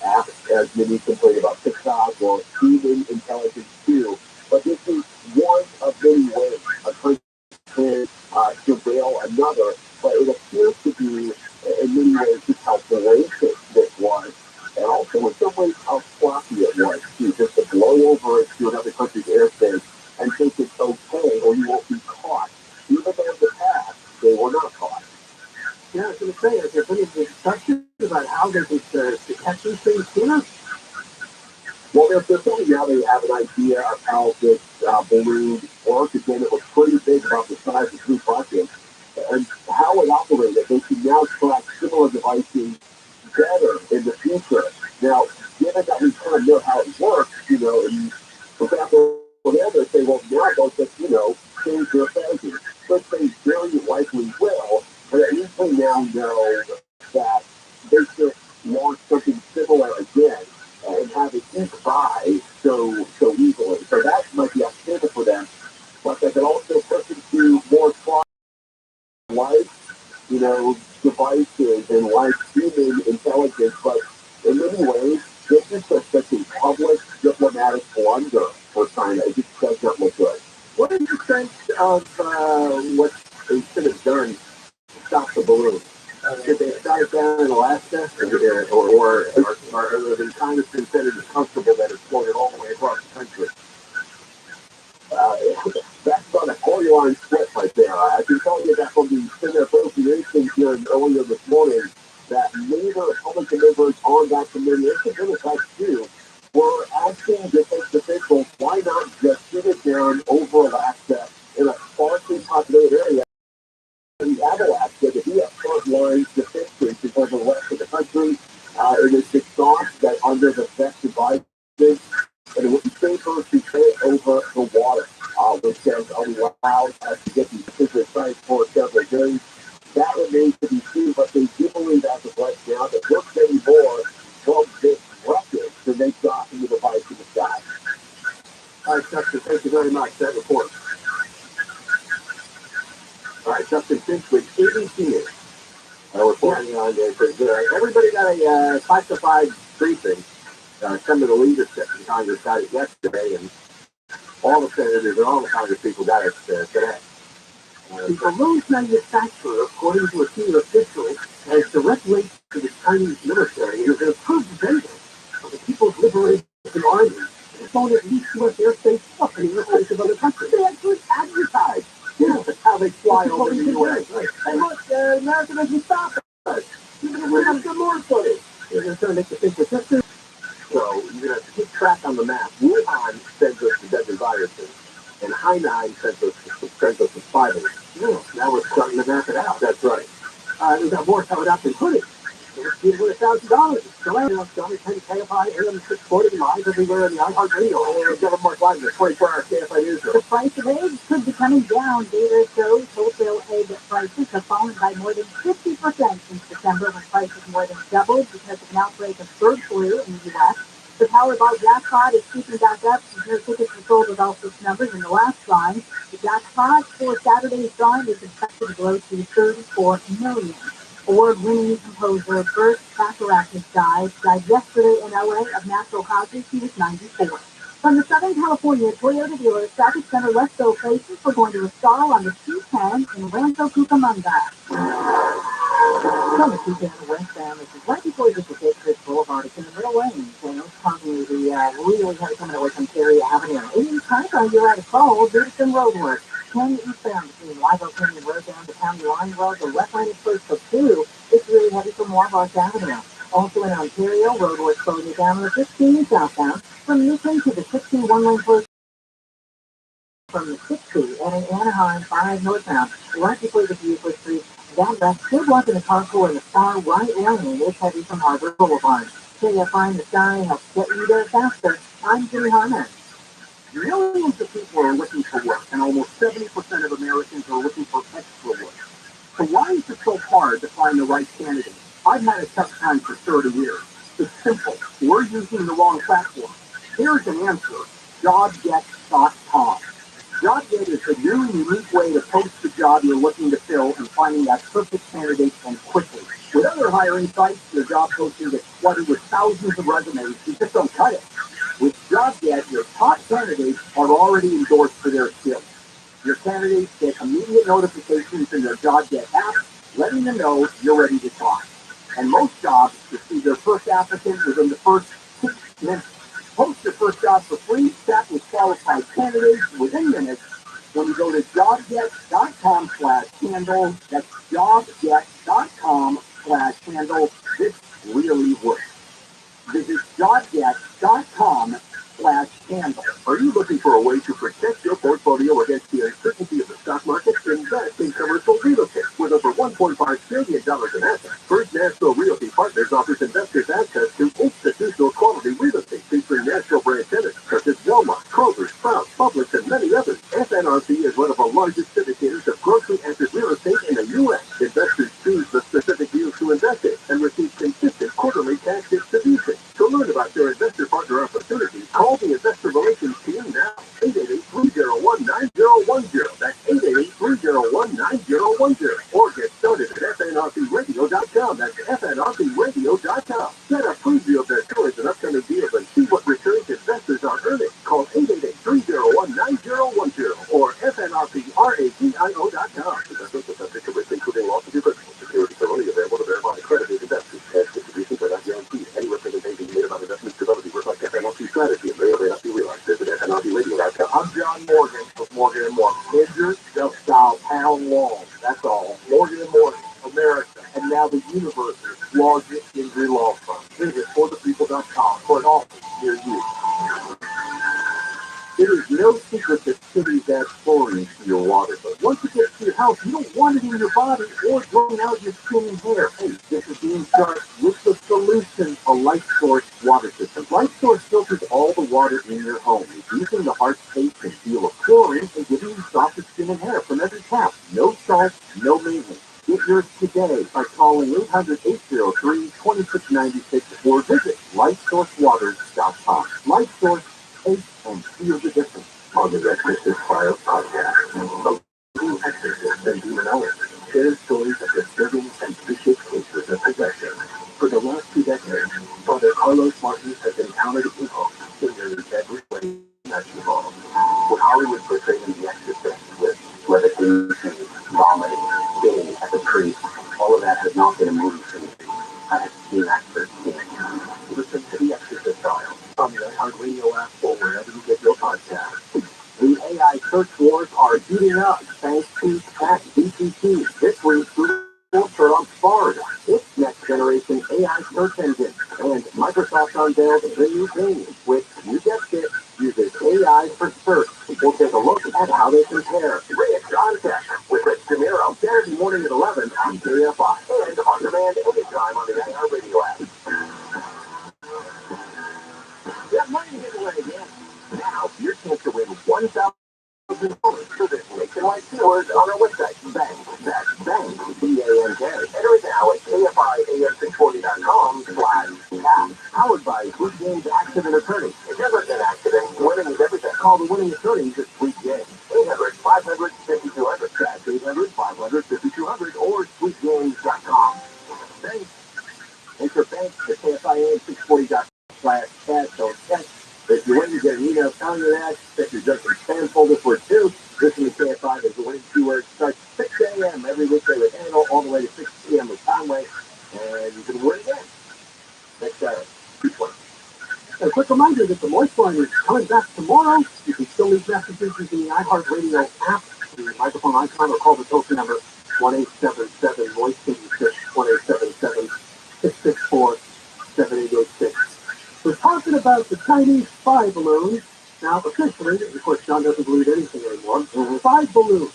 apps, as many complain about TikTok, or human intelligence too. But this is one of many ways a country can surveil another. But it appears to be, in many ways, just how voracious this was, and also in some ways how sloppy it was too, just to blow over it to another country's airspace and think it's okay or you won't be caught, even though in the past they were not caught. Yeah, I was going to say, is there any discussion about how they could detect these things sooner? Well, they're saying now they have an idea of how this balloon works. Again, it was pretty big, about the size of 3 buckets, and how it operated. They can now track similar devices better in the future. Now, given that we kind of know how it works, and for example, they say, well, now they'll just, change their strategy. Which they very likely will, but at least we now know that they should launch something similar again and have it each by so easily. So that might be a pivot for them. But they can also push into more life, devices and life human intelligence. But in many ways, this is just such a public diplomatic blunder for China. It just does not look good. What is your sense of what they should have done to stop the balloon? Did they shot it down in Alaska, or the China's considered as comfortable that it's floated all the way across the country? That's on a storyline split right there. I can tell you that from the Senate Appropriations hearing earlier this morning, that major Republican members on that committee, and the Democrats too, were asking defense officials, why not just shoot it down over Alaska in a sparsely populated area? The Alaska to be a frontline defense station for the rest of the country. It is the thought that under the best advice, and it would be safer to pay it over the water, which has allowed us to get these secret sites for several days. That remains to be seen, but they do believe as of right now that we're getting more from this wreckage than they got from the device in the sky. All right, Justin, thank you very much. That report. All right, Justin Finch with ABC News. Reporting on this. Everybody got a classified briefing. Some of the leadership in Congress got it yesterday, and all the senators and all the Congress people got it today. The balloon's manufacturer, according to a senior official, has direct links to the Chinese military and is an approved vendor of the People's Liberation Army. It's on at least U.S. airspace up in the airspace of other countries. They actually advertise. That's how they fly over the U.S. Right. Hey, look, America doesn't stop us. Even if we have some more footage. They're going to make the thing persistent. So you're going to keep track on the map. Wuhan sends us the deadly viruses, and Hainan sends us the spiders. Now we're starting to map it out. That's right. We've got more coming up than pudding. It's $1,000. It's still out. Johnny 10 KFI, AM 640 live everywhere in the iHeartRadio. And 7 Mark Live, the 24-hour KFI newsroom. The price of eggs could be coming down. Data shows wholesale egg prices have fallen by more than 50% since December, when prices more than doubled because of an outbreak of bird flu in the U.S. The Powerball jackpot is creeping back up. No tickets were sold with all 6 numbers in the last drawing. The jackpot for Saturday's drawing is expected to grow to $34 million. Award-winning composer Burt Bacharach died yesterday in LA of natural causes. He was 94. From the Southern California Toyota dealer Traffic Center Westo places, we're going to install on the 210 in Rancho Cucamonga. From the 210 West End, this is right before you get to Patriots Boulevard. It's in the middle lanes, and it's probably really had it coming away from Cary Avenue. In Tyco, you're at a call, Peterson Roadwork. 10 eastbound between Live Oak Canyon Road down to County Line Road. The left lane is closed for 2. It's really heavy from Warbark Avenue. Also in Ontario, roadwork slowing you down on the 15 southbound from Newton to the 61 lane closed from the 60 and in Anaheim 5 northbound. Right before the Buford Street, that left still blocking the carpool in the far right lane is heavy from Harbor Boulevard. KFI in the sky helps get you there faster. I'm Jimmy Harman. Millions of people are looking for work, and almost 70% of Americans are looking for extra work. So why is it so hard to find the right candidate? I've had a tough time for 30 years. It's simple. We're using the wrong platform. Here's an answer. JobGet.com. JobGet is a new, unique way post the job you're looking to fill and finding that perfect candidate and quickly. With other hiring sites, your job posting gets flooded with thousands of resumes. You just don't cut it. With JobGet, your top candidates are already endorsed for their skills. Your candidates get immediate notifications in their JobGet app, letting them know you're ready to talk. And most jobs receive their first applicant within the first 6 minutes. Post your first job for free, chat with qualified candidates within minutes when you go to jobget.com/handle. That's jobget.com/handle. This really works. Visit jobget.com/handle. Are you looking for a way to protect your portfolio against the uncertainty of the stock market? Invest in commercial real estate with over $1.5 trillion in assets. First National Realty Partners offers investors access to institutional quality real estate featuring national brand tenants such as Walmart, Kroger, Sprouts, Publix, and many others. FNRC is one of the largest syndicators of grocery-anchored real estate in the U.S. Investors choose the specific deals to invest in and receive consistent quarterly cash distributions. To learn about your investor partner opportunities, call the Investor Relations team now. 888-301-9010. That's 888-301-9010. Or get started at FNRCradio.com. That's FNRCradio.com. Get a preview of their current and upcoming deals and see what returns investors are earning. Call 888-301-9010 or FNRCradio.com. Investments are subject to risk, including loss of your personal securities, are only available to verify accredited investors. Cash distributions are not guaranteed. Any representation made about investments could only reflect FNRC strategy and may or may not be realized. Visit FNRCradio.com. I'm John Morgan with Morgan & Morgan. Hedgers just dial pound wall. That's all. Morgan & Morgan, America, and now the universe's largest injury law firm. Visit forthepeople.com for an office near you. It is no secret that cities add chlorine to your water, but once it gets to your house, you don't want it in your body or drying out your skin and hair. Hey, this is Dean Sharp with the solution, a Light Source water system. Light Source filters all the water in your home, reducing the harsh taste and feel of chlorine and giving you softer skin and hair from every tap. No salt, no maintenance. Get yours today by calling 800-803-2696 or visit lightsourcewaters.com. Light Source, taste and feel the difference. On the Exorcist Files podcast, a leading exorcist and demonologist shares stories of disturbing and vicious cases of possession. For the last 2 decades, Father Carlos Martins has encountered evil in nearly every way imaginable. What Hollywood portrayed in The Exorcist with levitation, vomiting, being at the priest, all of that has not been a movie for me. I have seen actors seen. Listen to The Exorcist Files on the iHeartRadio app or wherever you get your podcasts. The AI search wars are heating up thanks to ChatGPT. This week, Google trumps Bard, its next-generation AI search engine, and Microsoft unveiled the new Bing, which, you guessed it, uses AI for search. We'll take a look at how they compare. Rich on Tech with Rich DeNiro, Saturday morning at 11 on KFI and on demand anytime on the iHeartRadio app. That money giveaway again. Now, your chance to win $1,000 for this nationwide tours on our website. Bank, that's bank, BANK. Enter it now at KFIAM640.com/app. Powered by Sweet Games Accident Attorney. If you ever get an accident, winning is everything. Call the winning attorneys at Sweet Games. 800-500-5200. That's 800-500-5200 or sweetgames.com. Thanks. Enter bank at KFIAM640.com/chat. Don't check. If you win, you get an email telling you that. Check your junk and spam folder for it too. Listen to KFI. There's a winning keyword. Starts 6 a.m. every weekday with Handle all the way to 6 p.m. with Conway. And you can win again. Next week. A quick reminder that the Moist Line is coming back tomorrow. You can still leave messages using the iHeartRadio app, the microphone icon, or call the toll-free number 1-877-MOIST-86, 1-877-664-7886. We're talking about the Chinese spy balloons. Now, officially, of course, John doesn't believe anything anymore. 5 balloons.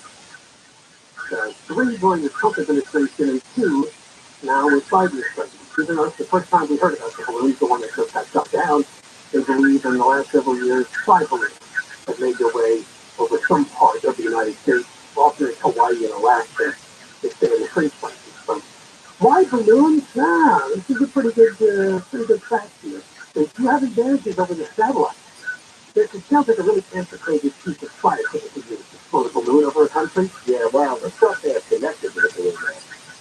3 during the Trump administration and 2 now with Biden's president. Even though it's the first time we heard about the balloons, the one that just got shut down, they believe in the last several years, 5 balloons have made their way over some part of the United States, often in Hawaii and Alaska. They stay in the freeze places. So, why balloons? This is a pretty good fact here. They do have advantages over the satellites. It sounds like a really antiquated piece of fire to use to float a balloon over a country. Yeah, well, the stuff they have connected to the balloon man.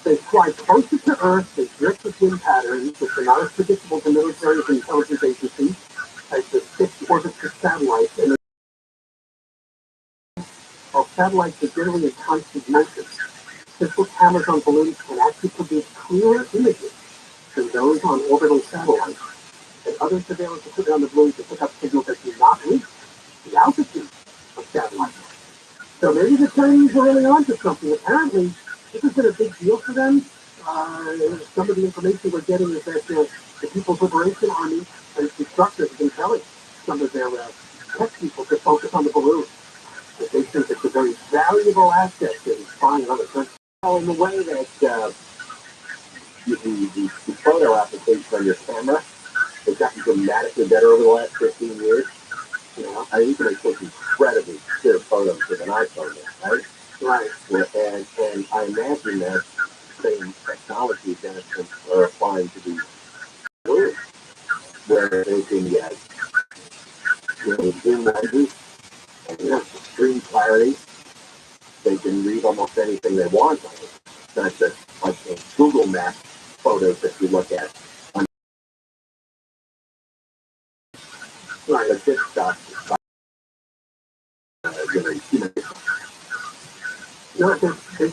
They fly closer to Earth, they drift with wind patterns, which are not as predictable to military and intelligence agencies as the 6 orbits of satellites. And while satellites are generally in constant motion, pistol cameras on balloons can actually produce clearer images than those on orbital satellites. And other surveillance equipment on the balloons to pick up signals that do not reach the altitude of satellites. So maybe the Chinese are really onto something. Apparently, this has been a big deal for them. Some of the information we're getting is that the People's Liberation Army and its instructors have been telling some of their tech people to focus on the balloon. That they think it's a very valuable asset in spying on other countries. Well, in the way that the photo application on your camera has gotten dramatically better over the last 15 years. You know, I mean, you can make such incredibly clear photos with an iPhone now, right? Right. And I imagine that same technology advancements are applying to these balloons, where they can get, zoom lenses and extreme clarity. They can read almost anything they want on it. That's just like Google Maps photos that you look at. Right, but this stuff is they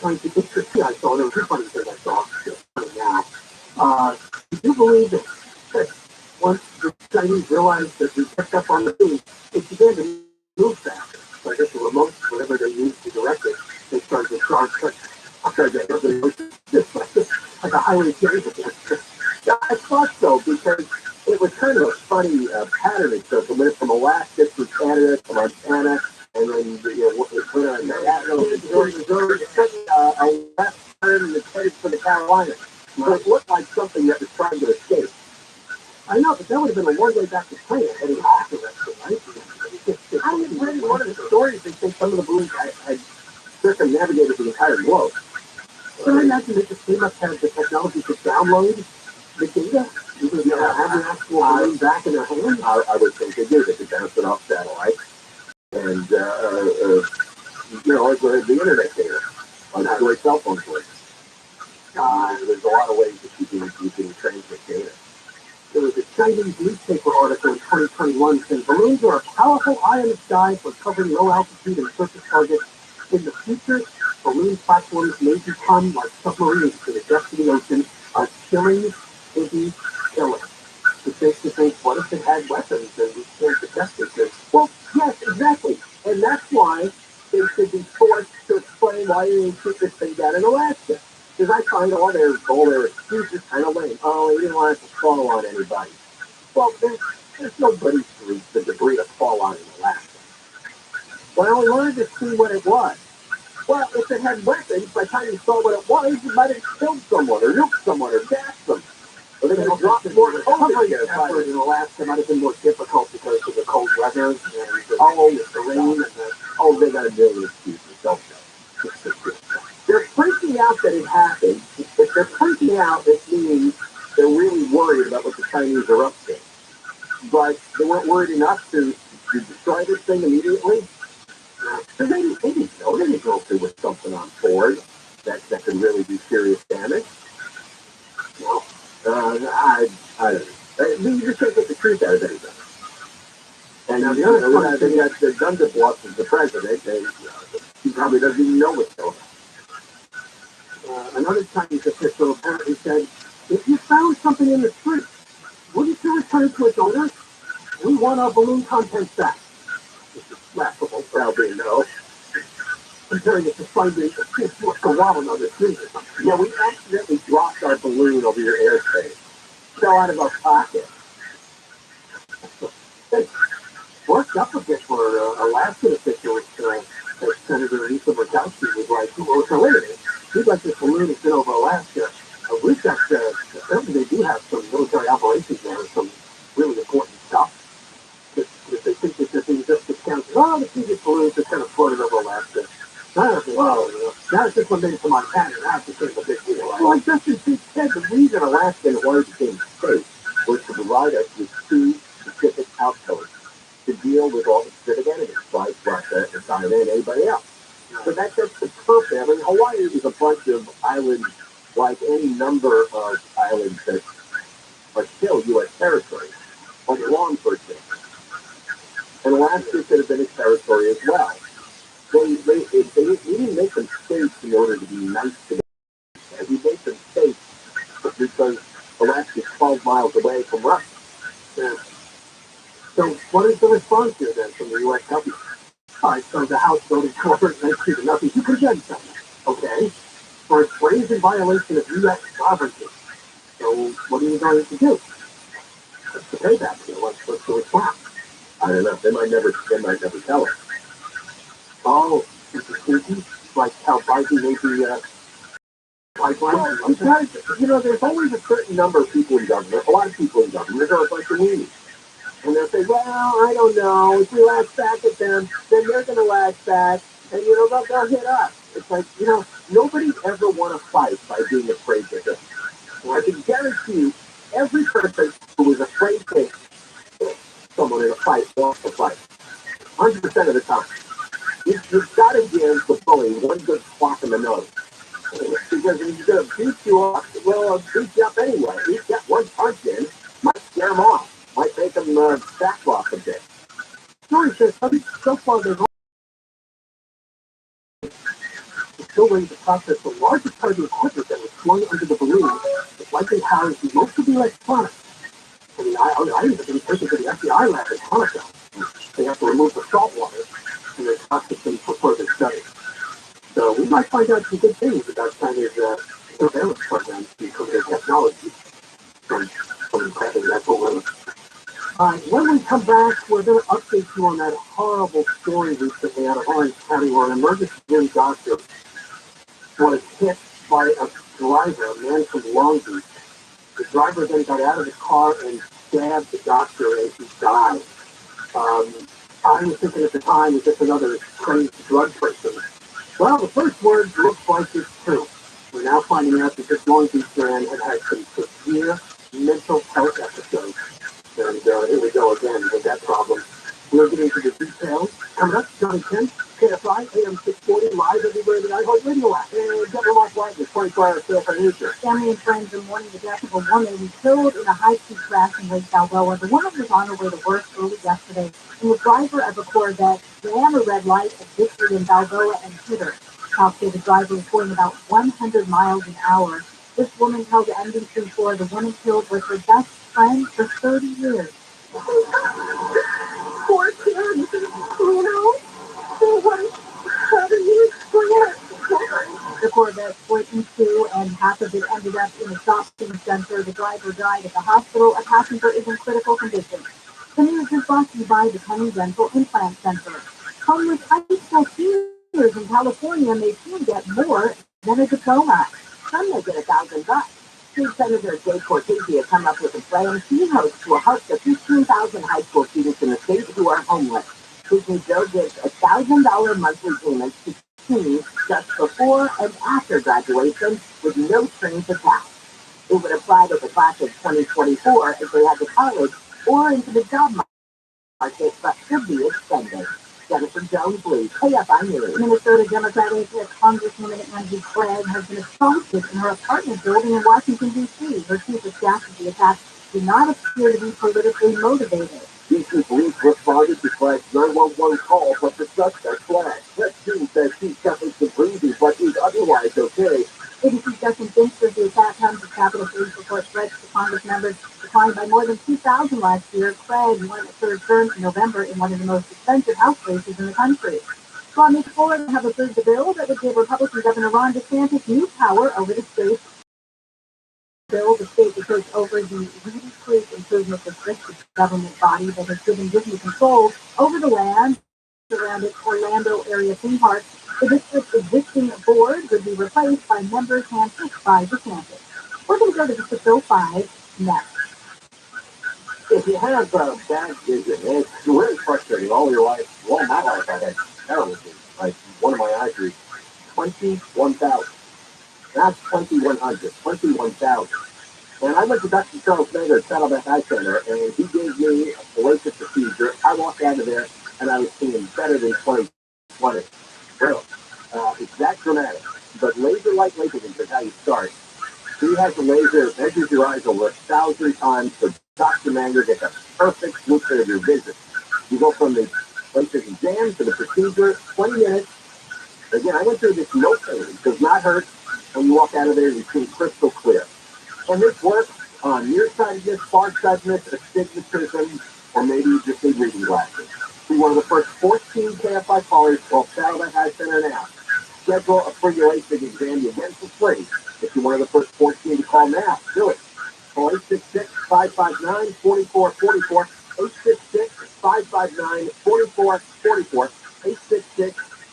trying to get tricky. I saw there was funny thing I saw now. Do you believe that once the Chinese realized that we picked up on the food, it began to move faster? So I guess the remote, whatever they used to direct it, they started to charge just like a highway carrier. Yeah, I thought so, because it was kind of a funny pattern. It went from Alaska to Canada to Montana, and then it went on Missouri, a left turn, and it's headed for the Carolinas. So it looked like something that was trying to escape. I know, but that would have been a long way back to China, heading back to that, right? I had read in one of the stories they think some of the balloons had circumnavigated the entire globe. So I imagine they just came up have the technology to download the data. Have the actual balloon back in their hands. I would think they do. They could bounce it off satellite, and like the internet data on the way cell phone work. There's a lot of ways that you can transmit data. There was a Chinese newspaper article in 2021 saying balloons are a powerful eye in the sky for covering low altitude and surface targets. In the future, balloon platforms may become like submarines to the depths of the ocean, a chilling, busy killer. It makes you think, what if it had weapons and we can't detect it? Well, yes, exactly. And that's why they should be forced to explain why they didn't shoot this thing down in Alaska. Because I find all their excuses kind of lame. Oh, they didn't want it to fall on anybody. Well, there's nobody for the debris to fall on in Alaska. Well, we wanted to see what it was. Well, if it had weapons, by the time you saw what it was, you might have killed someone, or nuked someone, or gassed them. Or they're going to drop more recovery effort in Alaska might have been more difficult because of the cold weather, and the terrain, and they got a million excuses, don't they? They're freaking out that it happened. If they're freaking out, it means they're really worried about what the Chinese are up to. But they weren't worried enough to destroy this thing immediately. So they didn't know they go through with something on board that could really do serious damage. Well, I don't know. You just can't get the truth out of anything. And now the other thing that they're done to bluff is the president. He probably doesn't even know what's going on. Another Chinese official apparently said, if you found something in the street, wouldn't you return it to its owner? We want our balloon contents back. This is laughable, probably no. Comparing it to finding a 6-foot koala on the street or something. Yeah, we accidentally dropped our balloon over your airspace. Fell out of our pocket. They worked up a bit for Alaskan officials. Senator Lisa Murkowski was like, well, so wait a minute. We've got this balloon that's been over Alaska. We've got, apparently they do have some military operations there, some really important stuff. If they think that this thing just discounts, the previous balloons just kind of floated over Alaska. Now it's just one made it to Montana, now it's just a big deal. Right? Well, Justin Pete said the reason Alaska and Hawaii became states was to provide us with 2 specific outposts to deal with all the specific enemies, like Russia and China and anybody else. But that's the purpose. I mean, Hawaii is a bunch of islands, like any number of islands that are still U.S. territory, or belong for example. And Alaska could have been a territory as well. We didn't make them states in order to be nice to them. We made them states because Alaska is 12 miles away from Russia. Yeah. So what is the response here then from the U.S. government? All right, so the House voted for it, 19 to nothing. You condemn something, okay, for a brazen violation of U.S. sovereignty. So what are you going to do? What's the payback here? What's the response? I don't know. They might never tell us. Oh, it's a sneaky, like how Biden made the pipeline. Well, because, there's always a certain number of people in government, a lot of people in government are like the meanies. And they'll say, well, I don't know, if we lash back at them, then they're going to lash back, and, they'll hit us. It's like, nobody ever won a fight by being afraid to hit. Well, I can guarantee you, every person who is afraid to hit someone in a fight lost the fight. 100% of the time. You've got to give the bully one good clock in the nose. Because if he's going to beat you up, well, I'll beat you up anyway. He's got one punch in, might scare him off. Might make them back off a bit. Story says, so far they've still ready to process the largest part of the equipment that was flung under the balloon. It's likely housed most of the electronics. I mean, I even think it's to the FBI lab in Hanukkah. They have to remove the salt water and then process them for further study. So we might find out some good things about China's surveillance programs because their technology from grabbing that balloon. When we come back, we're going to update you on that horrible story recently out of Orange County where an emergency room doctor was hit by a driver, a man from Long Beach. The driver then got out of the car and stabbed the doctor and he died. I was thinking at the time, was just another crazy drug person. Well, the first word looks like it's true. We're now finding out that this Long Beach man had some severe mental health episodes. And here we go again with that problem. We're getting into the details. Coming up, Johnny Kent, KFI, AM 640, live everywhere in the iHeartRadio app. And Governor Mark White with 24-hour KFI News. Family and friends are mourning the death of a woman who was killed in a high-speed crash in Lake Balboa. The woman was on her way to work early yesterday, and the driver of a Corvette ran a red light at Victory in Balboa and hit her. Cops say the driver was going about 100 miles an hour. This woman told the NBC4 the woman killed was her best friend for 30 years. Poor kids, the Corvette split in two, and half of it ended up in a shopping center. The driver died at the hospital. A passenger is in critical condition. The news is brought to you by the Penny Dental Implant Center. Homeless high school seniors in California may soon get more than a diploma. Some may get $1,000. State Senator Jay Cortese has come up with a plan he hopes will help the 15,000 high school students in the state who are homeless. His new bill gives $1,000 monthly payments to teens just before and after graduation with no strings attached. It would apply to the class of 2024 if they head to college or into the job market, but should be extended. Jennifer Jones Lee, KFI News. Minnesota Democratic Congresswoman Angie Craig has been assaulted in her apartment building in Washington, D.C. Her chief of staff said the attack do not appear to be politically motivated. D.C. police responded to Craig's 911 call, but the suspect fled. That student says she suffered some bruises, but is otherwise okay. ABC's Justin Finch the attack comes as Capitol Police report threats to Congress members declined by more than 2,000 last year. Craig won a third term in November in one of the most expensive House races in the country. Lawmakers Florida have approved a bill that would give Republican Governor Ron DeSantis new power over the state. The state to take over the Reedy Creek Improvement District, the government body that has given Disney control over the land around its Orlando area theme park. The district's existing board would be replaced by members handpicked by DeSantis. We're going to go to District 05 next. If you have bad vision, it's really frustrating all your life. All my life I had terrible vision. Like one of my eye groups, 21,000. Not 2,100, 21,000. And I went to Dr. Charles Nader at Saddleback Eye Center, and he gave me a LASIK procedure. I walked out of there, and I was seeing better than 2020. Really. It's that dramatic. But laser-like laser vision is how you start. He has a laser that measures your eyes over 1,000 times, so Dr. Manger gets a perfect blueprint of your vision. You go from the LASIK exam to the procedure, 20 minutes. Again, I went through this no pain. It does not hurt. When you walk out of there, you feel crystal clear. And this works on nearsightedness, farsightedness, astigmatism, or maybe you just need reading glasses. Be one of the first 14 KFI callers called Satellite High Center now. Schedule a free LASIK exam you get for free. If you're one of the first 14 to call now, do it. Call 866-559-4444, 866-559-4444,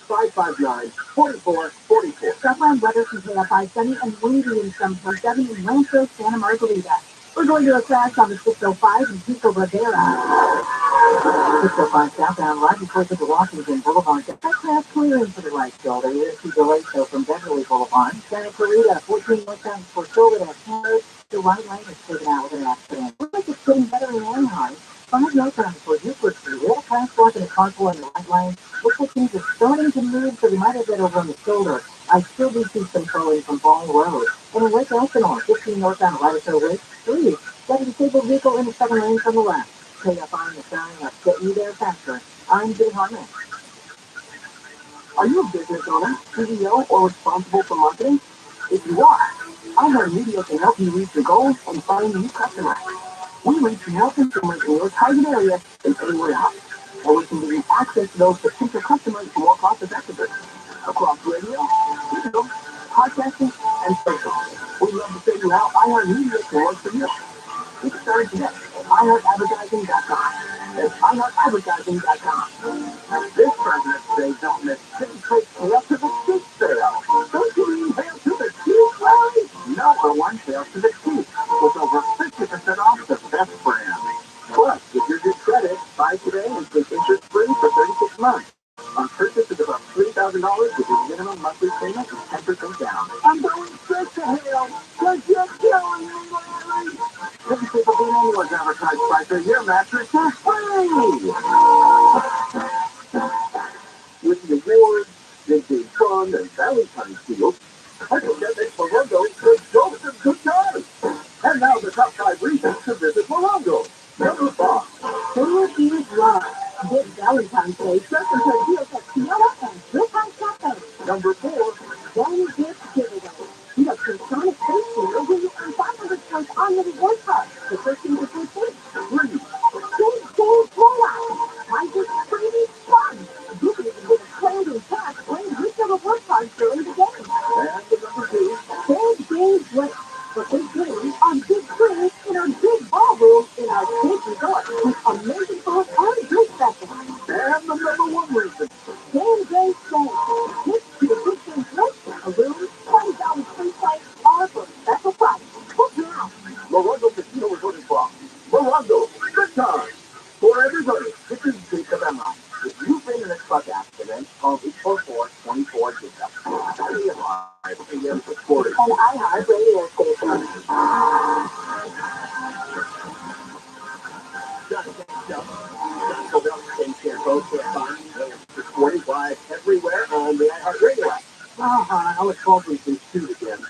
866-559-4444. Southland weather from KFI sunny and windy in some parts, 7 in Rancho, Santa Margarita. We're going to a crash on the 605 in Pico Rivera. 605 southbound right before the Washington Boulevard. That crash clearing for the right shoulder. There is 2 delays though from Beverly Boulevard. Santa Clarita, 14 northbound for shoulder to Harris. The right lane is taken out with an accident. Looks like it's getting better in Anaheim. 5 northbound for Euclid Street. We had a crash block in the carpool in the right lane. Looks like things are starting to move, so we might have that over on the shoulder. I still do see some towing from Ball Road. And in West Elsinore, 15 northbound Lattiser Ridge 3. Got a disabled vehicle in the second lane from the left. KFI in the sign of Get You There Faster. I'm Jay Hartman. Are you a business owner, CEO, or responsible for marketing? If you are, iHeartMedia can help you reach your goals and find new customers. We reach more consumers in your target area than anywhere else, and we can give you access to those potential customers more cost effectively across radio, digital, podcasting, and social. We'd love to show you how iHeartMedia can work for you. Get started today at iHeartAdvertising.com. That's iHeartAdvertising.com. This President's Day, don't miss City Trade Hail to the Cheap sale. Don't you mean hail to the cheap, right? Number one hail to the cheap with over 50% off the best brand. Plus, if you're good credit, buy today and take interest free for 36 months. On purchase of about $3,000 with your minimum monthly payment of 10% down. I'm going straight to hail. Because you're killing me, Larry. Listen to the anyone's advertised price of your mattress for free. With the awards, vintage fun, and Valentine's deals, I think that makes Morongo good jobs and good times. And now the top 5 reasons to visit Morongo. Number 5. Summer Eve Love. This Valentine's Day, certain deals at Fiona and Good Time Cafe. Number 4. Then gift giveaway. You have Sonic Face Dealer where you earn 500 points on the reward card. The first thing to do is 3. Big Game Blowout. Why this pretty fun? You can even get a cold and cash when you get a reward card during the game. And the number 2. Big Game Break. For big games on big screens in our big ballroom in our big resort with amazing food and good festivals. And the number 1 reason. Game Day Sale. Tips to the big game break. A room, $20 free play, or for special price. Book now. Morongo Casino Resort and Spa. Morongo, good time. For everybody, this is Jacob Emma. If you've been in a truck accident, call 844-24-JACOB. AM supported. An iHeart radio station. Supported live everywhere on the iHeart Radio app. I was called with these two again.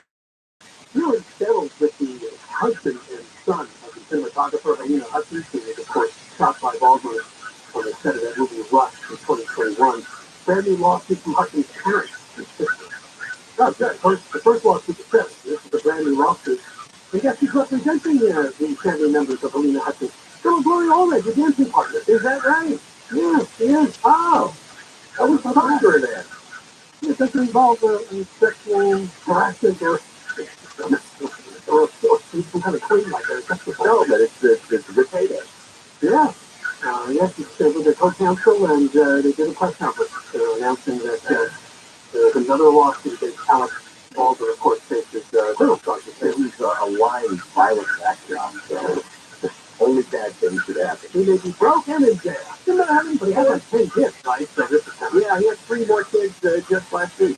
Really settled with the husband and son of the cinematographer, Hudson, who was, of course, shot by Baldwin on the set of that movie Rush in 2021. Brand new lawsuit from Hudson's parents and sister. Oh, good. The first lawsuit was settled. This is a brand new lawsuit. And guess who's representing the family members of Alina Hudson? Little Gloria Allred, the dancing partner. Is that right? Yes, yes. Oh, I was talking to her there. It doesn't involve sexual harassment or some kind of claim like that. No, but it's a good payday. Yeah. Yes, it's with their co-counsel, and they did a press conference announcing that there's another lawsuit against Alex Balder, of course, faces criminal charges. He's a lying, violent actor, so only bad things should happen. He may be broke and in jail. But he has like 10 kids, right? So this is yeah, he had 3 more kids just last week.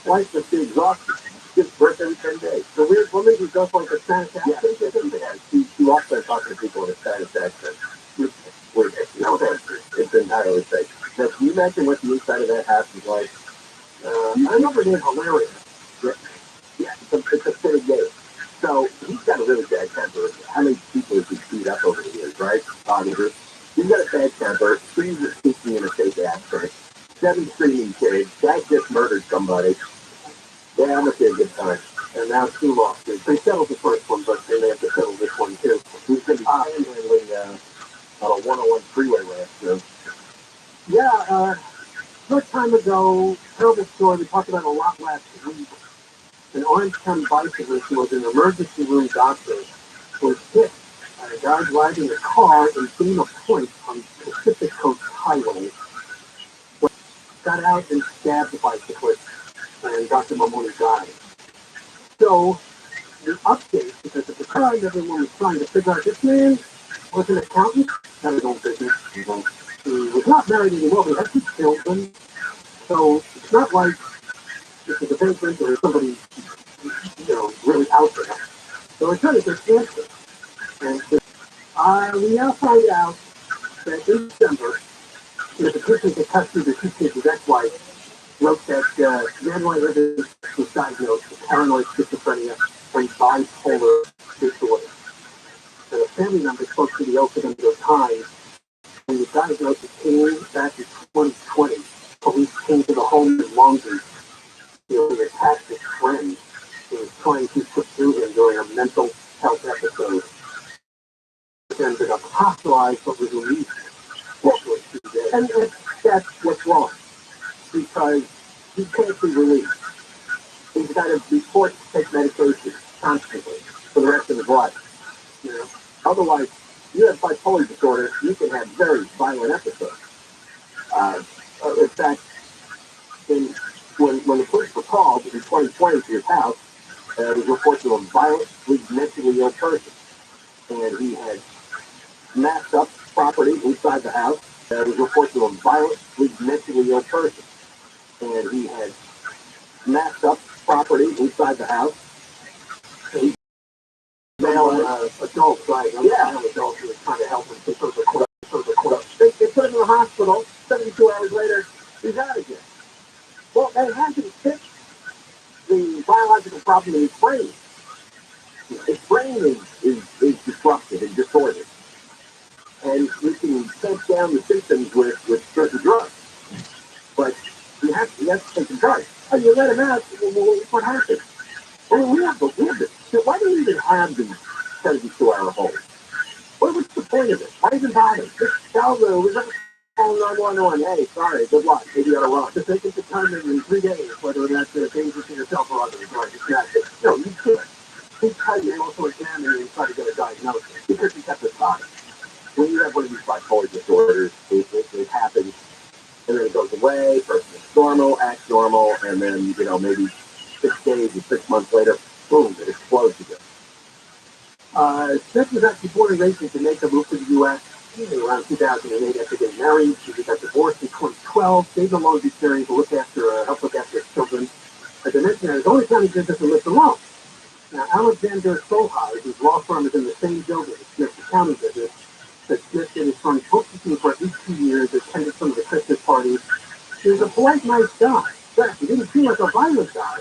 Wife must be exhausted. Gives birth every 10 days. The weird woman who does like a satisfaction. Yeah, she also talks to people in a satisfaction. It's entirely fake. Now, can you imagine what the inside of that house is like? remember being hilarious. Yeah, it's a silly game. So he's got a really bad temper. How many people have been beat up over the years, right? He's got a bad temper. 3 was speaking in a fake accent. 7 screaming kids. Guy just murdered somebody. Yeah, I'm a good time. And now 2 lawsuits. They settled the first one, but then they have to settle this one too. He's going to be handling on a 101 freeway last year. Yeah, short time ago, terrible story. We talked about it a lot last week. An Orange County bicyclist who was an emergency room doctor was hit by a guy driving a car in Dana Point on Pacific Coast Highway. Got out and stabbed the bicyclist, and Dr. Mamoni died. So, the update, because at the time everyone was trying to figure out, this man was an accountant, had his own business. He was not married anymore, but he had 2 children. So, it's not like this is a vagrant or somebody, really out there. So it's really their answer. And we now find out that in December, the petition to custody of the 2 kids' his ex-wife wrote that Manuel Rivers was diagnosed with paranoid schizophrenia and bipolar disorder. And a family member spoke to the Oakland Times, and the diagnosis came back in 2020. Police came to the home in Long Beach. He attacked his friend who was trying to put through him during a mental health episode. He ended up hospitalized but was released. And that's what's wrong, because he can't be released. He's got to be forced to take medication constantly for the rest of his life. Otherwise, you have bipolar disorder, you can have very violent episodes. In fact, when the police were called in 2020 to his house, it was reported of a violently mentally ill person. And he had smashed up property inside the house. It was reported of a violently mentally ill person. And he had smashed up property inside the house. He male adults, right? Male adults who were trying to help him to sort of quit. They put him in the hospital. 72 hours later, he's out again. Well, they hasn't fixed the biological problem in his brain. His brain is disrupted and disordered. And we can tamp down the symptoms with certain drugs. But you have to take the drugs. Oh, you let him out, well, what happens? Well, we have the why do we even have these 72-hour holds? What's the point of it? Why even bother? Just tell the, we never call 911, hey, sorry, good luck, maybe you got to run. Just they can determine in 3 days whether that's dangerous to yourself or others, right? Exactly. No, you could. Because you also examine and try to get a diagnosis, because you kept it honest. When you have one of these bipolar disorders, it happens, and then it goes away, person is normal, acts normal, and then, maybe 6 days or 6 months later, boom, it explodes again. Smith was actually born and raised in Jamaica, moved to the U.S. around 2008 after getting married. She got divorced in 2012, stayed in Long Beach area to help look after his children. As I mentioned, his only family business and lived alone. Now, Alexander Sohai, whose law firm is in the same building as Smith's accounting business, said Smith and his son bookkeeping for at least 2 years, attended some of the Christmas parties. He was a polite, nice guy. Yes, he didn't seem like a violent guy.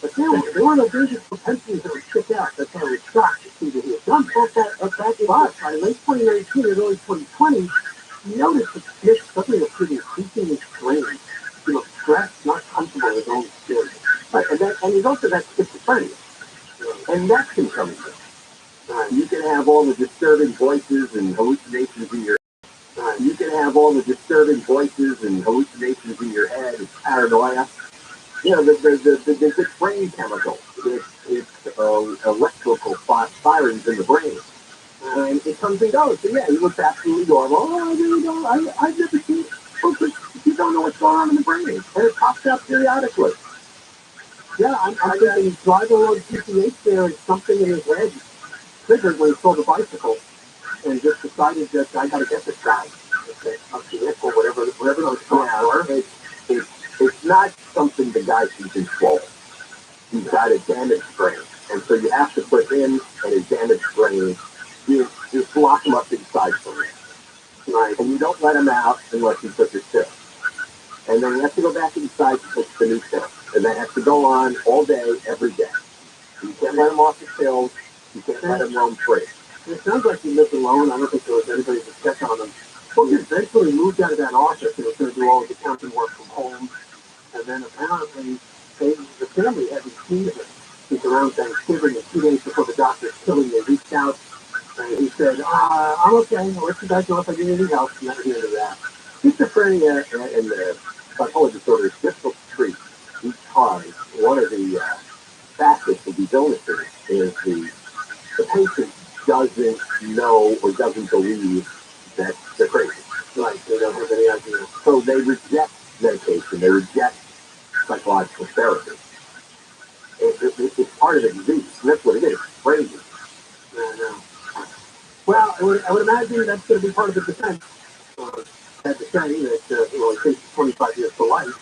But there were no dangerous propensities that would stick out. That's why I was shocked to see that he had done both that. But by late 2019 and early 2020, he noticed that Smith suddenly appeared increasingly strange. He looked stressed, not comfortable in his own skin. Right, and he's also got schizophrenia. And that can come in. You can have all the disturbing voices and hallucinations in your head. You can have all the disturbing voices and hallucinations in your head. It's paranoia. The brain chemical. It's electrical firings in the brain. And it comes and goes. So, yeah, he looks absolutely normal. Oh, there you go. I've never seen it. Well, you don't know what's going on in the brain. And it pops out periodically. Yeah, I'm thinking he's driving along PCH there and something in his head triggered when he saw the bicycle and just decided that I got to get this guy. Or whatever those thoughts were. It's not something the guy can control. He's got a damaged brain. And so you have to put him and his damaged brain, you just lock him up inside for him. Right? And you don't let him out unless he puts his pill. And then you have to go back inside to put the new pill. And that has to go on all day, every day. You can't let them off the pills. You can't let them roam free. It sounds like he lived alone. I don't think there was anybody to check on him. So he eventually moved out of that office and was going to do all of the accounting work from home. And then apparently the family hadn't seen him since around Thanksgiving, and 2 days before the doctor's killing, they reached out and he said, I'm okay, I'll let you guys know if I need any help. Never hear of that. Schizophrenia and bipolar disorder is difficult to treat because one of the facets of these illnesses is the patient doesn't know or doesn't believe that they're crazy. Like, they don't have any idea. So they reject medication, they reject psychological therapy. It's part of the disease. That's what it is. It's crazy. Well, I would imagine that's going to be part of the defense. At the saying that it takes 25 years for life.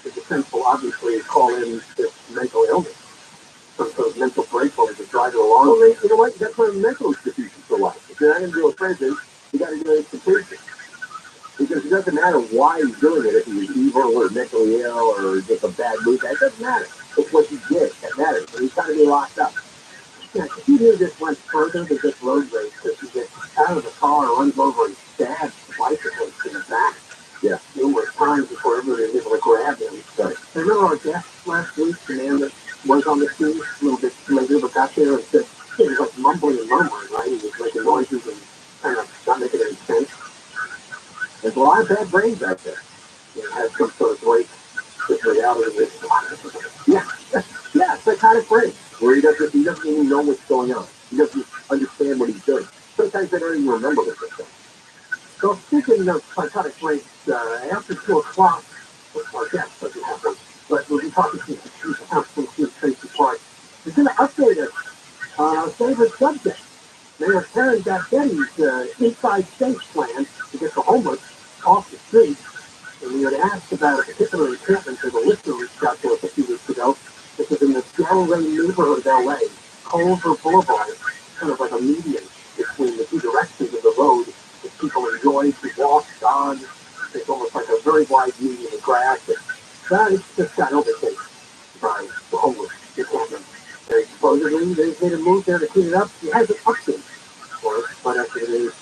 The defense will obviously call in this mental illness, some sort of mental breakdown to drive it along. Well, you know what? You got to put a mental institution for life. If you're not going to do a prison, you got to do an institution. Because it doesn't matter why he's doing it, if he's evil or mentally ill or just a bad mood, that doesn't matter. It's what you did that matters. So he's got to be locked up. Yeah, if you knew this went further than just road rage, because he gets out of the car, runs over, and stabs bicycles in the back. Yeah. Numerous times before everybody was able to grab him. Right. Remember our guest last week, the man that was on the scene a little bit later, but got there and said, he was like mumbling and murmuring, right? He was making noises and kind of not making any sense. There's a lot of bad brains out there. It has some sort of break with reality. Yeah, psychotic brain, where he doesn't even know what's going on. He doesn't understand what he's doing. Sometimes they don't even remember what they're doing. So speaking of psychotic brains, after 2 o'clock, our guest doesn't have one, but we'll be talking to the chief counselor, Tracy Clark. He's going to update us on our favorite subject. Mayor Karen Gaffetti's inside state plan to get the homeless off the streets. And we had asked about a particular encampment that a listener reached out to us a few weeks ago. This is in the Delray neighborhood of LA, Culver Boulevard, kind of like a median between the two directions of the road that people enjoy to walk, dogs. It's almost like a very wide median of grass. But it's just got overtaken by the homeless encampment. And supposedly they made a move there to clean it up. It hasn't updated for us, but after it is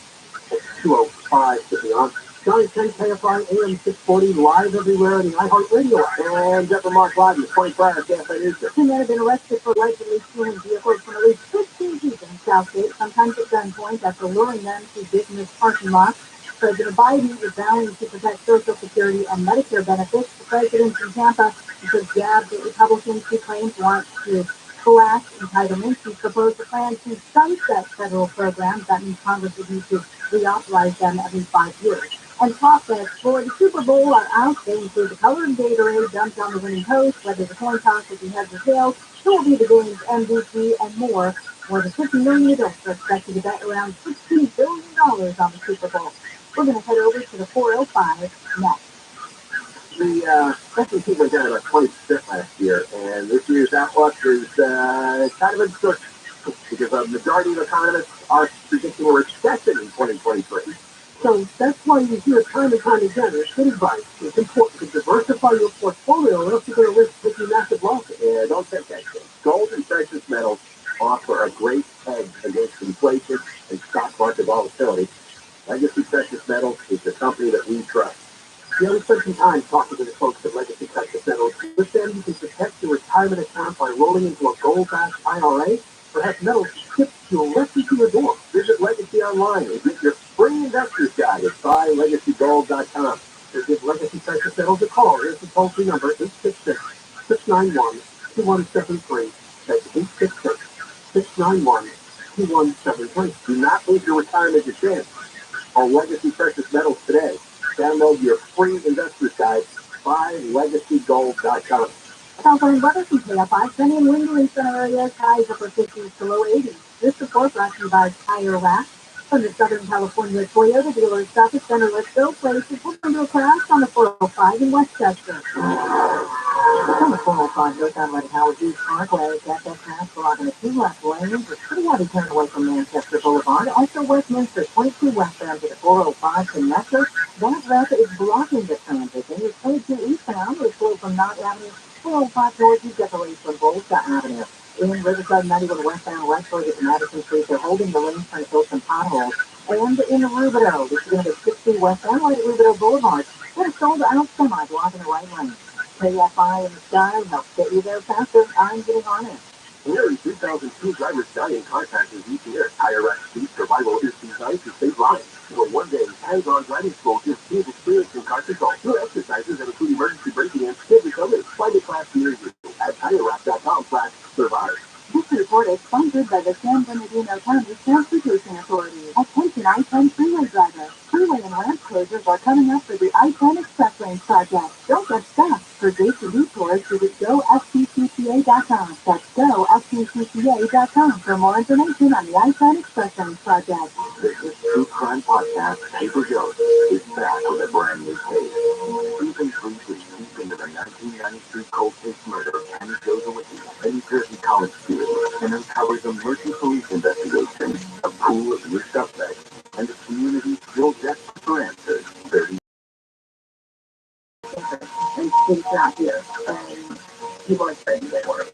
at 2:05 to be on. Johnny 10 KFI AM 640 live everywhere in the iHeartRadio app. And Jeff and Mark live in the 24-hour Cafe News. Two men have been arrested for allegedly stealing vehicles from at least 15 people in Southgate, sometimes at gunpoint, after luring them to business parking lots. President Biden is vowing to protect Social Security and Medicare benefits. The president in Tampa has jabbed the Republicans who claim want to slash entitlements. He proposed a plan to sunset federal programs. That means Congress would need to reauthorize them every 5 years. And topics for the Super Bowl are out. They include the color of Gatorade dumped on the winning host, whether the coin toss will be heads or tails, who will be the game's MVP, and more. More than 50 million adults are expected to bet around $16 billion on the Super Bowl. We're going to head over to the 405 next. The S&P went down about 20% last year, and this year's outlook is kind of uncertain because a majority of economists are predicting a recession in 2023. So that's why you hear time and time again, there's good advice. It's important to diversify your portfolio, or else you're going to risk taking massive losses. Yeah, don't take that chance. Gold and precious metals offer a great hedge against inflation and stock market volatility. Legacy Precious Metals is the company that we trust. You know, we spent some time talking to the folks at Legacy Precious Metals. With them, you can protect your retirement account by rolling into a gold-backed IRA. Perhaps metals shipped directly to your door. Visit Legacy online and get your free investor's guide at buylegacygold.com. Or give Legacy Precious Metals a call. Here's the toll-free number, 866-691-2173. That's 866-691-2173. Do not lose your retirement chance on Legacy Precious Metals today. Download your free investor's guide, buylegacygold.com. California weather from KFI, sunny and windy in some areas, highs upper 50s to low 80s. This report brought to you by Tire Rack. From the Southern California Toyota dealer Traffic Center, let's go places. We're going to a crash on the 405 in Westchester. On the 405 northbound Red Howard East Parkway, got that crash blocking the 2 left lanes. It's pretty heavy turn away from Manchester Boulevard. Also Westminster 22 westbound to the 405 to Metro. That route is blocking the transit. Then you're 22 eastbound, which goes from Knott Avenue 405 North, you get the lanes from Volta Avenue. In Riverside 91 westbound, westward at Madison Street, they're holding the lanes trying to fill some potholes. And in Rubidoux, this is going to be 60 westbound, right at Rubidoux Boulevard. Got a sold out semi blocking the right lane. KFI in the sky helps get you there faster. I'm getting on it. Nearly 3,002 drivers die in car crashes each year. Higher speed survival is designed to save lives. For one day, hands-on driving school gives kids experience in car control. New exercises that include emergency braking and kid recovery. Find a class near you at TireRack.com/survive. This report is sponsored by the San Bernardino County Transportation Authority. Attention I-10 freeway drivers. Freeway and ramp closures are coming up for the I-10 Express Lane project. Don't get stuck. For dates and detours, visit GoFCCCA.com. That's GoFCCCA.com for more information on the I-10 Express Lane project. The True Crime Podcast, Paper Ghost, is back with a brand new case. Season 3 is deep into the 1993 cold case murder of Kenny Josewicki, a New Jersey college student, and uncovers a murky police investigation, a pool of new suspects, and the community still desperate for answers. 30 And he's not here. And people are saying they were.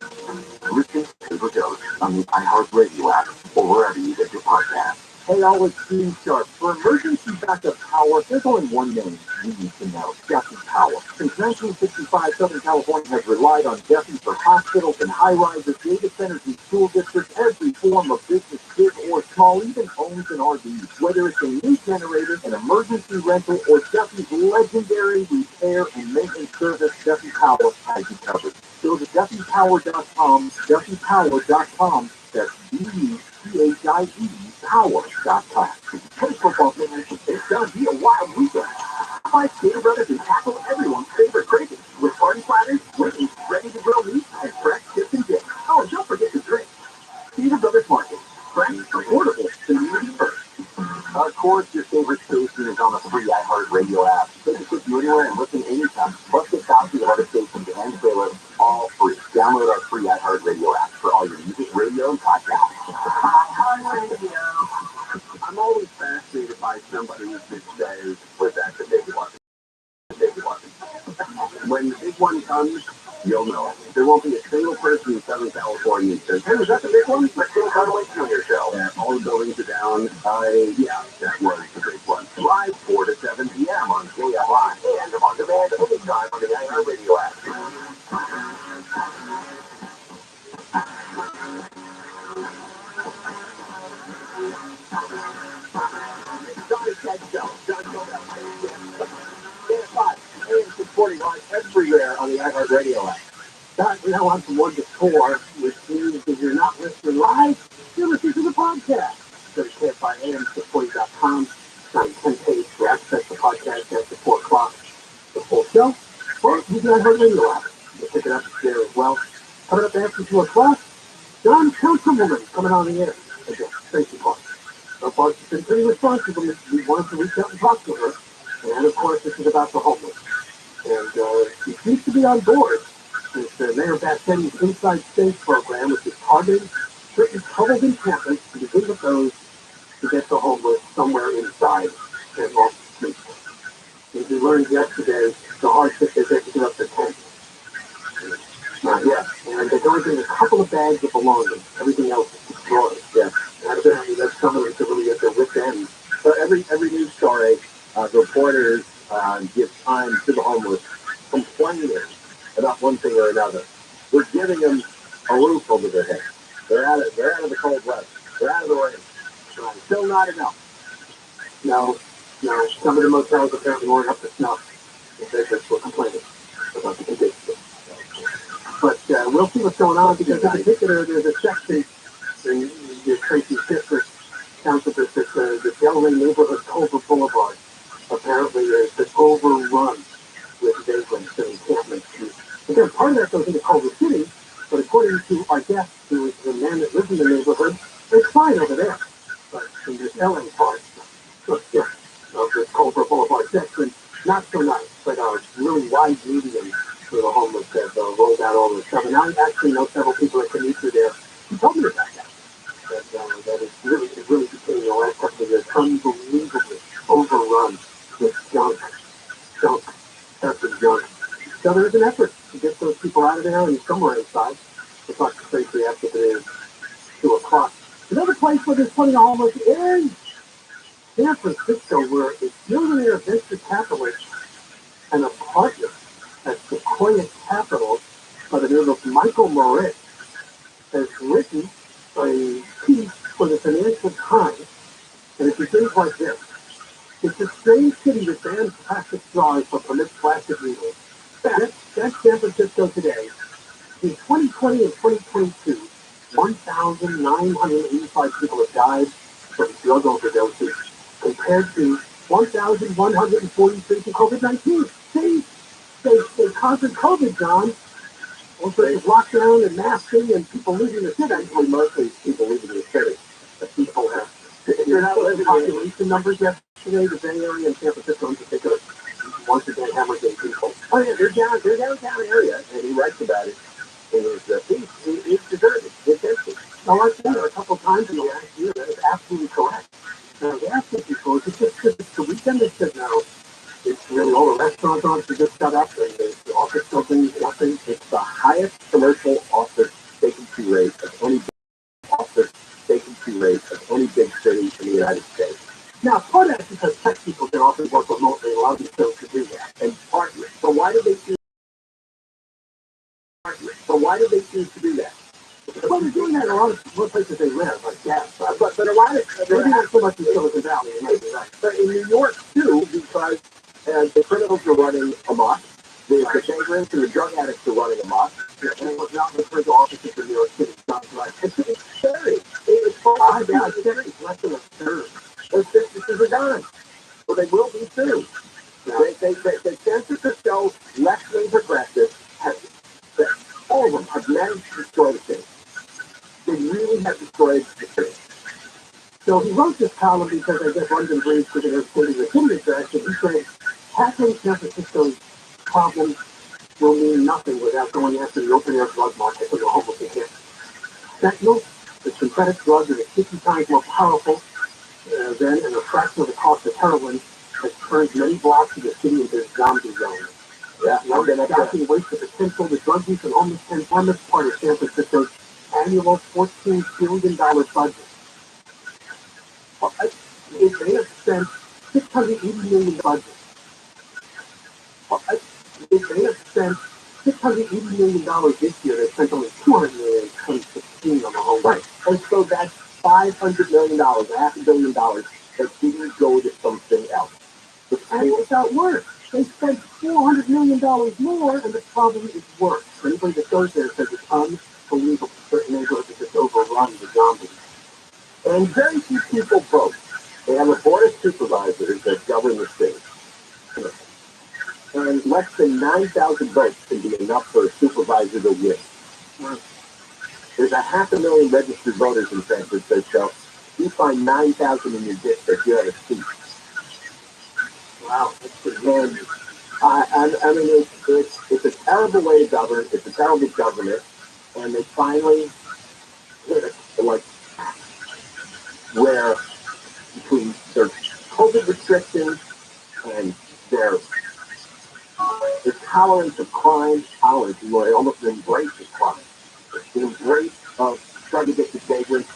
Listen to Paper Ghost on the iHeartRadio app or wherever you get your podcast. Hey, all, it's Gene Sharp. For emergency backup power, there's only one name you need to know: Duffy Power. Since 1965, Southern California has relied on Duffy for hospitals and high-rises, data centers and school districts, every form of business, big or small, even homes and RVs. Whether it's a new generator, an emergency rental, or Duffy's legendary repair and maintenance service, Duffy Power has you covered. Go to DuffyPower.com, DuffyPower.com. That's DuffyPower.com. Hey, football fans, it's gonna be a wild weekend. My Skater Brothers and tackle everyone's favorite craving with party platters, wings, ready-to-grill meat, and fresh chips and dips. Oh, and don't forget to drink. Skater Brothers Market. Fresh, affordable, community first. Of course, your favorite station is on the free iHeartRadio app. They can put you anywhere and listen anytime. Plus, get thousands of other stations and trailers all free. Download our free iHeartRadio app for all your music, radio, and podcasts. I'm always fascinated by somebody who says, "Was that the big one?" The big one. When the big one comes, you'll know it. There won't be a single person in Southern California who says, "Hey, was that the big one?" Let's go Conway Jr. show. All the buildings are down. Yeah, that was the big one. Live 4 to 7 p.m. on KFI and on demand anytime on the iHeartRadio app. Supporting on everywhere on the iHeartRadio app. We're now on from 1 to 4, which means if you're not listening live, you're listening to the podcast. Go to KFIAM640.com, sign 10 page to access the podcast after 4 o'clock, the full show. Or you can iHeartRadio app. You'll pick it up there as well. Coming up after 2 o'clock, John Councilwoman coming on the air. Again, Tracy Park. So far, she's been pretty responsible. We wanted to reach out and talk to her. And of course, this is about the homeless. And she seems to be on board with Mayor Bassetti's Inside Space program, which is targeting certain troubled encampments to begin with those to get the homeless somewhere inside and off the street. As we learned yesterday, the hardship is they have to get up to tent. Not yet. And they're going to bring a couple of bags of belongings. Everything else is destroyed. Yeah. And that's some of them to really get their wits end. So every news story, the reporters give time to the homeless complaining about one thing or another. We're giving them a roof over their head. They're out of the cold weather. They're out of the rain. Still not enough. No. Some of the motels apparently weren't up to snuff. They're just complaining about the conditions. But we'll see what's going on, because in particular there's a section in the Tracy's district, council district, the Delray neighborhood, Culver Boulevard, apparently has been overrun with vagrants and encampments. Again, part of that goes into Culver City, but according to our guest, who is the man that lives in the neighborhood, it's fine over there. But in the selling part of the Culver Boulevard section, not so nice. But a really wide median for the homeless that rolled out all this stuff. And I actually know several people that can meet through there who told me about that. That is really became the last couple of years unbelievably overrun with junk. That's the junk. So there's an effort to get those people people out of there and somewhere inside. It's not crazy after it is 2 o'clock. Another place where there's plenty of homeless is San Francisco, where a billionaire venture capitalist and a partner at Sequoia Capital by the name of Michael Moritz has written a piece for the Financial Times, and it begins like this. It's a strange city that bans plastic straws but permits plastic needles. That's San Francisco today. In 2020 and 2022, 1,985 people have died from drug overdoses, compared to 1,143 to COVID-19. See, they conquered COVID, John. Also, there's lockdown and masking and people leaving the city. Actually, mostly people leaving the city. The people have. You're not looking at population numbers yesterday. The Bay Area and San Francisco in particular, once again, hemorrhaging people. Oh yeah, they're downtown area, and he writes about it in his piece. It's deserted. It's empty. Now, I've said it a couple of times in the last year. That is absolutely correct. Now, the asked me before, it's just because it's the weekend. They said no. It's really all the restaurants are just shut up, and the office buildings, nothing. It's the highest commercial office vacancy rate of any big city in the United States. Now, part of that is because tech people can often work remotely, and a lot of these folks can do that. And partly, so why did they choose to do that? Well, they're doing that in a lot of places they live, like gas. But a lot of maybe not so much in Silicon Valley, but in New York too, because the criminals are running amok, the vagrants and the drug addicts are running amok, and it was not referred to officers in New York City. It's scary. It's scary. It's less than a third. Those businesses are gone. Well, they will be soon. The San Francisco left-wing progressives all of them have managed to destroy the city. They really have destroyed the city. So he wrote this column because I guess London believes that they're putting the city direction. He said, tackling San Francisco's problems will mean nothing without going after the open-air drug market for the homeless and kids. Fentanyl, the synthetic drug that is 50 times more powerful than and a fraction of the cost of heroin, has turned many blocks of the city into a zombie zone. Yeah, stacking waste the potential, the drug use and homeless enormous part of San Francisco's annual $14 billion budget. They have spent $680 million budget. They have spent $680 million this year. They spent only $200 million in 2016 on the whole right. And so that's $500 million, $500 million that didn't go to something else. And it's not worse. They spent $400 million more, and the problem is worse. Anybody that goes there says it's unbelievable. Certain neighborhoods are just overrun with zombies. And very few people vote. They have a board of supervisors that govern the state. And less than 9,000 votes can be enough for a supervisor to win. There's 500,000 registered voters in San Francisco. You find 9,000 in your district, you have a seat. Wow, that's pretty good. I mean, it's a terrible way to govern. It's a terrible government. And they finally hit it, like, where between their COVID restrictions and their tolerance of crime, where they almost embrace the crime, the embrace of drug addicted vagrants.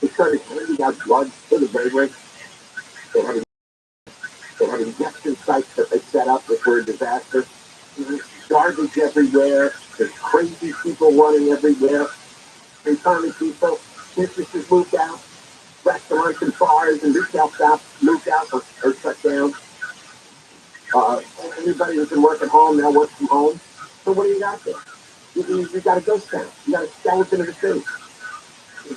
They started handing out drugs to the vagrants. They had injection sites that they set up that were a disaster. There's garbage everywhere. There's crazy people running everywhere. And finally, businesses moved out. Restaurants and bars and retail shops moved out or shut down. Anybody who's been working home now works from home. So what do you got there? You got a ghost town. You got a skeleton of the city.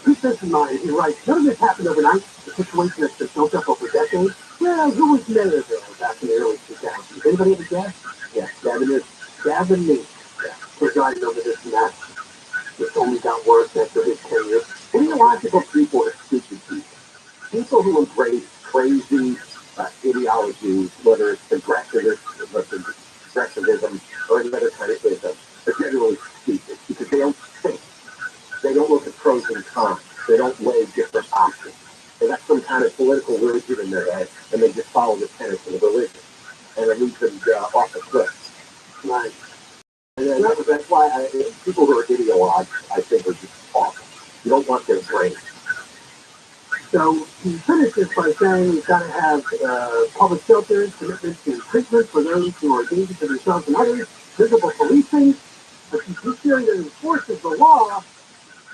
Keep this in mind. You're right. None of this happened overnight. The situation has been built up over decades. Well, who was mayor there back in the early 2000s? Anybody have a guess? Yeah, Gavin Newsom. Yeah, presiding over this mess. It only got worse after his tenure. Ideological people are stupid people. People who embrace crazy ideologies, whether it's progressivism or any other kind of ism, are generally stupid because they don't think. They don't look at pros and cons. They don't weigh different options. They got some kind of political religion in their head, and they just follow the tenets of the religion. And it leads them off the cliff. Right. And then People who are ideologues, I think, are just awful. You don't want their brain. So he finishes by saying we've got to have public shelters, commitment to treatment for those who are dangerous to themselves and others, visible policing, a judiciary that enforces the law,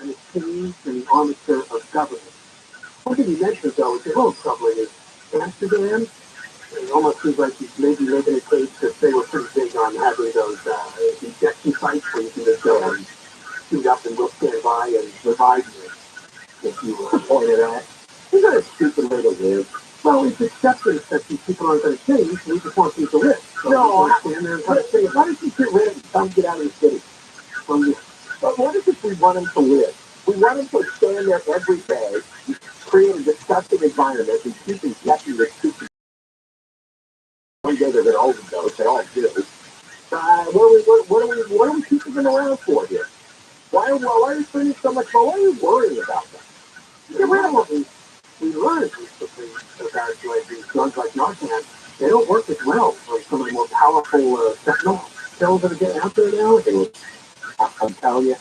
and a change in the arbiter of government. One thing he mentions, though, is a little troubling is Amsterdam. It almost seems like he's maybe making a case that they were pretty big on having those injection sites where you can just go and shoot up and we'll stand by and revive you if you pointed at. Isn't that a stupid way to live? Well, it's acceptance that these people aren't going to change. We just want them to live. So no, stand there and try to say, why don't you get rid of them? Tell them to get out of the city. But what is it we want them to live? We want them to stand there every day, create a disgusting environment, and keep injecting the stupid. One day they're going to overdose. They all do. What are we keeping them around for here? Why are you spending so much money? Why are you worrying about them? Get rid of them. We learned recently about these drugs like Narcan. They don't work as well on some of the more powerful fentanyl pills that are getting out there now. I'm telling you,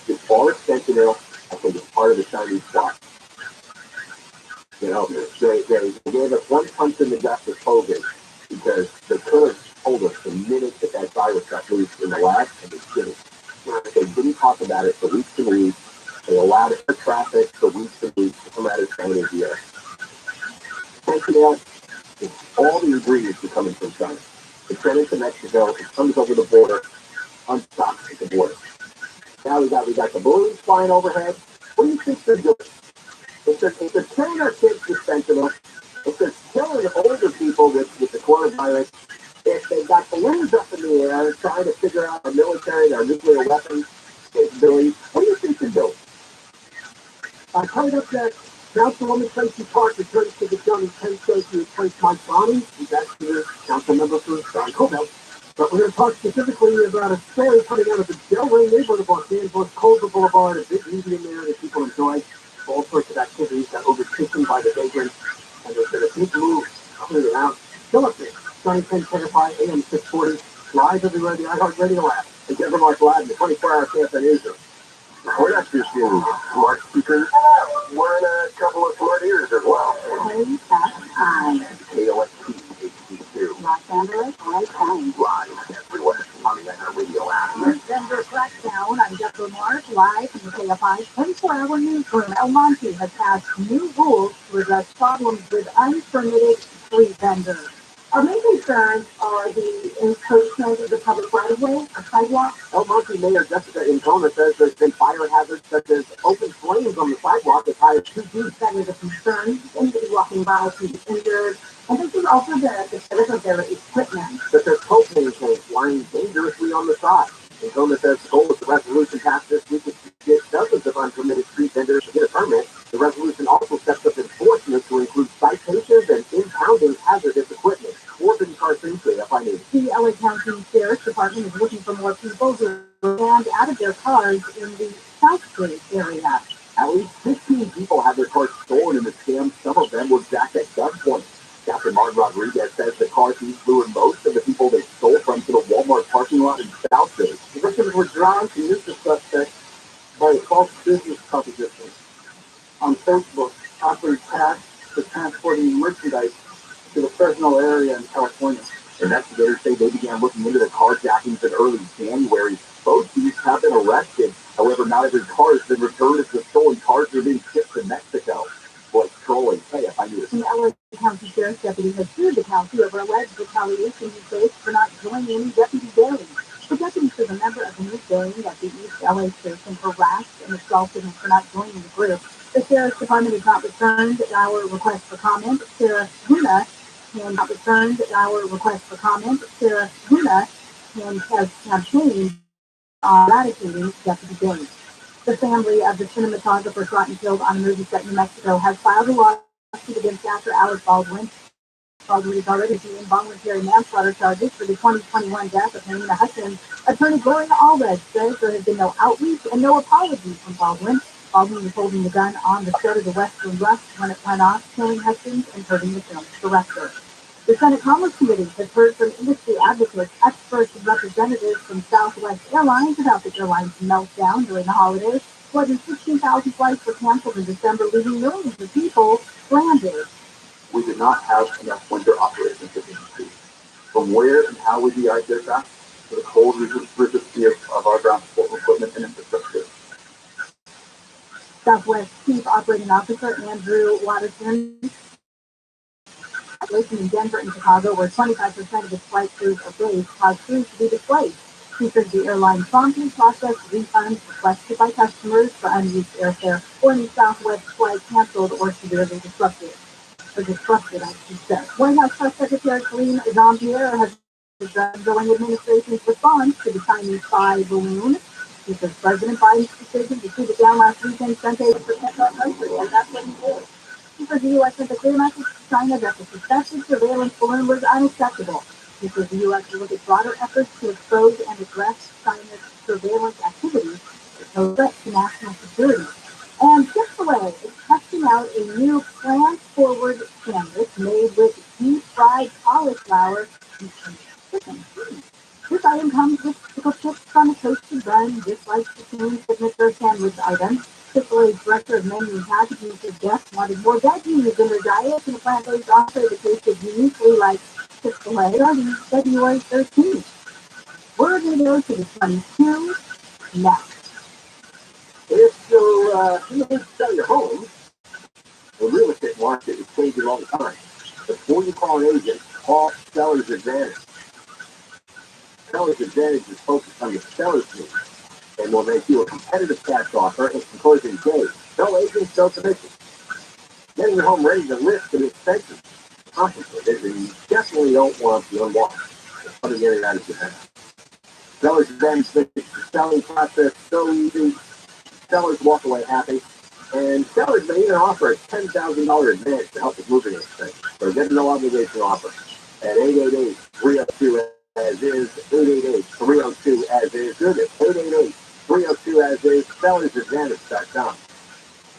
it's all fentanyl. I think it's part of the Chinese plot. You know, they gave us one punch in the gut with COVID because the kurds told us the minute that virus got loose in the lab, and they didn't. They didn't talk about it for weeks and weeks. They allowed air traffic for weeks and weeks to come out of China here. Fentanyl, all the ingredients are coming from China. It's sent into Mexico. It comes over the border, unstopped at the border. Now we got the balloons flying overhead. What do you think they're doing? If they're killing our kids with fentanyl, if they're killing older people with the coronavirus, if they've got balloons up in the air trying to figure out our military, our nuclear weapons capabilities, what do you think they're doing? I tied up that Councilwoman Tracy Park returns to the gun in 10 states to replace Mike Bonney. He's actually council member for John Cobell. But we're going to talk specifically about a story coming out of the Delray neighborhood of Los Angeles, Culver Boulevard, a big median there that people enjoy. All sorts of activities got overtaken by the vagrants, and there's been a big move to clear it out. Philip, 910 KFI AM 640, live everywhere, the iHeartRadio app, and Denver Mark Live, the 24-hour KFI newsroom. We're not just in smart speakers, we're in a couple of smart ears as well. KFI. KOST HD2. Los Angeles, I-10. Live everywhere on the iHeartRadio app. Denver Crackdown, I'm Deborah Mark, live from the KFI 24-hour newsroom. El Monte has passed new rules to address problems with unpermitted street vendors. Our main concerns are the encroachment of the public right-of-way, a sidewalk. El Monte Mayor Jessica Incona says there's been fire hazards such as open flames on the sidewalk as high as 2 feet. That is a concern. Anybody walking by can be injured. And this is also the status of their equipment. That there's propane tanks lying dangerously on the side. Incona says the goal of the resolution passed this week is to get dozens of unpermitted street vendors to get a permit. The resolution also sets up enforcement to include citations and impounding hazardous equipment. Corbin Carson, KFI News. The LA County Sheriff's Department is looking for more people who stand out of their cars in the Southgate area. At least 15 people had their cars stolen in the scam. Some of them were jacked at gunpoint. Captain Martin Rodriguez says the car thieves lured most of the people they stole from to the Walmart parking lot in Southgate. The victims were drawn to use the suspect by a false business proposition. On Facebook, offered cash for transporting merchandise to the Fresno area in California. Investigators say they began looking into the carjackings in early January. Both thieves have been arrested. However, not every car has been returned as the stolen cars are being shipped to Mexico. Boy, trolling. Hey, if I knew it. The LA County Sheriff's deputy has sued the county over alleged retaliation he faced for not joining Deputy Bailey. The deputy says a member of the new gang at the East LA station harassed and assaulted him for not joining the group. The Sheriff's Department has not returned our request for comment. Sarah Luna has not returned our request for comment. Sarah Luna has campaigned on eradicating Deputy Bailey. The family of the cinematographer shot and killed on a movie set in New Mexico has filed a lawsuit against actor Alec Baldwin. Baldwin is already due involuntary manslaughter charges for the 2021 death of Helena Hutchins. Attorney Gloria Allred says there has been no outreach and no apology from Baldwin. Baldwin was holding the gun on the set of the Western Rust when it went off, killing Hutchins and hurting the film's director. The Senate Commerce Committee has heard from industry advocates, experts, and representatives from Southwest Airlines about the airline's meltdown during the holidays. More than 16,000 flights were canceled in December, leaving millions of people stranded. We did not have enough winter operations in the industry. From where and how we de-ice aircraft to the cold resiliency of our ground support equipment and infrastructure. Southwest Chief Operating Officer Andrew Watterson in Denver and Chicago, where 25% of its flight crews are based, caused crews to be displaced. He says the airline promptly processed refunds requested by customers for unused airfare or any Southwest flight canceled or severely disrupted. I should say. White House Press Secretary Karine Jean-Pierre has begun the administration's response to the Chinese spy balloon. He says President Biden's decision to shoot it down last weekend sent a protect our country, and that's what he did. He said the U.S. sent a clear message to China that the suspected surveillance balloon was unacceptable. He says the U.S. will look at broader efforts to expose and address China's surveillance activities as no threat to national security. And Chick-fil-A is testing out a new plant-forward sandwich made with deep-fried cauliflower and chicken. This item comes with pickle chips on a toasted bun, just like the chain's signature sandwich item. Chick-fil-A's director of menu and packaging said guests wanted more veggies in their diet, and the plant-based offer that tasted uniquely like Chick-fil-A starting February 13th. We're going to go to the 22 next. If you need to sell your home, the real estate market is changing all the time. Before you call an agent, call Seller's Advantage. Seller's Advantage is focused on the seller's needs and will make you a competitive cash offer and can close in days. No agents, no commission. Getting your home ready to list can be expensive, complicated, and you definitely don't want the unwashed. Putting it out of your hand. Seller's Advantage makes the selling process so easy. Sellers walk away happy, and sellers may even offer a $10,000 advance to help with moving expenses. So get a no obligation offer at 888-302-AS-IS, 888-302-AS-IS. Good, 888-302-AS-IS, sellersadvantage.com.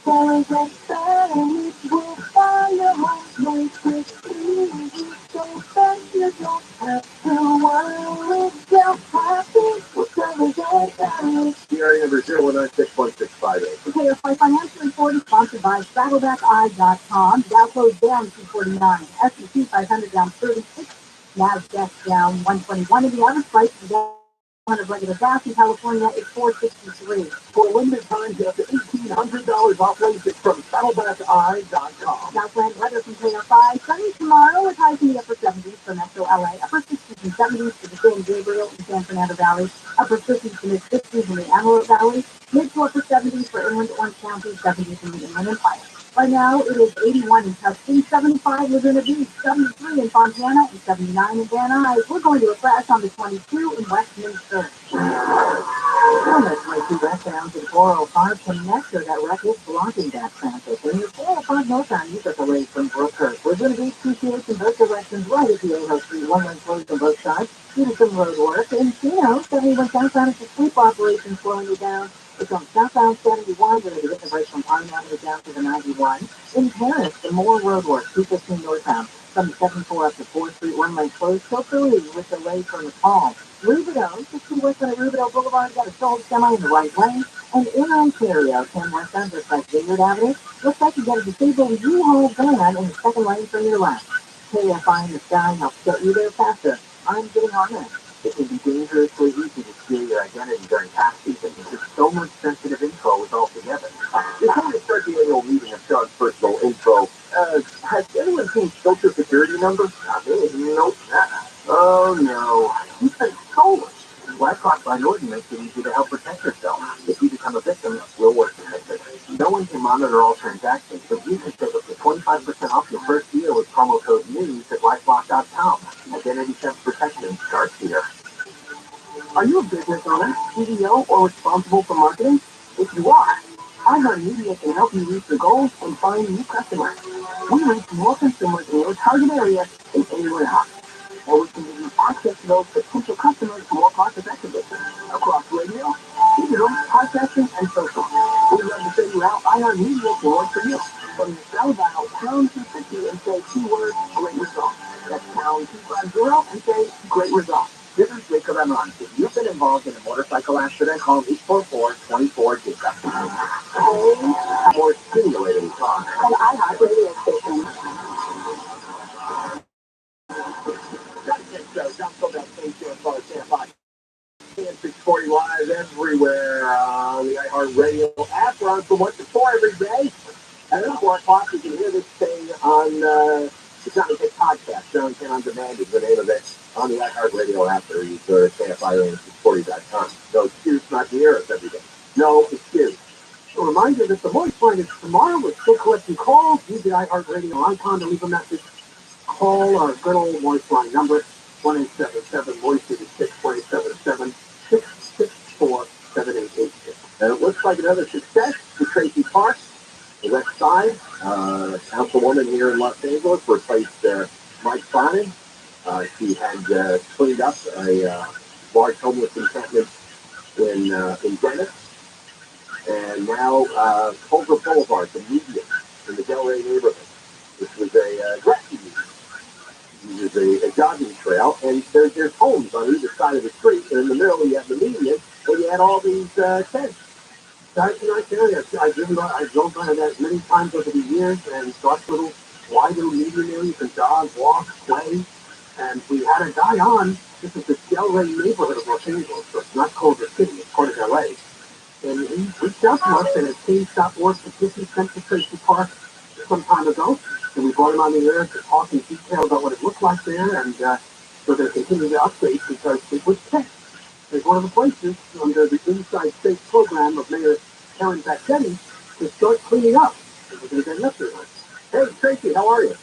Sellers Advantage will buy your home, make it easy, so that you don't have to worry, you're happy with Sellers Advantage. CRA number 0196165. Okay, your financial report is sponsored by SaddlebackEye.com. Dow closed down 249, S&P 500 down 36, NASDAQ down 121, and the average price of of regular gas in California is $4.63. For a limited time, get up to $1,800 off lasik from SaddlebackEye.com. Southland weather from KFI. Sunny tomorrow with highs in the upper 70s for Metro LA, upper 60s and 70s for the San Gabriel and San Fernando Valley, upper 50s to mid 60s in the Antelope Valley, mid to upper 70s for Inland Orange County, 70s in the Inland Empire. By now, it is 81 in Tustin, 75 Laguna Beach, 73 in Fontana, and 79 in Van Nuys. We're going to a crash on the 22 in Westminster. Helmets like two westbound to the 405 connector. That wreck is blocking that traffic. When you're 405 northbound, you took away from Brookhurst. We're going to be PTH in both directions right at the Oho Street, one lane closed on both sides due to some road work. And, 71 southbound is the sweep operation slowing you down. It's on southbound 71, going to be getting the brakes from Pine Avenue down to the 91. In Paris, the more road work, 215 northbound, from the 74 up to 4th Street, one lane closed, till Philly with delay from the Palm. Rubidoux, 16 west on Rubidoux Boulevard, got a sold semi in the right lane. And in Ontario, 10 westbound, just like Vineyard Avenue, looks like you got a disabled U-Haul van in the second lane from your left. KFI in the sky helps get you there faster. I'm getting on that. It can be dangerously easy to steal your identity during tax season because so much sensitive info is all together. Before we start the annual meeting of Sean's personal info, has anyone seen Social Security number? Not me. Nope. Oh no. You've been stolen. BlackRock by Norton makes it easy to help protect yourself. If you become a victim, we'll work to fix it. No one can monitor all transactions, but you can save up to 25% off your first year with promo code NEWS at LifeLock.com. Identity theft protection starts here. Are you a business owner, CEO, or responsible for marketing? If you are, iHeartMedia can help you reach your goals and find new customers. We reach more consumers in your target area than anywhere else. And we can give you access to those potential customers more cost effectively across radio, digital, podcasting, and social. We'd love to show you how iHeartMedia can work for you. From the cell dial #250 and say keyword great result. That's #250 844-24 gigabytes. More stimulating talk. And I have radio station. Don't go back to and 640 live everywhere on the iHeartRadio app. We're on from 1 to 4 every day. And at 4 o'clock, you can hear this thing on the Johnny Pick podcast. Johnny Pick on Demand is the name of it on the iHeartRadio app, or you go to KFIA640.com. No excuse not to hear us every day. No excuse. A reminder that the voice line is tomorrow. We're still collecting calls. Use the iHeartRadio icon to leave a message. Call our good old voice line number, 1-877-VOICE-647-766-664-7886. And it looks like another success for Tracy Parks, the West Side, councilwoman here in Los Angeles, replaced Mike Bonin. She had cleaned up a large homeless encampment in Venice. And now Culver Boulevard, the median in the Delray neighborhood. This was a grassy median. This is a jogging trail, and there's homes on either side of the street, and in the middle you have the median, and you had all these tents. I tell you, I've drove by that many times over the years, and got little wider median there. You can jog, walk, play. And we had a guy on. This is the Delray neighborhood of Los Angeles, so it's not Culver City, it's part of LA. And he reached out to us, and his team stopped work for 50 cents to Tracy Park some time ago. And we brought him on the air to talk in detail about what it looked like there, and we're going to continue to update because it was picked as one of the places under the Inside State program of Mayor Karen Bassetti to start cleaning up. And we're going to get an update on it. Hey, Tracy, how are you?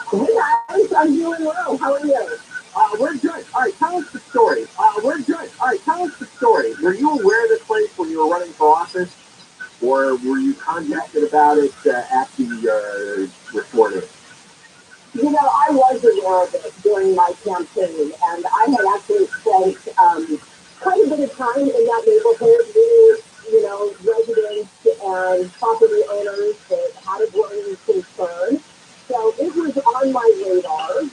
Hey guys, I'm doing well. How are you? We're good. All right, tell us the story. We're good. All right, tell us the story. Were you aware of this place when you were running for office, or were you contacted about it after you were sworn in? You know, I was aware of it during my campaign, and I had actually spent quite a bit of time in that neighborhood with, you know, residents and property owners that had a growing concern. So it was on my radar,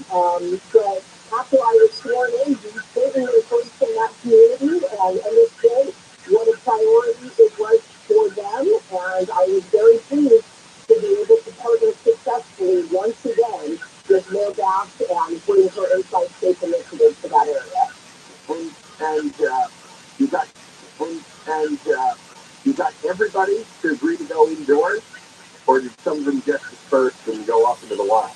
but after I was sworn in, we certainly heard from that community, and I understood what a priority it was for them, and I was very pleased to be able to partner successfully once again with MoDAF and bring her Inside State initiative to that area. And you got everybody to agree to go indoors, or did some of them just disperse and go off into the wild?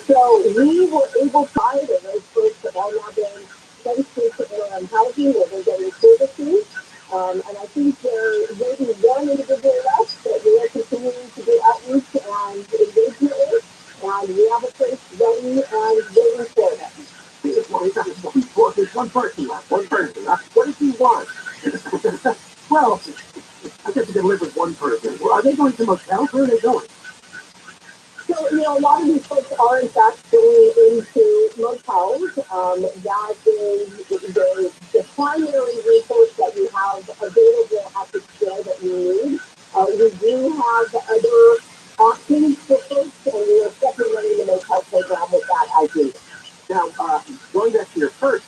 So we were able to hire those folks that all now been placed into housing where they're getting services. And I think there may be one individual left that we are continuing to do outreach and engagement with. And we have a place ready and waiting for them. There's one person left. One person. What does he want? Well, I guess you can live with one person. Well, are they going to motels? Where are they going? So, you know, a lot of these folks are in fact going into motels. That is the primary resource that we have available at the scale that we need. We do have other options for folks, and we are definitely running the motel program with that idea. Now, going back to your first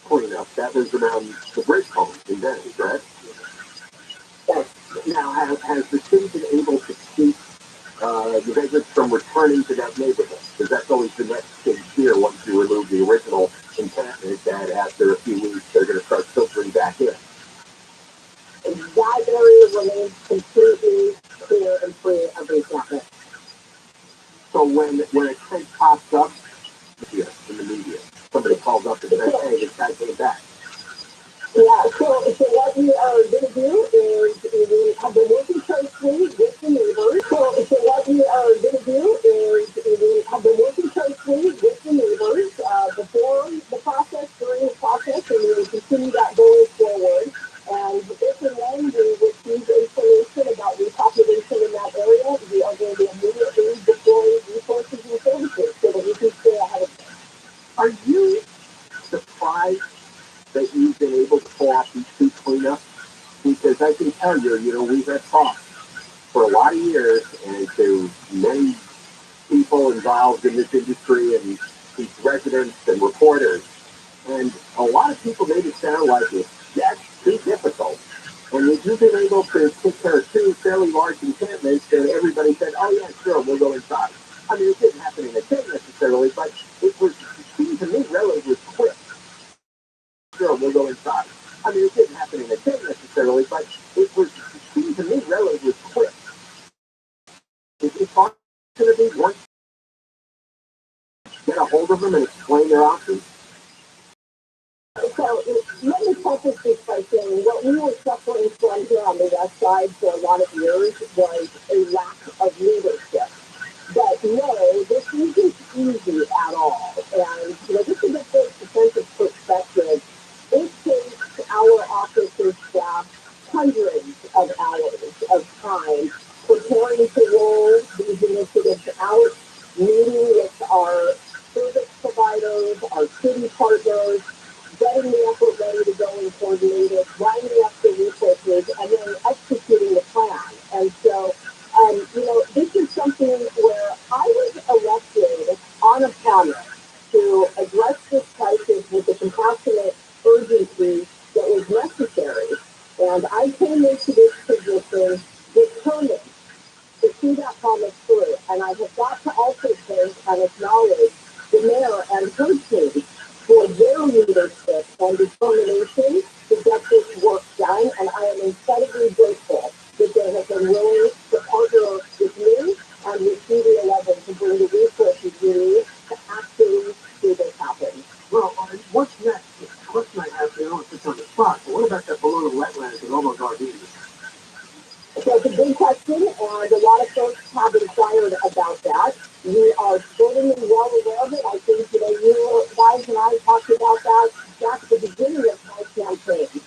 cleanup, that was around the bridge home in Venice, correct? Yes. Now, has the city been able to keep the residents from returning to that neighborhood? Because that's always the next stage here once you remove the original encampment, that after a few weeks they're going to start filtering back in. That area remains completely clear and free of encampment. So when a tent pops up here in the media, somebody calls up and says, hey, this guy came back. Yeah, so what we are going to do is we have been working closely with the neighbors. So what we are going to do is we have been working closely with the neighbors before the process, during the process, and we will continue that going forward. And if and when we receive information about repopulation in that area, we are going to immediately deploy resources and services so that we can stay ahead of it. Are you surprised that you've been able to pull off these two cleanups? Because I can tell you, we've had talks for a lot of years, and to many people involved in this industry and these residents and reporters, and a lot of people made it sound like it's just too And you've been able to take care of two fairly large encampments, and everybody said, oh yeah, sure, we'll go inside. I mean, it didn't happen in a tent necessarily, but it was, it seemed to me, relatively quick. Sure, we'll go inside. I mean, it didn't happen in a tent necessarily, but it was, it seemed to me, relatively quick. It's hard to be once get a hold of them and explain their options. So let me preface this by saying what we were suffering from here on the west side for a lot of years was a lack of leadership. But no, this isn't easy at all. And just to get this sense of perspective, it takes our officers staff hundreds of hours of time preparing to roll these initiatives out, meeting with our service providers, our city partners, getting the effort ready to go and coordinate it, lining up the resources, and then executing the plan. And so, this is something where I was elected on a panel to address this crisis with the compassionate urgency that was necessary. And I came into this position determined to see that promise through. And I have got to also thank and acknowledge the mayor and her team for their leadership and determination to get this work done. And I am incredibly grateful that they have been willing to partner with me and with CD11 to bring the resources we need to actually see this happen. Well, what's next? The question I have, I don't want to put you on the spot, but what about that below the wetlands and all those RVs? So it's a big question, and a lot of folks have inquired about that. We are certainly well aware of it. I think, you guys and I talked about that back at the beginning of my campaign.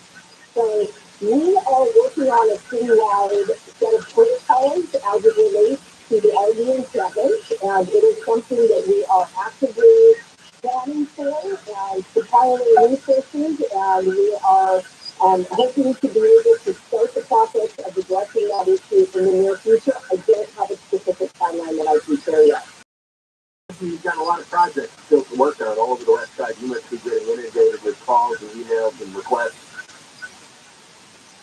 So we are working on a citywide set of protocols as it relates to the RV encampment, and it is something that we are actively planning for and supplying resources, and we are hoping to be able to start the process of addressing that issue in the near future. I don't have a specific timeline that I can share yet. You've got a lot of projects still to work on all over the west side. You must be getting inundated with calls and emails and requests.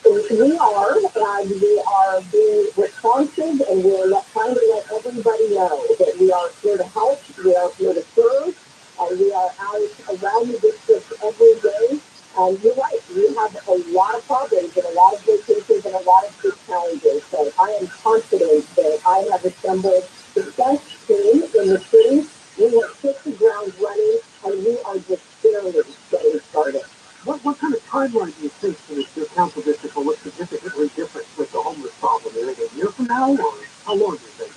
We are, and we are being responsive, and we're trying to let everybody know that we are here to help, we are here to serve, and we are out around the district every day. And you're right, we have a lot of problems and a lot of vacations and a lot of big challenges. So I am confident that I have assembled the best team in the city. We have hit the ground running, and we are just barely getting started. What kind of timeline do you think your council district will look significantly different with the homeless problem? Is it a year from now, or how long do you think?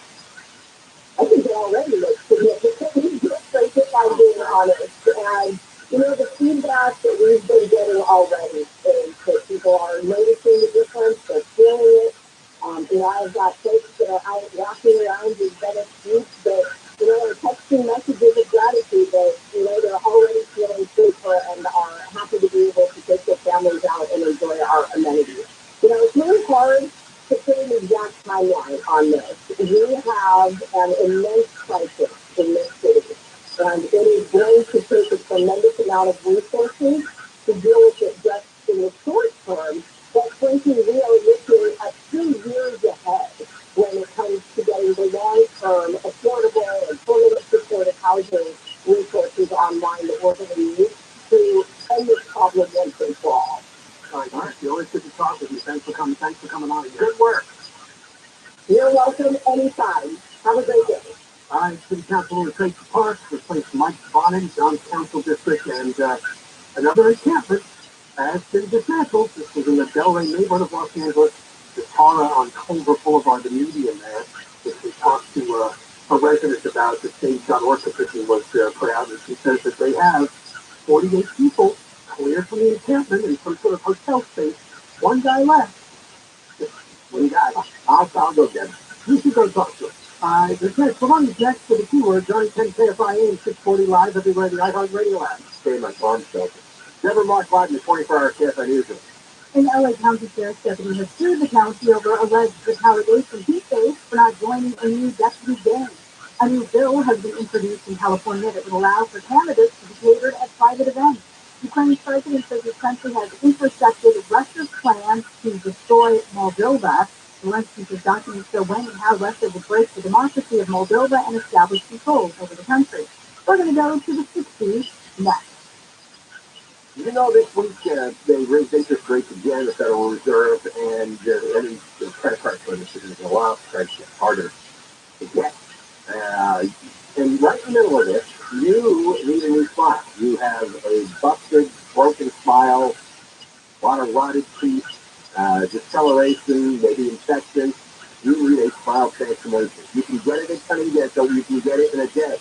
I think it already looks significantly different, if I'm being honest. And, the feedback that we've been getting already is that people are noticing the difference, they're feeling it. I've got folks that are out walking around with Venice Beach that, are texting messages of gratitude that, they're already feeling safer and are happy to be able to take their families out and enjoy our amenities. It's really hard to put an exact timeline on this. We have an immense crisis in this city, and it is going to take a tremendous amount of resources to deal with it just in the short term. But frankly, we are looking at 2 years ahead when it comes to getting the long-term, affordable, and permanent supportive housing resources online that we're going to need to end this problem once and for all. All right, you always good to talk with you. Thanks for coming on. Good work. You're welcome anytime. Have a great day. All right, City Councilwoman Tracy Parks replaced Mike Bonnet on Council District, and another encampment has been dismantled. This was in the Delray neighborhood of Los Angeles, the Tara on Culver Boulevard, the median there, which we talked to a resident about. The stage.org petition was put out, and she says that they have 48 people clear from the encampment in some sort of hotel space. One guy left. One guy. I'll go get him. You should go talk to him. There's next. Come on, next to the keyword, Johnny 10 KFIA 640 live everywhere the iHeartRadio app. Stay in my farm shelter. Deborah Mark live in the 24-hour KFI Newsroom. An LA County Sheriff's deputy has sued the county over alleged retaliation he faced for not joining a new deputy gang. A new bill has been introduced in California that would allow for candidates to be catered at private events. Ukraine's president says his country has intercepted Russia's plan plans to destroy Moldova. Zelensky's documents show when and how Russia would break the democracy of Moldova and establish control over the country. We're going to go to the 60s next. You know, this week they raised interest rates again, the Federal Reserve, and any credit card purchases is a lot harder to get. And right in the middle of this, you need a new smile. You have a busted, broken smile, a lot of rotted teeth, discoloration, maybe infection. You need a smile transformation. You can get it at Cunning Dental. You can get it in a day.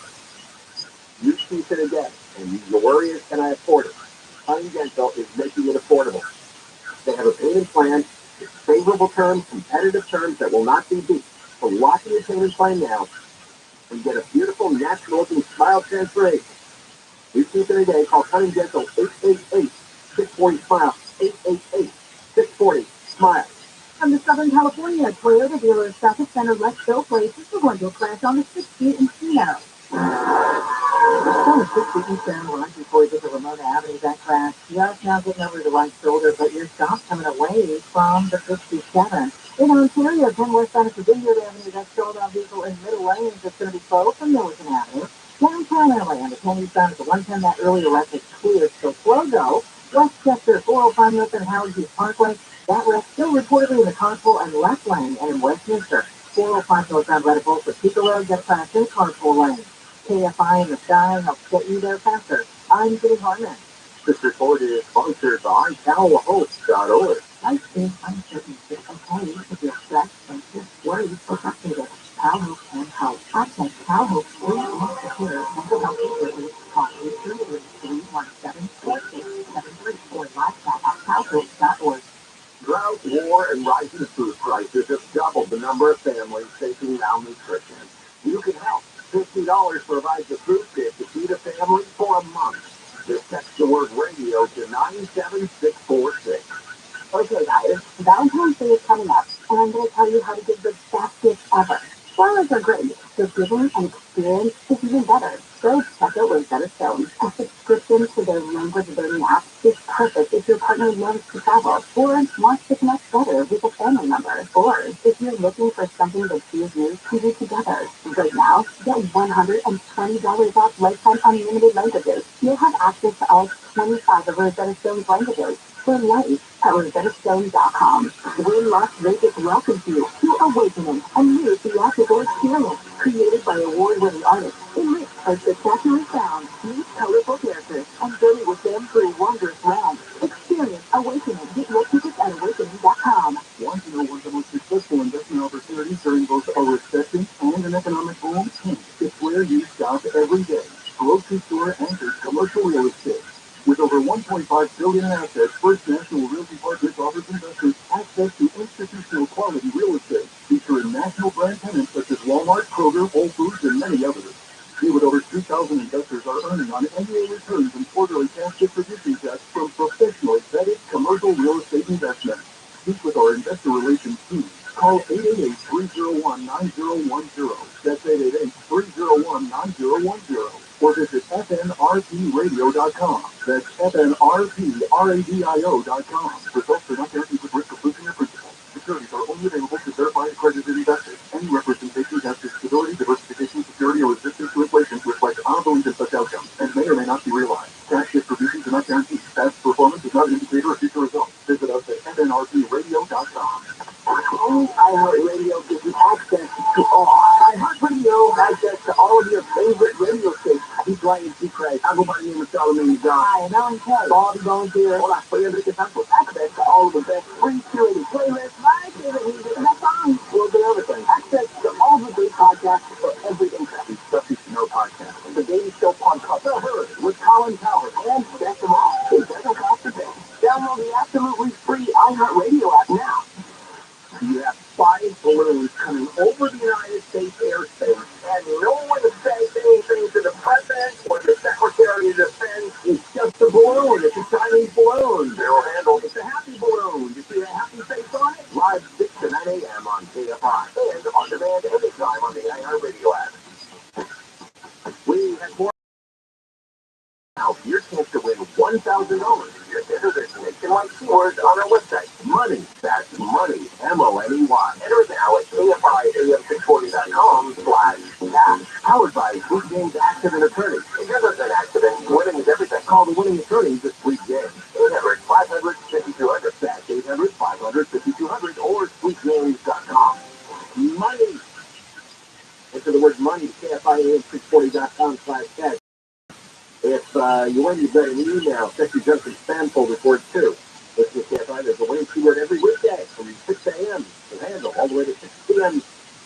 You choose it a day. And your worry is, can I afford it? Cunning Dental is making it affordable. They have a payment plan, favorable terms, competitive terms that will not be beat. So lock in your payment plan now and get a beautiful, natural-looking smile transformation. You keep it a day. Call Cunning Dental 888-640-SMILE, 888-640-SMILE. From the Southern California Toyota dealer traffic center, let's go places. We're going to a crash on the 60 in Chino. On the 60 Eastern, right before you get to Ramona Avenue, that crash just now getting over the right shoulder, but your stop's coming away from the 57. In Ontario, 10 westbound of Vineyard Avenue, that shoulder vehicle in middle lanes that's going to be slow from Milliken Avenue. Downtown LA on the 10 eastbound of the 110, that earlier wreck is clear, so slow go. Westchester, 405 North and Howard Hughes Parkway, that wreck still reportedly in the carpool and left lane, and in Westminster, 405 northbound Red Bull for Pico Road, that crash in carpool lane. KFI in the sky helps get you there faster. I'm Kitty Harmon. This report is sponsored by CalHope.org. I think I'm certain that okay if you're stressed, anxious, worried, or frustrated. CalHope can help. Access CalHope's free and secure mental health resources. Call 833-317-4673 or live chat at CalHope.org. Drought, war, and rising food prices have doubled the number of families facing malnutrition. You can help. $50 provides the food kit to feed a family for a month. Just text the word radio to 97646. Okay, guys, Valentine's Day is coming up, and I'm going to tell you how to give the best gift ever. Flowers are great, but giving an experience is even better. So check out Rosetta Stone. A subscription to their language learning app is perfect if your partner loves to travel or wants to connect better with a family member, or if you're looking for something that you can do together. Right now, get $120 off lifetime unlimited languages. You'll have access to all 25 of Rosetta Stone's languages for life at RosettaStone.com. Win Las Vegas welcomes you to Awakening, a new theatrical experience created by award-winning artists. Enriched by spectacular sound, meet colorful characters, and journey with them through wondrous realms. Experience Awakening. Get your tickets at Awakening.com. Want to know one of the most successful investment opportunities during both a recession and an economic boom? It's where you shop every day. Grocery store anchored commercial real estate. With over $1.5 billion in assets, First National Realty Partners offers investors access to institutional quality real estate, featuring national brand tenants such as Walmart, Kroger, Whole Foods, and many others. See what over 2,000 investors are earning on annual returns and quarterly cash distribution checks from professionally vetted commercial real estate investments. Speak with our investor relations team. Call 888-301-9010. That's 888-301-9010. Or visit fnrpradio.com. That's fnrpradio.com. Results are not guaranteed with risk of losing your principal. Securities are only available to certified accredited investors. Any representation as to stability, diversification, security, or resistance to inflation reflects our belief in such outcomes and may or may not be realized. Cash distributions are not guaranteed. Past performance is not an indicator of future results. Visit us at fnrpradio.com. iHeartRadio gives you access to all. iHeartRadio has access to all of your favorite radio stations. He's Ryan Seacrest. I go by the name of Charlemagne John. Hi, I'm Ellen K. Bobby Volunteer. Hola, soy Enrique Santos. Access to all of the best free curated playlists, my favorite music, and that song. We'll do everything. Access to all the big podcasts for every interest. The Stuff You Should Know podcast. The Daily Show podcast. The Herd with Colin Cowherd. And best of all, it doesn't cost a thing. Download the absolutely free iHeartRadio app now. You have 5 balloons coming over the United States airspace, and no one says anything to the president or the secretary of defense. It's just a balloon. It's a Chinese balloon. Zero handle. It's a happy balloon. You see a happy face on it? Live 6 to 9 a.m. on KFI. And on demand anytime on the iHeartRadio app. We have more. Now, your chance to win $1,000 if you enter this nationwide keyword on our website. money. That's money, M-O-N-E-Y. Enter now at AFIAM640.com/cash. Powered by Sweet James Accident Attorney. If you're an accident, winning is everything. Call the winning attorneys at Sweet James. 800-500-5200. That's 800-500-5200 or sweetjames.com. Money. Enter the word money, KFIAM640.com/cash. If you win, you better email. Check your junk and spam folder for it too. Listen to KFI, there's a winning keyword every weekday from 6 a.m. to handle all the way to 6 p.m.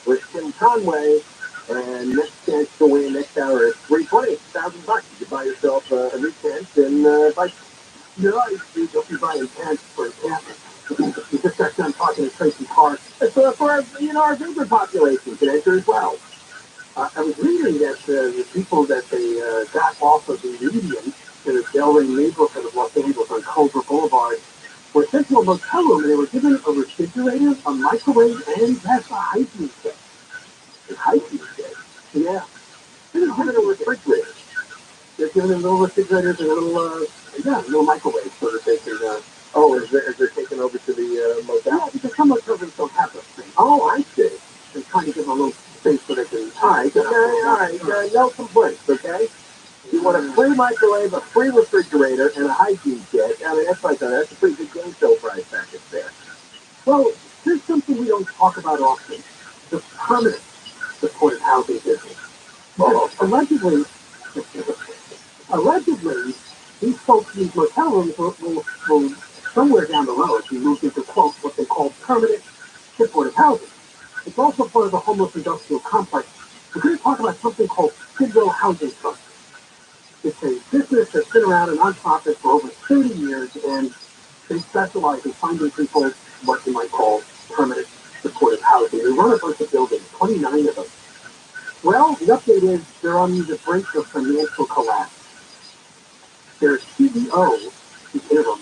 with Tim Conway. And next chance to win next hour is $320,000. You can buy yourself a new tent and like you'll be buying tents for camping. You just got done talking to Tracy Park. It's for our vapor population can enter as well. I was reading that the people that they got off of the median in the Delray neighborhood of Los Angeles on Culver Boulevard were sent to a motel room and they were given a refrigerator, a microwave, and that's a hygiene kit. A hygiene kit? Yeah. They were given a refrigerator. They're given a little refrigerator and a little microwave so that they can, as they're taken over to the motel? Yeah, because some motel rooms don't have those things. Oh, I see. They're trying to give them a little space so they can, all right, no complaints, okay? You want a free microwave, a free refrigerator, and a hygiene kit. I mean, that's a pretty good game show price package there. Well, here's something we don't talk about often. The permanent supported housing business. Well, allegedly, these folks in these motel rooms will somewhere down the road be moved into, quote, what they call permanent supported housing. It's also part of the homeless industrial complex. We're going to talk about something called Skid-Row Housing Trust. It's a business that's been around, a nonprofit, for over 30 years, and they specialize in finding people what you might call permanent supportive housing. They run a bunch of buildings, 29 of them. Well, the update is they're on the brink of financial collapse. Their CEO, the interim,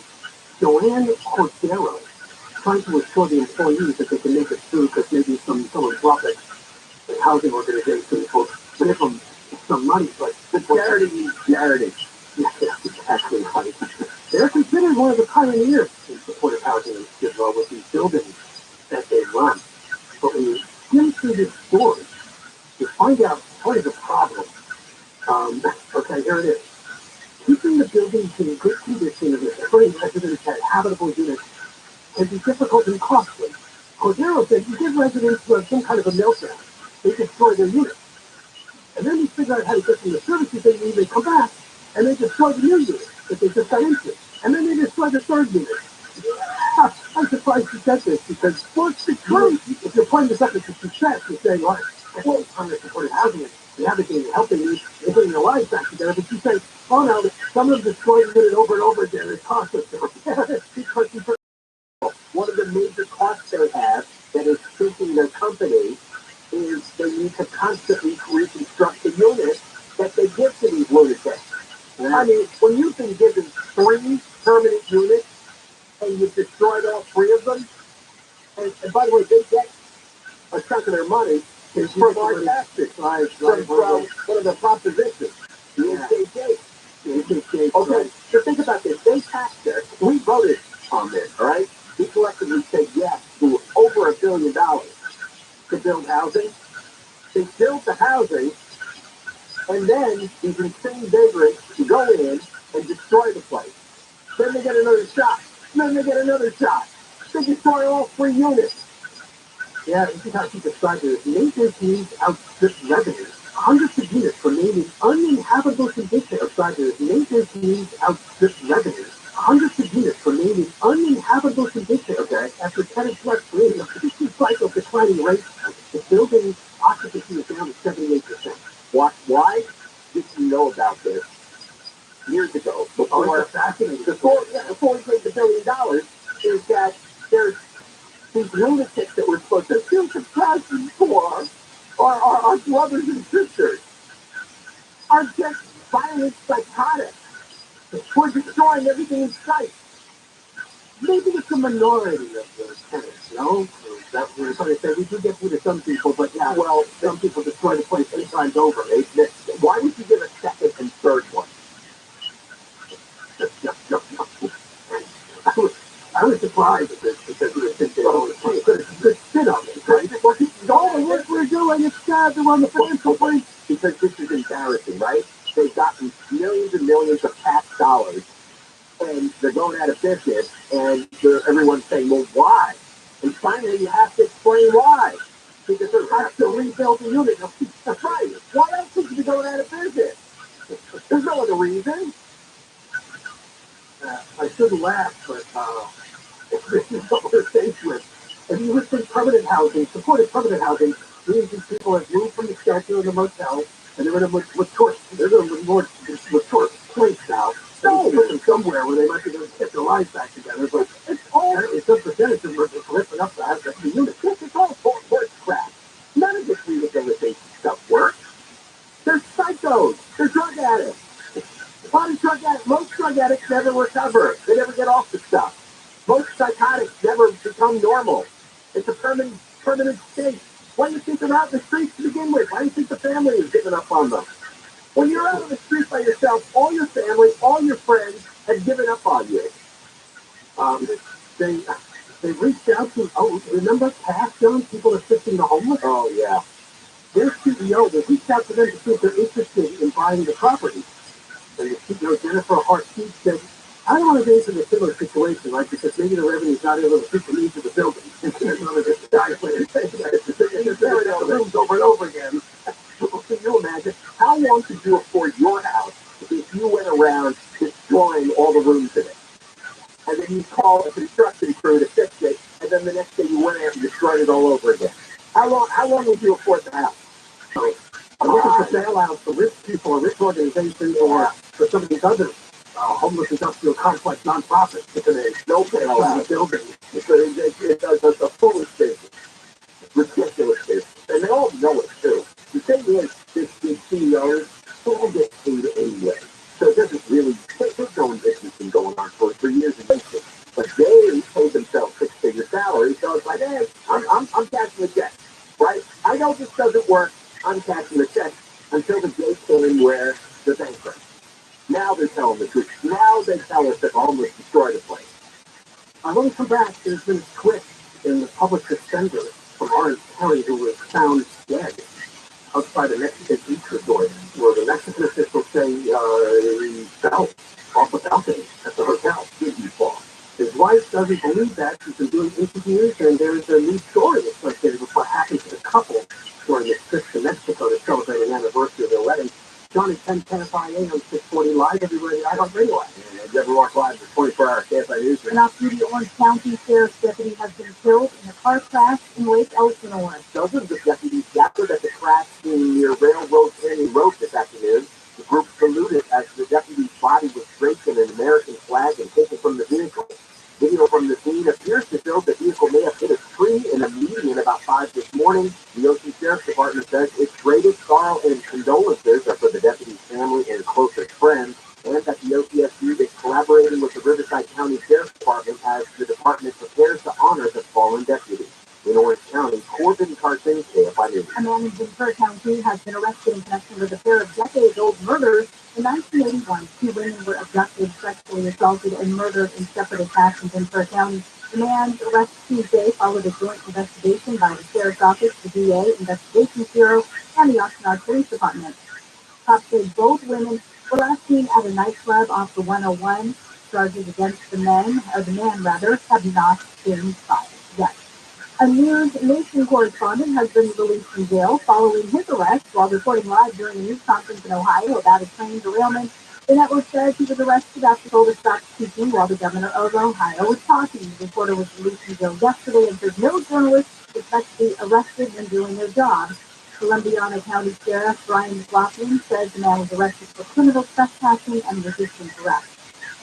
Joanne Cordero, trying to assure the employees that they can make it through because maybe some philanthropic housing organization will give them some money, but charity. Yeah, exactly right. They're considered one of the pioneers in supportive housing in Skid Row with these buildings that they run. But when you skim through this story, you find out what is the problem. Okay, here it is. Keeping the buildings in good condition and ensuring residents had habitable units can be difficult and costly. Cordero said you give residents some kind of a meltdown. They destroy their units. And then you figure out how to get them the services they need, they come back, and they destroy the new unit that they just got into. And then they destroy the third unit. I'm surprised you said this, because it's the truth. If you're playing this up as a success, you're saying, well, I'm going to support housing, and the advocating and helping you, and putting your lives back together, but you say, oh no, some of them destroy the unit over and over again, and it costs us because one of the major costs they have that is sinking their company is they need to constantly reconstruct the units that they give to these lunatics. Yeah. I mean, when you've been given 3 permanent units and you've destroyed all 3 of them, and by the way, they get a chunk of their money from our taxes. Right. From one of the propositions, the HHA. Okay, so think about this. They taxed us. We voted on this, all right? We collectively said yes to over $1 billion to build housing. They build the housing, and then these insane vagrants go in and destroy the place. Then they get another shot. Then they get another shot. They destroy all 3 units. Yeah, this is how she described it. Maintenance needs outstrip revenue. Hundreds of units remain in uninhabitable condition. Maintenance needs outstrip revenue. Hundreds of units remain in uninhabitable condition. Okay. After tenants left free, the cycle of declining rates, the building occupancy is down to 78%. Why did you know about this years ago? Before we paid the $1 billion, is that there's these lunatics that we're supposed to feel compassion for our brothers and sisters are just violent psychotics. We're destroying everything in sight. Maybe it's a minority of the tenants, no? That's what we're trying to say. We do get rid of some people, but yeah, well, some people destroy the place 8 times over. Why would you give a second and third one? I was surprised at this because they're on the financial break. Because this is embarrassing, right? They've gotten millions and millions of tax dollars, and they're going out of business, and everyone's saying, well, why? And finally, you have to explain why. Because they have to rebuild the unit. That's right. Why else would you be going out of business? There's no other reason. I shouldn't laugh, but this is what we're faced with. If you would think permanent housing, supported permanent housing, means these people have moved from the shelter and the motel, and they're in a more tourist place now. So put them somewhere where they might be able to get their lives back together. But it's a percentage of lifting up to have the unit. This is all horse crap. None of this rehabilitation stuff works. They're psychos. They're drug addicts. Most drug addicts never recover. They never get off the stuff. Most psychotics never become normal. It's a permanent state. Why do you think they're out in the streets to begin with? Why do you think the family is giving up on them? When you're out on the street by yourself, all your family, all your friends have given up on you. They reached out to, remember past young people assisting the homeless? Oh, yeah. Their CEO, they reached out to them to see if they're interested in buying the property. And the CEO, Jennifer Hart-Keith, said, I don't want to get into a similar situation, right? Because maybe the revenue is not able to fit the needs of the building. And there's another guy playing the rooms over and over again. Well, can you imagine how long could you afford your house if you went around destroying all the rooms in it? And then you call a construction crew to fix it, and then the next day you went out and destroyed it all over again. How long would you afford the house? So, I'm looking for bailouts for rich people or rich organizations or for some of these other homeless industrial complex nonprofits because there's no bailout building. It's a foolish business. Ridiculous business. And they all know it too. The thing is, these CEOs all get paid anyway. So it doesn't really, there's no investment going on for years and years. But they paid themselves six-figure salaries, so it's like, hey, I'm cashing the check, right? I know this doesn't work. I'm cashing the check until the day came where they're bankrupt. Now they're telling the truth. Now they tell us that almost destroyed the place. When we come back, there's been a twist in the public defender from Orange County who was found dead outside a Mexican beach resort, where the Mexican officials say he fell off a balcony at the hotel. Didn't fall. His wife doesn't believe that. She's been doing interviews, and there's a new story associated with what happened to the couple during this trip to Mexico to celebrate an anniversary of their wedding. Johnny 10:10 AM 640 live everywhere the iHeartRadio app. And never watch live for 24-hour KFI News. An off-duty Orange County Sheriff's deputy has been killed in a car crash in Lake Elsinore. Dozens of deputies gathered at the crash scene near Railroad Canyon Road this afternoon. The group saluted as the deputy's body was draped in an American flag and taken from the vehicle. Video from the scene appears to show the vehicle may have hit a tree in a median about 5 this morning. The Ocean Sheriff's Department says its greatest sorrow and condolences are for the deputy's family and closest friends, and that the OCSU is collaborating with the Riverside County Sheriff's Department as the department prepares to honor the fallen deputy. In Orange County, Corbin Carson, KFI News. A man in Ventura County has been arrested in connection with a pair of decades-old murders. In 1981, 2 women were abducted, sexually assaulted, and murdered in separate attacks in Ventura County. The man's arrest Tuesday followed a joint investigation by the Sheriff's Office, the DA, Investigations Bureau, and the Oxnard Police Department. Cops say both women were last seen at a nightclub off the 101. Charges against the man have not been filed yet. A News Nation correspondent has been released from jail following his arrest while reporting live during a news conference in Ohio about a train derailment. The network says he was arrested after told to stop speaking while the governor of Ohio was talking. The reporter was released from jail yesterday and says no journalist is expected to be arrested when doing their job. Columbiana County Sheriff Brian McLaughlin says the man was arrested for criminal trespassing and resisting arrest.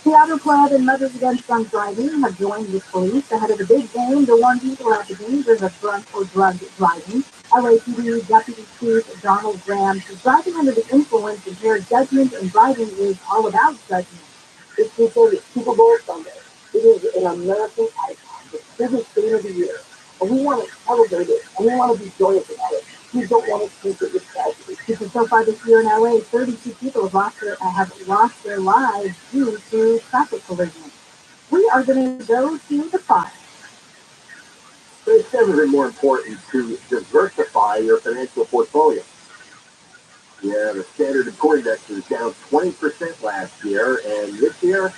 The Auto Club and Mothers Against Drunk Driving have joined with police ahead of the big game to warn people about the dangers of drunk or drugged driving. LAPD Deputy Chief Donald Graham says driving under the influence impairs judgment, and driving is all about judgment. This weekend is Super Bowl Sunday. It is an American icon, the biggest game of the year. And we want to celebrate it, and we want to be joyous about it. We don't want to keep it with tragedy. Because so far this year in LA, 32 people have lost their lives due to traffic collisions. We are going to go to the fire. Great It's never been more important to diversify your financial portfolio. Yeah, the Standard & Poor's Index was down 20% last year, and this year,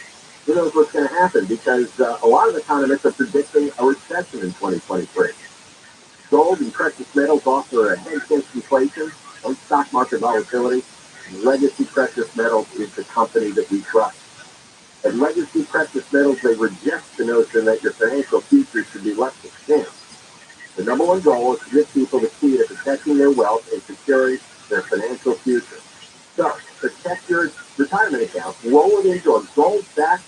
who knows what's going to happen, because a lot of economists are predicting a recession in 2023. Gold and precious metals offer a hedge against inflation and stock market volatility. Legacy Precious Metals is the company that we trust. At Legacy Precious Metals, they reject the notion that your financial future should be left to chance. The number one goal is to give people the key to protecting their wealth and securing their financial future. So, protect your retirement account, roll it into a gold-backed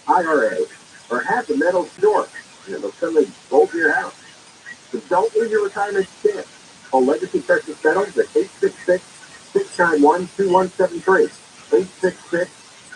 IRA, or have the metals store. They'll send the gold to your house. So don't leave your retirement chance. Call Legacy Precious Metals at 866-691-2173.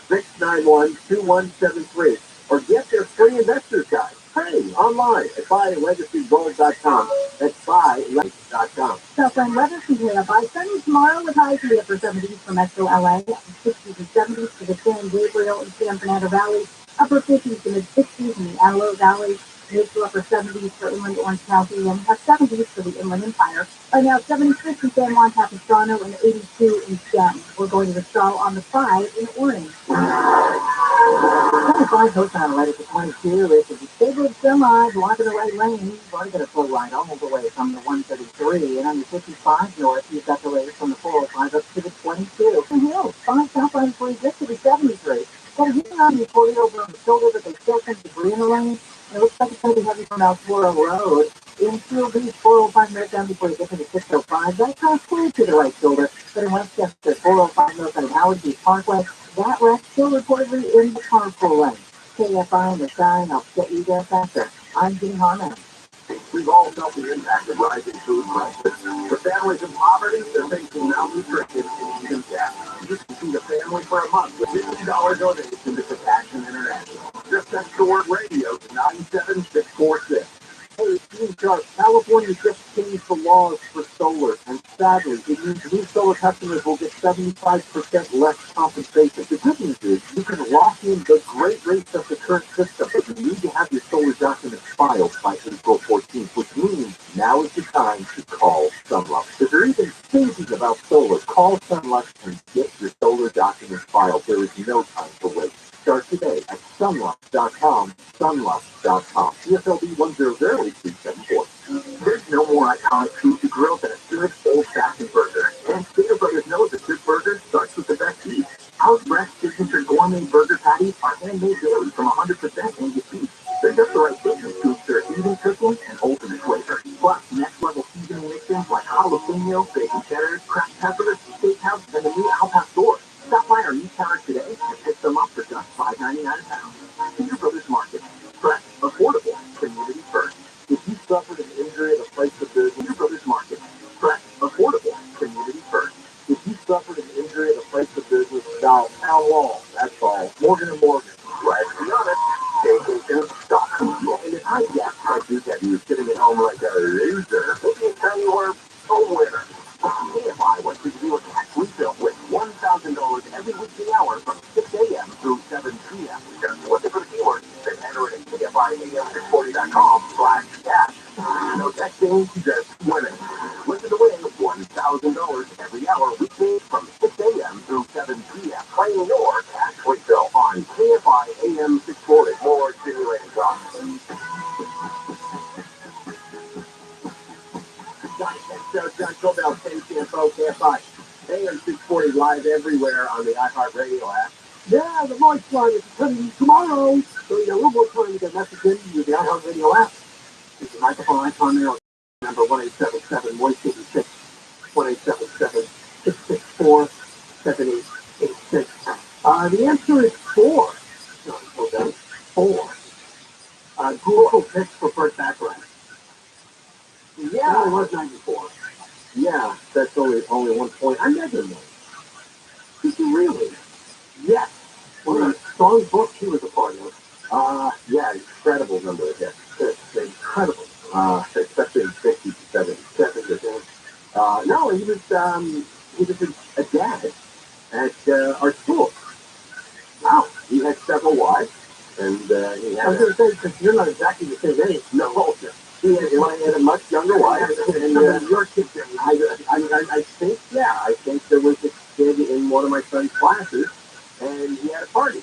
866-691-2173. Or get their free investor's guide. Free online at buylegacygold.com. That's buylegacy.com. Southland weather today, by sunny tomorrow with highs in the upper 70s for Metro LA, 60s and 70s for the San Gabriel and San Fernando Valley, upper 50s to mid 60s in the Antelope Valley, mid to upper 70s for Inland Orange County, and have 70s for the Inland Empire. Right now, 76 in San Juan Capistrano and 82 in Stanton. We're going to the straw on the 5 in Orange. 25 Hotel right at the 22. It's a disabled semi blocking the right lane. You've already got a full line all the way from the 133. And on your 55 north, you've got delays from the 405 up to the 22. And hills, 5 southbound before you get to the 73. So you're on your 40 over on the shoulder, but they still some debris in the lane. And it looks like it's going to be heavy from Alflora Road into the 405 north down before you get to the 605. That's kind of clear to the right shoulder. But in Westchester, 405 north on Howard Beach Parkway, that wreck still reportedly in the carpool lane. KFI and the sign, I'll get you there faster. I'm Jim Harmon. We've all felt the impact of rising food prices. For families in poverty, they're facing malnutrition and even death. You can feed a family for a month with $50 donation to Compassion International. Just text the word radio to 97646. Hey, Steve Sharp, California just changed the laws for solar, and sadly, it means new solar customers will get 75% less compensation. The good news is you can lock in the great rates of the current system, but you need to have your solar documents filed by April 14th, which means now is the time to call Sunlux. If you're even thinking about solar, call Sunlux and get your solar documents filed. There is no time to wait. Start today at sunlux.com, sunlux.com. CFLB 1008374. There's no more iconic food to grill than a good old-fashioned burger. And Stater Brothers knows a good burger starts with the best beef. Our fresh signature gourmet burger patties are handmade daily from 100% Angus beef. They're just the right thickness to ensure even cooking and ultimate flavor. Plus, next-level seasoning mixins like jalapeno, bacon cheddar, cracked peppers, steakhouse, and the new Al Pastor. Stop by our meat counter today and pick them up for just $5.99 a pound. Stater Brothers Market. Fresh, affordable, community first. If you suffered an injury at a place of business, Stater Brothers Market. Fresh, affordable, community first. If you suffered an injury at a place of business, now how long? That's all. Morgan & Morgan. Let's be honest. Vacation sucks. And if I guess I do that you sitting at home like a loser, maybe it's time you were a winner. KFI wants you to do a tax refill with $1,000 every weekly hour from 6 a.m. through 7 p.m. Just look for the keyword, then enter it at KFIAM640.com/cash. No texting, just winning. Listen to win $1,000 every hour weekly from 6 a.m. through 7 p.m. Claim your tax refill on KFI AM 640. More stimulating talk. John Cobell, KCFO, KFI, AM 640 live everywhere on the iHeartRadio app. Yeah, the voice line is coming tomorrow, so you got a little more time to get messages in with the iHeartRadio app. It's the microphone icon there, number 1877 186 1877-664-7886. The answer is 4. John Cobell, 4. Google picks preferred background. Yeah, it was 94. Yeah, that's only 1 point. I never know. Did you really? Yes. One of the strong books he was a part of. Yeah, incredible number of hits. It's incredible. Especially in 60 to 77. No, he was a dad at our school. Wow. He had several wives, and he had. I was going to say, because you're not exactly the same age. No, had a much younger wife, and your kids. I think, yeah, I think there was a kid in one of my son's classes, and he had a party.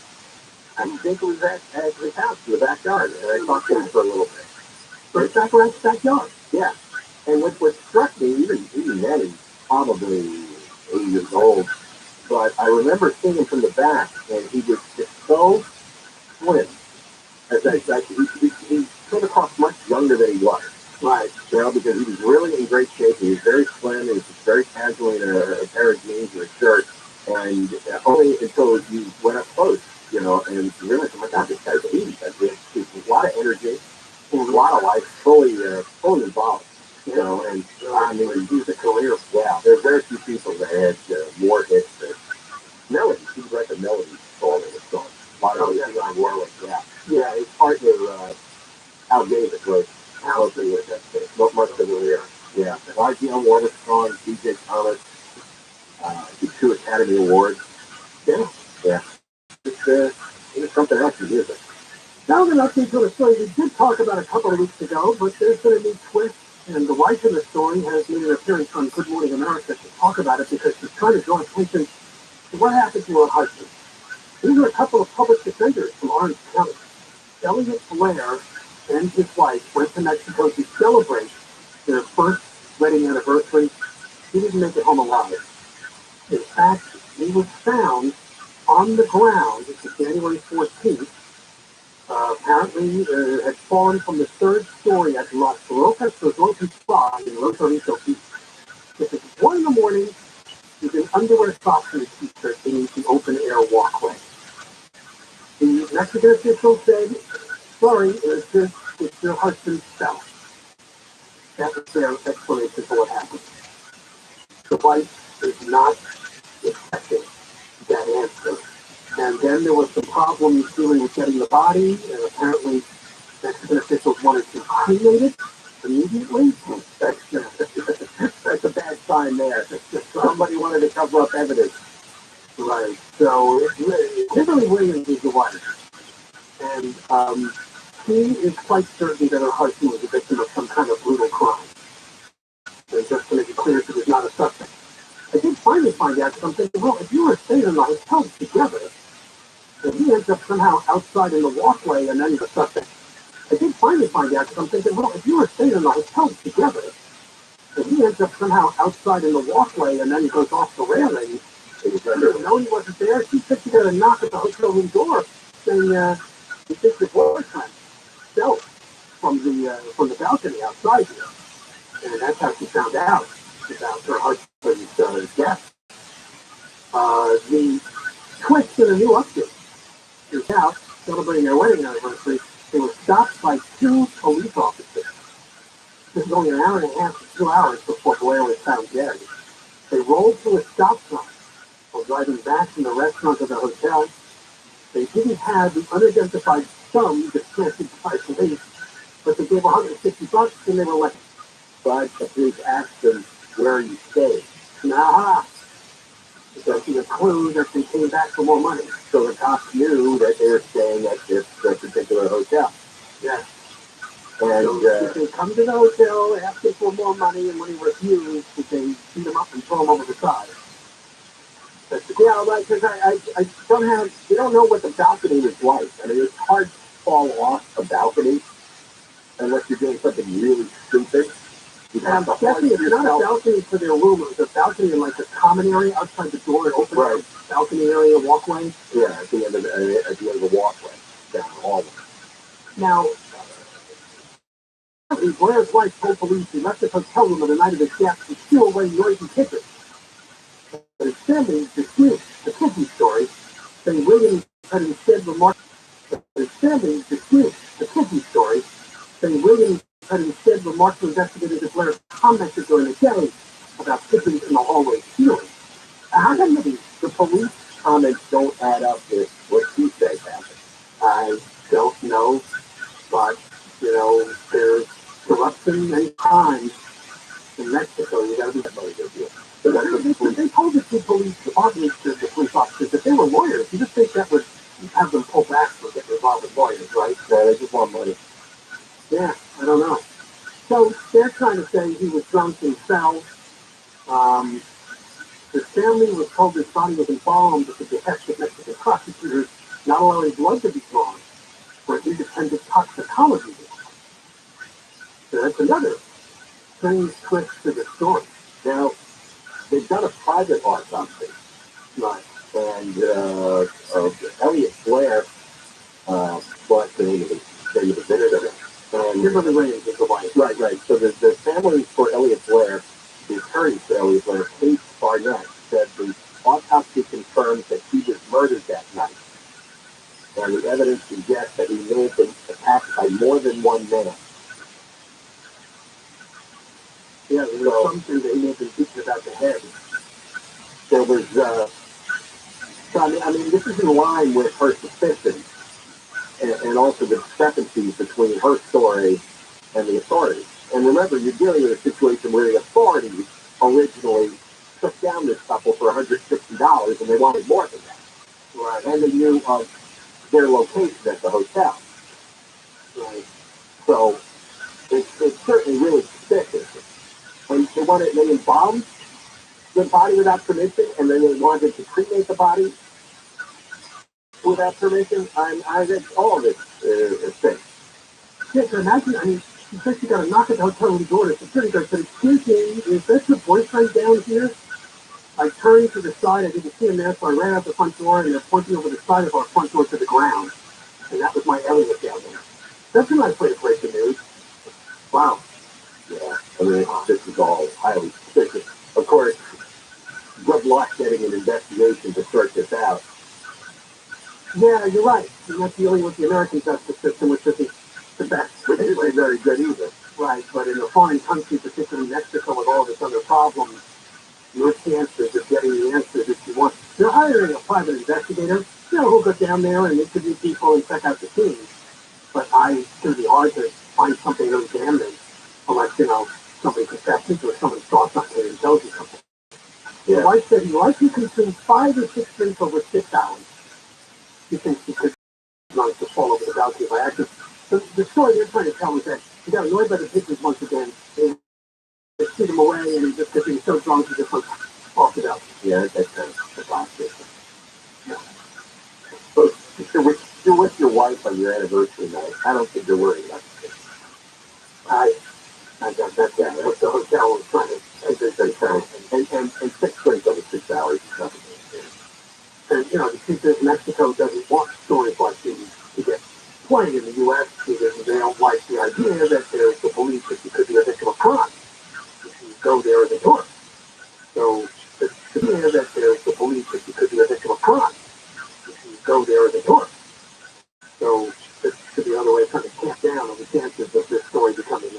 I think it was at his house in the backyard, and I talked to him for a little bit. But that's backyard. Yeah. And what struck me, even then, he's probably 80 years old, but I remember seeing him from the back, and he was just so slim. He came across much younger than he was. Right. You know, because he was really in great shape. He was very slim. He was just very casual in a pair of jeans and a shirt. And only until you went up close, you know, and you realized, oh my God, this guy's 80. There's a lot of energy, a lot of life, fully involved. You know, and I mean, he's a career. Yeah, there are very few people that had more hits than Melody. He was like a melody song in the song. A lot of young Warwick, yeah. Yeah, his partner, Al Davis, was mostly with that thing. Much of the career. Yeah. YGM won a song, DJ Thomas, the 2 Academy Awards. Yeah. Yeah. It's something else in music. Now an update to a story we did talk about a couple of weeks ago, but there's been a new twist, and the wife of the story has made an appearance on Good Morning America to talk about it because she's trying to draw attention to what happened to her husband. These are a couple of public defenders from Orange County. Elliot Blair and his wife went to Mexico to celebrate their first wedding anniversary. He didn't make it home alive. In fact, he was found on the ground. This is January 14th. Apparently had fallen from the 3rd story at Las Rocas Resort and Spa in Rosarito Beach. This is 1 in the morning with an underwear socks and a t-shirt beneath the open-air walkway. The Mexican official said, sorry, it's your husband's spouse. That was their explanation for what happened. The wife is not accepting that answer. And then there was some problems dealing with getting the body, and apparently Mexican officials wanted to cremate it immediately. That's a bad sign there. Somebody wanted to cover up evidence. Right. So, Kimberly Williams is the wife. And she is quite certain that her husband was a victim of some kind of brutal crime. And just to make it clear, she was not a suspect. I did finally find out something. Well, if you were staying in the hotel together, and he ends up somehow outside in the walkway, and then the suspect. I did finally find out something. Well, if you were staying in the hotel together, and he ends up somehow outside in the walkway, and then he goes off the railing, no, he wasn't there. She said she got a knock at the hotel room door, saying, "You think your boyfriend fell from the balcony outside here," and that's how she found out about her husband's death. The twist in a new update is out celebrating their wedding anniversary. They were stopped by 2 police officers. This is only an hour and a half to 2 hours before Blair was found dead. They rolled to a stop sign while driving back from the restaurant to the hotel. They didn't have the unidentified sum discounted by police, but they gave $150 and they were left. But the police asked them, where are you staying? Nah. Because he was a clue that they came back for more money. So the cops knew that they were staying at this particular hotel. Yeah. And so they come to the hotel, asking for more money, and when he refused, they beat him up and throw him over the side. But, yeah, right, because I don't have, you don't know what the balcony was like. I mean, it's hard to fall off a balcony unless you're doing something really stupid. Definitely, it's not a balcony for their room. It was a balcony in like the common area outside the door. It opened right. Balcony area, walkway. Yeah, at the end of the walkway, down the hallway. Now, Blair's wife told police he left the hotel room on the night of his death to steal away noisy tickets. But his family disputes the kidney story, saying Williams had instead remarked. His family disputes the kidney story, saying Williams had instead remarked to investigators that Blair commented during the day about pigeons in the hallway ceiling. How come the police comments don't add up with what he says happened? I don't know, but, you know, there's corruption and crime in Mexico. You got to be somebody to do it. But they told the 2 police officers, the police officers, that they were lawyers. You just think that would have them pull back from getting involved with lawyers, right? Yeah, they just want money. Yeah, I don't know. So they're trying to say he was drunk himself. His family was told his body was embalmed at the behest of Mexican prosecutors, not allowing blood to be drawn for an independent toxicology. So that's another strange twist to the story. Now, they've done a private autopsy. Right. And Elliot Blair, what's the name of the visitor? And Kimberly Williams is the wife. Right. So the family for Elliot Blair, the attorney for Elliot Blair, Kate Barnett, said the autopsy confirms that he was murdered that night. And the evidence suggests that he may have been attacked by more than one man. Yeah, there was something that he may have been beaten about the head. There was, I mean, this is in line with her suspicions and also the discrepancies between her story and the authorities. And remember, you're dealing with a situation where the authorities originally took down this couple for $160 and they wanted more than that. Right. And they knew of their location at the hotel. Right. So it's certainly really suspicious. And they embalmed the body without permission, and then they wanted to cremate the body without permission. I think all of this is fake. Yeah, so imagine, I mean, she said she got a knock at the hotel room door. The security guard said, "Excuse me, is this your boyfriend down here?" I turned to the side. I didn't see him there, so I ran out the front door, and they're pointing over the side of our front door to the ground. And that was my Elliot down there. That's a nice way to break the news. Wow. Yeah, I mean, this is all highly suspicious. Of course, good luck getting an investigation to sort this out. Yeah, you're right. You're not dealing with the American justice system, which isn't the best. Which isn't very good either. Right, but in a foreign country, particularly Mexico, with all this other problems, your chances of getting the answers that you want. You're hiring a private investigator, who'll go down there and interview people and check out the scene. But it's going to be hard to find something really damning, unless, somebody confesses or somebody saw something and tells you something. Yeah. The wife said he likely consumed 5 or 6 drinks over 6 hours. He thinks he could not to fall over the balcony by accident. So the story they're trying to tell is that he got annoyed by the pictures once again. They shoot him away, and he just gets so drunk he just off it out. Yeah, that's the last case. Yeah. So if you're with your wife on your anniversary night, I don't think you're worried about it. I got that down. That's the hotel was trying to. And 6 drinks over 6 hours is nothing. And, the truth is Mexico doesn't want stories like these to get played in the U.S. because they don't like the idea that there's the belief that you could be a victim of crime if you go there as a tourist. So, the idea that there's the belief that you could be a victim of crime if you go there as a tourist. So, this could be another way of trying to tamp down on the chances of this story becoming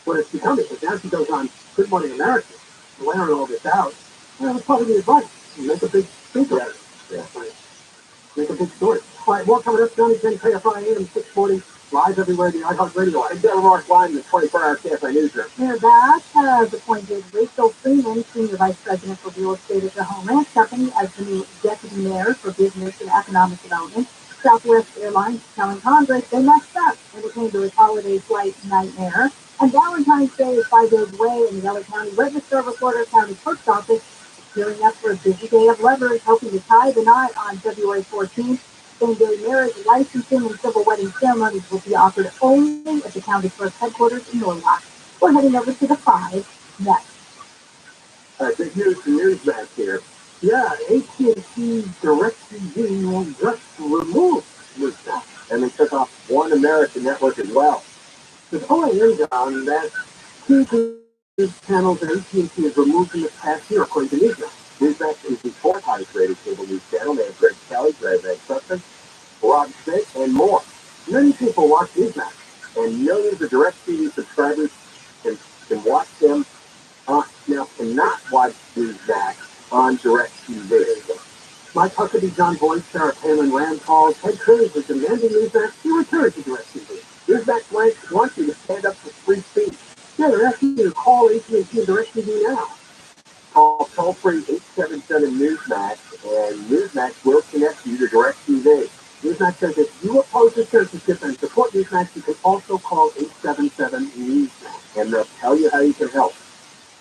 what it's becoming. But now she goes on Good Morning America, layering all this out. It's probably the advice. You make a big speaker out of it. Yeah, right. Make a big story. All right, more coming up. Johnny 10 KFI AM 640. Live everywhere, the iHeart Radio. And Deborah Mark live in the 24-hour KFI newsroom. Here that has appointed Rachel Freeman, Senior Vice President for Real Estate at the Home Ranch Company, as the new Deputy Mayor for Business and Economic Development. Southwest Airlines telling Congress they messed up when it came to its holiday flight nightmare. And Valentine's Day is 5 days away, and the LA County Register Recorder County Post Office gearing up for a busy day of lovers, hoping to tie the knot on February 14th. Same-day marriage, licensing, and civil wedding ceremonies will be offered only at the county clerk's headquarters in Norwalk. We're heading over to the 5 next. Big news from Newsmax here. Yeah, AT&T DirecTV will just remove Newsmax, and they took off One American Network as well. There's only news on that two news channels that AT&T has removed in the past year, according to Newsmax. Newsmax is the 4th highest rated cable news channel. They have Greg Kelly, Greg Sussman, Rob Schmidt, and more. Many people watch Newsmax, and millions of DirecTV subscribers can watch them. Now, cannot watch Newsmax on DirecTV. Mike Huckabee, John Boyce, Sarah Palin, Rand Paul, Ted Cruz are demanding Newsmax to return to DirecTV. Newsmax wants you to stand up for free speech. Yeah, they're asking you to call AT&T and DirecTV now. Call toll-free 877-NEWSMAX, and Newsmax will connect you to DirecTV. Newsmax says if you oppose the censorship and support Newsmax, you can also call 877-NEWSMAX. and they'll tell you how you can help.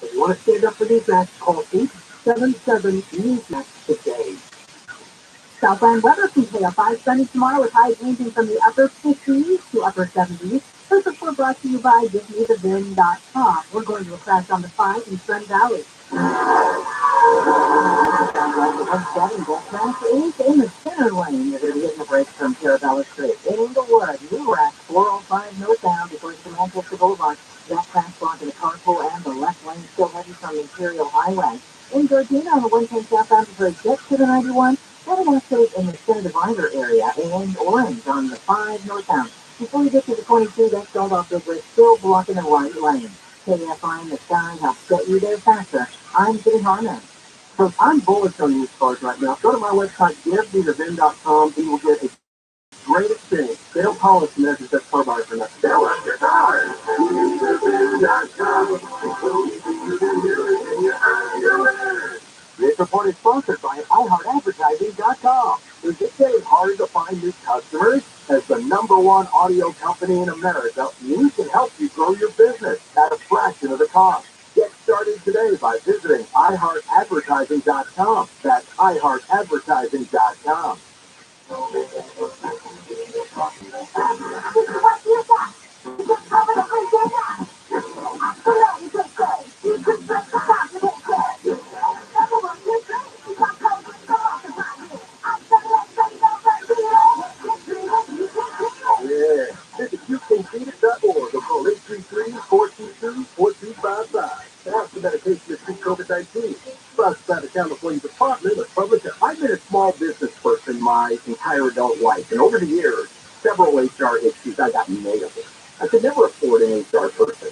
If you want to stand up for these acts, call 877-NEWSMAX today. Southland weather can pay a 5 sunny tomorrow with highs ranging from the upper 50s to upper 70s. This report brought to you by GiveMeTheVin.com. We're going to a crash on the 5 in Sun Valley. Crash is in the center lane. You're going to be hitting the brakes from Carabella Street. In Inglewood, New Rack, 405 northbound before you come on to Boulevard. That crash blocking the carpool and the left lane still heavy from Imperial Highway. In Georgina on the 110 southbound before you get to the 91. That accident in the Center Divider area and Orange on the 5 northbound. Before you get to the 22, that stalled off the bridge, still blocking the right lane. KFI in the sky helps get you there faster. I'm City Harmon. So I'm bullish on used cars right now. Go to my website, GiveMeTheVin.com, and you will get a great experience. They don't call us America's Best Car Buyer for nothing. They'll work your cars. This report is sponsored by iHeartAdvertising.com. Is it getting harder to find new customers? As the #1 audio company in America, we can help you grow your business at a fraction of the cost. Get started today by visiting iHeartAdvertising.com. That's iHeartAdvertising.com. Yeah, visit UKFeedit.org or call 833-422-4255. Ask the medication to treat COVID-19. Plus, by the Town Employees Department of Public Health. I've been a small business person my entire adult life, and over the years, several HR issues I got nailed. I could never afford an HR person.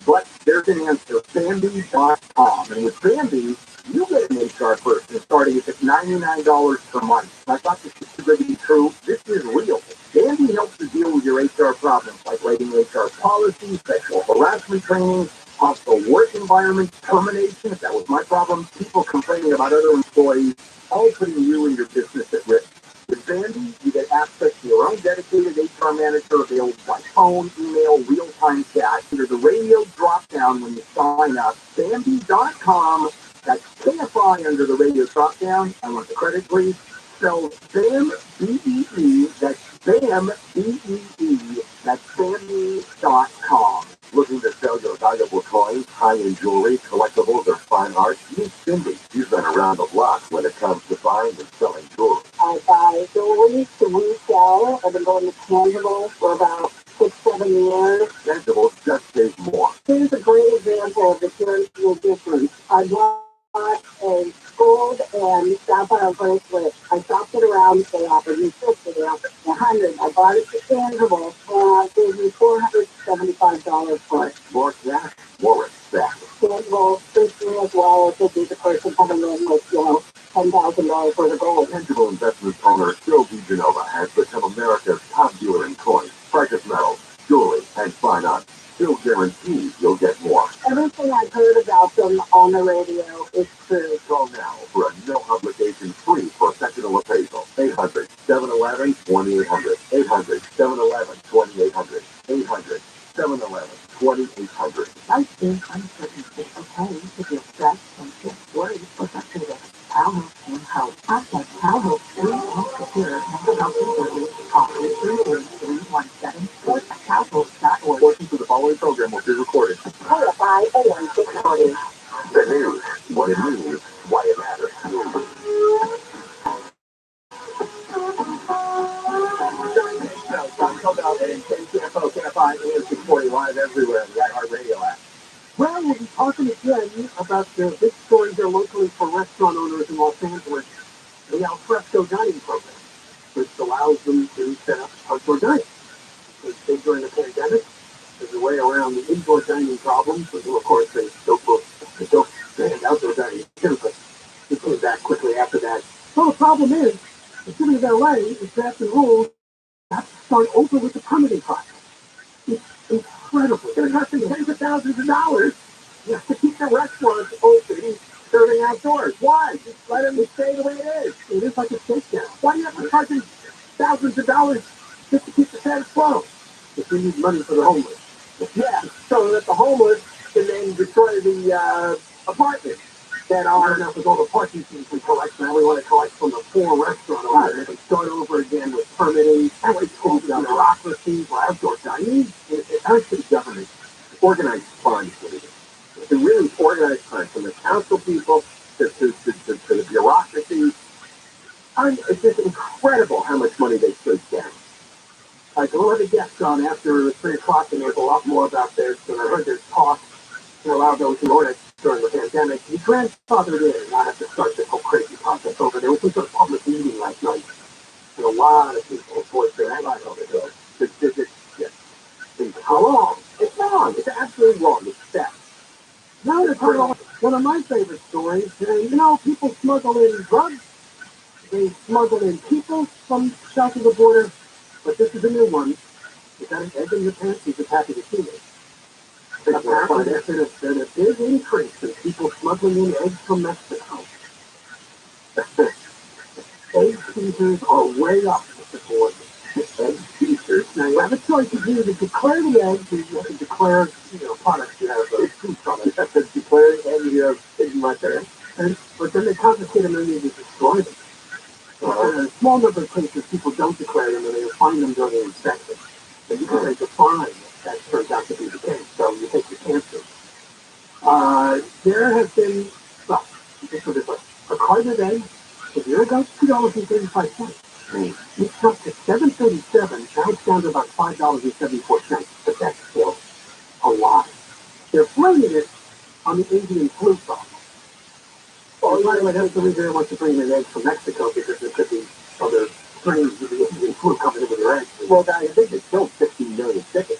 But there's an answer, Bambi.com. And with Bambi, you get an HR person starting at just $99 per month. I thought this was too good to be true. This is real. Bambi helps you deal with your HR problems, like writing HR policies, sexual harassment training, hostile work environment, termination, if that was my problem, people complaining about other employees, all putting you and your business at risk. With Bambi, you get access to your own dedicated HR manager available by phone, email, real-time chat. Under the radio drop-down when you sign up, Bambi.com. That's KFI under the radio drop-down. I want the credit, please. So BAM, B-E-E, that's BAM, B-E-E, that's Bambi.com. Looking to sell your valuable coins, high-end jewelry, collectibles, or fine art? Meet Cindy. She's been around the block when it comes to buying and selling jewelry. I buy jewelry to resell. I've been going to tangible for about 6-7 years. Tangible just pays more. Here's a great example of the tangible difference. I bought a gold and sapphire bracelet. I shopped it around. They offered me 50. They offered me 100. I bought it for tangible, and gave me $475 for it. More cash, more respect. Tangible suits me as well as would be the person coming in with, $10,000 for the gold. Tangible investment owner Joe DeGenova has become America's top dealer in coins, precious metals, jewelry, and fine art. He'll guarantee you'll get more. Everything I've heard about them on the radio is true. Call now for a no-obligation free professional appraisal. 800-711-2800. 800-711-2800. 800-711-2800. Life is uncertain. It's okay to feel stressed and feel worried or frustrated. CalHope can help. Contact CalHope free and secure mental health services. Call 833-317 or calhope.org. Portion to the following program will be recorded. KFI AM 640. The news, what it means, why it matters. KFI AM 640 live everywhere on the iHeartRadio app. Well, we'll be talking again about the big story here locally for restaurant owners in Los Angeles, the al fresco dining program, which allows them to set up outdoor dining. Because during the pandemic, there's a way around the indoor dining problems, but of course they don't stand outdoor dining too, but we came back quickly after that. So the problem is, the city of LA is passing rules that start over with the permitting process. It's incredible. It's going to cost them tens of thousands of dollars to keep the restaurants open, serving outdoors. Why? Just let them stay the way it is. It is like a shakedown. Why do you have to charge them thousands of dollars just to keep the status quo? If you need money for the homeless. Yeah, so so that the homeless can then destroy the apartments that are enough with all the parking fees we collect. Now we want to collect from the poor restaurant owners and start over again with permitting, and we told the bureaucracy for outdoor dining. It actually government organized crime. It's a really organized crime from the council people to the bureaucracy. It's just incredible how much money they could get. Like, we'll have a guest on after 3 o'clock, and there's a lot more about this. And I heard there's talk to allow those who ordered during the pandemic. His grandfather did not have to start this whole crazy process over. There was some sort of public meeting last night, and a lot of people voiced their anxiety over this. How long? It's wrong. It's absolutely wrong. It's theft. Now to turn on one of my favorite stories. People smuggle in drugs. They smuggle in people from south of the border. But this is a new one. He's got an egg in the pants. He's just happy to see me. Apparently, there's been a big increase in people smuggling in eggs from Mexico. Egg seizures are way up with the border. Egg seizures. Now, you have a choice to do to declare the eggs, or you have to declare, products. You have food products. You have to declare eggs, you have eggs in my there. But then they confiscate them and they destroy them. In a small number of cases, people don't declare them and they find them during the inspection. And you can make a fine if that turns out to be the case. So you take your chances. There has been, just for this one, a carton of eggs a year ago, $2.35. It's up to $7.37. Now it's down to about $5.74. But that's still a lot. They're blaming it on the avian flu problem. Well, by the way, that's the reason they want to bring in eggs from Mexico, because there could be other strains of the avian flu coming in with their eggs. Well, guys, they just killed 15 million chickens.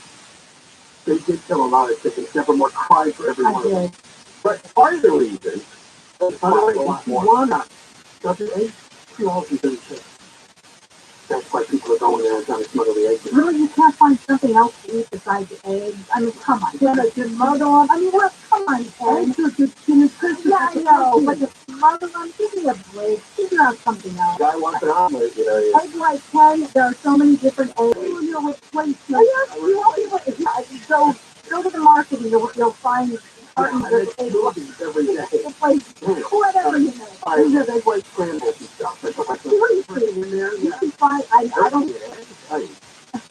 They did kill a lot of chickens. Never more cry for every one of them. But part of the reason, by the way, Tijuana doesn't eat $2.36. That's why people are going there and trying to smuggle the eggs. Really, you can't find something else to eat besides eggs? I mean, come on. Yeah, they can smuggle them. I mean, what? Come on, eggs are good skin. Yeah, I know, but you smuggle them. Give me a break. Figure out something else. Guy wants an omelet, Egg like 10, there are so many different eggs. I don't know what place. Oh, yes, you won't be able to. Go to the market and you'll find cartons of eggs every day. Whatever you know. I have egg white scrambles and stuff. Seriously, you can find. I don't.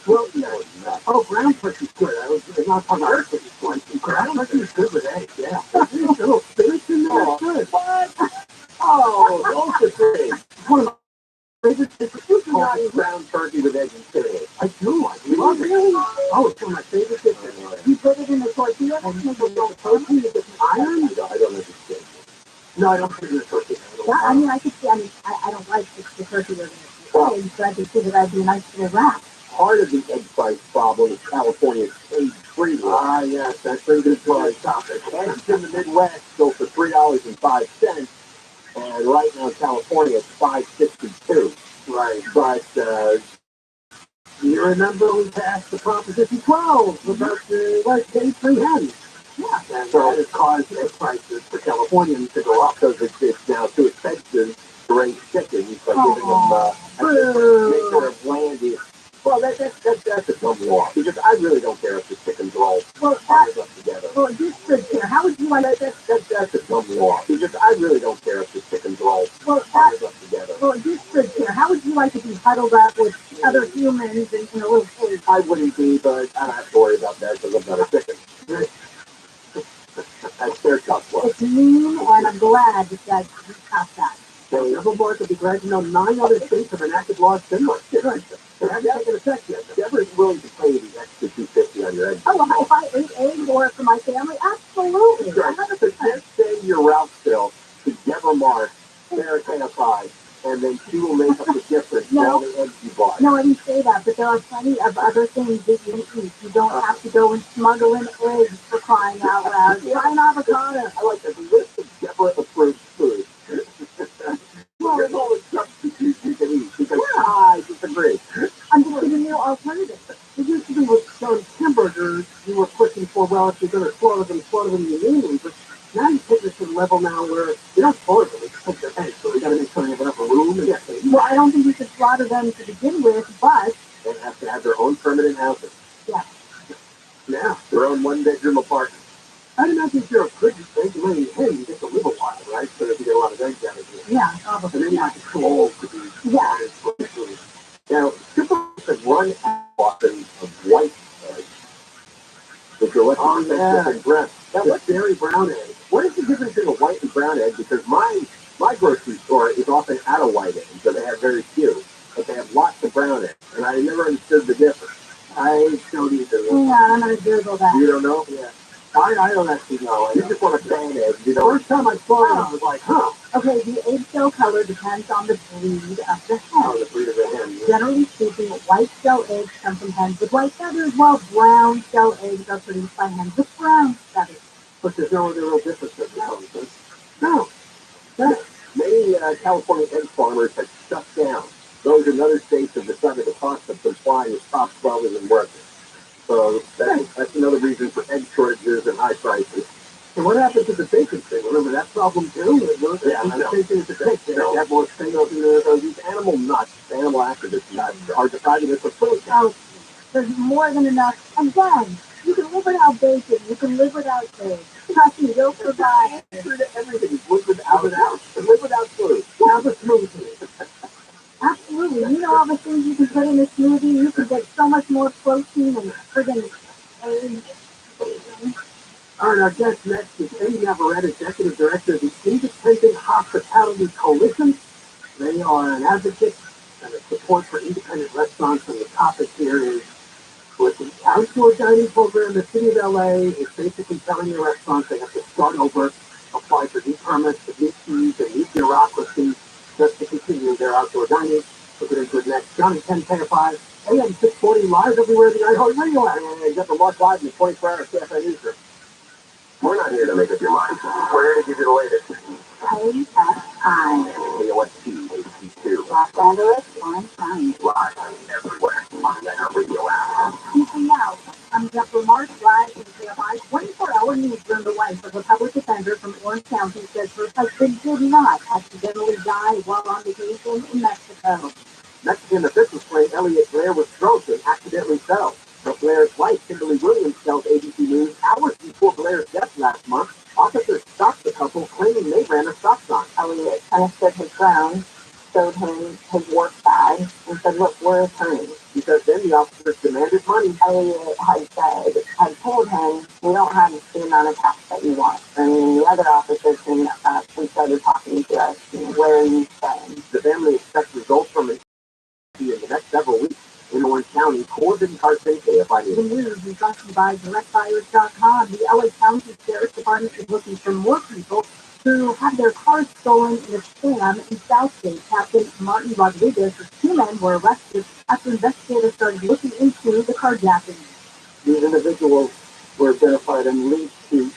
Well, no. Oh, ground turkey's good. I was not talking about turkey's good. Ground turkey's good with eggs, yeah. There's little spinach in there. That's good. What? Oh, those are great. One of my favorite dishes is ground turkey with eggs and spinach. I do. I love it. Oh, it's one of my favorite dishes. You put it in the tortilla and make a little protein to get the iron? I don't understand. No, I don't put it in the turkey. Yeah, I mean, I could see. I mean, I don't like the turkey with eggs, but I could see that I'd be a nice little wrap. Part of the egg price problem is California's cage-free law. Yes, that's a good topic. Eggs in the Midwest go for $3.05, and right now in California it's $5.62. Right, but you remember we passed the Proposition 12 about the cage-free hens. Yeah, and so it has caused egg prices for Californians to go up because it's now too expensive to raise chickens by giving them a nature of land. Well, that's a dumb law, because I really don't care if the chickens are all bundled up together. Well, you should care. How would you like that? That's a dumb law, because I really don't care if the chickens are all bundled up together. Well, you should care. How would you like to be huddled up with other humans in a little cage? I wouldn't be, but I don't have to worry about that because I'm not a chicken. That's their tough luck. It's mean, and I'm glad that you passed that. So, Nevermore could be glad to know 9 other states have enacted laws similar. They haven't taken effect yet. Never is willing to pay the extra $2.50 on your eggs. Oh, if I ate eggs or for my family, absolutely. Right. 100%. Just send your route bill to Deborah Mark, Sarah KFI, and then she will make up the difference for all the eggs you bought. No, I didn't say that, but there are plenty of other things that you can eat. You don't have to go and smuggle in eggs for crying out loud. Try an avocado. I like the list of Deborah approved food. Here's all the substitutes you can eat, because I disagree. I'm just giving you alternatives. It used to be with some hamburgers you were pushing for, well, if you're going to slaughter them humanely, but now you take this to the level now where you don't slaughter them, you just take their heads, so we got to make sure they have enough room. Well, I don't think you should slaughter them to begin with, but they have to have their own permanent housing. Yeah. Yeah. Your own one-bedroom apartment. I'd imagine if you're a good egg-laying hen, you get to live a while, right? So if you get a lot of eggs out of it. Yeah, probably. And then you have to control to be. Yeah. Now, superbugs can run often of white eggs, which are less expensive than breast. Now, what's dairy brown egg? What is the difference between a white and brown egg? Because my grocery store is often out of white eggs, so they have very few, but they have lots of brown eggs, and I never understood the difference. I don't either. Yeah, I'm gonna Google that. You don't know? Yeah. I don't actually know. You just want to brown egg. The first time I saw it, I was like, huh. Okay, the egg shell color depends on the breed of the hen. Oh, the breed of the hen. Yeah. Generally speaking, white shell eggs come from hens with white feathers, while brown shell eggs are produced by hens with brown feathers. But there's no other real difference in the No. Many California egg farmers have shut down. Those in other states have decided the cost of supplying is top rather than worth it. So that's another reason for egg shortages and high prices. And what happened to the bacon thing? Remember that problem too? Yeah, I know. They have more sales in these animal nuts, animal activists nuts are deciding it's a food. Oh, there's more than enough. Again, you can live without bacon. You can live without eggs. Trust me, you'll survive. Everything. Live without live without food. Have a smoothie. Absolutely. You know all the things you can put in a smoothie. You can get so much more protein and friggin' eggs. All right, our guest next is Amy Navarrete, Executive Director of the Independent Hospitality Coalition. They are an advocate and a support for independent restaurants, and the topic here is with the outdoor dining program, the city of LA is basically telling the restaurants they have to start over, apply for new permits, new fees, and new bureaucracy just to continue their outdoor dining. We'll get into it next. Johnny 10 KFI, AM 640, live everywhere the iHeartRadio app. And get the Mark Live in the 24-hour KFI newsroom. We're not here to make up your mind. We're here to give you the latest. KFI. KOST, HD2. Los Angeles, Orange County. Live everywhere on the iHeartRadio app. Speaking now, I'm Dr. Mark Live in KFI 24-hour newsroom. The wife of a public defender from Orange County says her husband did not accidentally die while on vacation in Mexico. Mexican officials claim Elliot Blair was drunk and accidentally fell. But Blair's wife, Kimberly Williams, tells ABC News hours before Blair's death last month, officers stopped the couple, claiming they ran a stop sign. Elliot kind of stood his ground, showed him his work bag, and said, "Look, we're attorneys." Because then the officers demanded money. Elliot had told him, "We don't have the amount of cash that you want." And the other officers came up and started talking to us, "Where are you staying?" The family expects results from it in the next several weeks. In Orange County, Corbin Carson, KFI News. The news is brought to you by DirectBuyers.com. The LA County Sheriff's Department is looking for more people who had their cars stolen in a scam in Southgate. Captain Martin Rodriguez and 2 men were arrested after investigators started looking into the carjacking. These individuals were identified and linked to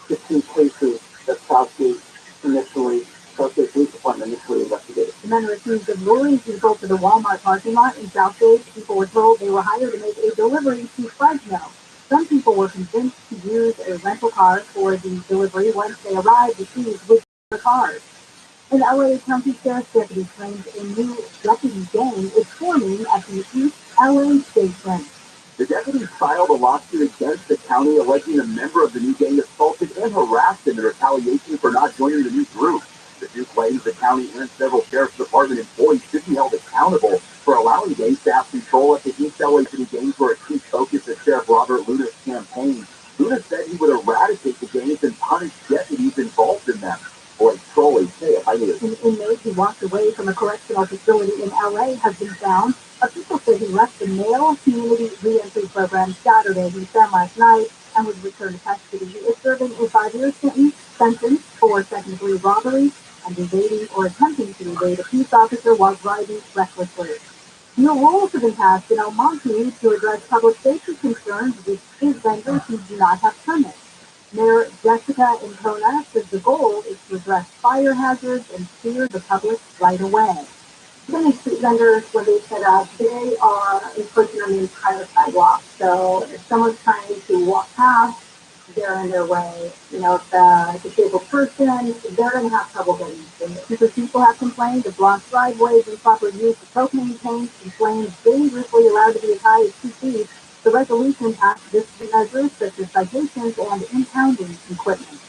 15 cases that Southgate Police Department initially investigated. The men were accused of luring people to the Walmart parking lot in Southgate. People were told they were hired to make a delivery to Fresno. Some people were convinced to use a rental car for the delivery. Once they arrived, the thieves would the cars. An LA County Sheriff's deputy claims a new deputy gang is forming at the East LA Station. The deputies filed a lawsuit against the county alleging a member of the new gang assaulted and harassed him in retaliation for not joining the new group. The two claims the county and several sheriff's department employees should be held accountable for allowing gang staff control at the East LA City gangs were a key focus of Sheriff Robert Luna's campaign. Luna said he would eradicate the gangs and punish deputies involved in them. Boy, trolling. An inmate who walked away from a correctional facility in LA has been found. Officials say he left the male community reentry program Saturday. He spent last night and was returned to custody. He is serving a 5-year sentence for second-degree robbery and evading or attempting to evade a peace officer while driving recklessly. New rules have been passed in El Monte to address public safety concerns with street vendors who do not have permits. Mayor Jessica Incona says the goal is to address fire hazards and steer the public right away. Many street vendors, when they set up, they are encroaching on the entire sidewalk. So if someone's trying to walk past, they're in their way. You know, if a disabled person, they're going to have trouble getting through. Because people have complained of blocked driveways, improper use of propane tanks, and flames dangerously allowed to be as high as 2 feet. The resolution passed discipline measures such as citations and impounding equipment.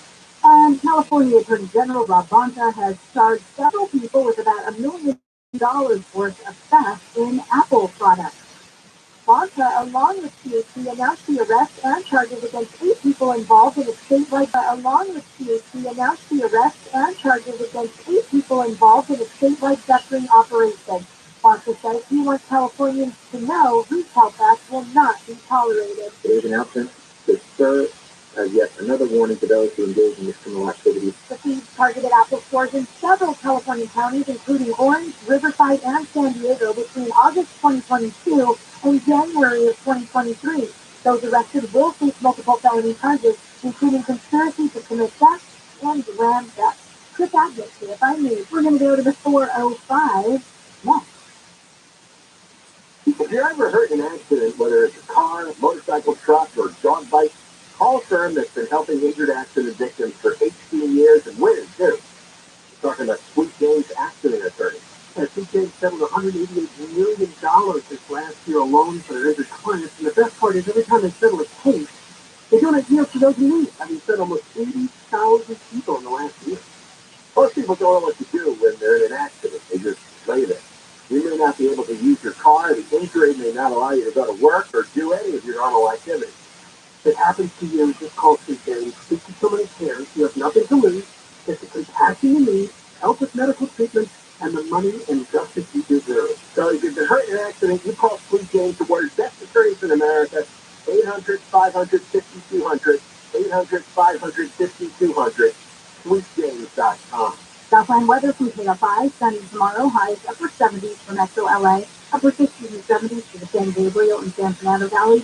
And California Attorney General Rob Bonta has charged several people with about $1 million worth of theft in Apple products. Bonta, along with THC, announced the arrest and charges against 8 people involved in a statewide theft operation. Bonta says he wants Californians to know retail theft will not be tolerated. Today's announcement is serve as yet another warning to those who engage in this criminal activity. The thieves targeted Apple stores in several California counties, including Orange, Riverside, and San Diego, between August 2022 and January of 2023. Those arrested will face multiple felony charges, including conspiracy to commit theft and grand theft. Quick advent here, if I may. We're going to go to the 405 next. If you're ever hurt in an accident, whether it's a car, motorcycle, truck, or dog bite, call a firm that's been helping injured accident victims for 18 years and winning, too. We're talking about Sweet James Accident Attorney. Sweet James settled $188 million this last year alone for their injured clients, and the best part is every time they settle a case, they donate meals to those in need, having fed almost 80,000 people in the last year. Most people don't know what to do when they're in an accident. They just lay there. You may not be able to use your car. The injury may not allow you to go to work or do any of your normal activities. If it happens to you, just call Sweet James, speak to someone who cares. You have nothing to lose. It's the compassion you need, help with medical treatment, and the money and justice you deserve. So if you've been hurt in an accident, you call Sweet James, the world's best attorneys in America, 800-500-5200, 800-500-5200, sweetjames.com. Southland weather from KFI, sunny tomorrow, highs upper 70s for Metro LA, upper 60s and 70s for the San Gabriel and San Fernando Valley,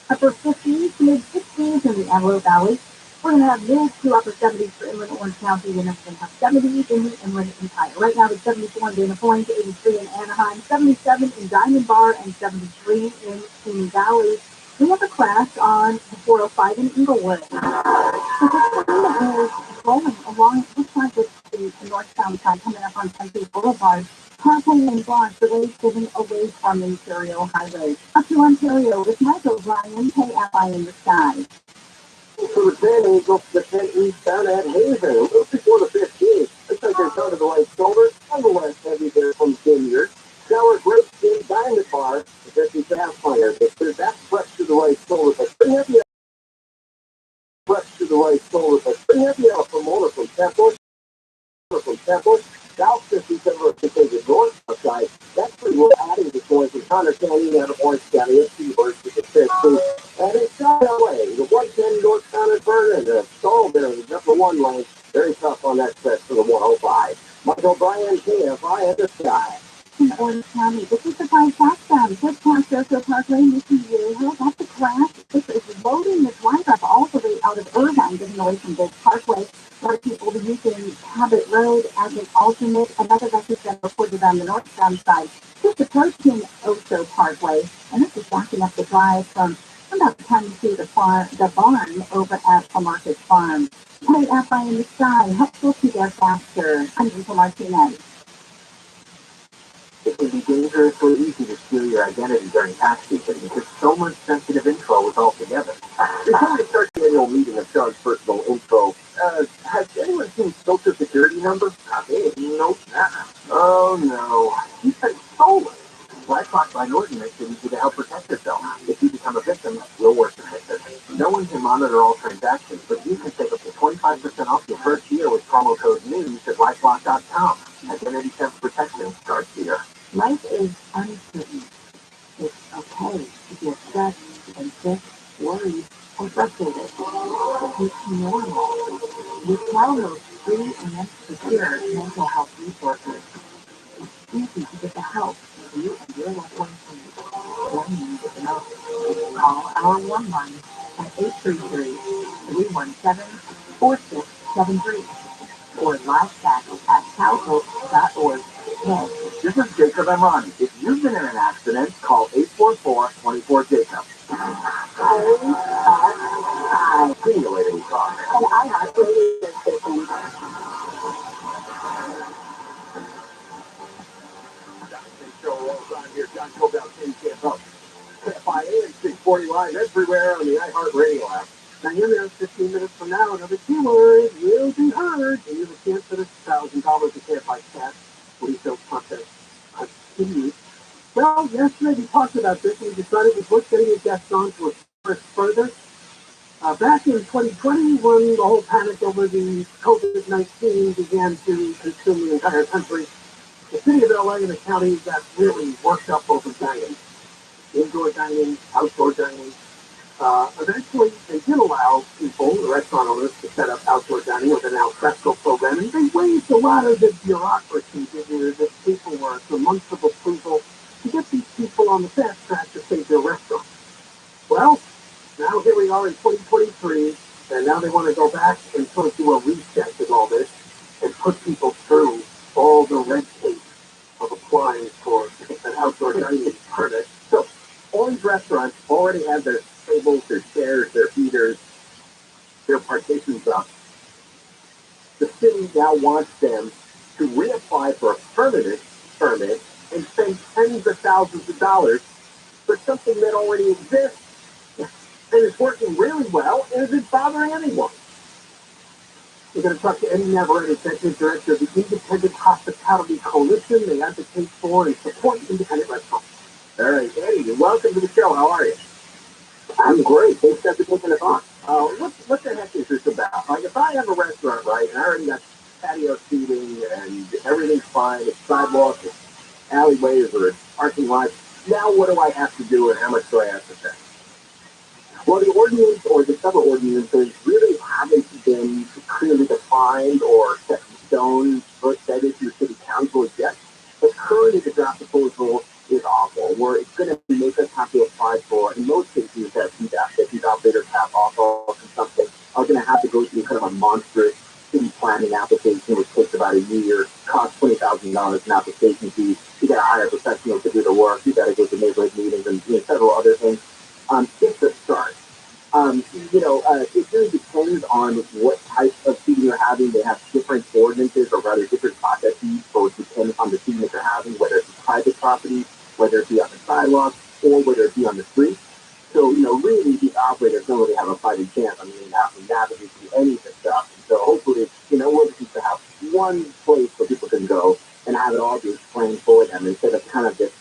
upper 50s to mid 60s in the Antelope Valley. We're going to have mid to upper 70s for inland Orange County, and it's going to have 70s in the inland Empire. Right now it's 74 in Dana Point, 83 in Anaheim, 77 in Diamond Bar, and 73 in King Valley. We have a crash on the 405 in Inglewood. So this train is rolling along, looks like it's the northbound side coming up on Country Boulevard. Carpool and blocks the way given away from Imperial Highway. Up to Ontario with Michael Ryan, KFI in the sky. So the San Angels defend eastbound at Haven, a little before the 15th. Looks like they started the right shoulder, and the left heavy there from Vineyard. Shower breaks in Diamond Bar, the 50 Pathfinder. That's fresh to the right shoulder, but pretty heavy out from Motor from Temple. South 57 or the north side. That's pretty well adding to going from Connor County out of Orange County, it's versus the 15th. And it's South LA, the 110 north Connor Burn, and the stall there in the number 1 lane. Very tough on that stretch for the 105. Michael Bryan, KFI at the sky. In Orange County, this is the 5 southbound, just past Fairfield Parkway, missing you. That's the crash. This is loading this line up all the way out of Irvine, getting away from Big Parkway. A lot of people are using Cabot Road as an alternate. Another message that reported on the northbound side, just approaching Oso Parkway, and this is backing up the drive from about the time you see the barn over at Pamarcus Farm. KFI in the sky, helpful to their faster. I'm Lisa Martinez. It can be dangerously easy to steal your identity during tax season because so much sensitive info is all together. Before we start the annual meeting of Charged Personal Info, has anyone seen Social Security number? Nope. Oh no. He's been stolen. BlackRock by Norton makes it easy to help protect yourself. If you become a victim, we'll work to fix it. No one can monitor all transactions, but you can save up to 25% off your first year with promo code NEWS at LifeLock.com. Identity theft protection starts here. Life is uncertain. It's okay to feel stressed and sick, worried, or frustrated. It's normal. With Calho's free and secure mental health resources, it's easy to get the help you and your loved ones need when you need it the most. Call our one line at 833-317-4673 or live chat at calhope.org. This is Jacob Emron. If you've been in an accident, call 844-24-JACOB. Stimulating talk. And I have radio stations. Show rolls on here. John Cobell, KCFO. KFIA and 640 Live everywhere on the iHeartRadio app. Diana, 15 minutes from now, another keyword will be heard. And you have a chance for this $1,000 to KFI cash. What do you feel contest continues? Well, yesterday we talked about this and we decided we were getting a guest on to explore further. Back in 2020, when the whole panic over the COVID-19 began to consume the entire country, the city of LA and the county got really worked up over dining. Indoor dining, outdoor dining. Eventually, they did allow people, the restaurant owners, to set up outdoor dining with an al fresco program, and they waived a lot of the bureaucracy that people were, the months of approval, to get these people on the fast track to save their restaurant. Well, now here we are in 2023, and now they want to go back and sort of do a reset with all this and put people through all the red tape of applying for an outdoor dining permit. So all these restaurants already have their tables, their chairs, their heaters, their partitions up. The city now wants them to reapply for a permanent permit and spend tens of thousands of dollars for something that already exists and is working really well and isn't bothering anyone. We're going to talk to Eddie Navarrete, Executive Director of the Independent Hospitality Coalition. They advocate for and support independent restaurants. All right, Eddie, welcome to the show. How are you? I'm great. Thanks for taking it on. What the heck is this about? Like, if I have a restaurant, right, and I already got patio seating and everything's fine, it's sidewalks, it's alleyways, or it's parking lots, now what do I have to do and how much do I have to pay? Well, the ordinance or the several ordinances really haven't been clearly defined or set in stone or set into the city council yet. But currently, the draft proposal is awful, where it's going to make us have to apply for, in most cases, that these operators have alcohol consumption are going to have to go through kind of a monstrous city planning application, which takes about a year, costs $20,000 in application fees. You got to hire professionals to do the work. You got to go to neighborhood meetings and several other things. It's a start. It really depends on what type of seating you're having. They have different ordinances or rather different processes, so it depends on the seating that you're having, whether it's private property, whether it be on the sidewalk, or whether it be on the street. So, really these operators don't really have a fighting chance. I mean, they have to navigate through any of this stuff. And so hopefully, we're just to have one place where people can go and have it all be explained for them instead of kind of this,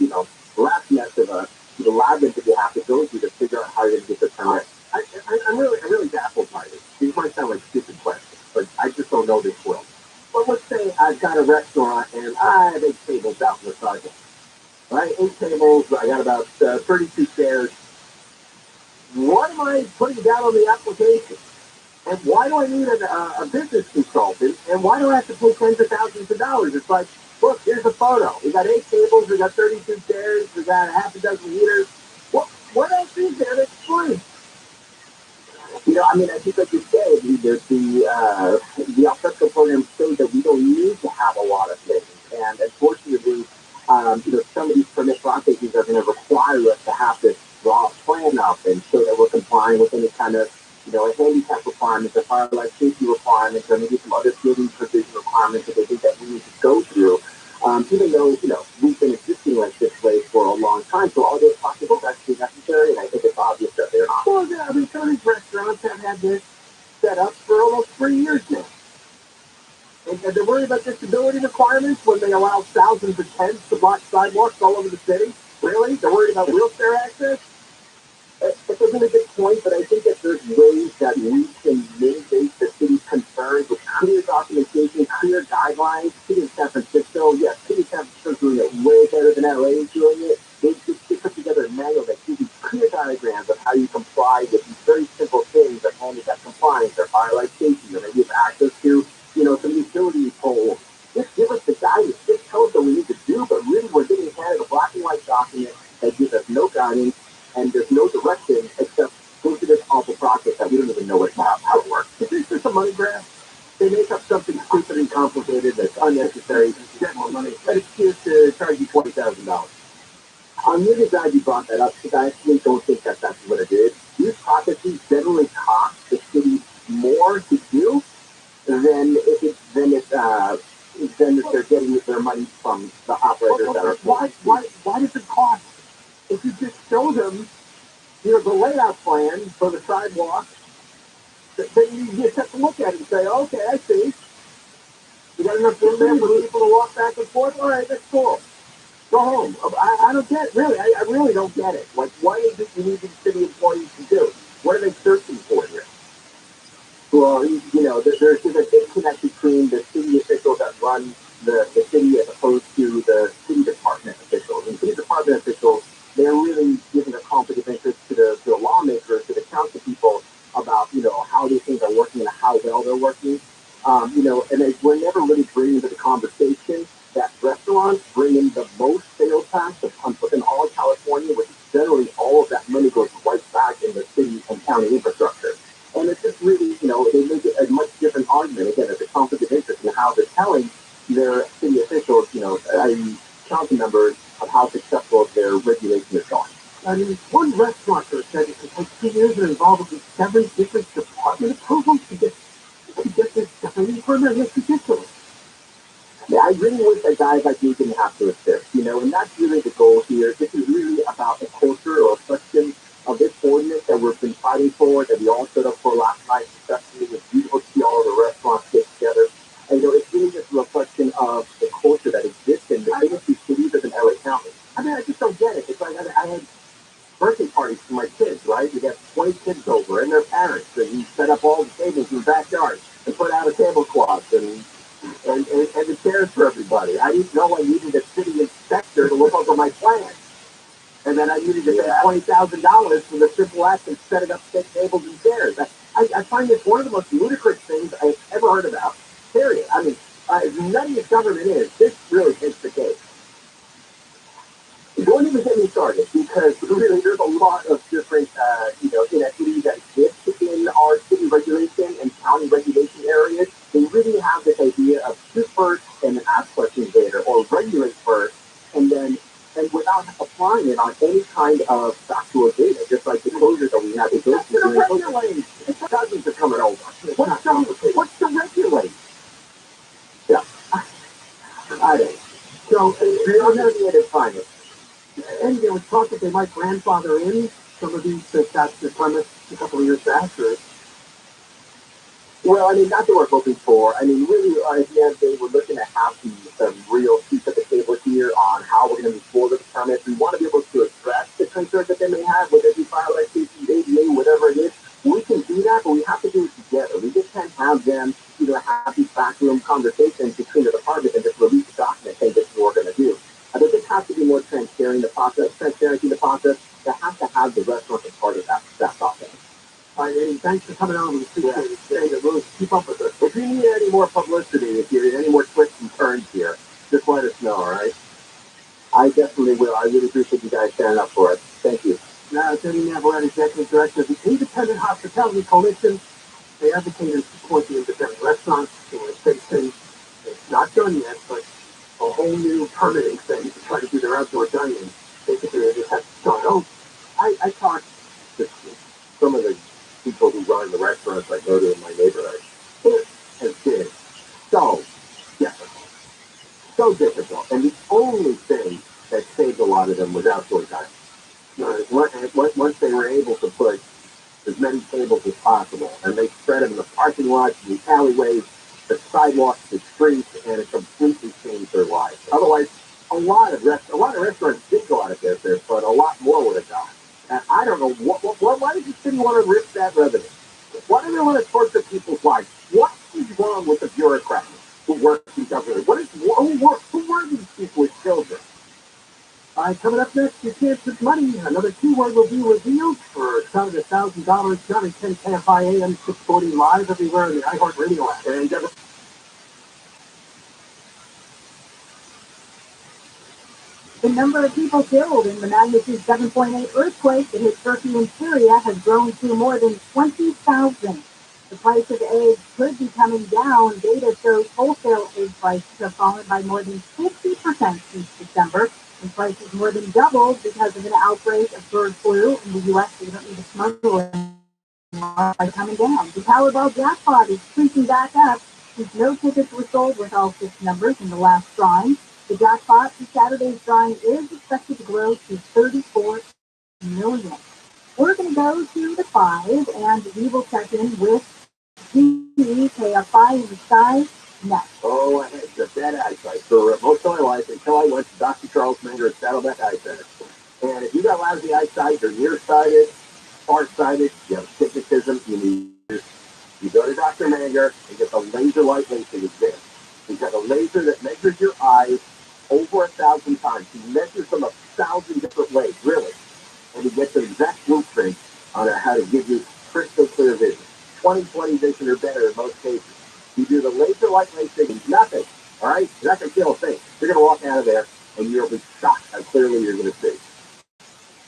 last mess of the labyrinth that you have to go through to figure out how you're going to get the permit. I'm really baffled by this. These might sound like stupid questions, but I just don't know this world. But let's say I've got a restaurant and I have 8 tables out in the sidewalk. Right? 8 tables, I got about 32 chairs. What am I putting down on the application? And why do I need a business consultant? And why do I have to pay tens of thousands of dollars? It's like, look, here's a photo. We got 8 tables, we got 32 chairs, we got a half a dozen heaters. What else is there to explain? I think like you said, the al fresco program shows that we don't need to have a lot of things. And unfortunately, some of these permit processes are going to require us to have to draw a plan up and show that we're complying with any kind of, a handicap requirements, or fire life safety requirements, or maybe some other building provision requirements that they think that we need to go through. Even though, we've been existing like this way for a long time, so all those possible actually necessary, and I think it's obvious that they're not. Well, yeah, some of these restaurants have had this set up for almost 3 years now. And they're worried about disability requirements when they allow thousands of tents to block sidewalks all over the city? Really? They're worried about wheelchair access? That's a really good point, but I think that there's ways that we can mitigate the city's concerns with clear documentation, clear guidelines. City of San Francisco, yes, City of San Francisco is doing it way better than LA is doing it. They put together a manual that gives you clear diagrams of how you comply with these very simple things like handicap compliance or fire life safety, or maybe have access to, some utility poles. Just give us the guidance. Just tell us what we need to do, but really we're getting handed a black and white document that gives us no guidance, and there's no direction except go through this awful process that we don't even know how it works. Is this just a money grab? They make up something stupid and complicated that's unnecessary to get more money, but it's just to charge you $20,000. I'm really glad you brought that up because I actually don't think that that's what it is. These processes generally cost the city more to do than if they're getting their money from the operators that are. Why does it cost? If you just show them, the layout plan for the sidewalk. Then you just have to look at it and say, okay, I see. You got enough room there for people to walk back and forth? All right, that's cool. Go home. I don't get it, really. I really don't get it. Like, why is it you need these city employees to do? What are they searching for here? Well, there's a disconnect between the city officials that run the city as opposed to the city department officials. And city department officials, they're really giving a conflict of interest to the lawmakers, to the council people about, how these things are working and how well they're working. And we're never really bringing to the conversation that restaurants bring in the most sales tax in all of California, which generally all of that money goes right back in the city and county infrastructure. And it's just really, they make it a much different argument, again, as a conflict of interest in how they're telling their city officials, i.e. council members, of how successful their regulation is going. I mean, one restaurateur said it could take 2 years and involve up to 7 different department approvals to get this dining permit. It's ridiculous. Yeah, I really wish that guys like me didn't have to assist, and that's really the goal here. This is really about a culture or a question of this ordinance that we've been fighting for, that we all stood up for last night, especially. It was beautiful to see all of the restaurants get together. And, it's really just a reflection of the culture that exists in the biggest two cities of an LA County. I mean, I just don't get it. It's like I had birthday parties for my kids, right? We got 20 kids over and their parents, and we set up all the tables in the backyard and put out a tablecloth and the chairs for everybody. I didn't know I needed a city inspector to look over my plans. And then I needed to pay $20,000 for the simple act of setting up six tables and chairs. I find this one of the most ludicrous things I've ever heard about. Period. I mean, as nutty as government is, this really takes the cake. Don't even get me started, because really there's a lot of different, inequities that exist in our city regulation and county regulation areas. They really have this idea of shoot first and then ask questions later, or regulate first and without applying it on any kind of factual data, just like the closures that we have to go through. Regulate. Dozens are coming over. What's the regulate? Yeah. I don't. So I'm going to be able to find it. And there was talk that they might grandfather in some of these, that's the premise a couple of years after. Well, I mean, that's what we're hoping for. I mean, really, at the end of the day, we're looking to have the real piece at the table here on how we're going to move forward with the permits. We want to be able to address the concerns that they may have, whether it be fire safety, ADA, whatever it is. We can do that, but we have to do it together. We just can't have them, have these backroom conversations between the departments and just release a document saying this is what we're going to do. There just has to be more transparency in the process. That has to have the restaurant as part of that process. All right, Eddie, thanks for coming on. We appreciate it. We'll keep up with us. If you need any more publicity, if you need any more twists and turns here, just let us know, all right? I definitely will. I really appreciate you guys standing up for us. Thank you. Now, it's Eddie Navarrete, Executive Director of the Independent Hospitality Coalition. They advocate and support the independent restaurants who are facing, it's not done yet, but a whole new permitting thing to try to do their outdoor dining. Basically, they just have to start over. I talked to some of the people who run the restaurants I go to in my neighborhood. It has been so difficult. So difficult. And the only thing that saved a lot of them was outdoor dining. Once they were able to put as many tables as possible, and they spread them in the parking lots, the alleyways, the sidewalks, the streets, and it completely changed their lives. Otherwise, a lot of restaurants did go out of business, but a lot more would have gone. And I don't know why does the city want to risk that revenue? Why do they want to torture people's lives? What is wrong with the bureaucrats who work in government? Who were these people with children? Coming up next, your chance with money. Another keyword will be revealed for $1,000. John and Ken KFI AM 640 live everywhere in the iHeartRadio app. And the number of people killed in the magnitude 7.8 earthquake that hit Turkey and Syria has grown to more than 20,000. The price of eggs could be coming down. Data shows wholesale egg prices have fallen by more than 50% since December, and prices more than doubled because of an outbreak of bird flu in the U.S. They don't need to smuggle it by coming down. The Powerball jackpot is creeping back up since no tickets were sold with all 6 numbers in the last drawing. The jackpot for Saturday's drawing is expected to grow to $34 million. We're going to go to the 5, and we will check in with KFI in the sky next. Oh, I had the bad eyesight for most of my life until I went to Dr. Charles Manger at Saddleback Eye Center. And if you got lousy eyesight, you're nearsighted, farsighted, you have astigmatism, you go to Dr. Manger and get the laser light LASIK exam. He's got a laser that measures your eyes over 1,000 times. He measures them 1,000 different ways, really. And he gets an exact blueprint on how to give you crystal clear vision. 20/20 vision or better in most cases. You do the laser light LASIK and nothing, all right? You're not going to feel a thing. You're going to walk out of there and you'll be shocked how clearly you're going to see.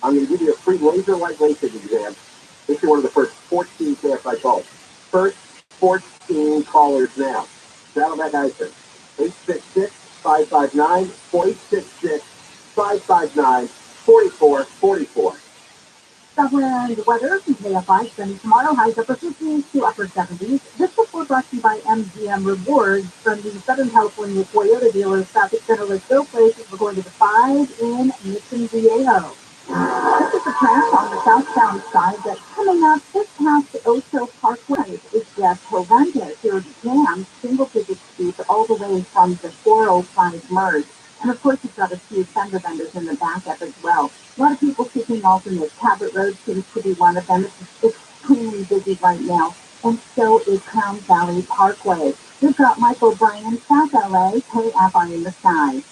I'm going to give you a free laser light LASIK exam. This is one of the first 14 KFI calls. First 14 callers now. Saddleback Eye Center. 866-559-4444. Southland weather from KFI, sunny tomorrow, highs upper 50s to upper 70s. This report brought to you by MGM Rewards from the Southern California Toyota dealers. Traffic center, let's go places. We're going to the 5 in Mission Viejo. This is a trend on the southbound side that's coming up just past Ocho Parkway. It's just horrendous. There are jams, single-digit speeds all the way from the 405 merge. And of course, you've got a few fender benders in the backup as well. A lot of people seeking alternates. Cabot Road seems to be one of them. It's extremely busy right now. And so is Crown Valley Parkway. We've got Michael Bryan, South LA, KFI in the sky.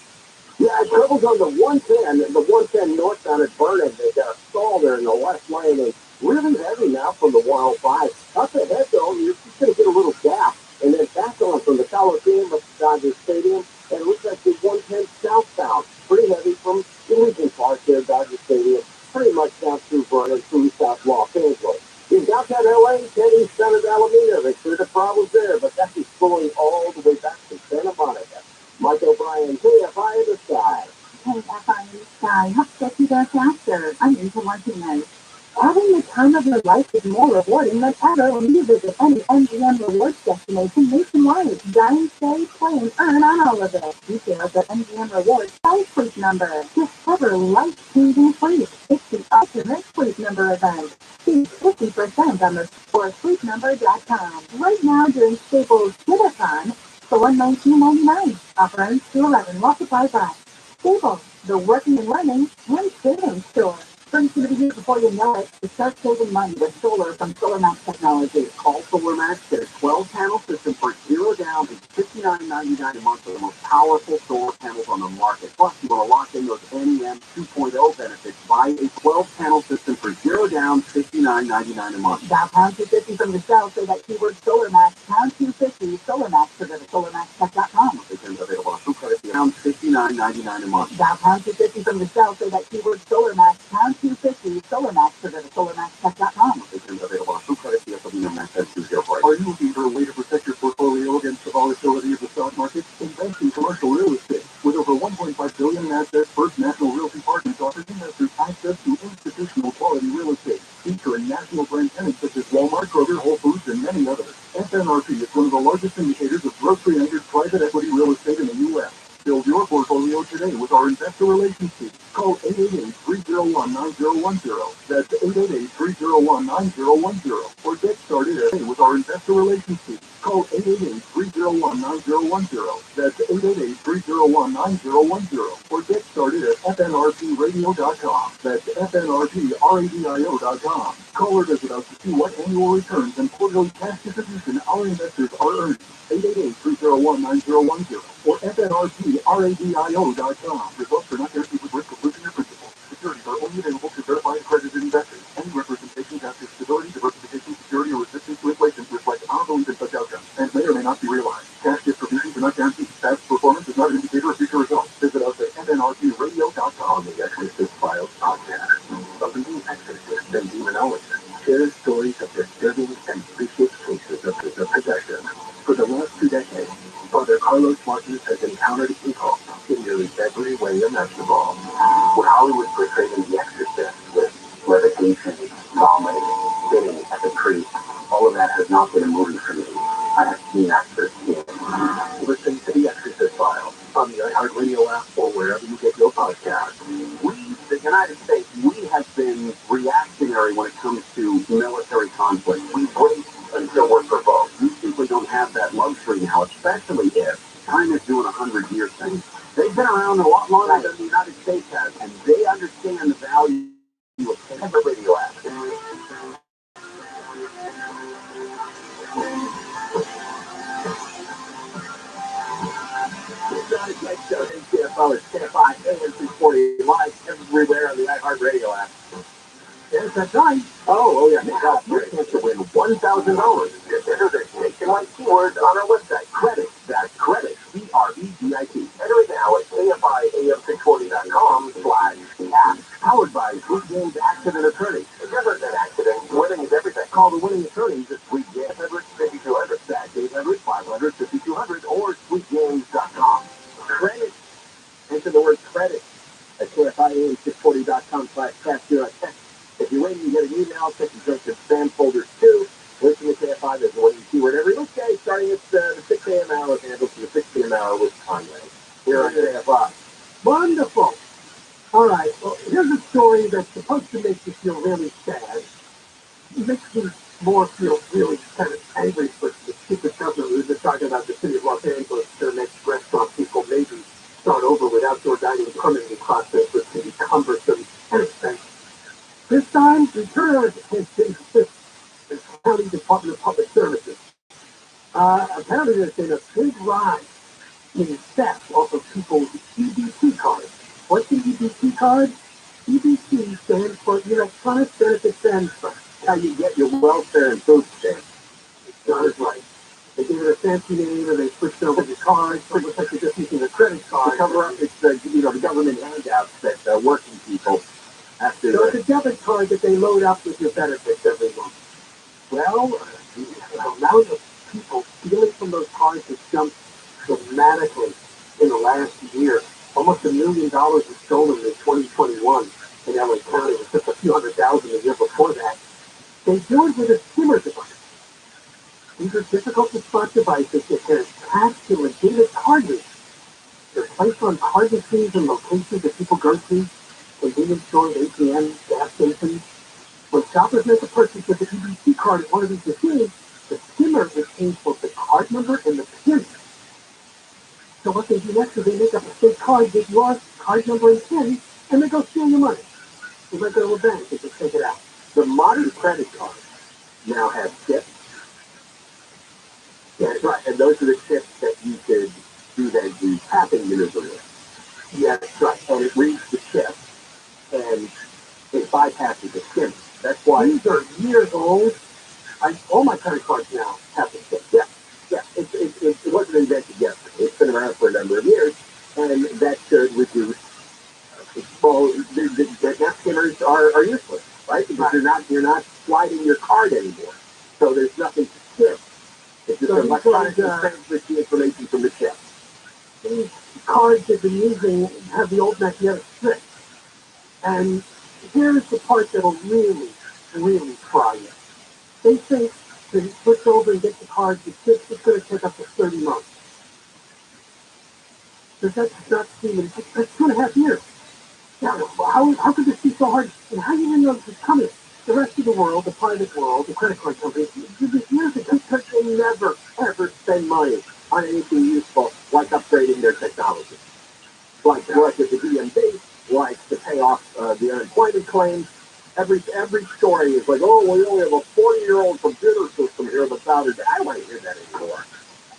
Yeah, troubles on the 110, the 110 northbound at Vernon. They got a stall there in the left lane, and really heavy now from the 105. Up ahead, though, you're just going to get a little gap, and then back on from the Coliseum up to Dodger Stadium, and it looks like the 110 southbound. Pretty heavy from Legion Park there, Dodger Stadium, pretty much down through Vernon, through South Los Angeles. In downtown LA, heading south of Alameda, they cleared the problems there, but that's just going all the way back to Santa Monica. Michael Bryan, KFI in the sky. KFI in the sky. Helps get you there faster. I'm into Martinez. Having the time of your life is more rewarding than ever when you visit any MGM Rewards destination nationwide. Dine, stay, play, and earn on all of it. Details at MGM Rewards by Sleep Number. Discover life-changing sleep. It's the ultimate Sleep Number event. See 50% on the store sleepnumber.com. Right now during Staples Kid-a-thon for $119.99. Offer ends to 11. While supplies last. Staples, the working and learning and saving store. Brings you to the year before you know it. To start saving money with solar from SolarMax Technology. Call SolarMax, get a 12-panel system for $0 down and $59.99 a month for the most powerful solar panels on the market. Plus, you want to lock in those NEM 2.0 benefits. Buy a 12-panel system for $0 down, $59.99 a month. Dial pound 250 from the cell, say that keyword SolarMax, pound 250, SolarMax, or go to SolarMaxTech.com. Systems available on credit, pound $59.99 a month. Dial pound 250 from the cell, say that keyword SolarMax, pound 250, SolarMax, or go to SolarMaxTech.com. Systems available on credit, CSW, and Max S2 Are you looking for a way to protect your portfolio against the volatility of the stock market? Invest in commercial real estate. With over $1.5 billion in assets, First National Realty Partners offers investors access to institutional quality real estate, featuring national brand tenants such as Walmart, Kroger, Whole Foods, and many others. FNRP is one of the largest indicators of grocery-anchored private equity real estate in the U.S. Build your portfolio today with our investor relations team. Call 888-301-9010. That's 888-301-9010. Or get started today with our investor relations team. Call 888-301-9010. That's 888-301-9010. Or get started at fnrpradio.com. That's fnrpradio.com. Call or visit us to see what annual returns and quarterly cash distribution our investors are earning. 888-301-9010 or fnrpradio.com. Results are not guaranteed with risk of losing your principal. Securities are only available to verified accredited investors. Any representations after stability, diversification, security, or resistance to inflation reflect our belief in such outcomes and may or may not be realized. Cash distributions are not guaranteed. Past performance is not an indicator of future results. Visit us at fnrpradio.com. The Exorcist Files podcast. Welcome to Exorcist and Demonology. Shares stories of disturbing and vicious cases of possession. For the last 2 decades, Father Carlos Martinez has encountered evil in nearly every way imaginable. What Hollywood portrayed in The Exorcist with levitation, vomiting, spitting at the priest, all of that has not been a movie for me. I have seen that firsthand. Listen to The Exorcist Files on the iHeartRadio app or wherever you get your podcasts. We, the United States, we have been reactionary when it comes to military conflict. We wait until we're provoked. We simply don't have that luxury now, especially if China's doing 100-year thing. They've been around a lot longer than the United States has, and they understand the value of every radioactive. KFO is KFI AM 640 live everywhere on the iHeartRadio app. There's that time. Oh yeah. Now you can win $1,000. Just enter the nationwide keywords on our website. Credit. That's credit. CREDIT. Enter it now at KFIAM640.com/app. Powered by Sweet Games Accident Attorney. Remember that accident. Winning is everything. Call the winning attorneys at Sweet Games 800-5200. That's 800-500-5200 or sweetgames.com. Credit. Enter the word credit at KFIAM640.com/cast. If you're waiting to get an email, check your junk and spam folders too. Listen to KFI, there's a winning keyword every weekday, starting at the 6 a.m. hour handle to the 6 p.m. hour with Conway. Here on KFI. Wonderful. All right, well, here's a story that's supposed to make you feel really sad. It makes me more feel really kind of angry for the stupid government. We've been talking about the city of Los Angeles to make restaurant people maybe start over with outdoor dining permitting process, which can be cumbersome and expensive. This time, we turn our attention to the County Department of Public Services. Apparently, there's been a big rise in theft off of people's EBT cards. What's the EBT card? EBT stands for Electronic Benefit Transfer. How you get your welfare and food stamps. Not as right. They give it a fancy name and they switched over the cards. It looks like they're just using a credit card. To cover up, it's the government handouts that working people have to. So it's a debit card that they load up with your benefits every month. Well, the amount of people stealing from those cards has jumped dramatically in the last year. Almost $1 million was stolen in 2021 in LA County. It was just a few $100,000 the year before that. They do it with a skimmer device. These are difficult to spot devices that can attach to legitimate card readers. They're placed on card machines and locations that people go to, convenience stores, ATMs, gas stations. When shoppers make a purchase with the EBT card at one of these machines, the skimmer retains both the card number and the PIN. So what they do next is they make up a fake card, get your card number and PIN, and they go steal your money. You might go to a bank and just take it out. The modern credit cards now have chips. That's right, and those are the chips that you could do the tapping maneuver with. Yeah, that's right. And it reads the chip, and it bypasses the skimmer. That's why these are years old. All my credit cards now have the chip. Yeah. It wasn't invented yesterday. It's been around for a number of years, and that should reduce. Well, the now skimmers are useless, right? Because you're not sliding your card anymore, so there's nothing to skim. It's just electronically transmits the information from the chip. These cards they've been using have the old magnetic strip, and here's the part that'll really, really fry you. They think that you switch over and get the card, the chip is going to take up to 30 months. Does that not seem, that's 2.5 years. Now, how could this be so hard? And how do you even know this is coming? The rest of the world, the private world, the credit card companies, did this years ago. Because they never, ever spend money on anything useful like upgrading their technology. Like at the DMV, like to pay off the unemployment claims. Every story is like, oh, we only have a 40-year-old computer system here that's out of date. I don't want to hear that anymore.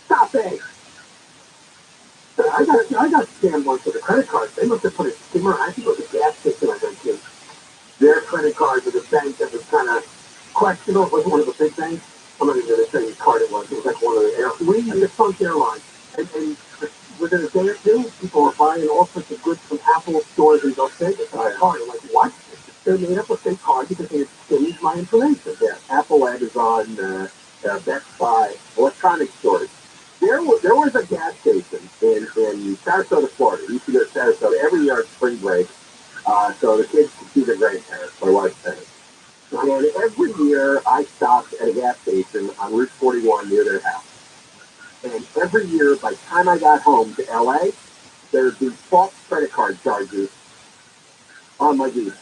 Stop it. I got scammed once with a credit card. They must have put a skimmer. I think it was a gas station I went to. Their credit card with a bank that was kind of questionable. It wasn't one of the big banks. I'm not even going to say which card it was. It was like one of the defunct airlines. And within a day or two, people were buying all sorts of goods from Apple stores and they'll say this card. I'm like, what? They made up a fake card because they had skimmed my information. Yeah, Apple, Amazon, Best Buy, electronic stores. There was a gas station in Sarasota, Florida. We used to go to Sarasota every year at spring break, so the kids could see their grandparents, my wife's parents. And every year I stopped at a gas station on Route 41 near their house. And every year, by the time I got home to LA, there would be false credit card charges on my Visa.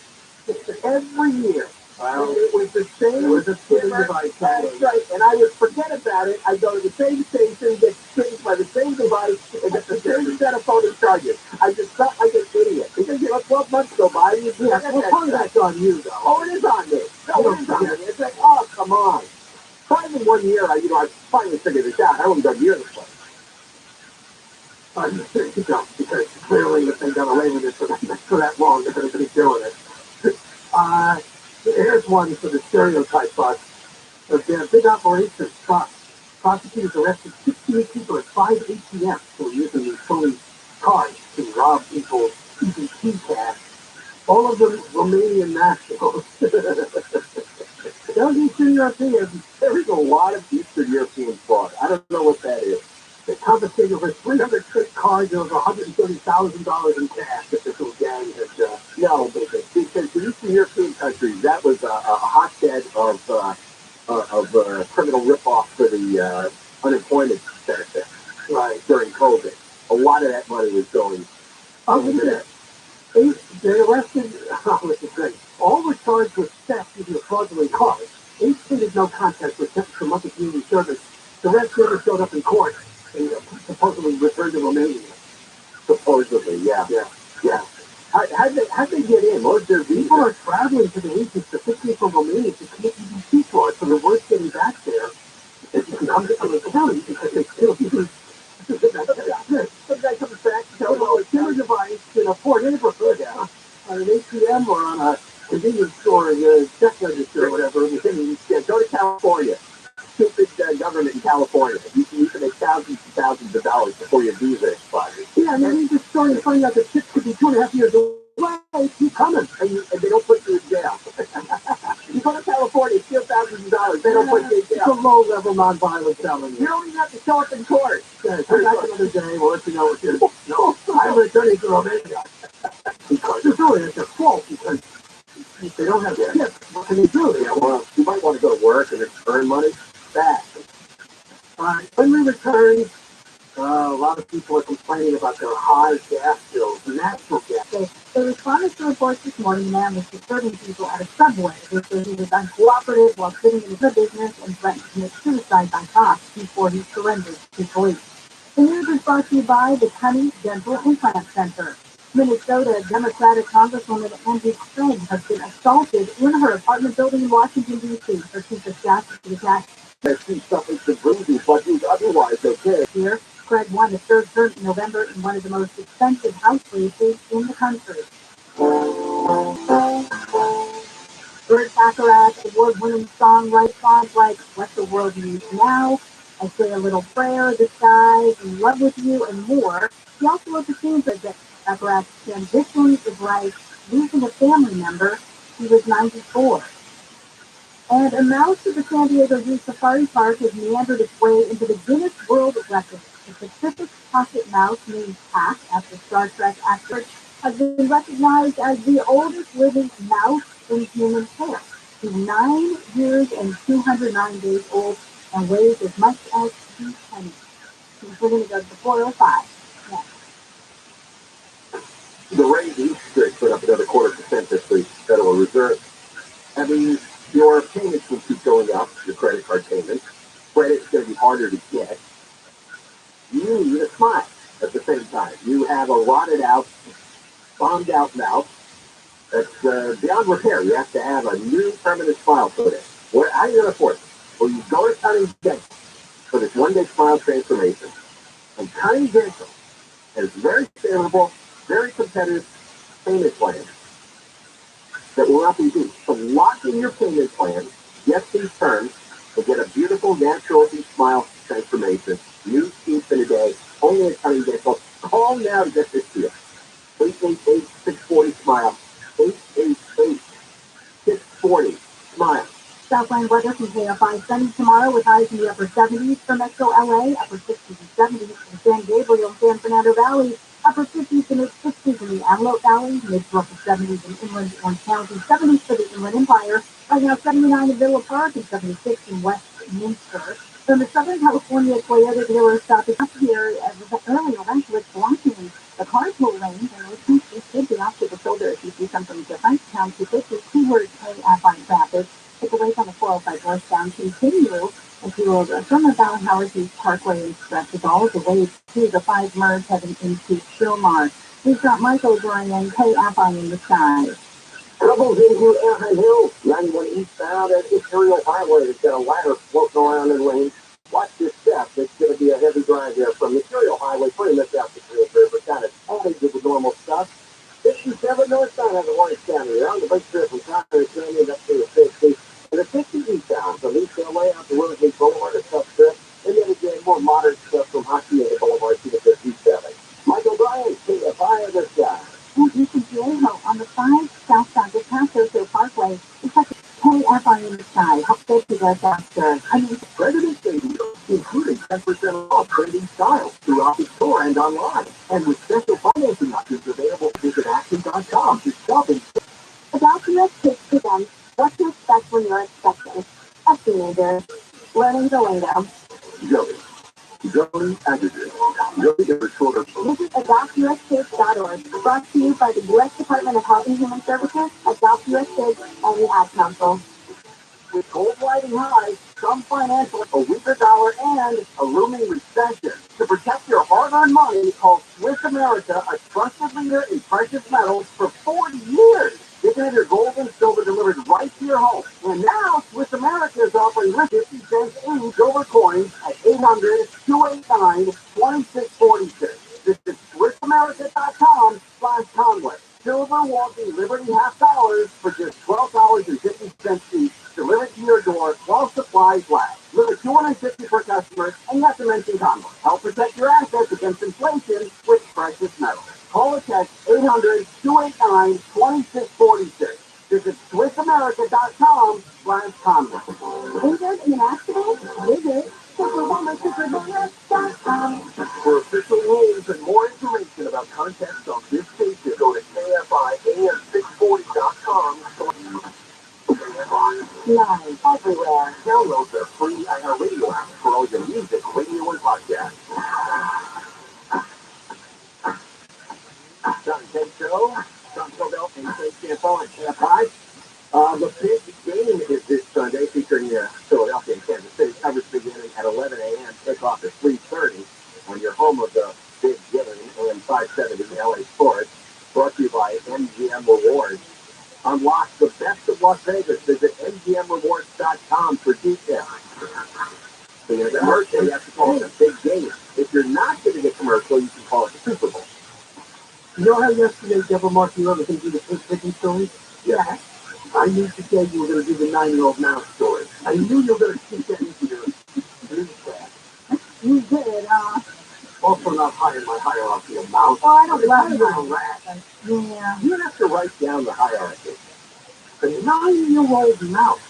Every year. Wow. It was the same. It was a spinning device. That's right. And I would forget about it. I'd go to the same station, get spitted by the same device, and get the same set of phone charges. I just felt like an idiot. Because, 12 months go by, and you forget that. Part of that's on you, though. Oh, it is on me. No, it is on me. It's like, oh, come on. Finally, 1 year, I finally figured this out. I only got a year this way. Because clearly if they got away with it for that long, they're going to keep doing it. Here's one for the stereotype bus. Their big operation bus. Prosecutors arrested 16 people at 5 ATMs who were using these phony cards to rob people's EBT cash. All of them Romanian nationals. Those Eastern Europeans, there is a lot of Eastern European fraud. I don't know what that is. They confiscated over 300 trick cards and over $130,000 in cash that this little gang had. No, because the Eastern European countries, that was a hotbed of criminal ripoff for the unemployment benefit. Right. During COVID. A lot of that money was going over there. They arrested, which is great. All were charged with theft using a fraudulent card. Each pleaded no contest with theft from monthly community service. The rest never showed up in court and supposedly returned to Romania. Supposedly, yeah. How'd they get in? What was their visa? People are traveling to the region specifically from Romania to commit EBT fraud, so the worst getting back there is to come to the county because they still use. Some guy comes back and tells a killer device in a poor neighborhood on an ATM or on a convenience store, check register or whatever. Go to California. Stupid government in California. You can make thousands and thousands of dollars before your visa expires. Yeah, and then you just started finding out the chip could be 2.5 years away. Keep coming, and they don't put you in jail. You go to California, steal thousands of dollars. They don't put you in jail. It's a low-level non-violent felony. You don't even have to show up in court. Come back another day. We'll let you know what you're. No, I'm returning to Romania. Because it's really their fault because if they don't have the chip, what can they do? Yeah, well, you might want to go to work and earn money back. When we return, a lot of people are complaining about their high gas bills, natural gas. They responded to reports this morning a man was disturbing people at a subway, where he was uncooperative while sitting in his business and threatened to commit suicide by cops before he surrendered to police. The news is brought to you by the Cunny Dental Implant Center. Minnesota Democratic Congresswoman Angie Craig has been assaulted in her apartment building in Washington, D.C. Her chief of staff has attacked. She suffers some bruises, but he's otherwise okay. Here, Craig won his third term in November in one of the most expensive house races in the country. Burt Bacharach award-winning songs like What the World Needs Now, I Say a Little Prayer, The Skies, In Love With You, and more. He also wrote the theme that Bacharach's transition is like losing a family member. He was 94. And a mouse at the San Diego Zoo Safari Park has meandered its way into the Guinness World Record. The Pacific pocket mouse named Pac, after Star Trek actor, has been recognized as the oldest living mouse in human hair. He's 9 years and 209 days old and weighs as much as 2 pennies. We're going to go to 405 next. The rate each trade put up another 0.25% this week, Federal Reserve. I mean, your payments will keep going up, your credit card payments. Credit's going to be harder to get. You need a smile at the same time. You have a rotted out, bombed out mouth that's beyond repair. You have to have a new permanent smile put in. How are you going to afford it? Well, you go to Cunning Dental for this one-day smile transformation. And Cunning Dental has very favorable, very competitive payment plans that will not be beat. So lock in your payment plan, get these terms, and get a beautiful, natural smile transformation. New teeth in a day, only at Cunning Dental. Call now to get this deal. 888-640-SMILE. 888-640-SMILE. Southland weather from KFI sunny tomorrow with highs in the upper 70s for Metro LA, upper 60s and 70s in San Gabriel, San Fernando Valley, upper 50s to mid 60s in the Antelope Valley, mid to upper 70s in inland Orange County, 70s for the Inland Empire, right now 79 in Villa Park and 76 in Westminster. From the Southern California Toyota dealer stopping up here with the early event with blocking the carpool lanes and listening to should be off to the shoulder if you see something different. Pound 250. northbound continue, if you will, from about Howard Hughes Parkway and stretches all the way to the 5 merge heading into TRUMAN. We've got Michael joining in, KF on the side. Troubles into Anaheim Hill, 91 eastbound at Imperial Highway. It's got a ladder floating around in lanes. Watch your step. It's going to be a heavy drive there from Imperial Highway, pretty much out to Greenberg, but kind of added to the normal stuff. 57 northbound has a Orange County. Around the big strip from Connery Canyon up to the 60. And the 50 eastbound from East LA out to Roosevelt Boulevard, a tough strip. And then again, more moderate stuff from Hacienda Boulevard to the 57. Michael Bryan, KFI of this guy. And you can J-Ho on the 5 southbound to Pasco Parkway. It's like KF on the side. Help get to go faster. President's Day deals, including 10% off trading styles throughout the store and online. And with special financing options available, visit Action.com to shop and About US Kids presents What to Expect When You're Expecting. A teenager learning the lingo. Joey. Joey Aggregate. Joey is a shorter. Visit adoptuskids.org. Brought to you by the U.S. Department of Health and Human Services, Adopt U.S. Kids, and the Ad Council. With cold lighting highs, some financial, a weaker dollar, and a looming recession. To protect your hard-earned money, call Swiss America, a trusted leader in precious metals for 40 years. You can have your gold and silver delivered right to your home. And now, Swiss America is offering 50 cents in silver coins at 800-289-2646. Visit SwissAmerica.com/Conway. Silver walking Liberty half dollars for just $12.50 each. Delivered to your door while supplies last. Limit $250 per customer, and not to mention Conway. Help protect your assets against inflation with precious metals. Call or text 800-289-2646. Visit SwissAmerica.com/Conway. Injured in an accident? Visit superwomansuperbanner.com. For official rules and more information about contests on this station, go to KFIAM640.com. Live everywhere. Download the free iHeartRadio app for all your music, radio, and podcasts. John Ted Show, John Philadelphia, and KFO and KFI. The big game is this Sunday featuring Philadelphia and Kansas City. Coverage beginning at 11 a.m. Kickoff at 3:30 on your home of the Big Giving, AM 570 LA Sports. Brought to you by MGM Rewards. Unlock the best of Las Vegas. Visit MGMRewards.com for details. So you have a commercial, you have to call it a big game. If you're not getting a commercial, you can call it the Super Bowl. You know how yesterday, Deborah Mark, you were going to do the pig picking story? Yeah. I knew today you were going to do the 9-year-old mouse story. I knew you were going to keep that into your newscast. You did, Also not high in my hierarchy of mouse. Oh, I don't love a rat. Yeah. You have to write down the hierarchy. The 9-year-old mouse.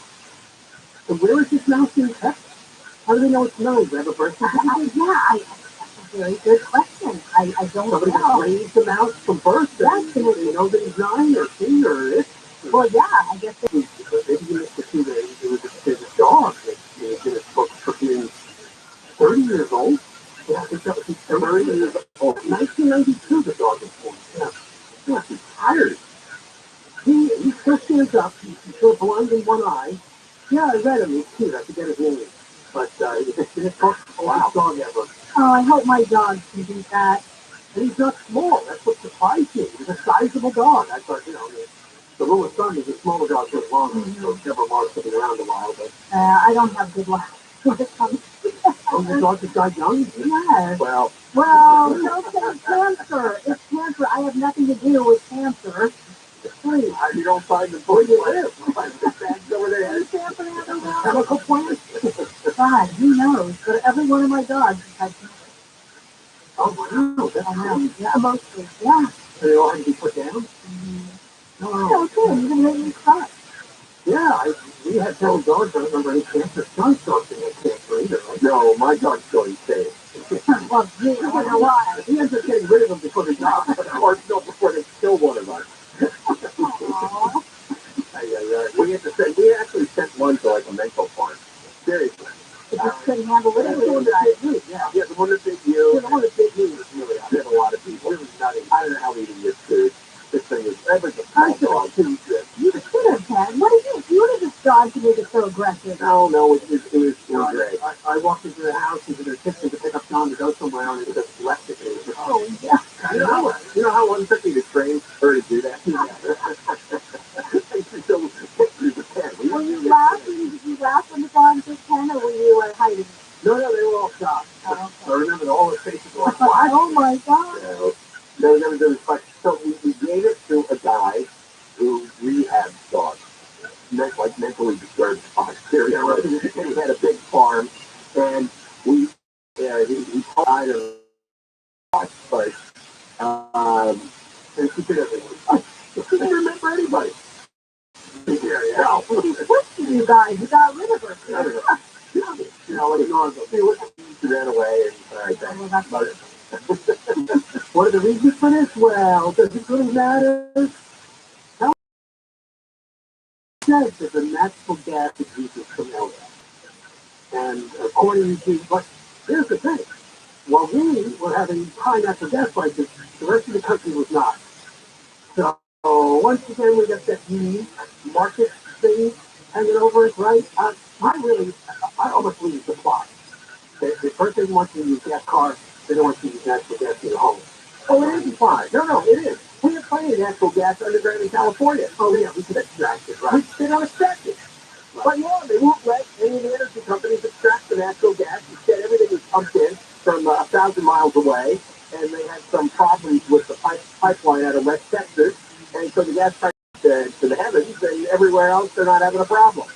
So where is this mouse being kept? How do they know it's 9? Do they have a birth certificate? That's a very good question. I don't Somebody know. just raised the mouse from birth. Yes. Do they know that he's 9 or she or it? Well, yeah, I guess it Maybe you missed the 2 days. There's a dog that is in its book for being 30 years old. Yeah, I think that was 30 years old. 1992, the dog was born. Yeah, he's tired. He still stands up. He's still blind in one eye. Yeah, I read him. He's cute. I forget his name. But it's the oldest dog ever. Oh, I hope my dog can do that. And he's not small. That's what surprised me. He's a sizable dog. I thought, the rule of thumb is a smaller dog lives longer. So Deborah Mark's been around a while, but I don't have good luck when it comes to that. oh, your dog just died young? Yes. Well, No, it's cancer. It's cancer. I have nothing to do with cancer. Please. you don't find the boy you live. Find the bags over there. Is cancer everywhere? Chemical plant. God, who knows? But every one of my dogs has had cancer. Oh, wow. That's crazy. Yeah, mostly. Yeah. They all had to be put down? No. Okay, you can make me cry. Yeah, we had several dogs. I don't remember any cancer. John's dog didn't have cancer either. Right? No, my dog's going safe. Well, gee, I don't know why. He ends up getting rid of them before they die. Or no, before they kill one of us. Aww. We actually sent one to like a mental farm. Seriously. It just couldn't handle it. The one that bit you. Yeah, the one that bit you. Yeah, the one that bit you was really bit a lot of people. It was nutty. I don't know how he even gets food. This thing is everything. I should have too. You should have, Ted. What is it? You would have just gone to make it so aggressive. No, it was great. I walked into the house, into the kitchen to pick up John to go somewhere, and it just left it. Oh, yeah. You know how long it took me to train her to do that? Were you laughing? Did you laugh when the dog did 10, or were you hiding? No, they were all shocked. Oh, okay. I remember all the faces were like, oh my God. No, never did it. But so we gave it to a guy who rehabs dogs, like mentally disturbed dogs. He had a big farm, and he died of dogs, but and she did everything. She didn't remember anybody. Yeah. You guys, you got rid of her. She ran away, and all right, that's about it. What are the reasons for this? Well, does it really matter? How says that the natural gas produces from LA. And according to, but here's the thing. While we were having high natural gas prices, the rest of the country was not. So once again, we got that unique market thing hanging over us, right? I almost lose the plot. The first thing wants you to use gas car, they don't want you to use natural gas in your home. Oh, it isn't fine. No, it is. We have plenty of natural gas underground in California. Oh, yeah, we can extract it, right? They don't extract it. Right. But yeah, they won't let any of the energy companies extract the natural gas. Instead, everything is pumped in from 1,000 miles away, and they had some problems with the pipeline out of West Texas, and so the gas price to the heavens, and everywhere else they're not having a problem.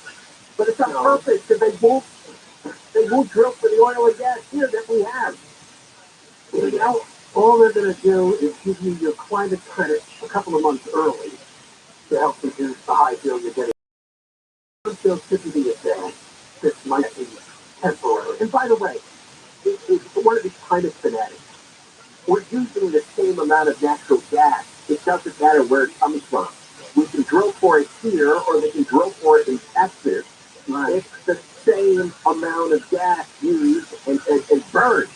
But it's on purpose because they won't drill for the oil and gas here that we have. You know, all they're going to do is give you your climate credit a couple of months early to help reduce the high bill you're getting. The bill shouldn't be a thing. This might be temporary. And by the way, it's one of these kind of fanatics. We're using the same amount of natural gas. It doesn't matter where it comes from. We can drill for it here, or they can drill for it in Texas. Right. It's the same amount of gas used and burned.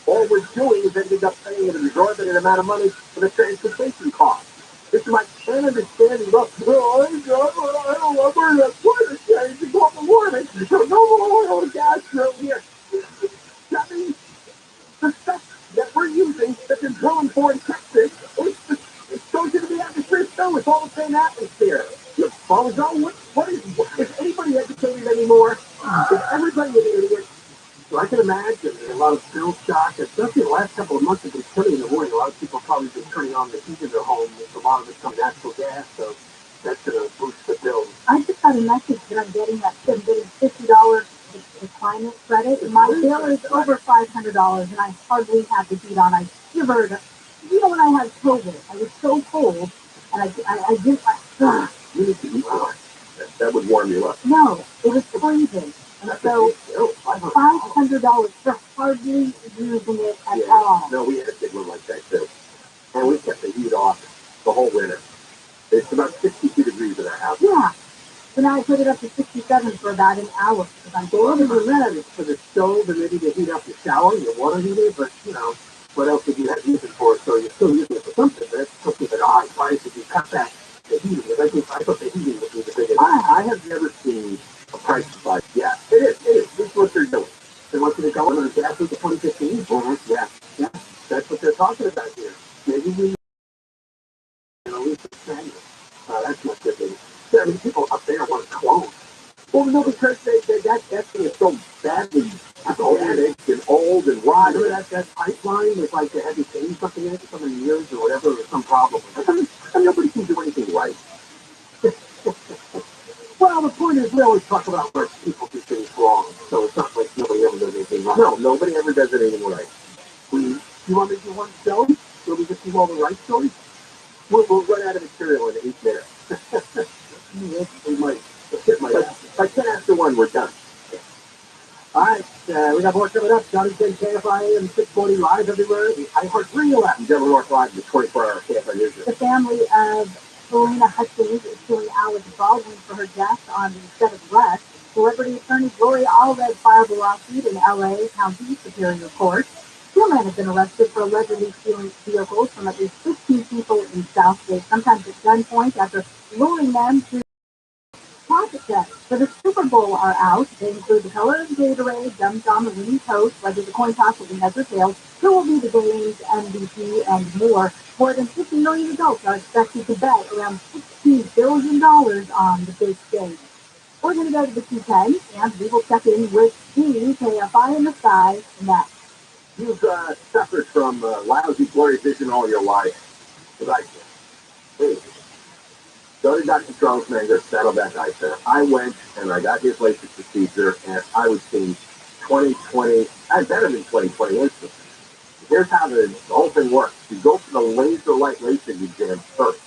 All we're doing is ending up paying an exorbitant amount of money for the transportation cost. This is my can't understand. Look, I don't want to climate change and global warming. So no more oil and gas drill here. I mean, the stuff that we're using that they're drilling for in Texas, it goes into the atmosphere too. It's all the same atmosphere. Is anybody educated anymore? Is everybody an idiot? So I can imagine a lot of bill shock, especially the last couple of months. It's been chilly in the morning. A lot of people are probably just turning on the heat in their home. A lot of it's from natural gas, so that's going to boost the bill. I just got a message that I'm getting $50 climate credit, and my bill is over $500, and I hardly have the heat on. I shivered. When I had COVID, I was so cold, and I didn't. You need to eat more. That would warm you up. No, it was freezing. And so $500 for hardly using it at all. No, we had a big one like that too. And we kept the heat off the whole winter. It's about 62 degrees in our house. Yeah. So now I put it up to 67 for about an hour. Other than that, it's for the stove and maybe to heat up the shower, your water heater, but what else would you have to use it for? So you're still using it for something. That's something that high price if you cut back the heating. I thought the heating would be the biggest. I have never seen a price spike. Yeah, it is. This is what they're doing. They want you to go on the gas with the 2015. Mm-hmm. Yeah. That's what they're talking about here. Maybe we, that's not good thing. I mean, people up there want to clone. Well, no, because that thing is so badly damaged and old and rotten. Remember that pipeline was like they had to change something in it for so many years or whatever, or some problem with it. I mean, nobody can do anything right. Well, the point is, we always talk about where people do things wrong, so it's not like nobody ever does anything right. No, nobody ever does anything right. You want me to do one show? Will we just do all the right stories? We'll run out of material in 8 minutes. We might. By 10 after 1, we're done. All right, we got more coming up. Johnny J. KFI AM 640 live everywhere. The iHeartRadio app. Devil North Live, the 24-hour KFI news. The family of Selena Hutchins is suing Alice Baldwin for her death on the set of Rust. Celebrity attorney Gloria Allred filed a lawsuit in L.A. County Superior Court. Two men have been arrested for allegedly stealing vehicles from at least 15 people in Southgate, sometimes at gunpoint, after luring them to bracket sets for the Super Bowl are out. They include the color of Gatorade, dumped on the winning toast, whether the coin toss will be heads or tails, who will be the game's MVP, and more. More than 50 million adults are expected to bet around $16 billion on the big game. We're going to go to the T10, and we will check in with Steve, KFI in the sky, next. You've suffered from lousy blurry vision all your life. Like, hey, go to Dr. Charles Manger, Saddleback Eye Center. I went and I got his LASIK procedure, and I was seeing 20/20, I better than 20/20 instantly. Here's how the whole thing works. You go for the laser light LASIK exam first.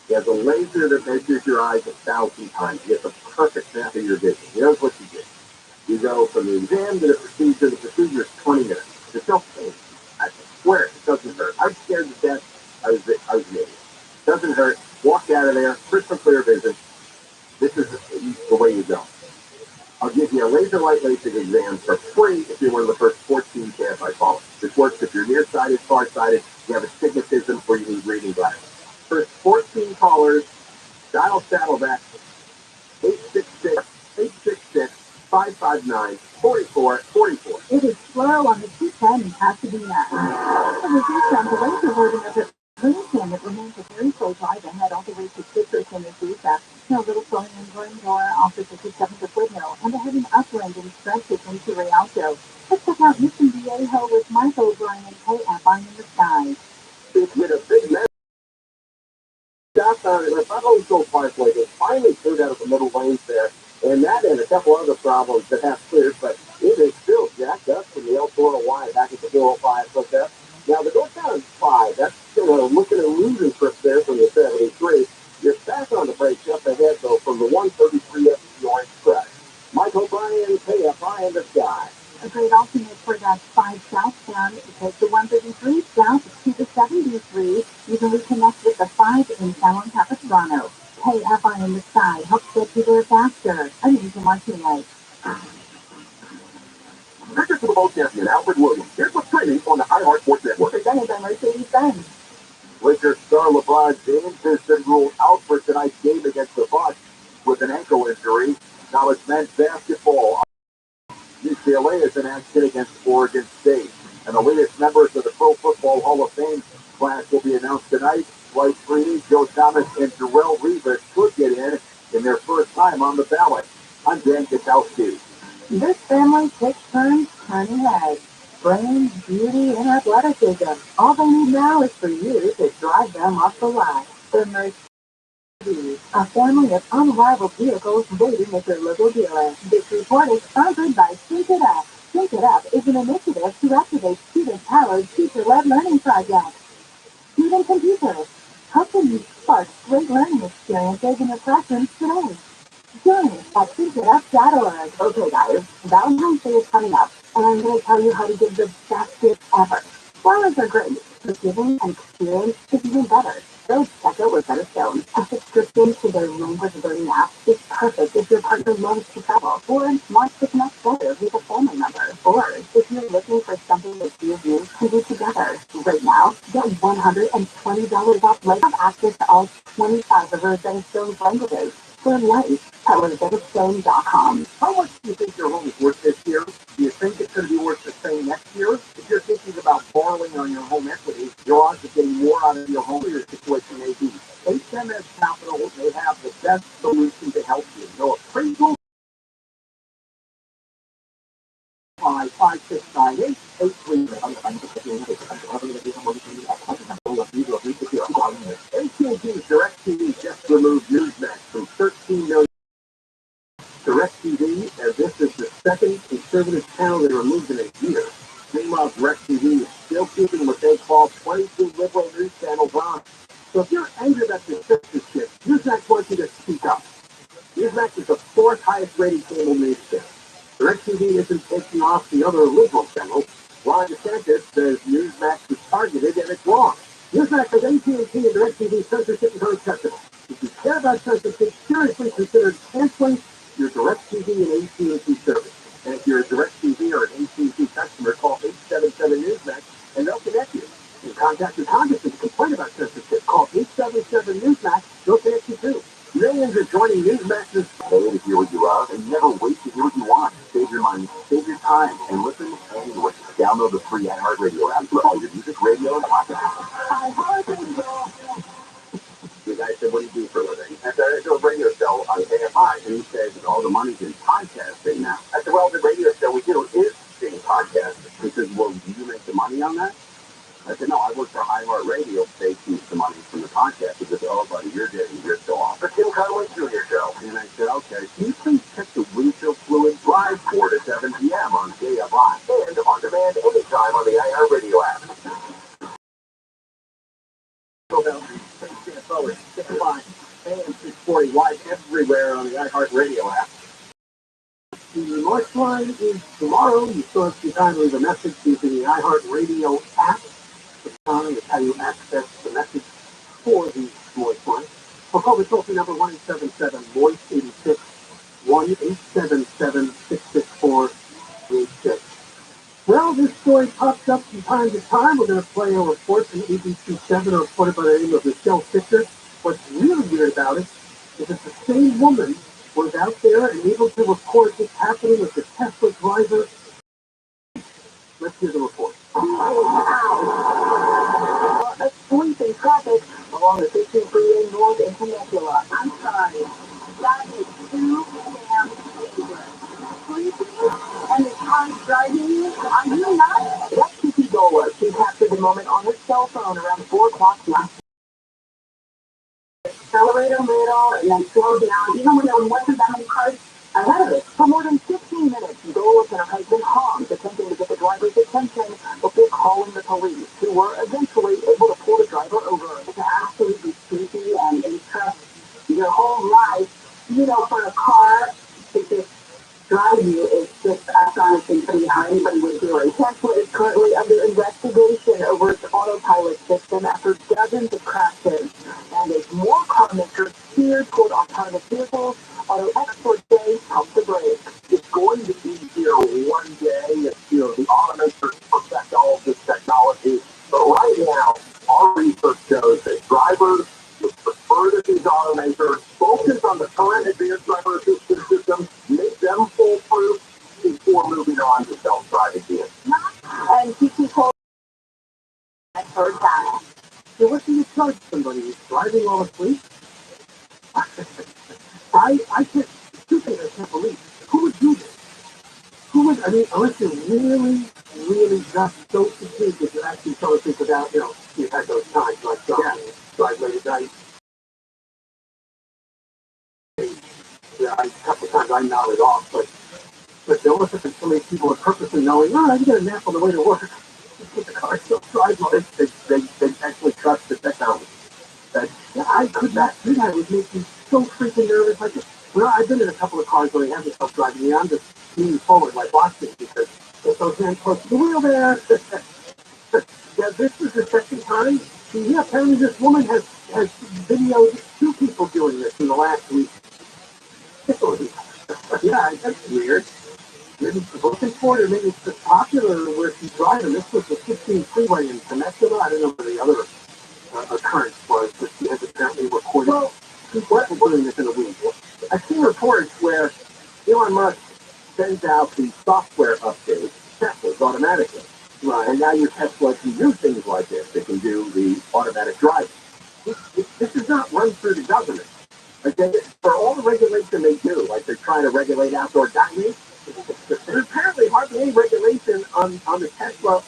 There's a laser that measures your eyes 1,000 times. You get the perfect snap of your vision. Here's what you do. You go from the exam to the procedure. The procedure is 20 minutes. There's no pain. I swear it doesn't hurt. I'm scared to death. I was an idiot. Doesn't hurt. Walk out of there, crystal clear vision. This is the way you go. I'll give you a laser light LASIK exam for free if you're one of the first 14 KFI callers. This works if you're nearsighted, farsighted, you have astigmatism, or you need reading glasses. First 14 callers, dial Saddleback 866-559-4444. It is slow on the T10 in Pasadena. The reduced ventilation version of the hurricane that remains a very slow drive ahead all the way to Citrus in the Sousa. No little slowing in Glendora off the 57th to Foothill, and a heading upwind and stretches into Rialto. Let's check out Mission Viejo with Michael O'Brien and KFI in the sky. It's been a big mess. Shots on it. If I always go Parkway, they finally cleared out of the middle lanes there, and that and a couple other problems that have cleared, but it is still jacked up from the El Toro Y back at the 405 foot there. Now the northbound 5, that's still looking at a losing trip there from the 73. You're back on the brakes up ahead though from the 133 up to the Orange Crest. Michael Bryan, KFI in the sky. A great alternate for that 5 southbound. It takes the 133 south to the 73. You can reconnect with the 5 in Salon Capistrano. KFI in the sky helps get you there faster. I'm Lisa Martinez. This is the boat champion, Alfred Williams. Here's what's trending on the iHeart Sports Network. Presented by Mercedes-Benz. Lakers star LeBron James has been ruled out for tonight's game against the Bucks with an ankle injury. Now it's men's basketball. UCLA is in action against Oregon State. And the latest members of the Pro Football Hall of Fame class will be announced tonight. Dwight Freeney, Joe Thomas, and Darrelle Revis could get in their first time on the ballot. I'm Dan Kotowski. This family takes turns turning heads. Brains, beauty, and athleticism. All they need now is for you to drive them off the line. The Mercedes, a family of unrivaled vehicles waiting at your local dealer. This report is sponsored by Sync It Up. Sync It Up is an initiative to activate student-powered teacher-led learning projects. Student computers, how can you spark great learning experiences in your classrooms today? Join us at syncitup.org. Okay, guys, Valentine's Day is coming up, and I'm going to tell you how to give the best gift ever. Flowers are great, but giving an experience is even better. So check out Rosetta Stone. A subscription to their language learning app is perfect if your partner loves to travel or wants to connect better with a family member, or if you're looking for something that you can do together. Right now, get $120 off. Like have access to all 25 of Rosetta Stone's languages for life at rosettastone.com. How much do you think your home is worth this year? Do you think it's going to be worth the same next year? If you're thinking about borrowing on your home equity, your odds of getting more out of your home your situation may be. HMS Capital, they have the best solution to help you. No appraisal. 5698 AT&T DirecTV just removed Newsmax from 13 million. DirecTV, and this is the second conservative channel they removed in a year. Meanwhile, DirecTV is still keeping what they call 22 liberal news channels on. So if you're angry about the censorship, Newsmax wants you to speak up. Newsmax is the fourth highest rated cable news channel. DirecTV isn't taking off the other liberal channels. Ron DeSantis says Newsmax is targeted, and it's wrong. Newsmax has AT&T and DirecTV censorship is unacceptable. If you care about censorship, seriously consider canceling your DirecTV and AT&T service. And if you're a DirecTV or an AT&T customer, call 877 Newsmax and they'll connect you. You contact your congressman to complain about censorship. Call 877 Newsmax. They'll connect you too. Millions Millions are joining Newsmax's Pay to hear what you love and never wait to hear what you want. Save your money, save your time, and listen anywhere. Download the free iHeartRadio app for all your music, radio, and podcasts. The guy said, what do you do for a living? I said, I do a radio show on KFI. And he said, all the money's in podcasting now. I said, well, the radio show we do is being podcasted. He said, well, do you make the money on that? I said, no, I work for iHeartRadio. They keep the money from the podcast. He said, oh, buddy, you're getting ripped off. But Tim Conway Jr. show. And I said, okay, can you please check the windshield fluid live 4 to 7 p.m. on KFI and on demand anytime on the iHeartRadio app. KFO is 65 AM 640 live everywhere on the iHeartRadio app. The North Line is tomorrow. You still have some time to leave a message using the iHeartRadio app. The time is how you access the message for the Moist Line. Or call the toll-free number 1-877-MOIST-86, 1-877-664-86. Well, this story pops up from time to time. We're going to play a report from ABC7, reported by the name of Michelle Fisher. What's really weird about it is that the same woman was out there and able to report this happening with the Tesla driver. Let's hear the report. Police in traffic along the 15 freeway north in Temecula. I'm sorry. That is too damn dangerous. Creepy. And the car's driving you? Are you nuts? That's Kiki Gola. She captured the moment on her cell phone around 4 o'clock last. Accelerate a little and then slow down, even when there wasn't that many cars ahead of it. For more than 15 minutes, Gola and her husband honked, attempting to get the driver's attention before calling the police, who were eventually able to pull the driver over. It's absolutely creepy and interest your whole life, for a car to just drive you is just astonishing to me how anybody would do it. Tesla is currently under investigation over its autopilot system after dozens of crashes. And as more car makers steer toward autonomous vehicles, auto experts say pump the brakes. It's going to be here one day if the automakers perfect all of this technology. But right now, our research shows that drivers would prefer that these automakers focus on the current advanced driver assistance system, make them foolproof before moving on to self-driving vehicles. And Kiki told I heard that. So what do you charge somebody who's driving while asleep? I can't, two things I can't believe. Who would do this? Unless you're really, really just so fatigued that you actually fell asleep without, you've had those times like drive late at night. Yeah, a couple of times I nodded off, but there must have been so many people are purposely knowing, I can get a nap on the way to work. The car still drives. They actually trust the technology. I could not do that. It would make me so freaking nervous. I've been in a couple of cars where they have the self-driving. I'm just leaning forward like watching because there's those hands close to the wheel there. Yeah, this is the second time. Yeah, apparently this woman has videoed 2 people doing this in the last week. Yeah, that's weird. Maybe she's looking for it, or maybe it's just popular where she's driving. This was the 15 freeway in Temecula. I don't know where the other occurrence was, but she has apparently recorded. Well, she's doing this in a week. I've seen reports where Elon Musk sends out the software updates, Teslas, automatically. Right. And now your Tesla can do things like this. They can do the automatic driving. This is not run through the government. Okay? For all the regulation they do, like they're trying to regulate outdoor dining, there's apparently hardly any regulation on the Tesla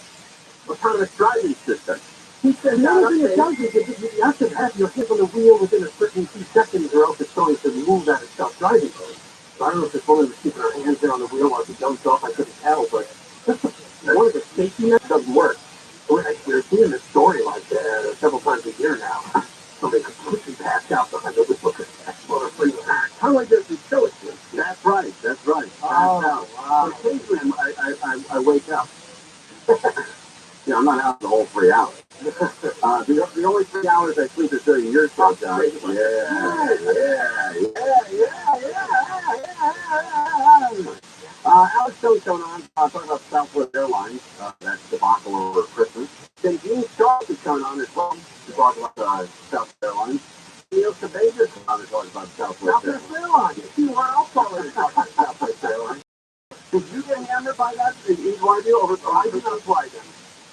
autonomous driving system. He said the other thing it does is you have to have your hand on the wheel within a certain few seconds or else it's going to move out of self-driving mode. So I don't know if this woman was keeping her hands there on the wheel while she jumped off. I couldn't tell, but one of the safety nets doesn't work. We're seeing this story like several times a year now. Somebody completely passed out behind the wheel of a Tesla. How do I get this show it to you? That's right. Oh, wow. Occasionally I wake up. I'm not out the whole 3 hours. The only 3 hours I sleep is during your show, John. Alex Show's going on, talking about Southwest Airlines, that's debacle over Christmas. Then Gene Stark is going on as well to talk about Southwest Airlines. Neil Cabase's father talks about Southwest Airlines. You were also already talking about Southwest Airlines. Did you get hammered by that? Did you want to do over? I did not fly them.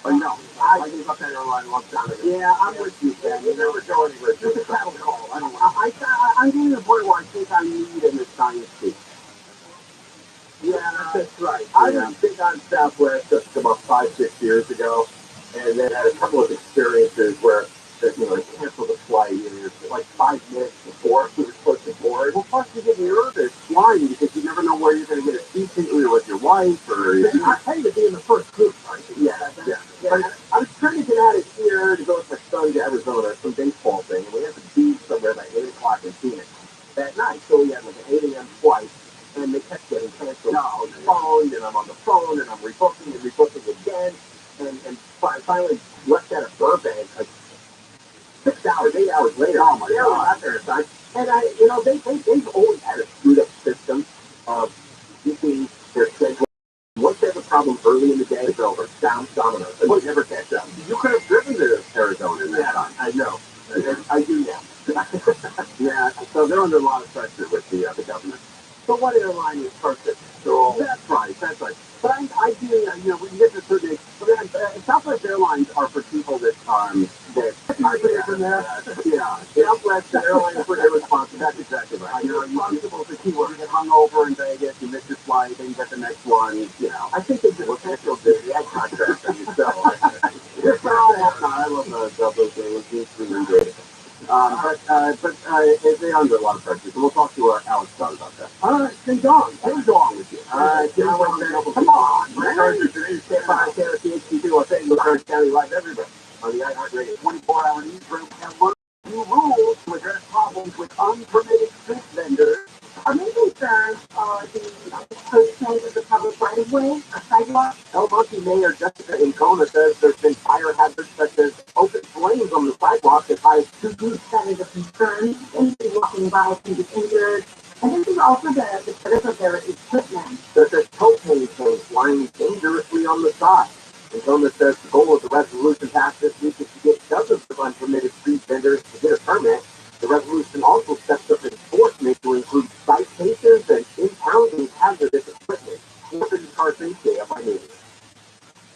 Oh, no. I gave up that airline a long time ago. Yeah, I'm with you, Ben. You never go anywhere. Just a cattle call. I don't know. I'm getting to the point where I think I need an assigned seat. Yeah, that's right. I was big on Southwest just about 5-6 years ago, and then had a couple of experiences where they canceled the flight like 5 minutes before we were supposed to board. Well, plus you get nervous flying because you never know where you're going to get a seat either with your wife or. I pay to be in the first group, right? Yeah. But I was trying to get out of here to go with my son to Arizona, some baseball thing, and we had to be somewhere by 8 o'clock in Phoenix that night. So we had like an 8 a.m. flight. And they kept getting canceled on the phone, and I'm on the phone, and I'm rebooking again, and finally left out of Burbank like 6 hours, 8 hours later. Oh my God! Out there, and they've always had a screwed up system of keeping their schedule. Once they have a problem early in the day, it's over. Down dominoes. They would never catch up. You could have driven to Arizona in that time. I know. I do now. Yeah. So they're under a lot of pressure with the government. But what airline is perfect? So that's right. But I do, we get to certain age. Southwest Airlines are for people that are from there. Yeah. Southwest Airlines for irresponsible. That's exactly right. You're responsible for keyword. You get hung over in Vegas, you miss your flight, then you get the next one. I think they do. They feel good. They had contracts on you. So, I love those things. It's really great. But they are under a lot of pressure. So we'll talk to Alex about that. Ding dong. Ding dong with you. Come on, man. Today's KFI, Los Angeles, County Live everywhere on the iHeartRadio 24-hour newsroom and learn new rules to address problems with unpermitted street vendors. Are they concerned the encroachment of the public right of way, a sidewalk? El Monte Mayor Jessica Incona says there's been fire hazards such as open flames on the sidewalk as high as 2 feet. That is a concern. Anybody walking by can get injured. And this is also the status of their equipment. There's a propane tank flying dangerously on the side. Incona says the goal of the resolution passed this week is to get dozens of unpermitted street vendors to get a permit. The resolution also steps up enforcement to include citations and impounding hazardous equipment. This is Carson KFI News.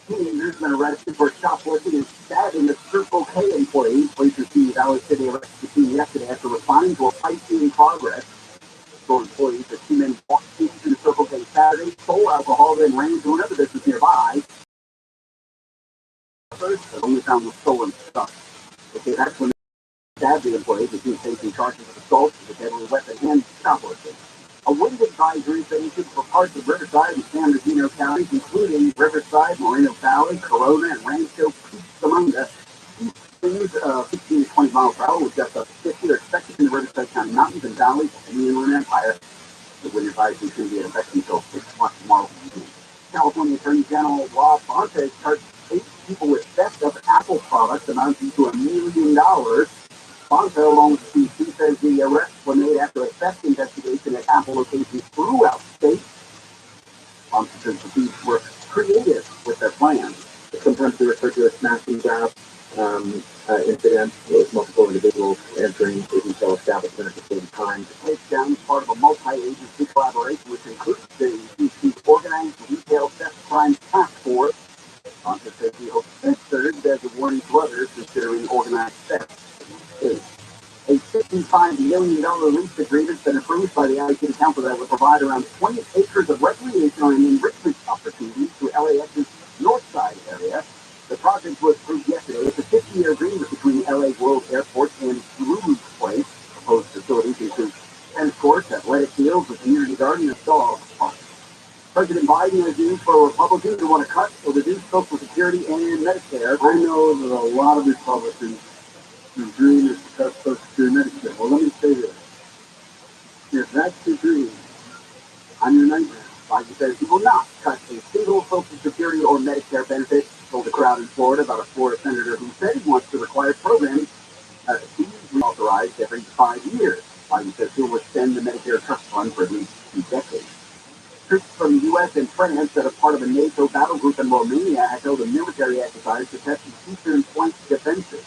Teenagers been arrested for shoplifting and stabbing a Circle K employee. Police received Valley City arrested the team yesterday after responding to a fight in progress. So employees, the 2 men walked into the Circle K Saturday, stole alcohol, then ran to another business nearby. First, the only found was stolen stuff. Okay, that's when stabbed the employee. The team facing charges of assault with a deadly weapon and shoplifting. A wind advisory has been issued for parts of Riverside and San Bernardino counties, including Riverside, Moreno Valley, Corona, and Rancho Cucamonga. Winds 15 to 20 miles per hour with gusts up to 50 are expected in the Riverside County mountains and valleys and the Inland Empire. The wind advisory is going to be in effect until 6 o'clock tomorrow evening. California Attorney General Rob Bonta charged 8 people with theft of Apple products amounting to $1 million. Bonta, along with the CDC, says the arrests were made after a theft investigation at Apple locations throughout the state. Bonta says the thieves were creative with their plans. Sometimes they refer to as smashing grab incidents with multiple individuals entering a retail establishment at the same time. The takedown is part of a multi-agency collaboration which includes the CDC's Organized Retail Theft Crimes Task Force. Bonta says he hopes this serves as a warning to others considering organized theft. A $65 million lease agreement has been approved by the LA City Council that will provide around 20 acres of recreational and enrichment opportunities to LAX's North Side area. The project was approved yesterday. It's a 50-year agreement between LA World Airport and Lulu's Place. Proposed facilities include tennis courts, athletic fields, a community garden, and dog park. President Biden has used for Republicans who want to cut or reduce Social Security and Medicare. I know that a lot of Republicans whose dream is to cut Social Security and Medicare. Well, let me say this. If that's your dream, I'm your nightmare. Biden says he will not cut a single Social Security or Medicare benefit. Told the crowd in Florida about a Florida senator who said he wants to require programs to be reauthorized every 5 years. Biden says he'll extend the Medicare Trust Fund for at least 2 decades. Troops from the U.S. and France that are part of a NATO battle group in Romania have held a military exercise to test its eastern flank defenses.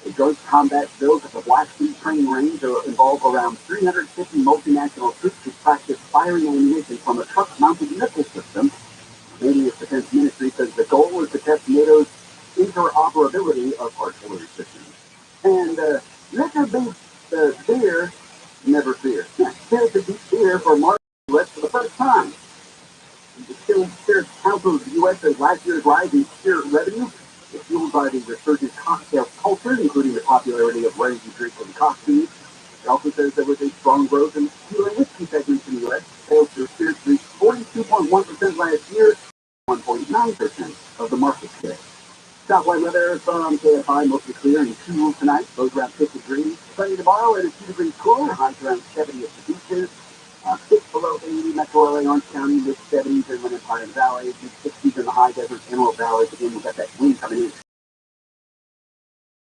A Joint combat drills at the Black Sea training range involve around 350 multinational troops who practice firing ammunition from a truck-mounted missile system. Canadian Defense Ministry says the goal is to test NATO's interoperability of artillery systems. And liquor beats beer, never fear. Here's the beat beer for March U.S. for the first time. The Distilled Spirits Council of the U.S. says last year's rise in spirit revenue is fueled by the resurgent cocktail culture, including the popularity of ready-to drink and cocktails. It also says there was a strong growth in tequila and whiskey segments in the U.S. Sales for spirits reached 42.1% last year, 1.9% of the market share. Southwide weather from KFI, mostly clear and cool tonight. Lows around 50 degrees. Sunny tomorrow at a 2 degrees cooler. Highs around 70 at the beaches. 6 below 80, Metro LA, Orange County, mid-70s in Empire Valley, mid-60s in the high desert, Emerald Valley. Again, we've got that wind coming in.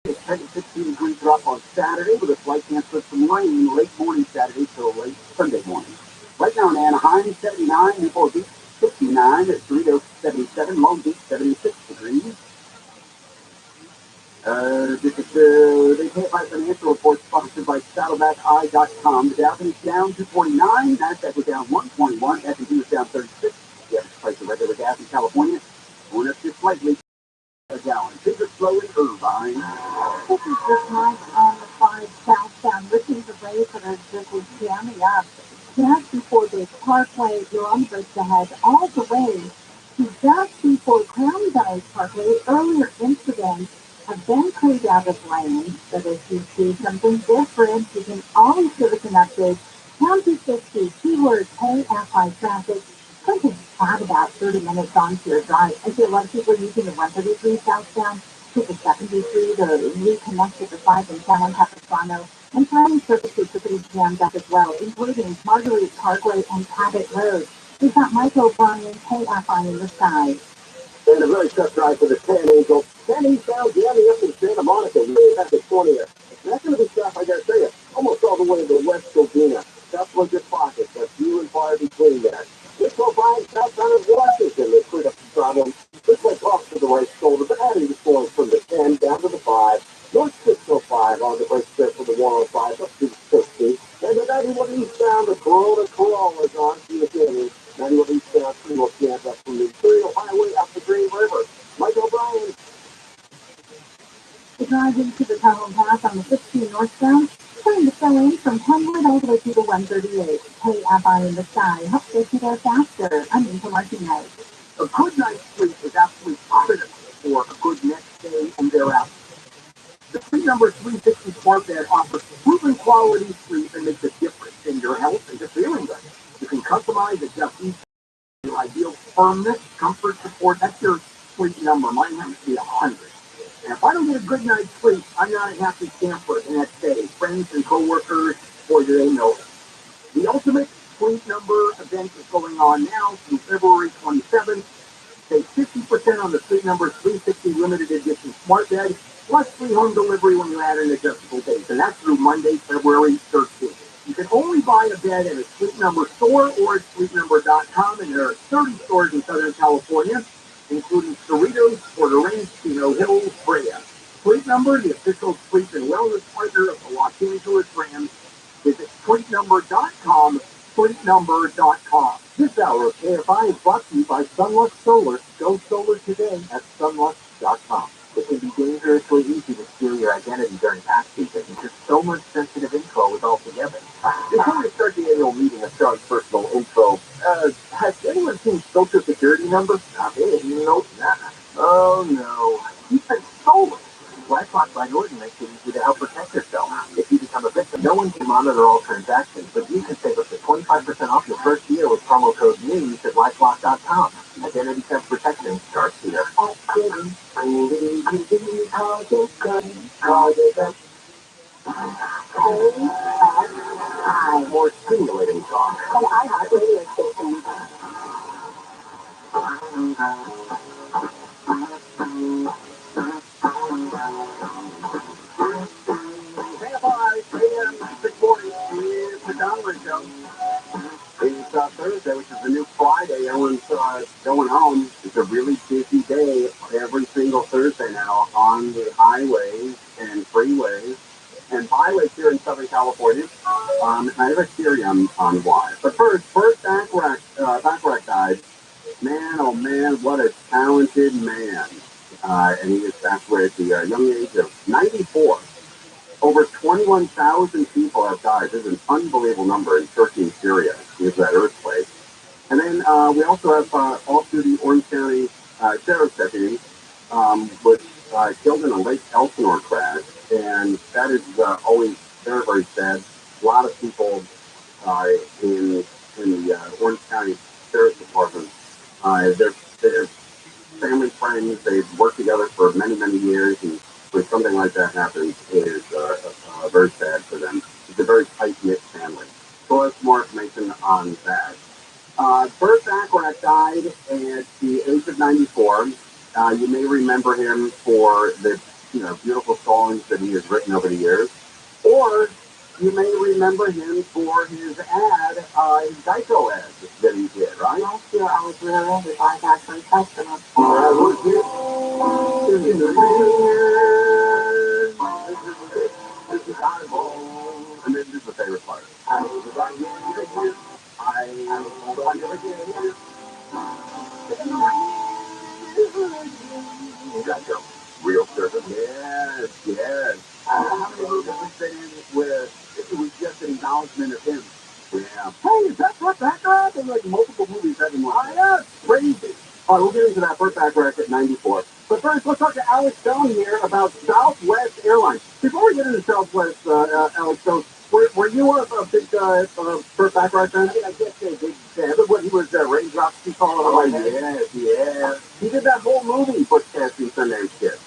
It's 10 to 16 degree drop on Saturday with a slight chance of some rain late morning Saturday till late Sunday morning. Right now in Anaheim, 79, Newport Beach, 69, Toledo, 77, Long Beach, 76 degrees. This is the KFI Financial Report sponsored by SaddlebackEye.com. The Dow is down 249, NASDAQ was down 121, S&P was down 36. The average price of regular gas in California going up just slightly a gallon. Bigger, slowly, Irvine. This is just nice on the 5 southbound. Listen to the rays that are just jamming up. Just before the Parkway, you're on the bridge ahead, all the way to just before Crown Valley Parkway. Earlier incidents have been cleared out of lane, but if you see something different, you can always give us an update. County 50, keyword KFI traffic. Going to add about 30 minutes onto your drive. I see a lot of people using the 133 southbound to the 73 to reconnect to the 5 and 10 on Capistrano. And planning services are pretty jammed up as well, including Marguerite Parkway and Cabot Road. We've got Mike O'Brien, KFI in the sky. And a really tough drive for the San Angels. San eastbound jamming up in Santa Monica, way back at 20th. That's going to be tough, I got to say it. Almost all the way to West Covina. Tough was your pocket, but few and far between there. This will find southbound of Washington. They cleared up some problems. This went off to the right shoulder, but adding the slows from the 10 down to the 5. North 605 on the break strip for the 105 up to the 60. And the 91 eastbound, the Corolla is on to the beginning. 91 eastbound, pretty well jammed up from the Imperial Highway up the Green River. Mike O'Brien. The drive into the Tahoe Pass on the 16 northbound, starting to fill in from Kenwood all the way to the 138. KFI in the sky. Hope they get there faster. I'm Lisa Martinez. A good night's sleep is absolutely critical for a good next day and thereafter. The sleep number 360 Smart Bed offers proven quality sleep and makes a difference in your health and just feeling good. You can customize, adjust each your ideal firmness, comfort, support. That's your sleep number. Mine happens to be 100. And if I don't get a good night's sleep, I'm not a happy camper the next day. Friends and coworkers, boy, do they know it. The Ultimate Sleep Number event is going on now through February 27th. Save 50% on the Sleep Number 360 Limited Edition Smart Bed, plus free home delivery when you add an adjustable base. And that's through Monday, February 13th. You can only buy a bed at a Sleep Number store or at sleepnumber.com, and there are 30 stores in Southern California, including Cerritos, Porter Ranch, Chino Hills, Brea. Sleep Number, the official sleep and wellness partner of the Los Angeles Rams. Visit sleepnumber.com, sleepnumber.com. This hour of KFI is brought to you by Sunlux Solar. Go solar today at sunlux.com. It can be dangerously easy to steal your identity during tax season because so much sensitive info is all together. Before we start the annual meeting of Sean's personal info, has anyone seen Social Security number? Nope, nada. Oh no. He's been stolen. LifeLock by Norton makes it easy to help protect yourself. If you become a victim, no one can monitor all transactions, but you can save up to 25% off your first year with promo code NEWS at LifeLock.com. Identity theft protection starts here. More stimulating talk. And I have radio station. Is the Dollar Show. It's Thursday, which is the new Friday. Everyone's going home. It's a really busy day every single Thursday now. now on the highways and freeways and byways here in Southern California. And I have a theory on why. But first Bacharach died. Man, oh man, what a talented man. And he just passed away at the young age of 94. Over 21,000 people have died. This is an unbelievable number in Turkey and Syria due to that earthquake. And then we also have all through the Orange County Sheriff's Deputy was killed in a Lake Elsinore crash. And that is always very, very sad. A lot of people in the Orange County Sheriff's Department, they're family friends. They've worked together for many, many years. And when something like that happens, it is very sad for them. It's a very tight-knit family. So let's more information on that. Burt Bacharach died at the age of 94. You may remember him for the beautiful songs that he has written over the years, or you may remember him for his his Geico ad that he did, right? Last year I was really I got some customers. And then this is the favorite part. Gotcha. Real service. Yes, yes. How many movies have we been in where it was just an acknowledgement of him? Yeah. Hey, is that Burt Bacharach? And like multiple movies have him on. Yeah, crazy. All right, we'll get into that. Burt Bacharach at 94. But first, let's talk to Alex Stone here about Southwest Airlines. Before we get into Southwest, Alex Stone, were you a big Burt Bacharach fan? I guess a big fan. What he was, Raindrops Keep Falling on My Head. Yeah. He did that whole movie, Footsteps and Sundance Kid.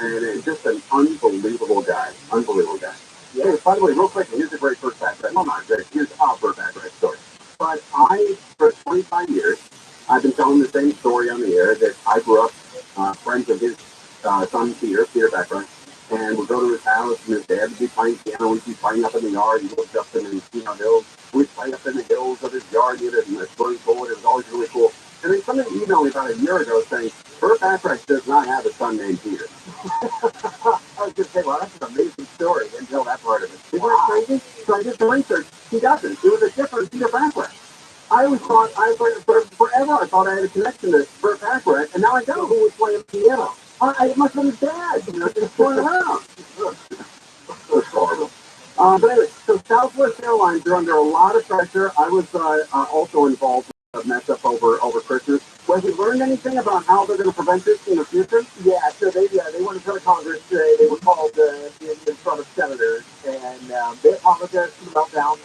And just an unbelievable guy. Unbelievable guy. Yeah. Hey, by the way, real quick, here's a great Burt Bacharach. Oh, not great. Here's a Burt Bacharach story. But for 25 years, I've been telling the same story on the air that I grew up friends of his son, Peter Bacharach, and we'd go to his house, and his dad would be playing piano, we'd be playing up in the yard, he lived up in the hills, we'd play up in the hills of his yard, he had a swimming pool, it was always really cool. And then somebody emailed me about a year ago saying, Burt Bacharach does not have a son named Peter. I was just saying, well, that's an amazing story until that part of it. Isn't that crazy? So I did some research. He doesn't. It was a different Peter Bacharach. I always thought, forever I thought I had a connection to Burt Bacharach, and now I know who was playing piano. It must have been his dad, just going around. That's horrible. But anyway, so Southwest Airlines are under a lot of pressure. I was also involved with a mess up over Christmas. Have you learned anything about how they're going to prevent this in the future? Yeah, so they went in front of Congress today. They were called in front of senators, and they apologized for the meltdown.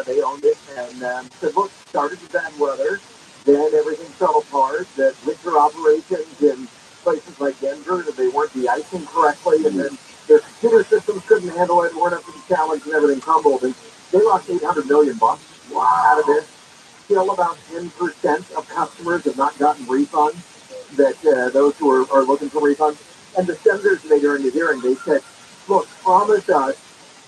They owned it, and said, look, started with bad weather, then everything fell apart, that winter operations in places like Denver, that they weren't de-icing correctly, and then their computer systems couldn't handle it, weren't up to the challenge, and everything crumbled, and they lost $800 million out of this. Still about 10% of customers have not gotten refunds, that those who are looking for refunds. And the senators today during the hearing, they said, look, promise us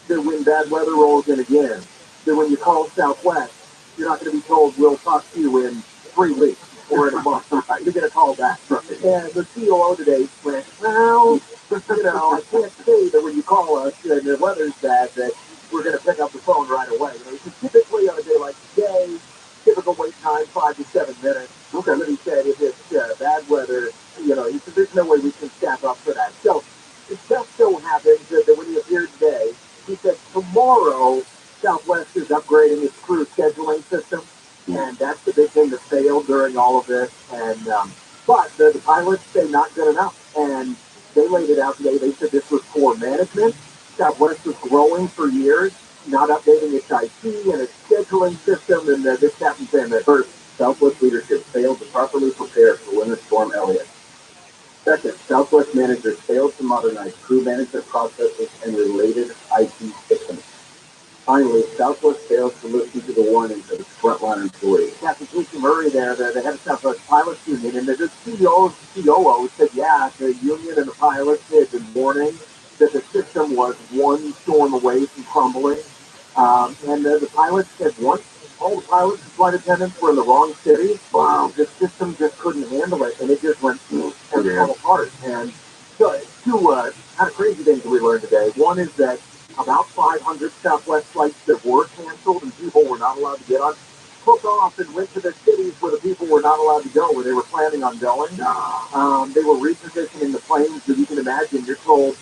that when bad weather rolls in again, that when you call Southwest, you're not going to be told we'll talk to you in 3 weeks or in a month. You're going to call back. And the COO today went, well, I can't say that when you call us and the weather's bad that we're going to pick up the phone right away. Typically on a day like today, typical wait time, 5 to 7 minutes. Okay. But he said if it's bad weather, he said there's no way we can staff up for that. So it just so happens that when he appeared today, he said tomorrow Southwest is upgrading its crew scheduling system, and that's the big thing that failed during all of this. And but the pilots say not good enough, and they laid it out today. They said this was poor management. Southwest was growing for years, not updating its IT and its scheduling system, and this happened to them at first. Southwest leadership failed to properly prepare for Winter Storm Elliott. Second, Southwest managers failed to modernize crew management processes and related IT systems. Finally, Southwest fails to listen to the warnings of its frontline employees. Captain Casey Murray there, the head of Southwest Pilots Union, and the COO said, yeah, the union and the pilots had been warning that the system was one storm away from crumbling. And the pilots said once all the pilots and flight attendants were in the wrong city, wow, the system just couldn't handle it, and it just went and fell apart. And So, two kind of crazy things that we learned today. One is that about 500 Southwest flights that were canceled and people were not allowed to get on took off and went to the cities where the people were not allowed to go, where they were planning on going. They were repositioning the planes, so you can imagine you're told,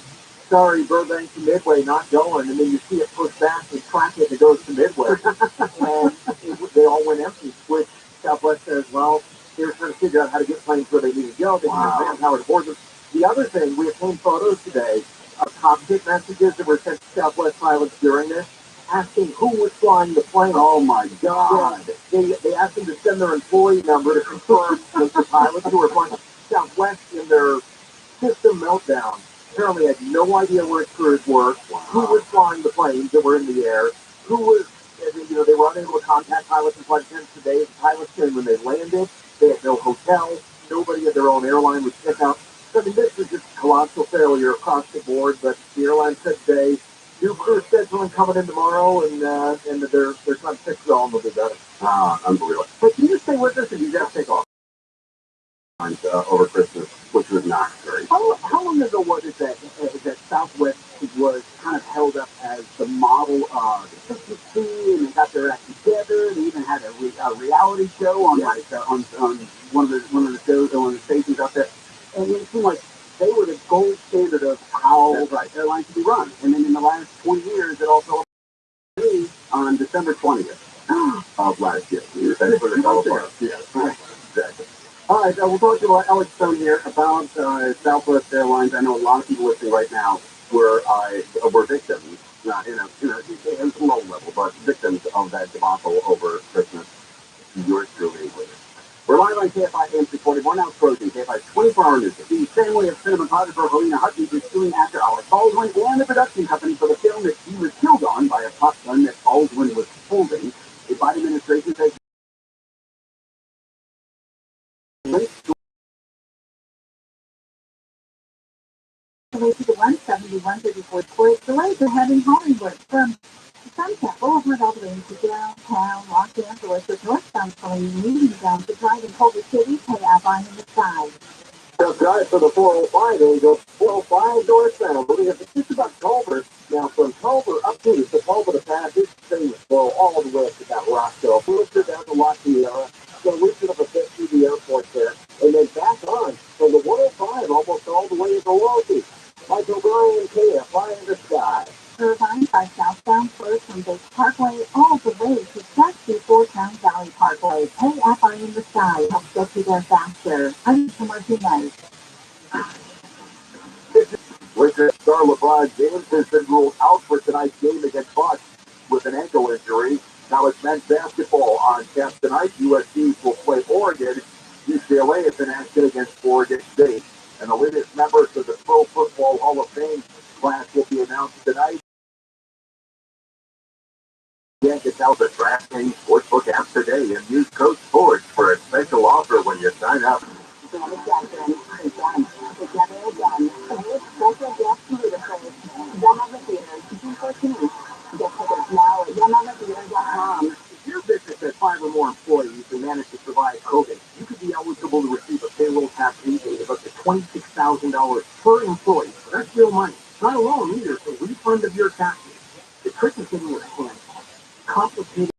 sorry, Burbank to Midway, not going, and then you see it pushed back and track it and it goes to Midway. And they all went empty, which Southwest says, well, they were trying to figure out how to get planes where they needed to go. They didn't have manpower to board them. The other thing, we obtained photos today of cockpit messages that were sent to Southwest pilots during this, asking who was flying the plane. Oh my God! Yeah, they asked them to send their employee number to confirm that the pilots who were flying Southwest in their system meltdown apparently had no idea where its crews were, who was flying the planes that were in the air, who was, they were unable to contact pilots and flight attendants today. The pilots came when they landed. They had no hotel. Nobody at their own airline would pick up. So, I mean, this is just colossal failure across the board, but the airline said today, new crew scheduling coming in tomorrow, and they're trying to fix it all and they'll be better. Unbelievable. But can you stay with us and you got to take off? Over Christmas, which was not great. How long ago was it that Southwest was kind of held up as the model of efficiency, and they got their act together? They even had a reality show on on one of the shows on the stations out there, and it seemed like they were the gold standard of how airlines should be run. And then in the last 20 years, it also on December 20th of last year. That's for the telephone. Yes, right. Exactly. All right, we'll talk to Alex Stone here about Southwest Airlines. I know a lot of people listening right now were victims, not in a low level, but victims of that debacle over Christmas. Yours truly. We're live on KFI AM 641, now approaching KFI's 24-hour news. The family of cinematographer Helena Hutchins is suing actor Alec Baldwin and the production company for the film that he was killed on by a prop gun that Baldwin was holding. The Biden administration says way to the 17134 Court. Delays are having Hollywood from Sunset Boulevard all the way into downtown Los Angeles with northbound flowing medium down to driving Culver City, pay Avon in the sky. Just right for the 405, there we go. 405 northbound. We're going to just about Culver. Now, from Culver up to the Culver to pass, this thing will flow all the way up to that Rockville. Filter down to La Sierra. So we should have a bit through the airport there. And then back on from the 105 almost all the way to Milwaukee. Michael Bryan, KFI in the sky. Irvine by southbound flows from Base Parkway all the way to just before Crown Valley Parkway. KFI in the sky helps get you there faster. I'm Martinez. Lakers star LeBron James has been ruled out for tonight's game against Bucks with an ankle injury. Now it's men's basketball on tap tonight. USC will play Oregon. UCLA is in action against Oregon State. And the latest members of the Pro Football Hall of Fame class will be announced tonight. Get out the DraftKings Sportsbook app today and use code SPORTS for a special offer when you sign up. If your business has 5 or more employees who manage to survive COVID, you could be eligible to receive a payroll tax rebate of up to $26,000 per employee. That's real money. Not alone either. It's a refund of your taxes. The trick is getting your hands complicated.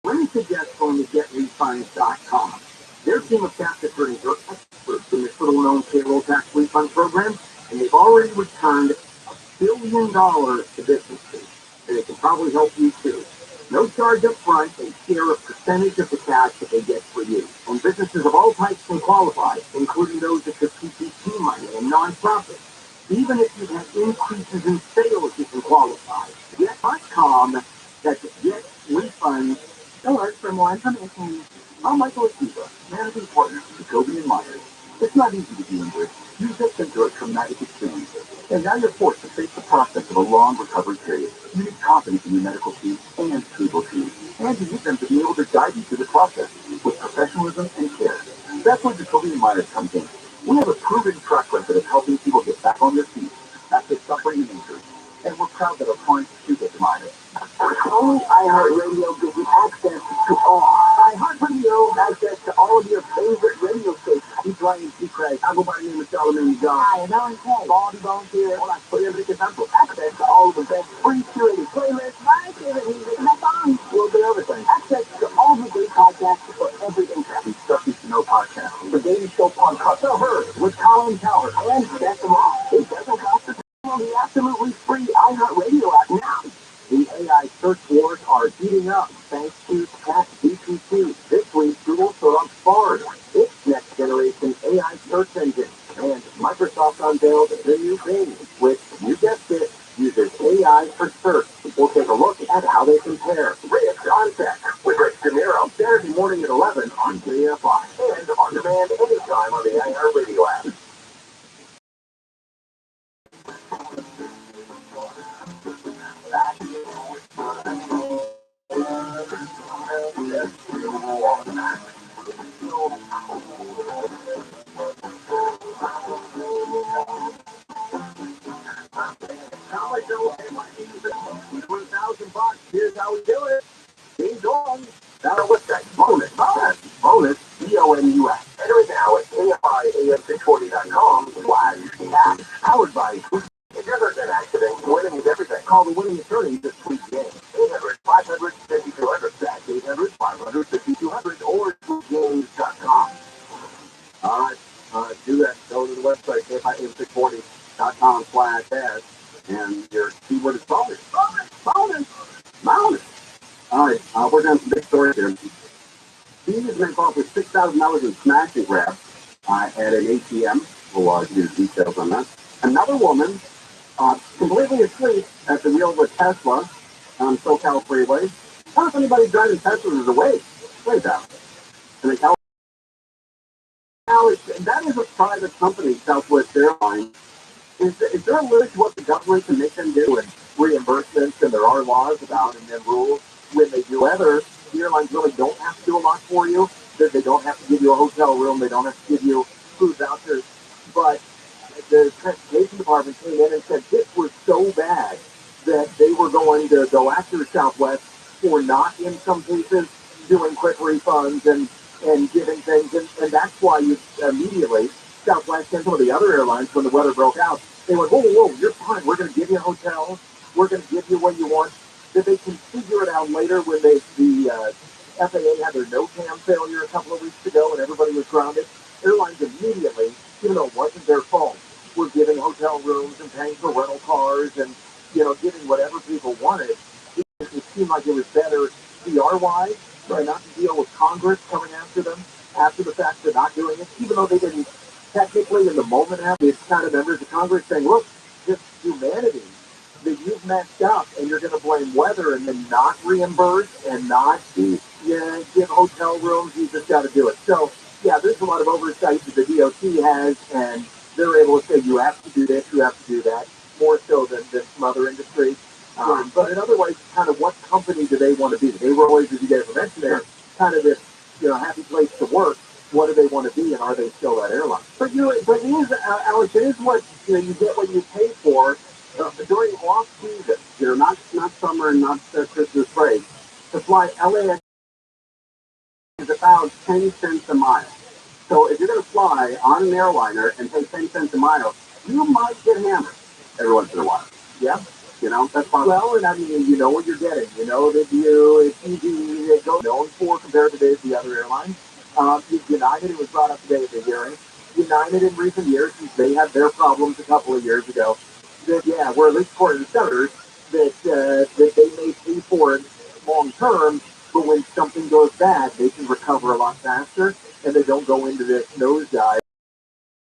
Let me suggest going to GetRefunds.com. Their team of tax attorneys are experts in the federal-owned payroll tax refund program, and they've already returned $1 billion to businesses, and it can probably help you too. No charge up front, they share a percentage of the cash that they get for you. And businesses of all types can qualify, including those that took PPP money and nonprofits. Even if you've had increases in sales, you can qualify. Get.com, that's Get Refunds. Alert for more information. I'm Michael Akiva, managing partner of Jacoby and Myers. It's not easy to be injured. Use this into a traumatic experience. And now you're forced to face the process of a long recovery period. You need confidence in your medical team and legal team. And you need them to be able to guide you through the process with professionalism and care. That's where Jacoby and Myers comes in. We have a proven track record of helping people get back on their feet after suffering an injury. And we're proud that our clients choose us Myers. Only iHeartRadio gives you access to all. iHeartRadio has access to all of your favorite radio stations. Dwayne Seacrest. I go by the name of Charlemagne the God. Hi, I'm Ellen K. Bobby volunteer. All I put everything tanto access to all of the best free curated playlists, my favorite music, and that's on. A little bit of everything. Access to all the great podcasts for every interest. And stuff you should know podcasting. The Daily Show podcast, The Herd, with Colin Coward, and best of all, it doesn't cost a on the absolutely free iHeartRadio app now. The AI search wars are heating up thanks to ChatGPT. This week, Google launched Bard, its next generation AI search engine. And Microsoft unveiled the new Bing, which, you guessed it, uses AI for search. We'll take a look at how they compare. Rick on Tech with Rick DeNiro, Saturday morning at 11 on JFI and on demand anytime on the iHeartRadio app. $1,000. Here's how we do it. Ding dong. Now what's that? Bonus. Bonus. BONUS. Enter it now at KFIAM640.com/cash. Powered by it never been accident. Winning is everything. Call the winning attorney this week game. 800-500-5200. That's 800-500-5200 or games.com. All right. Do that. Go to the website, KFIAM640.com/cash. And your keyword is bonus. Bonus. All right, we're down some big stories here. He has been caught with $6,000 in smash and grab at an ATM. We'll give you the details on that. Another woman, completely asleep at the wheel of a Tesla on SoCal Freeway. I don't know if anybody driving Teslas is awake. Wait down. And now that is a private company, Southwest Airlines. Is there a limit to what the government can make them do and reimbursements, and there are laws about and then rules when they do whether the airlines really don't have to do a lot for you, that they don't have to give you a hotel room, they don't have to give you food vouchers, but the transportation department came in and said this was so bad that they were going to go after Southwest for not, in some cases, doing quick refunds and giving things, and that's why you immediately, Southwest and some of the other airlines, when the weather broke out, they went, whoa, you're fine. We're going to give you hotels. We're going to give you what you want. Did they can figure it out later when the FAA had their no-cam failure a couple of weeks ago and everybody was grounded? Airlines immediately, even though it wasn't their fault, were giving hotel rooms and paying for rental cars and, giving whatever people wanted. It seemed like it was better PR-wise, right, not to deal with Congress coming after them after the fact for not doing it, even though they didn't technically in the moment have it's kind of members of Congress saying, look, just humanity, that you've messed up and you're going to blame weather and then not reimburse and not give hotel rooms. You just got to do it. So, yeah, there's a lot of oversight that the DOT has, and they're able to say you have to do this, you have to do that, more so than some other industries. But in other ways, kind of what company do they want to be? They were always, as you guys mentioned there, kind of this, happy place to work. What do they want to be, and are they still that airline? But it is, Alex, it is what you get what you pay for during off season. Not summer and not Christmas break. To fly LAX is about 10 cents a mile. So if you're going to fly on an airliner and pay 10 cents a mile, you might get hammered every once in a while. Yeah. That's possible. Well, and I mean, you know what you're getting. You know that it's easy to go known for compared to the other airlines. United, it was brought up today at the hearing. United in recent years, they had their problems a couple of years ago. That we're at least according to senators that they may pay for it long term, but when something goes bad, they can recover a lot faster, and they don't go into this nosedive.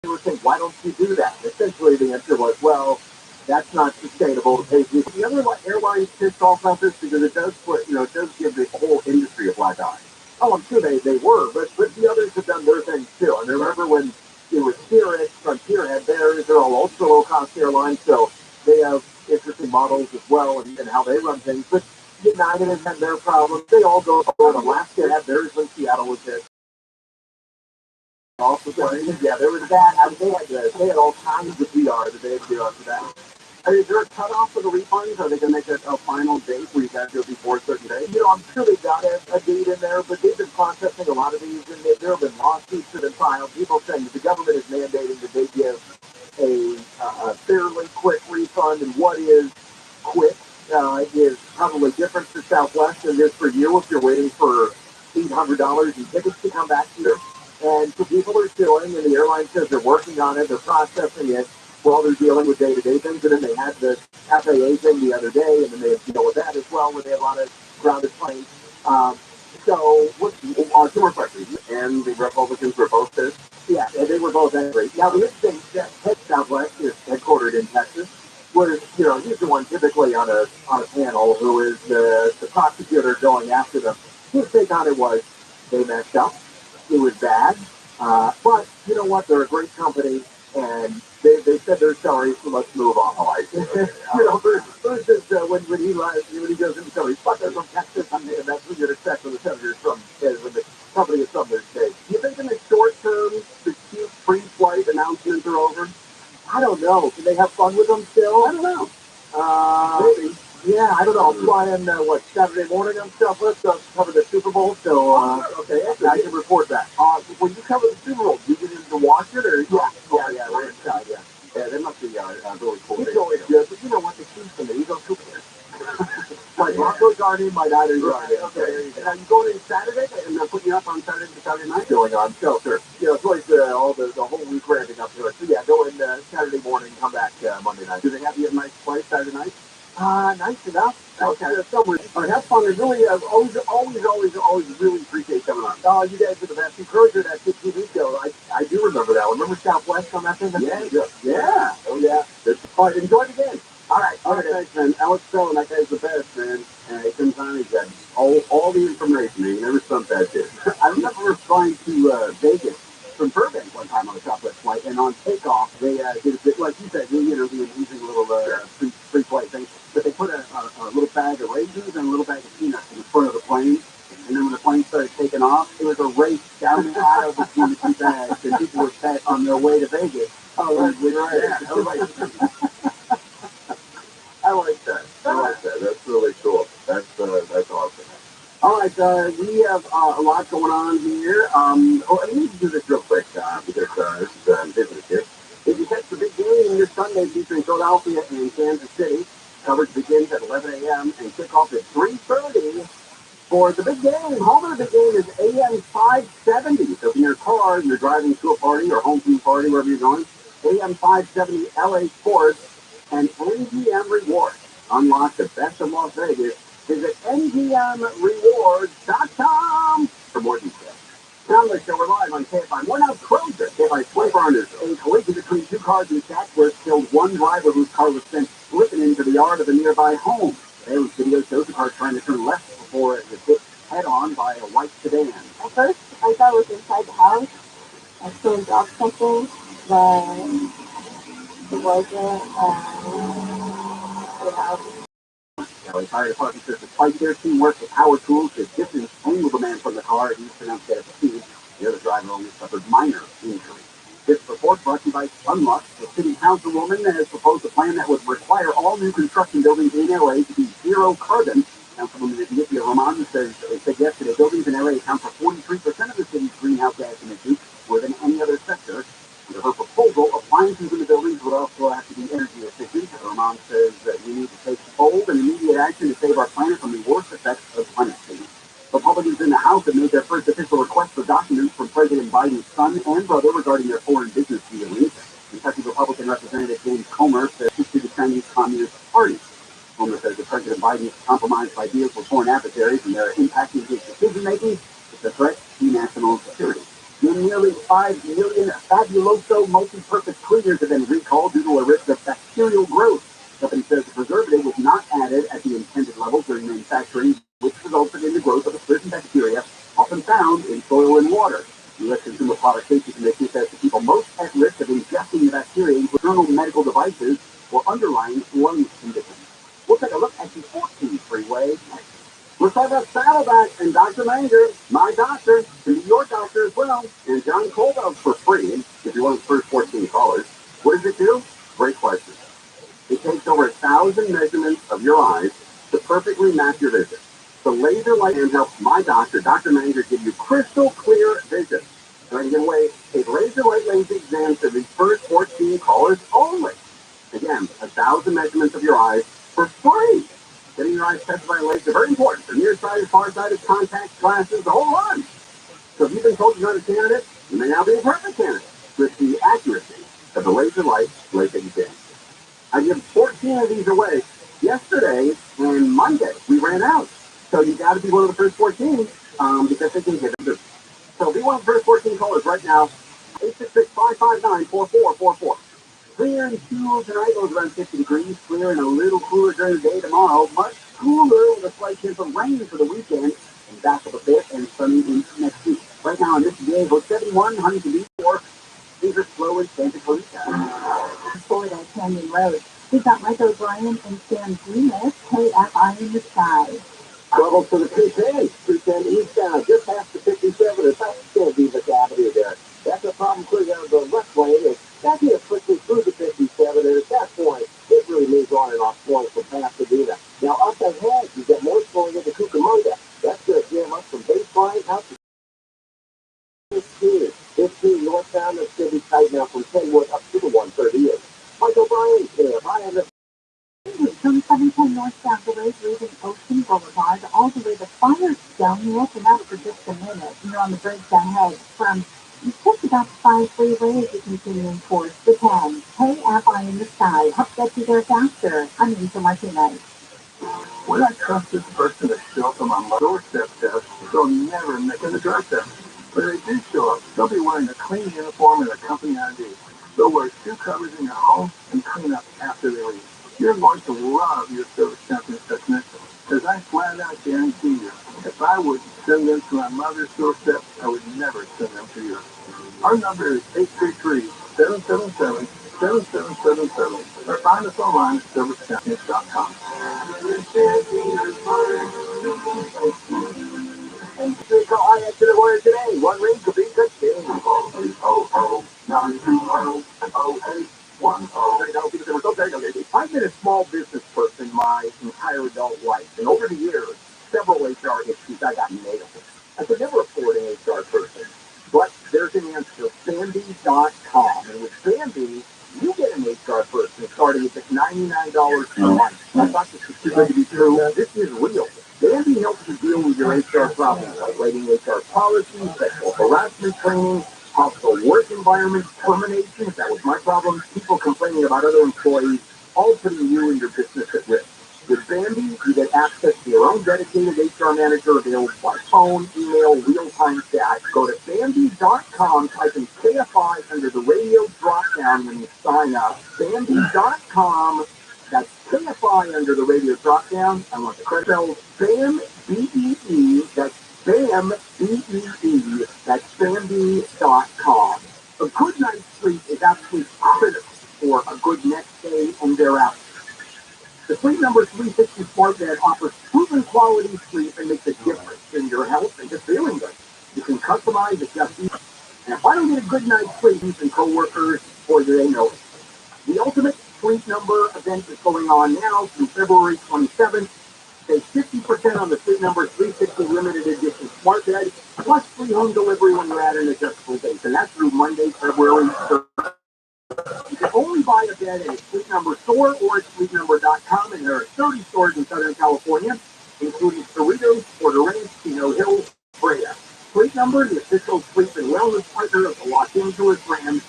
They were saying, why don't you do that? Essentially, the answer was, well, that's not sustainable to pay people. The other airlines pissed off about this because it does it does give the whole industry a black eye. Oh, I'm sure they were, but the others have done their things too. And I remember when it was Spirit, Frontier had theirs. They're all ultra low cost airlines, so they have interesting models as well and how they run things. But United has had their problems. They all go forward. Alaska had theirs when Seattle was hit. Also, there was that. I mean, they had all kinds of PR that they had to do after that. Is there a cutoff for the refunds? Are they going to make a final date where you got to do it before a certain date? I'm sure they got a date in there, but they've been processing a lot of these, and there have been lawsuits that have been filed. People saying that the government is mandating that they give a fairly quick refund, and what is quick is probably different for Southwest than it is for you if you're waiting for $800 in tickets to come back here. And so people are suing, and the airline says they're working on it, they're processing it while they're dealing with day-to-day things. And then they had the FAA thing the other day, and then they had to deal with that as well, where they had a lot of grounded planes. So, two more questions. And the Republicans were both pissed? Yeah, and they were both angry. Now, the thing that Southwest is headquartered in Texas, where, he's the one typically on a panel who is the prosecutor going after them. His take on it was, they messed up. It was bad. But you know what? They're a great company, and they said they're sorry, so let's move on. Oh, I see. Versus when he goes into somebody, fuck, they're from Texas, and that's what you'd expect when the senator's from, when the company is from their state. Do you think in the short term, the cute pre-flight announcements are over? I don't know. Can they have fun with them still? I don't know. Maybe. Yeah, I don't know. I'm flying, Saturday morning on Southwest to cover the Super Bowl, so, okay, I can report that. When you cover the Super Bowl, do you get in to watch it, or? Yeah, we're inside, yeah. Yeah, they must be, really cool. It's always good, but you know what, the Chiefs and the Eagles, who cares? My Broncos aren't in, my Niners aren't in. Okay, there you go. And are you going in Saturday, and they're putting you up on Saturday night? Going on, sure. It's always the whole week ramping up to it. So yeah, go in Saturday morning, come back Monday night. Do they have you a nice place Saturday night? Nice enough. Okay. Somewhere. All right, have fun. I really, always really appreciate coming on. Oh, you guys are the best. You crowed that 15 weeks ago. I do remember that one. Remember Southwest on that thing? Yeah. Oh, yeah. All right, enjoy the game. All right, thanks, man. Alex Stone, that guy's the best, man. He comes on, he's got all the information, man. He never stumped that shit. I remember flying to Vegas from Burbank one time on a Southwest flight, and on takeoff, they did a bit, like you said, using a little free-flight thing, but they put a little bag of raisins and a little bag of peanuts in the front of the plane, and then when the plane started taking off, it was a race down the aisle between the two bags, and people were set on their way to Vegas. Oh, right. Yeah, I like that. That's really cool. That's awesome. All right, we have a lot going on here. Let me do this real quick because this is business here. If you catch the big game this Sunday featuring Philadelphia and Kansas City, coverage begins at 11 a.m. and kickoff at 3:30. For the big game, home of the big game is AM 570. So if in your car, you're driving to a party or home from a party, wherever you're going, AM 570 LA Sports and NGM Rewards. Unlock the best of Las Vegas. Visit ngmrewards.com for more details. Now let's go. We're live on KFI. We're now Kroger. KFI 24 Hours. A collision between two cars in Chatsworth killed one driver whose car was sent flipping into the yard of a nearby home. Today's video shows the car trying to turn left before it was hit head-on by a white sedan. At first, I thought it was inside the house. I still dropped something, but it wasn't. The fire department says despite their teamwork with power tools to disentangle the man from the car, he was pronounced dead at the scene. The other driver only suffered minor injuries. This report brought to you by Unlock. The city councilwoman has proposed a plan that would require all new construction buildings in LA to be zero carbon. Councilwoman Nikia Raman said yesterday buildings in LA account for 43% of the city's greenhouse gas emissions, more than any other sector. Under her proposal, appliances in the buildings would also have to be energy efficient. Raman says that we need to take bold and immediate action to save our planet from the worst effects of climate change. Republicans in the House have made their first official request for documents from President Biden's son and brother regarding their foreign business dealings. Kentucky Republican Representative James Comer says to the Chinese Communist Party. Comer says that President Biden's compromised ideas with foreign adversaries and they're impacting his decision-making. It's a threat to national security. Nearly 5 million Fabuloso multi-purpose cleaners have been recalled due to a risk of bacterial growth. The company says the preservative was not added at the intended level during manufacturing, which resulted in the growth of a certain bacteria often found in soil and water. The U.S. Consumer Product Safety Commission says the people most at risk of ingesting the bacteria into internal medical devices or underlying lung conditions. We'll take a look at the 14th freeway next. Let's talk about Saddleback and Dr. Manger, my doctor, can be your doctor as well, and John Colville for free if you're one of the first 14 callers. What does it do? Great question. It takes over 1,000 measurements of your eyes to perfectly match your vision. The laser light and helps my doctor, Dr. Manger, give you crystal clear vision. So I can give away a laser light lens exam to the first 14 callers only. Again, 1,000 measurements of your eyes for free. Getting your eyes tested by a laser, very important. The nearsighted, farsighted, contacts, glasses, the whole run. So if you've been told you're not a candidate, you may now be a perfect candidate with the accuracy of the laser light LASIK exam. I give 14 of these away yesterday and Monday. We ran out. So you got to be one of the first 14 because they can get it. So be one of the first 14 callers right now. 866-559-4444. Clear and cool tonight, goes around 50 degrees. Clear and a little cooler during the day tomorrow. Much cooler with a slight chance of rain for the weekend. And back up a bit and sunny into next week. Right now on this day, about 71, honey to be 4. These are slow and Santa Clarita. Florida Canyon Road. We've got Michael O'Brien and Sam Greenis, KFI in the sky. Trouble to the 210, 210 eastbound, just past the 57, it's not still Beavis Avenue there. That's a problem clear down the left lane, and that's here quickly through the 57, and at that point, it really moves on and off points from Pasadena. Now, up ahead, you get more slowing into Cucamonga. That's going to jam up from baseline out to 15. 15 northbound, that's going to be tight now from Kenwood up to the 138. Michael O'Brien there, I am the From 710 northbound, delays leaving Ocean Boulevard all the way to Firestone. You're up and out for just a minute. You're on the bridge ahead from just about the 5 freeway as you're continuing towards the 10. KFI in the sky. Help get you there faster. I'm Lisa Martinez. When I trust this person to show up on my doorstep test, they'll never make an address test. But if they do show up, they'll be wearing a clean uniform and a company ID. They'll wear shoe covers in your home and clean up after they leave. You're going to love your service champion technician, because I flat out guarantee you, if I would send them to my mother's doorstep, I would never send them to yours. Our number is 833-777-7777, or find us online at servicechampions.com. And they call I to the word today. One ring could be good thing. 800-920-0810. I've been a small business person my entire adult life, and over the years, several HR issues I got nailed. I could never afford an HR person, but there's an answer. Bambi.com, and with Bambi, you get an HR person starting at just $99 per month. I thought this was too good to be true. This is real. Bambi helps you deal with your HR problems like writing HR policies, sexual harassment training, hostile work environments, terminations. That was my problem. People complaining about other employees, all putting you and your business at risk. With Bambi, you get access to your own dedicated HR manager available by phone, email, real-time chat. Go to Bambi.com, type in KFI under the radio drop-down when you sign up. Bambi.com. That's KFI under the radio drop-down. I want the credit spelled BAM, B-E-E. That's BAM, B-E-E. That's Bambi.com. A good night's sleep is absolutely critical for a good next day and thereafter. The Sleep Number 360 Smart Bed offers proven quality sleep and makes a difference in your health and just feeling good. You can customize, adjust, and if I don't get a good night's sleep, and coworkers, or do they know it? The Ultimate Sleep Number event is going on now through February 27th. Save 50% on the Sleep Number 360 Limited Edition Smart Bed, plus free home delivery when you add an adjustable base. And that's through Monday, February 3rd. You can only buy a bed at a Sleep Number store or at sleepnumber.com, and there are 30 stores in Southern California, including Cerritos, Puerto Ranch, Chino Hills, Brea. Sleep Number, the official sleep and wellness partner of the Los Angeles Rams.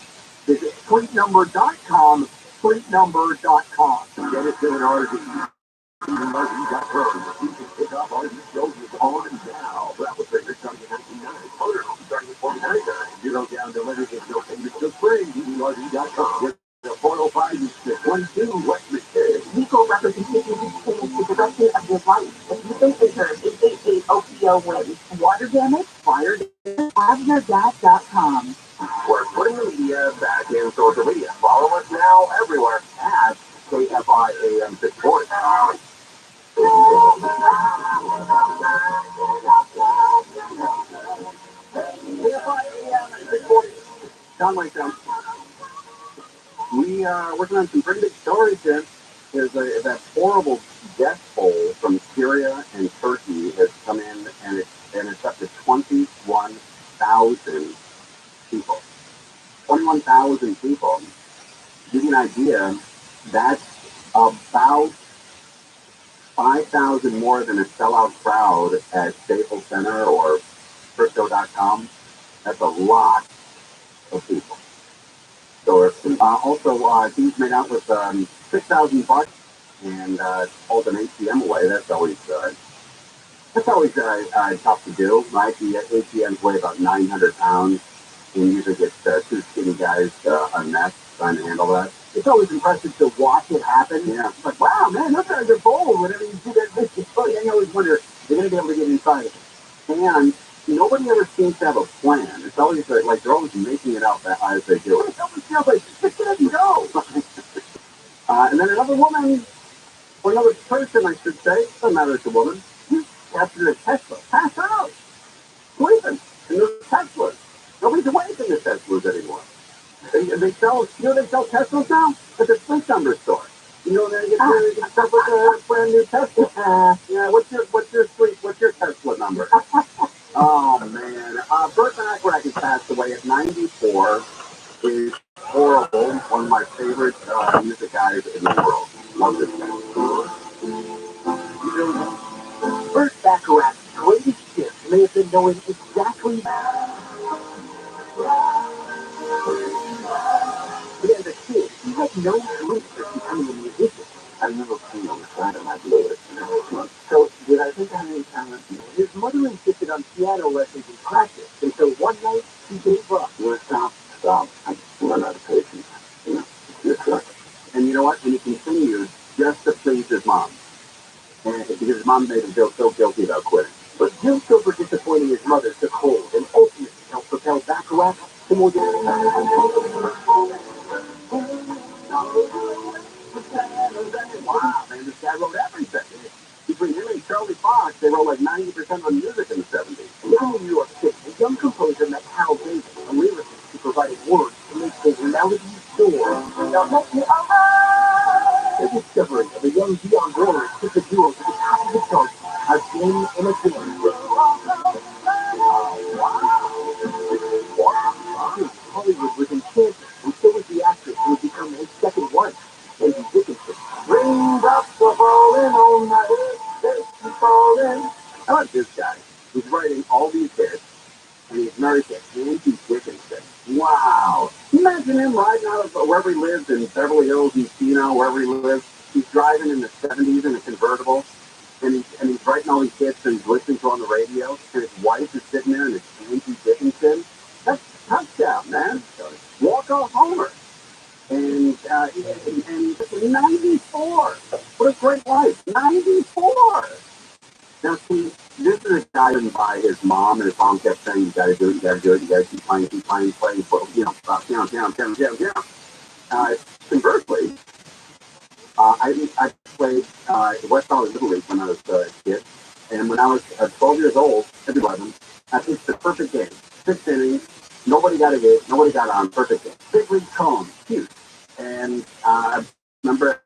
Visit sleepnumber.com, sleepnumber.com. Get it to an RV. RV.com. You can pick up RV shows with on and now. Travel trailers starting at $19.99. Motorhomes starting at $49.99. Zero down delivery with no payments till spring. RV.com. The 405 is 22 West Midtown. Legal representation is the direction of your life. If you've been injured, 888-OPO-WIN. Water damage, fire damage, AvnerDad.com. We're putting the media back in social media. Follow us now everywhere at KFI AM 640. KFI AM 640. John Langston. We are working on some pretty big stories here. that horrible death toll from Syria and Turkey has come in, and it's up to 21,000 people. 21,000 people. To give you an idea, that's about 5,000 more than a sellout crowd at Staples Center or Crypto.com. That's a lot of people. So also, he's made out with $6,000 and pulled an ATM away. That's always tough to do, right? The ATMs weigh about 900 pounds, and usually get two skinny guys unmasked trying to handle that. It's always impressive to watch it happen. Yeah. It's like, wow, man, those guys are bold. Whenever you do that, it's funny. I always wonder, they're going to be able to get inside of it. And nobody ever seems to have a plan. It's always like they're always making it up as they do it. It always feels like, just get up and go. And then another woman, or another person, I should say, doesn't matter if it's a woman, after a Tesla, pass out, sleeping in those Teslas. Nobody's away from the Teslas anymore. They sell, they sell Teslas now at the Sleep Number store. They get stuff with a brand new Tesla. Yeah, what's your Tesla number? Oh man, Burt Bacharach has passed away at 94. He's horrible. One of my favorite music guys in the world. Love this guy. Burt Bacharach's greatest gift may have been knowing exactly. But as a kid, he had no dreams of becoming a musician. I remember being on the side of my blood. So, did I think I had any talent? His mother insisted on piano lessons and practice, and so one night, he gave up. Stop. I just run out of patience. It's your and you know what? And he continued just to please his mom. And because his mom made him feel so guilty about quitting. But guilt over disappointing his mother took hold, and ultimately helped propel Bacharach to more than wow, man, this guy wrote everything. Between him and Charlie Fox, they wrote like 90% of the music in the 70s. Living in New York City, a young composer met Hal Davis, a lyricist who provided words to make his melody soar. Now let me the discovery of a young Dion Warren took the duo to the top of the charts again and again. Hollywood was enchanted, and so was the actress who would become his second wife, Angie Dickinson. Raindrops are falling on my head, they keep falling. I like this guy. He's writing all these hits, and he's married to Angie Dickinson. Wow. Imagine him riding out of wherever he lives in Beverly Hills, wherever he lives. He's driving in the 70s in a convertible, and he's writing all these hits, and he's listening to on the radio, and his wife is sitting there, and it's Angie Dickinson. That's a touchdown, man. Walk a homer. And 94. What a great life. 94. Now, see, this is a guy written by his mom, and his mom kept saying, you gotta do it, you gotta keep playing, playing, piano. Conversely, I played West Valley Little League when I was a kid, and when I was 12 years old, 11, I pitched the perfect game. 6 innings, nobody got a hit, nobody got on, perfect game. Big league cone, huge. And I remember